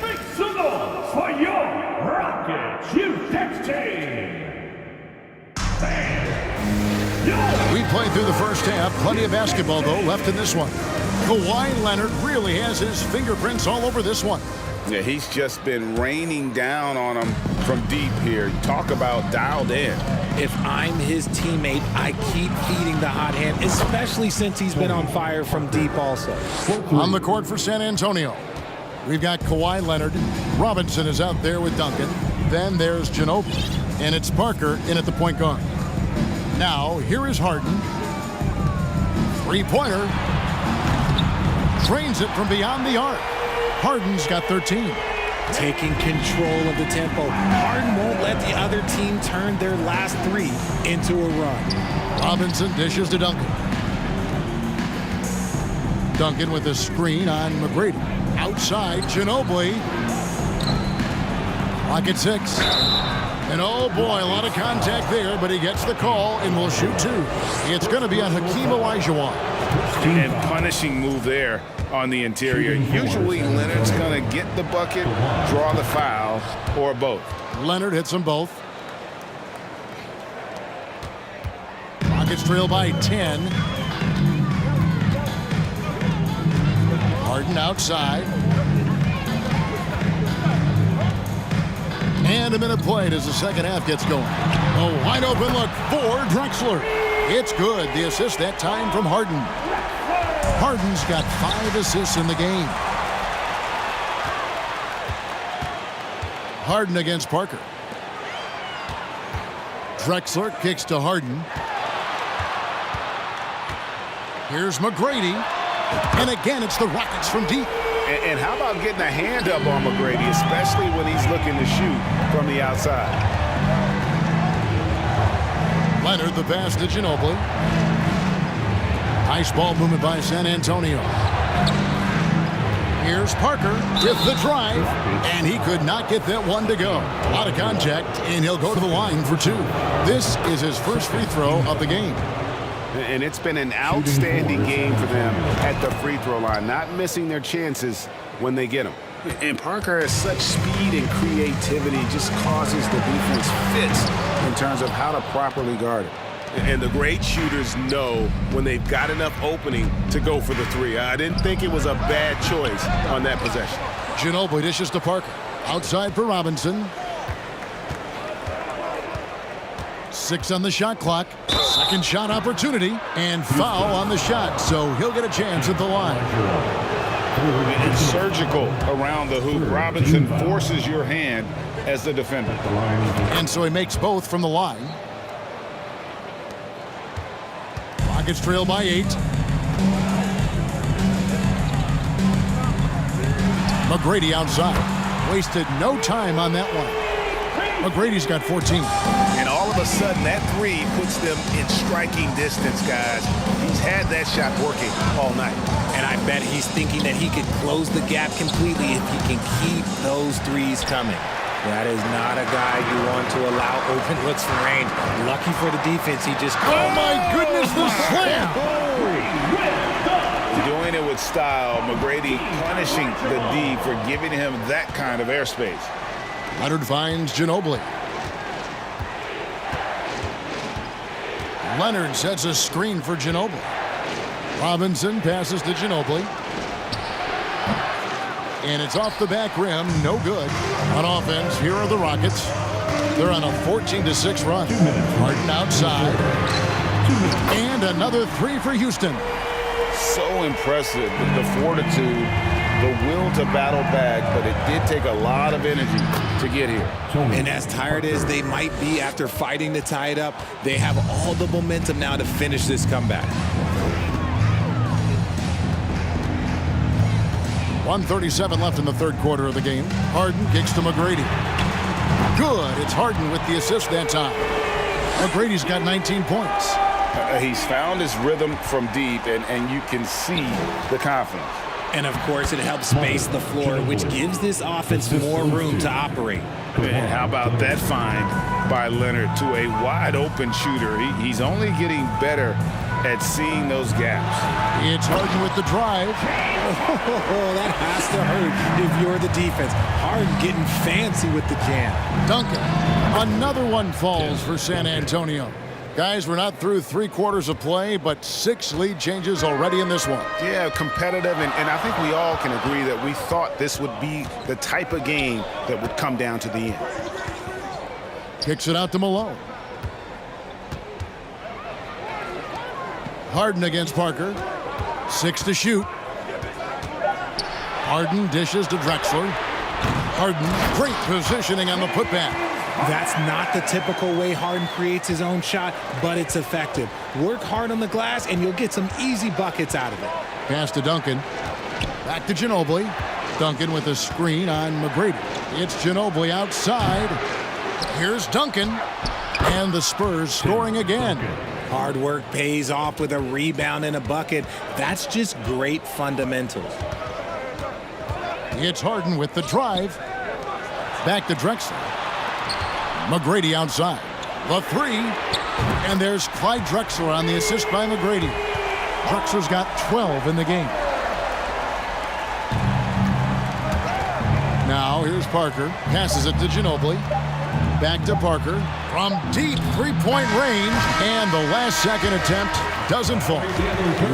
Make some noise for your Rockets U16 team. We played through the first half. Plenty of basketball, though, left in this one. Kawhi Leonard really has his fingerprints all over this one. Yeah, he's just been raining down on him from deep here. Talk about dialed in. If I'm his teammate, I keep feeding the hot hand, especially since he's been on fire from deep also. On the court for San Antonio, we've got Kawhi Leonard. Robinson is out there with Duncan. Then there's Ginobili. And it's Parker in at the point guard. Now, here is Harden. Three-pointer. Drains it from beyond the arc. Harden's got 13. Taking control of the tempo. Harden won't let the other team turn their last three into a run. Robinson dishes to Duncan. Duncan with a screen on McGrady. Outside, Ginobili. Clock at 6. And oh boy, a lot of contact there, but he gets the call and will shoot two. It's going to be on Hakeem Olajuwon. And punishing move there on the interior. Usually Leonard's going to get the bucket, draw the foul, or both. Leonard hits them both. Rockets trail by 10. Harden outside. And a minute played as the second half gets going. A wide open look for Drexler. It's good. The assist that time from Harden. Harden's got 5 assists in the game. Harden against Parker. Drexler kicks to Harden. Here's McGrady. And again, it's the Rockets from deep. And how about getting a hand up on McGrady, especially when he's looking to shoot from the outside? Leonard, the pass to Ginobili. Nice ball movement by San Antonio. Here's Parker with the drive, and he could not get that one to go. A lot of contact, and he'll go to the line for 2. This is his first free throw of the game. And it's been an outstanding game for them at the free throw line, not missing their chances when they get them. And Parker has such speed and creativity, just causes the defense fits in terms of how to properly guard it. And the great shooters know when they've got enough opening to go for the three. I didn't think it was a bad choice on that possession. Ginobili dishes to Parker. Outside for Robinson. 6 on the shot clock. Second shot opportunity. And foul on the shot, so he'll get a chance at the line. It's surgical around the hoop. Robinson forces your hand as the defender. And so he makes both from the line. Rockets trail by 8. McGrady outside. Wasted no time on that one. McGrady's got 14. And all of a sudden, that three puts them in striking distance, guys. He's had that shot working all night. And I bet he's thinking that he could close the gap completely if he can keep those threes coming. That is not a guy you want to allow open looks from range. Lucky for the defense, he just... Oh my goodness, the slam! Doing it with style. McGrady punishing the D for giving him that kind of airspace. Leonard finds Ginobili. Leonard sets a screen for Ginobili. Robinson passes to Ginobili. And it's off the back rim, no good. On offense, here are the Rockets. They're on a 14-6 run. Harden outside. And another three for Houston. So impressive, the fortitude, the will to battle back, but it did take a lot of energy to get here. And as tired as they might be after fighting to tie it up, they have all the momentum now to finish this comeback. 1:37 left in the third quarter of the game. Harden kicks to McGrady. Good. It's Harden with the assist that time. McGrady's got 19 points. He's found his rhythm from deep, and you can see the confidence. And, of course, it helps space the floor, which gives this offense more room to operate. And how about that find by Leonard to a wide-open shooter? He's only getting better at seeing those gaps. It's Harden with the drive. Oh, that has to hurt if you're the defense. Harden getting fancy with the jam. Duncan. Another one falls for San Antonio. Guys, we're not through 3 quarters of play, but 6 lead changes already in this one. Yeah, competitive, and I think we all can agree that we thought this would be the type of game that would come down to the end. Kicks it out to Malone. Harden against Parker. 6 to shoot. Harden dishes to Drexler. Harden, great positioning on the putback. That's not the typical way Harden creates his own shot, but it's effective. Work hard on the glass, and you'll get some easy buckets out of it. Pass to Duncan. Back to Ginobili. Duncan with a screen on McGrady. It's Ginobili outside. Here's Duncan. And the Spurs scoring again. Hard work pays off with a rebound and a bucket. That's just great fundamentals. It's Harden with the drive. Back to Drexler. McGrady outside. The three. And there's Clyde Drexler on the assist by McGrady. Drexler's got 12 in the game. Now here's Parker. Passes it to Ginobili. Back to Parker. From deep three-point range. And the last second attempt doesn't fall.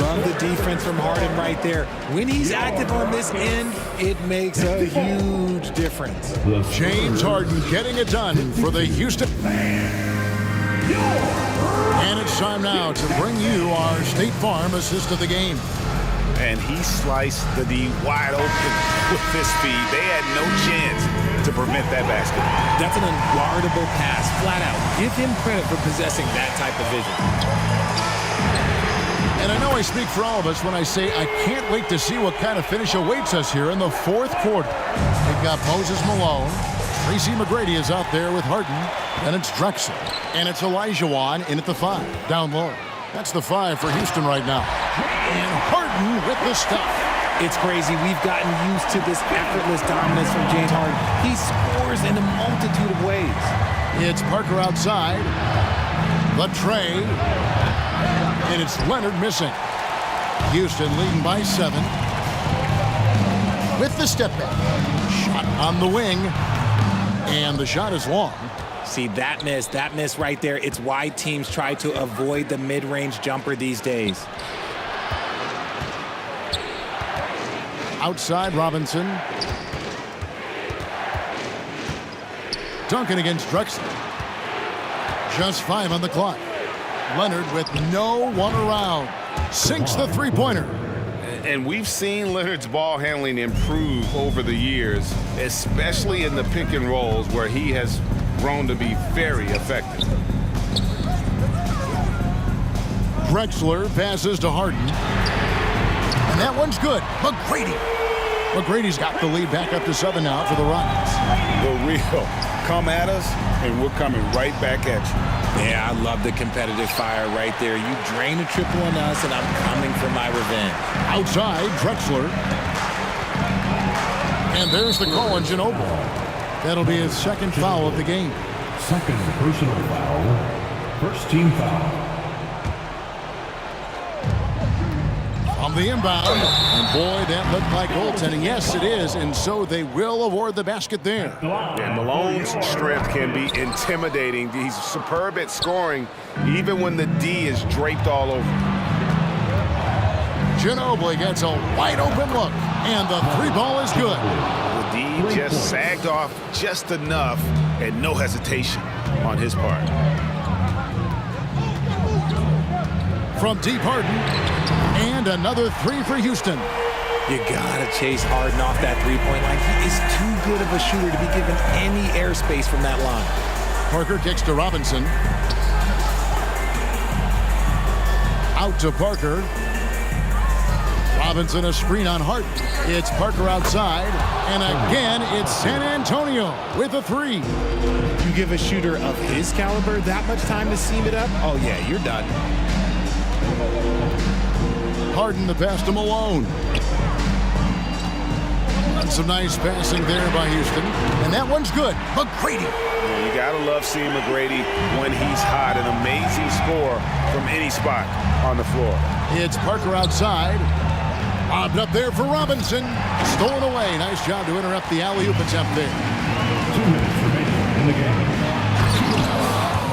Love the defense from Harden right there. When he's active on this end, it makes a huge difference. James Harden getting it done for the Houston. And it's time now to bring you our State Farm assist of the game. And he sliced the D wide open with this speed. They had no chance to prevent that basket. That's an unguardable pass, flat out. Give him credit for possessing that type of vision. And I know I speak for all of us when I say I can't wait to see what kind of finish awaits us here in the fourth quarter. They've got Moses Malone. Tracy McGrady is out there with Harden. Then it's Drexler. And it's Olajuwon in at the 5, down low. That's the 5 for Houston right now. And Harden with the stuff. It's crazy. We've gotten used to this effortless dominance from James Harden. He scores in a multitude of ways. It's Parker outside. The tray. And it's Leonard missing. Houston leading by 7. With the step back. Shot on the wing. And the shot is long. See, that miss right there. It's why teams try to avoid the mid-range jumper these days. Outside Robinson. Duncan against Drexler. Just 5 on the clock. Leonard with no one around. Sinks the three-pointer. And we've seen Leonard's ball handling improve over the years, especially in the pick and rolls where he has grown to be very effective. Drexler passes to Harden. And that one's good. McGrady's got the lead back up to 7 now for the Rockets. The real come at us, and we're coming right back at you. Yeah, I love the competitive fire right there. You drain a triple on us, and I'm coming for my revenge. Outside, Drexler. And there's the call on Ginobili. That'll be his second foul of the game. Second personal foul. First team foul. On the inbound. And boy, that looked like goaltending. Yes, it is. And so they will award the basket there. And Malone's strength can be intimidating. He's superb at scoring, even when the D is draped all over. Ginobili gets a wide open look. And the 3-ball is good. The D just sagged off just enough, and no hesitation on his part. From deep Harden. And another 3 for Houston. You gotta chase Harden off that three-point line. He is too good of a shooter to be given any airspace from that line. Parker kicks to Robinson. Out to Parker. Robinson a screen on Harden. It's Parker outside. And again, it's San Antonio with a 3. You give a shooter of his caliber that much time to seam it up? Oh, yeah, you're done. Harden the pass to Malone. And some nice passing there by Houston. And that one's good. McGrady. You gotta love seeing McGrady when he's hot. An amazing score from any spot on the floor. It's Parker outside. Bobbed up there for Robinson. Stolen away. Nice job to interrupt the alley-oop attempt there. 2 minutes remaining in the game.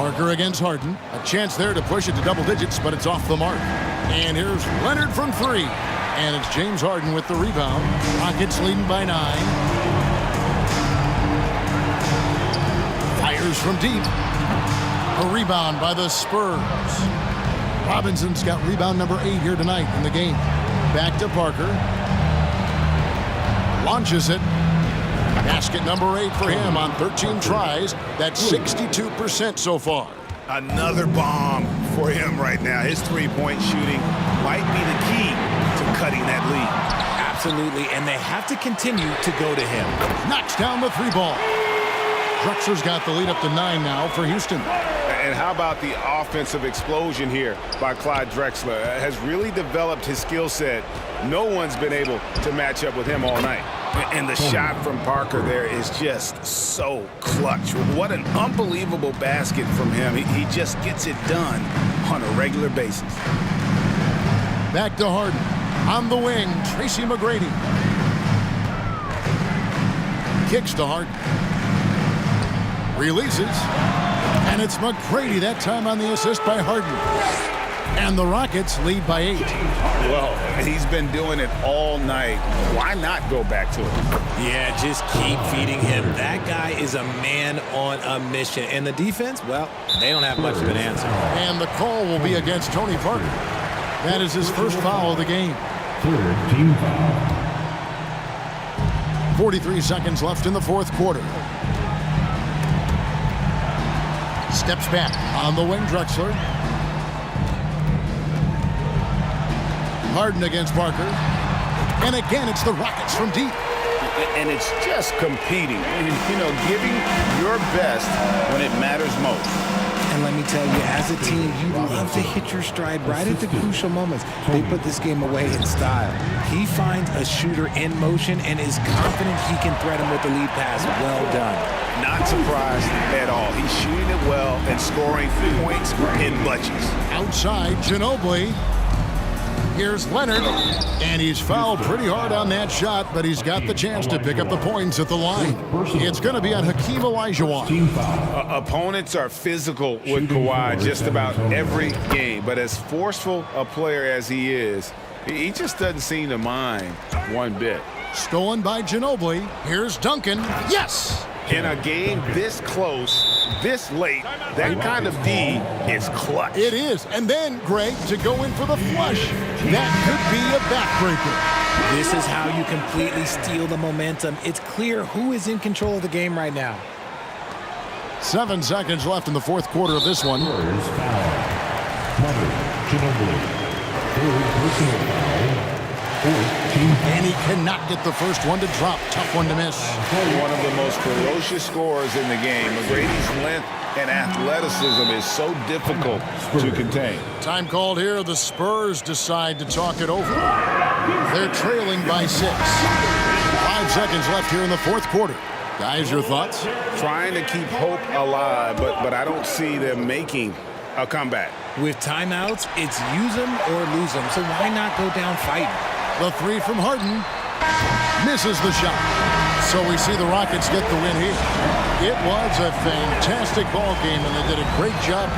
Parker against Harden. A chance there to push it to double digits, but it's off the mark. And here's Leonard from 3. And it's James Harden with the rebound. Rockets leading by 9. Fires from deep. A rebound by the Spurs. Robinson's got rebound number 8 here tonight in the game. Back to Parker. Launches it. Basket number 8 for him on 13 tries. That's 62% so far. Another bomb for him right now. His three-point shooting might be the key to cutting that lead. Absolutely, and they have to continue to go to him. Knocks down the 3 ball. Drexler's got the lead up to 9 now for Houston. And how about the offensive explosion here by Clyde Drexler? Has really developed his skill set. No one's been able to match up with him all night. And the shot from Parker there is just so clutch. What an unbelievable basket from him. He just gets it done on a regular basis. Back to Harden. On the wing, Tracy McGrady. Kicks to Harden. Releases. And it's McGrady that time on the assist by Harden. And the Rockets lead by 8. Well, he's been doing it all night. Why not go back to it? Yeah, just keep feeding him. That guy is a man on a mission. And the defense, well, they don't have much of an answer. And the call will be against Tony Parker. That is his first foul of the game. Third team foul. 43 seconds left in the fourth quarter. Steps back on the wing, Drexler. Harden against Parker. And again, it's the Rockets from deep. And it's just competing. You know, giving your best when it matters most. And let me tell you, as a team, you love to hit your stride right at the crucial moments. They put this game away in style. He finds a shooter in motion and is confident he can thread him with the lead pass. Well done. Not surprised at all. He's shooting it well and scoring points in bunches. Outside, Ginobili. Here's Leonard, and he's fouled pretty hard on that shot, but he's got the chance to pick up the points at the line. It's going to be on Hakeem Olajuwon. Opponents are physical with Kawhi just about every game, but as forceful a player as he is, he just doesn't seem to mind one bit. Stolen by Ginobili. Here's Duncan. Yes! In a game this close, this late, that kind of D is clutch. It is. And then, Greg, to go in for the flush. That could be a backbreaker. This is how you completely steal the momentum. It's clear who is in control of the game right now. 7 seconds left in the fourth quarter of this one. And he cannot get the first one to drop. Tough one to miss. One of the most ferocious scorers in the game. McGrady's length and athleticism is so difficult to contain. Time called here. The Spurs decide to talk it over. They're trailing by 6. 5 seconds left here in the fourth quarter. Guys, your thoughts? Trying to keep hope alive, but I don't see them making a comeback. With timeouts, it's use them or lose them. So why not go down fighting? The three from Harden misses the shot. So we see the Rockets get the win here. It was a fantastic ball game, and they did a great job.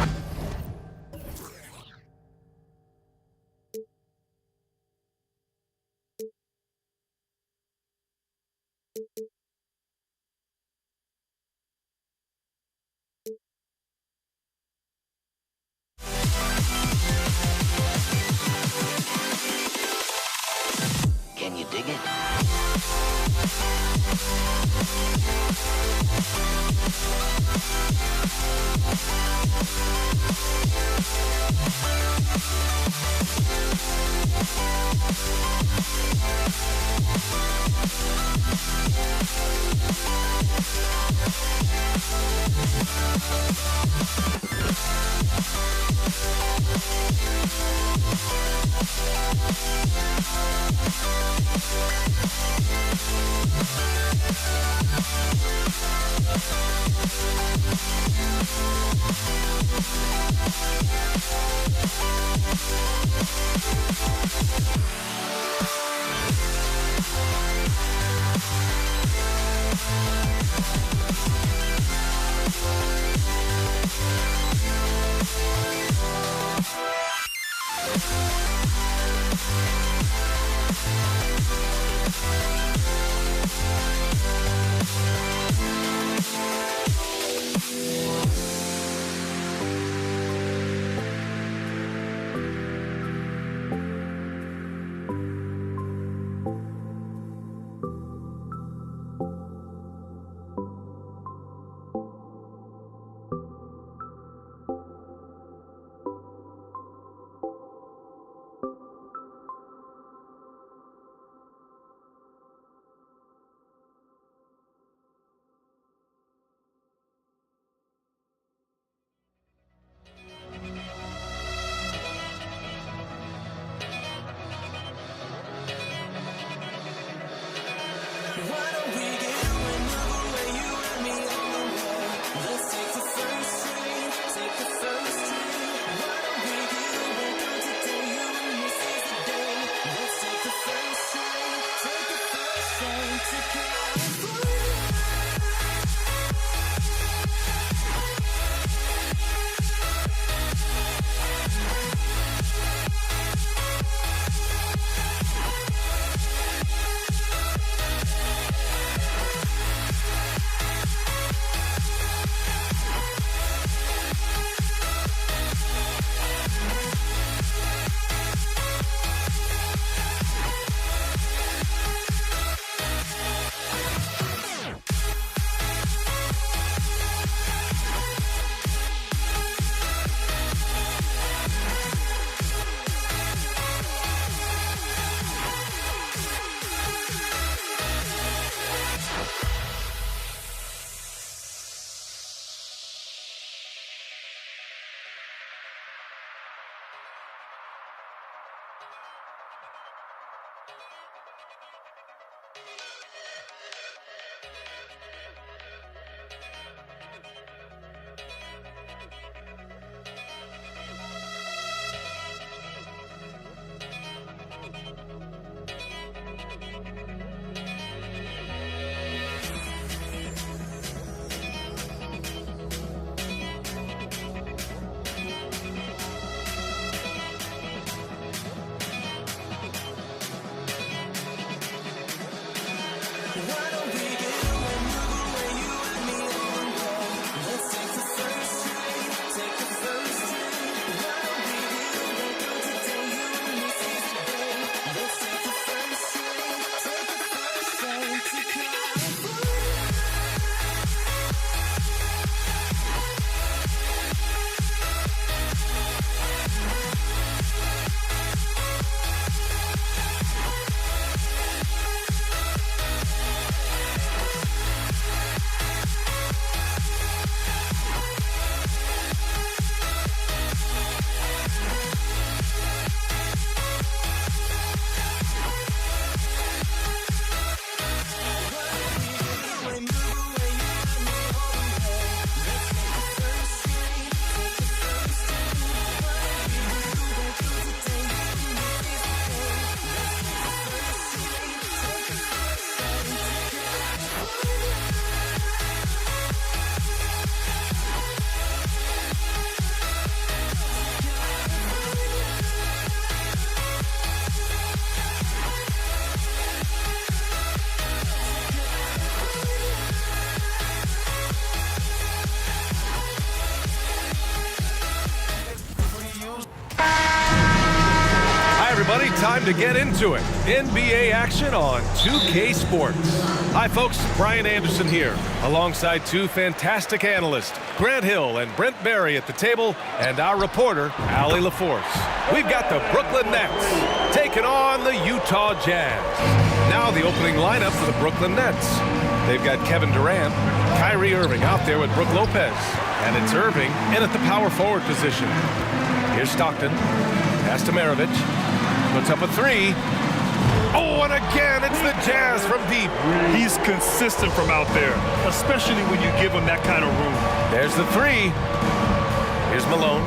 Can you dig it? everybody. Time to get into it. NBA action on 2K Sports. Hi, folks. Brian Anderson here, alongside two fantastic analysts, Grant Hill and Brent Barry at the table, and our reporter, Allie LaForce. We've got the Brooklyn Nets taking on the Utah Jazz. Now the opening lineup for the Brooklyn Nets. They've got Kevin Durant, Kyrie Irving out there with Brook Lopez, and it's Irving in at the power forward position. Here's Stockton, pass to Maravich, puts up a three. Oh, and again, it's the Jazz from deep. He's consistent from out there, especially when you give him that kind of room. There's the three. Here's Malone.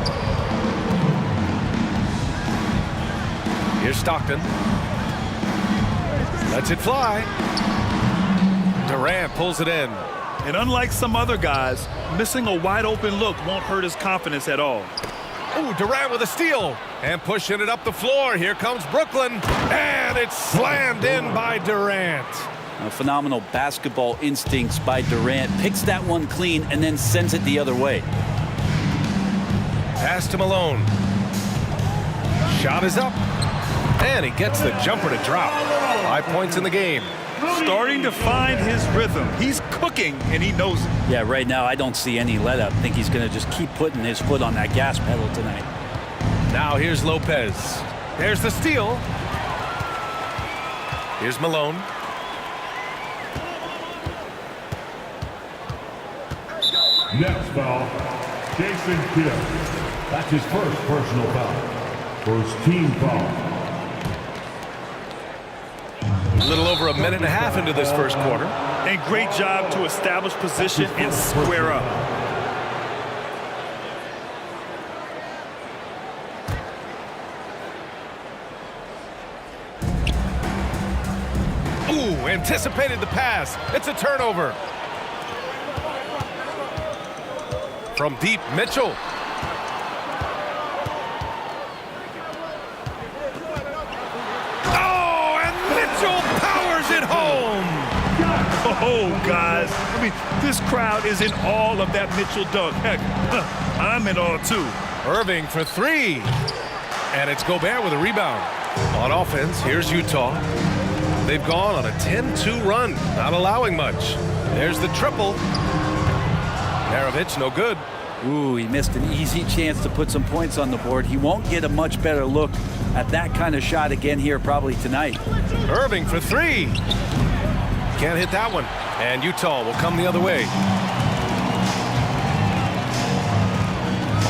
Here's Stockton. Lets it fly. Durant pulls it in. And unlike some other guys, missing a wide open look won't hurt his confidence at all. Oh, Durant with a steal. And pushing it up the floor. Here comes Brooklyn. And it's slammed in by Durant. Phenomenal basketball instincts by Durant. Picks that one clean and then sends it the other way. Pass to Malone. Shot is up. And he gets the jumper to drop. 5 points in the game. Starting to find his rhythm. He's cooking, and he knows it. Yeah, right now I don't see any let up. I think he's going to just keep putting his foot on that gas pedal tonight. Now here's Lopez. There's the steal. Here's Malone. Next foul, Jason Kidd. That's his first personal foul. First team foul. A little over a minute and a half into this first quarter. And great job to establish position and square up. Ooh, and anticipated the pass. It's a turnover. From deep, Mitchell. Oh, and Mitchell powers it home. Oh, guys. I mean, this crowd is in awe of that Mitchell dunk. Heck, I'm in awe, too. Irving for three. And it's Gobert with a rebound. On offense, here's Utah. They've gone on a 10-2 run, not allowing much. There's the triple. Maravich, no good. Ooh, he missed an easy chance to put some points on the board. He won't get a much better look at that kind of shot again here probably tonight. Irving for three. Can't hit that one. And Utah will come the other way.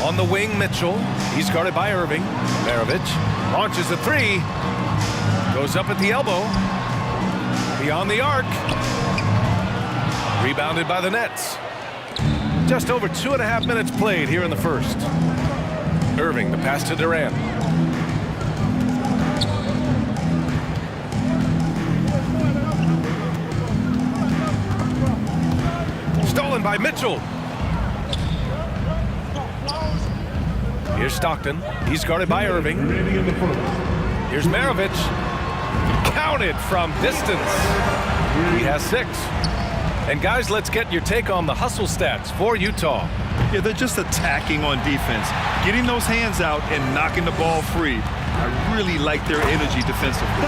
On the wing, Mitchell. He's guarded by Irving. Maravich launches a three. Goes up at the elbow. Beyond the arc. Rebounded by the Nets. Just over 2.5 minutes played here in the first. Irving, the pass to Durant. Stolen by Mitchell. Here's Stockton. He's guarded by Irving. Here's Maravich. Counted from distance. He has 6. And guys, let's get your take on the hustle stats for Utah. Yeah, they're just attacking on defense, getting those hands out and knocking the ball free. I really like their energy defensively.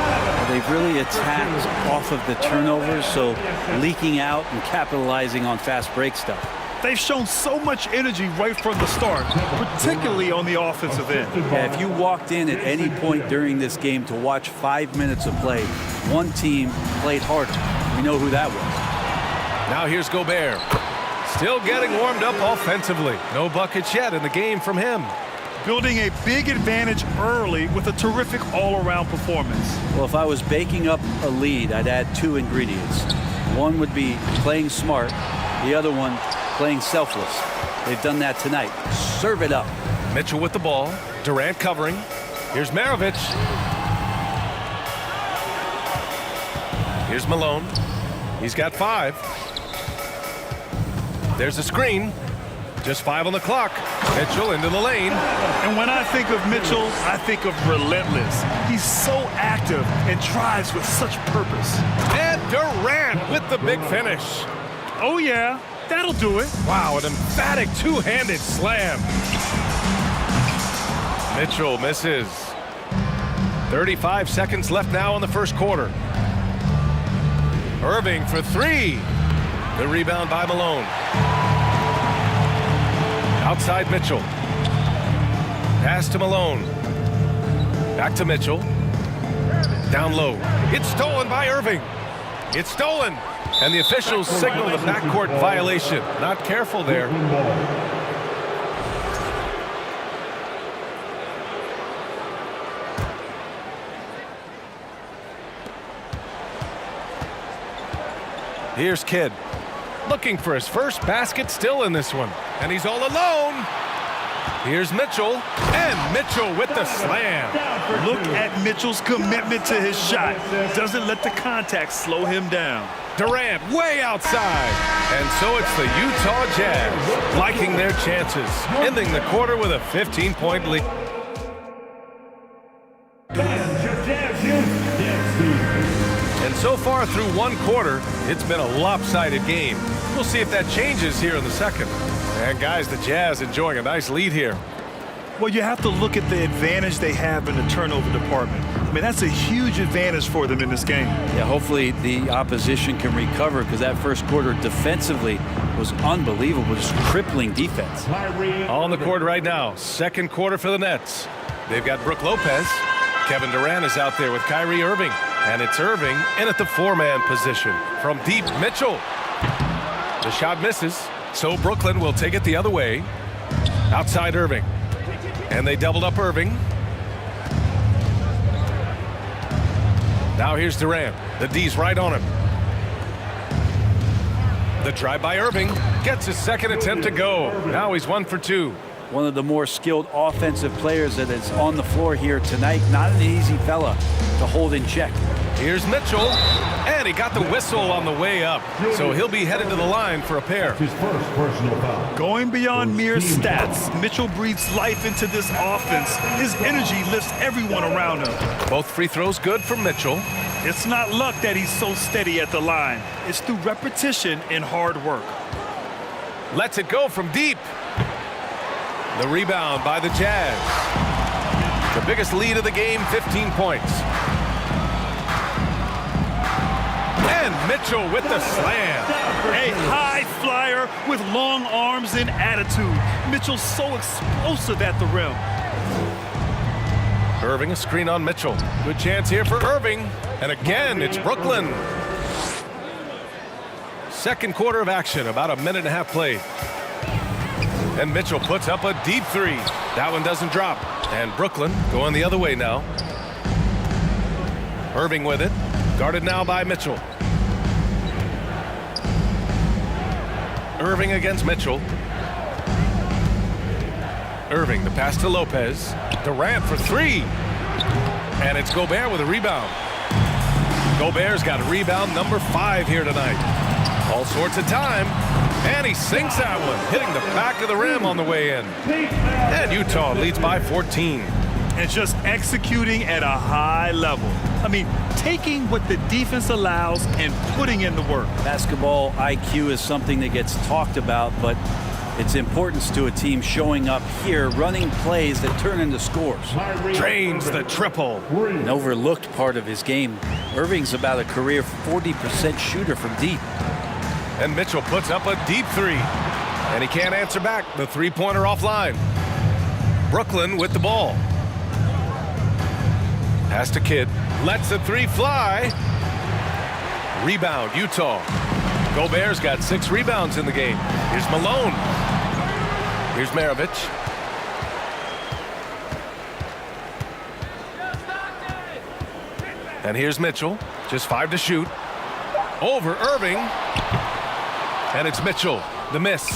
They've really attacked off of the turnovers, so leaking out and capitalizing on fast break stuff. They've shown so much energy right from the start, particularly on the offensive end. Yeah, if you walked in at any point during this game to watch 5 minutes of play, one team played harder. We know who that was. Now here's Gobert. Still getting warmed up offensively. No buckets yet in the game from him. Building a big advantage early with a terrific all-around performance. Well, if I was baking up a lead, I'd add 2 ingredients. One would be playing smart. The other one, playing selfless. They've done that tonight. Serve it up. Mitchell with the ball. Durant covering. Here's Maravich. Here's Malone. He's got 5. There's a screen. Just 5 on the clock. Mitchell into the lane. And when I think of Mitchell, I think of relentless. He's so active and drives with such purpose. And Durant with the big finish. Oh, yeah. That'll do it. Wow, an emphatic two-handed slam. Mitchell misses. 35 seconds left now in the first quarter. Irving for 3. The rebound by Malone. Outside Mitchell. Pass to Malone. Back to Mitchell. Down low. It's stolen by Irving. It's stolen. And the officials signal the backcourt violation. Not careful there. Here's Kidd. Looking for his first basket still in this one. And he's all alone. Here's Mitchell. And Mitchell with the slam. Look at Mitchell's commitment to his shot. Doesn't let the contact slow him down. Durant way outside. And so it's the Utah Jazz liking their chances, ending the quarter with a 15-point lead. And so far through one quarter, it's been a lopsided game. We'll see if that changes here in the second. And guys, the Jazz enjoying a nice lead here. Well, you have to look at the advantage they have in the turnover department. I mean, that's a huge advantage for them in this game. Yeah, hopefully the opposition can recover because that first quarter defensively was unbelievable, just crippling defense. On the court right now, second quarter for the Nets. They've got Brook Lopez. Kevin Durant is out there with Kyrie Irving. And it's Irving in at the 4-man position. From deep, Mitchell. The shot misses, so Brooklyn will take it the other way. Outside Irving. And they doubled up Irving. Now here's Durant. The D's right on him. The drive by Irving gets his second attempt to go. Now he's 1 for 2. one of the more skilled offensive players that is on the floor here tonight. Not an easy fella to hold in check. Here's Mitchell, and he got the whistle on the way up, so he'll be headed to the line for a pair. His first personal foul. Going beyond mere stats, Mitchell breathes life into this offense. His energy lifts everyone around him. Both free throws good for Mitchell. It's not luck that he's so steady at the line. It's through repetition and hard work. Lets it go from deep. The rebound by the Jazz. The biggest lead of the game, 15 points. And Mitchell with the slam. A high flyer with long arms and attitude. Mitchell's so explosive at the rim. Irving, a screen on Mitchell. Good chance here for Irving. And again, it's Brooklyn. Second quarter of action, about a minute and a half played. And Mitchell puts up a deep three. That one doesn't drop. And Brooklyn going the other way now. Irving with it. Guarded now by Mitchell. Irving against Mitchell. Irving, the pass to Lopez. Durant for three. And it's Gobert with a rebound. Gobert's got rebound number 5 here tonight. All sorts of time. And he sinks that one, hitting the back of the rim on the way in. And Utah leads by 14. And just executing at a high level. I mean, taking what the defense allows and putting in the work. Basketball IQ is something that gets talked about, but its importance to a team showing up here, running plays that turn into scores. Drains the triple. An overlooked part of his game. Irving's about a career 40% shooter from deep. And Mitchell puts up a deep three. And he can't answer back. The three-pointer offline. Brooklyn with the ball. Pass to Kidd. Lets the three fly. Rebound, Utah. Gobert's got 6 rebounds in the game. Here's Malone. Here's Maravich. And here's Mitchell. Just 5 to shoot. Over Irving. And it's Mitchell. The miss.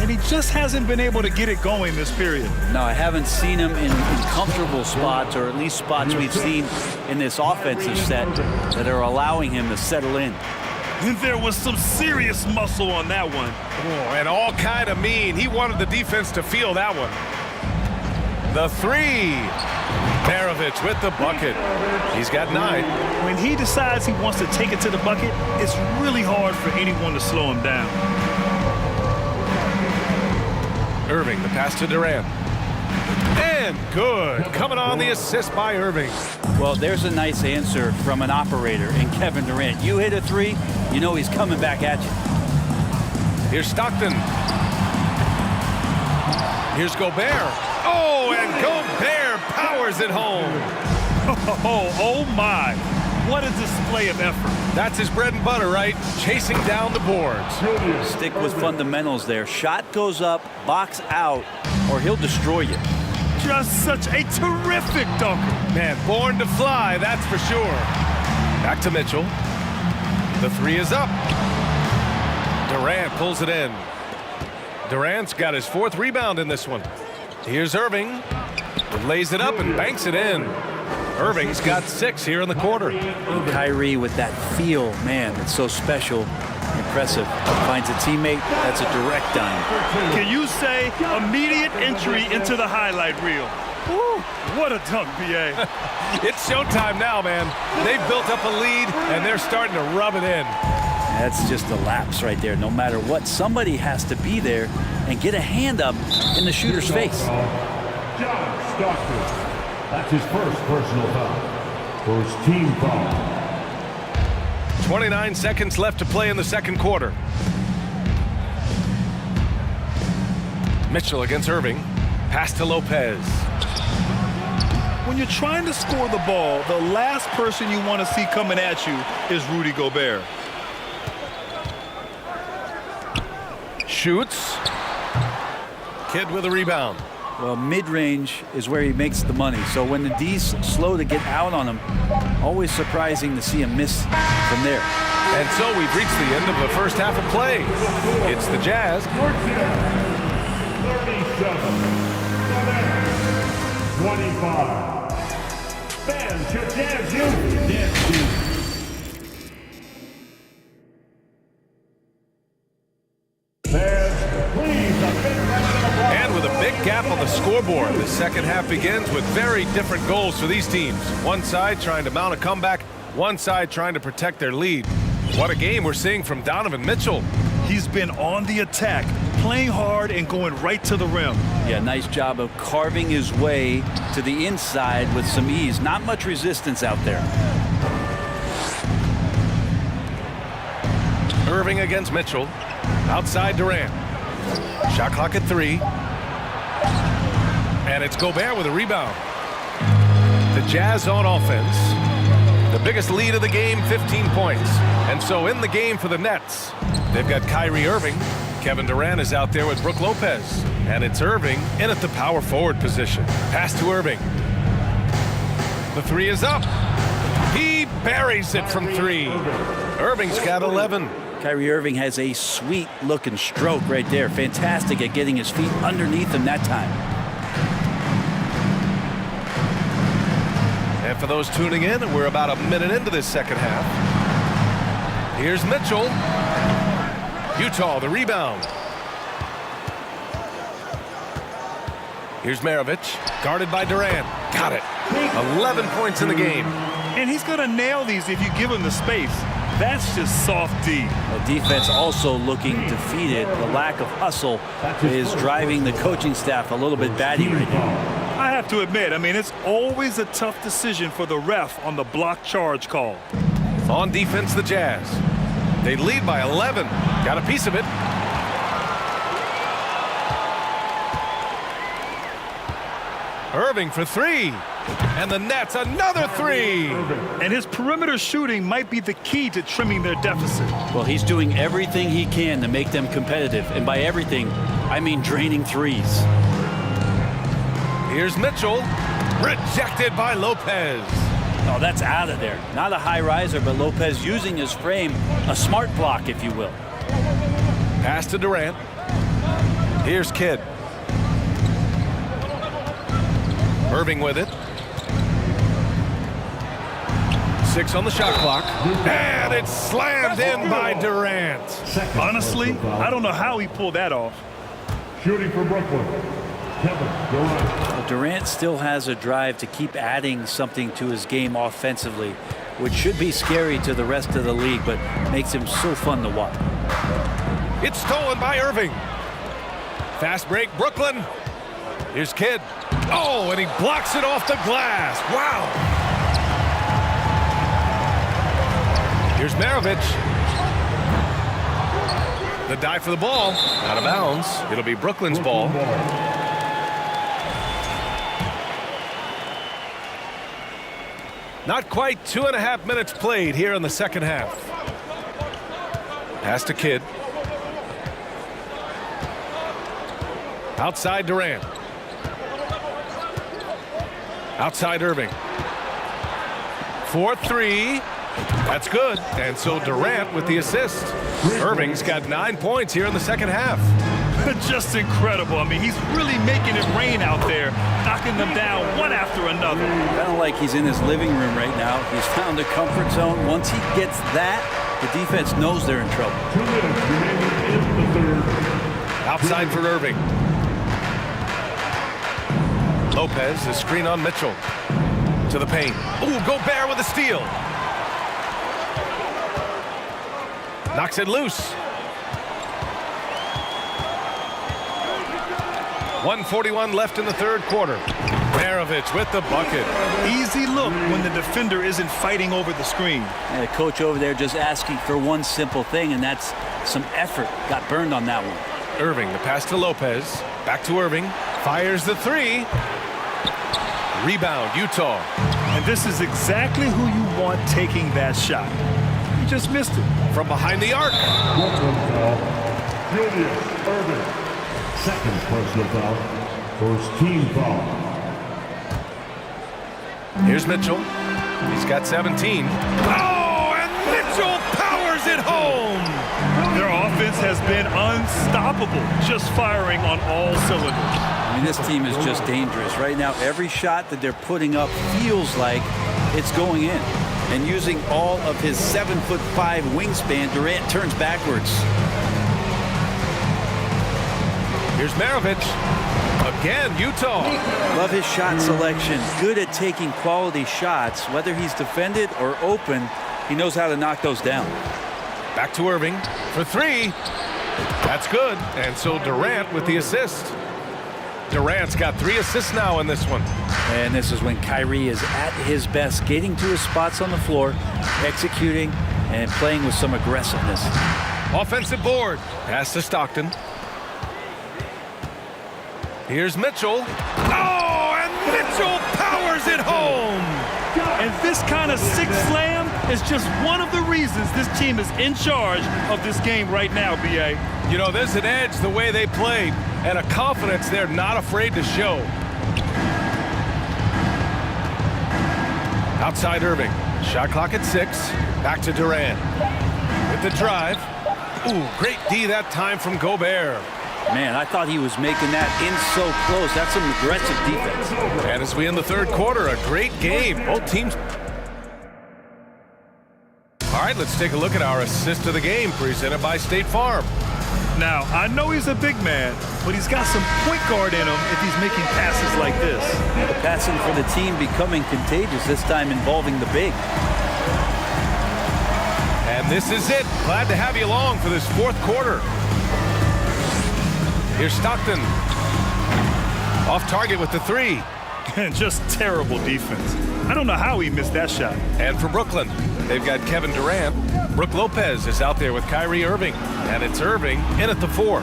And he just hasn't been able to get it going this period. No, I haven't seen him in comfortable spots, or at least spots we've seen in this offensive set that are allowing him to settle in. And there was some serious muscle on that one. Oh, and all kind of mean. He wanted the defense to feel that one. The three. Maravich with the bucket. He's got 9. When he decides he wants to take it to the bucket, it's really hard for anyone to slow him down. Irving, the pass to Durant. And good. Coming on the assist by Irving. Well, there's a nice answer from an operator in Kevin Durant. You hit a three, you know he's coming back at you. Here's Stockton. Here's Gobert. Oh, and Gobert powers it home. Oh my. What a display of effort. That's his bread and butter, right? Chasing down the boards. Stick with fundamentals there. Shot goes up, box out, or he'll destroy you. Just such a terrific dunker. Man, born to fly, that's for sure. Back to Mitchell. The three is up. Durant pulls it in. Durant's got his 4th rebound in this one. Here's Irving. Lays it up and banks it in. Irving's got 6 here in the quarter. Kyrie with that feel, man, it's so special, impressive. Finds a teammate, that's a direct dime. Can you say immediate entry into the highlight reel? Woo, what a dunk, B.A. It's showtime now, man. They've built up a lead, and they're starting to rub it in. That's just a lapse right there. No matter what, somebody has to be there and get a hand up in the shooter's face. John Stockton. That's his first personal foul. First team foul. 29 seconds left to play in the second quarter. Mitchell against Irving. Pass to Lopez. When you're trying to score the ball, the last person you want to see coming at you is Rudy Gobert. Shoots. Kidd with a rebound. Well, mid-range is where he makes the money. So when the D's slow to get out on him, always surprising to see him miss from there. And so we've reached the end of the first half of play. It's the Jazz 25. Fans, your Jazz Youth dance team. And with a big gap on the scoreboard, the second half begins with very different goals for these teams. One side trying to mount a comeback, one side trying to protect their lead. What a game we're seeing from Donovan Mitchell. He's been on the attack, playing hard and going right to the rim. Yeah, nice job of carving his way to the inside with some ease. Not much resistance out there. Irving against Mitchell. Outside Durant. Shot clock at 3. And it's Gobert with a rebound. The Jazz on offense. The biggest lead of the game, 15 points. And so in the game for the Nets, they've got Kyrie Irving. Kevin Durant is out there with Brook Lopez. And it's Irving in at the power forward position. Pass to Irving. The 3 is up. He buries it from 3. Irving's got 11. Kyrie Irving has a sweet looking stroke right there. Fantastic at getting his feet underneath him that time. And for those tuning in, we're about a minute into this second half. Here's Mitchell. Utah, the rebound. Here's Maravich, guarded by Durant. Got it. 11 points in the game. And he's going to nail these if you give him the space. That's just soft D. The defense also looking defeated. The lack of hustle is driving the coaching staff a little bit batty right now. I have to admit, I mean, it's always a tough decision for the ref on the block charge call. On defense, the Jazz. They lead by 11. Got a piece of it. Irving for 3. And the Nets, another 3. And his perimeter shooting might be the key to trimming their deficit. Well, he's doing everything he can to make them competitive. And by everything, I mean draining threes. Here's Mitchell. Rejected by Lopez. Oh, that's out of there. Not a high riser, but Lopez using his frame. A smart block, if you will. Pass to Durant. Here's Kidd. Irving with it. 6 on the shot clock. And it's slammed in by Durant. Honestly, I don't know how he pulled that off. Shooting for Brooklyn, Kevin Durant. Well, Durant still has a drive to keep adding something to his game offensively, which should be scary to the rest of the league, but makes him so fun to watch. It's stolen by Irving. Fast break, Brooklyn. Here's Kidd. Oh, and he blocks it off the glass. Wow. Here's Maravich. The dive for the ball. Out of bounds. It'll be Brooklyn's ball. Not quite 2.5 minutes played here in the second half. Pass to Kidd. Outside Durant. Outside Irving. 4-3. That's good. And so Durant with the assist. Irving's got 9 points here in the second half. Just incredible. I mean, he's really making it rain out there, knocking them down one after another. Kind of like he's in his living room right now. He's found a comfort zone. Once he gets that, the defense knows they're in trouble. Outside for Irving. Lopez, the screen on Mitchell. To the paint. Ooh, Gobert with a steal. Knocks it loose. 1:41 left in the third quarter. Maravich with the bucket. Easy look when the defender isn't fighting over the screen. And the coach over there just asking for one simple thing, and that's some effort. Got burned on that one. Irving, the pass to Lopez. Back to Irving. Fires the 3. Rebound, Utah. And this is exactly who you want taking that shot. He just missed it. From behind the arc. Julius Irving. Second personal foul. First team foul. Here's Mitchell. He's got 17. Oh, and Mitchell powers it home. Their offense has been unstoppable, just firing on all cylinders. I mean, this team is just dangerous. Right now, every shot that they're putting up feels like it's going in. And using all of his 7'5" wingspan, Durant turns backwards. Here's Maravich. Again, Utah. Love his shot selection. Good at taking quality shots. Whether he's defended or open, he knows how to knock those down. Back to Irving for three. That's good. And so Durant with the assist. Durant's got 3 assists now in this one. And this is when Kyrie is at his best, getting to his spots on the floor, executing, and playing with some aggressiveness. Offensive board. Pass to Stockton. Here's Mitchell. Oh, and Mitchell powers it home. And this kind of six slam is just one of the reasons this team is in charge of this game right now, B.A. You know, there's an edge the way they play and a confidence they're not afraid to show. Outside Irving. Shot clock at 6. Back to Durant. With the drive. Ooh, great D that time from Gobert. Man, I thought he was making that in so close. That's some aggressive defense. And as we end the third quarter, a great game. Both teams. All right, let's take a look at our assist of the game presented by State Farm. Now, I know he's a big man, but he's got some point guard in him if he's making passes like this. The passing for the team becoming contagious, this time involving the big. And this is it. Glad to have you along for this fourth quarter. Here's Stockton. Off target with the 3. And just terrible defense. I don't know how he missed that shot. And for Brooklyn, they've got Kevin Durant. Brook Lopez is out there with Kyrie Irving. And it's Irving in at the 4.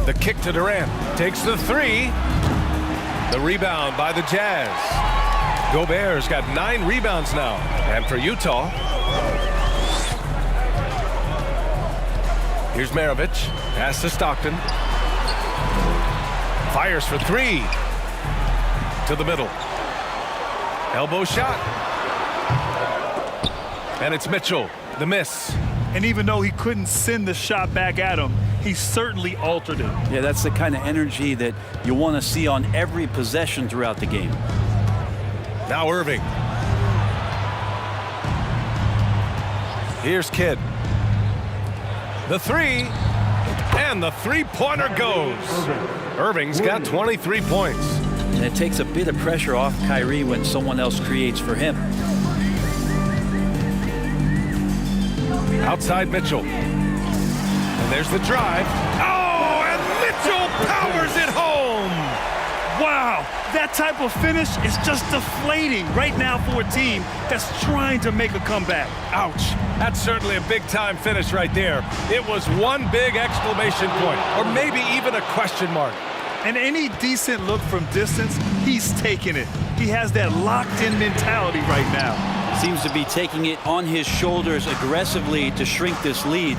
The kick to Durant. Takes the 3. The rebound by the Jazz. Gobert's got 9 rebounds now. And for Utah, here's Maravich. Pass to Stockton. Fires for 3. To the middle. Elbow shot. And it's Mitchell. The miss. And even though he couldn't send the shot back at him, he certainly altered it. Yeah, that's the kind of energy that you want to see on every possession throughout the game. Now Irving. Here's Kidd. The 3. And the three-pointer goes. Irving's got 23 points. And it takes a bit of pressure off Kyrie when someone else creates for him. Outside Mitchell. And there's the drive. Oh, and Mitchell powers it home. Wow, that type of finish is just deflating right now for a team that's trying to make a comeback. Ouch. That's certainly a big-time finish right there. It was one big exclamation point, or maybe even a question mark. And any decent look from distance, he's taking it. He has that locked-in mentality right now. Seems to be taking it on his shoulders aggressively to shrink this lead.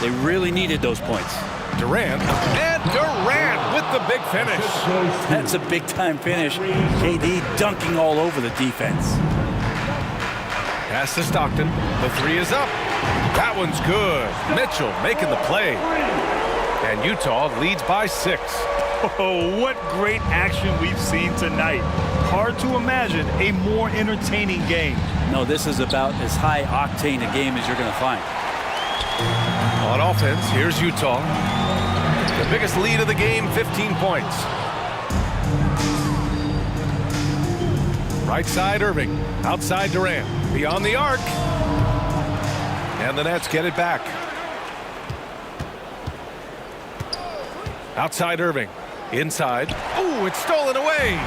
They really needed those points. Durant, and Durant with the big finish. That's a big-time finish. KD dunking all over the defense. Pass to Stockton. The 3 is up. That one's good. Mitchell making the play. And Utah leads by 6. Oh, what great action we've seen tonight. Hard to imagine a more entertaining game. No, this is about as high-octane a game as you're going to find. On offense, here's Utah. The biggest lead of the game, 15 points. Right side, Irving. Outside, Durant. Beyond the arc. And the Nets get it back. Outside, Irving. Inside. Ooh, it's stolen away.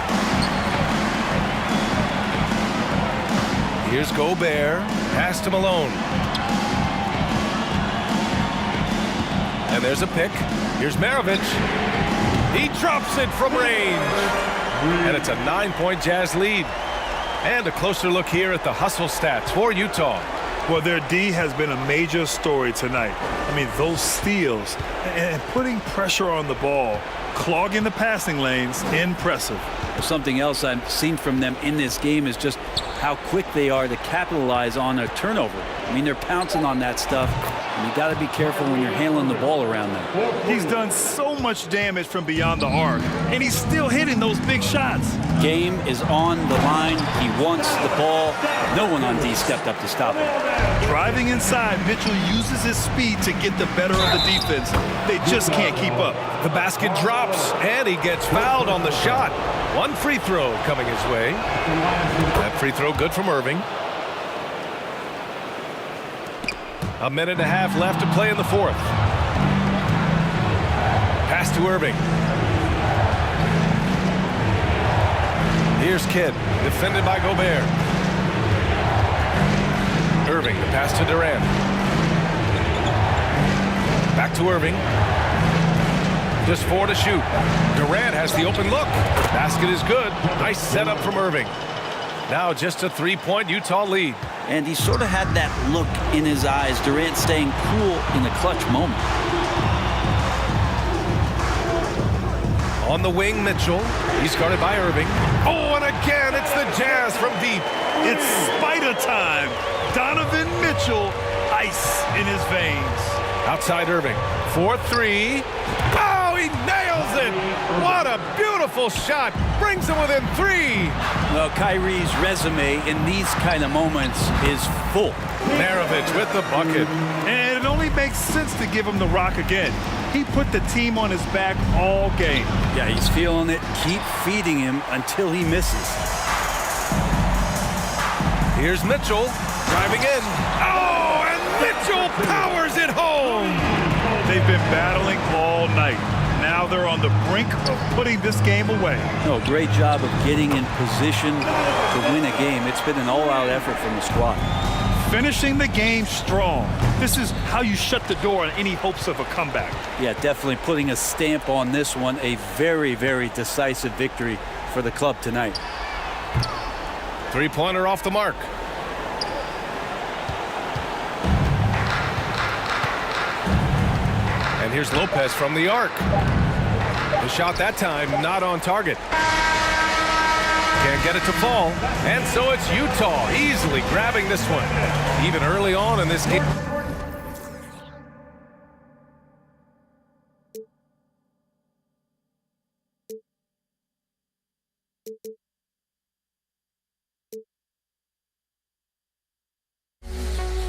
Here's Gobert. Pass to Malone. And there's a pick. Here's Maravich. He drops it from range. And it's a 9-point Jazz lead. And a closer look here at the hustle stats for Utah. Well, their D has been a major story tonight. I mean, those steals and putting pressure on the ball, clogging the passing lanes, impressive. Something else I've seen from them in this game is just how quick they are to capitalize on a turnover. I mean, they're pouncing on that stuff, and you got to be careful when you're handling the ball around them. He's done so much damage from beyond the arc, and he's still hitting those big shots. Game is on the line. He wants the ball. No one on D stepped up to stop him. Driving inside, Mitchell uses his speed to get the better of the defense. They just can't keep up. The basket drops, and he gets fouled on the shot. One free throw coming his way. That free throw good from Irving. A minute and a half left to play in the fourth. Pass to Irving. Here's Kidd, defended by Gobert. Irving, the pass to Durant. Back to Irving. Just 4 to shoot. Durant has the open look. Basket is good. Nice setup from Irving. Now just a 3-point Utah lead. And he sort of had that look in his eyes. Durant staying cool in the clutch moment. On the wing, Mitchell. He's guarded by Irving. Oh, and again, it's the Jazz from deep. It's Spider time. Donovan Mitchell, ice in his veins. Outside Irving. 4-3. Oh, he nails it. What a beautiful shot. Brings him within 3. Well, Kyrie's resume in these kind of moments is full. Maravich with the bucket. And it only makes sense to give him the rock again. He put the team on his back all game. Yeah, he's feeling it. Keep feeding him until he misses. Here's Mitchell driving in. Oh, and Mitchell powers it home. They've been battling all night. Now they're on the brink of putting this game away. No, great job of getting in position to win a game. It's been an all-out effort from the squad. Finishing the game strong. This is how you shut the door on any hopes of a comeback. Yeah, definitely putting a stamp on this one. A very, very decisive victory for the club tonight. 3-pointer off the mark. And here's Lopez from the arc. The shot that time not on target. Can't get it to fall. And so it's Utah easily grabbing this one. Even early on in this game.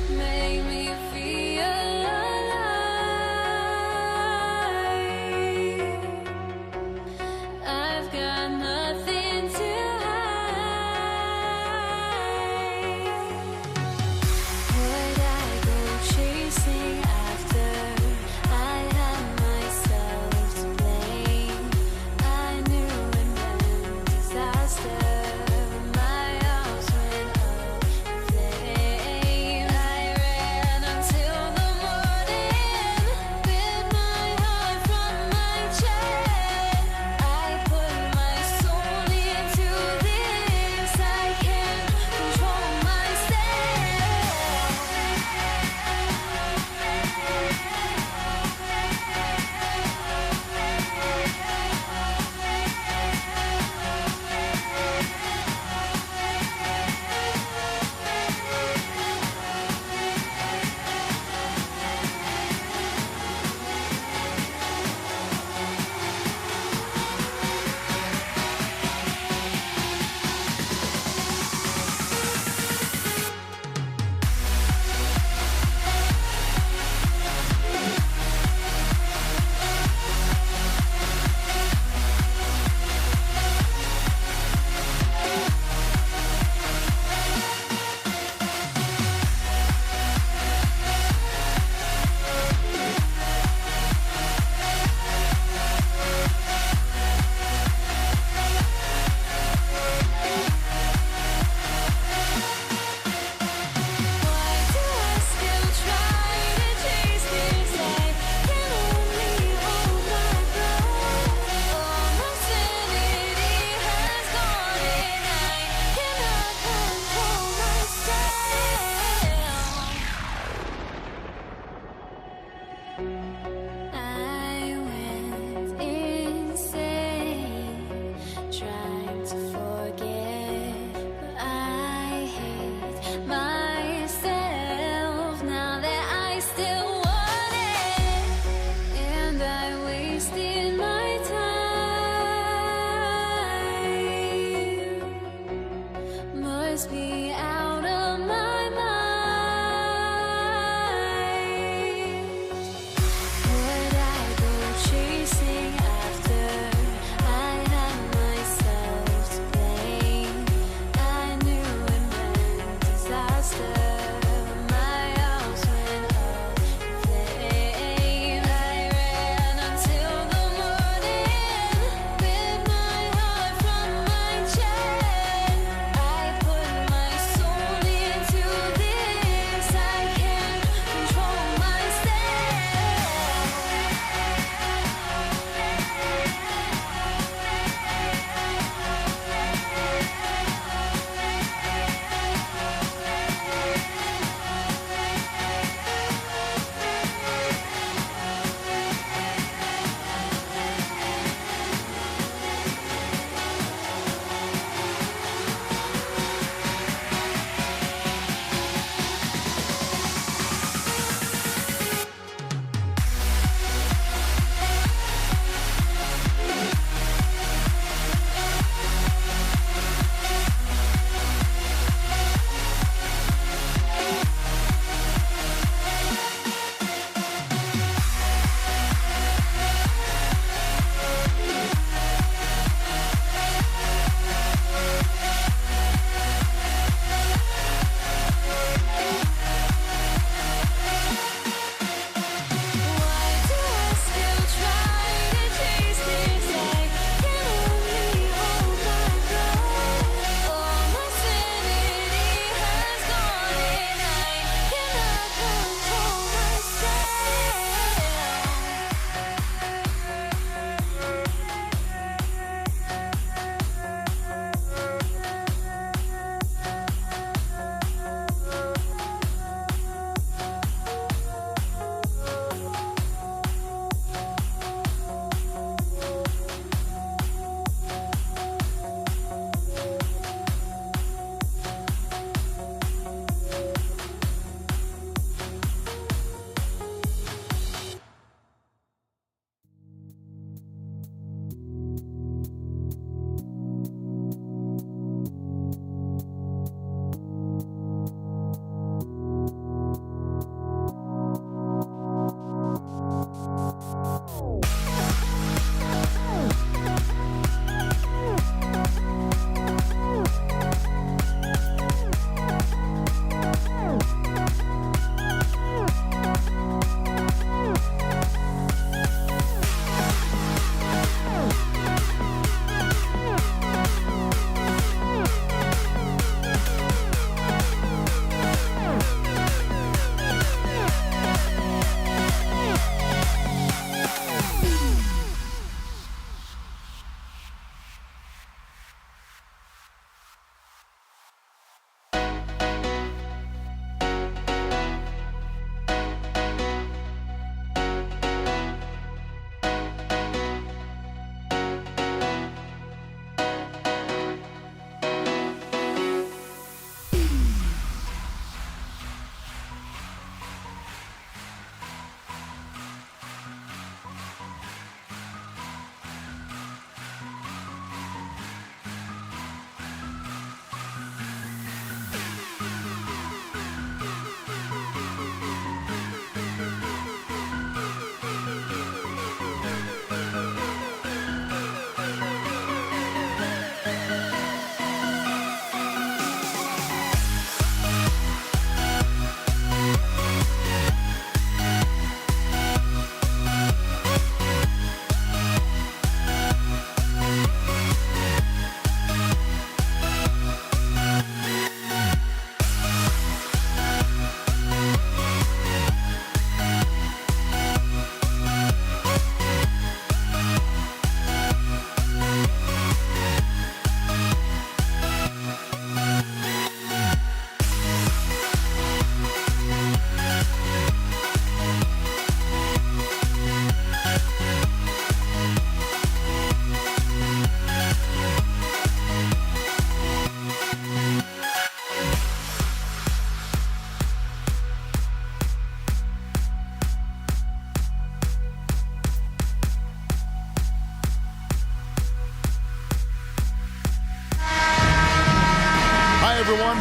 Make me feel alive. I've got nothing to hide. Would I go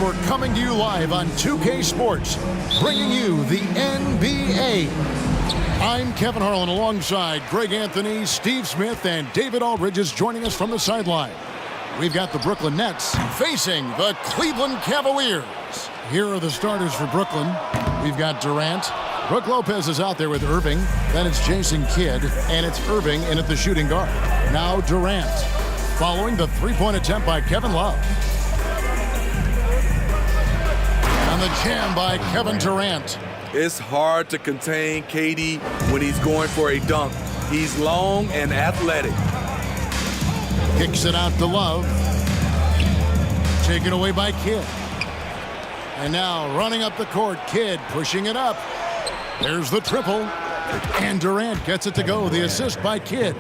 we're coming to you live on 2K Sports, bringing you the NBA. I'm Kevin Harlan alongside Greg Anthony, Steve Smith, and David Aldridge is joining us from the sideline. We've got the Brooklyn Nets facing the Cleveland Cavaliers. Here are the starters for Brooklyn. We've got Durant. Brook Lopez is out there with Irving. Then it's Jason Kidd, and it's Irving in at the shooting guard. Now Durant, following the three-point attempt by Kevin Love. And the jam by Kevin Durant. It's hard to contain KD when he's going for a dunk. He's long and athletic. Kicks it out to Love. Taken away by Kidd. And now running up the court, Kidd pushing it up. There's the triple. And Durant gets it to go. The assist by Kidd.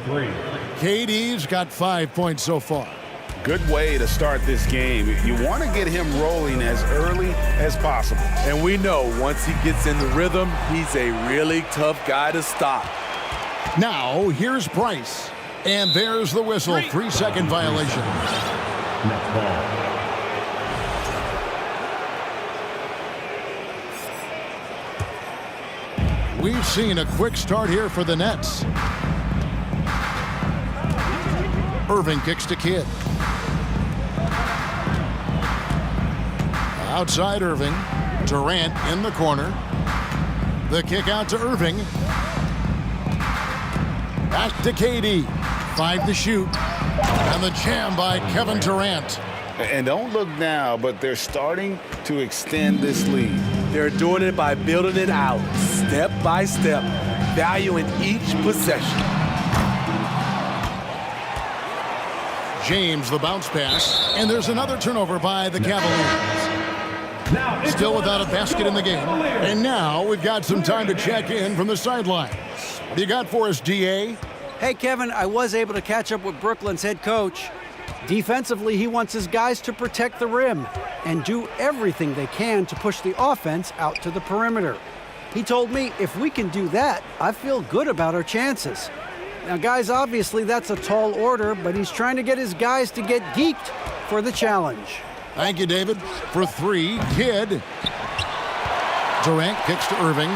KD's got 5 points so far. Good way to start this game. You want to get him rolling as early as possible. And we know once he gets in the rhythm, he's a really tough guy to stop. Now, here's Price. And there's the whistle. 3-second violation. Next ball. We've seen a quick start here for the Nets. Irving kicks to Kidd. Outside Irving. Durant in the corner. The kick out to Irving. Back to KD. 5 to shoot. And the jam by Kevin Durant. And don't look now, but they're starting to extend this lead. They're doing it by building it out, step by step, valuing each possession. James, the bounce pass. And there's another turnover by the Cavaliers. Still without a basket in the game. And now we've got some time to check in from the sidelines. What do you got for us, DA? Hey, Kevin, I was able to catch up with Brooklyn's head coach. Defensively, he wants his guys to protect the rim and do everything they can to push the offense out to the perimeter. He told me if we can do that, I feel good about our chances. Now, guys, obviously that's a tall order, but he's trying to get his guys to get geeked for the challenge. Thank you, David. For 3, Kidd. Durant kicks to Irving.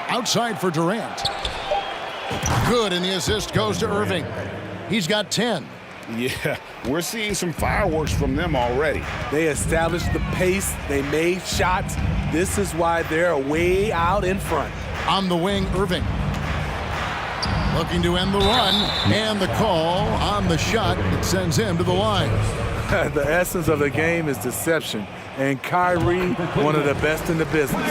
Outside for Durant. Good, and the assist goes to Irving. He's got 10. Yeah, we're seeing some fireworks from them already. They established the pace. They made shots. This is why they're way out in front. On the wing, Irving. Looking to end the run, and the call on the shot that sends him to the line. The essence of the game is deception, and Kyrie, one of the best in the business.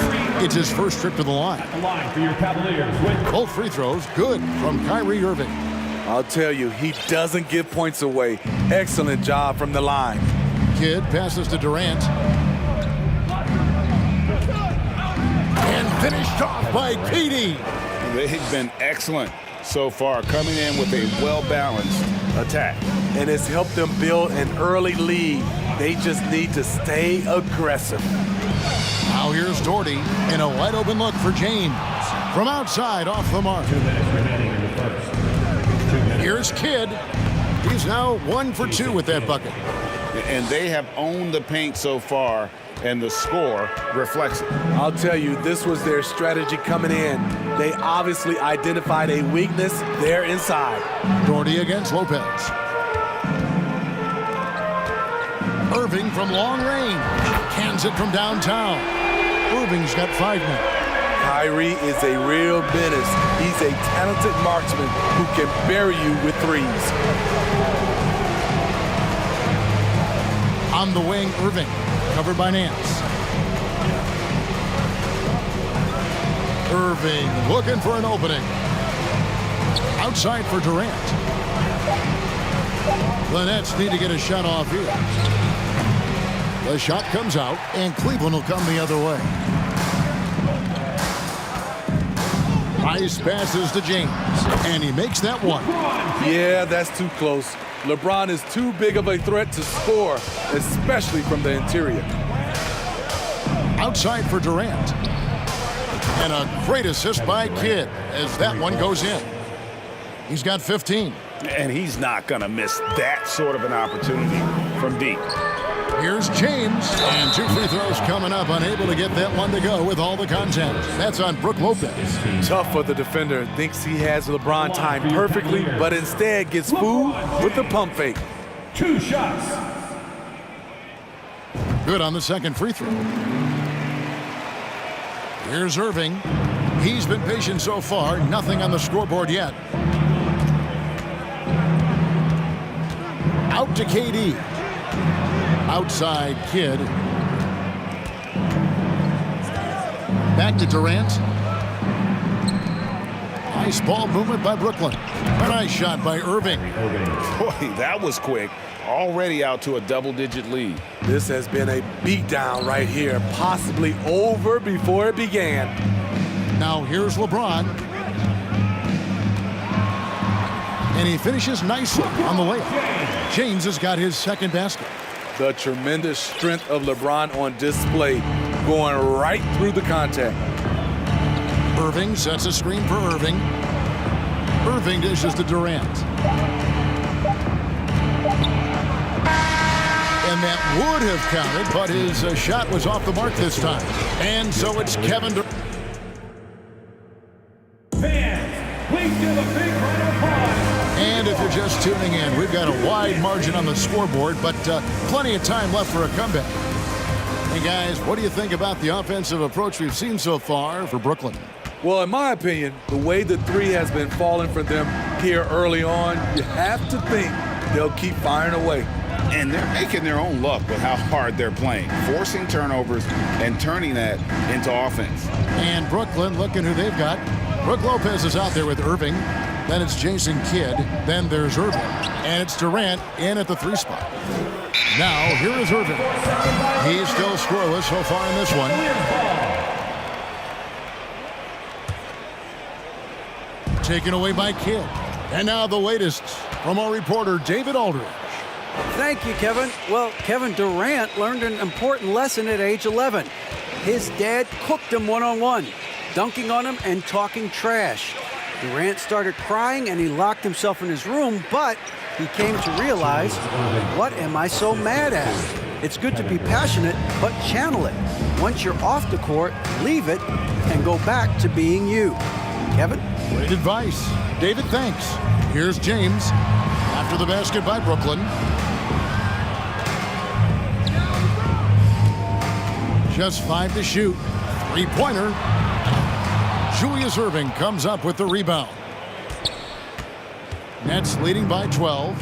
It's his first trip to the line. The line for your Cavaliers. Both free throws, good from Kyrie Irving. I'll tell you, he doesn't give points away. Excellent job from the line. Kidd passes to Durant. And finished off by KD. They've been excellent so far, coming in with a well-balanced attack. And it's helped them build an early lead. They just need to stay aggressive. Now here's Doherty, and a wide-open look for James. From outside, off the mark. 2 minutes remaining in the first. 2 minutes. Here's Kidd. He's now 1 for 2 with that bucket. And they have owned the paint so far, and the score reflects it. I'll tell you, this was their strategy coming in. They obviously identified a weakness there inside. Doherty against Lopez. Irving from long range. Hands it from downtown. Irving's got 5 now. Kyrie is a real menace. He's a talented marksman who can bury you with threes. On the wing, Irving. Covered by Nance. Irving looking for an opening. Outside for Durant. The Nets need to get a shot off here. The shot comes out, and Cleveland will come the other way. Nice passes to James, and he makes that one. Yeah, that's too close. LeBron is too big of a threat to score, especially from the interior. Outside for Durant. And a great assist by Kidd as that one goes in. He's got 15. And he's not going to miss that sort of an opportunity from deep. Here's James, and 2 free throws coming up, unable to get that one to go with all the contact. That's on Brook Lopez. Tough for the defender. Thinks he has LeBron timed perfectly, but instead gets fooled with the pump fake. 2 shots. Good on the second free throw. Here's Irving. He's been patient so far. Nothing on the scoreboard yet. Out to KD. Outside Kidd. Back to Durant. Nice ball movement by Brooklyn. A nice shot by Irving. Boy, that was quick. Already out to a double-digit lead. This has been a beatdown right here, possibly over before it began. Now here's LeBron. And he finishes nicely on the layup. James has got his second basket. The tremendous strength of LeBron on display, going right through the contact. Irving sets a screen for Irving. Irving dishes to Durant. And that would have counted, but his shot was off the mark this time. And so it's Kevin Durant. Fans, please give a big round of applause. And if you're just tuning in, we've got a wide margin on the scoreboard, but plenty of time left for a comeback. Hey guys, what do you think about the offensive approach we've seen so far for Brooklyn? Well, in my opinion, the way the three has been falling for them here early on, you have to think they'll keep firing away. And they're making their own luck with how hard they're playing, forcing turnovers and turning that into offense. And Brooklyn, looking who they've got. Brook Lopez is out there with Irving. Then it's Jason Kidd. Then there's Irving. And it's Durant in at the 3 spot. Now, here is Irving. He's still scoreless so far in this one. Taken away by Kidd. And now the latest from our reporter, David Aldridge. Thank you, Kevin. Well, Kevin Durant learned an important lesson at age 11. His dad cooked him one-on-one, dunking on him and talking trash. Durant started crying and he locked himself in his room, but he came to realize, what am I so mad at? It's good to be passionate, but channel it. Once you're off the court, leave it and go back to being you. Kevin? Great advice. David, thanks. Here's James after the basket by Brooklyn. Just 5 to shoot. 3-pointer. Julius Irving comes up with the rebound. Nets leading by 12.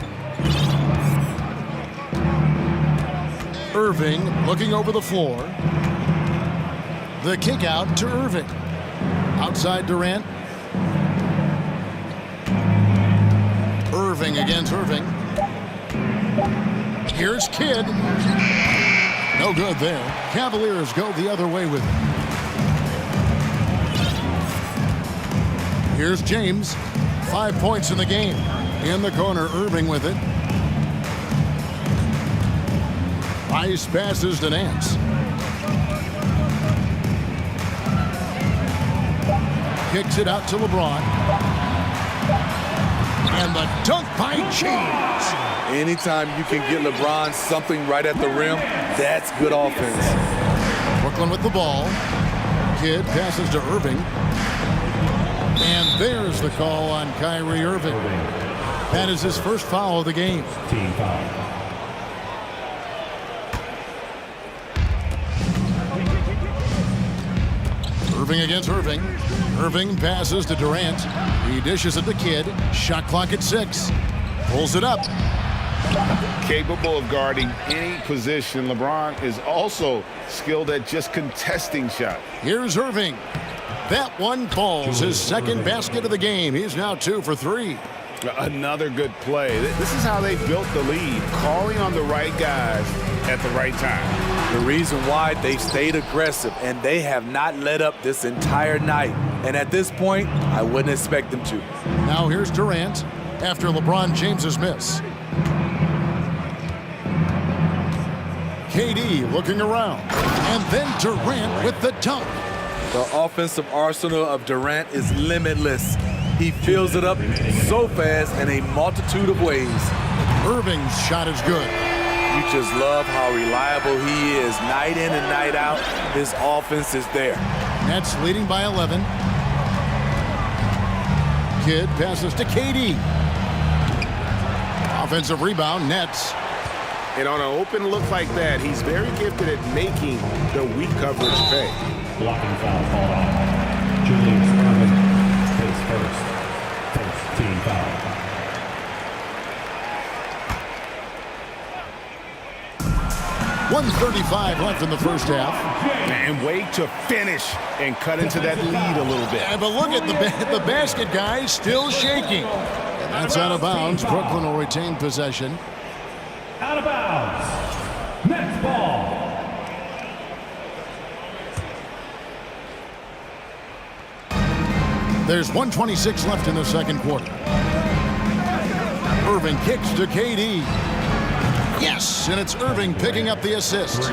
Irving looking over the floor. The kick out to Irving. Outside Durant. Irving against Irving. Here's Kidd. No good there. Cavaliers go the other way with it. Here's James. 5 points in the game. In the corner, Irving with it. Nice passes to Nance. Kicks it out to LeBron. And the dunk by James. Anytime you can get LeBron something right at the rim, that's good offense. Brooklyn with the ball. Kidd passes to Irving. And there's the call on Kyrie Irving. That is his first foul of the game. Team foul. Irving against Irving. Irving passes to Durant. He dishes it to Kidd. Shot clock at 6. Pulls it up. Capable of guarding any position. LeBron is also skilled at just contesting shots. Here's Irving. That one falls. His second basket of the game. He's now 2 for 3. Another good play. This is how they built the lead, calling on the right guys at the right time. The reason why they stayed aggressive, and they have not let up this entire night. And at this point, I wouldn't expect them to. Now here's Durant after LeBron James's miss. KD looking around. And then Durant with the dunk. The offensive arsenal of Durant is limitless. He fills it up so fast in a multitude of ways. Irving's shot is good. You just love how reliable he is. Night in and night out, his offense is there. Nets leading by 11. Kidd passes to KD. Offensive rebound, Nets. And on an open look like that, he's very gifted at making the weak coverage pay. Blocking foul called on. Julius Irving takes first. First team foul. 1:35 left in the first half. And way to finish and cut into that lead a little bit. Yeah, but look at the basket, guys, still shaking. And that's out of bounds. Brooklyn will retain possession. Out of bounds. Next ball. There's 1:26 left in the second quarter. Irving kicks to KD. Yes, and it's Irving picking up the assist.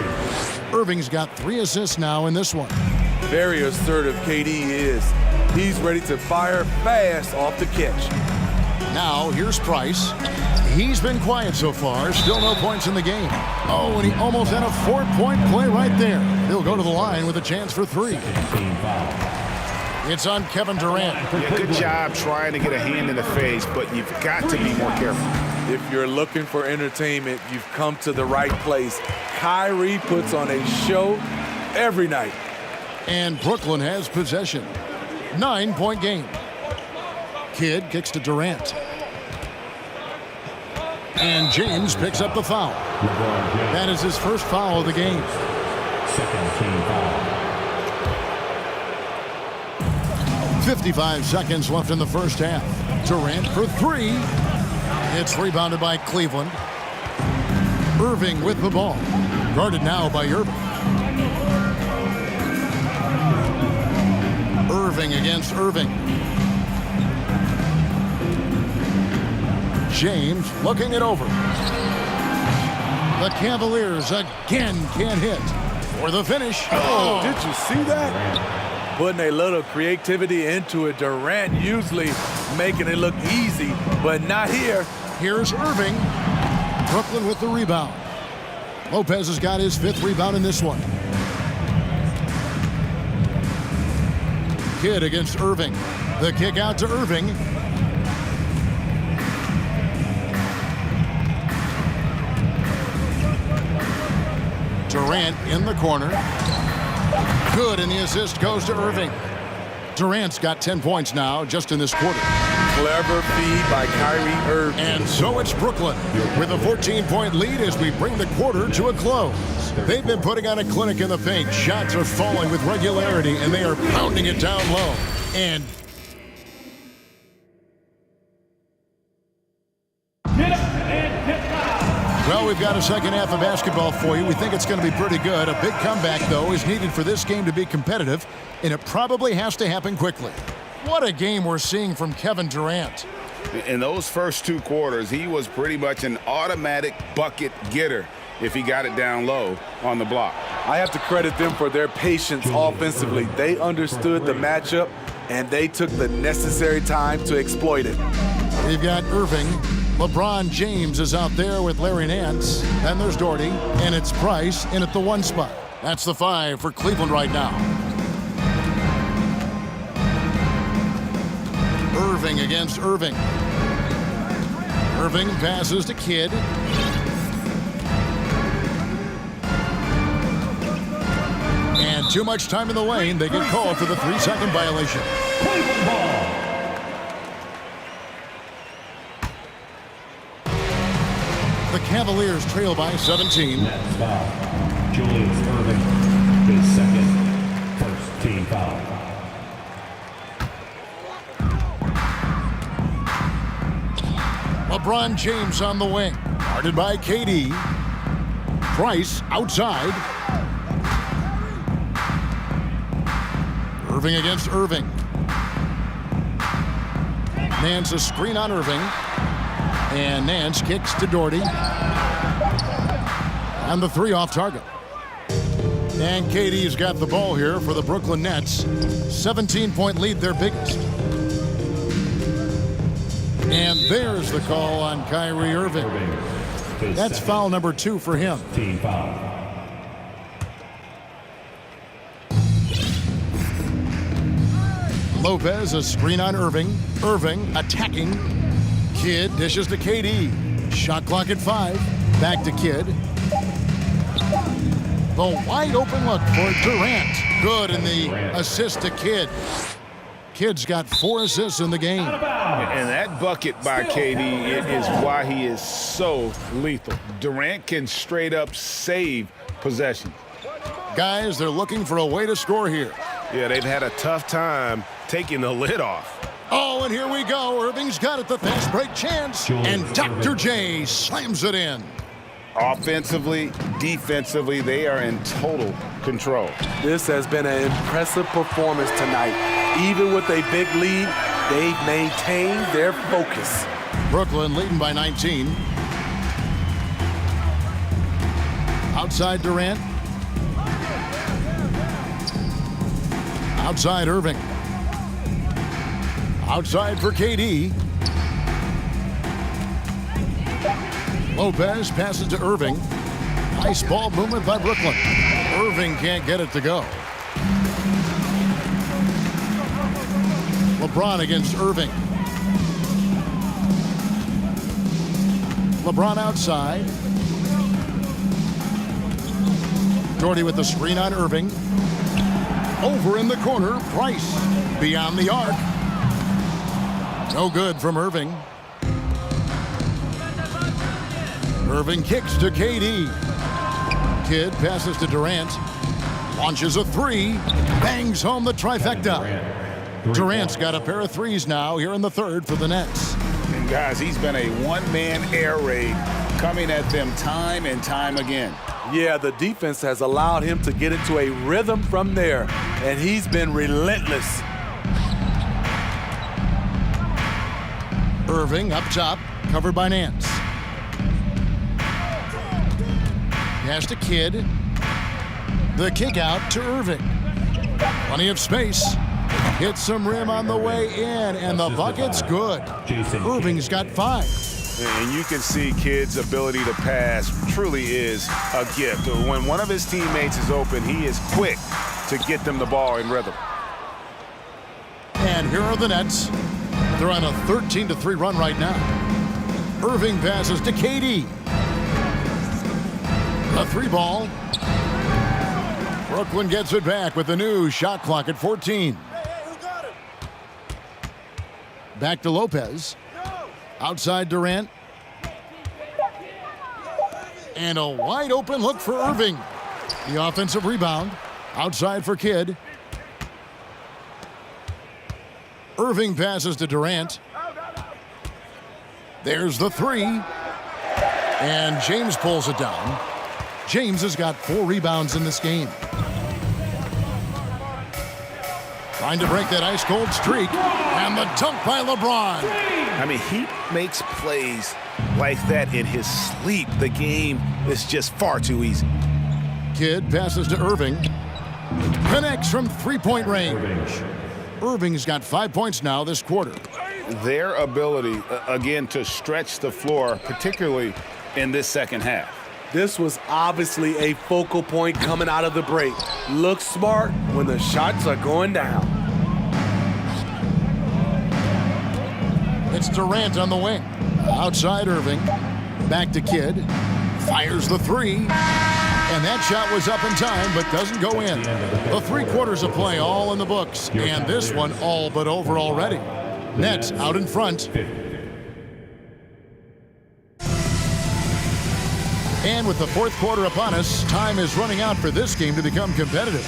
Irving's got 3 assists now in this one. Very assertive KD is. He's ready to fire fast off the catch. Now, here's Price. He's been quiet so far. Still no points in the game. Oh, and he almost had a 4-point play right there. He'll go to the line with a chance for 3. It's on Kevin Durant. Yeah, good job trying to get a hand in the face, but you've got to be more careful. If you're looking for entertainment, you've come to the right place. Kyrie puts on a show every night. And Brooklyn has possession. 9-point game. Kidd kicks to Durant. And James picks up the foul. That is his first foul of the game. Second team foul. 55 seconds left in the first half. Durant for 3. It's rebounded by Cleveland. Irving with the ball. Guarded now by Irving. Irving against Irving. James looking it over. The Cavaliers again can't hit. For the finish. Oh, did you see that? Putting a little creativity into it. Durant usually making it look easy, but not here. Here's Irving. Brooklyn with the rebound. Lopez has got his 5th rebound in this one. Kidd against Irving. The kick out to Irving. Durant in the corner. Good, and the assist goes to Irving. Durant's got 10 points now just in this quarter. Clever feed by Kyrie Irving. And so it's Brooklyn with a 14-point lead as we bring the quarter to a close. They've been putting on a clinic in the paint. Shots are falling with regularity, and they are pounding it down low. And well, we've got a second half of basketball for you. We think it's going to be pretty good. A big comeback, though, is needed for this game to be competitive, and it probably has to happen quickly. What a game we're seeing from Kevin Durant. In those first 2 quarters, he was pretty much an automatic bucket getter if he got it down low on the block. I have to credit them for their patience offensively. They understood the matchup, and they took the necessary time to exploit it. We've got Irving. LeBron James is out there with Larry Nance. Then there's Doherty, and it's Price in at the 1 spot. That's the 5 for Cleveland right now. Irving against Irving. Irving passes to Kidd. And too much time in the lane. They get called for the 3-second violation. Cleveland ball. The Cavaliers trail by 17. Next foul. Julius Irving, his second. First team foul. LeBron James on the wing. Guarded by KD. Price outside. Irving against Irving. Nance a screen on Irving. And Nance kicks to Doherty. And the 3 off target. And KD's got the ball here for the Brooklyn Nets. 17-point lead, their biggest. And there's the call on Kyrie Irving. That's foul number 2 for him. Team foul. Lopez, a screen on Irving. Irving attacking. Kidd dishes to KD. Shot clock at 5. Back to Kidd. The wide open look for Durant. Good in the assist to Kidd. Kidd's got 4 assists in the game. And that bucket by KD is why he is so lethal. Durant can straight up save possession. Guys, they're looking for a way to score here. Yeah, they've had a tough time taking the lid off. Oh, and here we go. Irving's got it, the fast break chance. And Dr. J slams it in. Offensively, defensively, they are in total control. This has been an impressive performance tonight. Even with a big lead, they've maintained their focus. Brooklyn leading by 19. Outside Durant. Outside Irving. Outside for KD. Lopez passes to Irving. Nice ball movement by Brooklyn. Irving can't get it to go. LeBron against Irving. LeBron outside. Jordy with the screen on Irving. Over in the corner, Price. Beyond the arc. No good from Irving. Irving kicks to KD. Kidd passes to Durant. Launches a 3. Bangs home the trifecta. Durant's got a pair of 3s now here in the third for the Nets. And guys, he's been a one-man air raid coming at them time and time again. Yeah, the defense has allowed him to get into a rhythm from there, and he's been relentless. Irving up top, covered by Nance. Pass to Kidd. The kick out to Irving. Plenty of space. Hits some rim on the way in, and the bucket's good. Irving's got 5. And you can see Kidd's ability to pass truly is a gift. When one of his teammates is open, he is quick to get them the ball in rhythm. And here are the Nets. They're on a 13-3 run right now. Irving passes to KD. A 3 ball. Brooklyn gets it back with the new shot clock at 14. Back to Lopez. Outside Durant. And a wide open look for Irving. The offensive rebound. Outside for Kidd. Irving passes to Durant. There's the 3. And James pulls it down. James has got 4 rebounds in this game. Trying to break that ice-cold streak. And the dunk by LeBron. I mean, he makes plays like that in his sleep. The game is just far too easy. Kidd passes to Irving. Connects from 3-point range. Irving's got 5 points now this quarter. Their ability, again, to stretch the floor, particularly in this second half. This was obviously a focal point coming out of the break. Look smart when the shots are going down. It's Durant on the wing. Outside Irving. Back to Kidd. Fires the 3. And that shot was up in time, but doesn't go in. The 3 quarters of play all in the books. And this one all but over already. Nets out in front. And with the 4th quarter upon us, time is running out for this game to become competitive.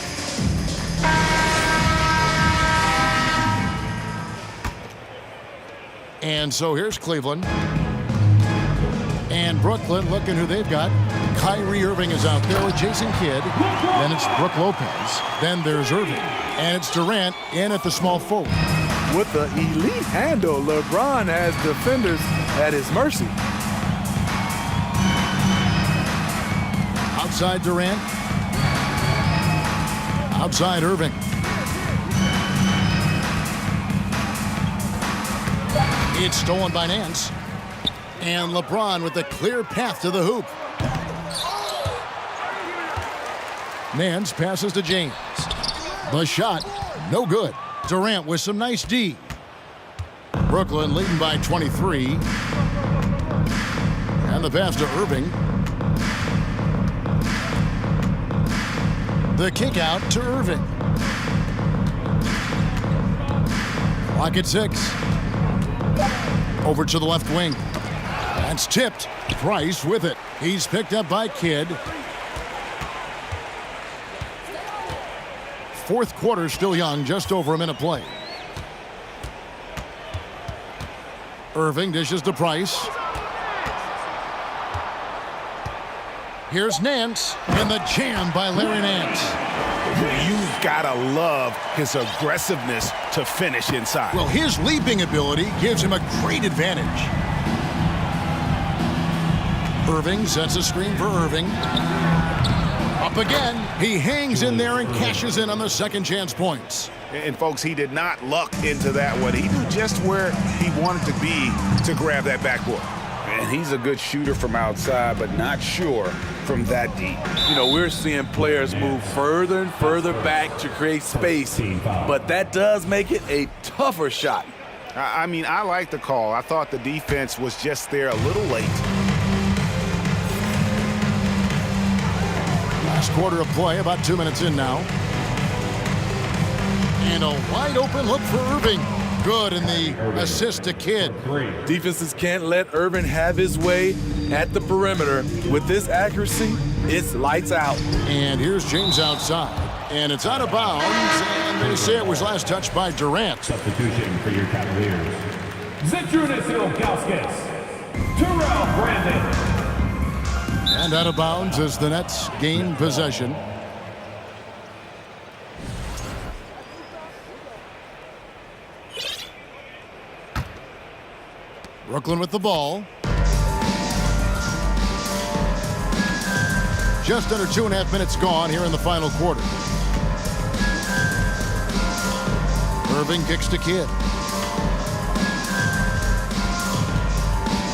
And so here's Cleveland. And Brooklyn, looking who they've got. Kyrie Irving is out there with Jason Kidd. Then it's Brook Lopez. Then there's Irving. And it's Durant in at the small forward. With the elite handle, LeBron has defenders at his mercy. Outside Durant. Outside Irving. It's stolen by Nance. And LeBron with the clear path to the hoop. Nance passes to James. The shot, no good. Durant with some nice D. Brooklyn leading by 23. And the pass to Irving. The kick out to Irving. Clock at 6. Over to the left wing. That's tipped. Price with it. He's picked up by Kidd. Fourth quarter still young, just over a minute play. Irving dishes to Price. Here's Nance, and the jam by Larry Nance. You've got to love his aggressiveness to finish inside. Well, his leaping ability gives him a great advantage. Irving sets a screen for Irving. Up again. He hangs in there and cashes in on the second chance points. And folks, he did not luck into that one. He knew just where he wanted to be to grab that backboard. And he's a good shooter from outside, but not sure from that deep. You know, we're seeing players move further and further back to create space, but that does make it a tougher shot. I mean, I like the call. I thought the defense was just there a little late. Last quarter of play, about 2 minutes in now. And a wide open look for Irving. Good in the assist to Kidd. Defenses can't let Irving have his way at the perimeter. With this accuracy, it's lights out. And here's James outside. And it's out of bounds. And they say it was last touched by Durant. Substitution for your Cavaliers. Zydrunas Ilgauskas. Terrell Brandon. And out of bounds as the Nets gain possession. Brooklyn with the ball. Just under 2.5 minutes gone here in the final quarter. Irving kicks to Kidd.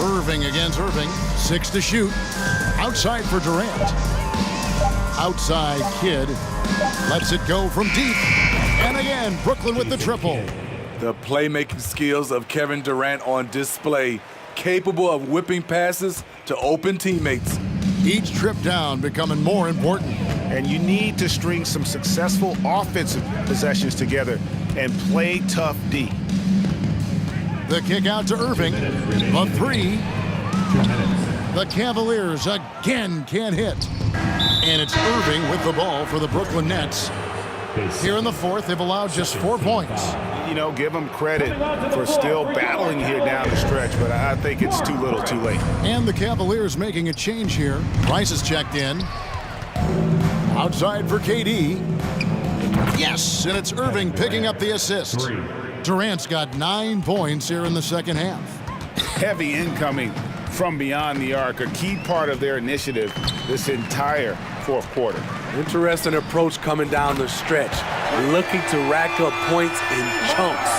Irving against Irving. 6 to shoot. Outside for Durant. Outside Kidd. Lets it go from deep. And again, Brooklyn with the triple. The playmaking skills of Kevin Durant on display, capable of whipping passes to open teammates. Each trip down becoming more important. And you need to string some successful offensive possessions together and play tough D. The kick out to Irving. A 3. The Cavaliers again can't hit. And it's Irving with the ball for the Brooklyn Nets. Here in the fourth, they've allowed just 4 points. You know, give them credit for still battling here down the stretch, but I think it's too little too late. And the Cavaliers making a change here. Price is checked in. Outside for KD. Yes, and it's Irving picking up the assist. Durant's got 9 points here in the second half. Heavy incoming from beyond the arc, a key part of their initiative this entire fourth quarter. Interesting approach coming down the stretch, looking to rack up points in chunks.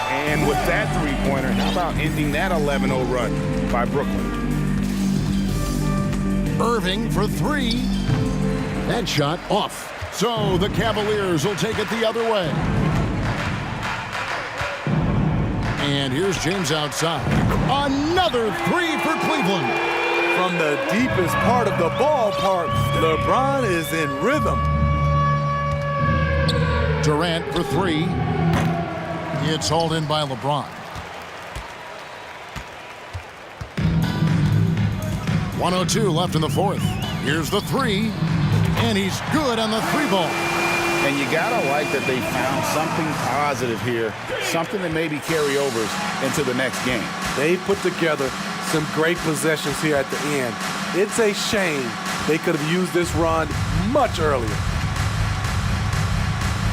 And with that three-pointer, how about ending that 11-0 run by Brooklyn? Irving for 3. That shot off. So the Cavaliers will take it the other way. And here's James outside. Another 3 for Cleveland. From the deepest part of the ballpark, LeBron is in rhythm. Durant for 3. It's hauled in by LeBron. 1:02 left in the fourth. Here's the 3. And he's good on the 3-ball. And you gotta like that they found something positive here, something that maybe carry overs into the next game. They put together some great possessions here at the end. It's a shame they could have used this run much earlier.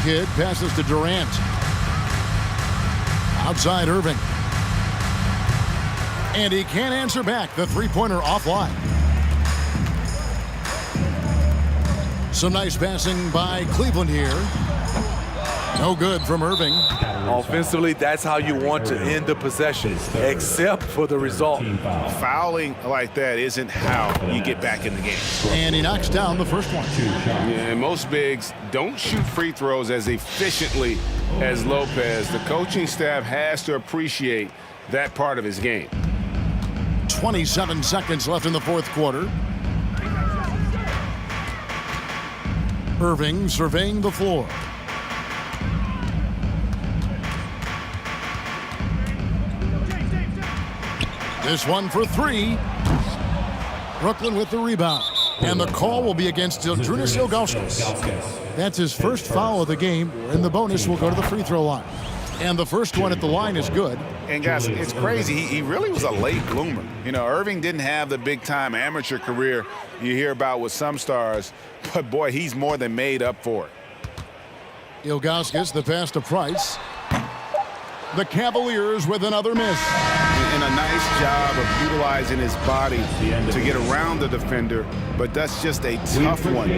Kidd passes to Durant. Outside Irving. And he can't answer back. The three-pointer offline. Some nice passing by Cleveland here. No good from Irving. Offensively, that's how you want to end the possession, except for the result. Fouling like that isn't how you get back in the game. And he knocks down the first one. Yeah, and most bigs don't shoot free throws as efficiently as Lopez. The coaching staff has to appreciate that part of his game. 27 seconds left in the fourth quarter. Irving surveying the floor. This one for three. Brooklyn with the rebound. And the call will be against Zydrunas Ilgauskas. That's his first foul of the game, and the bonus will go to the free throw line. And the first one at the line is good. And guys, it's crazy. He really was a late bloomer. You know, Irving didn't have the big-time amateur career you hear about with some stars, but boy, he's more than made up for it. Ilgauskas, the pass to Price. The Cavaliers with another miss. And a nice job of utilizing his body to get around the defender, but that's just a tough one.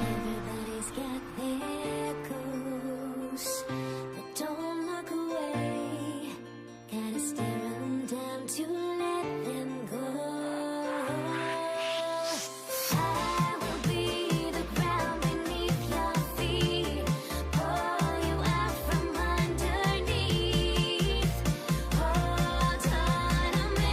Everybody's got their goals, but don't look away. Gotta stare 'em down to let them go. I will be the ground beneath your feet, pull you out from underneath. Hold on to me.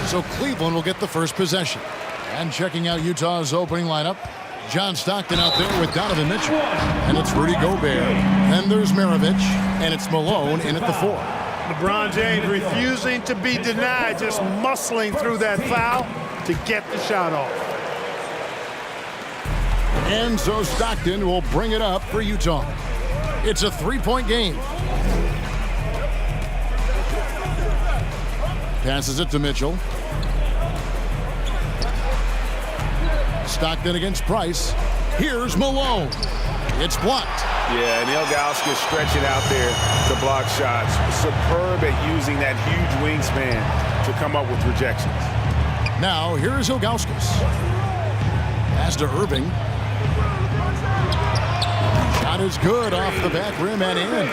So Cleveland will get the first possession. And checking out Utah's opening lineup, John Stockton out there with Donovan Mitchell. And it's Rudy Gobert. Then there's Maravich. And it's Malone in at the 4. LeBron James refusing to be denied, just muscling through that foul to get the shot off. And so Stockton will bring it up for Utah. It's a 3-point game. Passes it to Mitchell. Stockton against Price. Here's Malone. It's blocked. Yeah, and Ilgauskas stretching out there to block shots. Superb at using that huge wingspan to come up with rejections. Now, here's Ilgauskas. Pass to Irving. Shot is good off the back rim and in.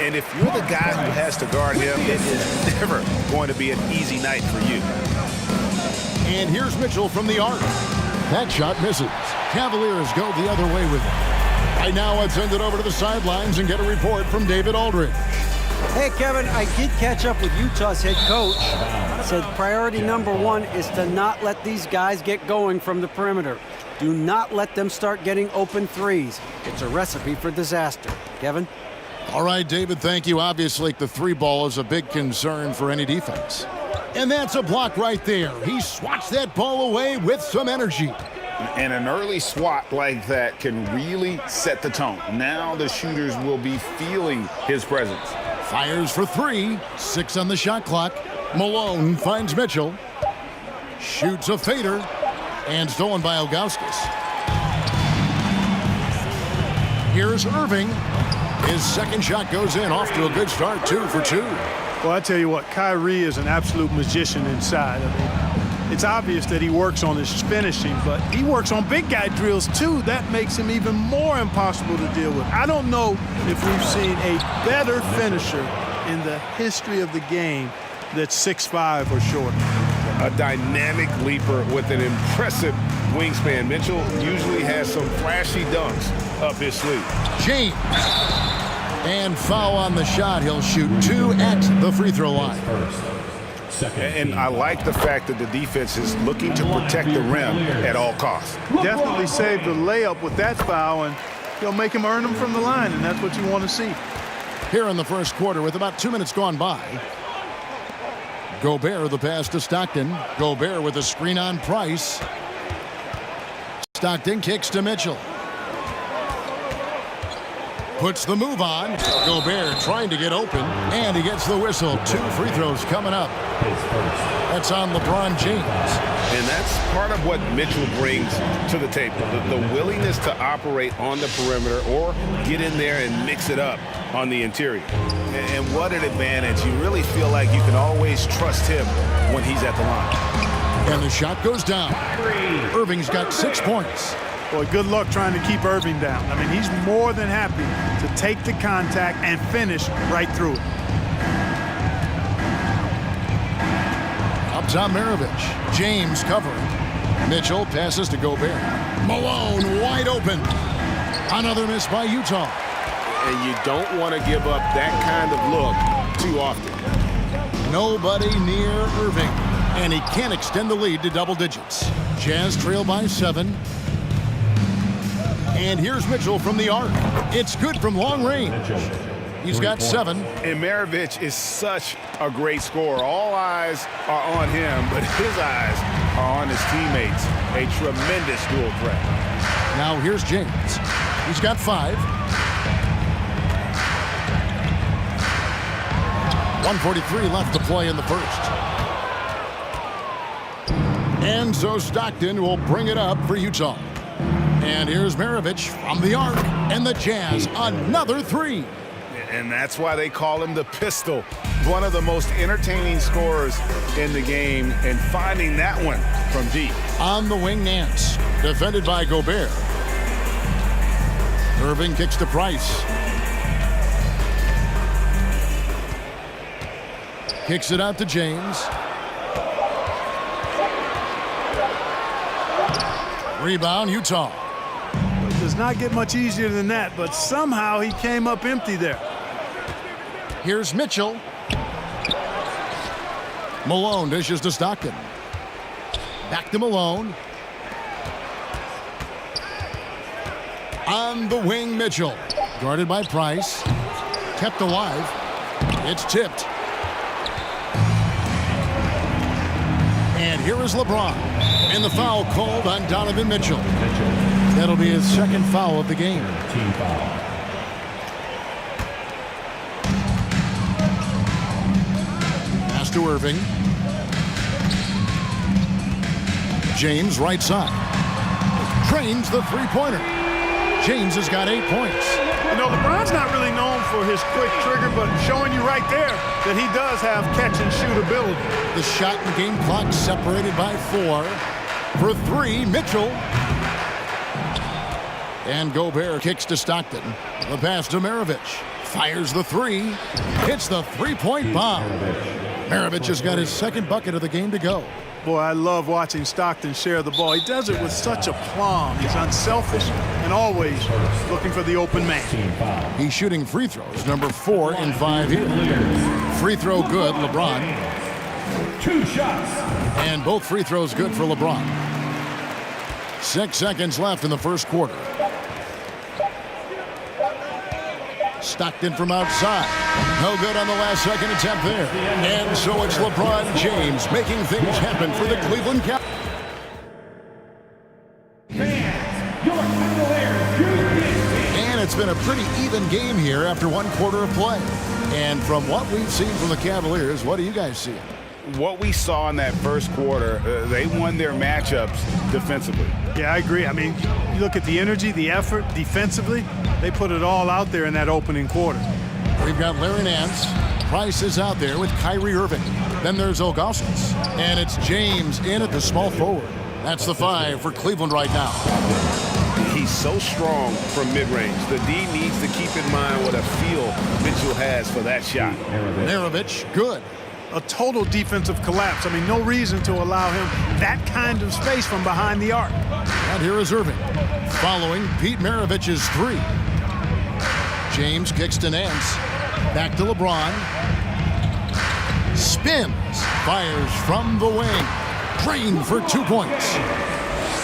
And if you're the guy who has to guard him, it is never going to be an easy night for you. And here's Mitchell from the arc. That shot misses. Cavaliers go the other way with it. Right now, let's send it over to the sidelines and get a report from David Aldridge. Hey, Kevin, I did catch up with Utah's head coach. Said priority number 1 is to not let these guys get going from the perimeter. Do not let them start getting open threes. It's a recipe for disaster. Kevin? All right, David, thank you. Obviously, the 3-ball is a big concern for any defense. And that's a block right there. He swats that ball away with some energy. And an early swat like that can really set the tone. Now the shooters will be feeling his presence. Fires for 3. 6 on the shot clock. Malone finds Mitchell. Shoots a fader. And stolen by Ilgauskas. Here's Irving. His second shot goes in. Off to a good start. 2 for 2. Well, I tell you what, Kyrie is an absolute magician inside. I mean, it's obvious that he works on his finishing, but he works on big guy drills too. That makes him even more impossible to deal with. I don't know if we've seen a better finisher in the history of the game that's 6'5" or shorter. A dynamic leaper with an impressive wingspan. Mitchell usually has some flashy dunks up his sleeve. James. And foul on the shot. He'll shoot 2 at the free throw line. And I like the fact that the defense is looking to protect the rim at all costs. Definitely saved the layup with that foul, and he'll make him earn them from the line, and that's what you want to see. Here in the first quarter with about 2 minutes gone by. Gobert the pass to Stockton. Gobert with a screen on Price. Stockton kicks to Mitchell. Puts the move on. Gobert trying to get open, and he gets the whistle. 2 free throws coming up. That's on LeBron James. And that's part of what Mitchell brings to the table. The willingness to operate on the perimeter or get in there and mix it up on the interior. And what an advantage. You really feel like you can always trust him when he's at the line. And the shot goes down. Irving's got 6 points. Boy, good luck trying to keep Irving down. I mean, he's more than happy to take the contact and finish right through it. Up top, Maravich. James covering. Mitchell passes to Gobert. Malone wide open. Another miss by Utah. And you don't want to give up that kind of look too often. Nobody near Irving. And he can't extend the lead to double digits. Jazz trail by 7. And here's Mitchell from the arc. It's good from long range. He's got 7. And Maravich is such a great scorer. All eyes are on him, but his eyes are on his teammates. A tremendous dual threat. Now here's James. He's got 5. 1:43 left to play in the first. And so Stockton will bring it up for Utah. And here's Maravich from the arc. And the Jazz, another 3. And that's why they call him the Pistol. One of the most entertaining scorers in the game, and finding that one from deep. On the wing, Nance. Defended by Gobert. Irving kicks to Price. Kicks it out to James. Rebound, Utah. It does not get much easier than that, but somehow he came up empty there. Here's Mitchell. Malone dishes to Stockton. Back to Malone. On the wing, Mitchell. Guarded by Price. Kept alive. It's tipped. And here is LeBron. And the foul called on Donovan Mitchell. That'll be his second foul of the game. Team foul. Pass to Irving. James right side. Trains the three-pointer. James has got 8 points. You know, LeBron's not really known for his quick trigger, but showing you right there that he does have catch-and-shoot ability. The shot and game clock separated by 4. For 3, Mitchell. And Gobert kicks to Stockton. The pass to Maravich. Fires the 3. Hits the three-point bomb. Maravich has got his second bucket of the game to go. Boy, I love watching Stockton share the ball. He does it with such aplomb. He's unselfish and always looking for the open man. He's shooting free throws, number 4 in 5 here. Free throw good, LeBron. 2 shots. And both free throws good for LeBron. 6 seconds left in the first quarter. Stockton from outside. No good on the last second attempt there. And so it's LeBron James making things happen for the Cleveland Cavaliers. And it's been a pretty even game here after 1 quarter of play. And from what we've seen from the Cavaliers, what do you guys see? What we saw in that first quarter, they won their matchups defensively. Yeah, I agree. I mean, you look at the energy, the effort defensively, they put it all out there in that opening quarter. We've got Larry Nance. Price is out there with Kyrie Irving. Then there's Ilgauskas. And it's James in at the small forward. That's the 5 for Cleveland right now. He's so strong from mid-range. The D needs to keep in mind what a feel Mitchell has for that shot. Maravich, good. A total defensive collapse. I mean, no reason to allow him that kind of space from behind the arc. And here is Irving, following Pete Maravich's 3. James kicks to Nance. Back to LeBron. Spins. Fires from the wing. Drained for 2 points.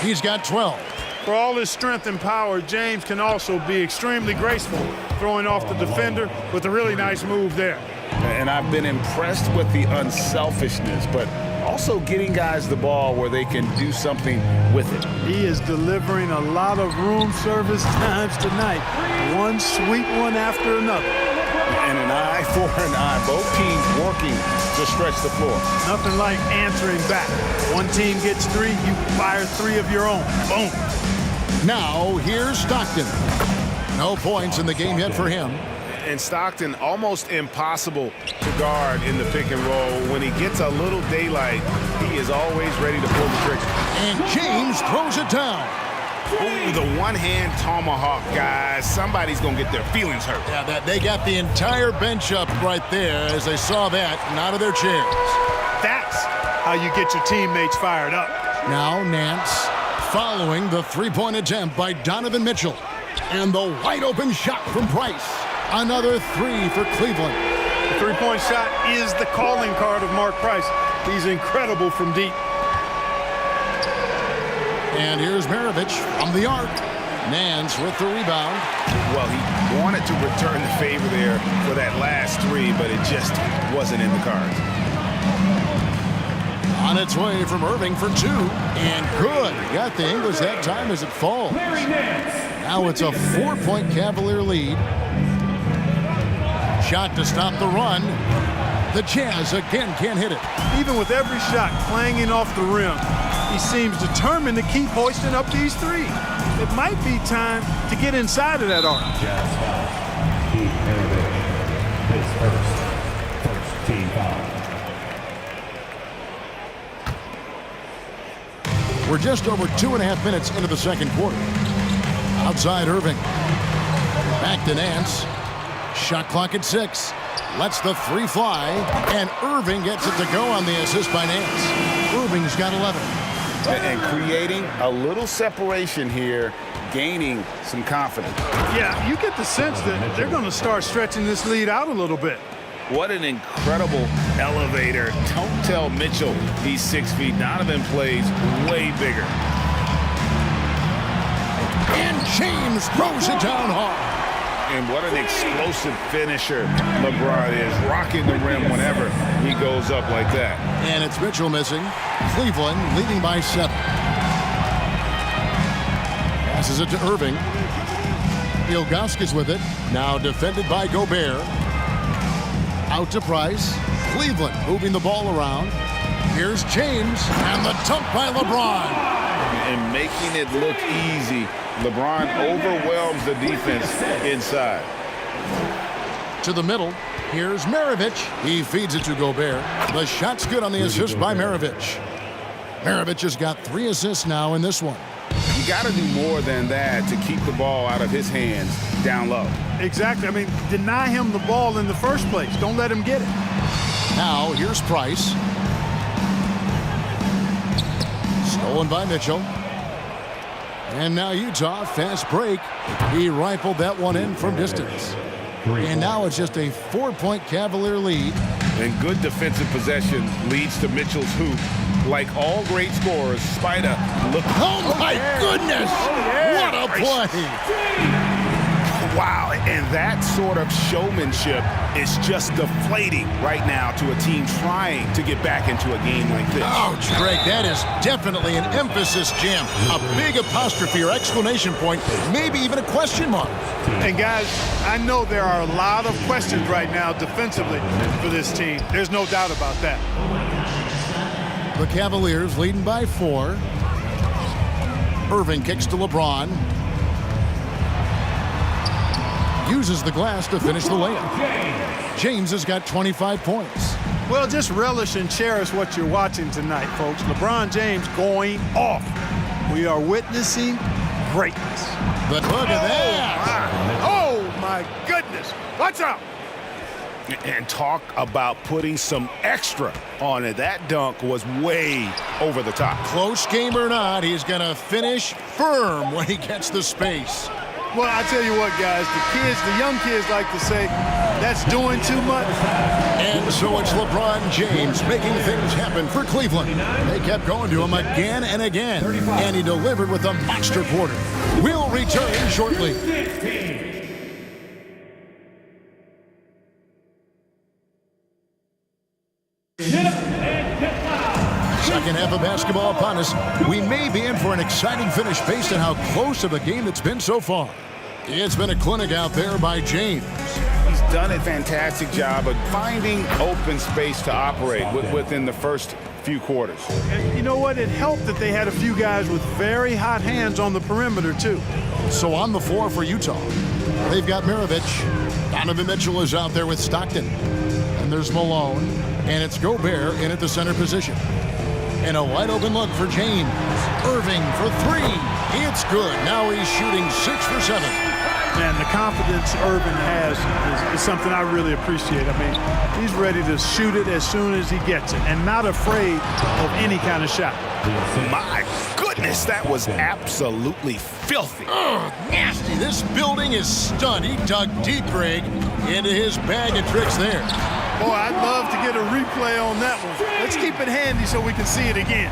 He's got 12. For all his strength and power, James can also be extremely graceful, throwing off the defender with a really nice move there. And I've been impressed with the unselfishness, but also getting guys the ball where they can do something with it. He is delivering a lot of room service times tonight. One sweet one after another. And an eye for an eye. Both teams working to stretch the floor. Nothing like answering back. One team gets 3, you fire 3 of your own. Boom. Now here's Stockton. No points in the game yet for him. And Stockton almost impossible to guard in the pick and roll. When he gets a little daylight, he is always ready to pull the trigger. And James throws it down. Ooh, the one-hand tomahawk, guys. Somebody's going to get their feelings hurt. Yeah, they got the entire bench up right there as they saw that and out of their chairs. That's how you get your teammates fired up. Now Nance following the three-point attempt by Donovan Mitchell. And the wide-open shot from Price. Another three for Cleveland. The three-point shot is the calling card of Mark Price. He's incredible from deep. And here's Maravich from the arc. Nance with the rebound. Well, he wanted to return the favor there for that last three, but it just wasn't in the cards. On its way from Irving for two. And good. Got the English that time as it falls. Now it's a 4-point Cavalier lead. Shot to stop the run. The Jazz again can't hit it. Even with every shot clanging off the rim, he seems determined to keep hoisting up these threes. It might be time to get inside of that arc. Jazz foul. Keith Maravich, his first team foul. We're just over 2.5 minutes into the second quarter. Outside Irving. Back to Nance. Shot clock at 6. Lets the three fly. And Irving gets it to go on the assist by Nance. Irving's got 11. And creating a little separation here, gaining some confidence. Yeah, you get the sense that they're going to start stretching this lead out a little bit. What an incredible elevator. Don't tell Mitchell he's 6 feet. Donovan plays way bigger. And James throws it down hard. And what an explosive finisher LeBron is, rocking the rim whenever he goes up like that. And it's Mitchell missing. Cleveland leading by 7. Passes it to Irving. Ilgauskas with it. Now defended by Gobert. Out to Price. Cleveland moving the ball around. Here's James. And the dunk by LeBron. And making it look easy. LeBron overwhelms the defense inside. To the middle. Here's Maravich. He feeds it to Gobert. The shot's good on the assist by Maravich. Maravich has got 3 assists now in this one. You got to do more than that to keep the ball out of his hands down low. Exactly. I mean, deny him the ball in the first place. Don't let him get it. Now, here's Price. Stolen by Mitchell. And now Utah, fast break. He rifled that one in from distance. And now it's just a 4-point Cavalier lead. And good defensive possession leads to Mitchell's hoop. Like all great scorers, Spida look. Oh my goodness! What a play! Wow, and that sort of showmanship is just deflating right now to a team trying to get back into a game like this. Ouch, Greg, that is definitely an emphasis jam. A big apostrophe or exclamation point, maybe even a question mark. And guys, I know there are a lot of questions right now defensively for this team. There's no doubt about that. The Cavaliers leading by 4. Irving kicks to LeBron. Uses the glass to finish the layup. James has got 25 points. Well, just relish and cherish what you're watching tonight, folks. LeBron James going off. We are witnessing greatness. But look at that. Oh, my goodness. Watch out. And talk about putting some extra on it. That dunk was way over the top. Close game or not, he's going to finish firm when he gets the space. Well, I tell you what, guys, the young kids like to say, that's doing too much. And so it's LeBron James making things happen for Cleveland. They kept going to him again and again, and he delivered with a monster quarter. We'll return shortly. Second half of basketball upon us. We may be in for an exciting finish based on how close of a game it's been so far. It's been a clinic out there by James. He's done a fantastic job of finding open space to operate within the first few quarters. And you know what? It helped that they had a few guys with very hot hands on the perimeter, too. So on the floor for Utah, they've got Maravich. Donovan Mitchell is out there with Stockton. And there's Malone. And it's Gobert in at the center position. And a wide open look for James. Irving for three. It's good. Now he's shooting 6 for 7. Man, the confidence Irving has is something I really appreciate. I mean, he's ready to shoot it as soon as he gets it and not afraid of any kind of shot. My goodness, that was absolutely filthy. Ugh, nasty. This building is stunned. He dug deep, Greg, into his bag of tricks there. Boy, I'd love to get a replay on that one. Let's keep it handy so we can see it again.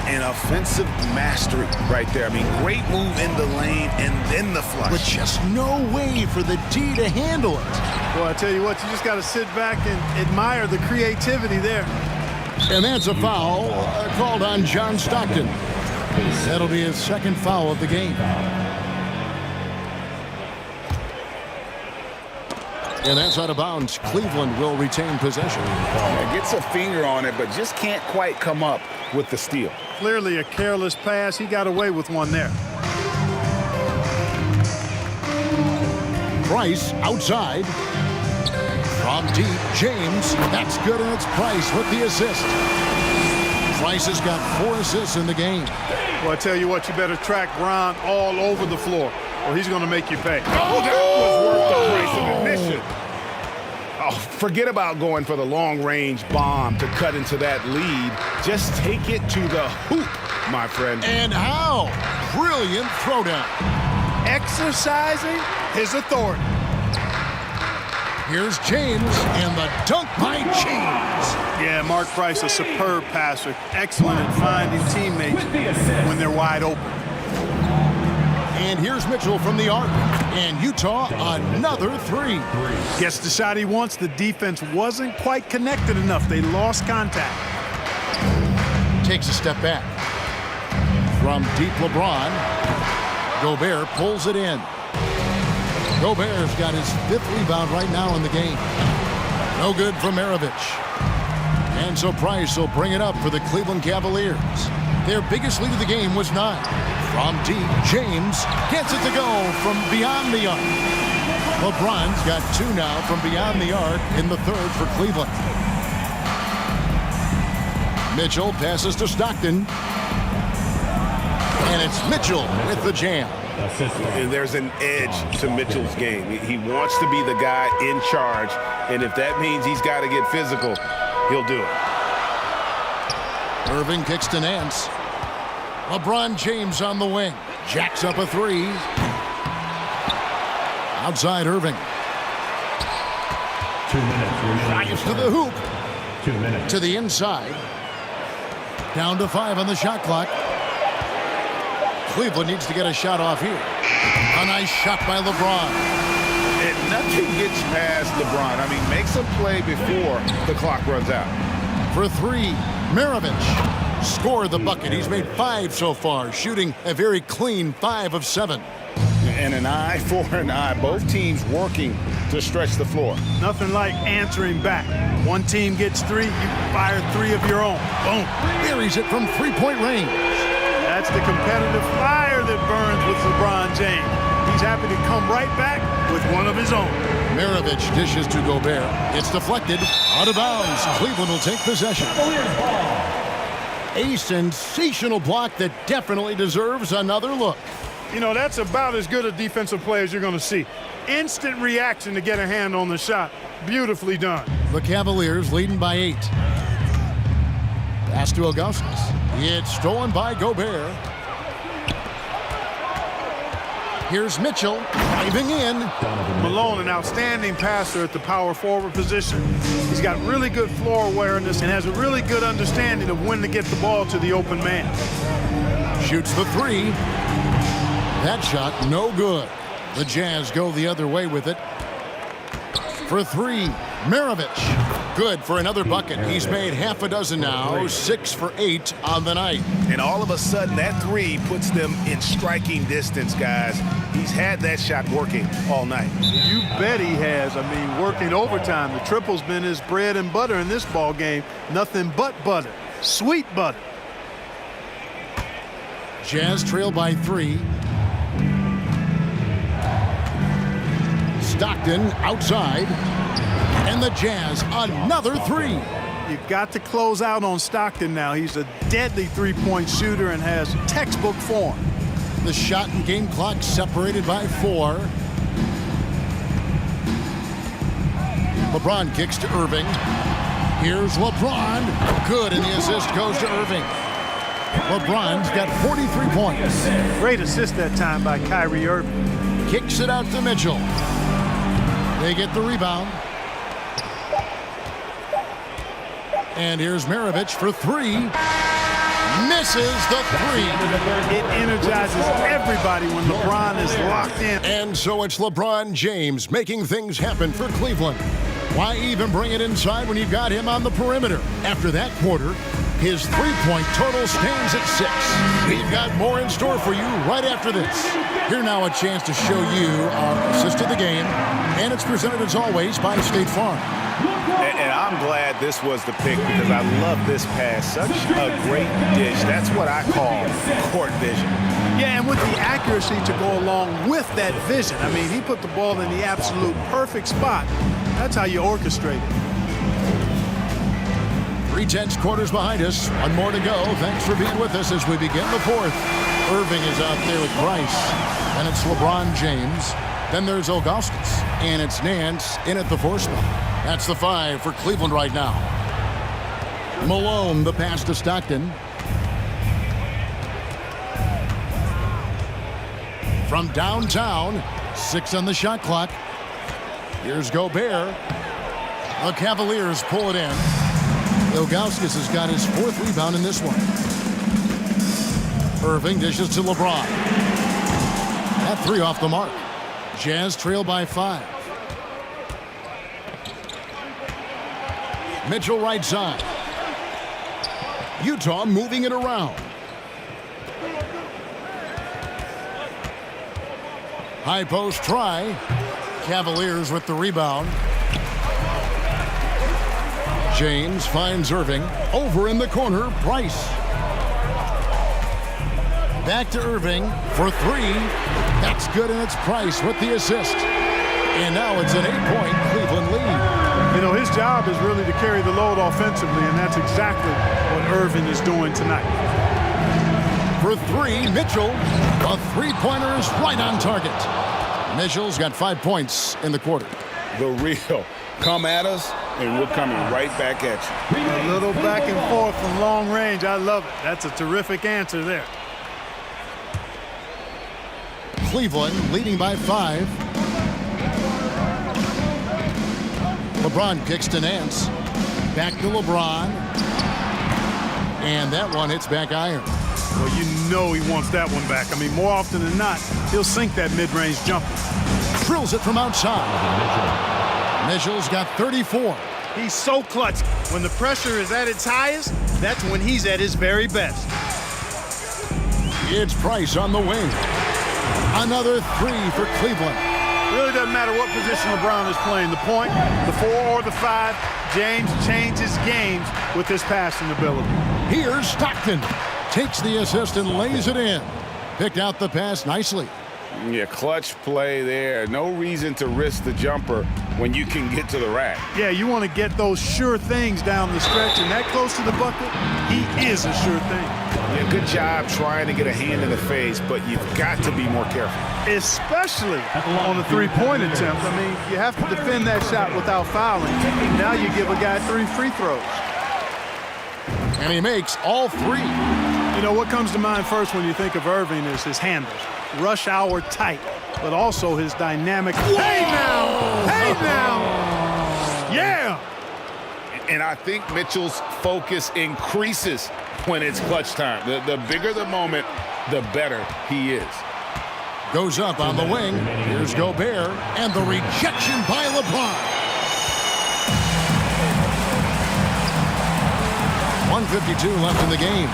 An offensive mastery right there. I mean, great move in the lane and then the flush. But just no way for the D to handle it. Well, I tell you what, you just got to sit back and admire the creativity there. And that's a foul called on John Stockton. That'll be his second foul of the game. And that's out of bounds. Cleveland will retain possession. Gets a finger on it, but just can't quite come up with the steal. Clearly a careless pass. He got away with one there. Price outside. From deep, James. That's good, and it's Price with the assist. Price has got 4 assists in the game. Well, I tell you what, you better track Bron all over the floor, or he's going to make you pay. Oh, that was worth the price of admission. Oh, forget about going for the long-range bomb to cut into that lead. Just take it to the hoop, my friend. And how? Brilliant throwdown. Exercising his authority. Here's James and the dunk by James. Yeah, Mark Price, a superb passer. Excellent at finding teammates when they're wide open. And here's Mitchell from the arc. And Utah, another 3. Gets the shot he wants. The defense wasn't quite connected enough. They lost contact. Takes a step back. From deep LeBron. Gobert pulls it in. Gobert's got his 5th rebound right now in the game. No good from Maravich. And so Price will bring it up for the Cleveland Cavaliers. Their biggest lead of the game was 9. From deep, James gets it to go from beyond the arc. LeBron's got 2 now from beyond the arc in the 3rd for Cleveland. Mitchell passes to Stockton. And it's Mitchell with the jam. And there's an edge to Mitchell's game. He wants to be the guy in charge, and if that means he's got to get physical, he'll do it. Irving kicks to Nance. LeBron James on the wing. Jacks up a 3. Outside Irving. 2 minutes. Drives to the hoop. 2 minutes. To the inside. Down to 5 on the shot clock. Cleveland needs to get a shot off here. A nice shot by LeBron. And nothing gets past LeBron. I mean, makes a play before the clock runs out. For 3, Maravich scored the bucket. He's made 5 so far, shooting a very clean 5 of 7. And an eye for an eye. Both teams working to stretch the floor. Nothing like answering back. One team gets 3, you fire 3 of your own. Boom. Buries it from 3-point range. That's the competitive fire that burns with LeBron James. He's happy to come right back with one of his own. Maravich dishes to Gobert. It's deflected. Out of bounds. Cleveland will take possession. A sensational block that definitely deserves another look. You know, that's about as good a defensive play as you're going to see. Instant reaction to get a hand on the shot. Beautifully done. The Cavaliers leading by 8. Pass to Augustus. It's stolen by Gobert. Here's Mitchell driving in. Malone, an outstanding passer at the power forward position. He's got really good floor awareness and has a really good understanding of when to get the ball to the open man. Shoots the 3. That shot no good. The Jazz go the other way with it. For 3, Maravich. Good for another bucket. He's made half a dozen now, 6 for 8 on the night. And all of a sudden, that 3 puts them in striking distance, guys. He's had that shot working all night. You bet he has. I mean, working overtime. The triple's been his bread and butter in this ball game. Nothing but butter. Sweet butter. Jazz trail by 3. Stockton outside. And the Jazz, another 3. You got to close out on Stockton now. He's a deadly three-point shooter and has textbook form. The shot and game clock separated by 4. LeBron kicks to Irving. Here's LeBron. Good, and the assist goes to Irving. LeBron's got 43 points. Great assist that time by Kyrie Irving. Kicks it out to Mitchell. They get the rebound. And here's Maravich for 3. Misses the 3. It energizes everybody when LeBron is locked in. And so it's LeBron James making things happen for Cleveland. Why even bring it inside when you got him on the perimeter? After that quarter, his three-point total stands at 6. We've got more in store for you right after this. Here now a chance to show you our assist of the game. And it's presented as always by State Farm. And I'm glad this was the pick because I love this pass. Such a great dish. That's what I call court vision. Yeah, and with the accuracy to go along with that vision. I mean, he put the ball in the absolute perfect spot. That's how you orchestrate it. 3/10 quarters behind us. One more to go. Thanks for being with us as we begin the 4th. Irving is out there with Price. And it's LeBron James. Then there's Ilgauskas. And it's Nance in at the 4 spot. That's the 5 for Cleveland right now. Malone, the pass to Stockton. From downtown, 6 on the shot clock. Here's Gobert. The Cavaliers pull it in. Ilgauskas has got his 4th rebound in this one. Irving dishes to LeBron. That 3 off the mark. Jazz trail by 5. Mitchell right side. Utah moving it around. High post try. Cavaliers with the rebound. James finds Irving. Over in the corner, Price. Back to Irving for 3. That's good, and it's Price with the assist. And now it's an 8-point Cleveland lead. You know, his job is really to carry the load offensively, and that's exactly what Irving is doing tonight. For 3, Mitchell. The three-pointer is right on target. Mitchell's got 5 points in the quarter. The real. Come at us, and we're coming right back at you. A little back and forth from long range. I love it. That's a terrific answer there. Cleveland leading by 5. LeBron kicks to Nance. Back to LeBron. And that one hits back iron. Well, you know he wants that one back. I mean, more often than not, he'll sink that mid-range jumper. Drills it from outside. Mitchell's got 34. He's so clutch. When the pressure is at its highest, that's when he's at his very best. It's Price on the wing. Another 3 for Cleveland. Really doesn't matter what position LeBron is playing. The point, the 4 or the 5, James changes games with his passing ability. Here's Stockton. Takes the assist and lays it in. Picked out the pass nicely. Yeah, clutch play there. No reason to risk the jumper when you can get to the rack. Yeah, you want to get those sure things down the stretch, and that close to the bucket, he is a sure thing. Yeah, good job trying to get a hand in the face, but you've got to be more careful. Especially on a three-point attempt. I mean, you have to defend that shot without fouling. Now you give a guy 3 free throws. And he makes all 3. You know, what comes to mind first when you think of Irving is his handles. Rush hour tight, but also his dynamic. Hey now! Hey now! Yeah! And I think Mitchell's focus increases when it's clutch time. The bigger the moment, the better he is. Goes up on the wing. Here's Gobert. And the rejection by LeBron. 1:52 left in the game.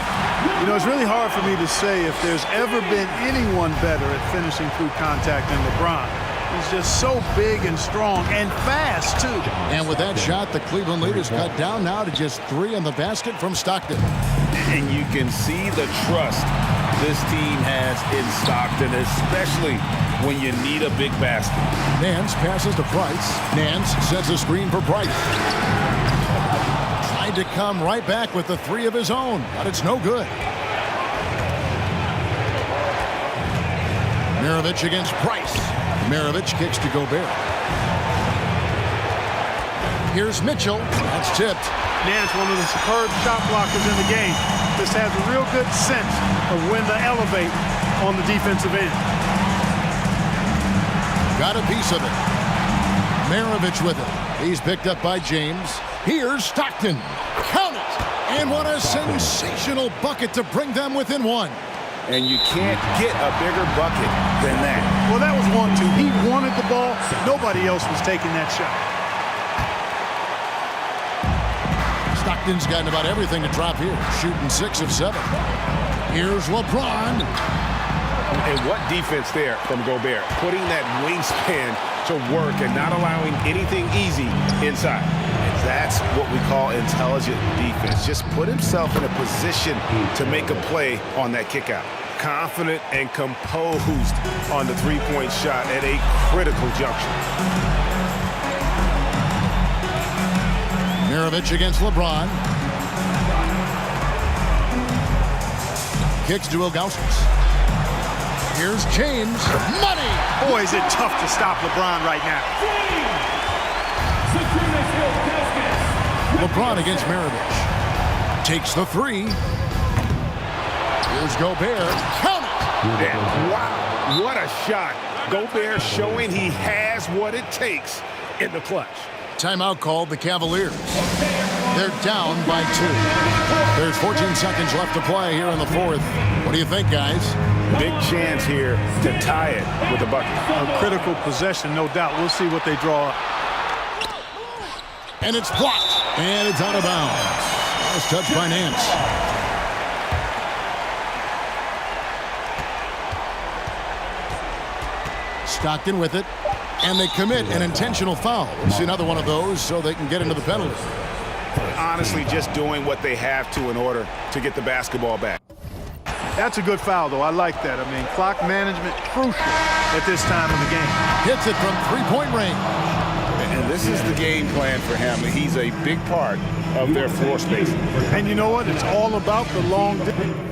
You know, it's really hard for me to say if there's ever been anyone better at finishing through contact than LeBron. He's just so big and strong and fast, too. And with that shot, the Cleveland lead is cut down now to just 3 on the basket from Stockton. And you can see the trust this team has in Stockton, especially when you need a big basket. Nance passes to Price. Nance sets a screen for Price. Tried to come right back with the three of his own, but it's no good. Maravich against Price. Maravich kicks to Gobert. Here's Mitchell. That's tipped. Nance, one of the superb shot blockers in the game. Just has a real good sense of when to elevate on the defensive end. Got a piece of it. Maravich with it. He's picked up by James. Here's Stockton. Count it! And what a sensational bucket to bring them within one. And you can't get a bigger bucket than that. Well, that was 1-2. He wanted the ball. Nobody else was taking that shot. Stockton's gotten about everything to drop here, shooting 6 of 7. Here's LeBron. And what defense there from Gobert, putting that wingspan to work and not allowing anything easy inside. And that's what we call intelligent defense. Just put himself in a position to make a play on that kick out. Confident and composed on the three-point shot at a critical juncture. Maravich against LeBron. Kicks to Ilgauskas. Here's James. Money! Boy, is it tough to stop LeBron right now. LeBron against Maravich. Takes the three. Here's Gobert. Count it! And wow, what a shot. Gobert showing he has what it takes in the clutch. Timeout called the Cavaliers. They're down by 2. There's 14 seconds left to play here in the fourth. What do you think, guys? Big chance here to tie it with a bucket. A critical possession, no doubt. We'll see what they draw up. And it's blocked. And it's out of bounds. Last touch by Nance. Stockton with it. And they commit an intentional foul. We'll see another one of those so they can get into the penalty. Honestly, just doing what they have to in order to get the basketball back. That's a good foul, though. I like that. I mean, clock management crucial at this time of the game. Hits it from three-point range. And this is the game plan for him. He's a big part of their floor spacing. And you know what? It's all about the long distance.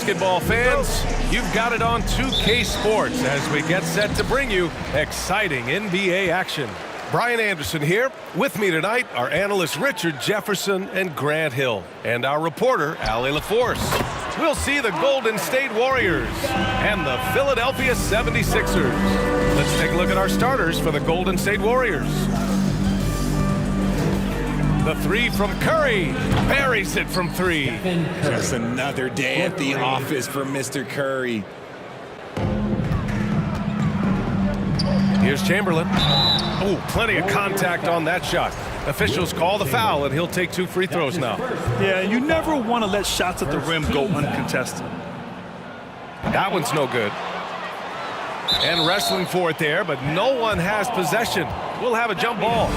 basketball fans. You've got it on 2K Sports as we get set to bring you exciting NBA action. Brian Anderson here. With me tonight are analysts Richard Jefferson and Grant Hill, and our reporter, Allie LaForce. We'll see the Golden State Warriors and the Philadelphia 76ers. Let's take a look at our starters for the Golden State Warriors. The three from Curry. Buries it from three. Just another day at the office for Mr. Curry. Here's Chamberlain. Oh, plenty of contact on that shot. Officials call the foul, and he'll take 2 free throws now. Yeah, you never want to let shots at the rim go uncontested. That one's no good. And wrestling for it there, but no one has possession. We'll have a jump ball.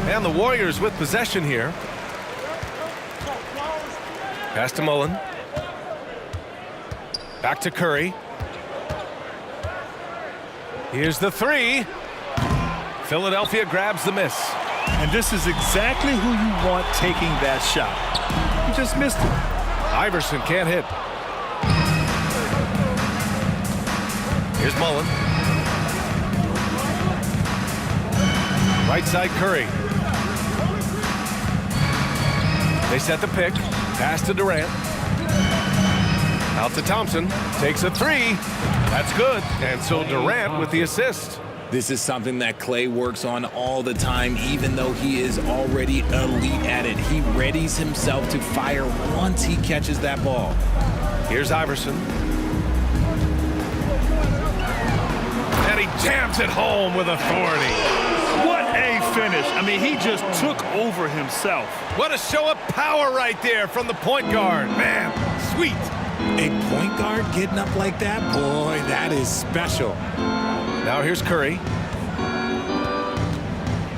And the Warriors with possession here. Pass to Mullen. Back to Curry. Here's the three. Philadelphia grabs the miss. And this is exactly who you want taking that shot. He just missed it. Iverson can't hit. Here's Mullen. Right side Curry. They set the pick. Pass to Durant. Out to Thompson. Takes a three. That's good. And so Durant with the assist. This is something that Clay works on all the time, even though he is already elite at it. He readies himself to fire once he catches that ball. Here's Iverson. And he jams it home with authority. What a finish. I mean, he just took over himself. What a show of power right there from the point guard. Man, sweet. A point guard getting up like that? Boy, that is special. Now here's Curry.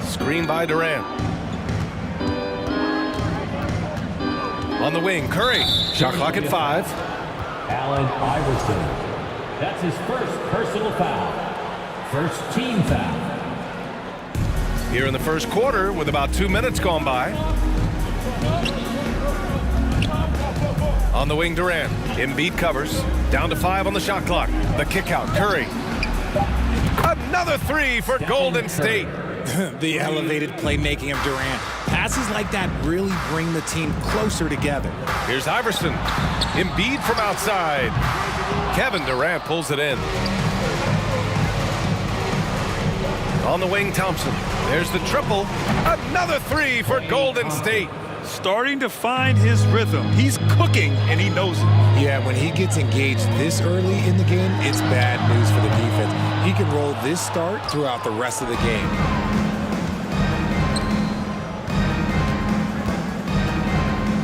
Screen by Durant. On the wing, Curry. Shot clock at 5. Allen Iverson. That's his first personal foul. First team foul. Here in the first quarter with about 2 minutes gone by. On the wing, Durant. Embiid covers. Down to 5 on the shot clock. The kick out, Curry. Another three for Golden State. The elevated playmaking of Durant. Passes like that really bring the team closer together. Here's Iverson. Embiid from outside. Kevin Durant pulls it in. On the wing, Thompson. There's the triple. Another three for Golden State. Starting to find his rhythm. He's cooking, and he knows it. Yeah, when he gets engaged this early in the game, it's bad news for the defense. He can roll this start throughout the rest of the game.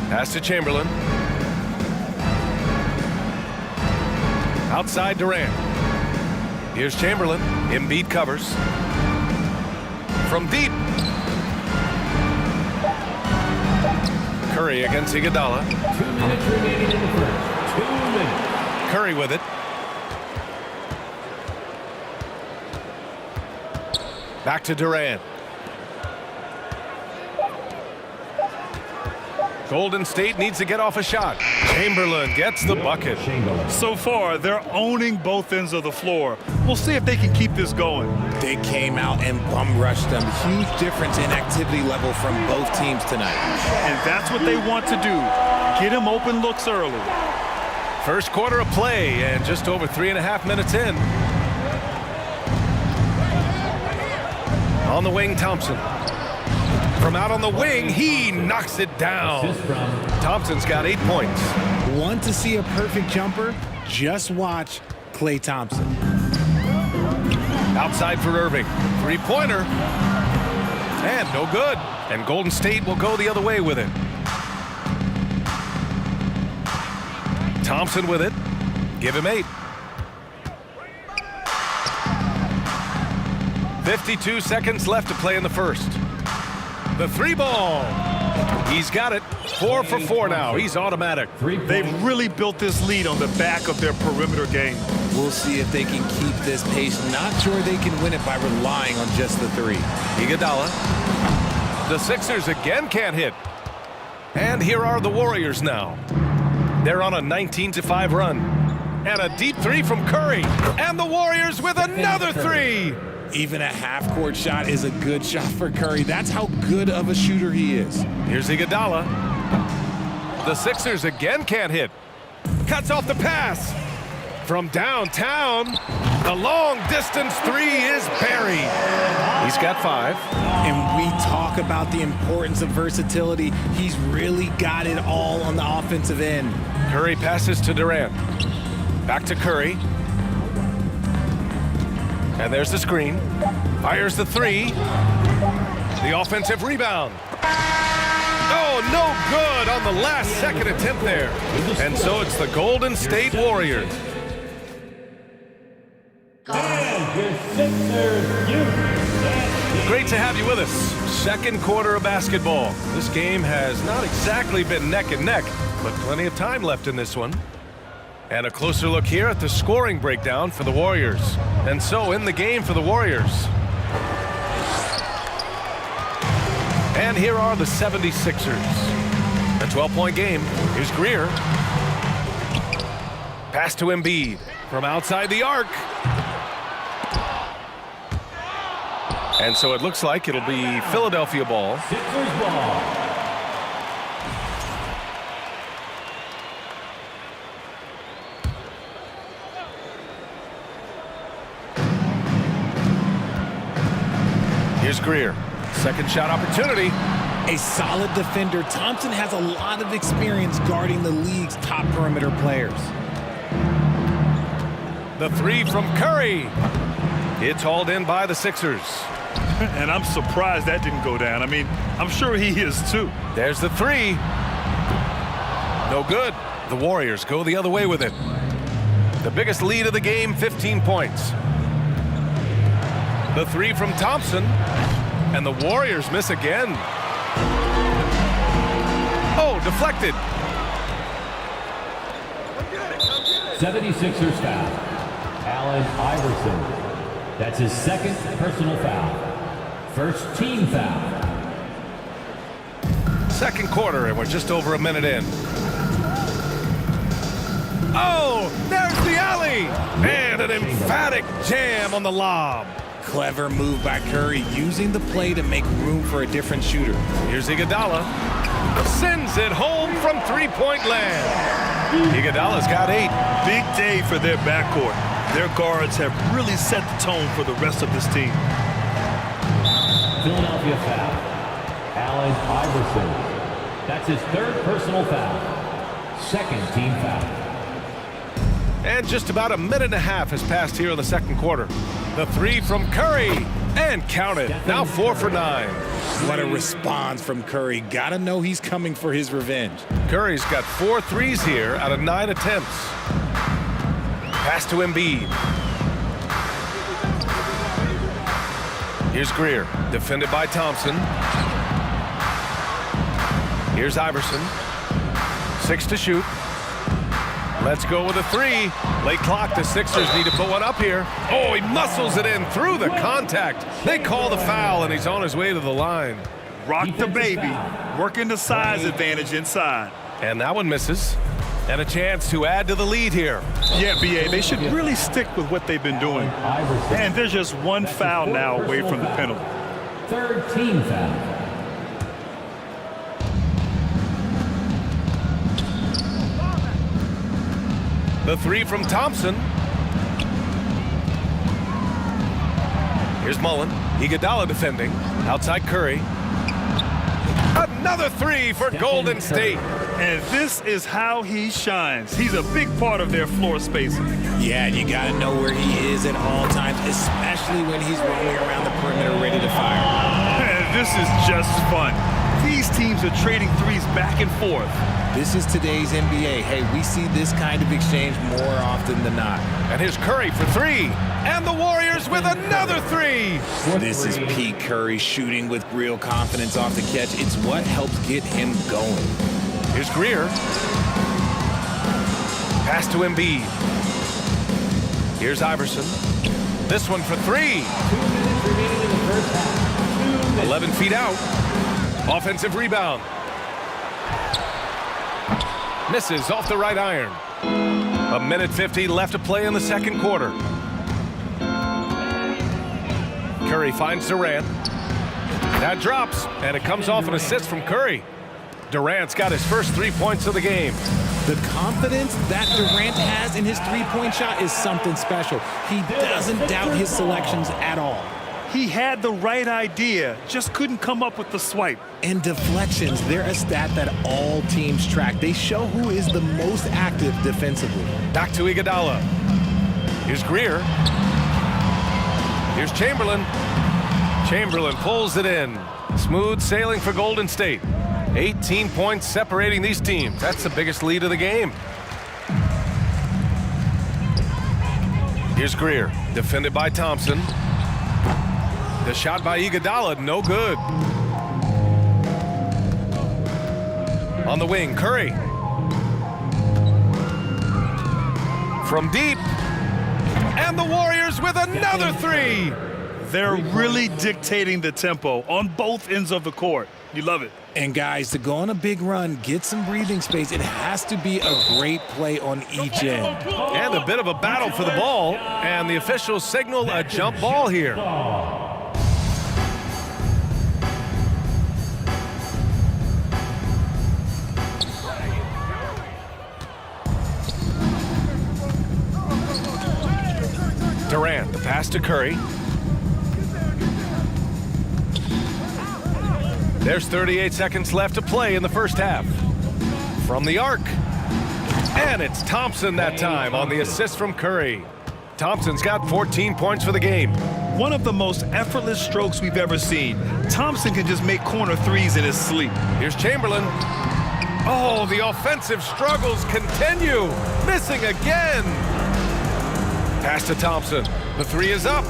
Pass to Chamberlain. Outside Durant. Here's Chamberlain. Embiid covers. From deep. Curry against Iguodala. 2 minutes remaining in the first. 2 minutes. Curry with it. Back to Durant. Golden State needs to get off a shot. Chamberlain gets the bucket. So far, they're owning both ends of the floor. We'll see if they can keep this going. They came out and bum rushed them. Huge difference in activity level from both teams tonight. And that's what they want to do. Get him open looks early. First quarter of play and just over 3.5 minutes in. On the wing, Thompson. From out on the wing, he knocks it down. Thompson's got 8 points. Want to see a perfect jumper? Just watch Klay Thompson. Outside for Irving. Three-pointer. And no good. And Golden State will go the other way with it. Thompson with it. Give him 8. 52 seconds left to play in the first. The three ball. He's got it. 4 for 4 now. He's automatic. They've really built this lead on the back of their perimeter game. We'll see if they can keep this pace. Not sure they can win it by relying on just the 3. Iguodala. The Sixers again can't hit. And here are the Warriors now. They're on a 19-5 run. And a deep 3 from Curry. And the Warriors with another 3. Even a half-court shot is a good shot for Curry. That's how good of a shooter he is. Here's Iguodala. The Sixers again can't hit. Cuts off the pass. From downtown, the long-distance 3 is buried. He's got 5. And we talk about the importance of versatility. He's really got it all on the offensive end. Curry passes to Durant. Back to Curry. And there's the screen. Fires the 3. The offensive rebound. Oh, no good on the last second attempt there. And so it's the Golden State Warriors. Great to have you with us. Second quarter of basketball. This game has not exactly been neck and neck, but plenty of time left in this one. And a closer look here at the scoring breakdown for the Warriors. And so in the game for the Warriors. And here are the 76ers. A 12-point game. Here's Greer. Pass to Embiid from outside the arc. And so it looks like it'll be Philadelphia ball. Sixers ball. Here's Greer. Second shot opportunity. A solid defender. Thompson has a lot of experience guarding the league's top perimeter players. The three from Curry. It's hauled in by the Sixers. And I'm surprised that didn't go down. I mean, I'm sure he is too. There's the three. No good. The Warriors go the other way with it. The biggest lead of the game, 15 points. The three from Thompson. And the Warriors miss again. Oh, deflected. 76ers foul. Allen Iverson. That's his second personal foul. First team foul. Second quarter, and we're just over a minute in. Oh, there's the alley. And an emphatic jam on the lob. Clever move by Curry, using the play to make room for a different shooter. Here's Iguodala. Sends it home from three-point land. Iguodala's got 8. Big day for their backcourt. Their guards have really set the tone for the rest of this team. Philadelphia foul. Allen Iverson. That's his third personal foul. Second team foul. And just about a minute and a half has passed here in the second quarter. The three from Curry. And count it. Now 4 for 9. What a response from Curry. Gotta know he's coming for his revenge. Curry's got 4 threes here out of 9 attempts. Pass to Embiid. Here's Greer, defended by Thompson. Here's Iverson. 6 to shoot. Let's go with a 3. Late clock, the Sixers need to put one up here. Oh, he muscles it in through the contact. They call the foul, and he's on his way to the line. Rock the baby, working the size advantage inside. And that one misses. And a chance to add to the lead here. Yeah, B.A., they should really stick with what they've been doing. And there's just one foul now away from the penalty. Third team foul. The three from Thompson. Here's Mullen. Iguodala defending. Outside Curry. Another 3 for Golden State. And this is how he shines. He's a big part of their floor spacing. Yeah, and you got to know where he is at all times, especially when he's roaming around the perimeter ready to fire. And this is just fun. These teams are trading threes back and forth. This is today's NBA. Hey, we see this kind of exchange more often than not. And here's Curry for 3. And the Warriors with another 3. This is Pete Curry shooting with real confidence off the catch. It's what helps get him going. Here's Greer. Pass to Embiid. Here's Iverson. This one for 3. 2 minutes remaining in the first half. 11 feet out. Offensive rebound. Misses off the right iron. A minute 50 left to play in the second quarter. Curry finds Durant. That drops, and it comes off an assist from Curry. Durant's got his first 3 points of the game. The confidence that Durant has in his three-point shot is something special. He doesn't doubt his selections at all. He had the right idea, just couldn't come up with the swipe. And deflections, they're a stat that all teams track. They show who is the most active defensively. Back to Iguodala. Here's Greer. Here's Chamberlain. Chamberlain pulls it in. Smooth sailing for Golden State. 18 points separating these teams. That's the biggest lead of the game. Here's Greer, defended by Thompson. The shot by Iguodala, no good. On the wing, Curry. From deep. And the Warriors with another 3. They're really dictating the tempo on both ends of the court. You love it. And guys, to go on a big run, get some breathing space, it has to be a great play on each end. And a bit of a battle for the ball. And the officials signal a jump ball here. Pass to Curry. There's 38 seconds left to play in the first half. From the arc. And it's Thompson that time on the assist from Curry. Thompson's got 14 points for the game. One of the most effortless strokes we've ever seen. Thompson can just make corner threes in his sleep. Here's Chamberlain. Oh, the offensive struggles continue. Missing again. Pass to Thompson. The three is up.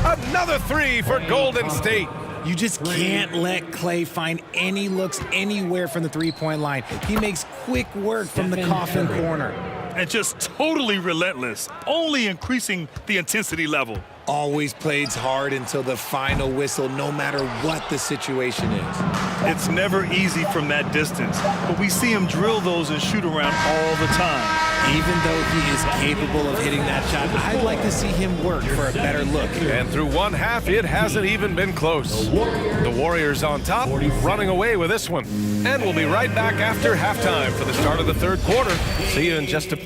Another three for Golden State. You just can't let Clay find any looks anywhere from the three-point line. He makes quick work from the coffin corner. And just totally relentless, only increasing the intensity level. Always plays hard until the final whistle, no matter what the situation is. It's never easy from that distance, but we see him drill those and shoot around all the time. Even though he is capable of hitting that shot, I'd like to see him work for a better look. And through one half, it hasn't even been close. The Warriors on top, running away with this one. And we'll be right back after halftime for the start of the third quarter. See you in just a...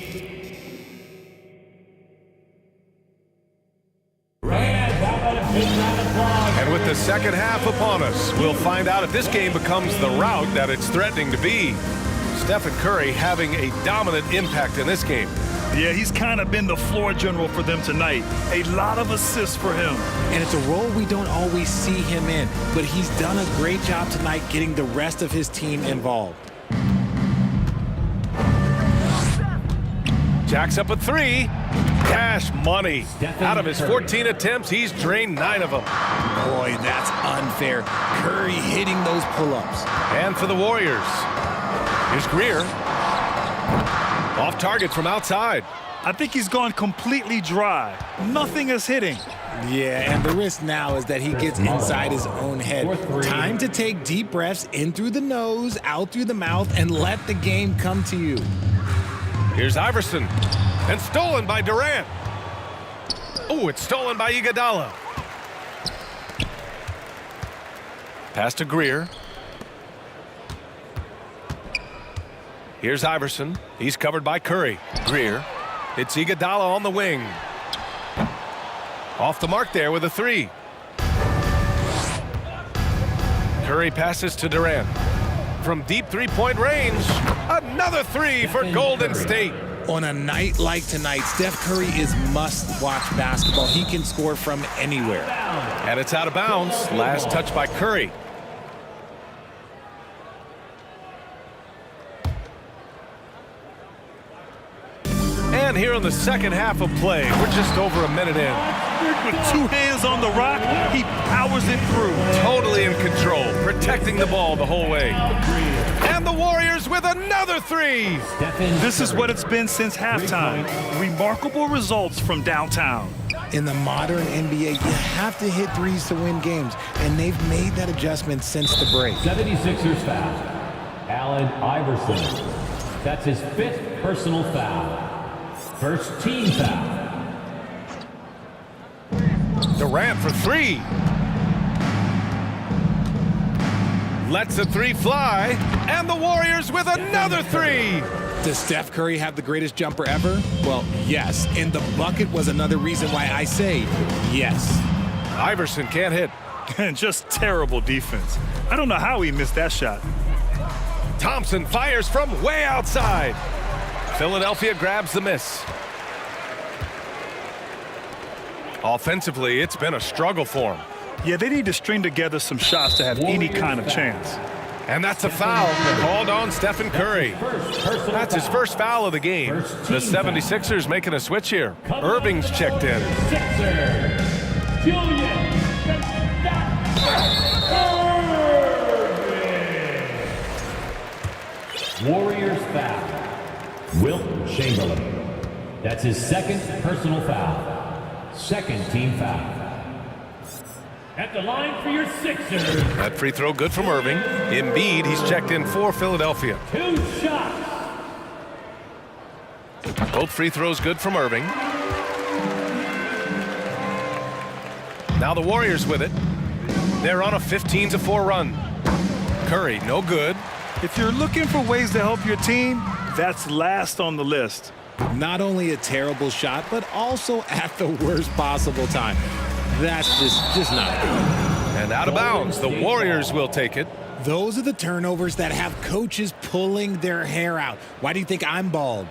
And with the second half upon us, we'll find out if this game becomes the rout that it's threatening to be. Stephen Curry having a dominant impact in this game. Yeah, he's kind of been the floor general for them tonight. A lot of assists for him. And it's a role we don't always see him in, but he's done a great job tonight getting the rest of his team involved. Jacks up a three. Cash money. Out of his 14 attempts, he's drained 9 of them. Boy, that's unfair. Curry hitting those pull-ups. And for the Warriors, here's Greer. Off target from outside. I think he's gone completely dry. Nothing is hitting. Yeah, and the risk now is that he gets inside his own head. Time to take deep breaths in through the nose, out through the mouth, and let the game come to you. Here's Iverson. And stolen by Durant. Oh, it's stolen by Iguodala. Pass to Greer. Here's Iverson. He's covered by Curry. Greer. It's Iguodala on the wing. Off the mark there with a three. Curry passes to Durant. From deep three-point range, another three for Golden State. On a night like tonight, Steph Curry is must-watch basketball. He can score from anywhere. And it's out of bounds. Last touch by Curry. And here in the second half of play, we're just over a minute in. With 2 hands on the rock, he powers it through. Totally in control, protecting the ball the whole way. And the Warriors with another three. This is what it's been since halftime. Remarkable results from downtown. In the modern NBA, you have to hit threes to win games, and they've made that adjustment since the break. 76ers foul. Allen Iverson. That's his 5th personal foul. First team foul. Durant for three. Lets the three fly, and the Warriors with another three. Does Steph Curry have the greatest jumper ever? Well, yes. And the bucket was another reason why I say yes. Iverson can't hit. And just terrible defense. I don't know how he missed that shot. Thompson fires from way outside. Philadelphia grabs the miss. Offensively, it's been a struggle for him. Yeah, they need to string together some shots to have any kind of chance. And that's a foul called on Stephen Curry. That's his first foul of the game. The 76ers making a switch here. Irving's checked in. Warriors foul. Wilt Chamberlain. That's his 2nd personal foul. 2nd team foul. At the line for your Sixers. That free throw good from Irving. Embiid, he's checked in for Philadelphia. 2 shots. Both free throws good from Irving. Now the Warriors with it. They're on a 15-4 run. Curry, no good. If you're looking for ways to help your team, that's last on the list. Not only a terrible shot, but also at the worst possible time. That's just not good. And out of bounds, the Warriors will take it. Those are the turnovers that have coaches pulling their hair out. Why do you think I'm bald?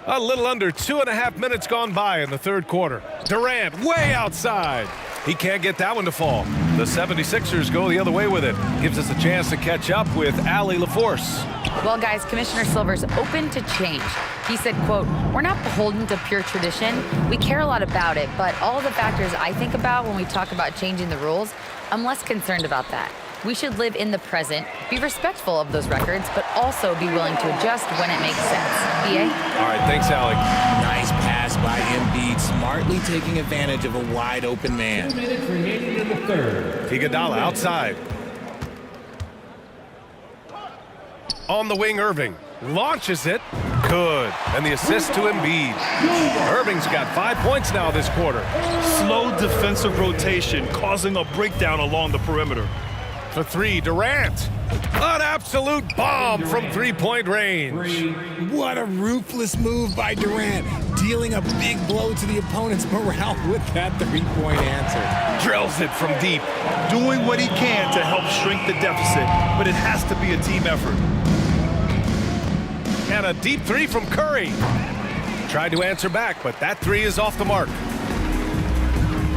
A little under 2.5 minutes gone by in the third quarter. Durant way outside. He can't get that one to fall. The 76ers go the other way with it. Gives us a chance to catch up with Allie LaForce. Well, guys, Commissioner Silver's open to change. He said, quote, "We're not beholden to pure tradition. We care a lot about it, but all the factors I think about when we talk about changing the rules, I'm less concerned about that. We should live in the present, be respectful of those records, but also be willing to adjust when it makes sense." BA? All right, thanks, Allie. Nice pass by Embiid, smartly taking advantage of a wide open man. 2 minutes remaining in the third. Iguodala outside. On the wing, Irving launches it. Good. And the assist to Embiid. Irving's got 5 points now this quarter. Slow defensive rotation causing a breakdown along the perimeter. For three, Durant. An absolute bomb from three-point range. What a ruthless move by Durant, dealing a big blow to the opponent's morale with that three-point answer. Drills it from deep. Doing what he can to help shrink the deficit, but it has to be a team effort. And a deep three from Curry. Tried to answer back, but that three is off the mark.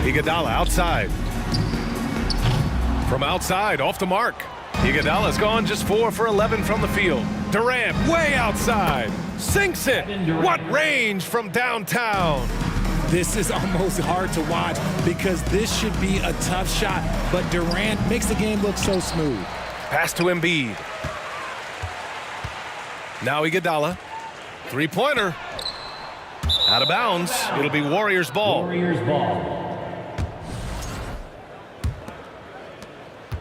Iguodala outside. From outside, off the mark. Iguodala's gone just 4 for 11 from the field. Durant way outside. Sinks it. What range from downtown. This is almost hard to watch because this should be a tough shot, but Durant makes the game look so smooth. Pass to Embiid. Now Iguodala. Three-pointer. Out of bounds. It'll be Warriors ball. Warriors ball.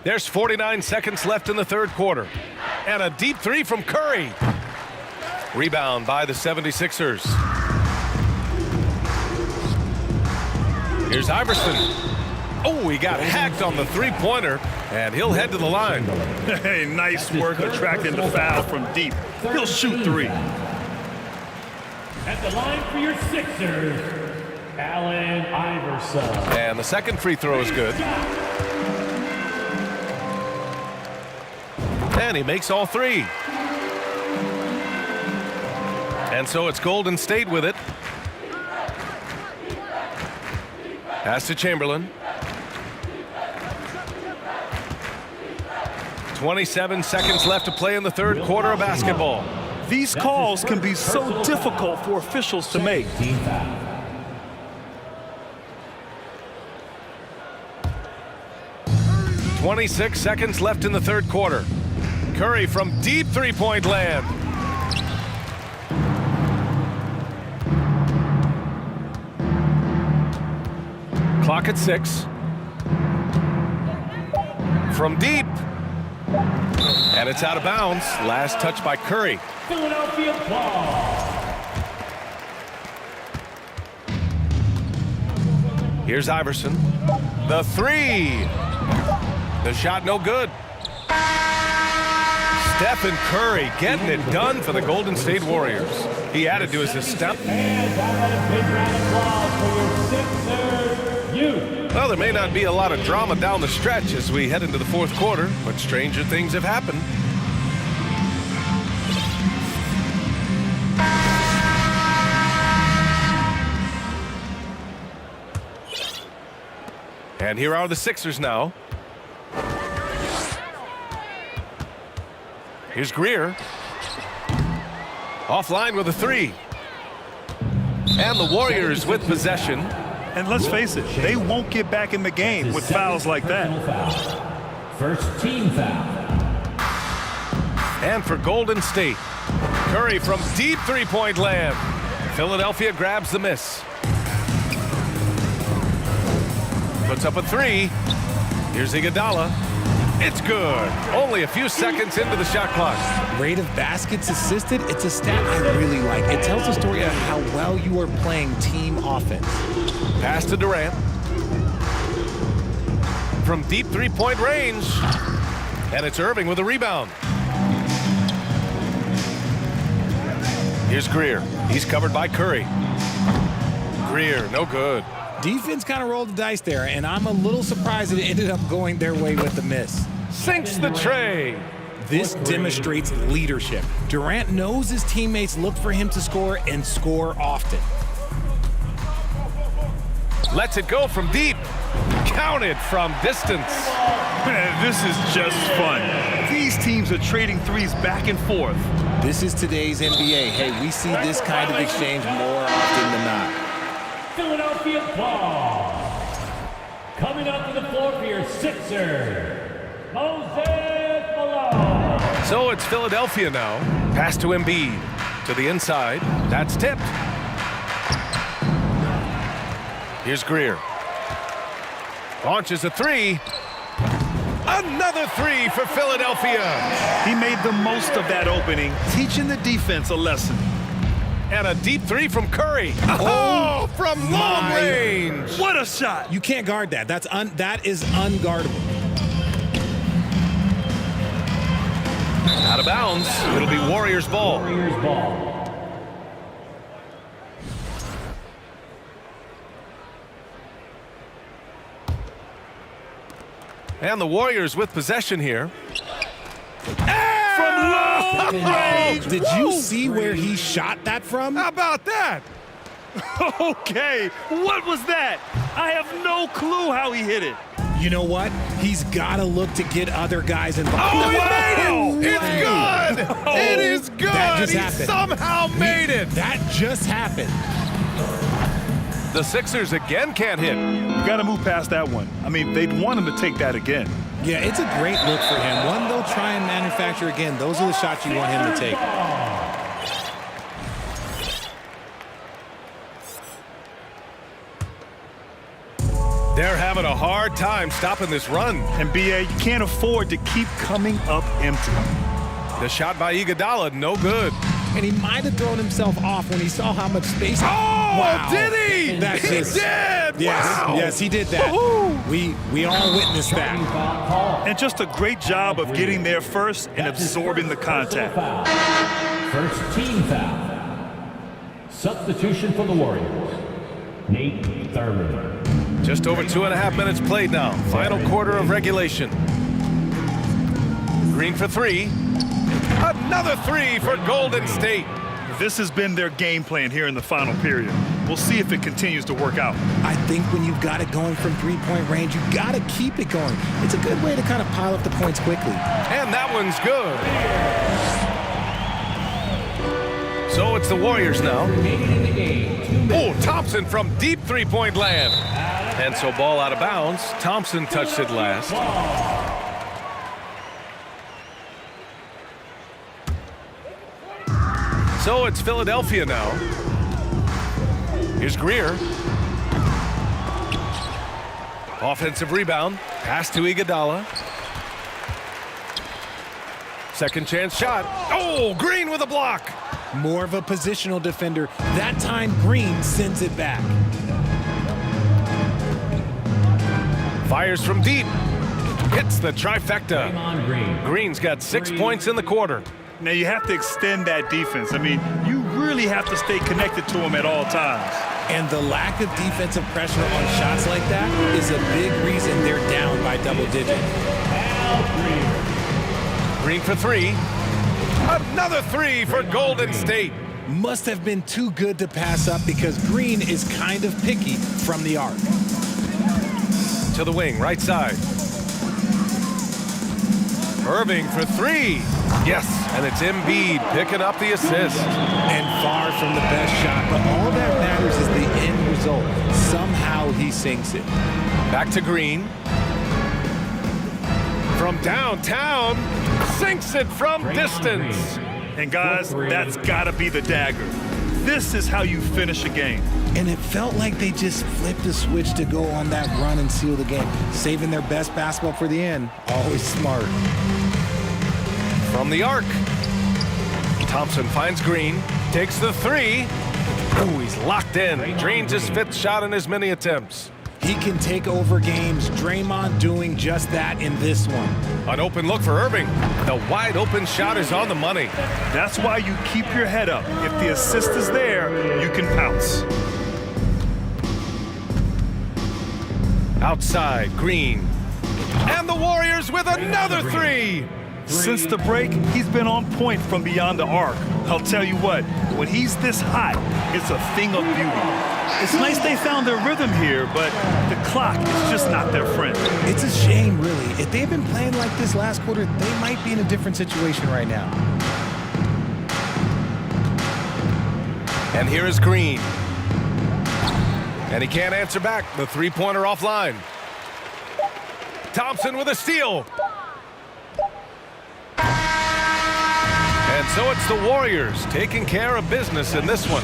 There's 49 seconds left in the third quarter. And a deep three from Curry. Rebound by the 76ers. Here's Iverson. Oh, he got hacked on the three-pointer, and he'll head to the line. Hey, nice work attracting the foul from deep. He'll shoot three. At the line for your Sixers, Allen Iverson. And the second free throw is good. And he makes all three. And so it's Golden State with it. Pass to Chamberlain. 27 seconds left to play in the third quarter of basketball. These calls can be so difficult for officials to make. 26 seconds left in the third quarter. Curry from deep three-point land. Clock at 6. From deep. And it's out of bounds. Last touch by Curry. Philadelphia ball. Here's Iverson. The three. The shot no good. Stephen Curry getting it done for the Golden State Warriors. He added to his step. And a big round of applause for your Sixers. Well, there may not be a lot of drama down the stretch as we head into the fourth quarter, but stranger things have happened. And here are the Sixers now. Here's Greer. Offline with a three. And the Warriors with possession. And let's face it, they won't get back in the game with fouls like that. First team foul. And for Golden State, Curry from deep three-point land. Philadelphia grabs the miss. Puts up a three. Here's Iguodala. It's good. Only a few seconds into the shot clock. Rate of baskets assisted, it's a stat I really like. It tells the story of how well you are playing team offense. Pass to Durant. From deep three-point range. And it's Irving with a rebound. Here's Greer. He's covered by Curry. Greer, no good. Defense kind of rolled the dice there, and I'm a little surprised that it ended up going their way with the miss. Sinks the tray. This demonstrates leadership. Durant knows his teammates look for him to score and score often. Lets it go from deep. Counted from distance. Man, this is just fun. These teams are trading threes back and forth. This is today's NBA. Hey, we see this kind of exchange more often than not. Philadelphia ball. Coming up to the floor for your Sixer, Moses Malone. So it's Philadelphia now. Pass to Embiid. To the inside. That's tipped. Here's Greer. Launches a three. Another three for Philadelphia. He made the most of that opening, teaching the defense a lesson. And a deep three from Curry. Oh, from long range. What a shot. You can't guard that. That is unguardable. Out of bounds. It'll be Warriors ball. Warriors ball. And the Warriors with possession here. From long range. Did you see where he shot that from? How about that? Okay, what was that? I have no clue how he hit it. You know what? He's got to look to get other guys involved. Oh, he made it! It's good! It is good! That just he happened. somehow made it! That just happened. The Sixers again can't hit. You got to move past that one. I mean, they'd want him to take that again. Yeah, it's a great look for him. One they'll try and manufacture again. Those are the shots you want him to take. They're having a hard time stopping this run. And BA, you can't afford to keep coming up empty. The shot by Iguodala, no good. And he might have thrown himself off when he saw how much space. Oh, wow. did he? He did. Yes, Wow. yes, he did that. We all witnessed that. And just a great job of getting there first and absorbing the contact. First team foul. Substitution for the Warriors, Nate Thurman. Just over 2.5 minutes played now. Final quarter of regulation. Green for three. Another three for Golden State. This has been their game plan here in the final period. We'll see if it continues to work out. I think when you've got it going from three-point range, you got to keep it going. It's a good way to kind of pile up the points quickly. And that one's good. So it's the Warriors now. Oh, Thompson from deep three-point land. And so ball out of bounds. Thompson touched it last. So it's Philadelphia now. Here's Greer. Offensive rebound. Pass to Iguodala. Second chance shot. Oh, Green with a block. More of a positional defender. That time, Green sends it back. Fires from deep. Hits the trifecta. Green's got 6 points in the quarter. Now you have to extend that defense. I mean, you really have to stay connected to him at all times. And the lack of defensive pressure on shots like that is a big reason they're down by double digits. Green for three. Another three for Golden State. Must have been too good to pass up because Green is kind of picky from the arc. To the wing, right side. Irving for three. Yes, and it's Embiid picking up the assist. And far from the best shot, but all that matters is the end result. Somehow he sinks it. Back to Green. From downtown, sinks it from distance. And guys, that's gotta be the dagger. This is how you finish a game. And it felt like they just flipped the switch to go on that run and seal the game. Saving their best basketball for the end. Always smart. From the arc. Thompson finds Green. Takes the three. Oh, he's locked in. Drains his fifth shot in as many attempts. He can take over games. Draymond doing just that in this one. An open look for Irving. The wide open shot is on the money. That's why you keep your head up. If the assist is there, you can pounce. Outside, Green. And the Warriors with another three. Since the break, he's been on point from beyond the arc. I'll tell you what, when he's this hot, it's a thing of beauty. It's nice they found their rhythm here, but the clock is just not their friend. It's a shame, really. If they've been playing like this last quarter, they might be in a different situation right now. And here is Green. And he can't answer back. The three-pointer offline. Thompson with a steal. And so it's the Warriors taking care of business in this one.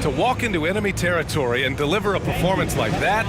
To walk into enemy territory and deliver a performance like that,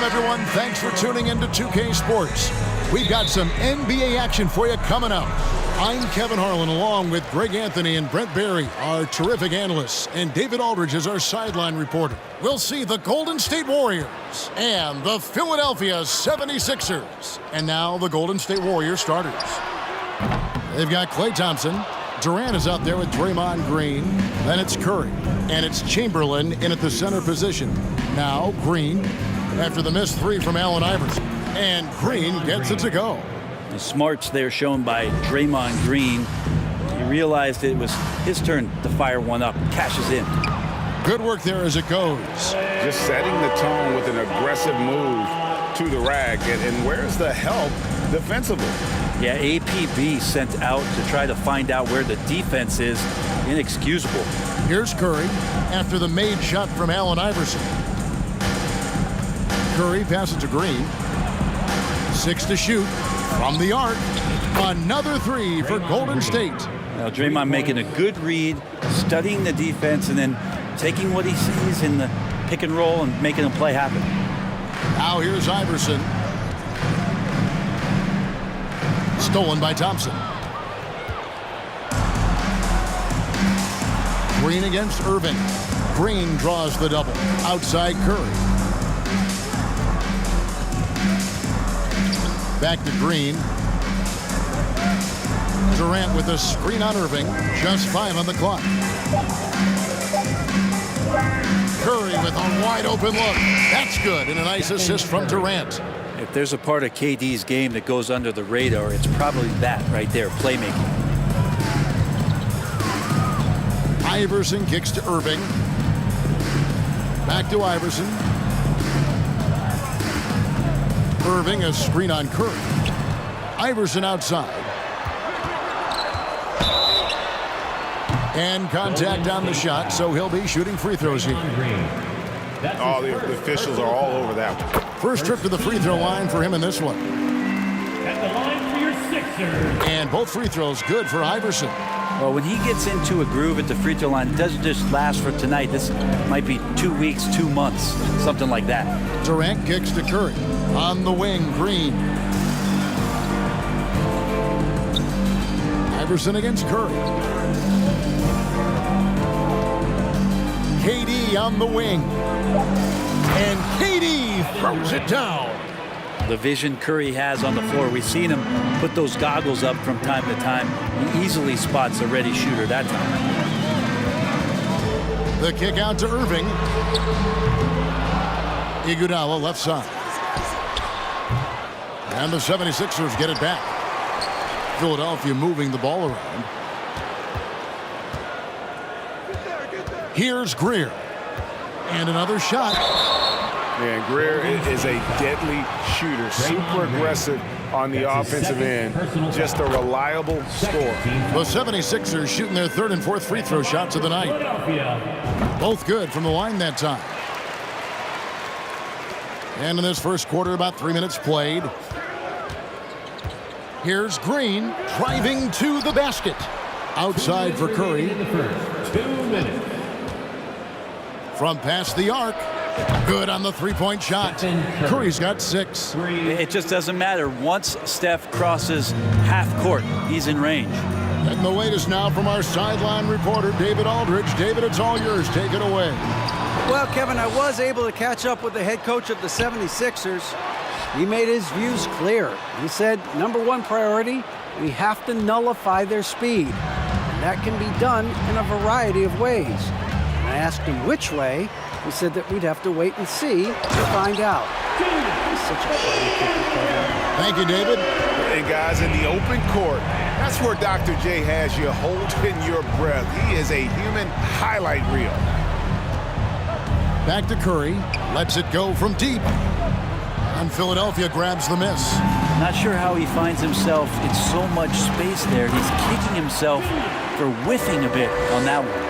everyone. Thanks for tuning in to 2K Sports. We've got some NBA action for you coming up. I'm Kevin Harlan, along with Greg Anthony and Brent Barry, our terrific analysts, and David Aldridge is our sideline reporter. We'll see the Golden State Warriors and the Philadelphia 76ers. And now the Golden State Warriors starters. They've got Klay Thompson. Durant is out there with Draymond Green. Then it's Curry. And it's Chamberlain in at the center position. Now Green after the missed three from Allen Iverson. And Green gets it to go. The smarts there shown by Draymond Green. He realized it was his turn to fire one up. Cashes in. Good work there as it goes. Just setting the tone with an aggressive move to the rack. And where's the help defensively? Yeah, APB sent out to try to find out where the defense is. Inexcusable. Here's Curry after the made shot from Allen Iverson. Curry passes to Green. 6 to shoot from the arc. Another three for Golden State. Now Draymond making a good read, studying the defense, and then taking what he sees in the pick and roll and making a play happen. Now here's Iverson. Stolen by Thompson. Green against Irving. Green draws the double. Outside Curry. Back to Green. Durant with a screen on Irving. Just 5 on the clock. Curry with a wide open look. That's good. And a nice assist from Durant. If there's a part of KD's game that goes under the radar, it's probably that right there, playmaking. Iverson kicks to Irving. Back to Iverson. Irving, a screen on Curry. Iverson outside. And contact on the shot, so he'll be shooting free throws here. Oh, the officials are all over that one. First trip to the free throw line for him in this one. At the line for your Sixers. And both free throws good for Iverson. Well, when he gets into a groove at the free throw line, it doesn't just last for tonight. This might be 2 weeks, 2 months, something like that. Durant kicks to Curry. On the wing, Green. Iverson against Curry. KD on the wing. And KD throws it down. The vision Curry has on the floor. We've seen him put those goggles up from time to time. He easily spots a ready shooter that time. The kick out to Irving. Iguodala left side. And the 76ers get it back. Philadelphia moving the ball around. Here's Greer. And another shot. Man, Greer is a deadly shooter. Super aggressive on the offensive end. Just a reliable scorer. The 76ers shooting their third and fourth free throw shots of the night. Both good from the line that time. And in this first quarter, about 3 minutes played. Here's Green driving to the basket. Outside for Curry. 2 minutes. From past the arc. Good on the three-point shot. Curry's got 6. It just doesn't matter. Once Steph crosses half court, he's in range. And the latest now from our sideline reporter, David Aldridge. David, it's all yours. Take it away. Well, Kevin, I was able to catch up with the head coach of the 76ers. He made his views clear. He said, #1 priority, we have to nullify their speed. And that can be done in a variety of ways. And I asked him which way. He said that we'd have to wait and see to find out. He's such a funny kid, Kevin. Thank you, David. And guys, in the open court, that's where Dr. J has you holding your breath. He is a human highlight reel. Back to Curry. Lets it go from deep. And Philadelphia grabs the miss. Not sure how he finds himself in so much space there. He's kicking himself for whiffing a bit on that one.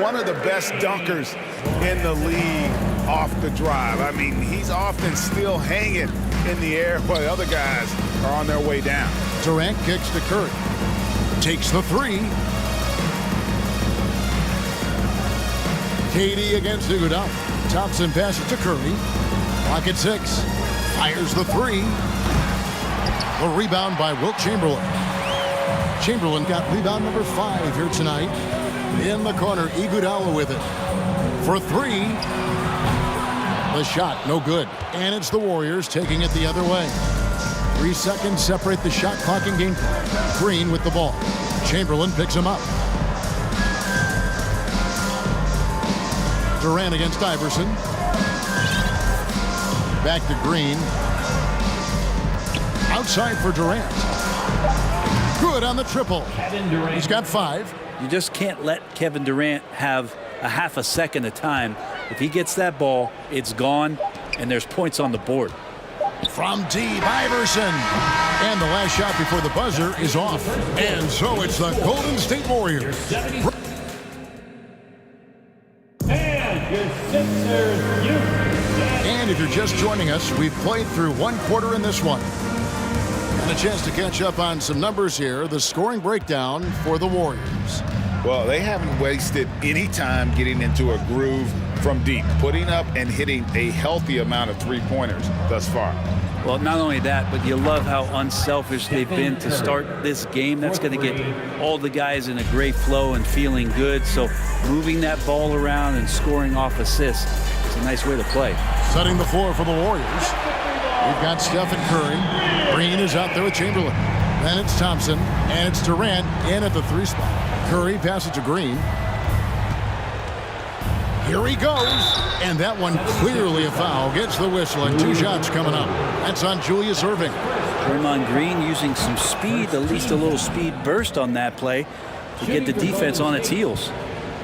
One of the best dunkers in the league off the drive. I mean, he's often still hanging in the air while the other guys are on their way down. Durant kicks to Curry. Takes the three. KD against Iguodala. Thompson passes to Curry. Clock at 6. Fires the 3. The rebound by Wilt Chamberlain. Chamberlain got rebound number 5 here tonight. In the corner, Iguodala with it. For 3. The shot, no good. And it's the Warriors taking it the other way. 3 seconds separate the shot clock and game clock. Green with the ball. Chamberlain picks him up. Durant against Iverson. Back to Green. Outside for Durant. Good on the triple. He's got 5. You just can't let Kevin Durant have a half a second of time. If he gets that ball, it's gone, and there's points on the board. From deep, Iverson. And the last shot before the buzzer is off. And so it's the Golden State Warriors. And if you're just joining us, we've played through 1 quarter in this one. And a chance to catch up on some numbers here. The scoring breakdown for the Warriors. Well, they haven't wasted any time getting into a groove from deep, putting up and hitting a healthy amount of three-pointers thus far. Well, not only that, but you love how unselfish they've been to start this game. That's going to get all the guys in a great flow and feeling good. So moving that ball around and scoring off assists, it's a nice way to play. Setting the floor for the Warriors. We've got Stephen Curry. Green is out there with Chamberlain. Then it's Thompson, and it's Durant in at the 3 spot. Curry passes to Green. Here he goes. And that one clearly a foul. Gets the whistle, and 2 shots coming up. That's on Julius Erving. Draymond Green using some speed, at least a little speed burst on that play to get the defense on its heels.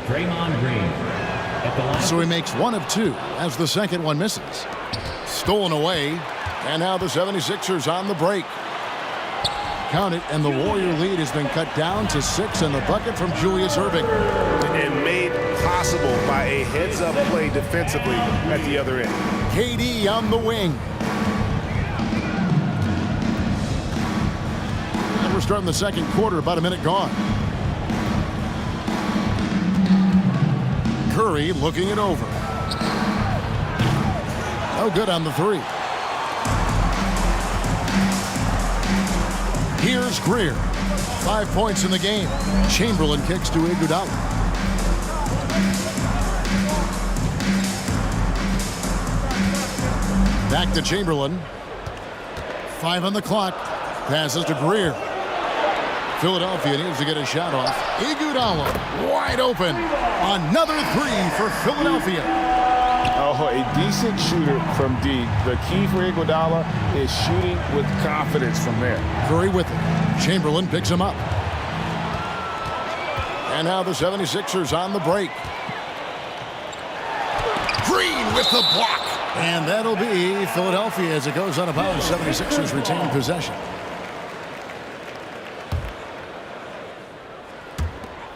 Draymond Green. So he makes 1 of 2 as the second one misses. Stolen away. And now the 76ers on the break. Count it, and the Warrior lead has been cut down to 6, and the bucket from Julius Erving. And made possible by a heads-up play defensively at the other end. KD on the wing. And we're starting the second quarter, about a minute gone. Curry looking it over. No good on the 3. Here's Greer. 5 points in the game. Chamberlain kicks to Iguodala. Back to Chamberlain. 5 on the clock. Passes to Greer. Philadelphia needs to get a shot off. Iguodala wide open. Another 3 for Philadelphia. Oh, a decent shooter from deep. The key for Iguodala is shooting with confidence from there. Curry with it. Chamberlain picks him up. And now the 76ers on the break. Green with the block. And that'll be Philadelphia as it goes out of bounds. 76ers retain possession.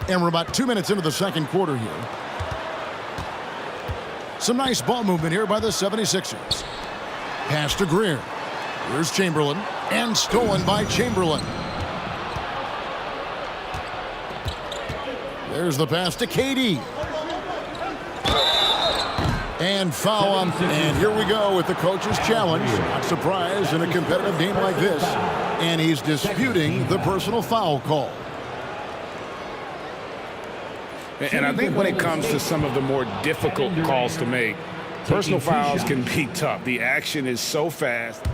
And we're about 2 minutes into the second quarter here. Some nice ball movement here by the 76ers. Pass to Greer. Here's Chamberlain. And stolen by Chamberlain. There's the pass to KD. And foul on. And here we go with the coach's challenge. Not surprised in a competitive game like this. And he's disputing the personal foul call. And I think when it comes to some of the more difficult calls to make, personal fouls can be tough. The action is so fast.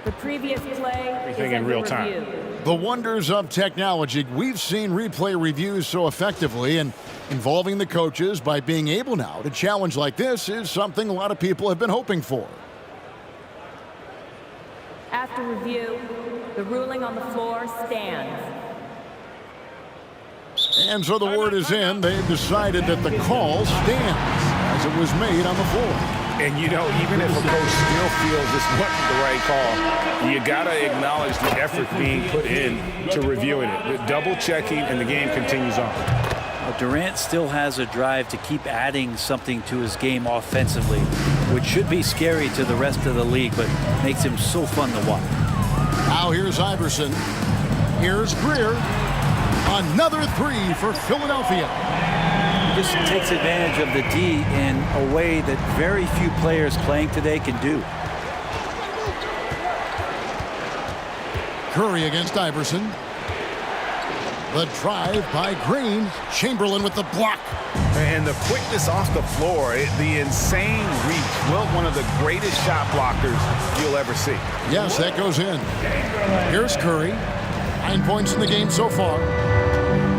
The previous play Everything in real time. The wonders of technology. We've seen replay reviews so effectively, and involving the coaches by being able now to challenge like this is something a lot of people have been hoping for. After review, the ruling on the floor stands. And so the word is in. They've decided that the call stands as it was made on the floor. And, you know, even if a coach still feels this wasn't the right call, you got to acknowledge the effort being put in to reviewing it. The double checking, and the game continues on. Well, Durant still has a drive to keep adding something to his game offensively, which should be scary to the rest of the league, but makes him so fun to watch. Now here's Iverson. Here's Greer. Another 3 for Philadelphia. just takes advantage of the D in a way that very few players playing today can do. Curry against Iverson. The drive by Green. Chamberlain with the block. And the quickness off the floor, the insane reach. Wilt, one of the greatest shot blockers you'll ever see. Yes, that goes in. Here's Curry. 9 points in the game so far.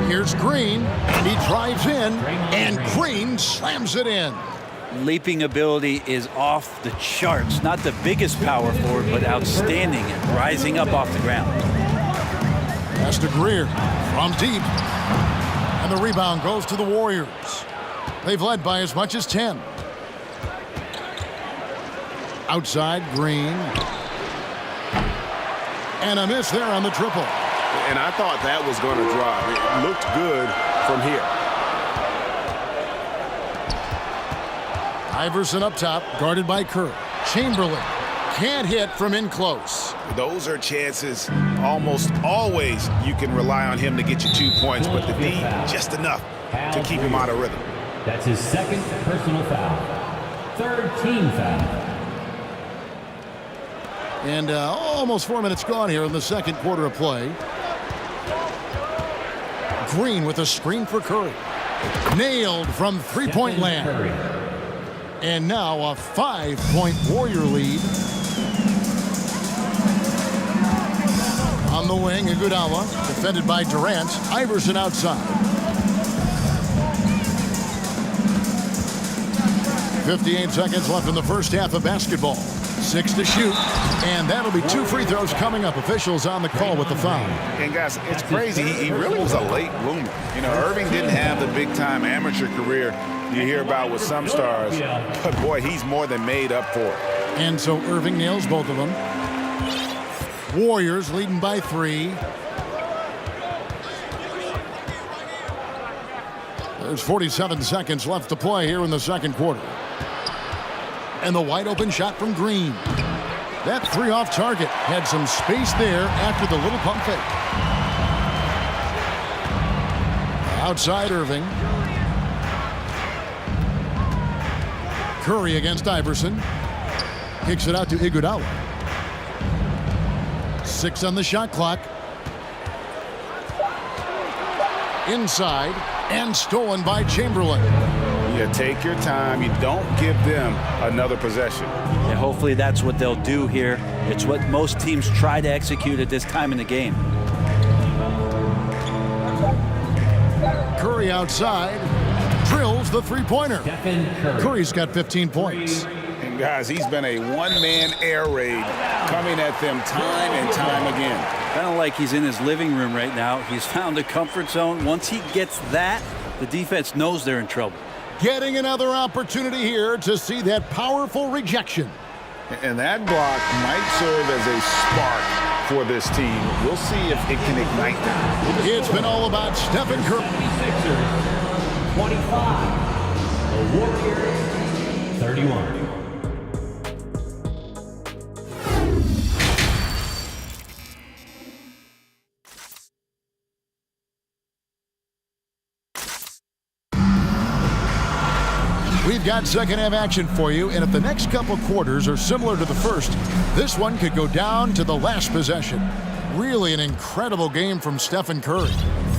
Here's Green, and he drives in, and Green slams it in. Leaping ability is off the charts. Not the biggest power forward, but outstanding at rising up off the ground. Pass to Greer from deep. And the rebound goes to the Warriors. They've led by as much as 10. Outside, Green. And a miss there on the triple. And I thought that was going to drop. It looked good from here. Iverson up top, guarded by Curry. Chamberlain can't hit from in close. Those are chances almost always you can rely on him to get you 2 points, but the D, just enough to keep him out of rhythm. That's his second personal foul. Third team foul. And almost 4 minutes gone here in the second quarter of play. Green with a screen for Curry. Nailed from three-point land. And now a 5-point Warrior lead. On the wing, Iguodala, defended by Durant. Iverson outside. 58 seconds left in the first half of basketball. 6 to shoot, and that'll be 2 free throws coming up. Officials on the call with the foul. And guys, it's crazy. He really was a late bloomer. You know, Irving didn't have the big-time amateur career you hear about with some stars, but boy, he's more than made up for it. And so Irving nails both of them. Warriors leading by 3. There's 47 seconds left to play here in the second quarter. And the wide open shot from Green. That 3 off target. Had some space there after the little pump fake. Outside Irving. Curry against Iverson. Kicks it out to Iguodala. 6 on the shot clock. Inside and stolen by Chamberlain. You take your time. You don't give them another possession. And hopefully that's what they'll do here. It's what most teams try to execute at this time in the game. Curry outside. Drills the three-pointer. Curry's got 15 points. And guys, he's been a one-man air raid coming at them time and time again. Kind of like he's in his living room right now. He's found a comfort zone. Once he gets that, the defense knows they're in trouble. Getting another opportunity here to see that powerful rejection. And that block might serve as a spark for this team. We'll see if it can ignite them. It's been all about Stephen Curry. 25. The Warriors 31. We've got second half action for you, and if the next couple quarters are similar to the first, this one could go down to the last possession. Really an incredible game from Stephen Curry.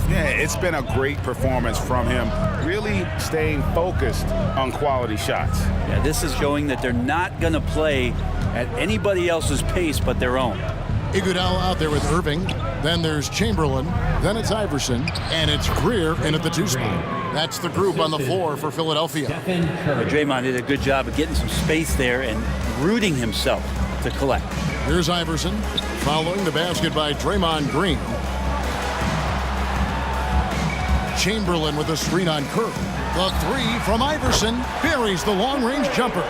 Yeah, it's been a great performance from him, really staying focused on quality shots. Yeah, this is showing that they're not going to play at anybody else's pace but their own. Iguodala out there with Irving. Then there's Chamberlain. Then it's Iverson. And it's Greer in at the 2 spot. That's the group on the floor for Philadelphia. Draymond did a good job of getting some space there and rooting himself to collect. Here's Iverson following the basket by Draymond Green. Chamberlain with a screen on Curry. The 3 from Iverson buries the long-range jumper.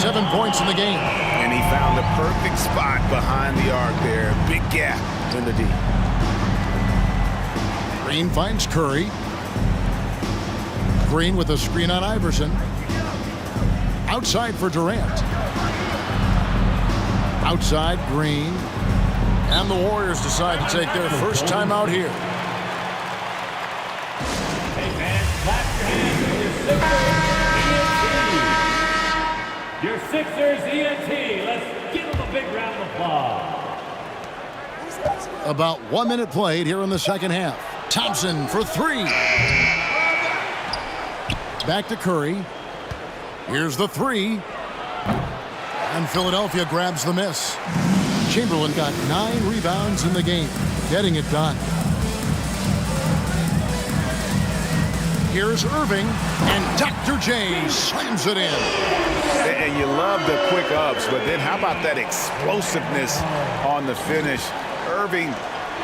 7 points in the game. And he found the perfect spot behind the arc there. Big gap in the D. Green finds Curry. Green with a screen on Iverson. Outside for Durant. Outside Green. And the Warriors decide to take their first time out here. Hey, man, clap your hands. Your Sixers ENT. Let's give them a big round of applause. About 1 minute played here in the second half. Thompson for three. Back to Curry. Here's the three. And Philadelphia grabs the miss. Chamberlain got 9 rebounds in the game, getting it done. Here's Irving, and Dr. J slams it in. And you love the quick ups, but then how about that explosiveness on the finish? Irving,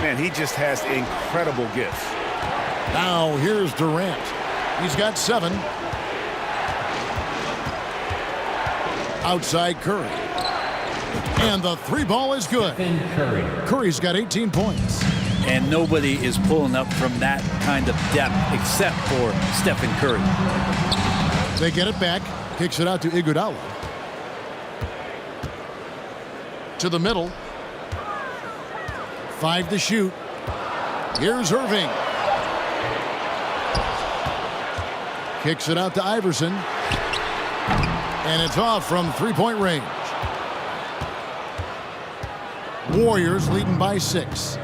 man, he just has incredible gifts. Now here's Durant. He's got 7. Outside Curry. And the 3 ball is good. Curry's got 18 points. And nobody is pulling up from that kind of depth except for Stephen Curry. They get it back. Kicks it out to Iguodala. To the middle. 5 to shoot. Here's Irving. Kicks it out to Iverson. And it's off from 3-point range. Warriors leading by 6.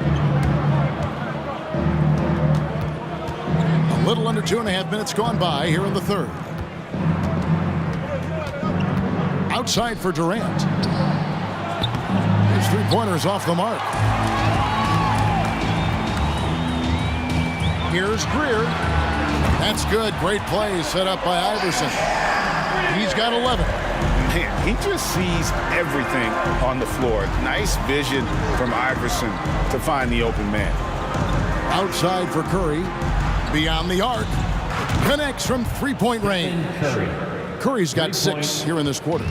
A little under 2.5 minutes gone by here in the third. Outside for Durant. His 3-pointer is off the mark. Here's Greer. That's good. Great play set up by Iverson. He's got 11. Man, he just sees everything on the floor. Nice vision from Iverson to find the open man. Outside for Curry. Beyond the arc. Connects from 3-point range. Curry's got 6 here in this quarter.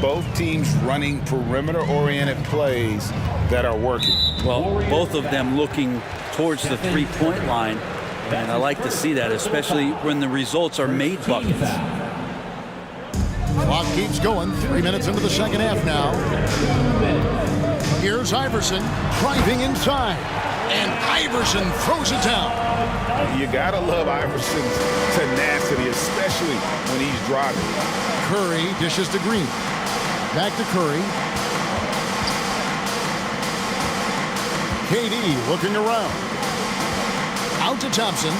Both teams running perimeter-oriented plays that are working. Well, both of them looking towards the 3-point line. And I like to see that, especially when the results are made buckets. Clock keeps going. 3 minutes into the second half now. Here's Iverson driving inside. And Iverson throws it down. You gotta love Iverson's tenacity, especially when he's driving. Curry dishes to Green. Back to Curry. KD looking around. Out to Thompson.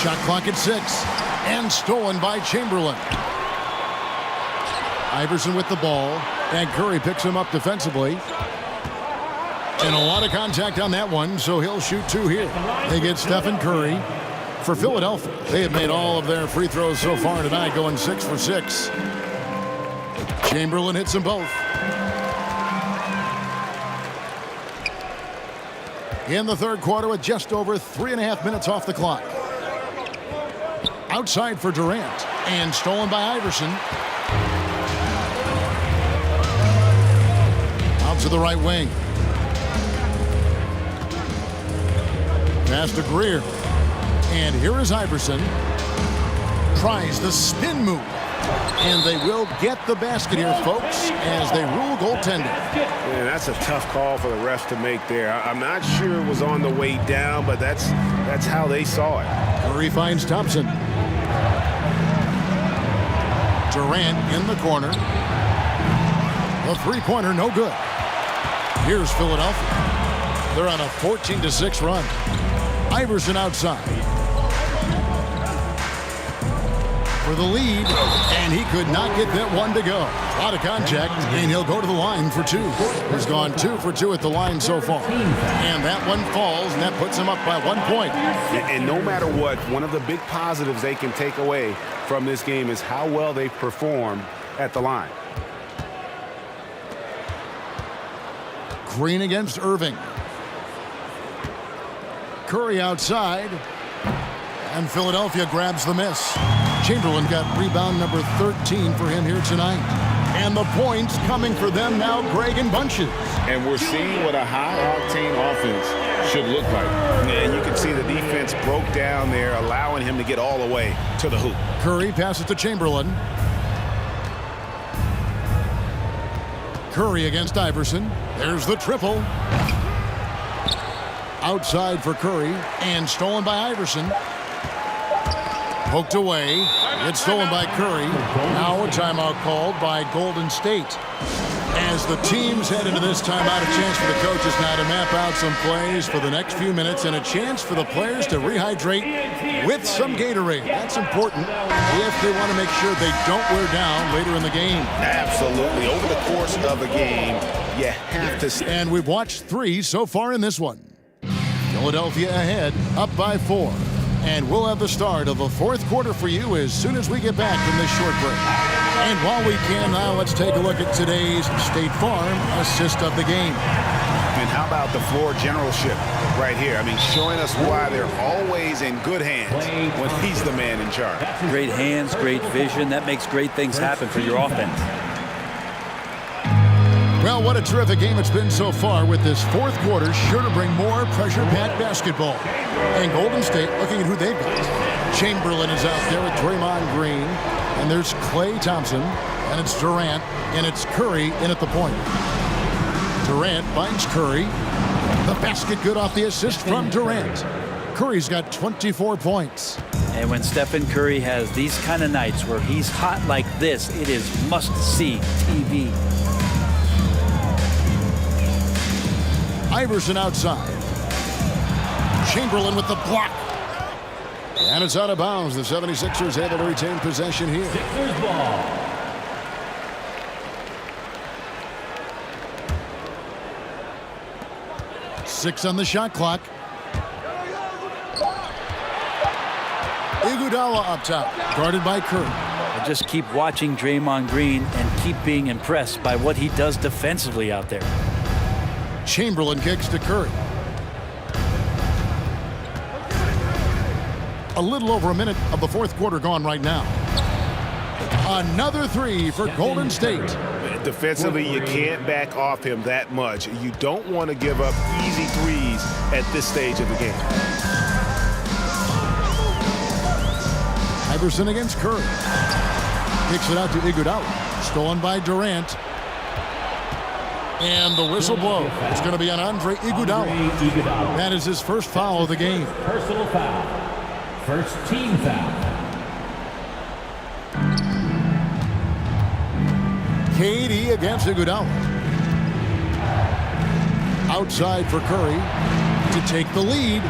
Shot clock at 6. And stolen by Chamberlain. Iverson with the ball. And Curry picks him up defensively. And a lot of contact on that one, so he'll shoot 2 here. They get Stephen Curry. For Philadelphia, they have made all of their free throws so far tonight, going 6 for 6. Chamberlain hits them both. In the third quarter with just over 3.5 minutes off the clock. Outside for Durant. And stolen by Iverson. Out to the right wing. Pass to Greer. And here is Iverson. Tries the spin move. And they will get the basket here, folks, as they rule goaltending. Man, that's a tough call for the refs to make there. I'm not sure it was on the way down, but that's how they saw it. Curry finds Thompson. Durant in the corner. The 3-pointer, no good. Here's Philadelphia. They're on a 14-6 run. Iverson outside. For the lead, and he could not get that one to go. A lot of contact, and he'll go to the line for 2. He's gone 2 for 2 at the line so far. And that one falls, and that puts him up by 1 point. And no matter what, one of the big positives they can take away from this game is how well they performed at the line. Green against Irving. Curry outside. And Philadelphia grabs the miss. Chamberlain got rebound number 13 for him here tonight. And the points coming for them now, Greg, in bunches. And we're seeing what a high-octane offense should look like. And you can see the defense broke down there, allowing him to get all the way to the hoop. Curry passes to Chamberlain. Curry against Iverson. There's the triple. Outside for Curry, and stolen by Iverson. Poked away. It's stolen by Curry. Now a timeout called by Golden State. As the teams head into this timeout, a chance for the coaches now to map out some plays for the next few minutes and a chance for the players to rehydrate with some Gatorade. That's important if they want to make sure they don't wear down later in the game. Absolutely. Over the course of a game, you have to. And we've watched 3 so far in this one. Philadelphia ahead, up by 4. And we'll have the start of the 4th quarter for you as soon as we get back from this short break. And while we can now, let's take a look at today's State Farm assist of the game. And how about the floor generalship right here? I mean, showing us why they're always in good hands when he's the man in charge. Great hands, great vision. That makes great things happen for your offense. Well, what a terrific game it's been so far with this 4th quarter. Sure to bring more pressure-packed basketball. And Golden State, looking at who they've got. Chamberlain is out there with Draymond Green. And there's Klay Thompson. And it's Durant. And it's Curry in at the point. Durant finds Curry. The basket good off the assist from Durant. Curry's got 24 points. And when Stephen Curry has these kind of nights where he's hot like this, it is must-see TV. Iverson outside. Chamberlain with the block. And it's out of bounds. The 76ers able to retain possession here. Sixers ball. Six on the shot clock. Iguodala up top, guarded by Curry. I just keep watching Draymond Green and keep being impressed by what he does defensively out there. Chamberlain kicks to Curry. A little over a minute of the 4th quarter gone right now. Another 3 for Golden State. Defensively, you can't back off him that much. You don't want to give up easy threes at this stage of the game. Iverson against Curry. Kicks it out to Iguodala. Stolen by Durant. And the whistle blow. It's going to be on Andre Iguodala. That is his first foul of the game. Personal foul. First team foul. KD against Iguodala. Outside for Curry to take the lead.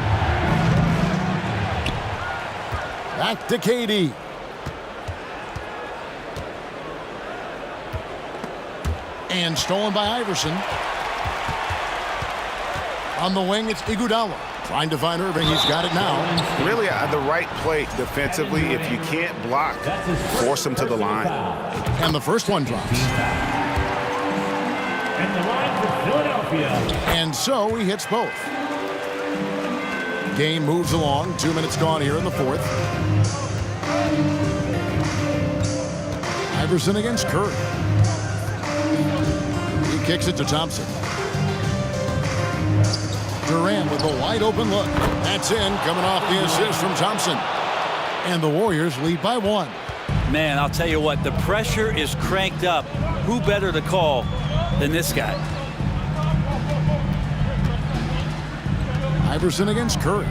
Back to KD. And stolen by Iverson. On the wing, it's Iguodala. Trying to find Irving. He's got it now. Really, the right play defensively. If you can't block, force him to the line. And the first one drops. At the line for Philadelphia. And so he hits both. Game moves along. 2 minutes gone here in the 4th. Iverson against Curry. He kicks it to Thompson. Durant with a wide open look. That's in, coming off the assist from Thompson. And the Warriors lead by 1. Man, I'll tell you what, the pressure is cranked up. Who better to call than this guy? Iverson against Curry.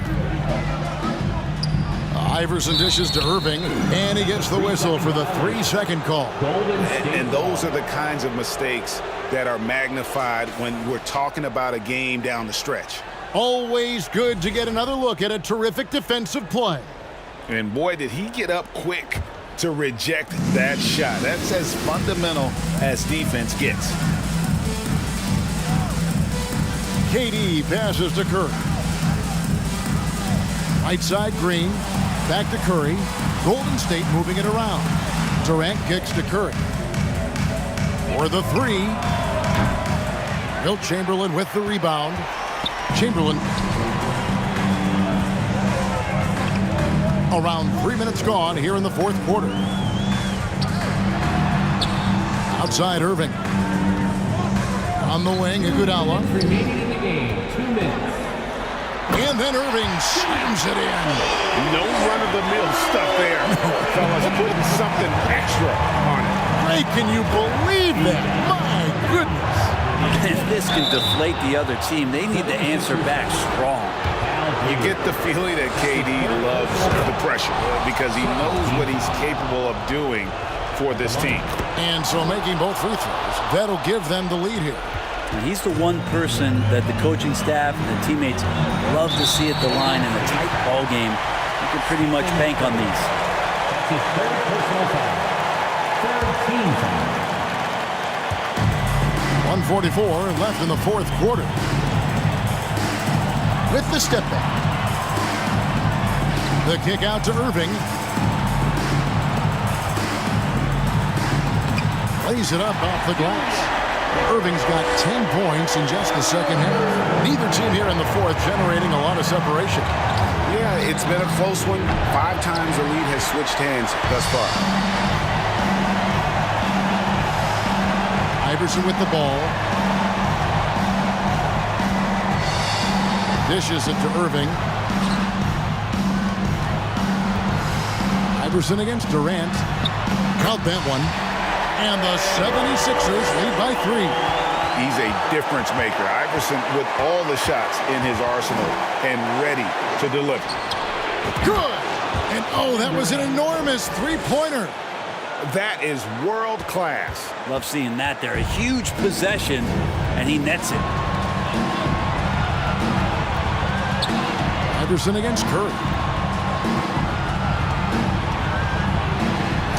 Iverson dishes to Irving, and he gets the whistle for the 3-second call. And those are the kinds of mistakes that are magnified when we're talking about a game down the stretch. Always good to get another look at a terrific defensive play. And boy, did he get up quick to reject that shot. That's as fundamental as defense gets. KD passes to Curry. Right side, Green. Back to Curry. Golden State moving it around. Durant kicks to Curry. For the 3. Wilt Chamberlain with the rebound. Chamberlain. Around 3 minutes gone here in the 4th quarter. Outside Irving. On the wing, Iguodala. Remaining in the game, 2 minutes. And then Irving slams it in. No run-of-the-mill stuff there. Fellas, putting something extra on it. Ray, can you believe that? My goodness. If this can deflate the other team, they need to answer back strong. You get the feeling that KD loves the pressure because he knows what he's capable of doing for this team. And so making both free throws, that'll give them the lead here. And he's the one person that the coaching staff and the teammates love to see at the line in a tight ball game. You can pretty much bank on these. That's his third personal foul. Third team foul. 1:44 left in the fourth quarter. With the step back. The kick out to Irving. Lays it up off the glass. Irving's got 10 points in just the second half. Neither team here in the fourth generating a lot of separation. Yeah, it's been a close one. 5 times the lead has switched hands thus far. Iverson with the ball. Dishes it to Irving. Iverson against Durant. Count that one. And the 76ers lead by 3. He's a difference maker. Iverson with all the shots in his arsenal and ready to deliver. Good. And oh, that was an enormous three-pointer. That is world class. Love seeing that there. A huge possession, and he nets it. Iverson against Curry.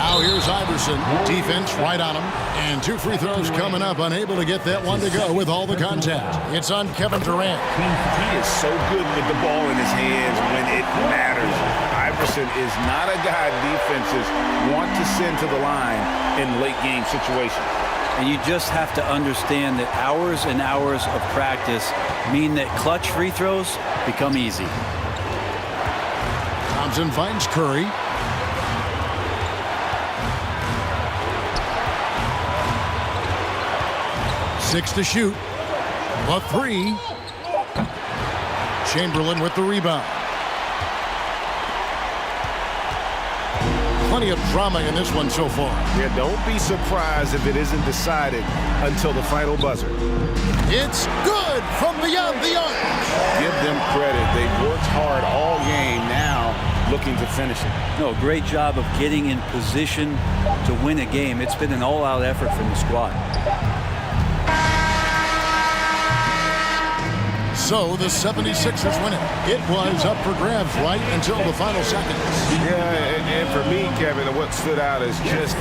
Now here's Iverson. Defense right on him. And 2 free throws coming up. Unable to get that one to go with all the contact. It's on Kevin Durant. He is so good with the ball in his hands when it matters. Iverson is not a guy defenses want to send to the line in late game situations. And you just have to understand that hours and hours of practice mean that clutch free throws become easy. Thompson finds Curry. Six to shoot. A 3. Chamberlain with the rebound. Plenty of drama in this one so far. Yeah, don't be surprised if it isn't decided until the final buzzer. It's good from beyond the arc. Give them credit. They've worked hard all game, now looking to finish it. No, great job of getting in position to win a game. It's been an all-out effort from the squad. So the 76ers win it. It was up for grabs right until the final seconds. Yeah, and for me, Kevin, what stood out is just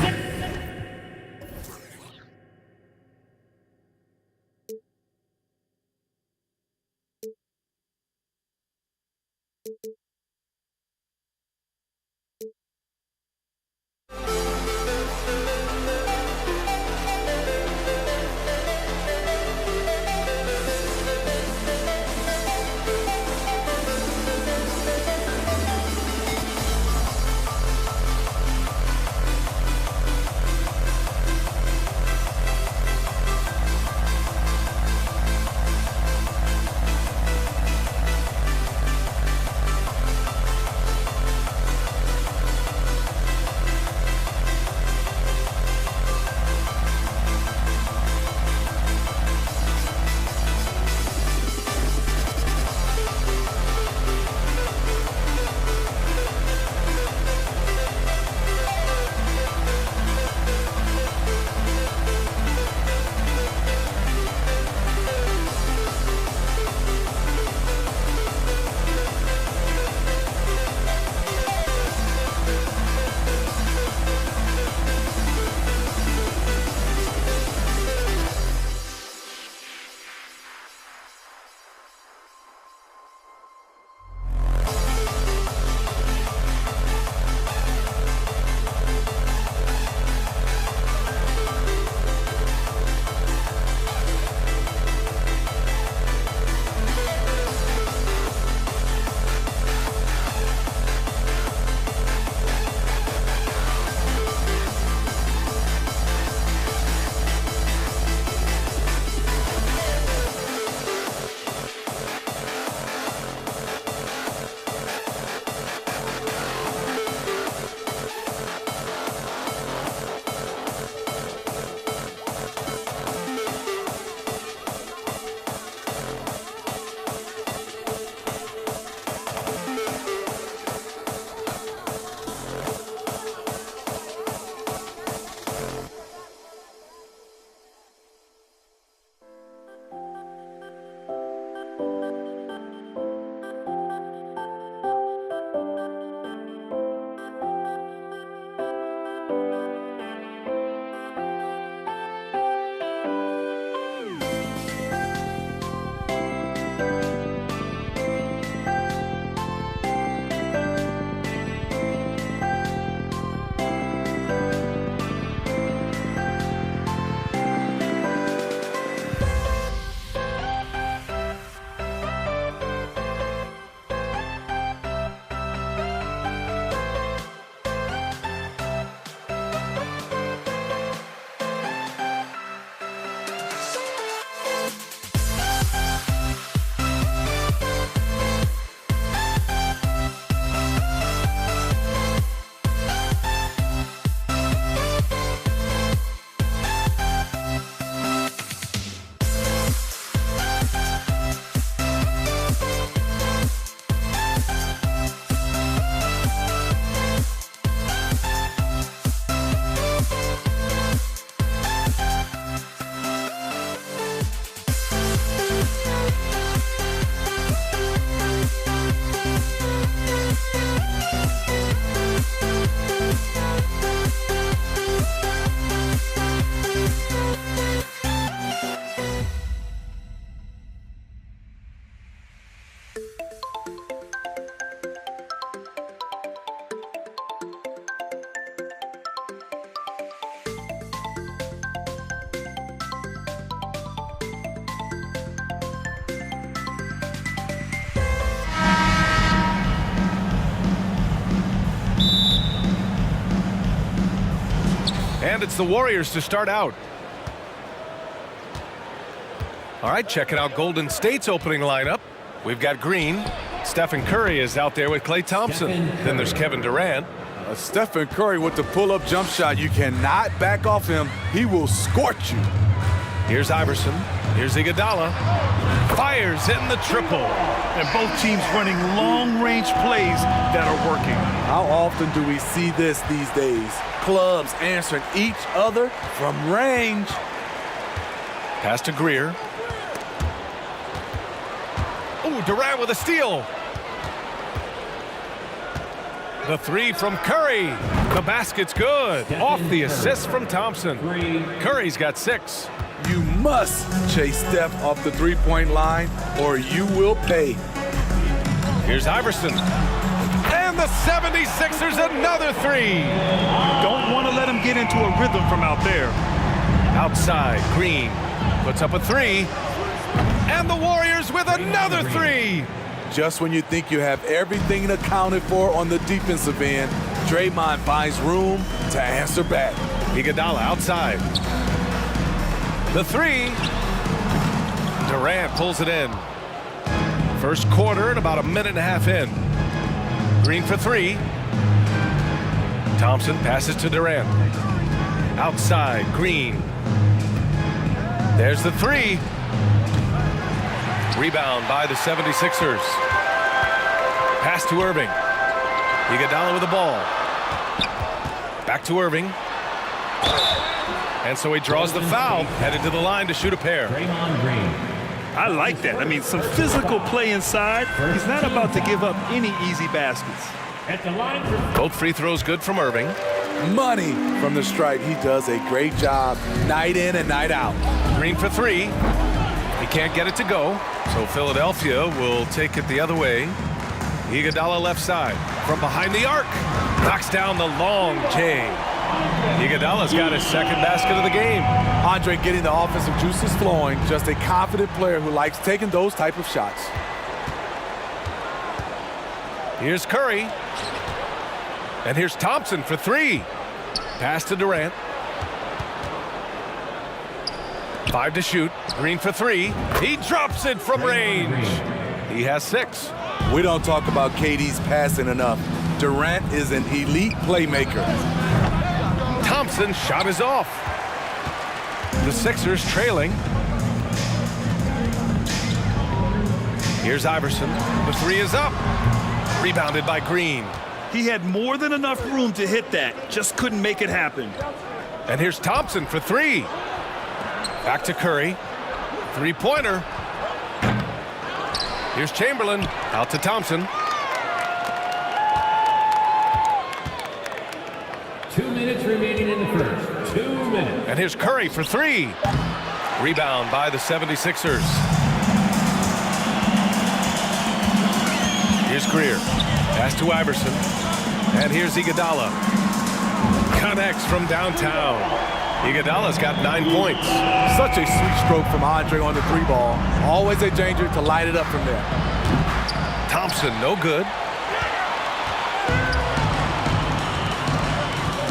And it's the Warriors to start out. All right, checking out Golden State's opening lineup. We've got Green. Stephen Curry is out there with Klay Thompson. Then there's Kevin Durant. Stephen Curry with the pull-up jump shot. You cannot back off him. He will scorch you. Here's Iverson. Here's Iguodala. Fires, hitting the triple. And both teams running long-range plays that are working. How often do we see this these days? Clubs answering each other from range. Pass to Greer. Oh, Durant with a steal. The three from Curry. The basket's good. Off the assist from Thompson. Curry's got 6. You must chase Steph off the three-point line or you will pay. Here's Iverson. And the 76ers another 3. Don't want to let him get into a rhythm from out there. Outside, Green puts up a 3. And the Warriors with another 3. Just when you think you have everything accounted for on the defensive end, Draymond finds room to answer back. Iguodala outside. The 3. Durant pulls it in. First quarter and about a minute and a half in. Green for 3. Thompson passes to Durant. Outside, Green. There's the 3. Rebound by the 76ers. Pass to Irving. Iguodala with the ball. Back to Irving. And so he draws the foul, headed to the line to shoot a pair. I like that. I mean, some physical play inside. He's not about to give up any easy baskets. Both free throws good from Irving. Money from the stripe. He does a great job night in and night out. Green for 3. He can't get it to go, so Philadelphia will take it the other way. Iguodala left side. From behind the arc. Knocks down the long J. Iguodala's got his second basket of the game. Andre getting the offensive juices flowing. Just a confident player who likes taking those type of shots. Here's Curry. And here's Thompson for 3. Pass to Durant. 5 to shoot. Green for 3. He drops it from range. He has 6. We don't talk about KD's passing enough. Durant is an elite playmaker. Thompson's shot is off. The Sixers trailing. Here's Iverson. The 3 is up. Rebounded by Green. He had more than enough room to hit that. Just couldn't make it happen. And here's Thompson for 3. Back to Curry. 3-pointer. Here's Chamberlain. Out to Thompson. 2 minutes remaining in the first. 2 minutes. And here's Curry for 3. Rebound by the 76ers. Here's Greer. Pass to Iverson. And here's Iguodala. Connects from downtown. Iguodala's got 9 points. Such a sweet stroke from Andre on the 3-ball. Always a danger to light it up from there. Thompson, no good.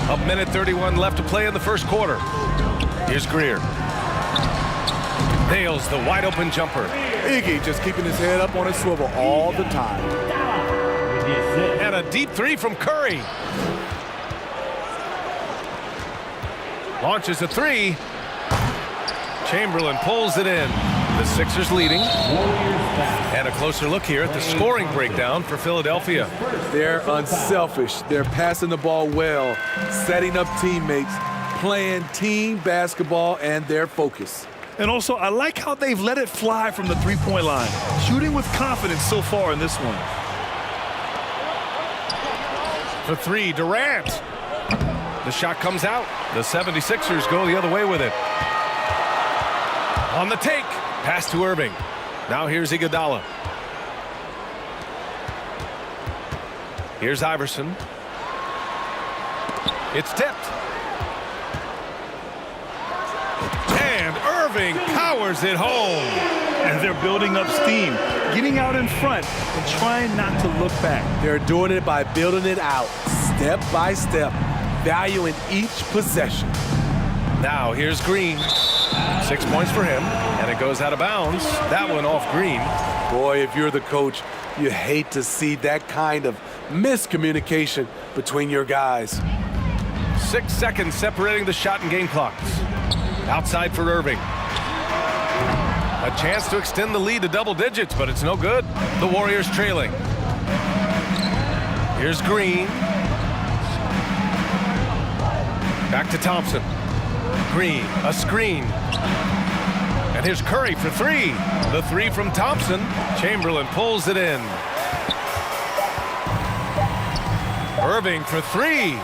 A minute 31 left to play in the first quarter. Here's Greer. Nails the wide open jumper. Iggy just keeping his head up on his swivel all the time. And a deep 3 from Curry. Launches a 3. Chamberlain pulls it in. The Sixers leading. And a closer look here at the scoring breakdown for Philadelphia. They're unselfish. They're passing the ball well, setting up teammates, playing team basketball, and their focus. And also, I like how they've let it fly from the 3-point line. Shooting with confidence so far in this one. For 3, Durant. The shot comes out. The 76ers go the other way with it. On the take. Pass to Irving. Now here's Iguodala. Here's Iverson. It's tipped. And Irving powers it home. And they're building up steam, getting out in front and trying not to look back. They're doing it by building it out, step by step, valuing each possession. Now here's Green. 6 points for him, and it goes out of bounds. That one off Green. Boy, if you're the coach, you hate to see that kind of miscommunication between your guys. 6 seconds separating the shot and game clocks. Outside for Irving. A chance to extend the lead to double digits, but it's no good. The Warriors trailing. Here's Green. Back to Thompson. Green, a screen. And here's Curry for three. The three from Thompson. Chamberlain pulls it in. Irving for three.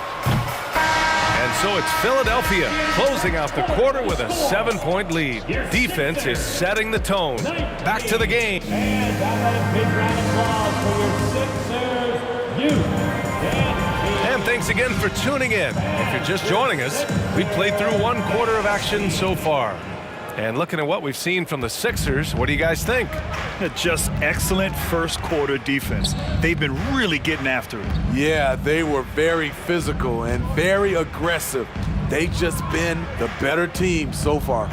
And so it's Philadelphia closing out the quarter with a 7-point lead. Defense is setting the tone. Back to the game. And that big round of applause for your Sixers youth. And thanks again for tuning in. If you're just joining us, we've played through 1 quarter of action so far. And looking at what we've seen from the Sixers, what do you guys think? Just excellent first quarter defense. They've been really getting after it. Yeah, they were very physical and very aggressive. They've just been the better team so far.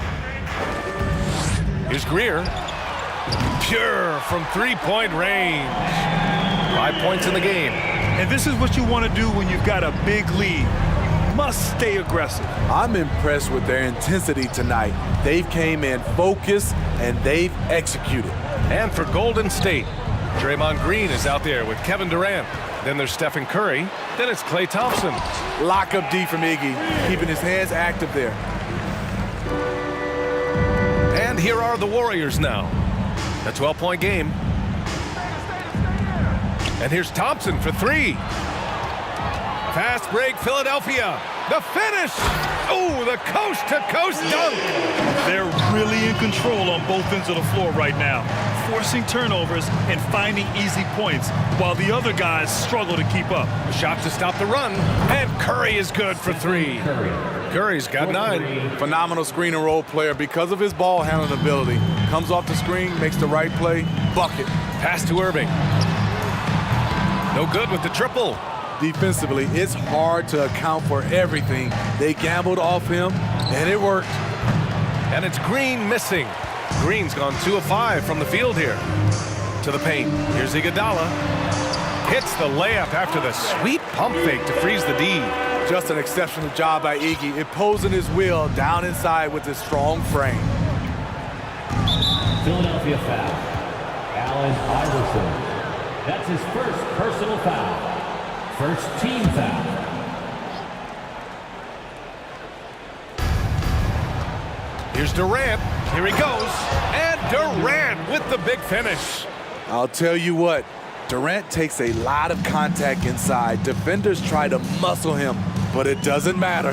Here's Greer. Pure from three-point range. 5 points in the game. And this is what you want to do when you've got a big lead. Must stay aggressive. I'm impressed with their intensity tonight. They've came in focused and they've executed. And for Golden State, Draymond Green is out there with Kevin Durant. Then there's Stephen Curry. Then it's Klay Thompson. Lock up D from Iggy, keeping his hands active there. And here are the Warriors now. A 12-point game. And here's Thompson for three. Fast break, Philadelphia. The finish. Oh, the coast-to-coast dunk. They're really in control on both ends of the floor right now, forcing turnovers and finding easy points, while the other guys struggle to keep up. A shot to stop the run, and Curry is good for three. Curry's got 9. Phenomenal screen and roll player because of his ball handling ability. Comes off the screen, makes the right play, bucket. Pass to Irving. No good with the triple. Defensively, it's hard to account for everything. They gambled off him, and it worked. And it's Green missing. Green's gone 2 of 5 from the field here. To the paint. Here's Iguodala. Hits the layup after the sweet pump fake to freeze the D. Just an exceptional job by Iggy, imposing his will down inside with his strong frame. Philadelphia foul. Allen Iverson. That's his first personal foul. First team foul. Here's Durant. Here he goes. And Durant with the big finish. I'll tell you what, Durant takes a lot of contact inside. Defenders try to muscle him, but it doesn't matter.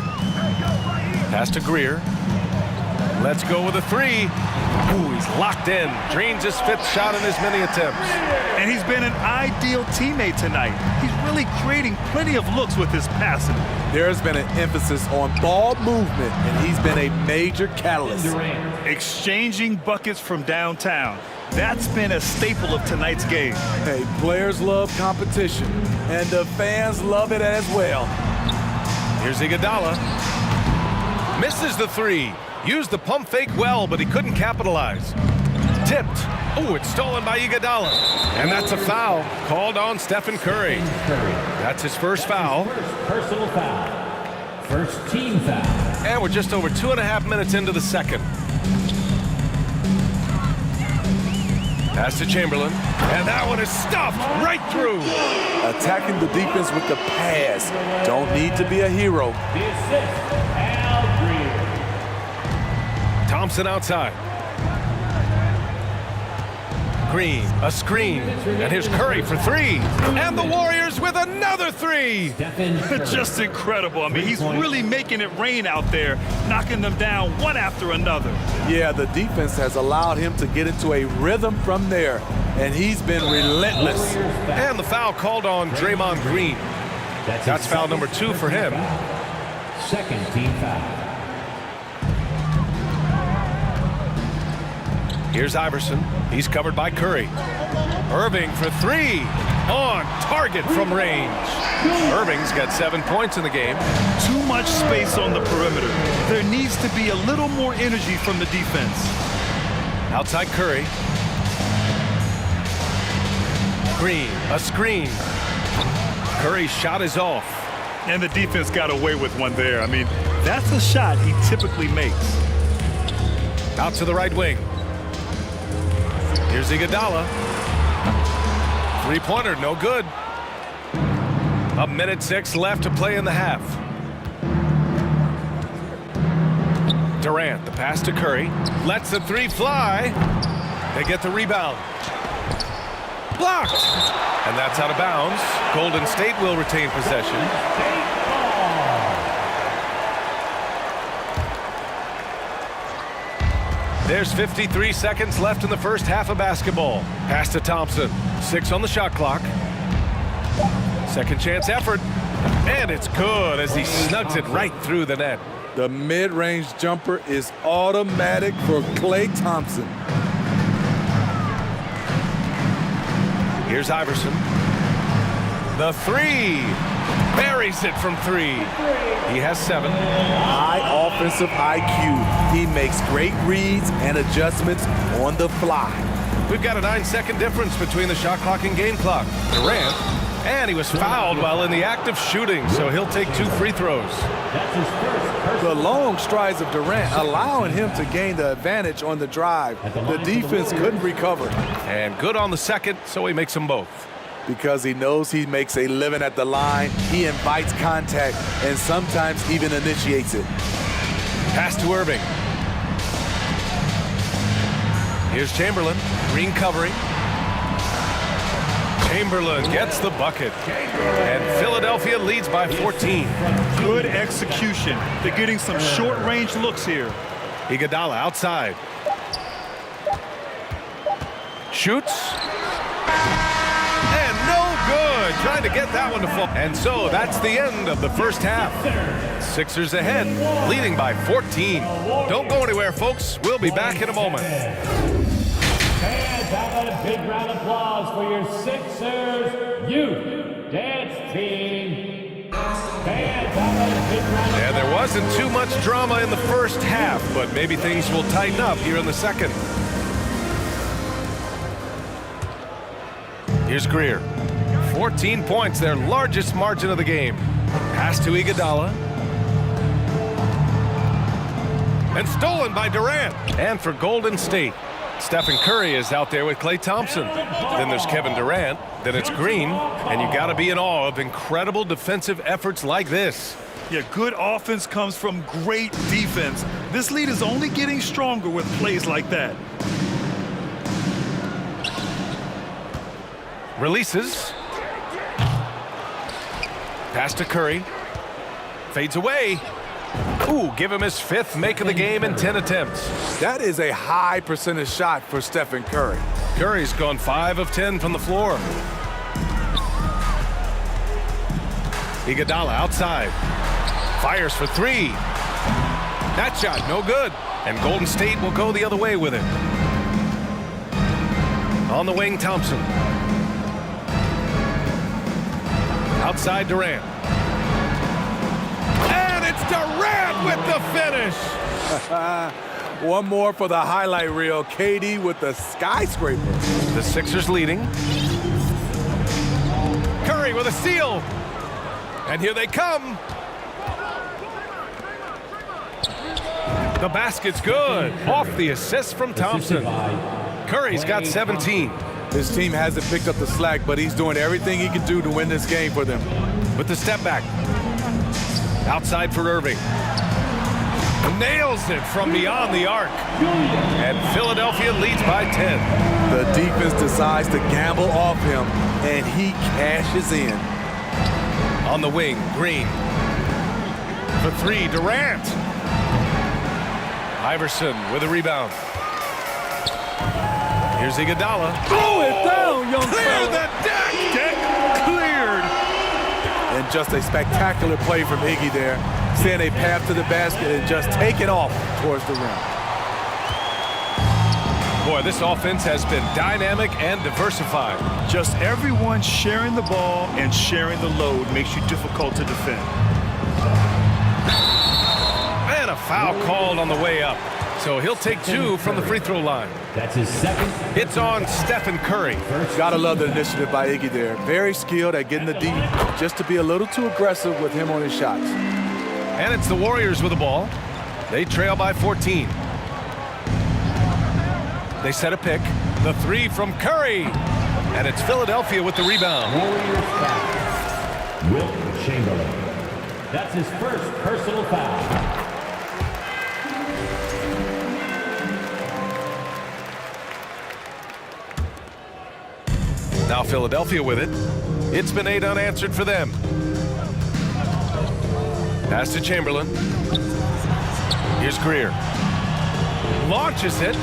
Pass to Greer. Let's go with a three. Ooh, he's locked in. Drains his 5th shot in as many attempts. And he's been an ideal teammate tonight. He's really creating plenty of looks with his passing. There's been an emphasis on ball movement, and he's been a major catalyst. Exchanging buckets from downtown. That's been a staple of tonight's game. Hey, players love competition, and the fans love it as well. Here's Iguodala. Misses the three. Used the pump fake well, but he couldn't capitalize. Tipped. Oh, it's stolen by Iguodala. And that's a foul called on Stephen Curry. That's his first foul. First personal foul. First team foul. And we're just over 2.5 minutes into the second. Pass to Chamberlain. And that one is stuffed right through. Attacking the defense with the pass. Don't need to be a hero. The assist, Al Greer. Thompson outside. Green, a screen, and here's Curry for three. And the Warriors with another three. Just incredible. I mean, he's really making it rain out there, knocking them down one after another. Yeah, the defense has allowed him to get into a rhythm from there, and he's been relentless. And the foul called on Draymond Green. That's foul number 2 for him. Second team foul. Here's Iverson. He's covered by Curry. Irving for three. On target from range. Irving's got 7 points in the game. Too much space on the perimeter. There needs to be a little more energy from the defense. Outside Curry. Green, a screen. Curry's shot is off. And the defense got away with one there. I mean, that's a shot he typically makes. Out to the right wing. Here's Iguodala. Three-pointer, no good. 1:06 left to play in the half. Durant, the pass to Curry. Lets the three fly. They get the rebound. Blocked. And that's out of bounds. Golden State will retain possession. There's 53 seconds left in the first half of basketball. Pass to Thompson. 6 on the shot clock. Second chance effort. And it's good as he snugs it right through the net. The mid-range jumper is automatic for Klay Thompson. Here's Iverson. The three. Buries it from three. He has 7. High offensive IQ. He makes great reads and adjustments on the fly. We've got a 9-second difference between the shot clock and game clock. Durant, and he was fouled while in the act of shooting, so he'll take 2 free throws. The long strides of Durant allowing him to gain the advantage on the drive. The defense couldn't recover. And good on the second, so he makes them both. Because he knows he makes a living at the line, he invites contact and sometimes even initiates it. Pass to Irving. Here's Chamberlain. Green covering. Chamberlain gets the bucket. And Philadelphia leads by 14. Good execution. They're getting some short-range looks here. Iguodala outside. Shoots. And no good. Trying to get that one to fall. And so that's the end of the first half. Sixers ahead, leading by 14. Don't go anywhere, folks. We'll be back in a moment. Fans, how about a big round of applause for your Sixers Youth Dance Team. Fans, how about a big round of applause. And there wasn't too much drama in the first half, but maybe things will tighten up here in the second. Here's Greer. 14 points, their largest margin of the game. Pass to Iguodala. And stolen by Durant. And for Golden State, Stephen Curry is out there with Klay Thompson. Then there's Kevin Durant. Then it's Green. And you got to be in awe of incredible defensive efforts like this. Yeah, good offense comes from great defense. This lead is only getting stronger with plays like that. Releases. Pass to Curry. Fades away. Ooh, give him his 5th make of the game in 10 attempts. That is a high percentage shot for Stephen Curry. Curry's gone 5 of 10 from the floor. Iguodala outside. Fires for 3. That shot, no good. And Golden State will go the other way with it. On the wing, Thompson. Outside Durant. And it's Durant with the finish. One more for the highlight reel. KD with the skyscraper. The Sixers leading. Curry with a steal. And here they come. The basket's good. Off the assist from Thompson. Curry's got 17. His team hasn't picked up the slack, but he's doing everything he can do to win this game for them. With the step back. Outside for Irving. Nails it from beyond the arc. And Philadelphia leads by 10. The defense decides to gamble off him, and he cashes in. On the wing, Green. For 3, Durant. Iverson with a rebound. Here's Iguodala. Throw it down, young Clear fella. the deck. Deck cleared. And just a spectacular play from Iggy there. Seeing a path to the basket and just taking off towards the rim. Boy, this offense has been dynamic and diversified. Just everyone sharing the ball and sharing the load makes you difficult to defend. And a foul called on the way up. So he'll take 2 from the free throw line. That's his second. It's on Stephen Curry. Gotta love the initiative by Iggy there. Very skilled at getting the D, just to be a little too aggressive with him on his shots. And it's the Warriors with the ball. They trail by 14. They set a pick. The 3 from Curry. And it's Philadelphia with the rebound. Warriors foul. Wilt Chamberlain. That's his first personal foul. Now Philadelphia with it. It's been 8 unanswered for them. Pass to Chamberlain. Here's Greer. Launches it.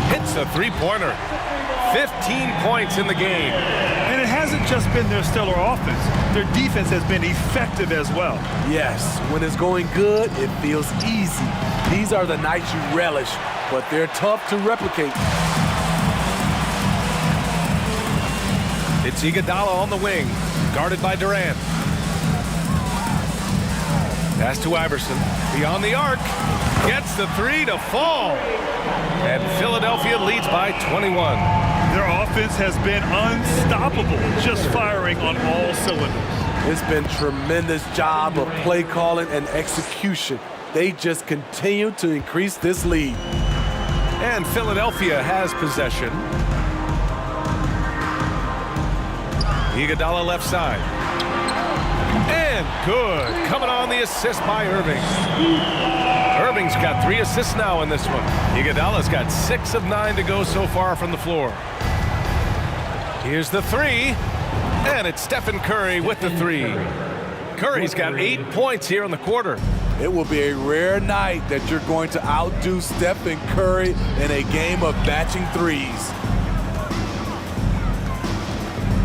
Hits a three-pointer. 15 points in the game. And it hasn't just been their stellar offense. Their defense has been effective as well. Yes, when it's going good, it feels easy. These are the nights you relish, but they're tough to replicate. It's Iguodala on the wing, guarded by Durant. Pass to Iverson, beyond the arc, gets the 3 to fall. And Philadelphia leads by 21. Their offense has been unstoppable, just firing on all cylinders. It's been tremendous job of play calling and execution. They just continue to increase this lead. And Philadelphia has possession. Iguodala left side. And good. Coming on the assist by Irving. Irving's got 3 assists now in this one. Iguodala's got 6 of 9 to go so far from the floor. Here's the 3. And it's Stephen Curry with the 3. Curry's got 8 points here in the quarter. It will be a rare night that you're going to outdo Stephen Curry in a game of matching threes.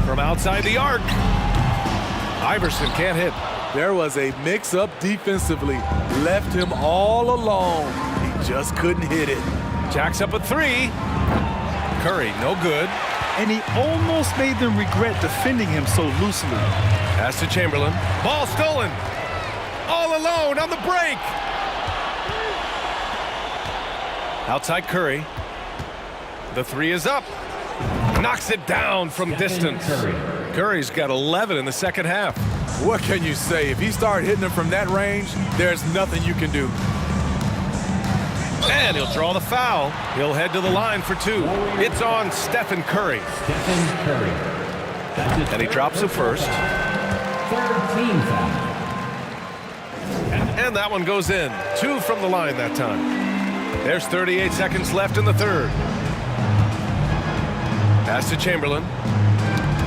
From outside the arc, Iverson can't hit. There was a mix-up defensively. Left him all alone. He just couldn't hit it. Jacks up a 3. Curry, no good. And he almost made them regret defending him so loosely. Pass to Chamberlain. Ball stolen. All alone on the break. Outside Curry. The 3 is up. Knocks it down from distance. Curry's got 11 in the second half. What can you say? If he started hitting them from that range, there's nothing you can do. And he'll draw the foul. He'll head to the line for 2. It's on Stephen Curry. Stephen Curry. And he drops the first. Third team foul. And that one goes in. 2 from the line that time. There's 38 seconds left in the third. Pass to Chamberlain.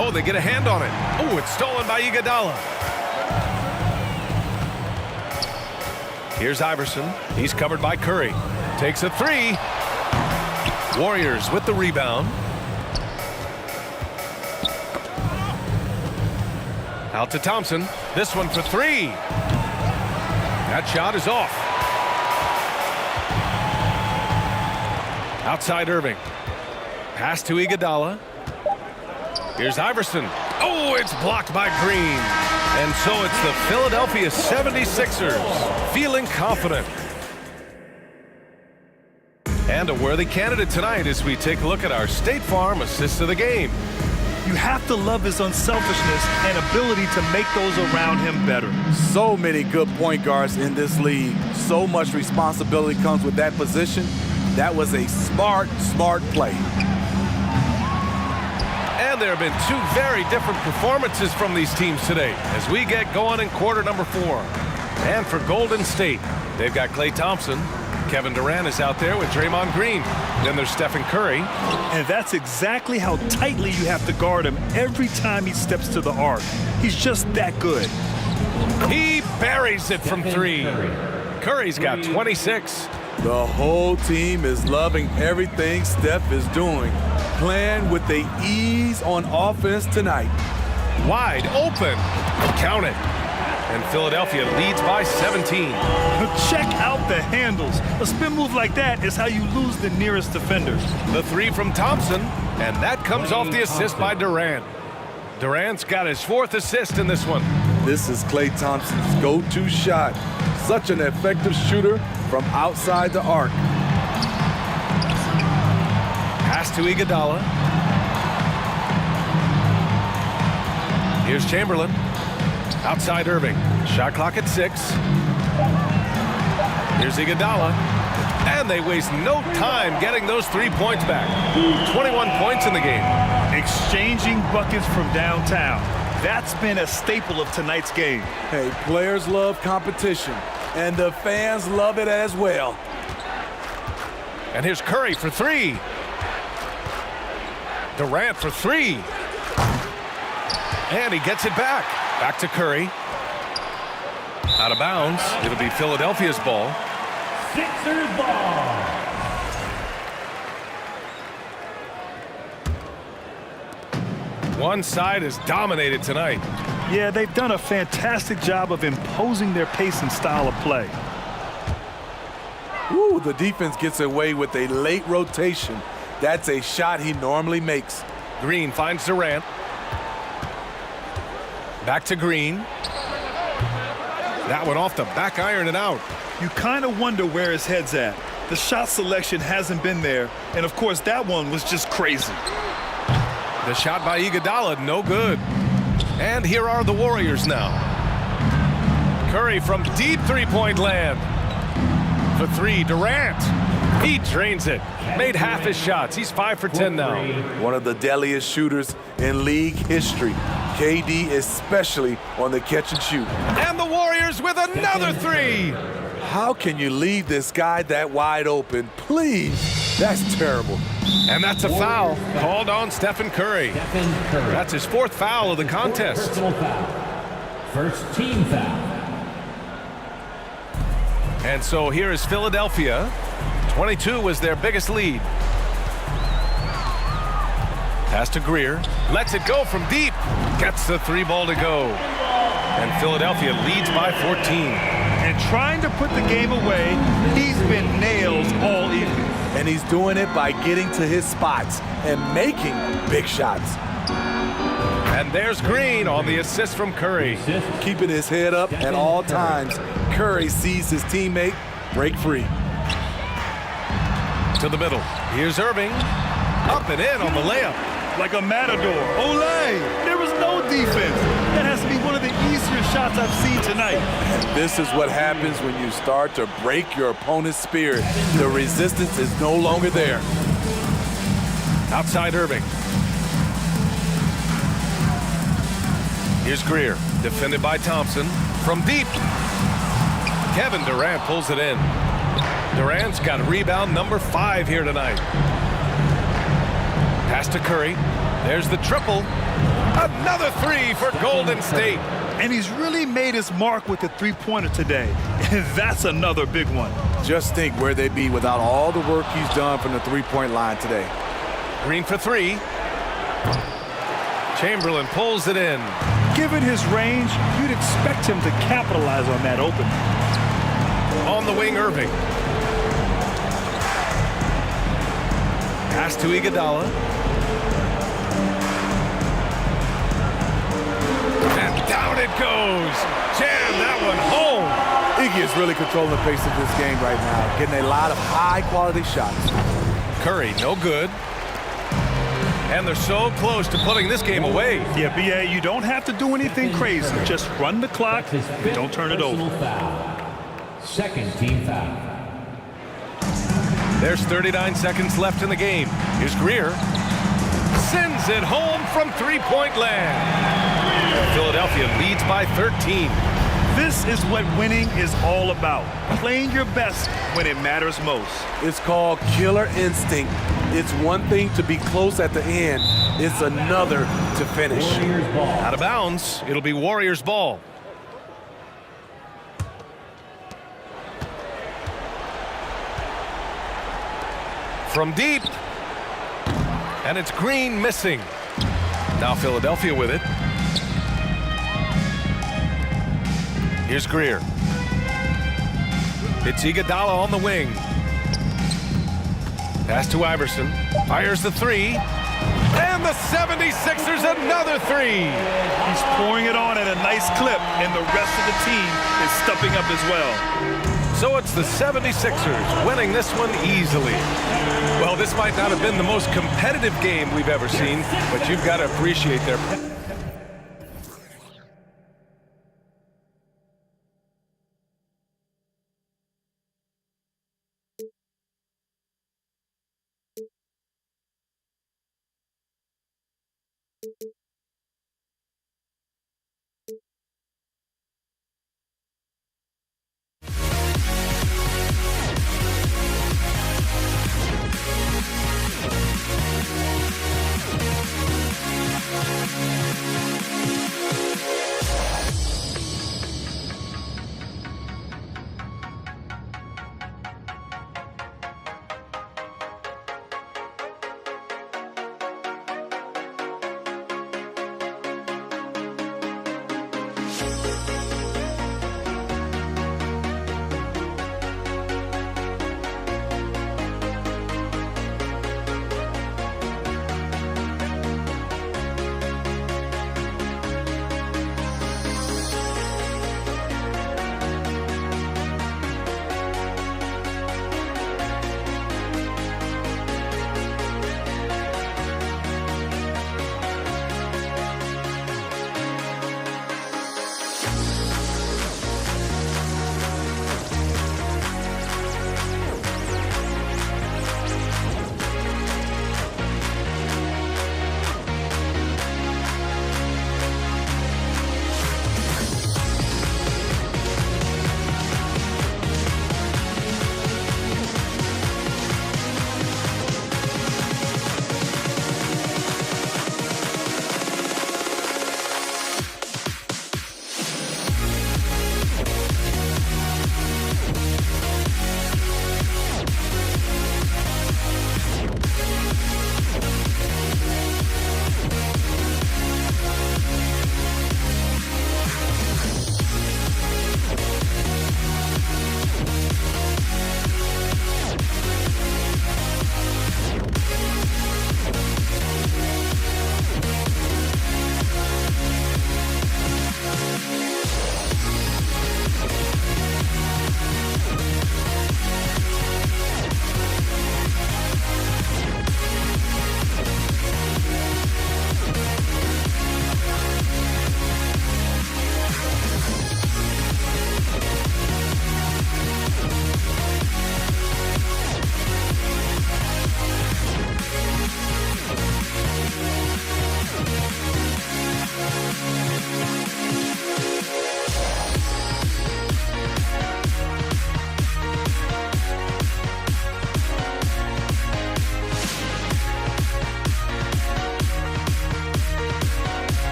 Oh, they get a hand on it. Oh, it's stolen by Iguodala. Here's Iverson. He's covered by Curry. Takes a 3. Warriors with the rebound. Out to Thompson. This one for 3. That shot is off. Outside Irving. Pass to Iguodala. Here's Iverson. Oh, it's blocked by Green. And so it's the Philadelphia 76ers feeling confident. And a worthy candidate tonight as we take a look at our State Farm assists of the game. You have to love his unselfishness and ability to make those around him better. So many good point guards in this league. So much responsibility comes with that position. That was a smart play. And there have been 2 very different performances from these teams today as we get going in quarter number 4. And for Golden State, they've got Klay Thompson. Kevin Durant is out there with Draymond Green. Then there's Stephen Curry. And that's exactly how tightly you have to guard him every time he steps to the arc. He's just that good. He buries it from 3. Curry's got 26. The whole team is loving everything Steph is doing. Playing with the ease on offense tonight. Wide open. Count it. And Philadelphia leads by 17. Check out the handles. A spin move like that is how you lose the nearest defenders. The three from Thompson, and that comes off the assist by Durant. Durant's got his 4th assist in this one. This is Klay Thompson's go-to shot. Such an effective shooter from outside the arc. Pass to Iguodala. Here's Chamberlain. Outside Irving. Shot clock at 6. Here's Iguodala. And they waste no time getting those 3 points back. 21 points in the game. Exchanging buckets from downtown. That's been a staple of tonight's game. Hey, players love competition, and the fans love it as well. And here's Curry for 3. Durant for 3. And he gets it back. Back to Curry. Out of bounds. It'll be Philadelphia's ball. Sixers ball. One side is dominated tonight. Yeah, they've done a fantastic job of imposing their pace and style of play. Ooh, the defense gets away with a late rotation. That's a shot he normally makes. Green finds Durant. Back to Green. That one off the back iron and out. You kind of wonder where his head's at. The shot selection hasn't been there, and of course that one was just crazy. The shot by Iguodala, no good. And here are the Warriors now. Curry from deep three-point land. For 3, Durant. He drains it. Made half his shots. He's 5 for 10 now. One of the deadliest shooters in league history. KD especially on the catch and shoot. And the Warriors with another 3. How can you leave this guy that wide open? Please. That's terrible. And that's a foul called on Stephen Curry. That's his 4th foul of the contest. Personal foul. First team foul. And so here is Philadelphia. 22 was their biggest lead. Pass to Greer. Lets it go from deep. Gets the 3 ball to go. And Philadelphia leads by 14. And trying to put the game away, he's been nailed all evening. And he's doing it by getting to his spots and making big shots. And there's Green on the assist from Curry. Keeping his head up at all times. Curry sees his teammate break free. To the middle. Here's Irving. Up and in on the layup. Like a matador. Olay! There was no defense. That has to be one of the easier shots I've seen tonight. And this is what happens when you start to break your opponent's spirit. The resistance is no longer there. Outside Irving. Here's Greer. Defended by Thompson. From deep. Kevin Durant pulls it in. Durant's got rebound number 5 here tonight. Pass to Curry. There's the triple. Another 3 for Golden State. And he's really made his mark with the three-pointer today. And that's another big one. Just think where they'd be without all the work he's done from the three-point line today. Green for 3. Chamberlain pulls it in. Given his range, you'd expect him to capitalize on that open. On the wing, Irving. Pass to Iguodala. And down it goes. Jam that one home. Iggy is really controlling the pace of this game right now, getting a lot of high-quality shots. Curry, no good. And they're so close to putting this game away. Yeah, B.A., you don't have to do anything crazy. Just run the clock and don't turn it over. Foul. Second team foul. There's 39 seconds left in the game. Here's Greer. Sends it home from three-point land. Philadelphia leads by 13. This is what winning is all about. Playing your best when it matters most. It's called killer instinct. It's one thing to be close at the end. It's another to finish. Warriors ball. Out of bounds. It'll be Warriors ball. From deep. And it's Green missing. Now Philadelphia with it. Here's Greer. It's Iguodala on the wing. Pass to Iverson. Fires the three. And the 76ers another three. He's pouring it on at a nice clip, and the rest of the team is stepping up as well. So it's the 76ers winning this one easily. Well, this might not have been the most competitive game we've ever seen, but you've got to appreciate their...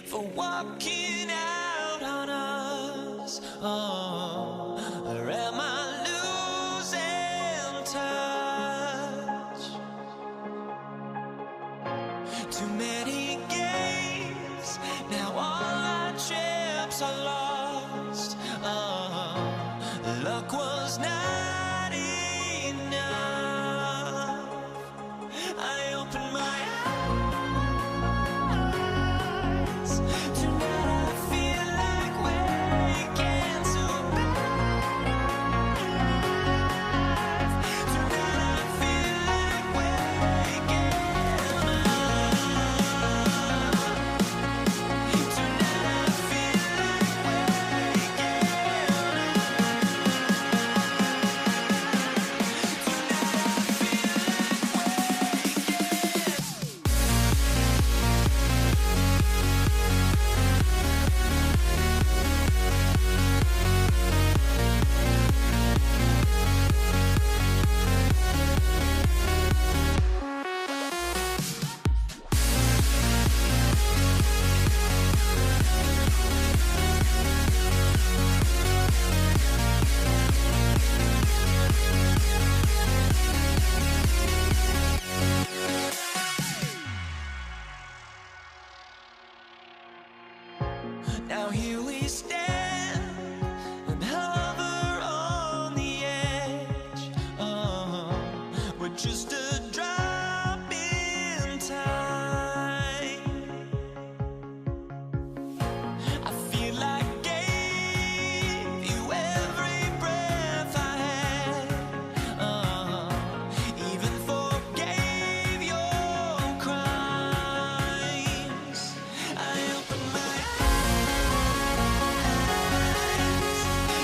for walking out on us? Oh, or am I losing touch? Too many games, now all our chips are lost. Oh, luck was not enough. I opened my just a drop in time. I feel like I gave you every breath I had. Even forgave your crimes. I open my eyes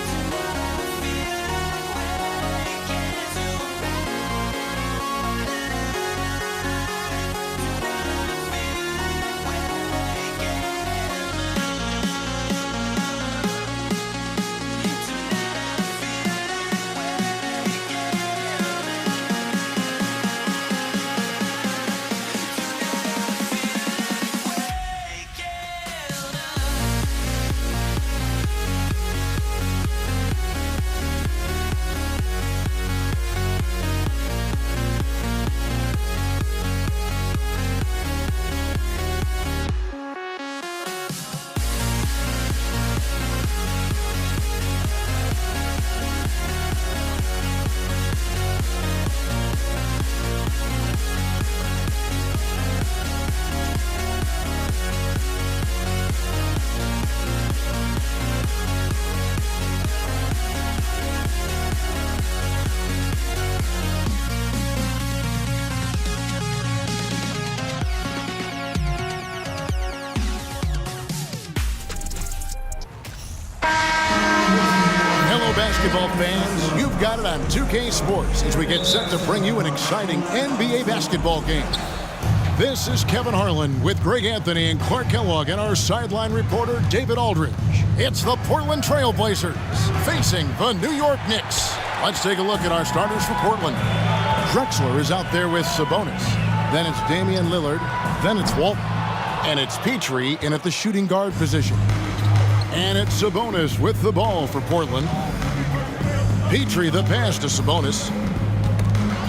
to now feel awake Basketball fans, you've got it on 2K Sports as we get set to bring you an exciting NBA basketball game. This is Kevin Harlan with Greg Anthony and Clark Kellogg and our sideline reporter David Aldridge. It's the Portland Trail Blazers facing the New York Knicks. Let's take a look at our starters for Portland. Drexler is out there with Sabonis. Then it's Damian Lillard. Then it's Walton. And it's Petrie in at the shooting guard position. And it's Sabonis with the ball for Portland. Petrie the pass to Sabonis.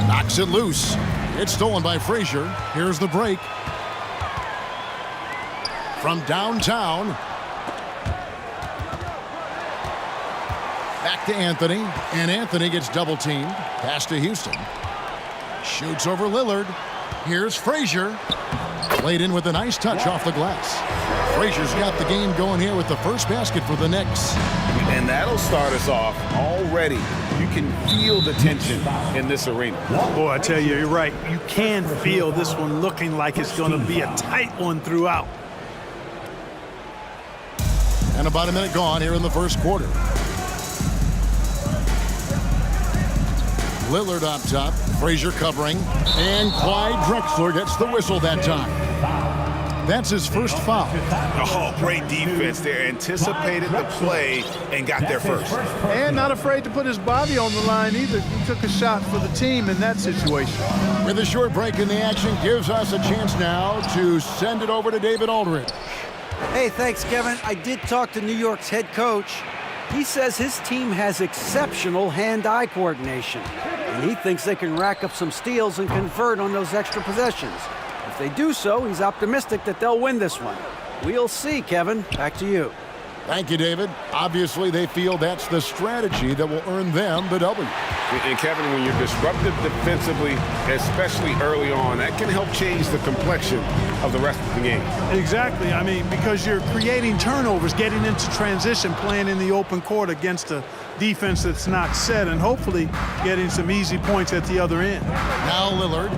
Knocks it loose. It's stolen by Frazier. Here's the break. From downtown. Back to Anthony. And Anthony gets double teamed. Pass to Houston. Shoots over Lillard. Here's Frazier. Played in with a nice touch off the glass. Frazier's got the game going here with the first basket for the Knicks. And that'll start us off already. You can feel the tension in this arena. Boy, I tell you, you're right. You can feel this one looking like it's going to be a tight one throughout. And about a minute gone here in the first quarter. Lillard up top, Frazier covering, and Clyde Drexler gets the whistle that time. That's his first foul. Oh, great defense there. Anticipated the play and got there first. And not afraid to put his body on the line either. He took a shot for the team in that situation. With a short break in the action, gives us a chance now to send it over to David Aldridge. Hey, thanks, Kevin. I did talk to New York's head coach. He says his team has exceptional hand-eye coordination, and he thinks they can rack up some steals and convert on those extra possessions. If they do so, he's optimistic that they'll win this one. We'll see, Kevin. Back to you. Thank you, David. Obviously, they feel that's the strategy that will earn them the W. And Kevin, when you're disruptive defensively, especially early on, that can help change the complexion of the rest of the game. Exactly. I mean, because you're creating turnovers, getting into transition, playing in the open court against a defense that's not set, and hopefully getting some easy points at the other end. Now Lillard,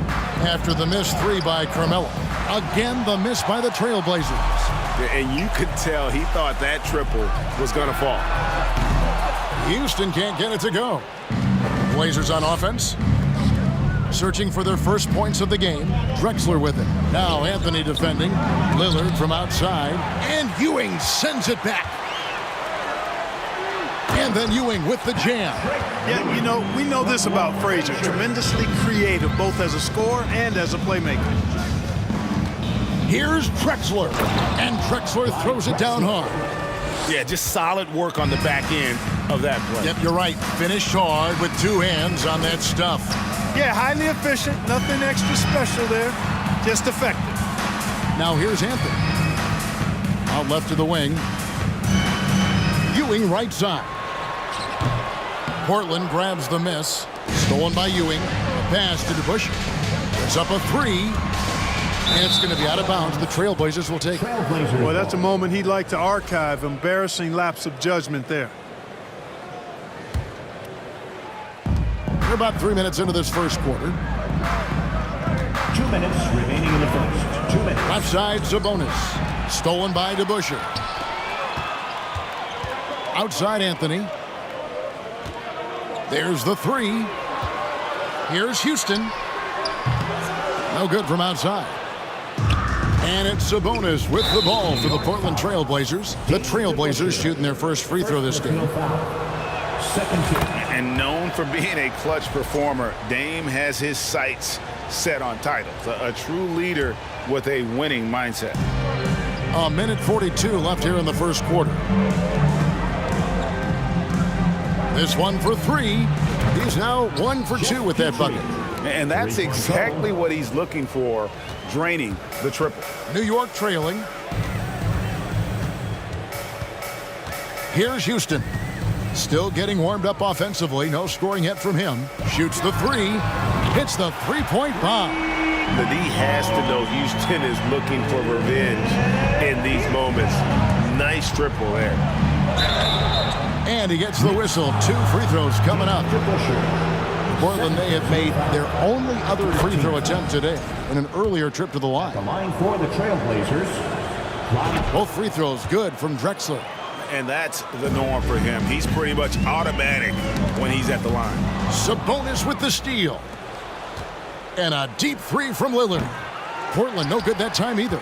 after the missed three by Carmelo. Again, the miss by the Trailblazers. And you could tell he thought that triple was going to fall. Houston can't get it to go. Blazers on offense. Searching for their first points of the game. Drexler with it. Now Anthony defending. Lillard from outside. And Ewing sends it back. And then Ewing with the jam. Yeah, you know, we know this about Frazier. Tremendously creative, both as a scorer and as a playmaker. Here's Drexler. And Drexler throws it down hard. Yeah, just solid work on the back end of that play. Yep, you're right. Finished hard with two hands on that stuff. Yeah, highly efficient. Nothing extra special there. Just effective. Now here's Anthony. Out left to the wing. Ewing right side. Portland grabs the miss. Stolen by Ewing. pass to DeBusschere. It's up a three. And it's going to be out of bounds. The Trailblazers will take it. Well, that's a moment he'd like to archive. Embarrassing lapse of judgment there. We're about 3 minutes into this first quarter. 2 minutes remaining in the first. 2 minutes. Left side, Sabonis. Stolen by DeBusschere. Outside, Anthony. There's the three. Here's Houston. No good from outside. And it's Sabonis with the ball for the Portland Trailblazers. The Trailblazers shooting their first free throw this game. And known for being a clutch performer, Dame has his sights set on titles. A true leader with a winning mindset. A minute 42 left here in the first quarter. This one for three. He's now 1 for 2 with that bucket. And that's exactly what he's looking for, draining the triple. New York trailing. Here's Houston. Still getting warmed up offensively. No scoring yet from him. Shoots the three. Hits the three-point bomb. The D has to know Houston is looking for revenge in these moments. Nice triple there. And he gets the whistle. 2 free throws coming up. Portland, they have made their only other free throw attempt today in an earlier trip to the line. The line for the Trailblazers. Both free throws good from Drexler. And that's the norm for him. He's pretty much automatic when he's at the line. Sabonis with the steal. And a deep three from Lillard. Portland no good that time either.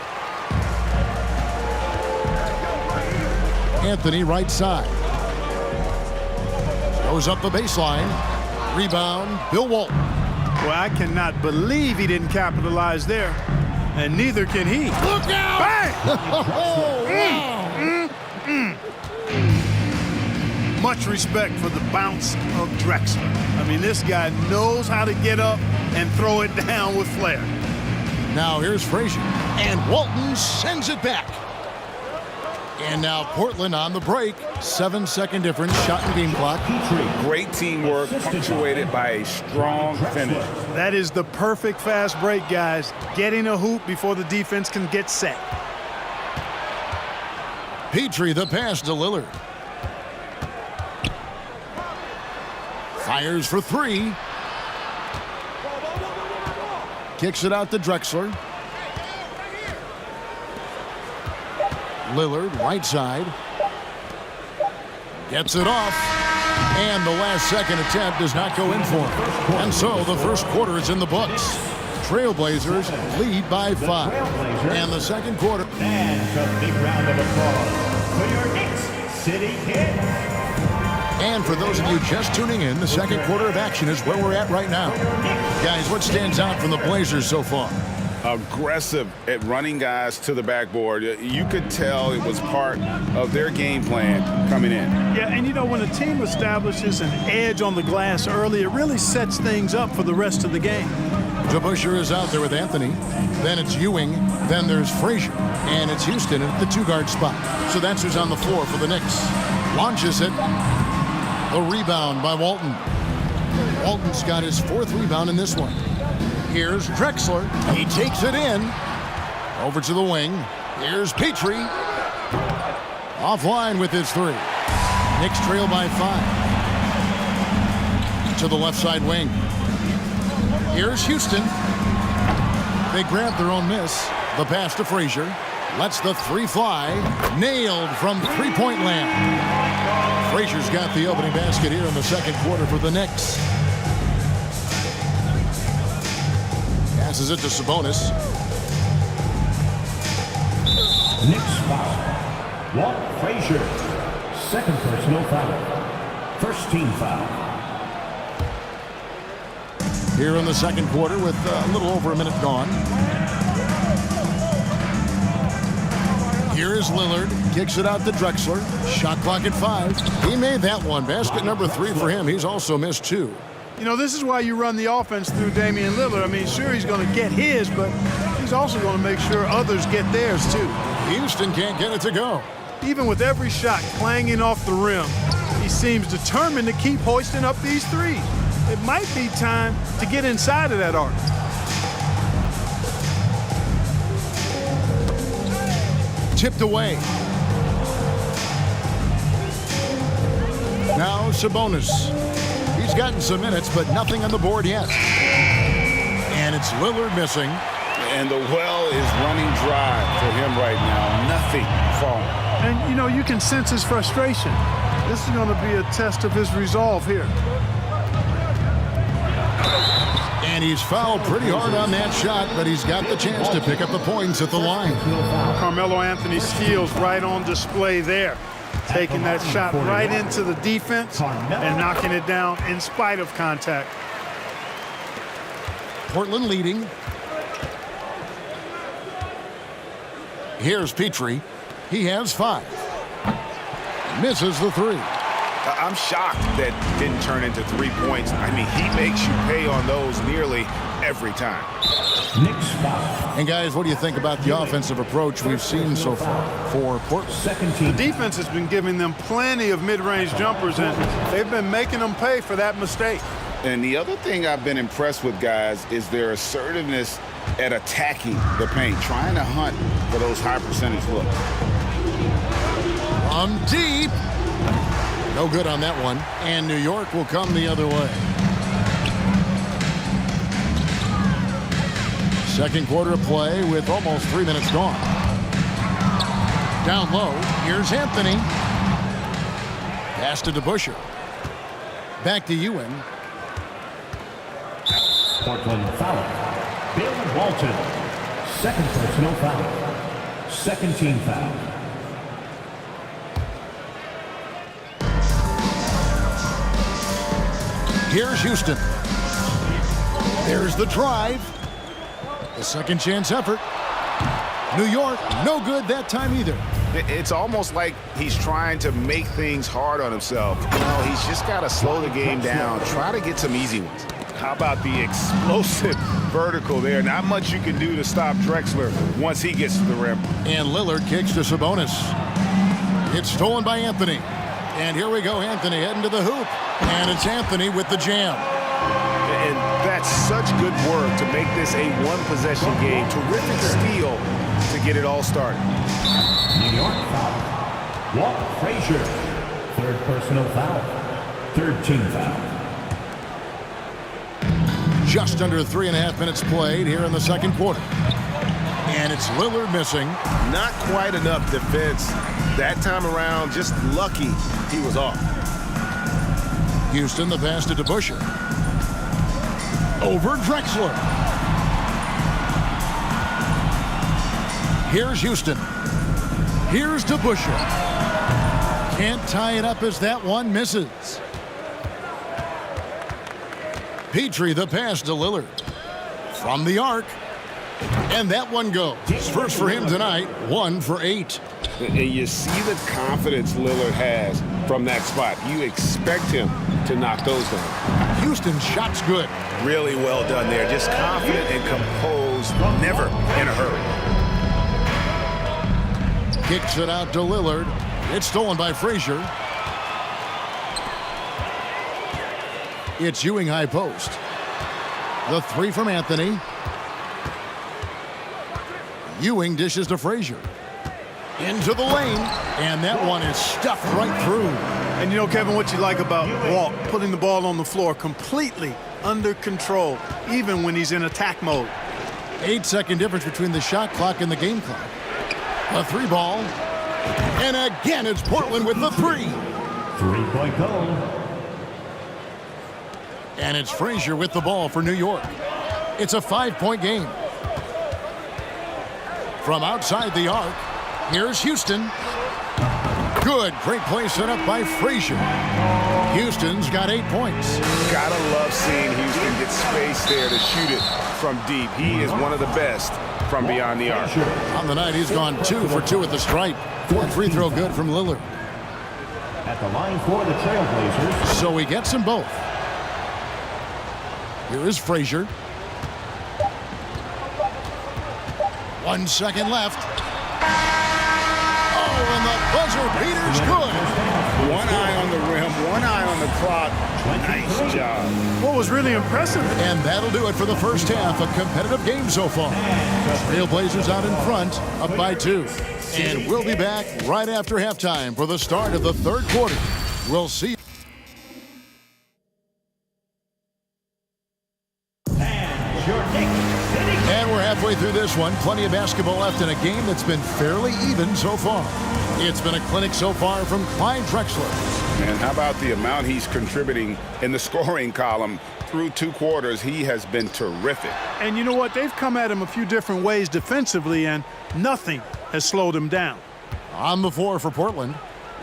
Anthony right side. Goes up the baseline. Rebound, Bill Walton. Well, I cannot believe he didn't capitalize there. And neither can he. Look out! Bang! Much respect for the bounce of Drexler. I mean, this guy knows how to get up and throw it down with flair. Now here's Frazier. And Walton sends it back. And now Portland on the break. 7-second difference, shot and game clock. Great teamwork, punctuated by a strong finish. That is the perfect fast break, guys. Getting a hoop before the defense can get set. Petrie, the pass to Lillard. Fires for three. Kicks it out to Drexler. Lillard, right side. Gets it off. And the last second attempt does not go in for him. And so the first quarter is in the books. Trailblazers lead by 5. And the second quarter. And a big round of applause for your Knicks City Kid. And for those of you just tuning in, the second quarter of action is where we're at right now. Guys, what stands out from the Blazers so far? Aggressive at running guys to the backboard. You could tell it was part of their game plan coming in. Yeah, and you know, when a team establishes an edge on the glass early, it really sets things up for the rest of the game. DeBusschere is out there with Anthony. Then it's Ewing. Then there's Frazier. And it's Houston at the 2-guard spot. So that's who's on the floor for the Knicks. Launches it. A rebound by Walton. Walton's got his 4th rebound in this one. Here's Drexler. He takes it in. Over to the wing. Here's Petrie. Offline with his 3. Knicks trail by 5. To the left side wing. Here's Houston. They grab their own miss. The pass to Frazier. Lets the 3 fly. Nailed from three-point land. Frazier's got the opening basket here in the second quarter for the Knicks. Passes it to Sabonis. Knicks foul. Walt Frazier. Second personal foul. First team foul. Here in the second quarter with a little over a minute gone. Here is Lillard. Kicks it out to Drexler. Shot clock at 5. He made that one. Basket number 3 for him. He's also missed 2. You know, this is why you run the offense through Damian Lillard. I mean, sure, he's going to get his, but he's also going to make sure others get theirs, too. Houston can't get it to go. Even with every shot clanging off the rim, he seems determined to keep hoisting up these threes. it might be time to get inside of that arc. Tipped away. Now Sabonis. He's gotten some minutes, but nothing on the board yet. And it's Lillard missing. And the well is running dry for him right now. Nothing falling. And, you know, you can sense his frustration. This is going to be a test of his resolve here. And he's fouled pretty hard on that shot, but he's got the chance to pick up the points at the line. Carmelo Anthony's skills right on display there. Taking that shot right into the defense and knocking it down in spite of contact. Portland leading. Here's Petrie. He has 5. Misses the 3. I'm shocked that didn't turn into 3 points. I mean, he makes you pay on those nearly every time. And guys, what do you think about the offensive approach we've seen so far for Portland? The defense has been giving them plenty of mid-range jumpers, and they've been making them pay for that mistake. And the other thing I've been impressed with, guys, is their assertiveness at attacking the paint, trying to hunt for those high percentage looks. From deep. No good on that one. And New York will come the other way. Second quarter of play with almost 3 minutes gone. Down low. Here's Anthony. Pass to DeBusschere. Back to Ewing. Portland foul. Bill Walton, second personal foul. Second team foul. Here's Houston. There's the drive. The second chance effort. New York, no good that time either. It's almost like he's trying to make things hard on himself. You know, he's just got to slow the game down, try to get some easy ones. How about the explosive vertical there? Not much you can do to stop Drexler once he gets to the rim. And Lillard kicks to Sabonis. It's stolen by Anthony. And here we go, Anthony heading to the hoop. And it's Anthony with the jam. And that's such good work to make this a one-possession game. Terrific steal to get it all started. New York foul. Walt Frazier, third personal foul. Third team foul. Just under 3.5 minutes played here in the second quarter. And it's Lillard missing. Not quite enough defense that time around. Just lucky he was off. Houston, the pass to DeBusschere. Over Drexler. Here's Houston. Here's DeBusschere. Can't tie it up as that one misses. Petrie, the pass to Lillard. From the arc. And that one goes. First for him tonight, 1 for 8. And you see the confidence Lillard has from that spot. You expect him to knock those down. Houston's shot's good. Really well done there. Just confident and composed, never in a hurry. Kicks it out to Lillard. It's stolen by Frazier. It's Ewing high post. The 3 from Anthony. Ewing dishes to Frazier. Into the lane. And that one is stuffed right through. And you know, Kevin, what you like about Walt, putting the ball on the floor completely under control, even when he's in attack mode. 8-second difference between the shot clock and the game clock. A 3 ball. And again, it's Portland with the 3. 3-point goal. And it's Frazier with the ball for New York. It's a 5-point game. From outside the arc, here's Houston. Good, great play set up by Frazier. Houston's got 8 points. Gotta love seeing Houston get space there to shoot it from deep. He is one of the best from beyond the arc. On the night, he's gone 2 for 2 at the stripe. 1 free throw good from Lillard. At the line for the Trailblazers. So he gets them both. Here is Frazier. 1 second left. Oh, and the buzzer beater's good. One eye on the rim, one eye on the clock. Nice job. What was really impressive. And that'll do it for the first half. A competitive game so far. Trailblazers out in front, up by 2. And we'll be back right after halftime for the start of the third quarter. We'll see you. And we're halfway through this one. Plenty of basketball left in a game that's been fairly even so far. It's been a clinic so far from Clyde Drexler. And how about the amount he's contributing in the scoring column? Through 2 quarters, he has been terrific. And you know what? They've come at him a few different ways defensively, and nothing has slowed him down. On the floor for Portland,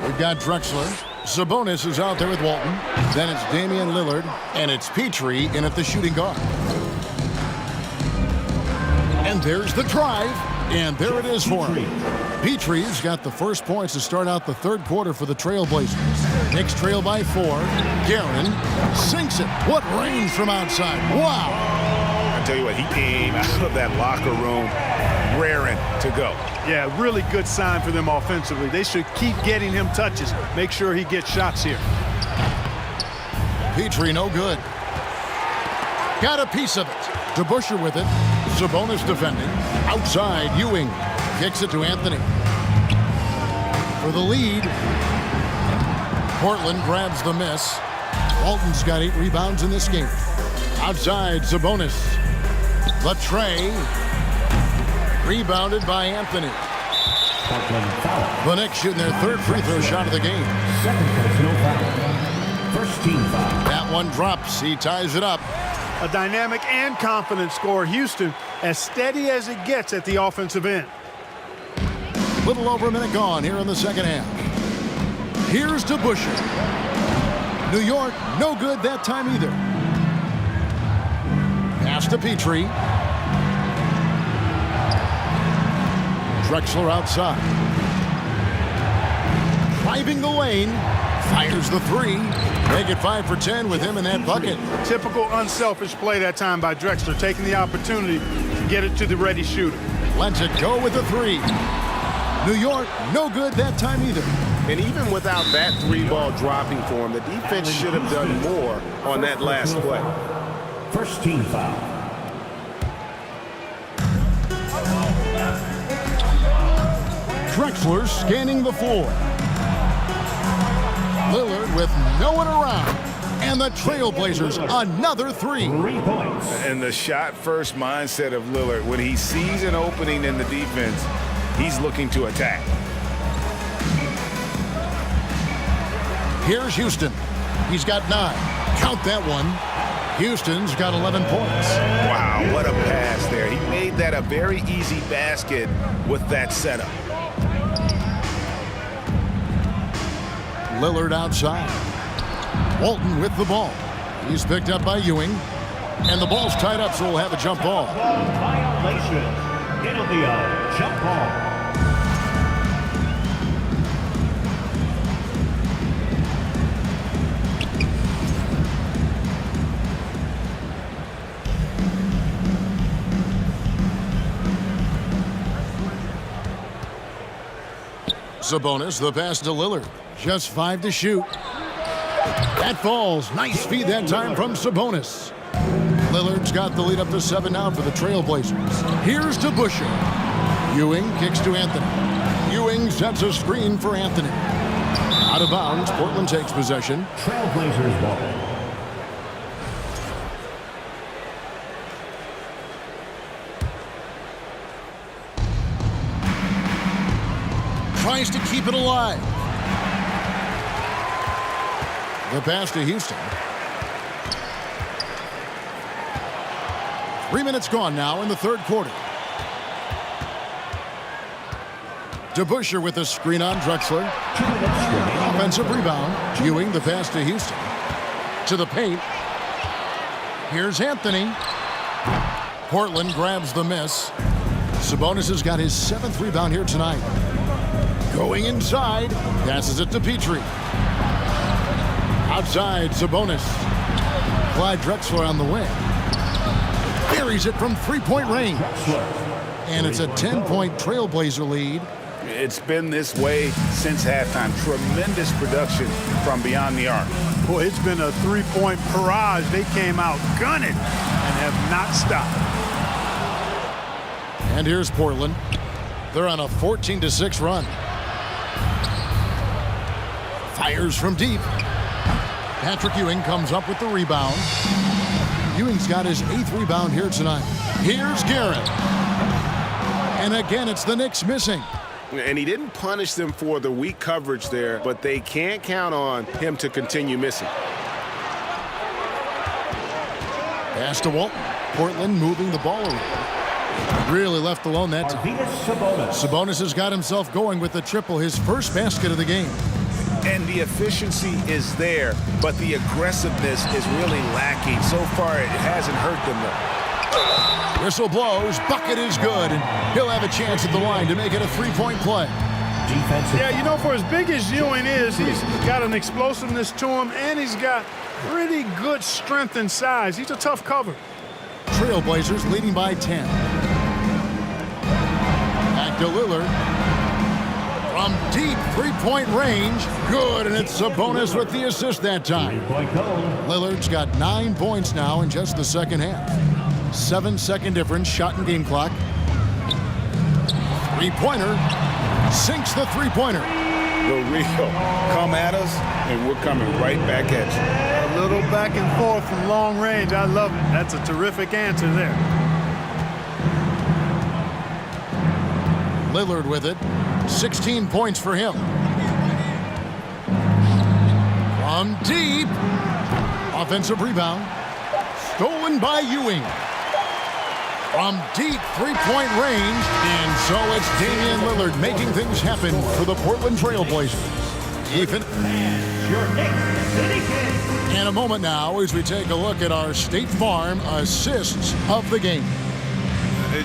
we've got Drexler. Sabonis is out there with Walton. Then it's Damian Lillard, and it's Petrie in at the shooting guard. And there's the drive, and there it is for him. Petrie's got the first points to start out the third quarter for the Trailblazers. Knicks trail by 4. Guerin sinks it. What range from outside. Wow. I tell you what, he came out of that locker room raring to go. Yeah, really good sign for them offensively. They should keep getting him touches. Make sure he gets shots here. Petrie no good. Got a piece of it. DeBusschere with it. Sabonis defending. Outside, Ewing kicks it to Anthony. For the lead, Portland grabs the miss. Walton's got 8 rebounds in this game. Outside, Sabonis. Latre. Rebounded by Anthony. The Knicks shooting their third free throw shot of the game. Second personal foul. First team foul. That one drops. He ties it up. A dynamic and confident scorer. Houston as steady as it gets at the offensive end. Little over a minute gone here in the second half. Here's DeBusschere. New York, no good that time either. Pass to Petrie. Drexler outside. Driving the lane. Fires the 3. Make it 5 for 10 with him in that bucket. Typical unselfish play that time by Drexler, taking the opportunity to get it to the ready shooter. Lets it go with the 3. New York, no good that time either. And even without that 3-ball dropping for him, the defense should have done more on that last play. First team foul. Drexler scanning the floor. Lillard with no one around. And the Trailblazers, another 3. 3 points. And the shot-first mindset of Lillard, when he sees an opening in the defense, he's looking to attack. Here's Houston. He's got 9. Count that one. Houston's got 11 points. Wow, what a pass there. He made that a very easy basket with that setup. Lillard outside. Walton with the ball. He's picked up by Ewing. And the ball's tied up, so we'll have a jump ball. Violation. It'll be a jump ball. Sabonis, the pass to Lillard. Just 5 to shoot. That falls. Nice feed that time from Sabonis. Lillard's got the lead up to 7 now for the Trailblazers. Here's DeBusschere. Ewing kicks to Anthony. Ewing sets a screen for Anthony. Out of bounds, Portland takes possession. Trailblazers ball. Tries to keep it alive. The pass to Houston. 3 minutes gone now in the third quarter. DeBusschere with a screen on Drexler. Offensive rebound. Ewing, the pass to Houston. To the paint. Here's Anthony. Portland grabs the miss. Sabonis has got his 7th rebound here tonight. Going inside, passes it to Petrie. Outside, Sabonis. Clyde Drexler on the wing. Buries it from 3-point range. And it's a 10-point Trailblazer lead It's been this way since halftime. Tremendous production from beyond the arc. Boy, it's been a three-point barrage. They came out gunning and have not stopped. And here's Portland. They're on a 14-6 run. Fires from deep. Patrick Ewing comes up with the rebound. Ewing's got his 8th rebound here tonight. Here's Garrett. And again, it's the Knicks missing. And he didn't punish them for the weak coverage there, but they can't count on him to continue missing. Pass to Walton. Portland moving the ball around. Really left alone that time. Sabonis has got himself going with the triple, his first basket of the game. And the efficiency is there, but the aggressiveness is really lacking. So far, it hasn't hurt them, though. Whistle blows, bucket is good, and he'll have a chance at the line to make it a three-point play. Yeah, you know, for as big as Ewing is, he's got an explosiveness to him, and he's got pretty good strength and size. He's a tough cover. Trailblazers leading by 10. Back to Lillard. From deep three-point range, good, and it's Sabonis with the assist that time. Lillard's got 9 points now in just the second half. 7-second difference, shot and game clock. Three-pointer, sinks the three-pointer. The real come at us, and we're coming right back at you. A little back and forth from long range. I love it. That's a terrific answer there. Lillard with it. 16 points for him. From deep. Offensive rebound. Stolen by Ewing. From deep three-point range. And so it's Damian Lillard making things happen for the Portland Trailblazers. Ethan. In a moment now as we take a look at our State Farm assists of the game.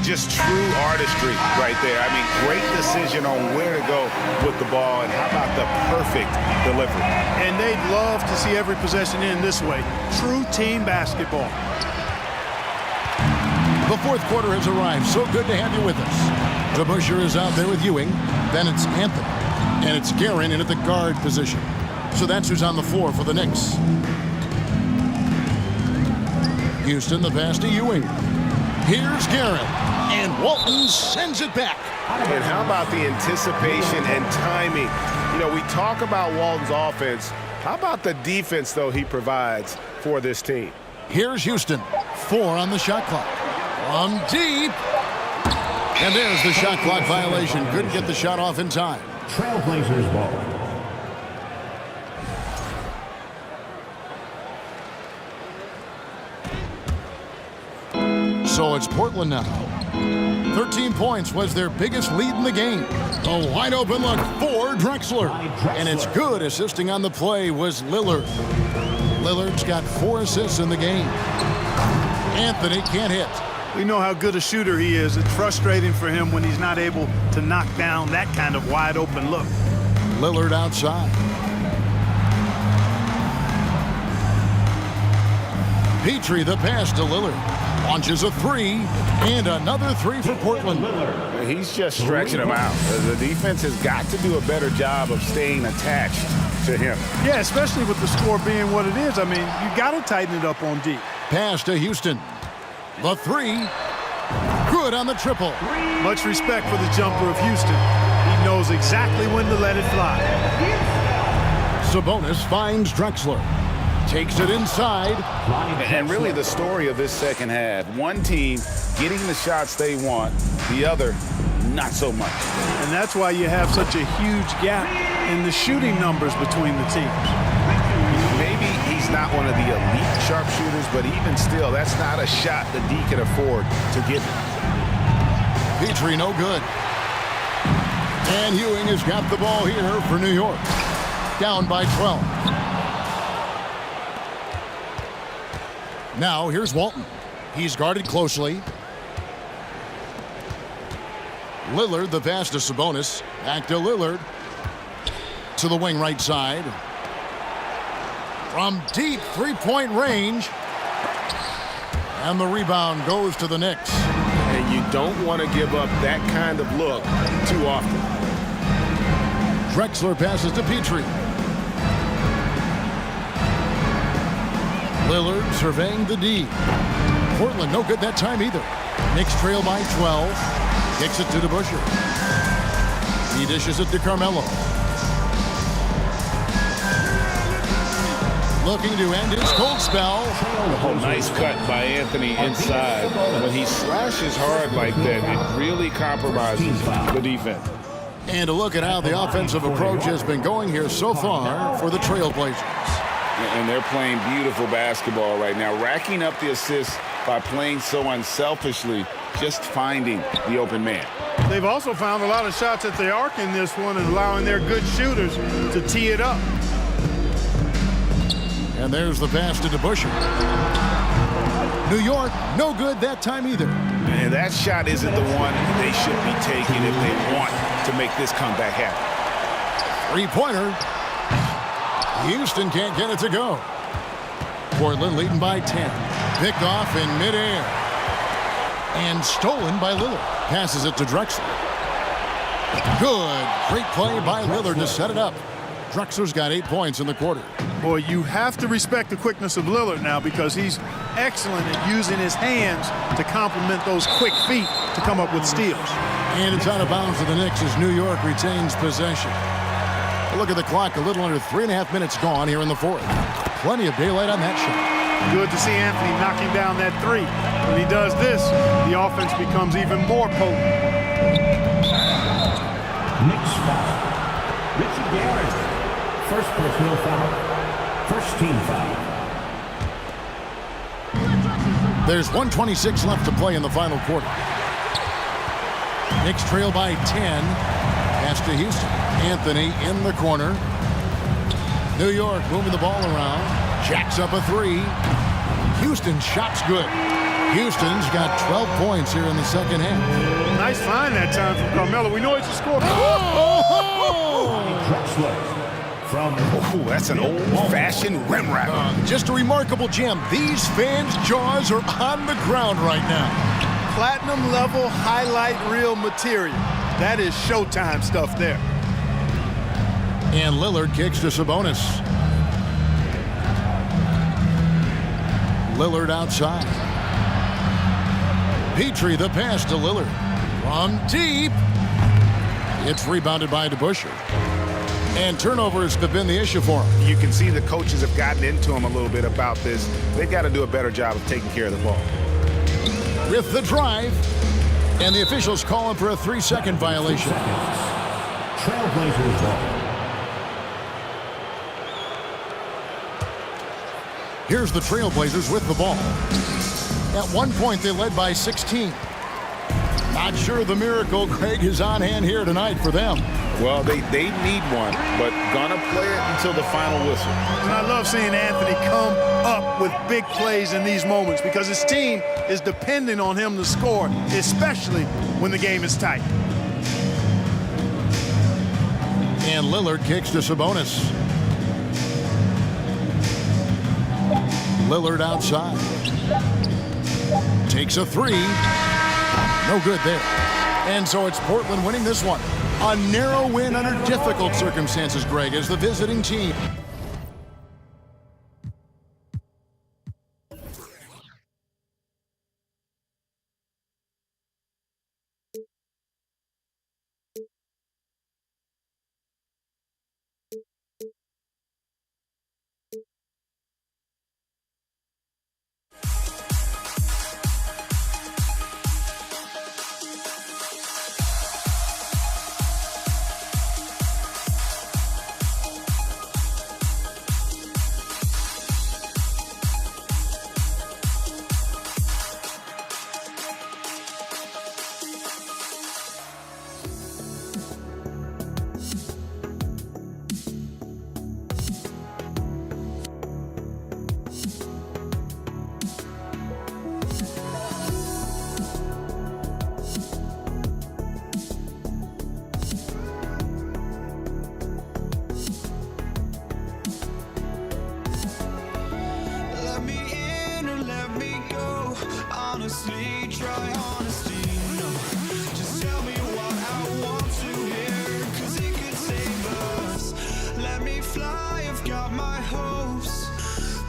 Just true artistry right there. I mean, great decision on where to go with the ball, and how about the perfect delivery. And they'd love to see every possession end this way. True team basketball. The fourth quarter has arrived. So good to have you with us. DeBusschere is out there with Ewing. Then it's Anthony. And it's Guerin in at the guard position. So that's who's on the floor for the Knicks. Houston, the pass to Ewing. Here's Guerin. And Walton sends it back. And how about the anticipation and timing? You know, we talk about Walton's offense. How about the defense, though, he provides for this team? Here's Houston. 4 on the shot clock. From deep. And there's the shot clock violation. Couldn't get the shot off in time. Trailblazers ball. So it's Portland now. 13 points was their biggest lead in the game. A wide open look for Drexler. And it's good. Assisting on the play was Lillard. Lillard's got 4 assists in the game. Anthony can't hit. We know how good a shooter he is. It's frustrating for him when he's not able to knock down that kind of wide open look. Lillard outside. Petrie the pass to Lillard. Launches a 3, and another 3 for Portland. He's just stretching him out. The defense has got to do a better job of staying attached to him. Yeah, especially with the score being what it is. I mean, you got to tighten it up on deep. Pass to Houston. The 3. Good on the triple. Much respect for the jumper of Houston. He knows exactly when to let it fly. Sabonis finds Drexler. Takes it inside. And really the story of this second half. One team getting the shots they want, the other not so much. And that's why you have such a huge gap in the shooting numbers between the teams. Maybe he's not one of the elite sharpshooters, but even still, that's not a shot that D can afford to get. Petrie no good. And Ewing has got the ball here for New York. Down by 12. Now, here's Walton. He's guarded closely. Lillard, the pass to Sabonis. Back to Lillard. To the wing right side. From deep three-point range. And the rebound goes to the Knicks. And you don't want to give up that kind of look too often. Drexler passes to Petrie. Lillard surveying the D. Portland no good that time either. Knicks trail by 12. Kicks it to DeBusschere. He dishes it to Carmelo. Looking to end his cold spell. Oh, nice cut by Anthony inside. When he slashes hard like that, it really compromises the defense. And a look at how the offensive approach has been going here so far for the Trailblazers. And they're playing beautiful basketball right now, racking up the assists by playing so unselfishly, just finding the open man. They've also found a lot of shots at the arc in this one and allowing their good shooters to tee it up. And there's the pass to DeBusschere. New York, no good that time either. And that shot isn't the one they should be taking if they want to make this comeback happen. Three-pointer. Houston can't get it to go. Portland leading by 10. Picked off in midair. And stolen by Lillard. Passes it to Drexler. Good. Great play by Lillard to set it up. Drexler's got 8 points in the quarter. Boy, you have to respect the quickness of Lillard now because he's excellent at using his hands to complement those quick feet to come up with steals. And it's out of bounds to the Knicks as New York retains possession. Look at the clock, a little under 3.5 minutes gone here in the fourth. Plenty of daylight on that shot. Good to see Anthony knocking down that three. When he does this, the offense becomes even more potent. Knicks foul. Richard Garrett. First personal foul. First team foul. There's 1:26 left to play in the final quarter. Knicks trail by 10. Pass to Houston. Anthony in the corner. New York moving the ball around. Jacks up a three. Houston shot's good. Houston's got 12 points here in the second half. Nice find that time from Carmelo. We know he's a scorer. Oh, that's an old-fashioned rim wrap. Just a remarkable gem. These fans' jaws are on the ground right now. Platinum level highlight reel material. That is Showtime stuff there. And Lillard kicks to Sabonis. Lillard outside. Petrie the pass to Lillard. From deep. It's rebounded by DeBusschere. And turnovers have been the issue for him. You can see the coaches have gotten into him a little bit about this. They've got to do a better job of taking care of the ball. With the drive. And the officials calling for a 3-second violation. Trailblazers ball. Here's the Trailblazers with the ball. At one point, they led by 16. Not sure the miracle, Greg, is on hand here tonight for them. Well, they need one, but gonna play it until the final whistle. And I love seeing Anthony come up with big plays in these moments because his team is depending on him to score, especially when the game is tight. And Lillard kicks to Sabonis. Lillard outside. Takes a three. No good there. And so it's Portland winning this one. A narrow win under difficult circumstances, Greg, as the visiting team. honestly, try honesty, no. Just tell me what I want to hear, 'cause it could save us. hopes,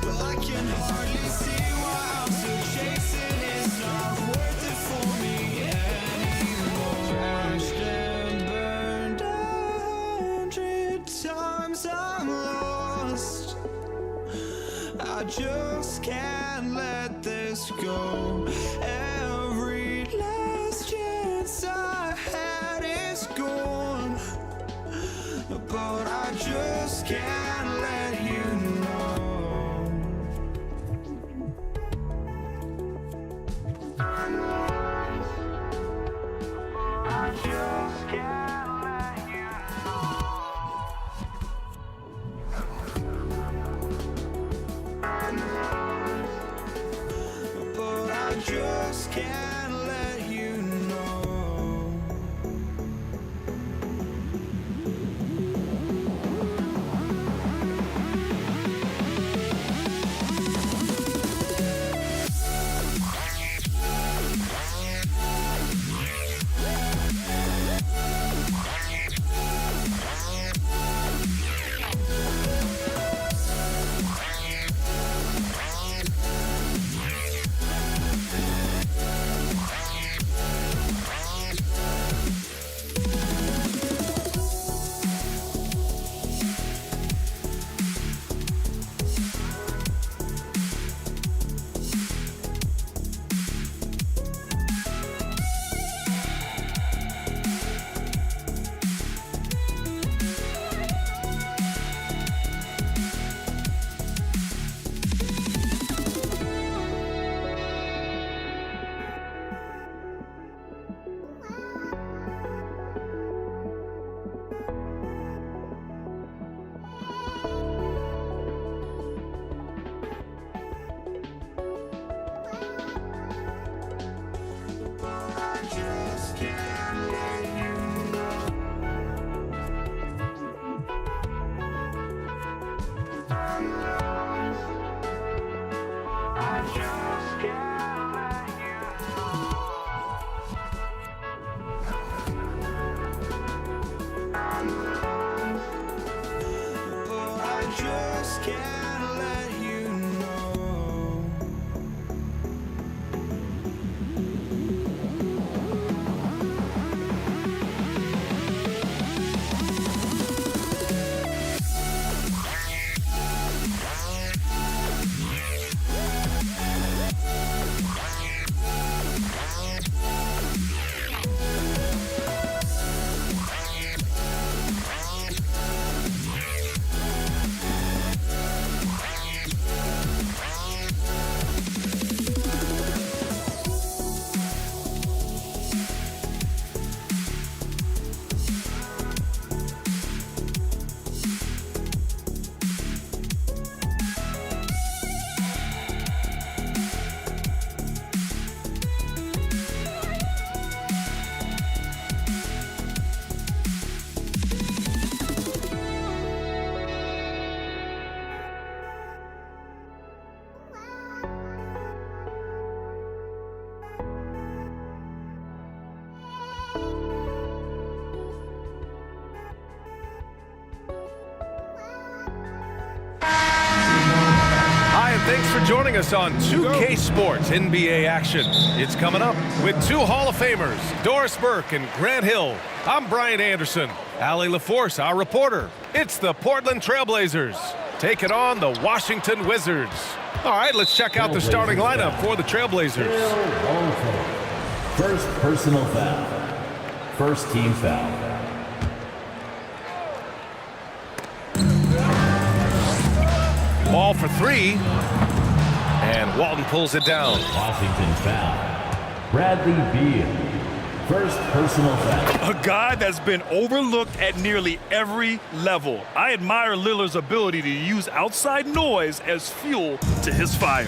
but I can hardly see why I'm still chasing. It's not worth it for me anymore. Crashed and burned 100 times, I'm lost. I just can't let this go. Every last chance I had is gone, but I just can't let you know. I just can't let you know. But I just can't let you know. Thanks for joining us on 2K Sports NBA action. It's coming up with two Hall of Famers, Doris Burke and Grant Hill. I'm Brian Anderson. Allie LaForce, our reporter. It's the Portland Trailblazers taking on the Washington Wizards. All right, let's check out the starting lineup for the Trailblazers. First personal foul. First team foul. Ball for three. And Walton pulls it down. Washington foul. Bradley Beal. First personal foul. A guy that's been overlooked at nearly every level. I admire Lillard's ability to use outside noise as fuel to his fire.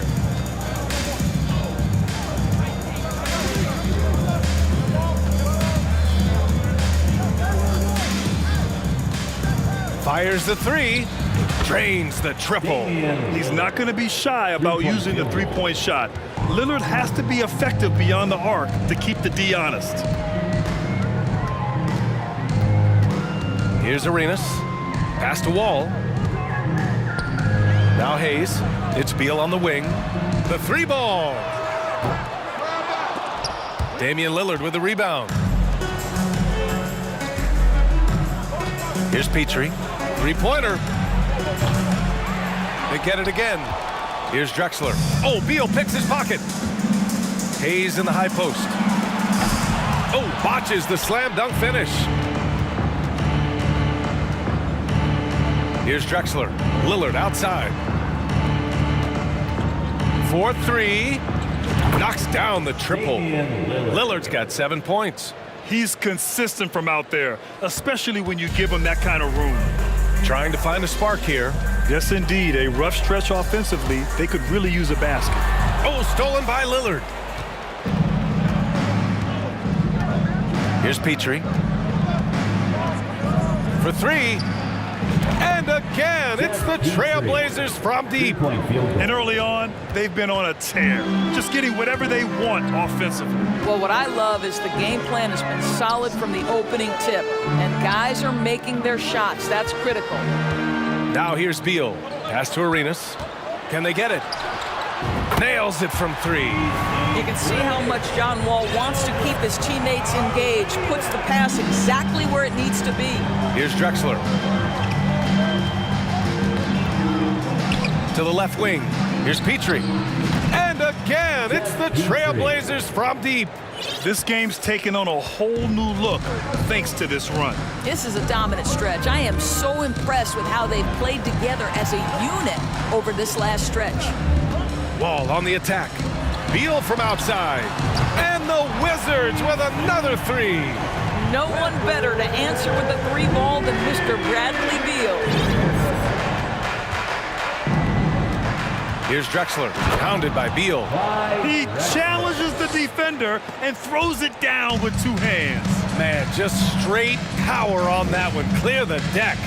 Fires the three. Drains the triple. He's not going to be shy about using the three-point shot. Lillard has to be effective beyond the arc to keep the D honest. Here's Arenas. Pass to Wall. Now Hayes. It's Beal on the wing. The 3 ball. Damian Lillard with the rebound. Here's Petrie. 3-pointer. They get it again. Here's Drexler. Oh, Beal picks his pocket. Hayes in the high post. Oh, botches the slam dunk finish. Here's Drexler. Lillard outside. 4-3. Knocks down the triple. Lillard's got 7 points. He's consistent from out there, especially when you give him that kind of room. Trying to find a spark here. Yes, indeed. A rough stretch offensively. They could really use a basket. Oh, stolen by Lillard. Here's Petrie. For 3. And again, it's the Trailblazers from deep. And early on, they've been on a tear, just getting whatever they want offensively. Well, what I love is the game plan has been solid from the opening tip, and guys are making their shots. That's critical. Now here's Beal. Pass to Arenas. Can they get it? Nails it from 3. You can see how much John Wall wants to keep his teammates engaged, puts the pass exactly where it needs to be. Here's Drexler. To the left wing. Here's Petrie. And again, it's the Trailblazers from deep. This game's taken on a whole new look thanks to this run. This is a dominant stretch. I am so impressed with how they've played together as a unit over this last stretch. Wall on the attack. Beal from outside. And the Wizards with another 3. No one better to answer with a 3 ball than Mr. Bradley Beal. Here's Drexler, pounded by Beal. He challenges the defender and throws it down with 2 hands. Man, just straight power on that one. Clear the deck.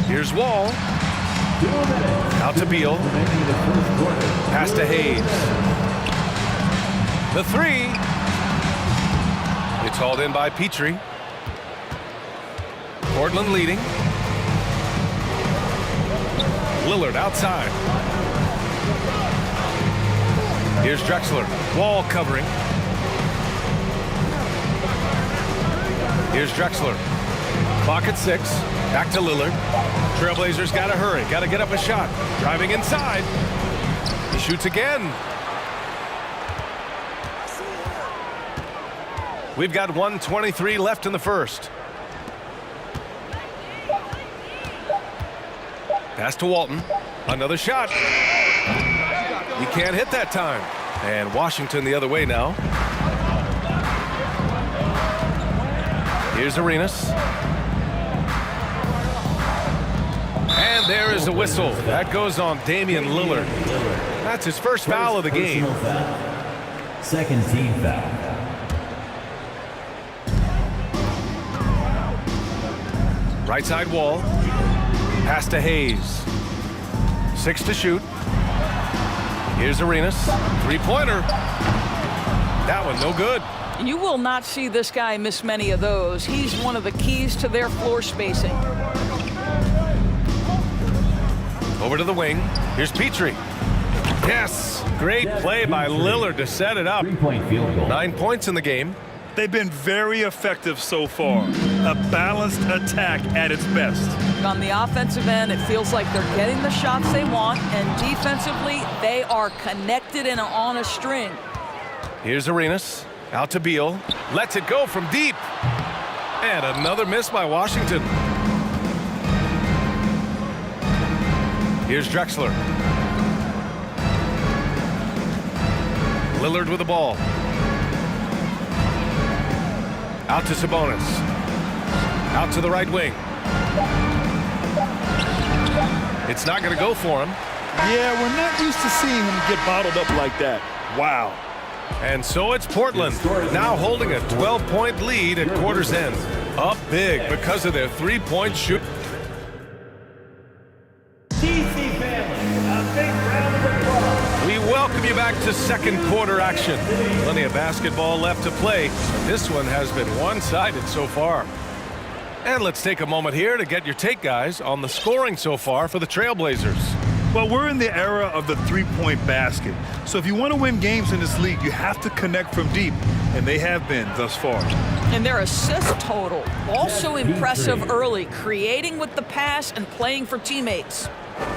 Here's Wall. Out to Beal. Pass to Hayes. The 3. It's hauled in by Petrie. Portland leading. Lillard outside. Here's Drexler. Wall covering. Here's Drexler. Clock at 6. Back to Lillard. Trailblazers got to hurry. Got to get up a shot. Driving inside. He shoots again. We've got 1:23 left in the first. Pass to Walton. Another shot. He can't hit that time. And Washington the other way now. Here's Arenas. And there is the whistle. That goes on Damian Lillard. That's his first foul of the game. Second team foul. Right side Wall. Pass to Hayes. 6 to shoot. Here's Arenas. 3-pointer. That one no good. You will not see this guy miss many of those. He's one of the keys to their floor spacing. Over to the wing. Here's Petrie. Yes. Great play by Lillard to set it up. 3-point field goal. 9 points in the game. They've been very effective so far. A balanced attack at its best. On the offensive end, it feels like they're getting the shots they want, and defensively, they are connected and on a string. Here's Arenas. Out to Beal. Lets it go from deep. And another miss by Washington. Here's Drexler. Lillard with the ball. Out to Sabonis. Out to the right wing. It's not going to go for him. Yeah, we're not used to seeing him get bottled up like that. Wow. And so it's Portland, now holding a 12-point lead at quarter's end. Up big because of their 3-point shoot. DC family, a big round of applause. We welcome you back to second quarter action. Plenty of basketball left to play. This one has been one-sided so far. And let's take a moment here to get your take, guys, on the scoring so far for the Trailblazers. Well, we're in the era of the three-point basket. So if you want to win games in this league, you have to connect from deep, and they have been thus far. And their assist total, also impressive early, creating with the pass and playing for teammates.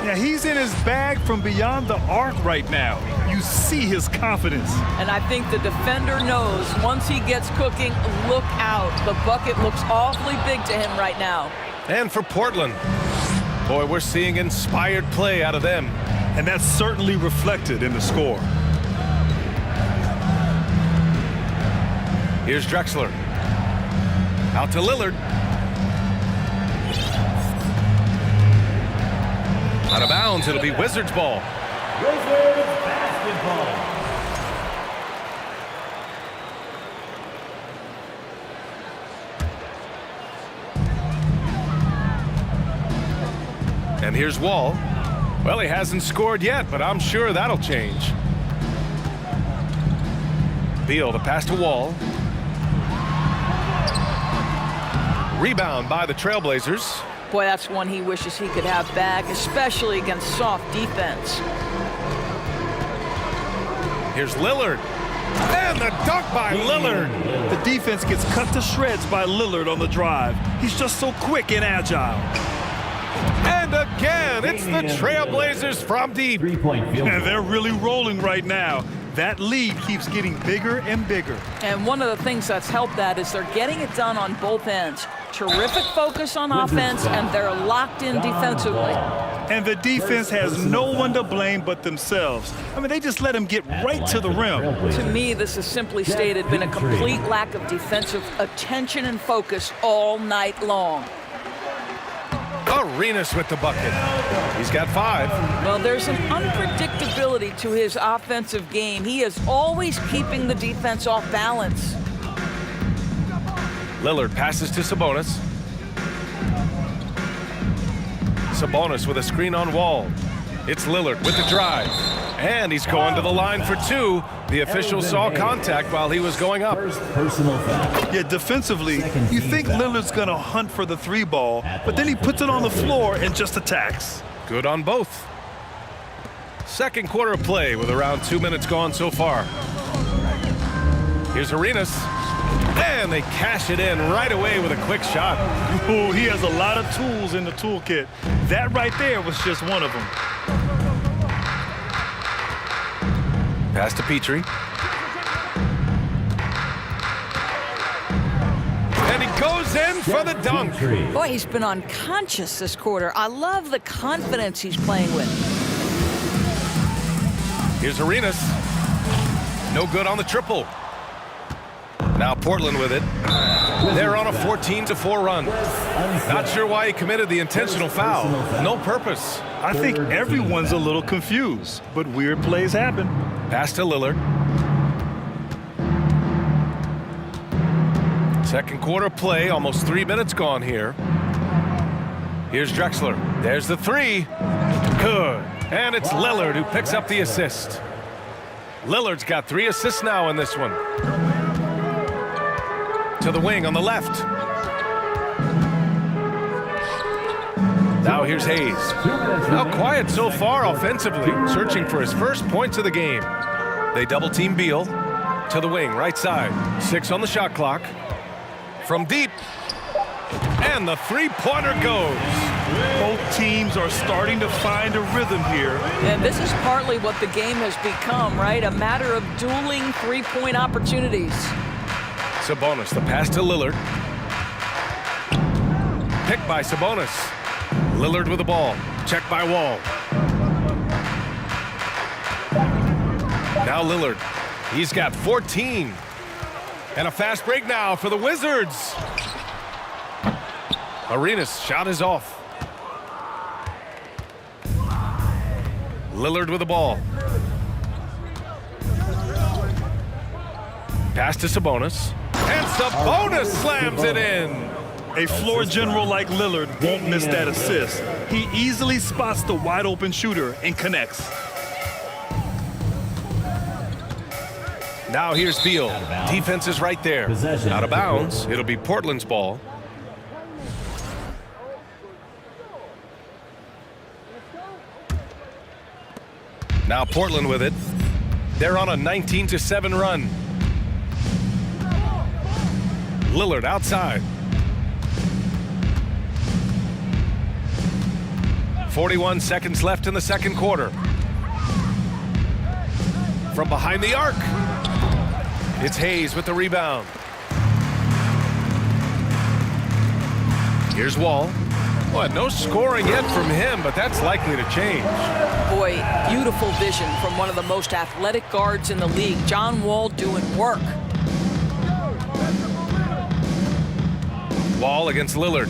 Yeah, he's in his bag from beyond the arc right now. You see his confidence. And I think the defender knows once he gets cooking, look out. The bucket looks awfully big to him right now. And for Portland, boy, we're seeing inspired play out of them. And that's certainly reflected in the score. Here's Drexler. Out to Lillard. Out of bounds, it'll be Wizards ball. Wizards basketball. And here's Wall. Well, he hasn't scored yet, but I'm sure that'll change. Beal, the pass to Wall. Rebound by the Trailblazers. Boy, that's one he wishes he could have back, especially against soft defense. Here's Lillard. And the dunk by Lillard. The defense gets cut to shreds by Lillard on the drive. He's just so quick and agile. And again, it's the Trailblazers from deep. And they're really rolling right now. That lead keeps getting bigger and bigger. And one of the things that's helped that is they're getting it done on both ends. Terrific focus on offense, and they're locked in defensively. And the defense has no one to blame but themselves. I mean, they just let them get right to the rim. To me, this has simply stated been a complete lack of defensive attention and focus all night long. Arenas with the bucket. He's got 5. Well, there's an unpredictability to his offensive game. He is always keeping the defense off balance. Lillard passes to Sabonis. Sabonis with a screen on Wall. It's Lillard with the drive. And he's going to the line for 2. The official saw contact while he was going up. Yeah, defensively, you think Lillard's going to hunt for the 3 ball, but then he puts it on the floor and just attacks. Good on both. Second quarter of play with around 2 minutes gone so far. Here's Arenas. And they cash it in right away with a quick shot. Oh, he has a lot of tools in the toolkit. That right there was just one of them. Pass to Petrie. And he goes in for the dunk. Boy, he's been unconscious this quarter. I love the confidence he's playing with. Here's Arenas. No good on the triple. Now Portland with it. They're on a 14-4 run. Not sure why he committed the intentional foul. No purpose. I think everyone's a little confused, but weird plays happen. Pass to Lillard. Second quarter play, almost 3 minutes gone here. Here's Drexler. There's the 3. Good. And it's Lillard who picks up the assist. Lillard's got 3 assists now in this one. To the wing on the left. Now here's Hayes. Now quiet so far offensively, searching for his first points of the game. They double team Beal. To the wing, right side. 6 on the shot clock. From deep. And the 3-pointer goes. Both teams are starting to find a rhythm here. And this is partly what the game has become, right? A matter of dueling 3-point opportunities. Sabonis, the pass to Lillard. Picked by Sabonis. Lillard with the ball. Checked by Wall. Now Lillard. He's got 14. And a fast break now for the Wizards. Arenas' shot is off. Lillard with the ball. Pass to Sabonis. And Sabonis slams it in. A floor general like Lillard won't miss that assist. He easily spots the wide open shooter and connects. Now here's Beal. Defense is right there. Out of bounds. It'll be Portland's ball. Now Portland with it. They're on a 19-7 run. Lillard outside. 41 seconds left in the second quarter. From behind the arc, it's Hayes with the rebound. Here's Wall. Boy, no scoring yet from him, but that's likely to change. Boy, beautiful vision from one of the most athletic guards in the league. John Wall doing work. Wall against Lillard.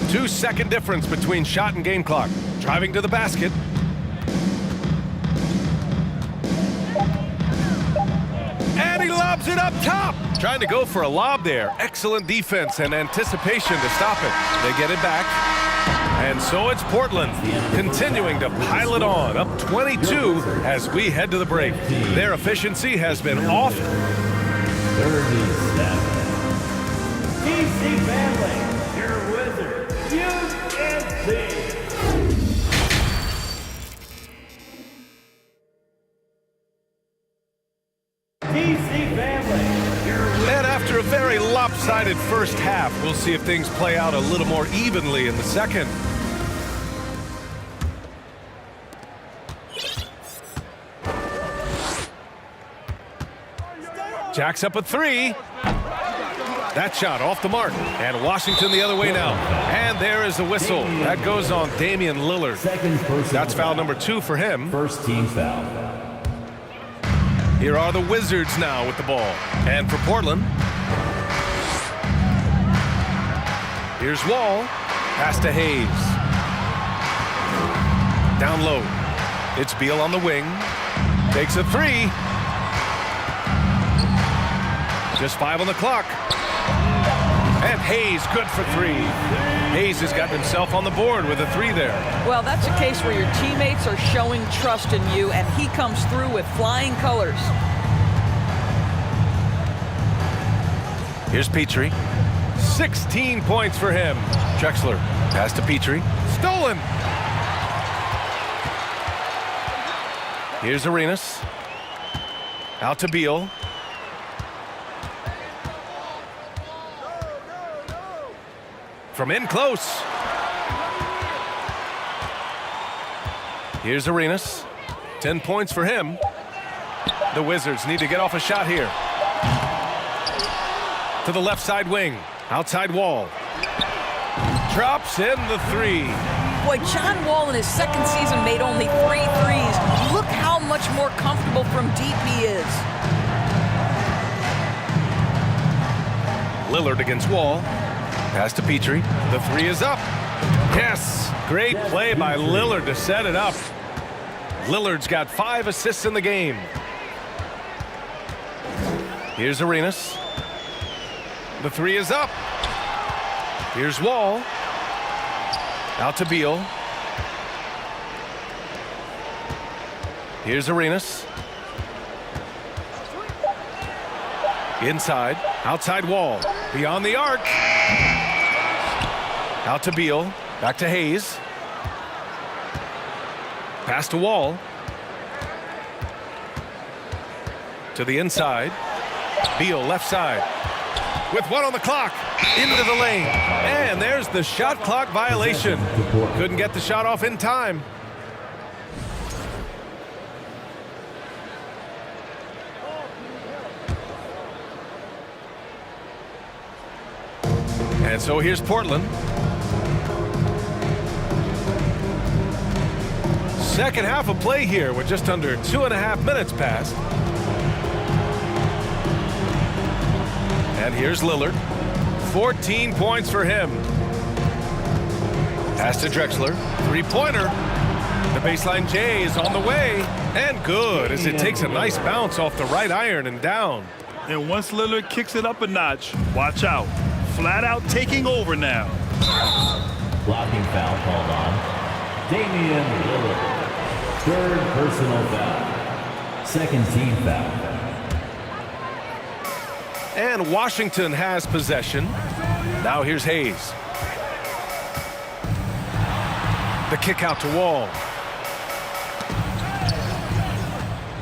2-second difference between shot and game clock. Driving to the basket. And he lobs it up top. Trying to go for a lob there. Excellent defense and anticipation to stop it. They get it back. And so it's Portland continuing to pile it on. Up 22 as we head to the break. Their efficiency has been off. 37. DC Family, your wizard, UNC. DC Family, your wizard. And after a very lopsided first half, we'll see if things play out a little more evenly in the second. Jacks up a three. That shot off the mark. And Washington the other way now. And there is a whistle. That goes on Damian Lillard. That's foul number 2 for him. First team foul. Here are the Wizards now with the ball. And for Portland, here's Wall. Pass to Hayes. Down low. It's Beal on the wing. Takes a three. Just 5 on the clock. And Hayes good for 3. Hayes has got himself on the board with a 3 there. Well, that's a case where your teammates are showing trust in you, and he comes through with flying colors. Here's Petrie. 16 points for him. Drexler. Pass to Petrie. Stolen. Here's Arenas. Out to Beal. From in close. Here's Arenas. 10 points for him. The Wizards need to get off a shot here. To the left side wing. Outside Wall. Drops in the 3. Boy, John Wall in his second season made only 3 threes. Look how much more comfortable from deep he is. Lillard against Wall. Pass to Petrie. The 3 is up. Yes. Great play by Lillard to set it up. Lillard's got 5 assists in the game. Here's Arenas. The 3 is up. Here's Wall. Out to Beal. Here's Arenas. Inside. Outside Wall. Beyond the arc. Out to Beal. Back to Hayes. Pass to Wall. To the inside. Beal left side. With 1 on the clock. Into the lane. And there's the shot clock violation. Couldn't get the shot off in time. And so here's Portland. Second half of play here with just under 2.5 minutes passed. And here's Lillard. 14 points for him. Pass to Drexler. 3-pointer. The baseline J is on the way. And good as it takes a nice bounce off the right iron and down. And once Lillard kicks it up a notch, watch out. Flat out taking over now. Blocking foul called on Damian Lillard. 3rd personal foul. 2nd team foul. And Washington has possession. Now here's Hayes. The kick out to Wall.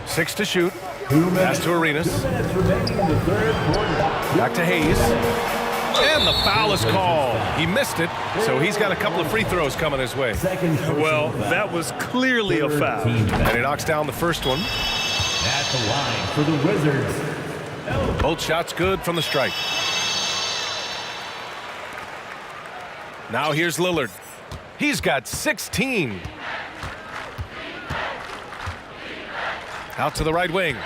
6 to shoot. Pass to Arenas. Back to Hayes. And the foul is called. He missed it, so he's got a couple of free throws coming his way. Well, that was clearly a foul. And he knocks down the first one. At the line for the Wizards. Both shots good from the strike. Now here's Lillard. He's got 16. Out to the right wing.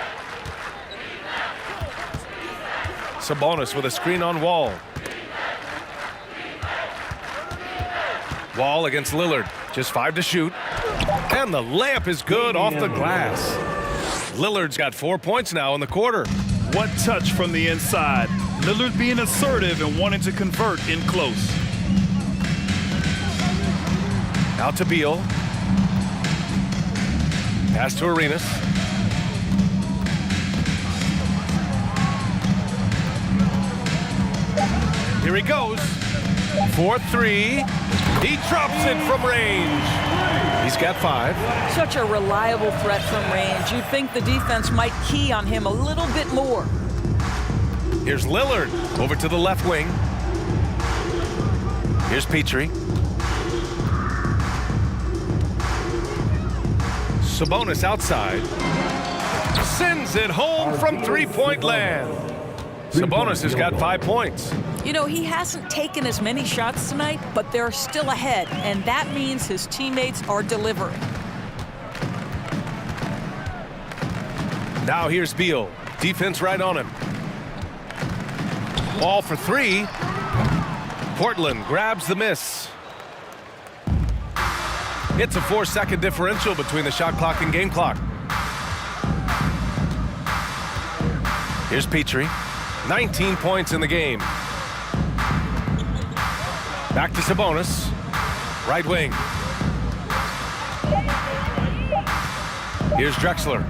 Sabonis with a screen on Wall. Wall against Lillard. Just 5 to shoot. And the layup is good off the glass. Lillard's got 4 points now in the quarter. What touch from the inside. Lillard being assertive and wanting to convert in close. Out to Beal. Pass to Arenas. Here he goes. 4-3. He drops it from range. He's got 5. Such a reliable threat from range. You'd think the defense might key on him a little bit more. Here's Lillard over to the left wing. Here's Petrie. Sabonis outside. Sends it home from three-point land. Sabonis has got 5 points. You know, he hasn't taken as many shots tonight, but they're still ahead, and that means his teammates are delivering. Now here's Beal. Defense right on him. Ball for 3. Portland grabs the miss. It's a 4-second differential between the shot clock and game clock. Here's Petrie. 19 points in the game. Back to Sabonis. Right wing. Here's Drexler.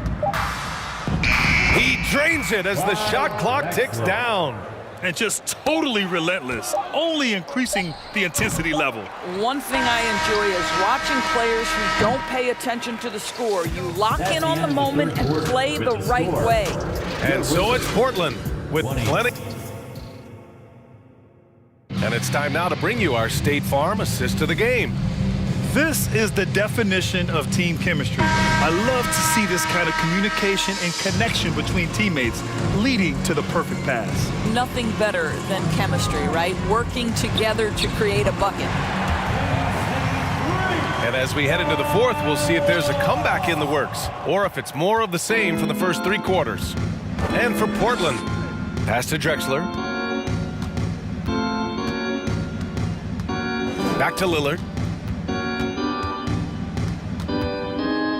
He drains it as the shot clock ticks down. And just totally relentless, only increasing the intensity level. One thing I enjoy is watching players who don't pay attention to the score. You lock in on the moment and play the right way. And so it's Portland with plenty. And it's time now to bring you our State Farm assist of the game. This is the definition of team chemistry. I love to see this kind of communication and connection between teammates leading to the perfect pass. Nothing better than chemistry, right? Working together to create a bucket. And as we head into the fourth, we'll see if there's a comeback in the works or if it's more of the same from the first 3 quarters. And for Portland, pass to Drexler. Back to Lillard.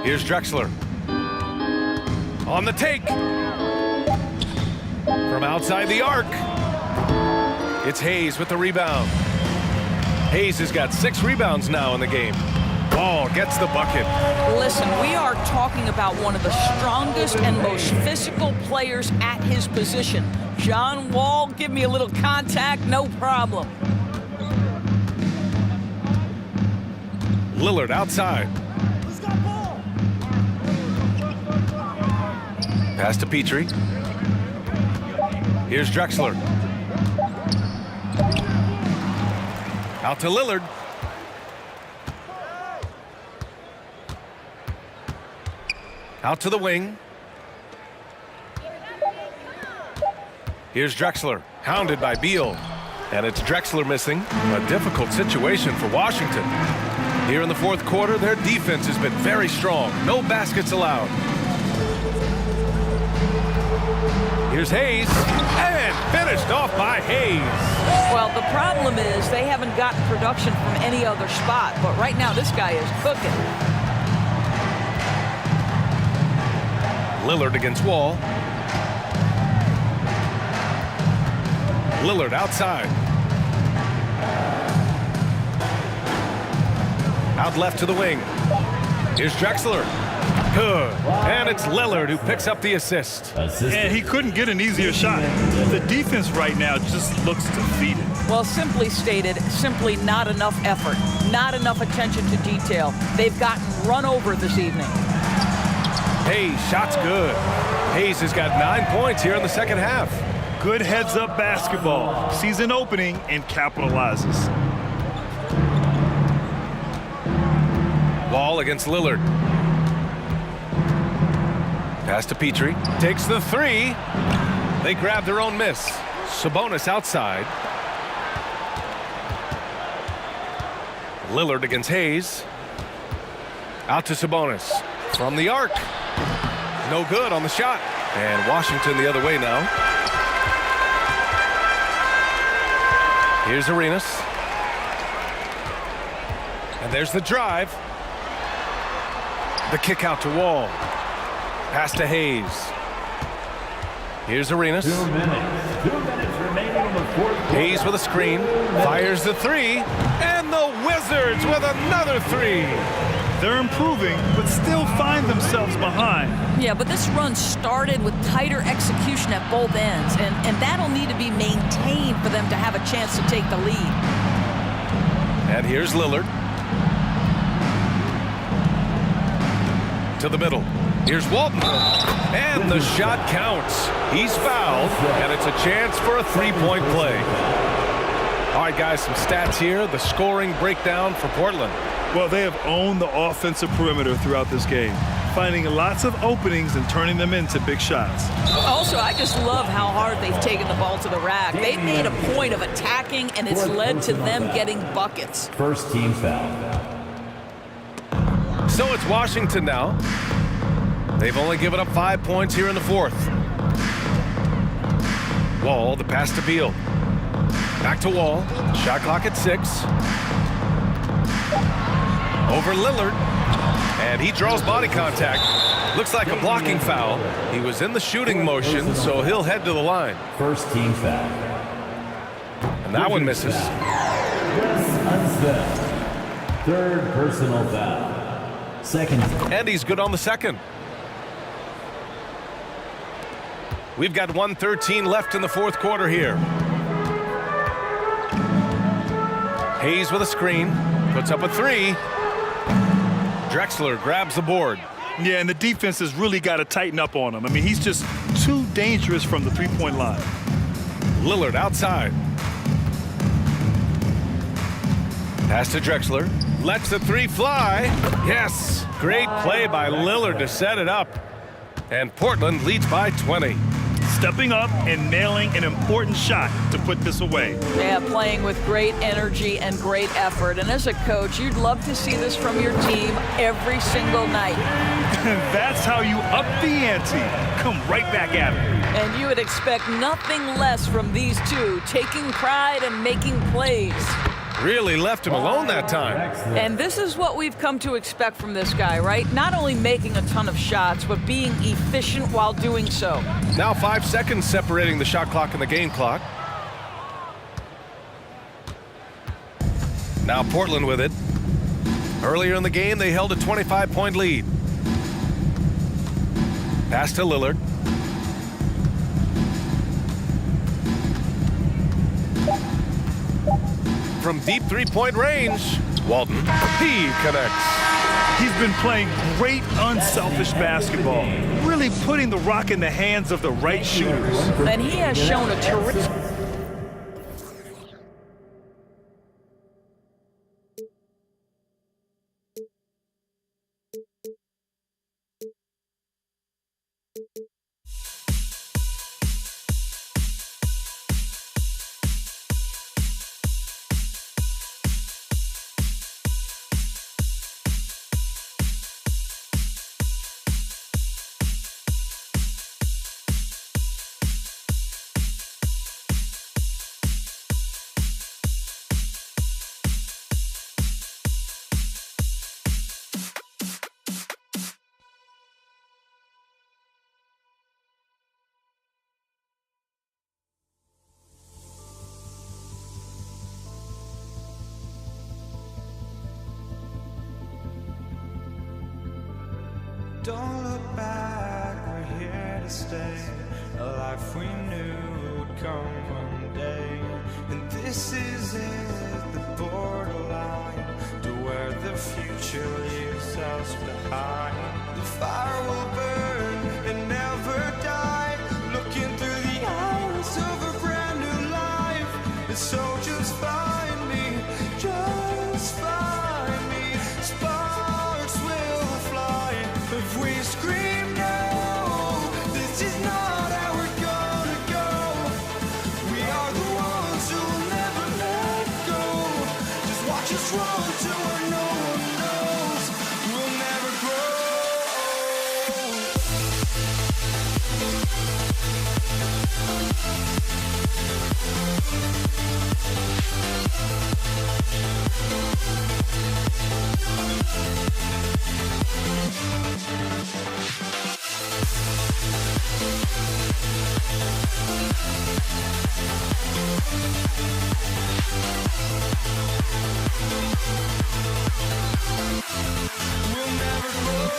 Here's Drexler. On the take. From outside the arc. It's Hayes with the rebound. Hayes has got 6 rebounds now in the game. Wall gets the bucket. Listen, we are talking about one of the strongest and most physical players at his position. John Wall, give me a little contact, no problem. Lillard outside. Pass to Petrie. Here's Drexler. Out to Lillard. Out to the wing. Here's Drexler, hounded by Beal. And it's Drexler missing. A difficult situation for Washington. Here in the fourth quarter, their defense has been very strong. No baskets allowed. Here's Hayes, and finished off by Hayes. Well, the problem is they haven't gotten production from any other spot, but right now this guy is cooking. Lillard against Wall. Lillard outside. Out left to the wing. Here's Drexler. Good. And it's Lillard who picks up the assist. And he couldn't get an easier shot. The defense right now just looks defeated. Well, simply stated, simply not enough effort, not enough attention to detail. They've gotten run over this evening. Hayes, shot's good. Hayes has got 9 points here in the second half. Good heads-up basketball. Sees an opening and capitalizes. Wall against Lillard. Pass to Petrie. Takes the three. They grab their own miss. Sabonis outside. Lillard against Hayes. Out to Sabonis. From the arc. No good on the shot. And Washington the other way now. Here's Arenas. And there's the drive. The kick out to Wall. Pass to Hayes. Here's Arenas. 2 minutes. 2 minutes remaining in the fourth quarter. Hayes with a screen. Fires the three. And the Wizards with another three. They're improving, but still find themselves behind. Yeah, but this run started with tighter execution at both ends, and that'll need to be maintained for them to have a chance to take the lead. And here's Lillard. To the middle. Here's Walton. And the shot counts. He's fouled, and it's a chance for a three-point play. All right, guys, some stats here. The scoring breakdown for Portland. Well, they have owned the offensive perimeter throughout this game, finding lots of openings and turning them into big shots. Also, I just love how hard they've taken the ball to the rack. They've made a point of attacking, and it's led to them getting buckets. First team foul. So it's Washington now. They've only given up 5 points here in the fourth. Wall, the pass to Beal. Back to Wall. Shot clock at 6. Over Lillard. And he draws body contact. Looks like a blocking foul. He was in the shooting motion, so he'll head to the line. First team foul. And that one misses. Chris Unseld. Third personal foul. Second. And he's good on the second. We've got 1:13 left in the fourth quarter here. Hayes with a screen. Puts up a three. Drexler grabs the board. Yeah, and the defense has really got to tighten up on him. I mean, he's just too dangerous from the three-point line. Lillard outside. Pass to Drexler. Lets the three fly. Yes. Great play by Lillard to set it up. And Portland leads by 20. Stepping up and nailing an important shot to put this away. Yeah, playing with great energy and great effort. And as a coach, you'd love to see this from your team every single night. That's how you up the ante. Come right back at it. And you would expect nothing less from these two, taking pride and making plays. Really left him alone that time. And this is what we've come to expect from this guy, right? Not only making a ton of shots, but being efficient while doing so. Now 5 seconds separating the shot clock and the game clock. Now Portland with it. Earlier in the game, they held a 25-point lead. Pass to Lillard. From deep three-point range, Walton, he connects. He's been playing great unselfish basketball, really putting the rock in the hands of the right shooters. And he has shown a terrific... Don't look back, we're here to stay. A life we knew would come one day. And this is it, the borderline to where the future leaves us behind. The fire will burn and never die, looking through the eyes of a brand new life. And so just find me, just find me. Sparks will fly if we scream no. This is not how we're gonna go. We are the ones who will never let go. Just watch us run to where no one knows. We'll never grow. We'll never grow.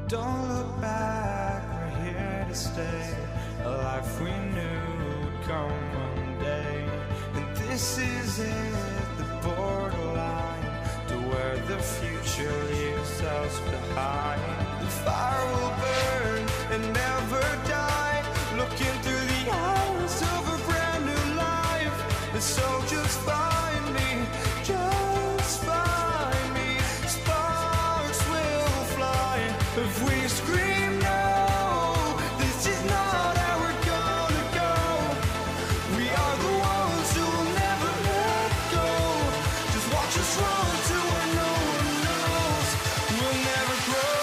Don't look back, we're here to stay. A life we knew would come one day. And this is it, the borderline to where the future leaves us behind. The fire will burn and never die, looking through the eyes of a brand new life. And so just find me, just find me. Sparks will fly if we scream no. This is not how we're gonna go. We are the ones who will never let go. Just watch us run to where no one knows. We'll never grow.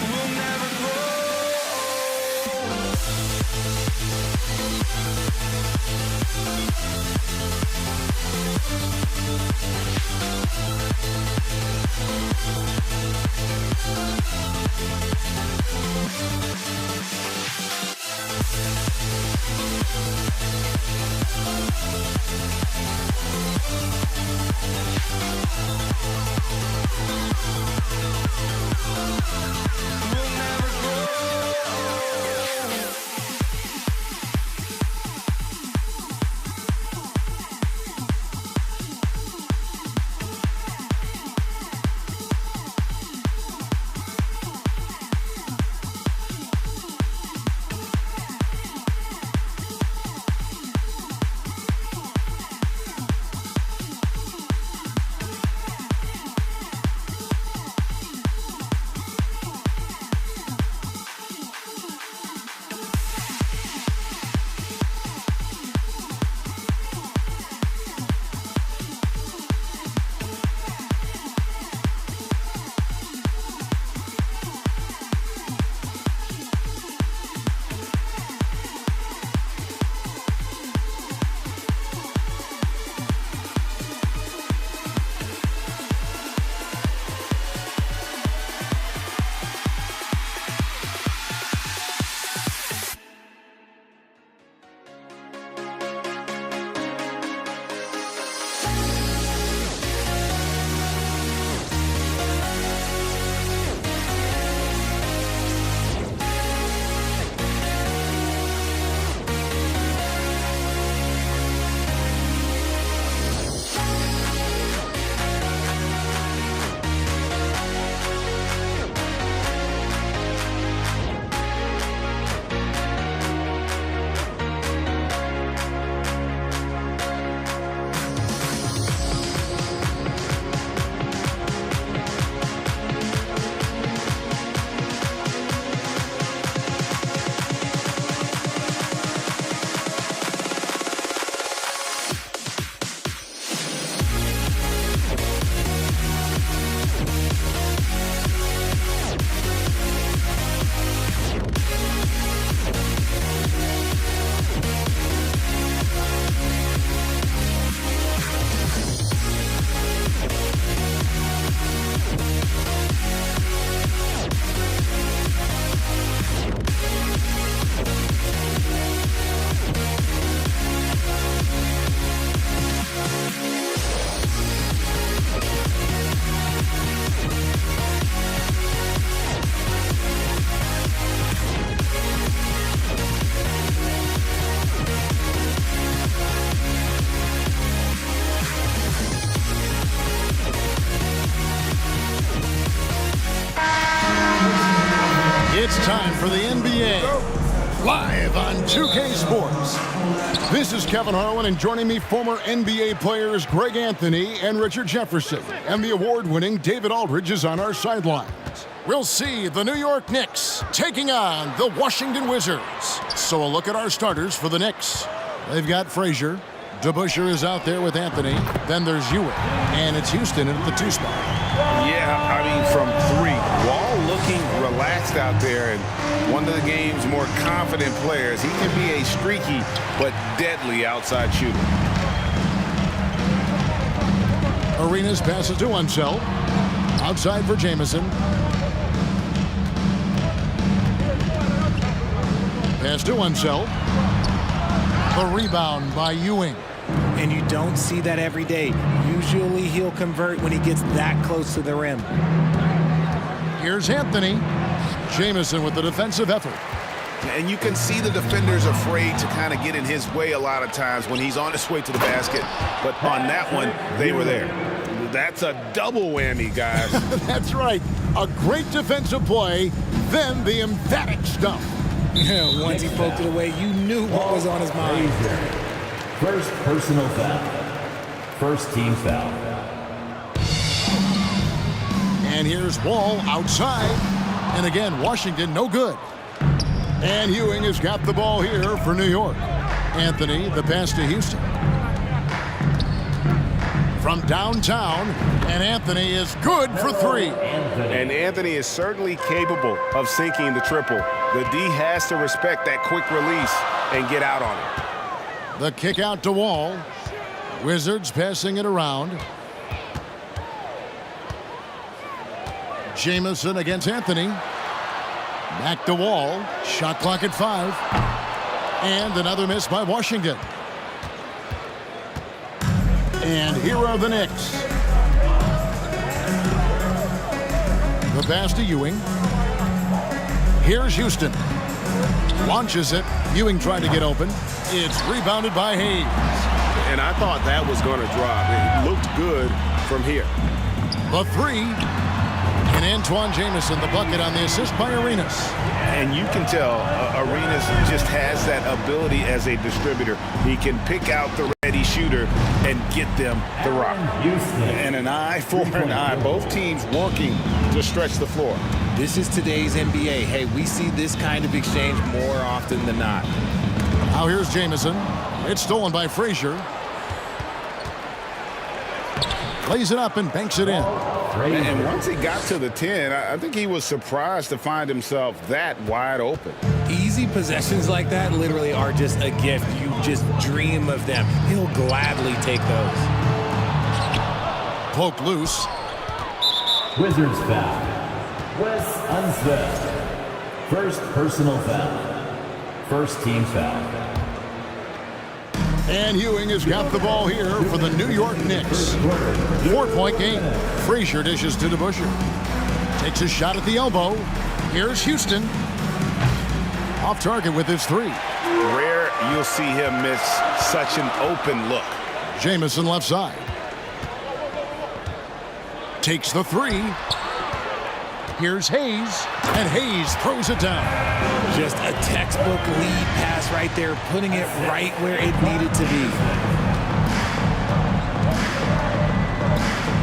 We'll never grow. We'll never grow. time for the NBA. Live on 2K Sports. This is Kevin Harlan, and joining me, former NBA players Greg Anthony and Richard Jefferson. And the award-winning David Aldridge is on our sidelines. We'll see the New York Knicks taking on the Washington Wizards. So a look at our starters for the Knicks. They've got Frazier. DeBusschere is out there with Anthony. Then there's Ewing. And it's Houston at the 2 spot. Yeah, I mean, from 3. Wall looking relaxed out there, and one of the game's more confident players. He can be a streaky but deadly outside shooter. Arenas passes to Unseld. Outside for Jamison. Pass to Unseld. The rebound by Ewing. And you don't see that every day. Usually he'll convert when he gets that close to the rim. Here's Anthony. Jamison with the defensive effort. And you can see the defenders afraid to kind of get in his way a lot of times when he's on his way to the basket. But on that one, they were there. That's a double whammy, guys. That's right. A great defensive play, then the emphatic stuff. Once he poked it away, you knew what was on his mind. First personal foul. First team foul. And here's Wall outside. And again, Washington no good. And Ewing has got the ball here for New York. Anthony, the pass to Houston. From downtown, and Anthony is good for 3. And Anthony is certainly capable of sinking the triple. The D has to respect that quick release and get out on it. The kick out to Wall. Wizards passing it around. Jamison against Anthony. Back to Wall. Shot clock at 5. And another miss by Washington. And here are the Knicks. The pass to Ewing. Here's Houston. Launches it. Ewing tried to get open. It's rebounded by Hayes. And I thought that was going to drop. It looked good from here. The 3. And Antoine Jamison, the bucket on the assist by Arenas. And you can tell Arenas just has that ability as a distributor. He can pick out the ready shooter and get them the rock. And an eye for an eye. Both teams working to stretch the floor. This is today's NBA. Hey, we see this kind of exchange more often than not. Now here's Jamison. It's stolen by Frazier. Lays it up and banks it in. And once he got to the 10, I think he was surprised to find himself that wide open. Easy possessions like that literally are just a gift. You just dream of them. He'll gladly take those. Poke loose. Wizards foul. Wes Unseld. First personal foul. First team foul. And Ewing has got the ball here for the New York Knicks. 4-point game. Frazier dishes to DeBusschere. Takes a shot at the elbow. Here's Houston. Off target with his 3. Rare you'll see him miss such an open look. Jamison left side. Takes the 3. Here's Hayes. And Hayes throws it down. Just a textbook lead pass right there, putting it right where it needed to be.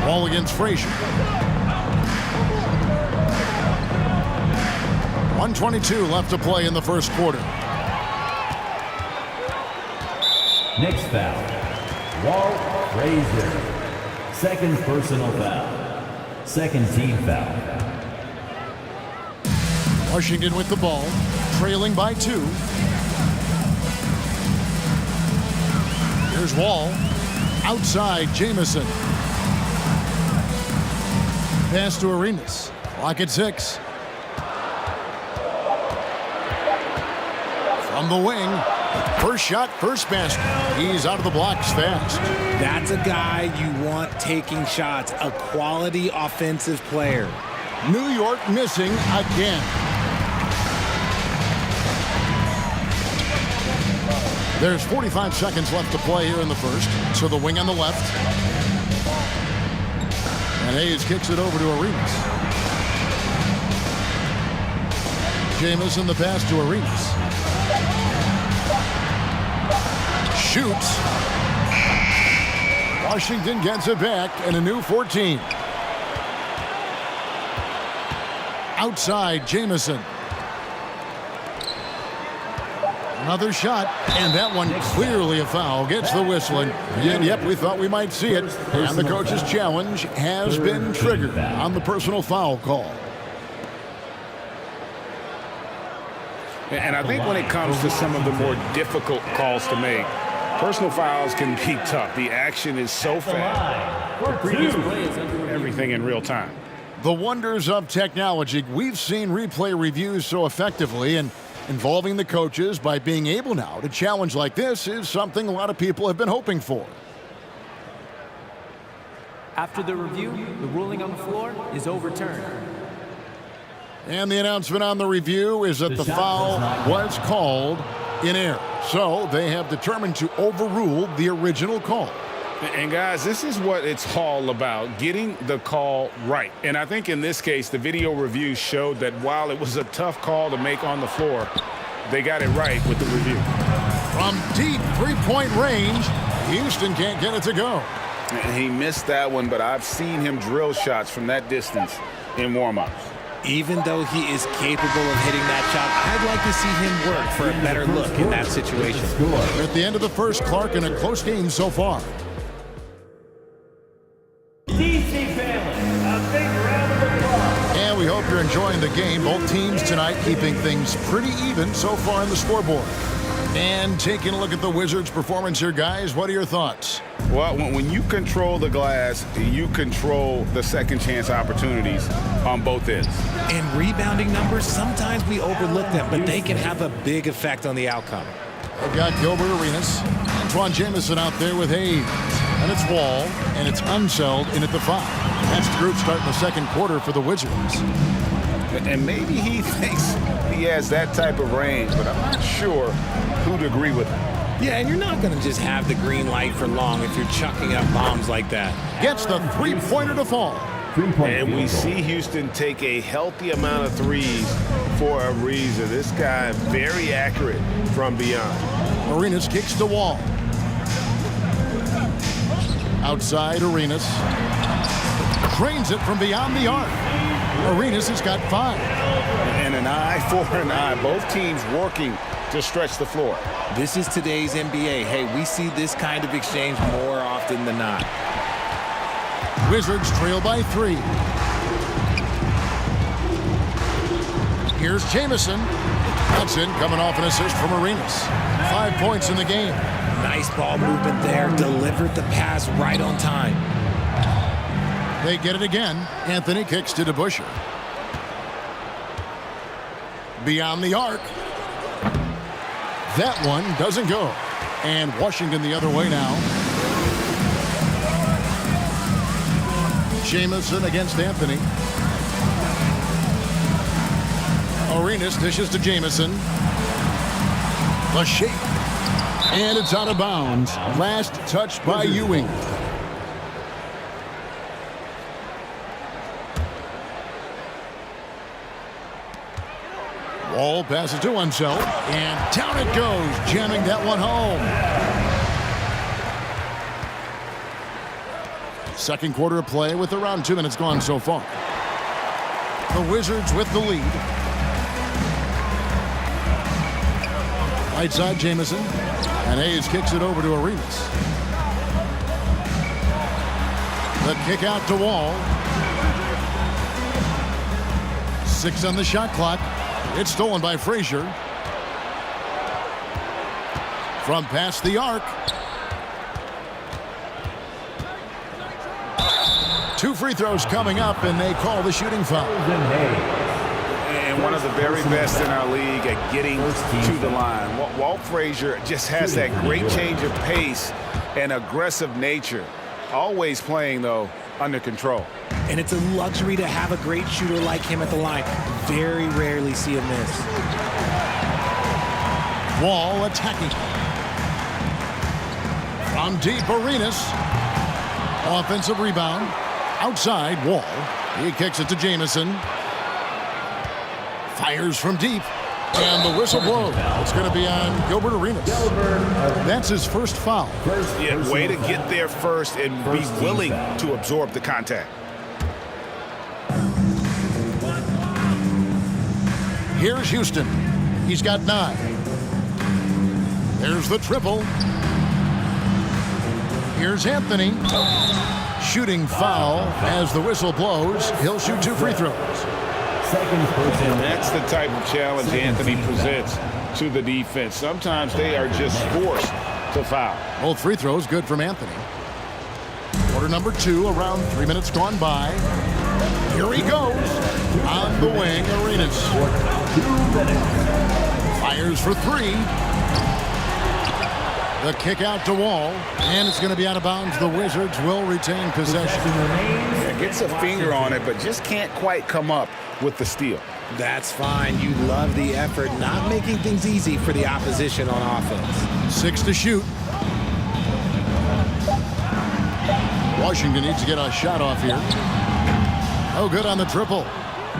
Ball against Frazier. 1:22 left to play in the first quarter. Next foul. Walt Frazier. Second personal foul. Second team foul. Washington with the ball, trailing by 2. Here's Wall. Outside, Jamison. Pass to Arenas. Clock at 6. From the wing. First shot, first basket. He's out of the blocks fast. That's a guy you want taking shots. A quality offensive player. New York missing again. There's 45 seconds left to play here in the first. So the wing on the left. And Hayes kicks it over to Arenas. Jamison the pass to Arenas. Shoots. Washington gets it back and a new 14. Outside, Jamison. Another shot, and that one clearly a foul. Gets the whistling. And yep, we thought we might see it. And the coach's challenge has been triggered on the personal foul call. And I think when it comes to some of the more difficult calls to make, personal fouls can be tough. The action is so fast. The previous play is everything in real time. The wonders of technology. We've seen replay reviews so effectively, and involving the coaches by being able now to challenge like this is something a lot of people have been hoping for. After the review, the ruling on the floor is overturned. And the announcement on the review is that the foul was called in error. So they have determined to overrule the original call. And guys, this is what it's all about, getting the call right. And I think in this case, the video review showed that while it was a tough call to make on the floor, they got it right with the review. From deep three-point range, Houston can't get it to go. And he missed that one, but I've seen him drill shots from that distance in warm-ups. Even though he is capable of hitting that shot, I'd like to see him work for a better look in that situation. At the end of the first, Clark in a close game so far. DC family, a big round of applause. And we hope you're enjoying the game. Both teams tonight keeping things pretty even so far in the scoreboard. And taking a look at the Wizards' performance here, guys, what are your thoughts? Well, when you control the glass, you control the second chance opportunities on both ends. And rebounding numbers, sometimes we overlook them, but they can have a big effect on the outcome. We've got Gilbert Arenas, Antoine Jamison out there with Hayes. And it's Wall, and it's Unseld in at the 5. That's the group starting the second quarter for the Wizards. And maybe he thinks he has that type of range, but I'm not sure who'd agree with him. Yeah, and you're not going to just have the green light for long if you're chucking up bombs like that. Gets the three-pointer to fall. And we see Houston take a healthy amount of threes for a reason. This guy very accurate from beyond. Arenas kicks the Wall. Outside Arenas. Drains it from beyond the arc. Arenas has got 5. And an eye for an eye. Both teams working to stretch the floor. This is today's NBA. Hey, we see this kind of exchange more often than not. Wizards trail by 3. Here's Jamison. Hudson coming off an assist from Arenas. 5 points in the game. Nice ball movement there. Delivered the pass right on time. They get it again. Anthony kicks to DeBusschere. Beyond the arc. That one doesn't go. And Washington the other way now. Jamison against Anthony. Arenas dishes to Jamison. The shape. And it's out of bounds. Last touch by Ewing. Wall passes to Unseld, and down it goes, jamming that one home. Second quarter of play with around 2 minutes gone so far. The Wizards with the lead. Right side Jamison, and Hayes kicks it over to Arenas. The kick out to Wall. 6 on the shot clock. It's stolen by Frazier. From past the arc. 2 free throws coming up, and they call the shooting foul. And one of the very best in our league at getting to the line. Walt Frazier just has that great change of pace and aggressive nature. Always playing, though, under control. And it's a luxury to have a great shooter like him at the line. Very rarely see a miss. Wall attacking. From deep, Arenas. Offensive rebound. Outside, Wall. He kicks it to Jamison. Fires from deep. And the whistle blows. It's going to be on Gilbert Arenas. That's his first foul. Yeah, way to get there first and be willing to absorb the contact. Here's Houston. He's got 9. There's the triple. Here's Anthony. Shooting foul as the whistle blows. He'll shoot 2 free throws. And that's the type of challenge Anthony presents to the defense. Sometimes they are just forced to foul. Both free throws good from Anthony. Quarter number 2, around 3 minutes gone by. Here he goes. On the wing, Arenas. Fires for 3. The kick out to Wall, and it's going to be out of bounds. The Wizards will retain possession. Yeah, gets a finger on it, but just can't quite come up with the steal. That's fine. You love the effort, not making things easy for the opposition on offense. 6 to shoot. Washington needs to get a shot off here. Oh, good on the triple.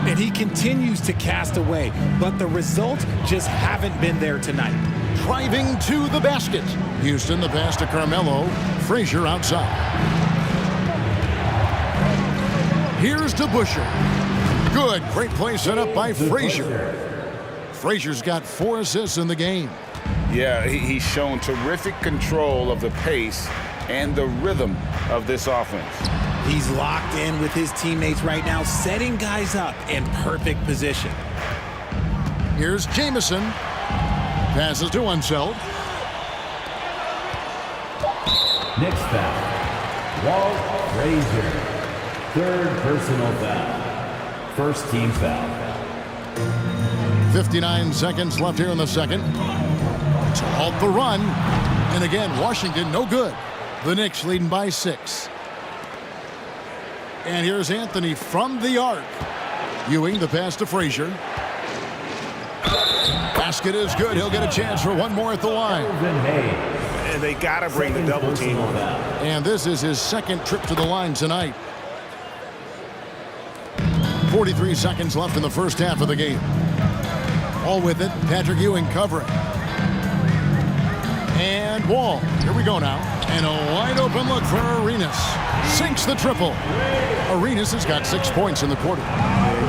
And he continues to cast away, but the results just haven't been there tonight. Driving to the basket. Houston, the pass to Carmelo. Frazier outside. Here's to Busher. Good. Great play set up by Frazier. Frazier's got 4 assists in the game. Yeah, he's shown terrific control of the pace and the rhythm of this offense. He's locked in with his teammates right now, setting guys up in perfect position. Here's Jamison. Passes to Unseld. Next foul. Walt Frazier. 3rd personal foul. First team foul. 59 seconds left here in the second. To halt the run. And again, Washington no good. The Knicks leading by 6. And here's Anthony from the arc. Ewing, the pass to Frazier. Basket is good. He'll get a chance for one more at the line. And they got to bring the double team on that. And this is his 2nd trip to the line tonight. 43 seconds left in the first half of the game. All with it, Patrick Ewing covering. And Wall. Here we go now. And a wide open look for Arenas. Sinks the triple. Arenas has got 6 points in the quarter.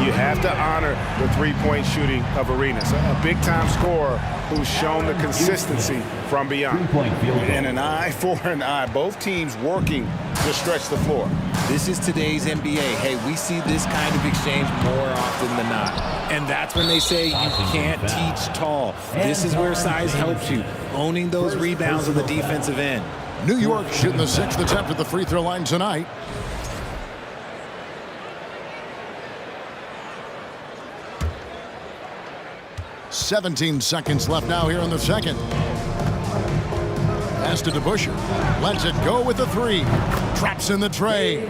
You have to honor the three-point shooting of Arenas, a big-time scorer who's shown the consistency from beyond. And an eye for an eye. Both teams working to stretch the floor. This is today's NBA. Hey, we see this kind of exchange more often than not. And that's when they say you can't teach tall. This is where size helps you, owning those rebounds on the defensive end. New York shooting the 6th attempt at the free throw line tonight. "17 seconds left now here in the second. Pass to DeBusschere. Lets it go with the 3. Traps in the tray.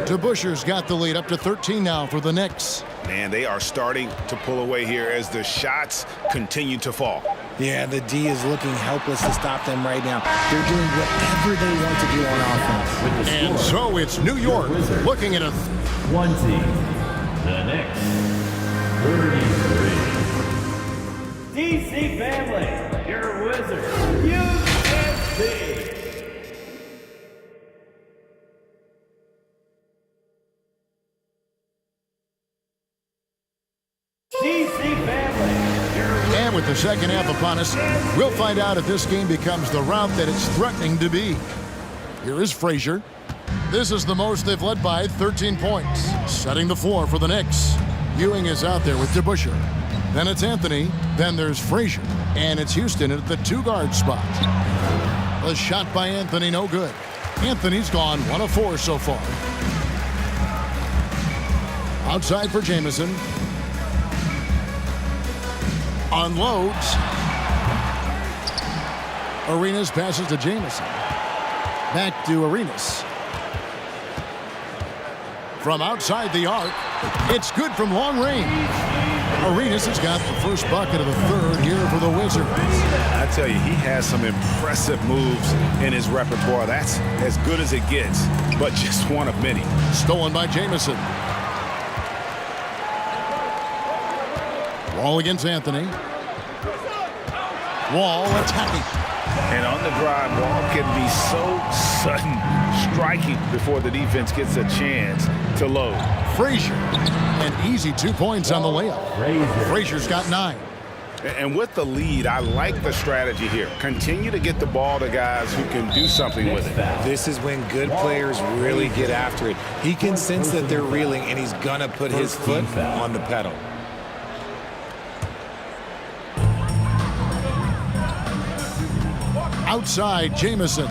DeBusschere's got the lead up to 13 now for the Knicks. Man, they are starting to pull away here as the shots continue to fall. Yeah, the D is looking helpless to stop them right now. They're doing whatever they want to do on offense. And so it's New York looking at a 20. The Knicks. 33. DC family, your Wizards. USC. And with the second half upon us, we'll find out if this game becomes the rout that it's threatening to be. Here is Frazier. This is the most they've led by, 13 points. Setting the floor for the Knicks. Ewing is out there with DeBusschere. Then it's Anthony. Then there's Frazier. And it's Houston at the 2-guard spot. The shot by Anthony, no good. Anthony's gone 1 of 4 so far. Outside for Jamison. Unloads. Arenas passes to Jamison. Back to Arenas. From outside the arc, it's good from long range. Arenas has got the first bucket of the third here for the Wizards. I tell you, he has some impressive moves in his repertoire. That's as good as it gets, but just one of many. Stolen by Jamison. Wall against Anthony. Wall attacking. And on the drive, Wall can be so sudden, striking before the defense gets a chance to load. Frazier, an easy 2 points on the layup. Frazier's got 9. And with the lead, I like the strategy here. Continue to get the ball to guys who can do something with it. This is when good players really get after it. He can sense that they're reeling, and he's going to put his foot on the pedal. Outside, Jamison.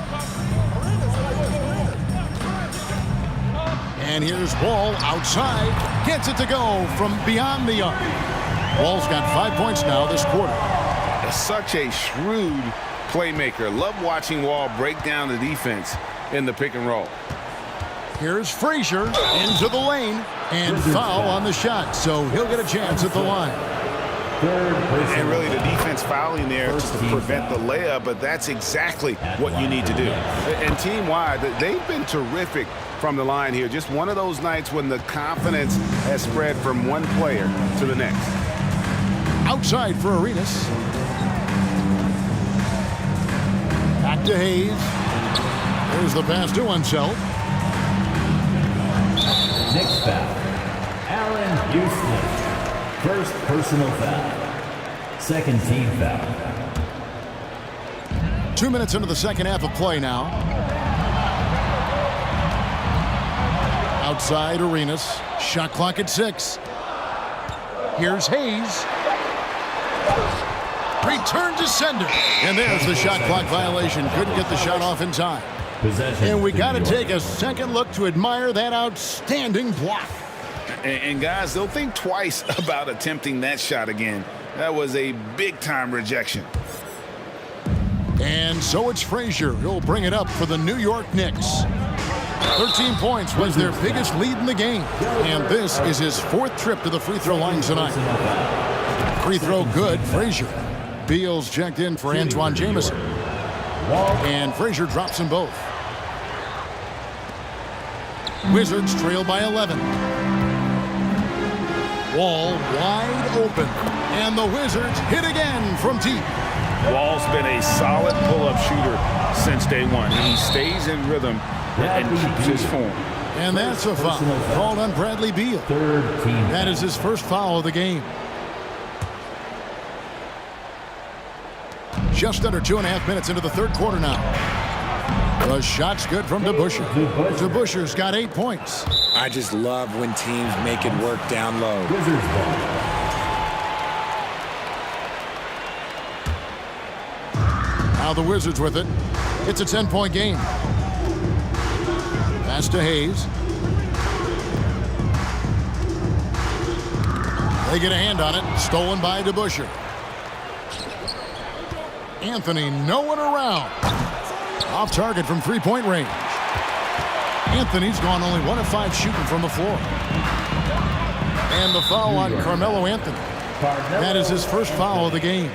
And here's Wall outside. Gets it to go from beyond the arc. Wall's got 5 points now this quarter. Such a shrewd playmaker. Love watching Wall break down the defense in the pick and roll. Here's Frazier into the lane and foul on the shot, so he'll get a chance at the line. And really the defense fouling there to prevent the layup, but that's exactly what you need to do. And team-wide, they've been terrific from the line here. Just one of those nights when the confidence has spread from one player to the next. Outside for Arenas. Back to Hayes. There's the pass to Unseld. Next foul, Aaron Houston. First personal foul. Second team foul. 2 minutes into the second half of play now. Outside Arenas. Shot clock at 6. Here's Hayes. Return to sender. And there's the shot clock violation. Couldn't get the shot off in time. And we got to take a second look to admire that outstanding block. And guys, they'll think twice about attempting that shot again. That was a big-time rejection. And so it's Frazier who'll bring it up for the New York Knicks. 13 points was their biggest lead in the game. And this is his 4th trip to the free throw line tonight. Free throw good, Frazier. Beal's checked in for Antoine Jamison. And Frazier drops them both. Wizards trail by 11. Wall wide open. And the Wizards hit again from deep. Wall's been a solid pull-up shooter since day one. He stays in rhythm and keeps his form. And that's a foul called on Bradley Beal. That is his first foul of the game. Just under 2.5 minutes into the third quarter now. The shot's good from DeBusschere. DeBusschere's got 8 points. I just love when teams make it work down low. Now the Wizards with it. It's a 10-point game. Pass to Hayes. They get a hand on it. Stolen by DeBusschere. Anthony nowhere around. Off target from 3-point range. Anthony's gone only 1 of 5 shooting from the floor. And the foul on Carmelo Anthony. That is his first foul of the game.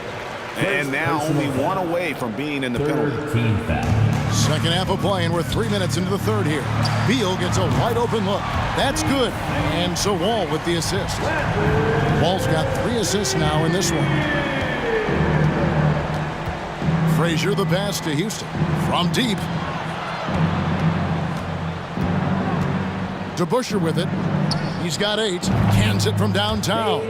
And now only 1 away from being in the penalty. Second half of play, and we're 3 minutes into the third here. Beal gets a wide open look. That's good. And so Wall with the assist. Wall's got 3 assists now in this one. Frazier the pass to Houston. From deep. DeBusschere with it. He's got 8. Cans it from downtown.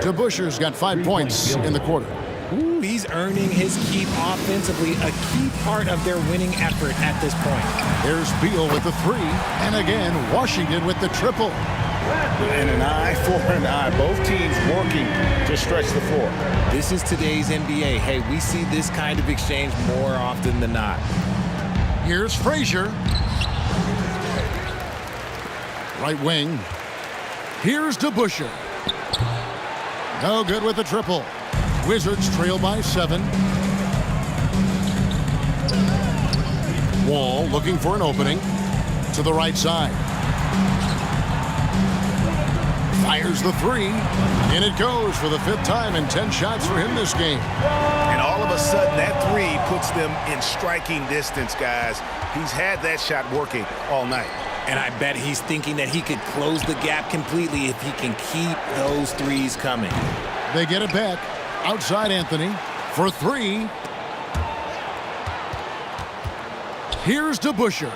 DeBusschere's got 5 points in the quarter. Ooh, he's earning his keep offensively, a key part of their winning effort at this point. There's Beal with the 3. And again, Washington with the triple. And an eye for an eye. Both teams working to stretch the floor. This is today's NBA. Hey, we see this kind of exchange more often than not. Here's Frazier. Right wing. Here's DeBusschere. No good with the triple. Wizards trail by 7. Wall looking for an opening to the right side. Fires the 3, and it goes for the 5th time in 10 shots for him this game. And all of a sudden, that 3 puts them in striking distance, guys. He's had that shot working all night. And I bet he's thinking that he could close the gap completely if he can keep those 3s coming. They get it back. Outside Anthony for three. Here's DeBusschere.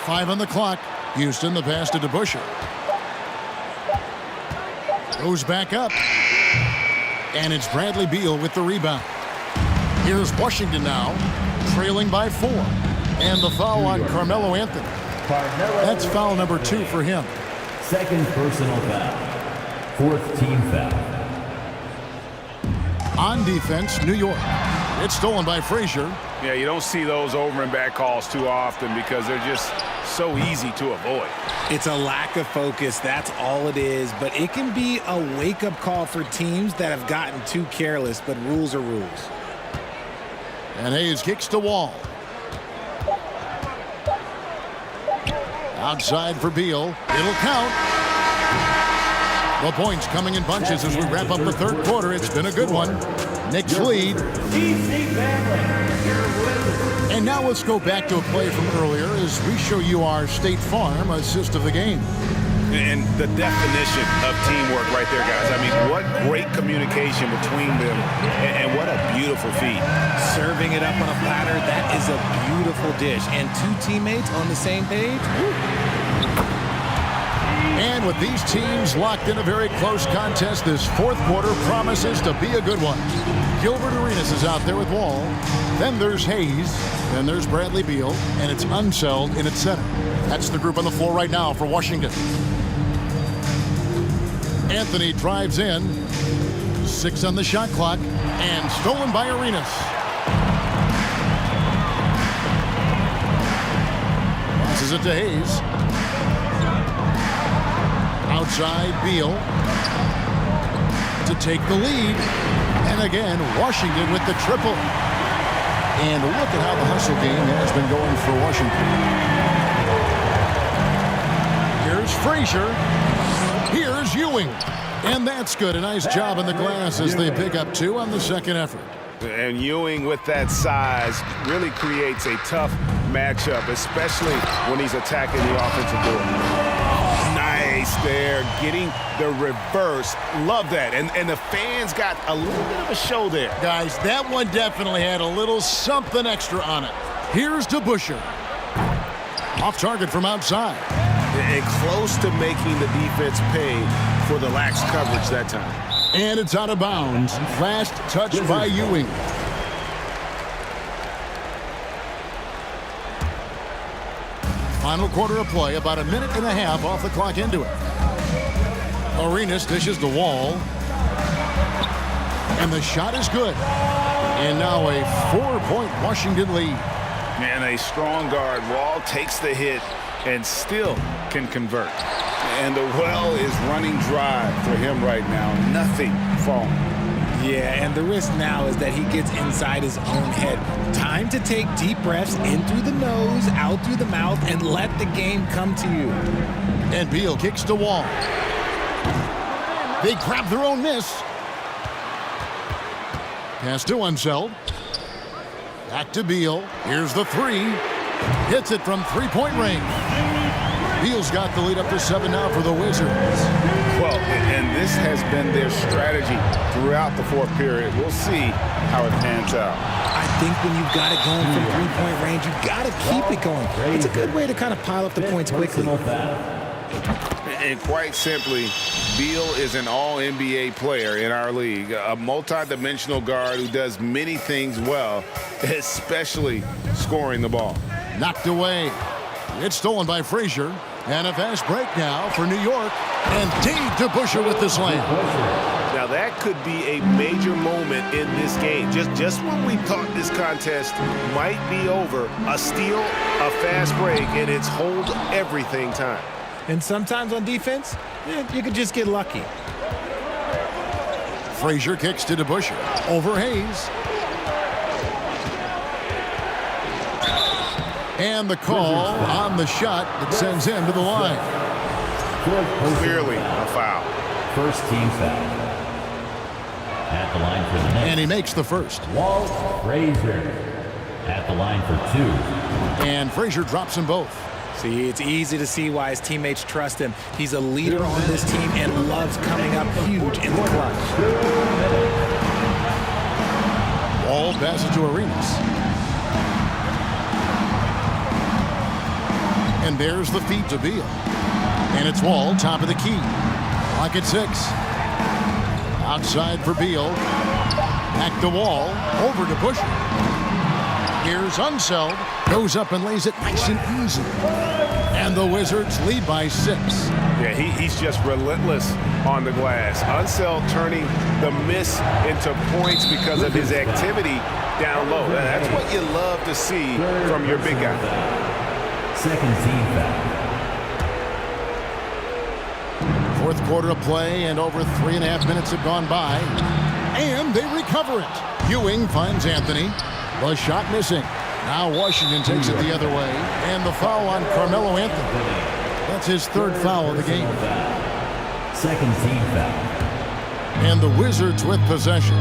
5 on the clock. Houston, the pass to DeBusschere. Goes back up. And it's Bradley Beal with the rebound. Here's Washington now, trailing by 4. And the foul on Carmelo Anthony. That's foul number 2 for him. Second personal foul. Fourth team foul. On defense, New York. It's stolen by Frazier. Yeah, you don't see those over and back calls too often because they're just so easy to avoid. It's a lack of focus. That's all it is. But it can be a wake-up call for teams that have gotten too careless. But rules are rules. And Hayes kicks to Wall. Outside for Beal. It'll count. The points coming in bunches as we wrap up the third quarter. It's been a good one. Knicks lead. And now let's go back to a play from earlier as we show you our State Farm assist of the game. And the definition of teamwork right there, guys. I mean, what great communication between them, and what a beautiful feed. Serving it up on a platter, that is a beautiful dish. And 2 teammates on the same page. And with these teams locked in a very close contest, this fourth quarter promises to be a good one. Gilbert Arenas is out there with Wall. Then there's Hayes. Then there's Bradley Beal. And it's Unseld in its center. That's the group on the floor right now for Washington. Anthony drives in. 6 on the shot clock. And stolen by Arenas. Passes it to Hayes. Outside Beal to take the lead. And again, Washington with the triple. And look at how the hustle game has been going for Washington. Here's Frazier. Here's Ewing. And that's good. A nice job in the glass as they pick up 2 on the second effort. And Ewing with that size really creates a tough matchup, especially when he's attacking the offensive board. Nice there, getting the reverse. Love that. And the fans got a little bit of a show there. Guys, that one definitely had a little something extra on it. Here's DeBusschere. Off target from outside. And close to making the defense pay for the lax coverage that time. And it's out of bounds. Last touch by Ewing. Final quarter of play, about a minute and a half off the clock into it. Arenas dishes the Wall. And the shot is good. And now a 4-point Washington lead. And a strong guard. Wall takes the hit and still can convert. And the well is running dry for him right now. Nothing falling. Yeah, and the risk now is that he gets inside his own head. Time to take deep breaths in through the nose, out through the mouth, and let the game come to you. And Beal kicks to Wall. They grab their own miss. Pass to Unseld. Back to Beal. Here's the 3. Hits it from 3-point range. Beal's got the lead up to 7 now for the Wizards. Well, and this has been their strategy throughout the fourth period. We'll see how it pans out. I think when you've got it going from 3-point range, you've got to keep it going. It's a good way to kind of pile up the points quickly. And quite simply, Beal is an all-NBA player in our league, a multi-dimensional guard who does many things well, especially scoring the ball. Knocked away. It's stolen by Frazier. And a fast break now for New York. And Dave DeBusschere with the slam. Now that could be a major moment in this game. Just when we thought this contest might be over, a steal, a fast break, and it's hold everything time. And sometimes on defense, you could just get lucky. Frazier kicks to DeBusschere. Over Hayes. And the call on the shot that sends him to the line. Clearly a foul. First team foul. At the line for the Knicks. And he makes the first. Walt Frazier at the line for 2. And Frazier drops them both. See, it's easy to see why his teammates trust him. He's a leader on this team and loves coming up huge in the clutch. Wall passes to Arenas. And there's the feed to Beal. And it's Wall, top of the key. Clock at 6. Outside for Beal. Back to Wall. Over to Busher. Here's Unseld. Goes up and lays it nice and easy. And the Wizards lead by 6. Yeah, he's just relentless on the glass. Unseld turning the miss into points because of his activity down low. That's what you love to see from your big guy. Second team foul. Fourth quarter of play, and over 3.5 minutes have gone by. And they recover it. Ewing finds Anthony. The shot missing. Now Washington takes it the other way. And the foul on Carmelo Anthony. That's his third foul of the game. Second team foul. And the Wizards with possession.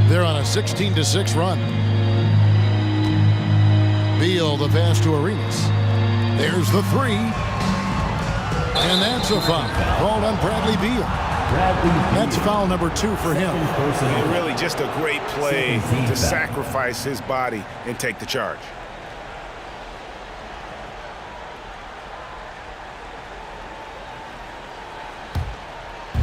They're on a 16-6 run. Beal, the pass to Arenas. There's the 3. And that's a foul. Called on Bradley Beal. That's foul number 2 for him. And really just a great play to sacrifice his body and take the charge.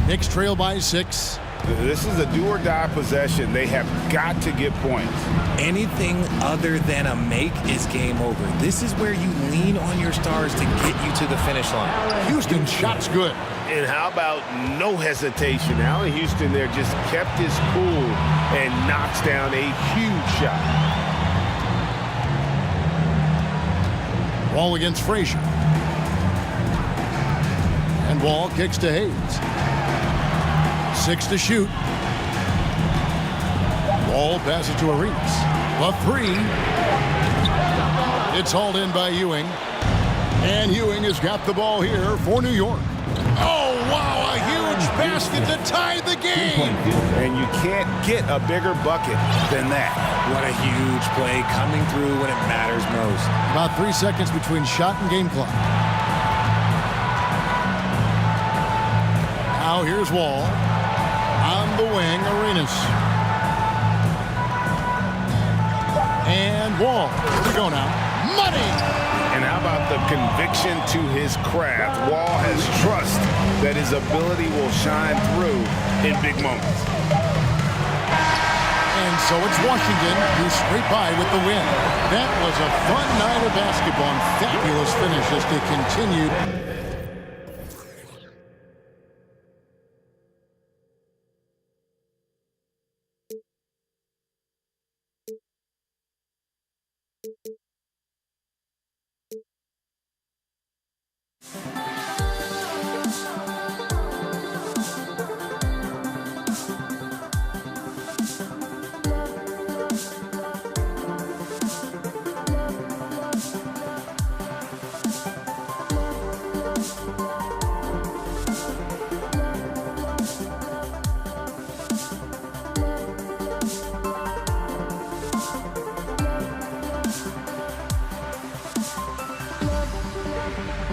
Knicks trail by 6. This is a do-or-die possession. They have got to get points. Anything other than a make is game over. This is where you lean on your stars to get you to the finish line. Houston shot's good. And how about no hesitation? Allen Houston there just kept his cool and knocks down a huge shot. Wall against Frazier. And Wall kicks to Hayes. 6 to shoot. Wall passes to Arenas. The 3. It's hauled in by Ewing. And Ewing has got the ball here for New York. Oh, wow, a huge basket to tie the game. And you can't get a bigger bucket than that. What a huge play coming through when it matters most. About 3 seconds between shot and game clock. Now here's Wall. On the wing, Arenas. And Wall. Here we go now. Money! And how about the conviction to his craft? Wall has trust that his ability will shine through in big moments. And so it's Washington who scrape by with the win. That was a fun night of basketball and fabulous finish as they continued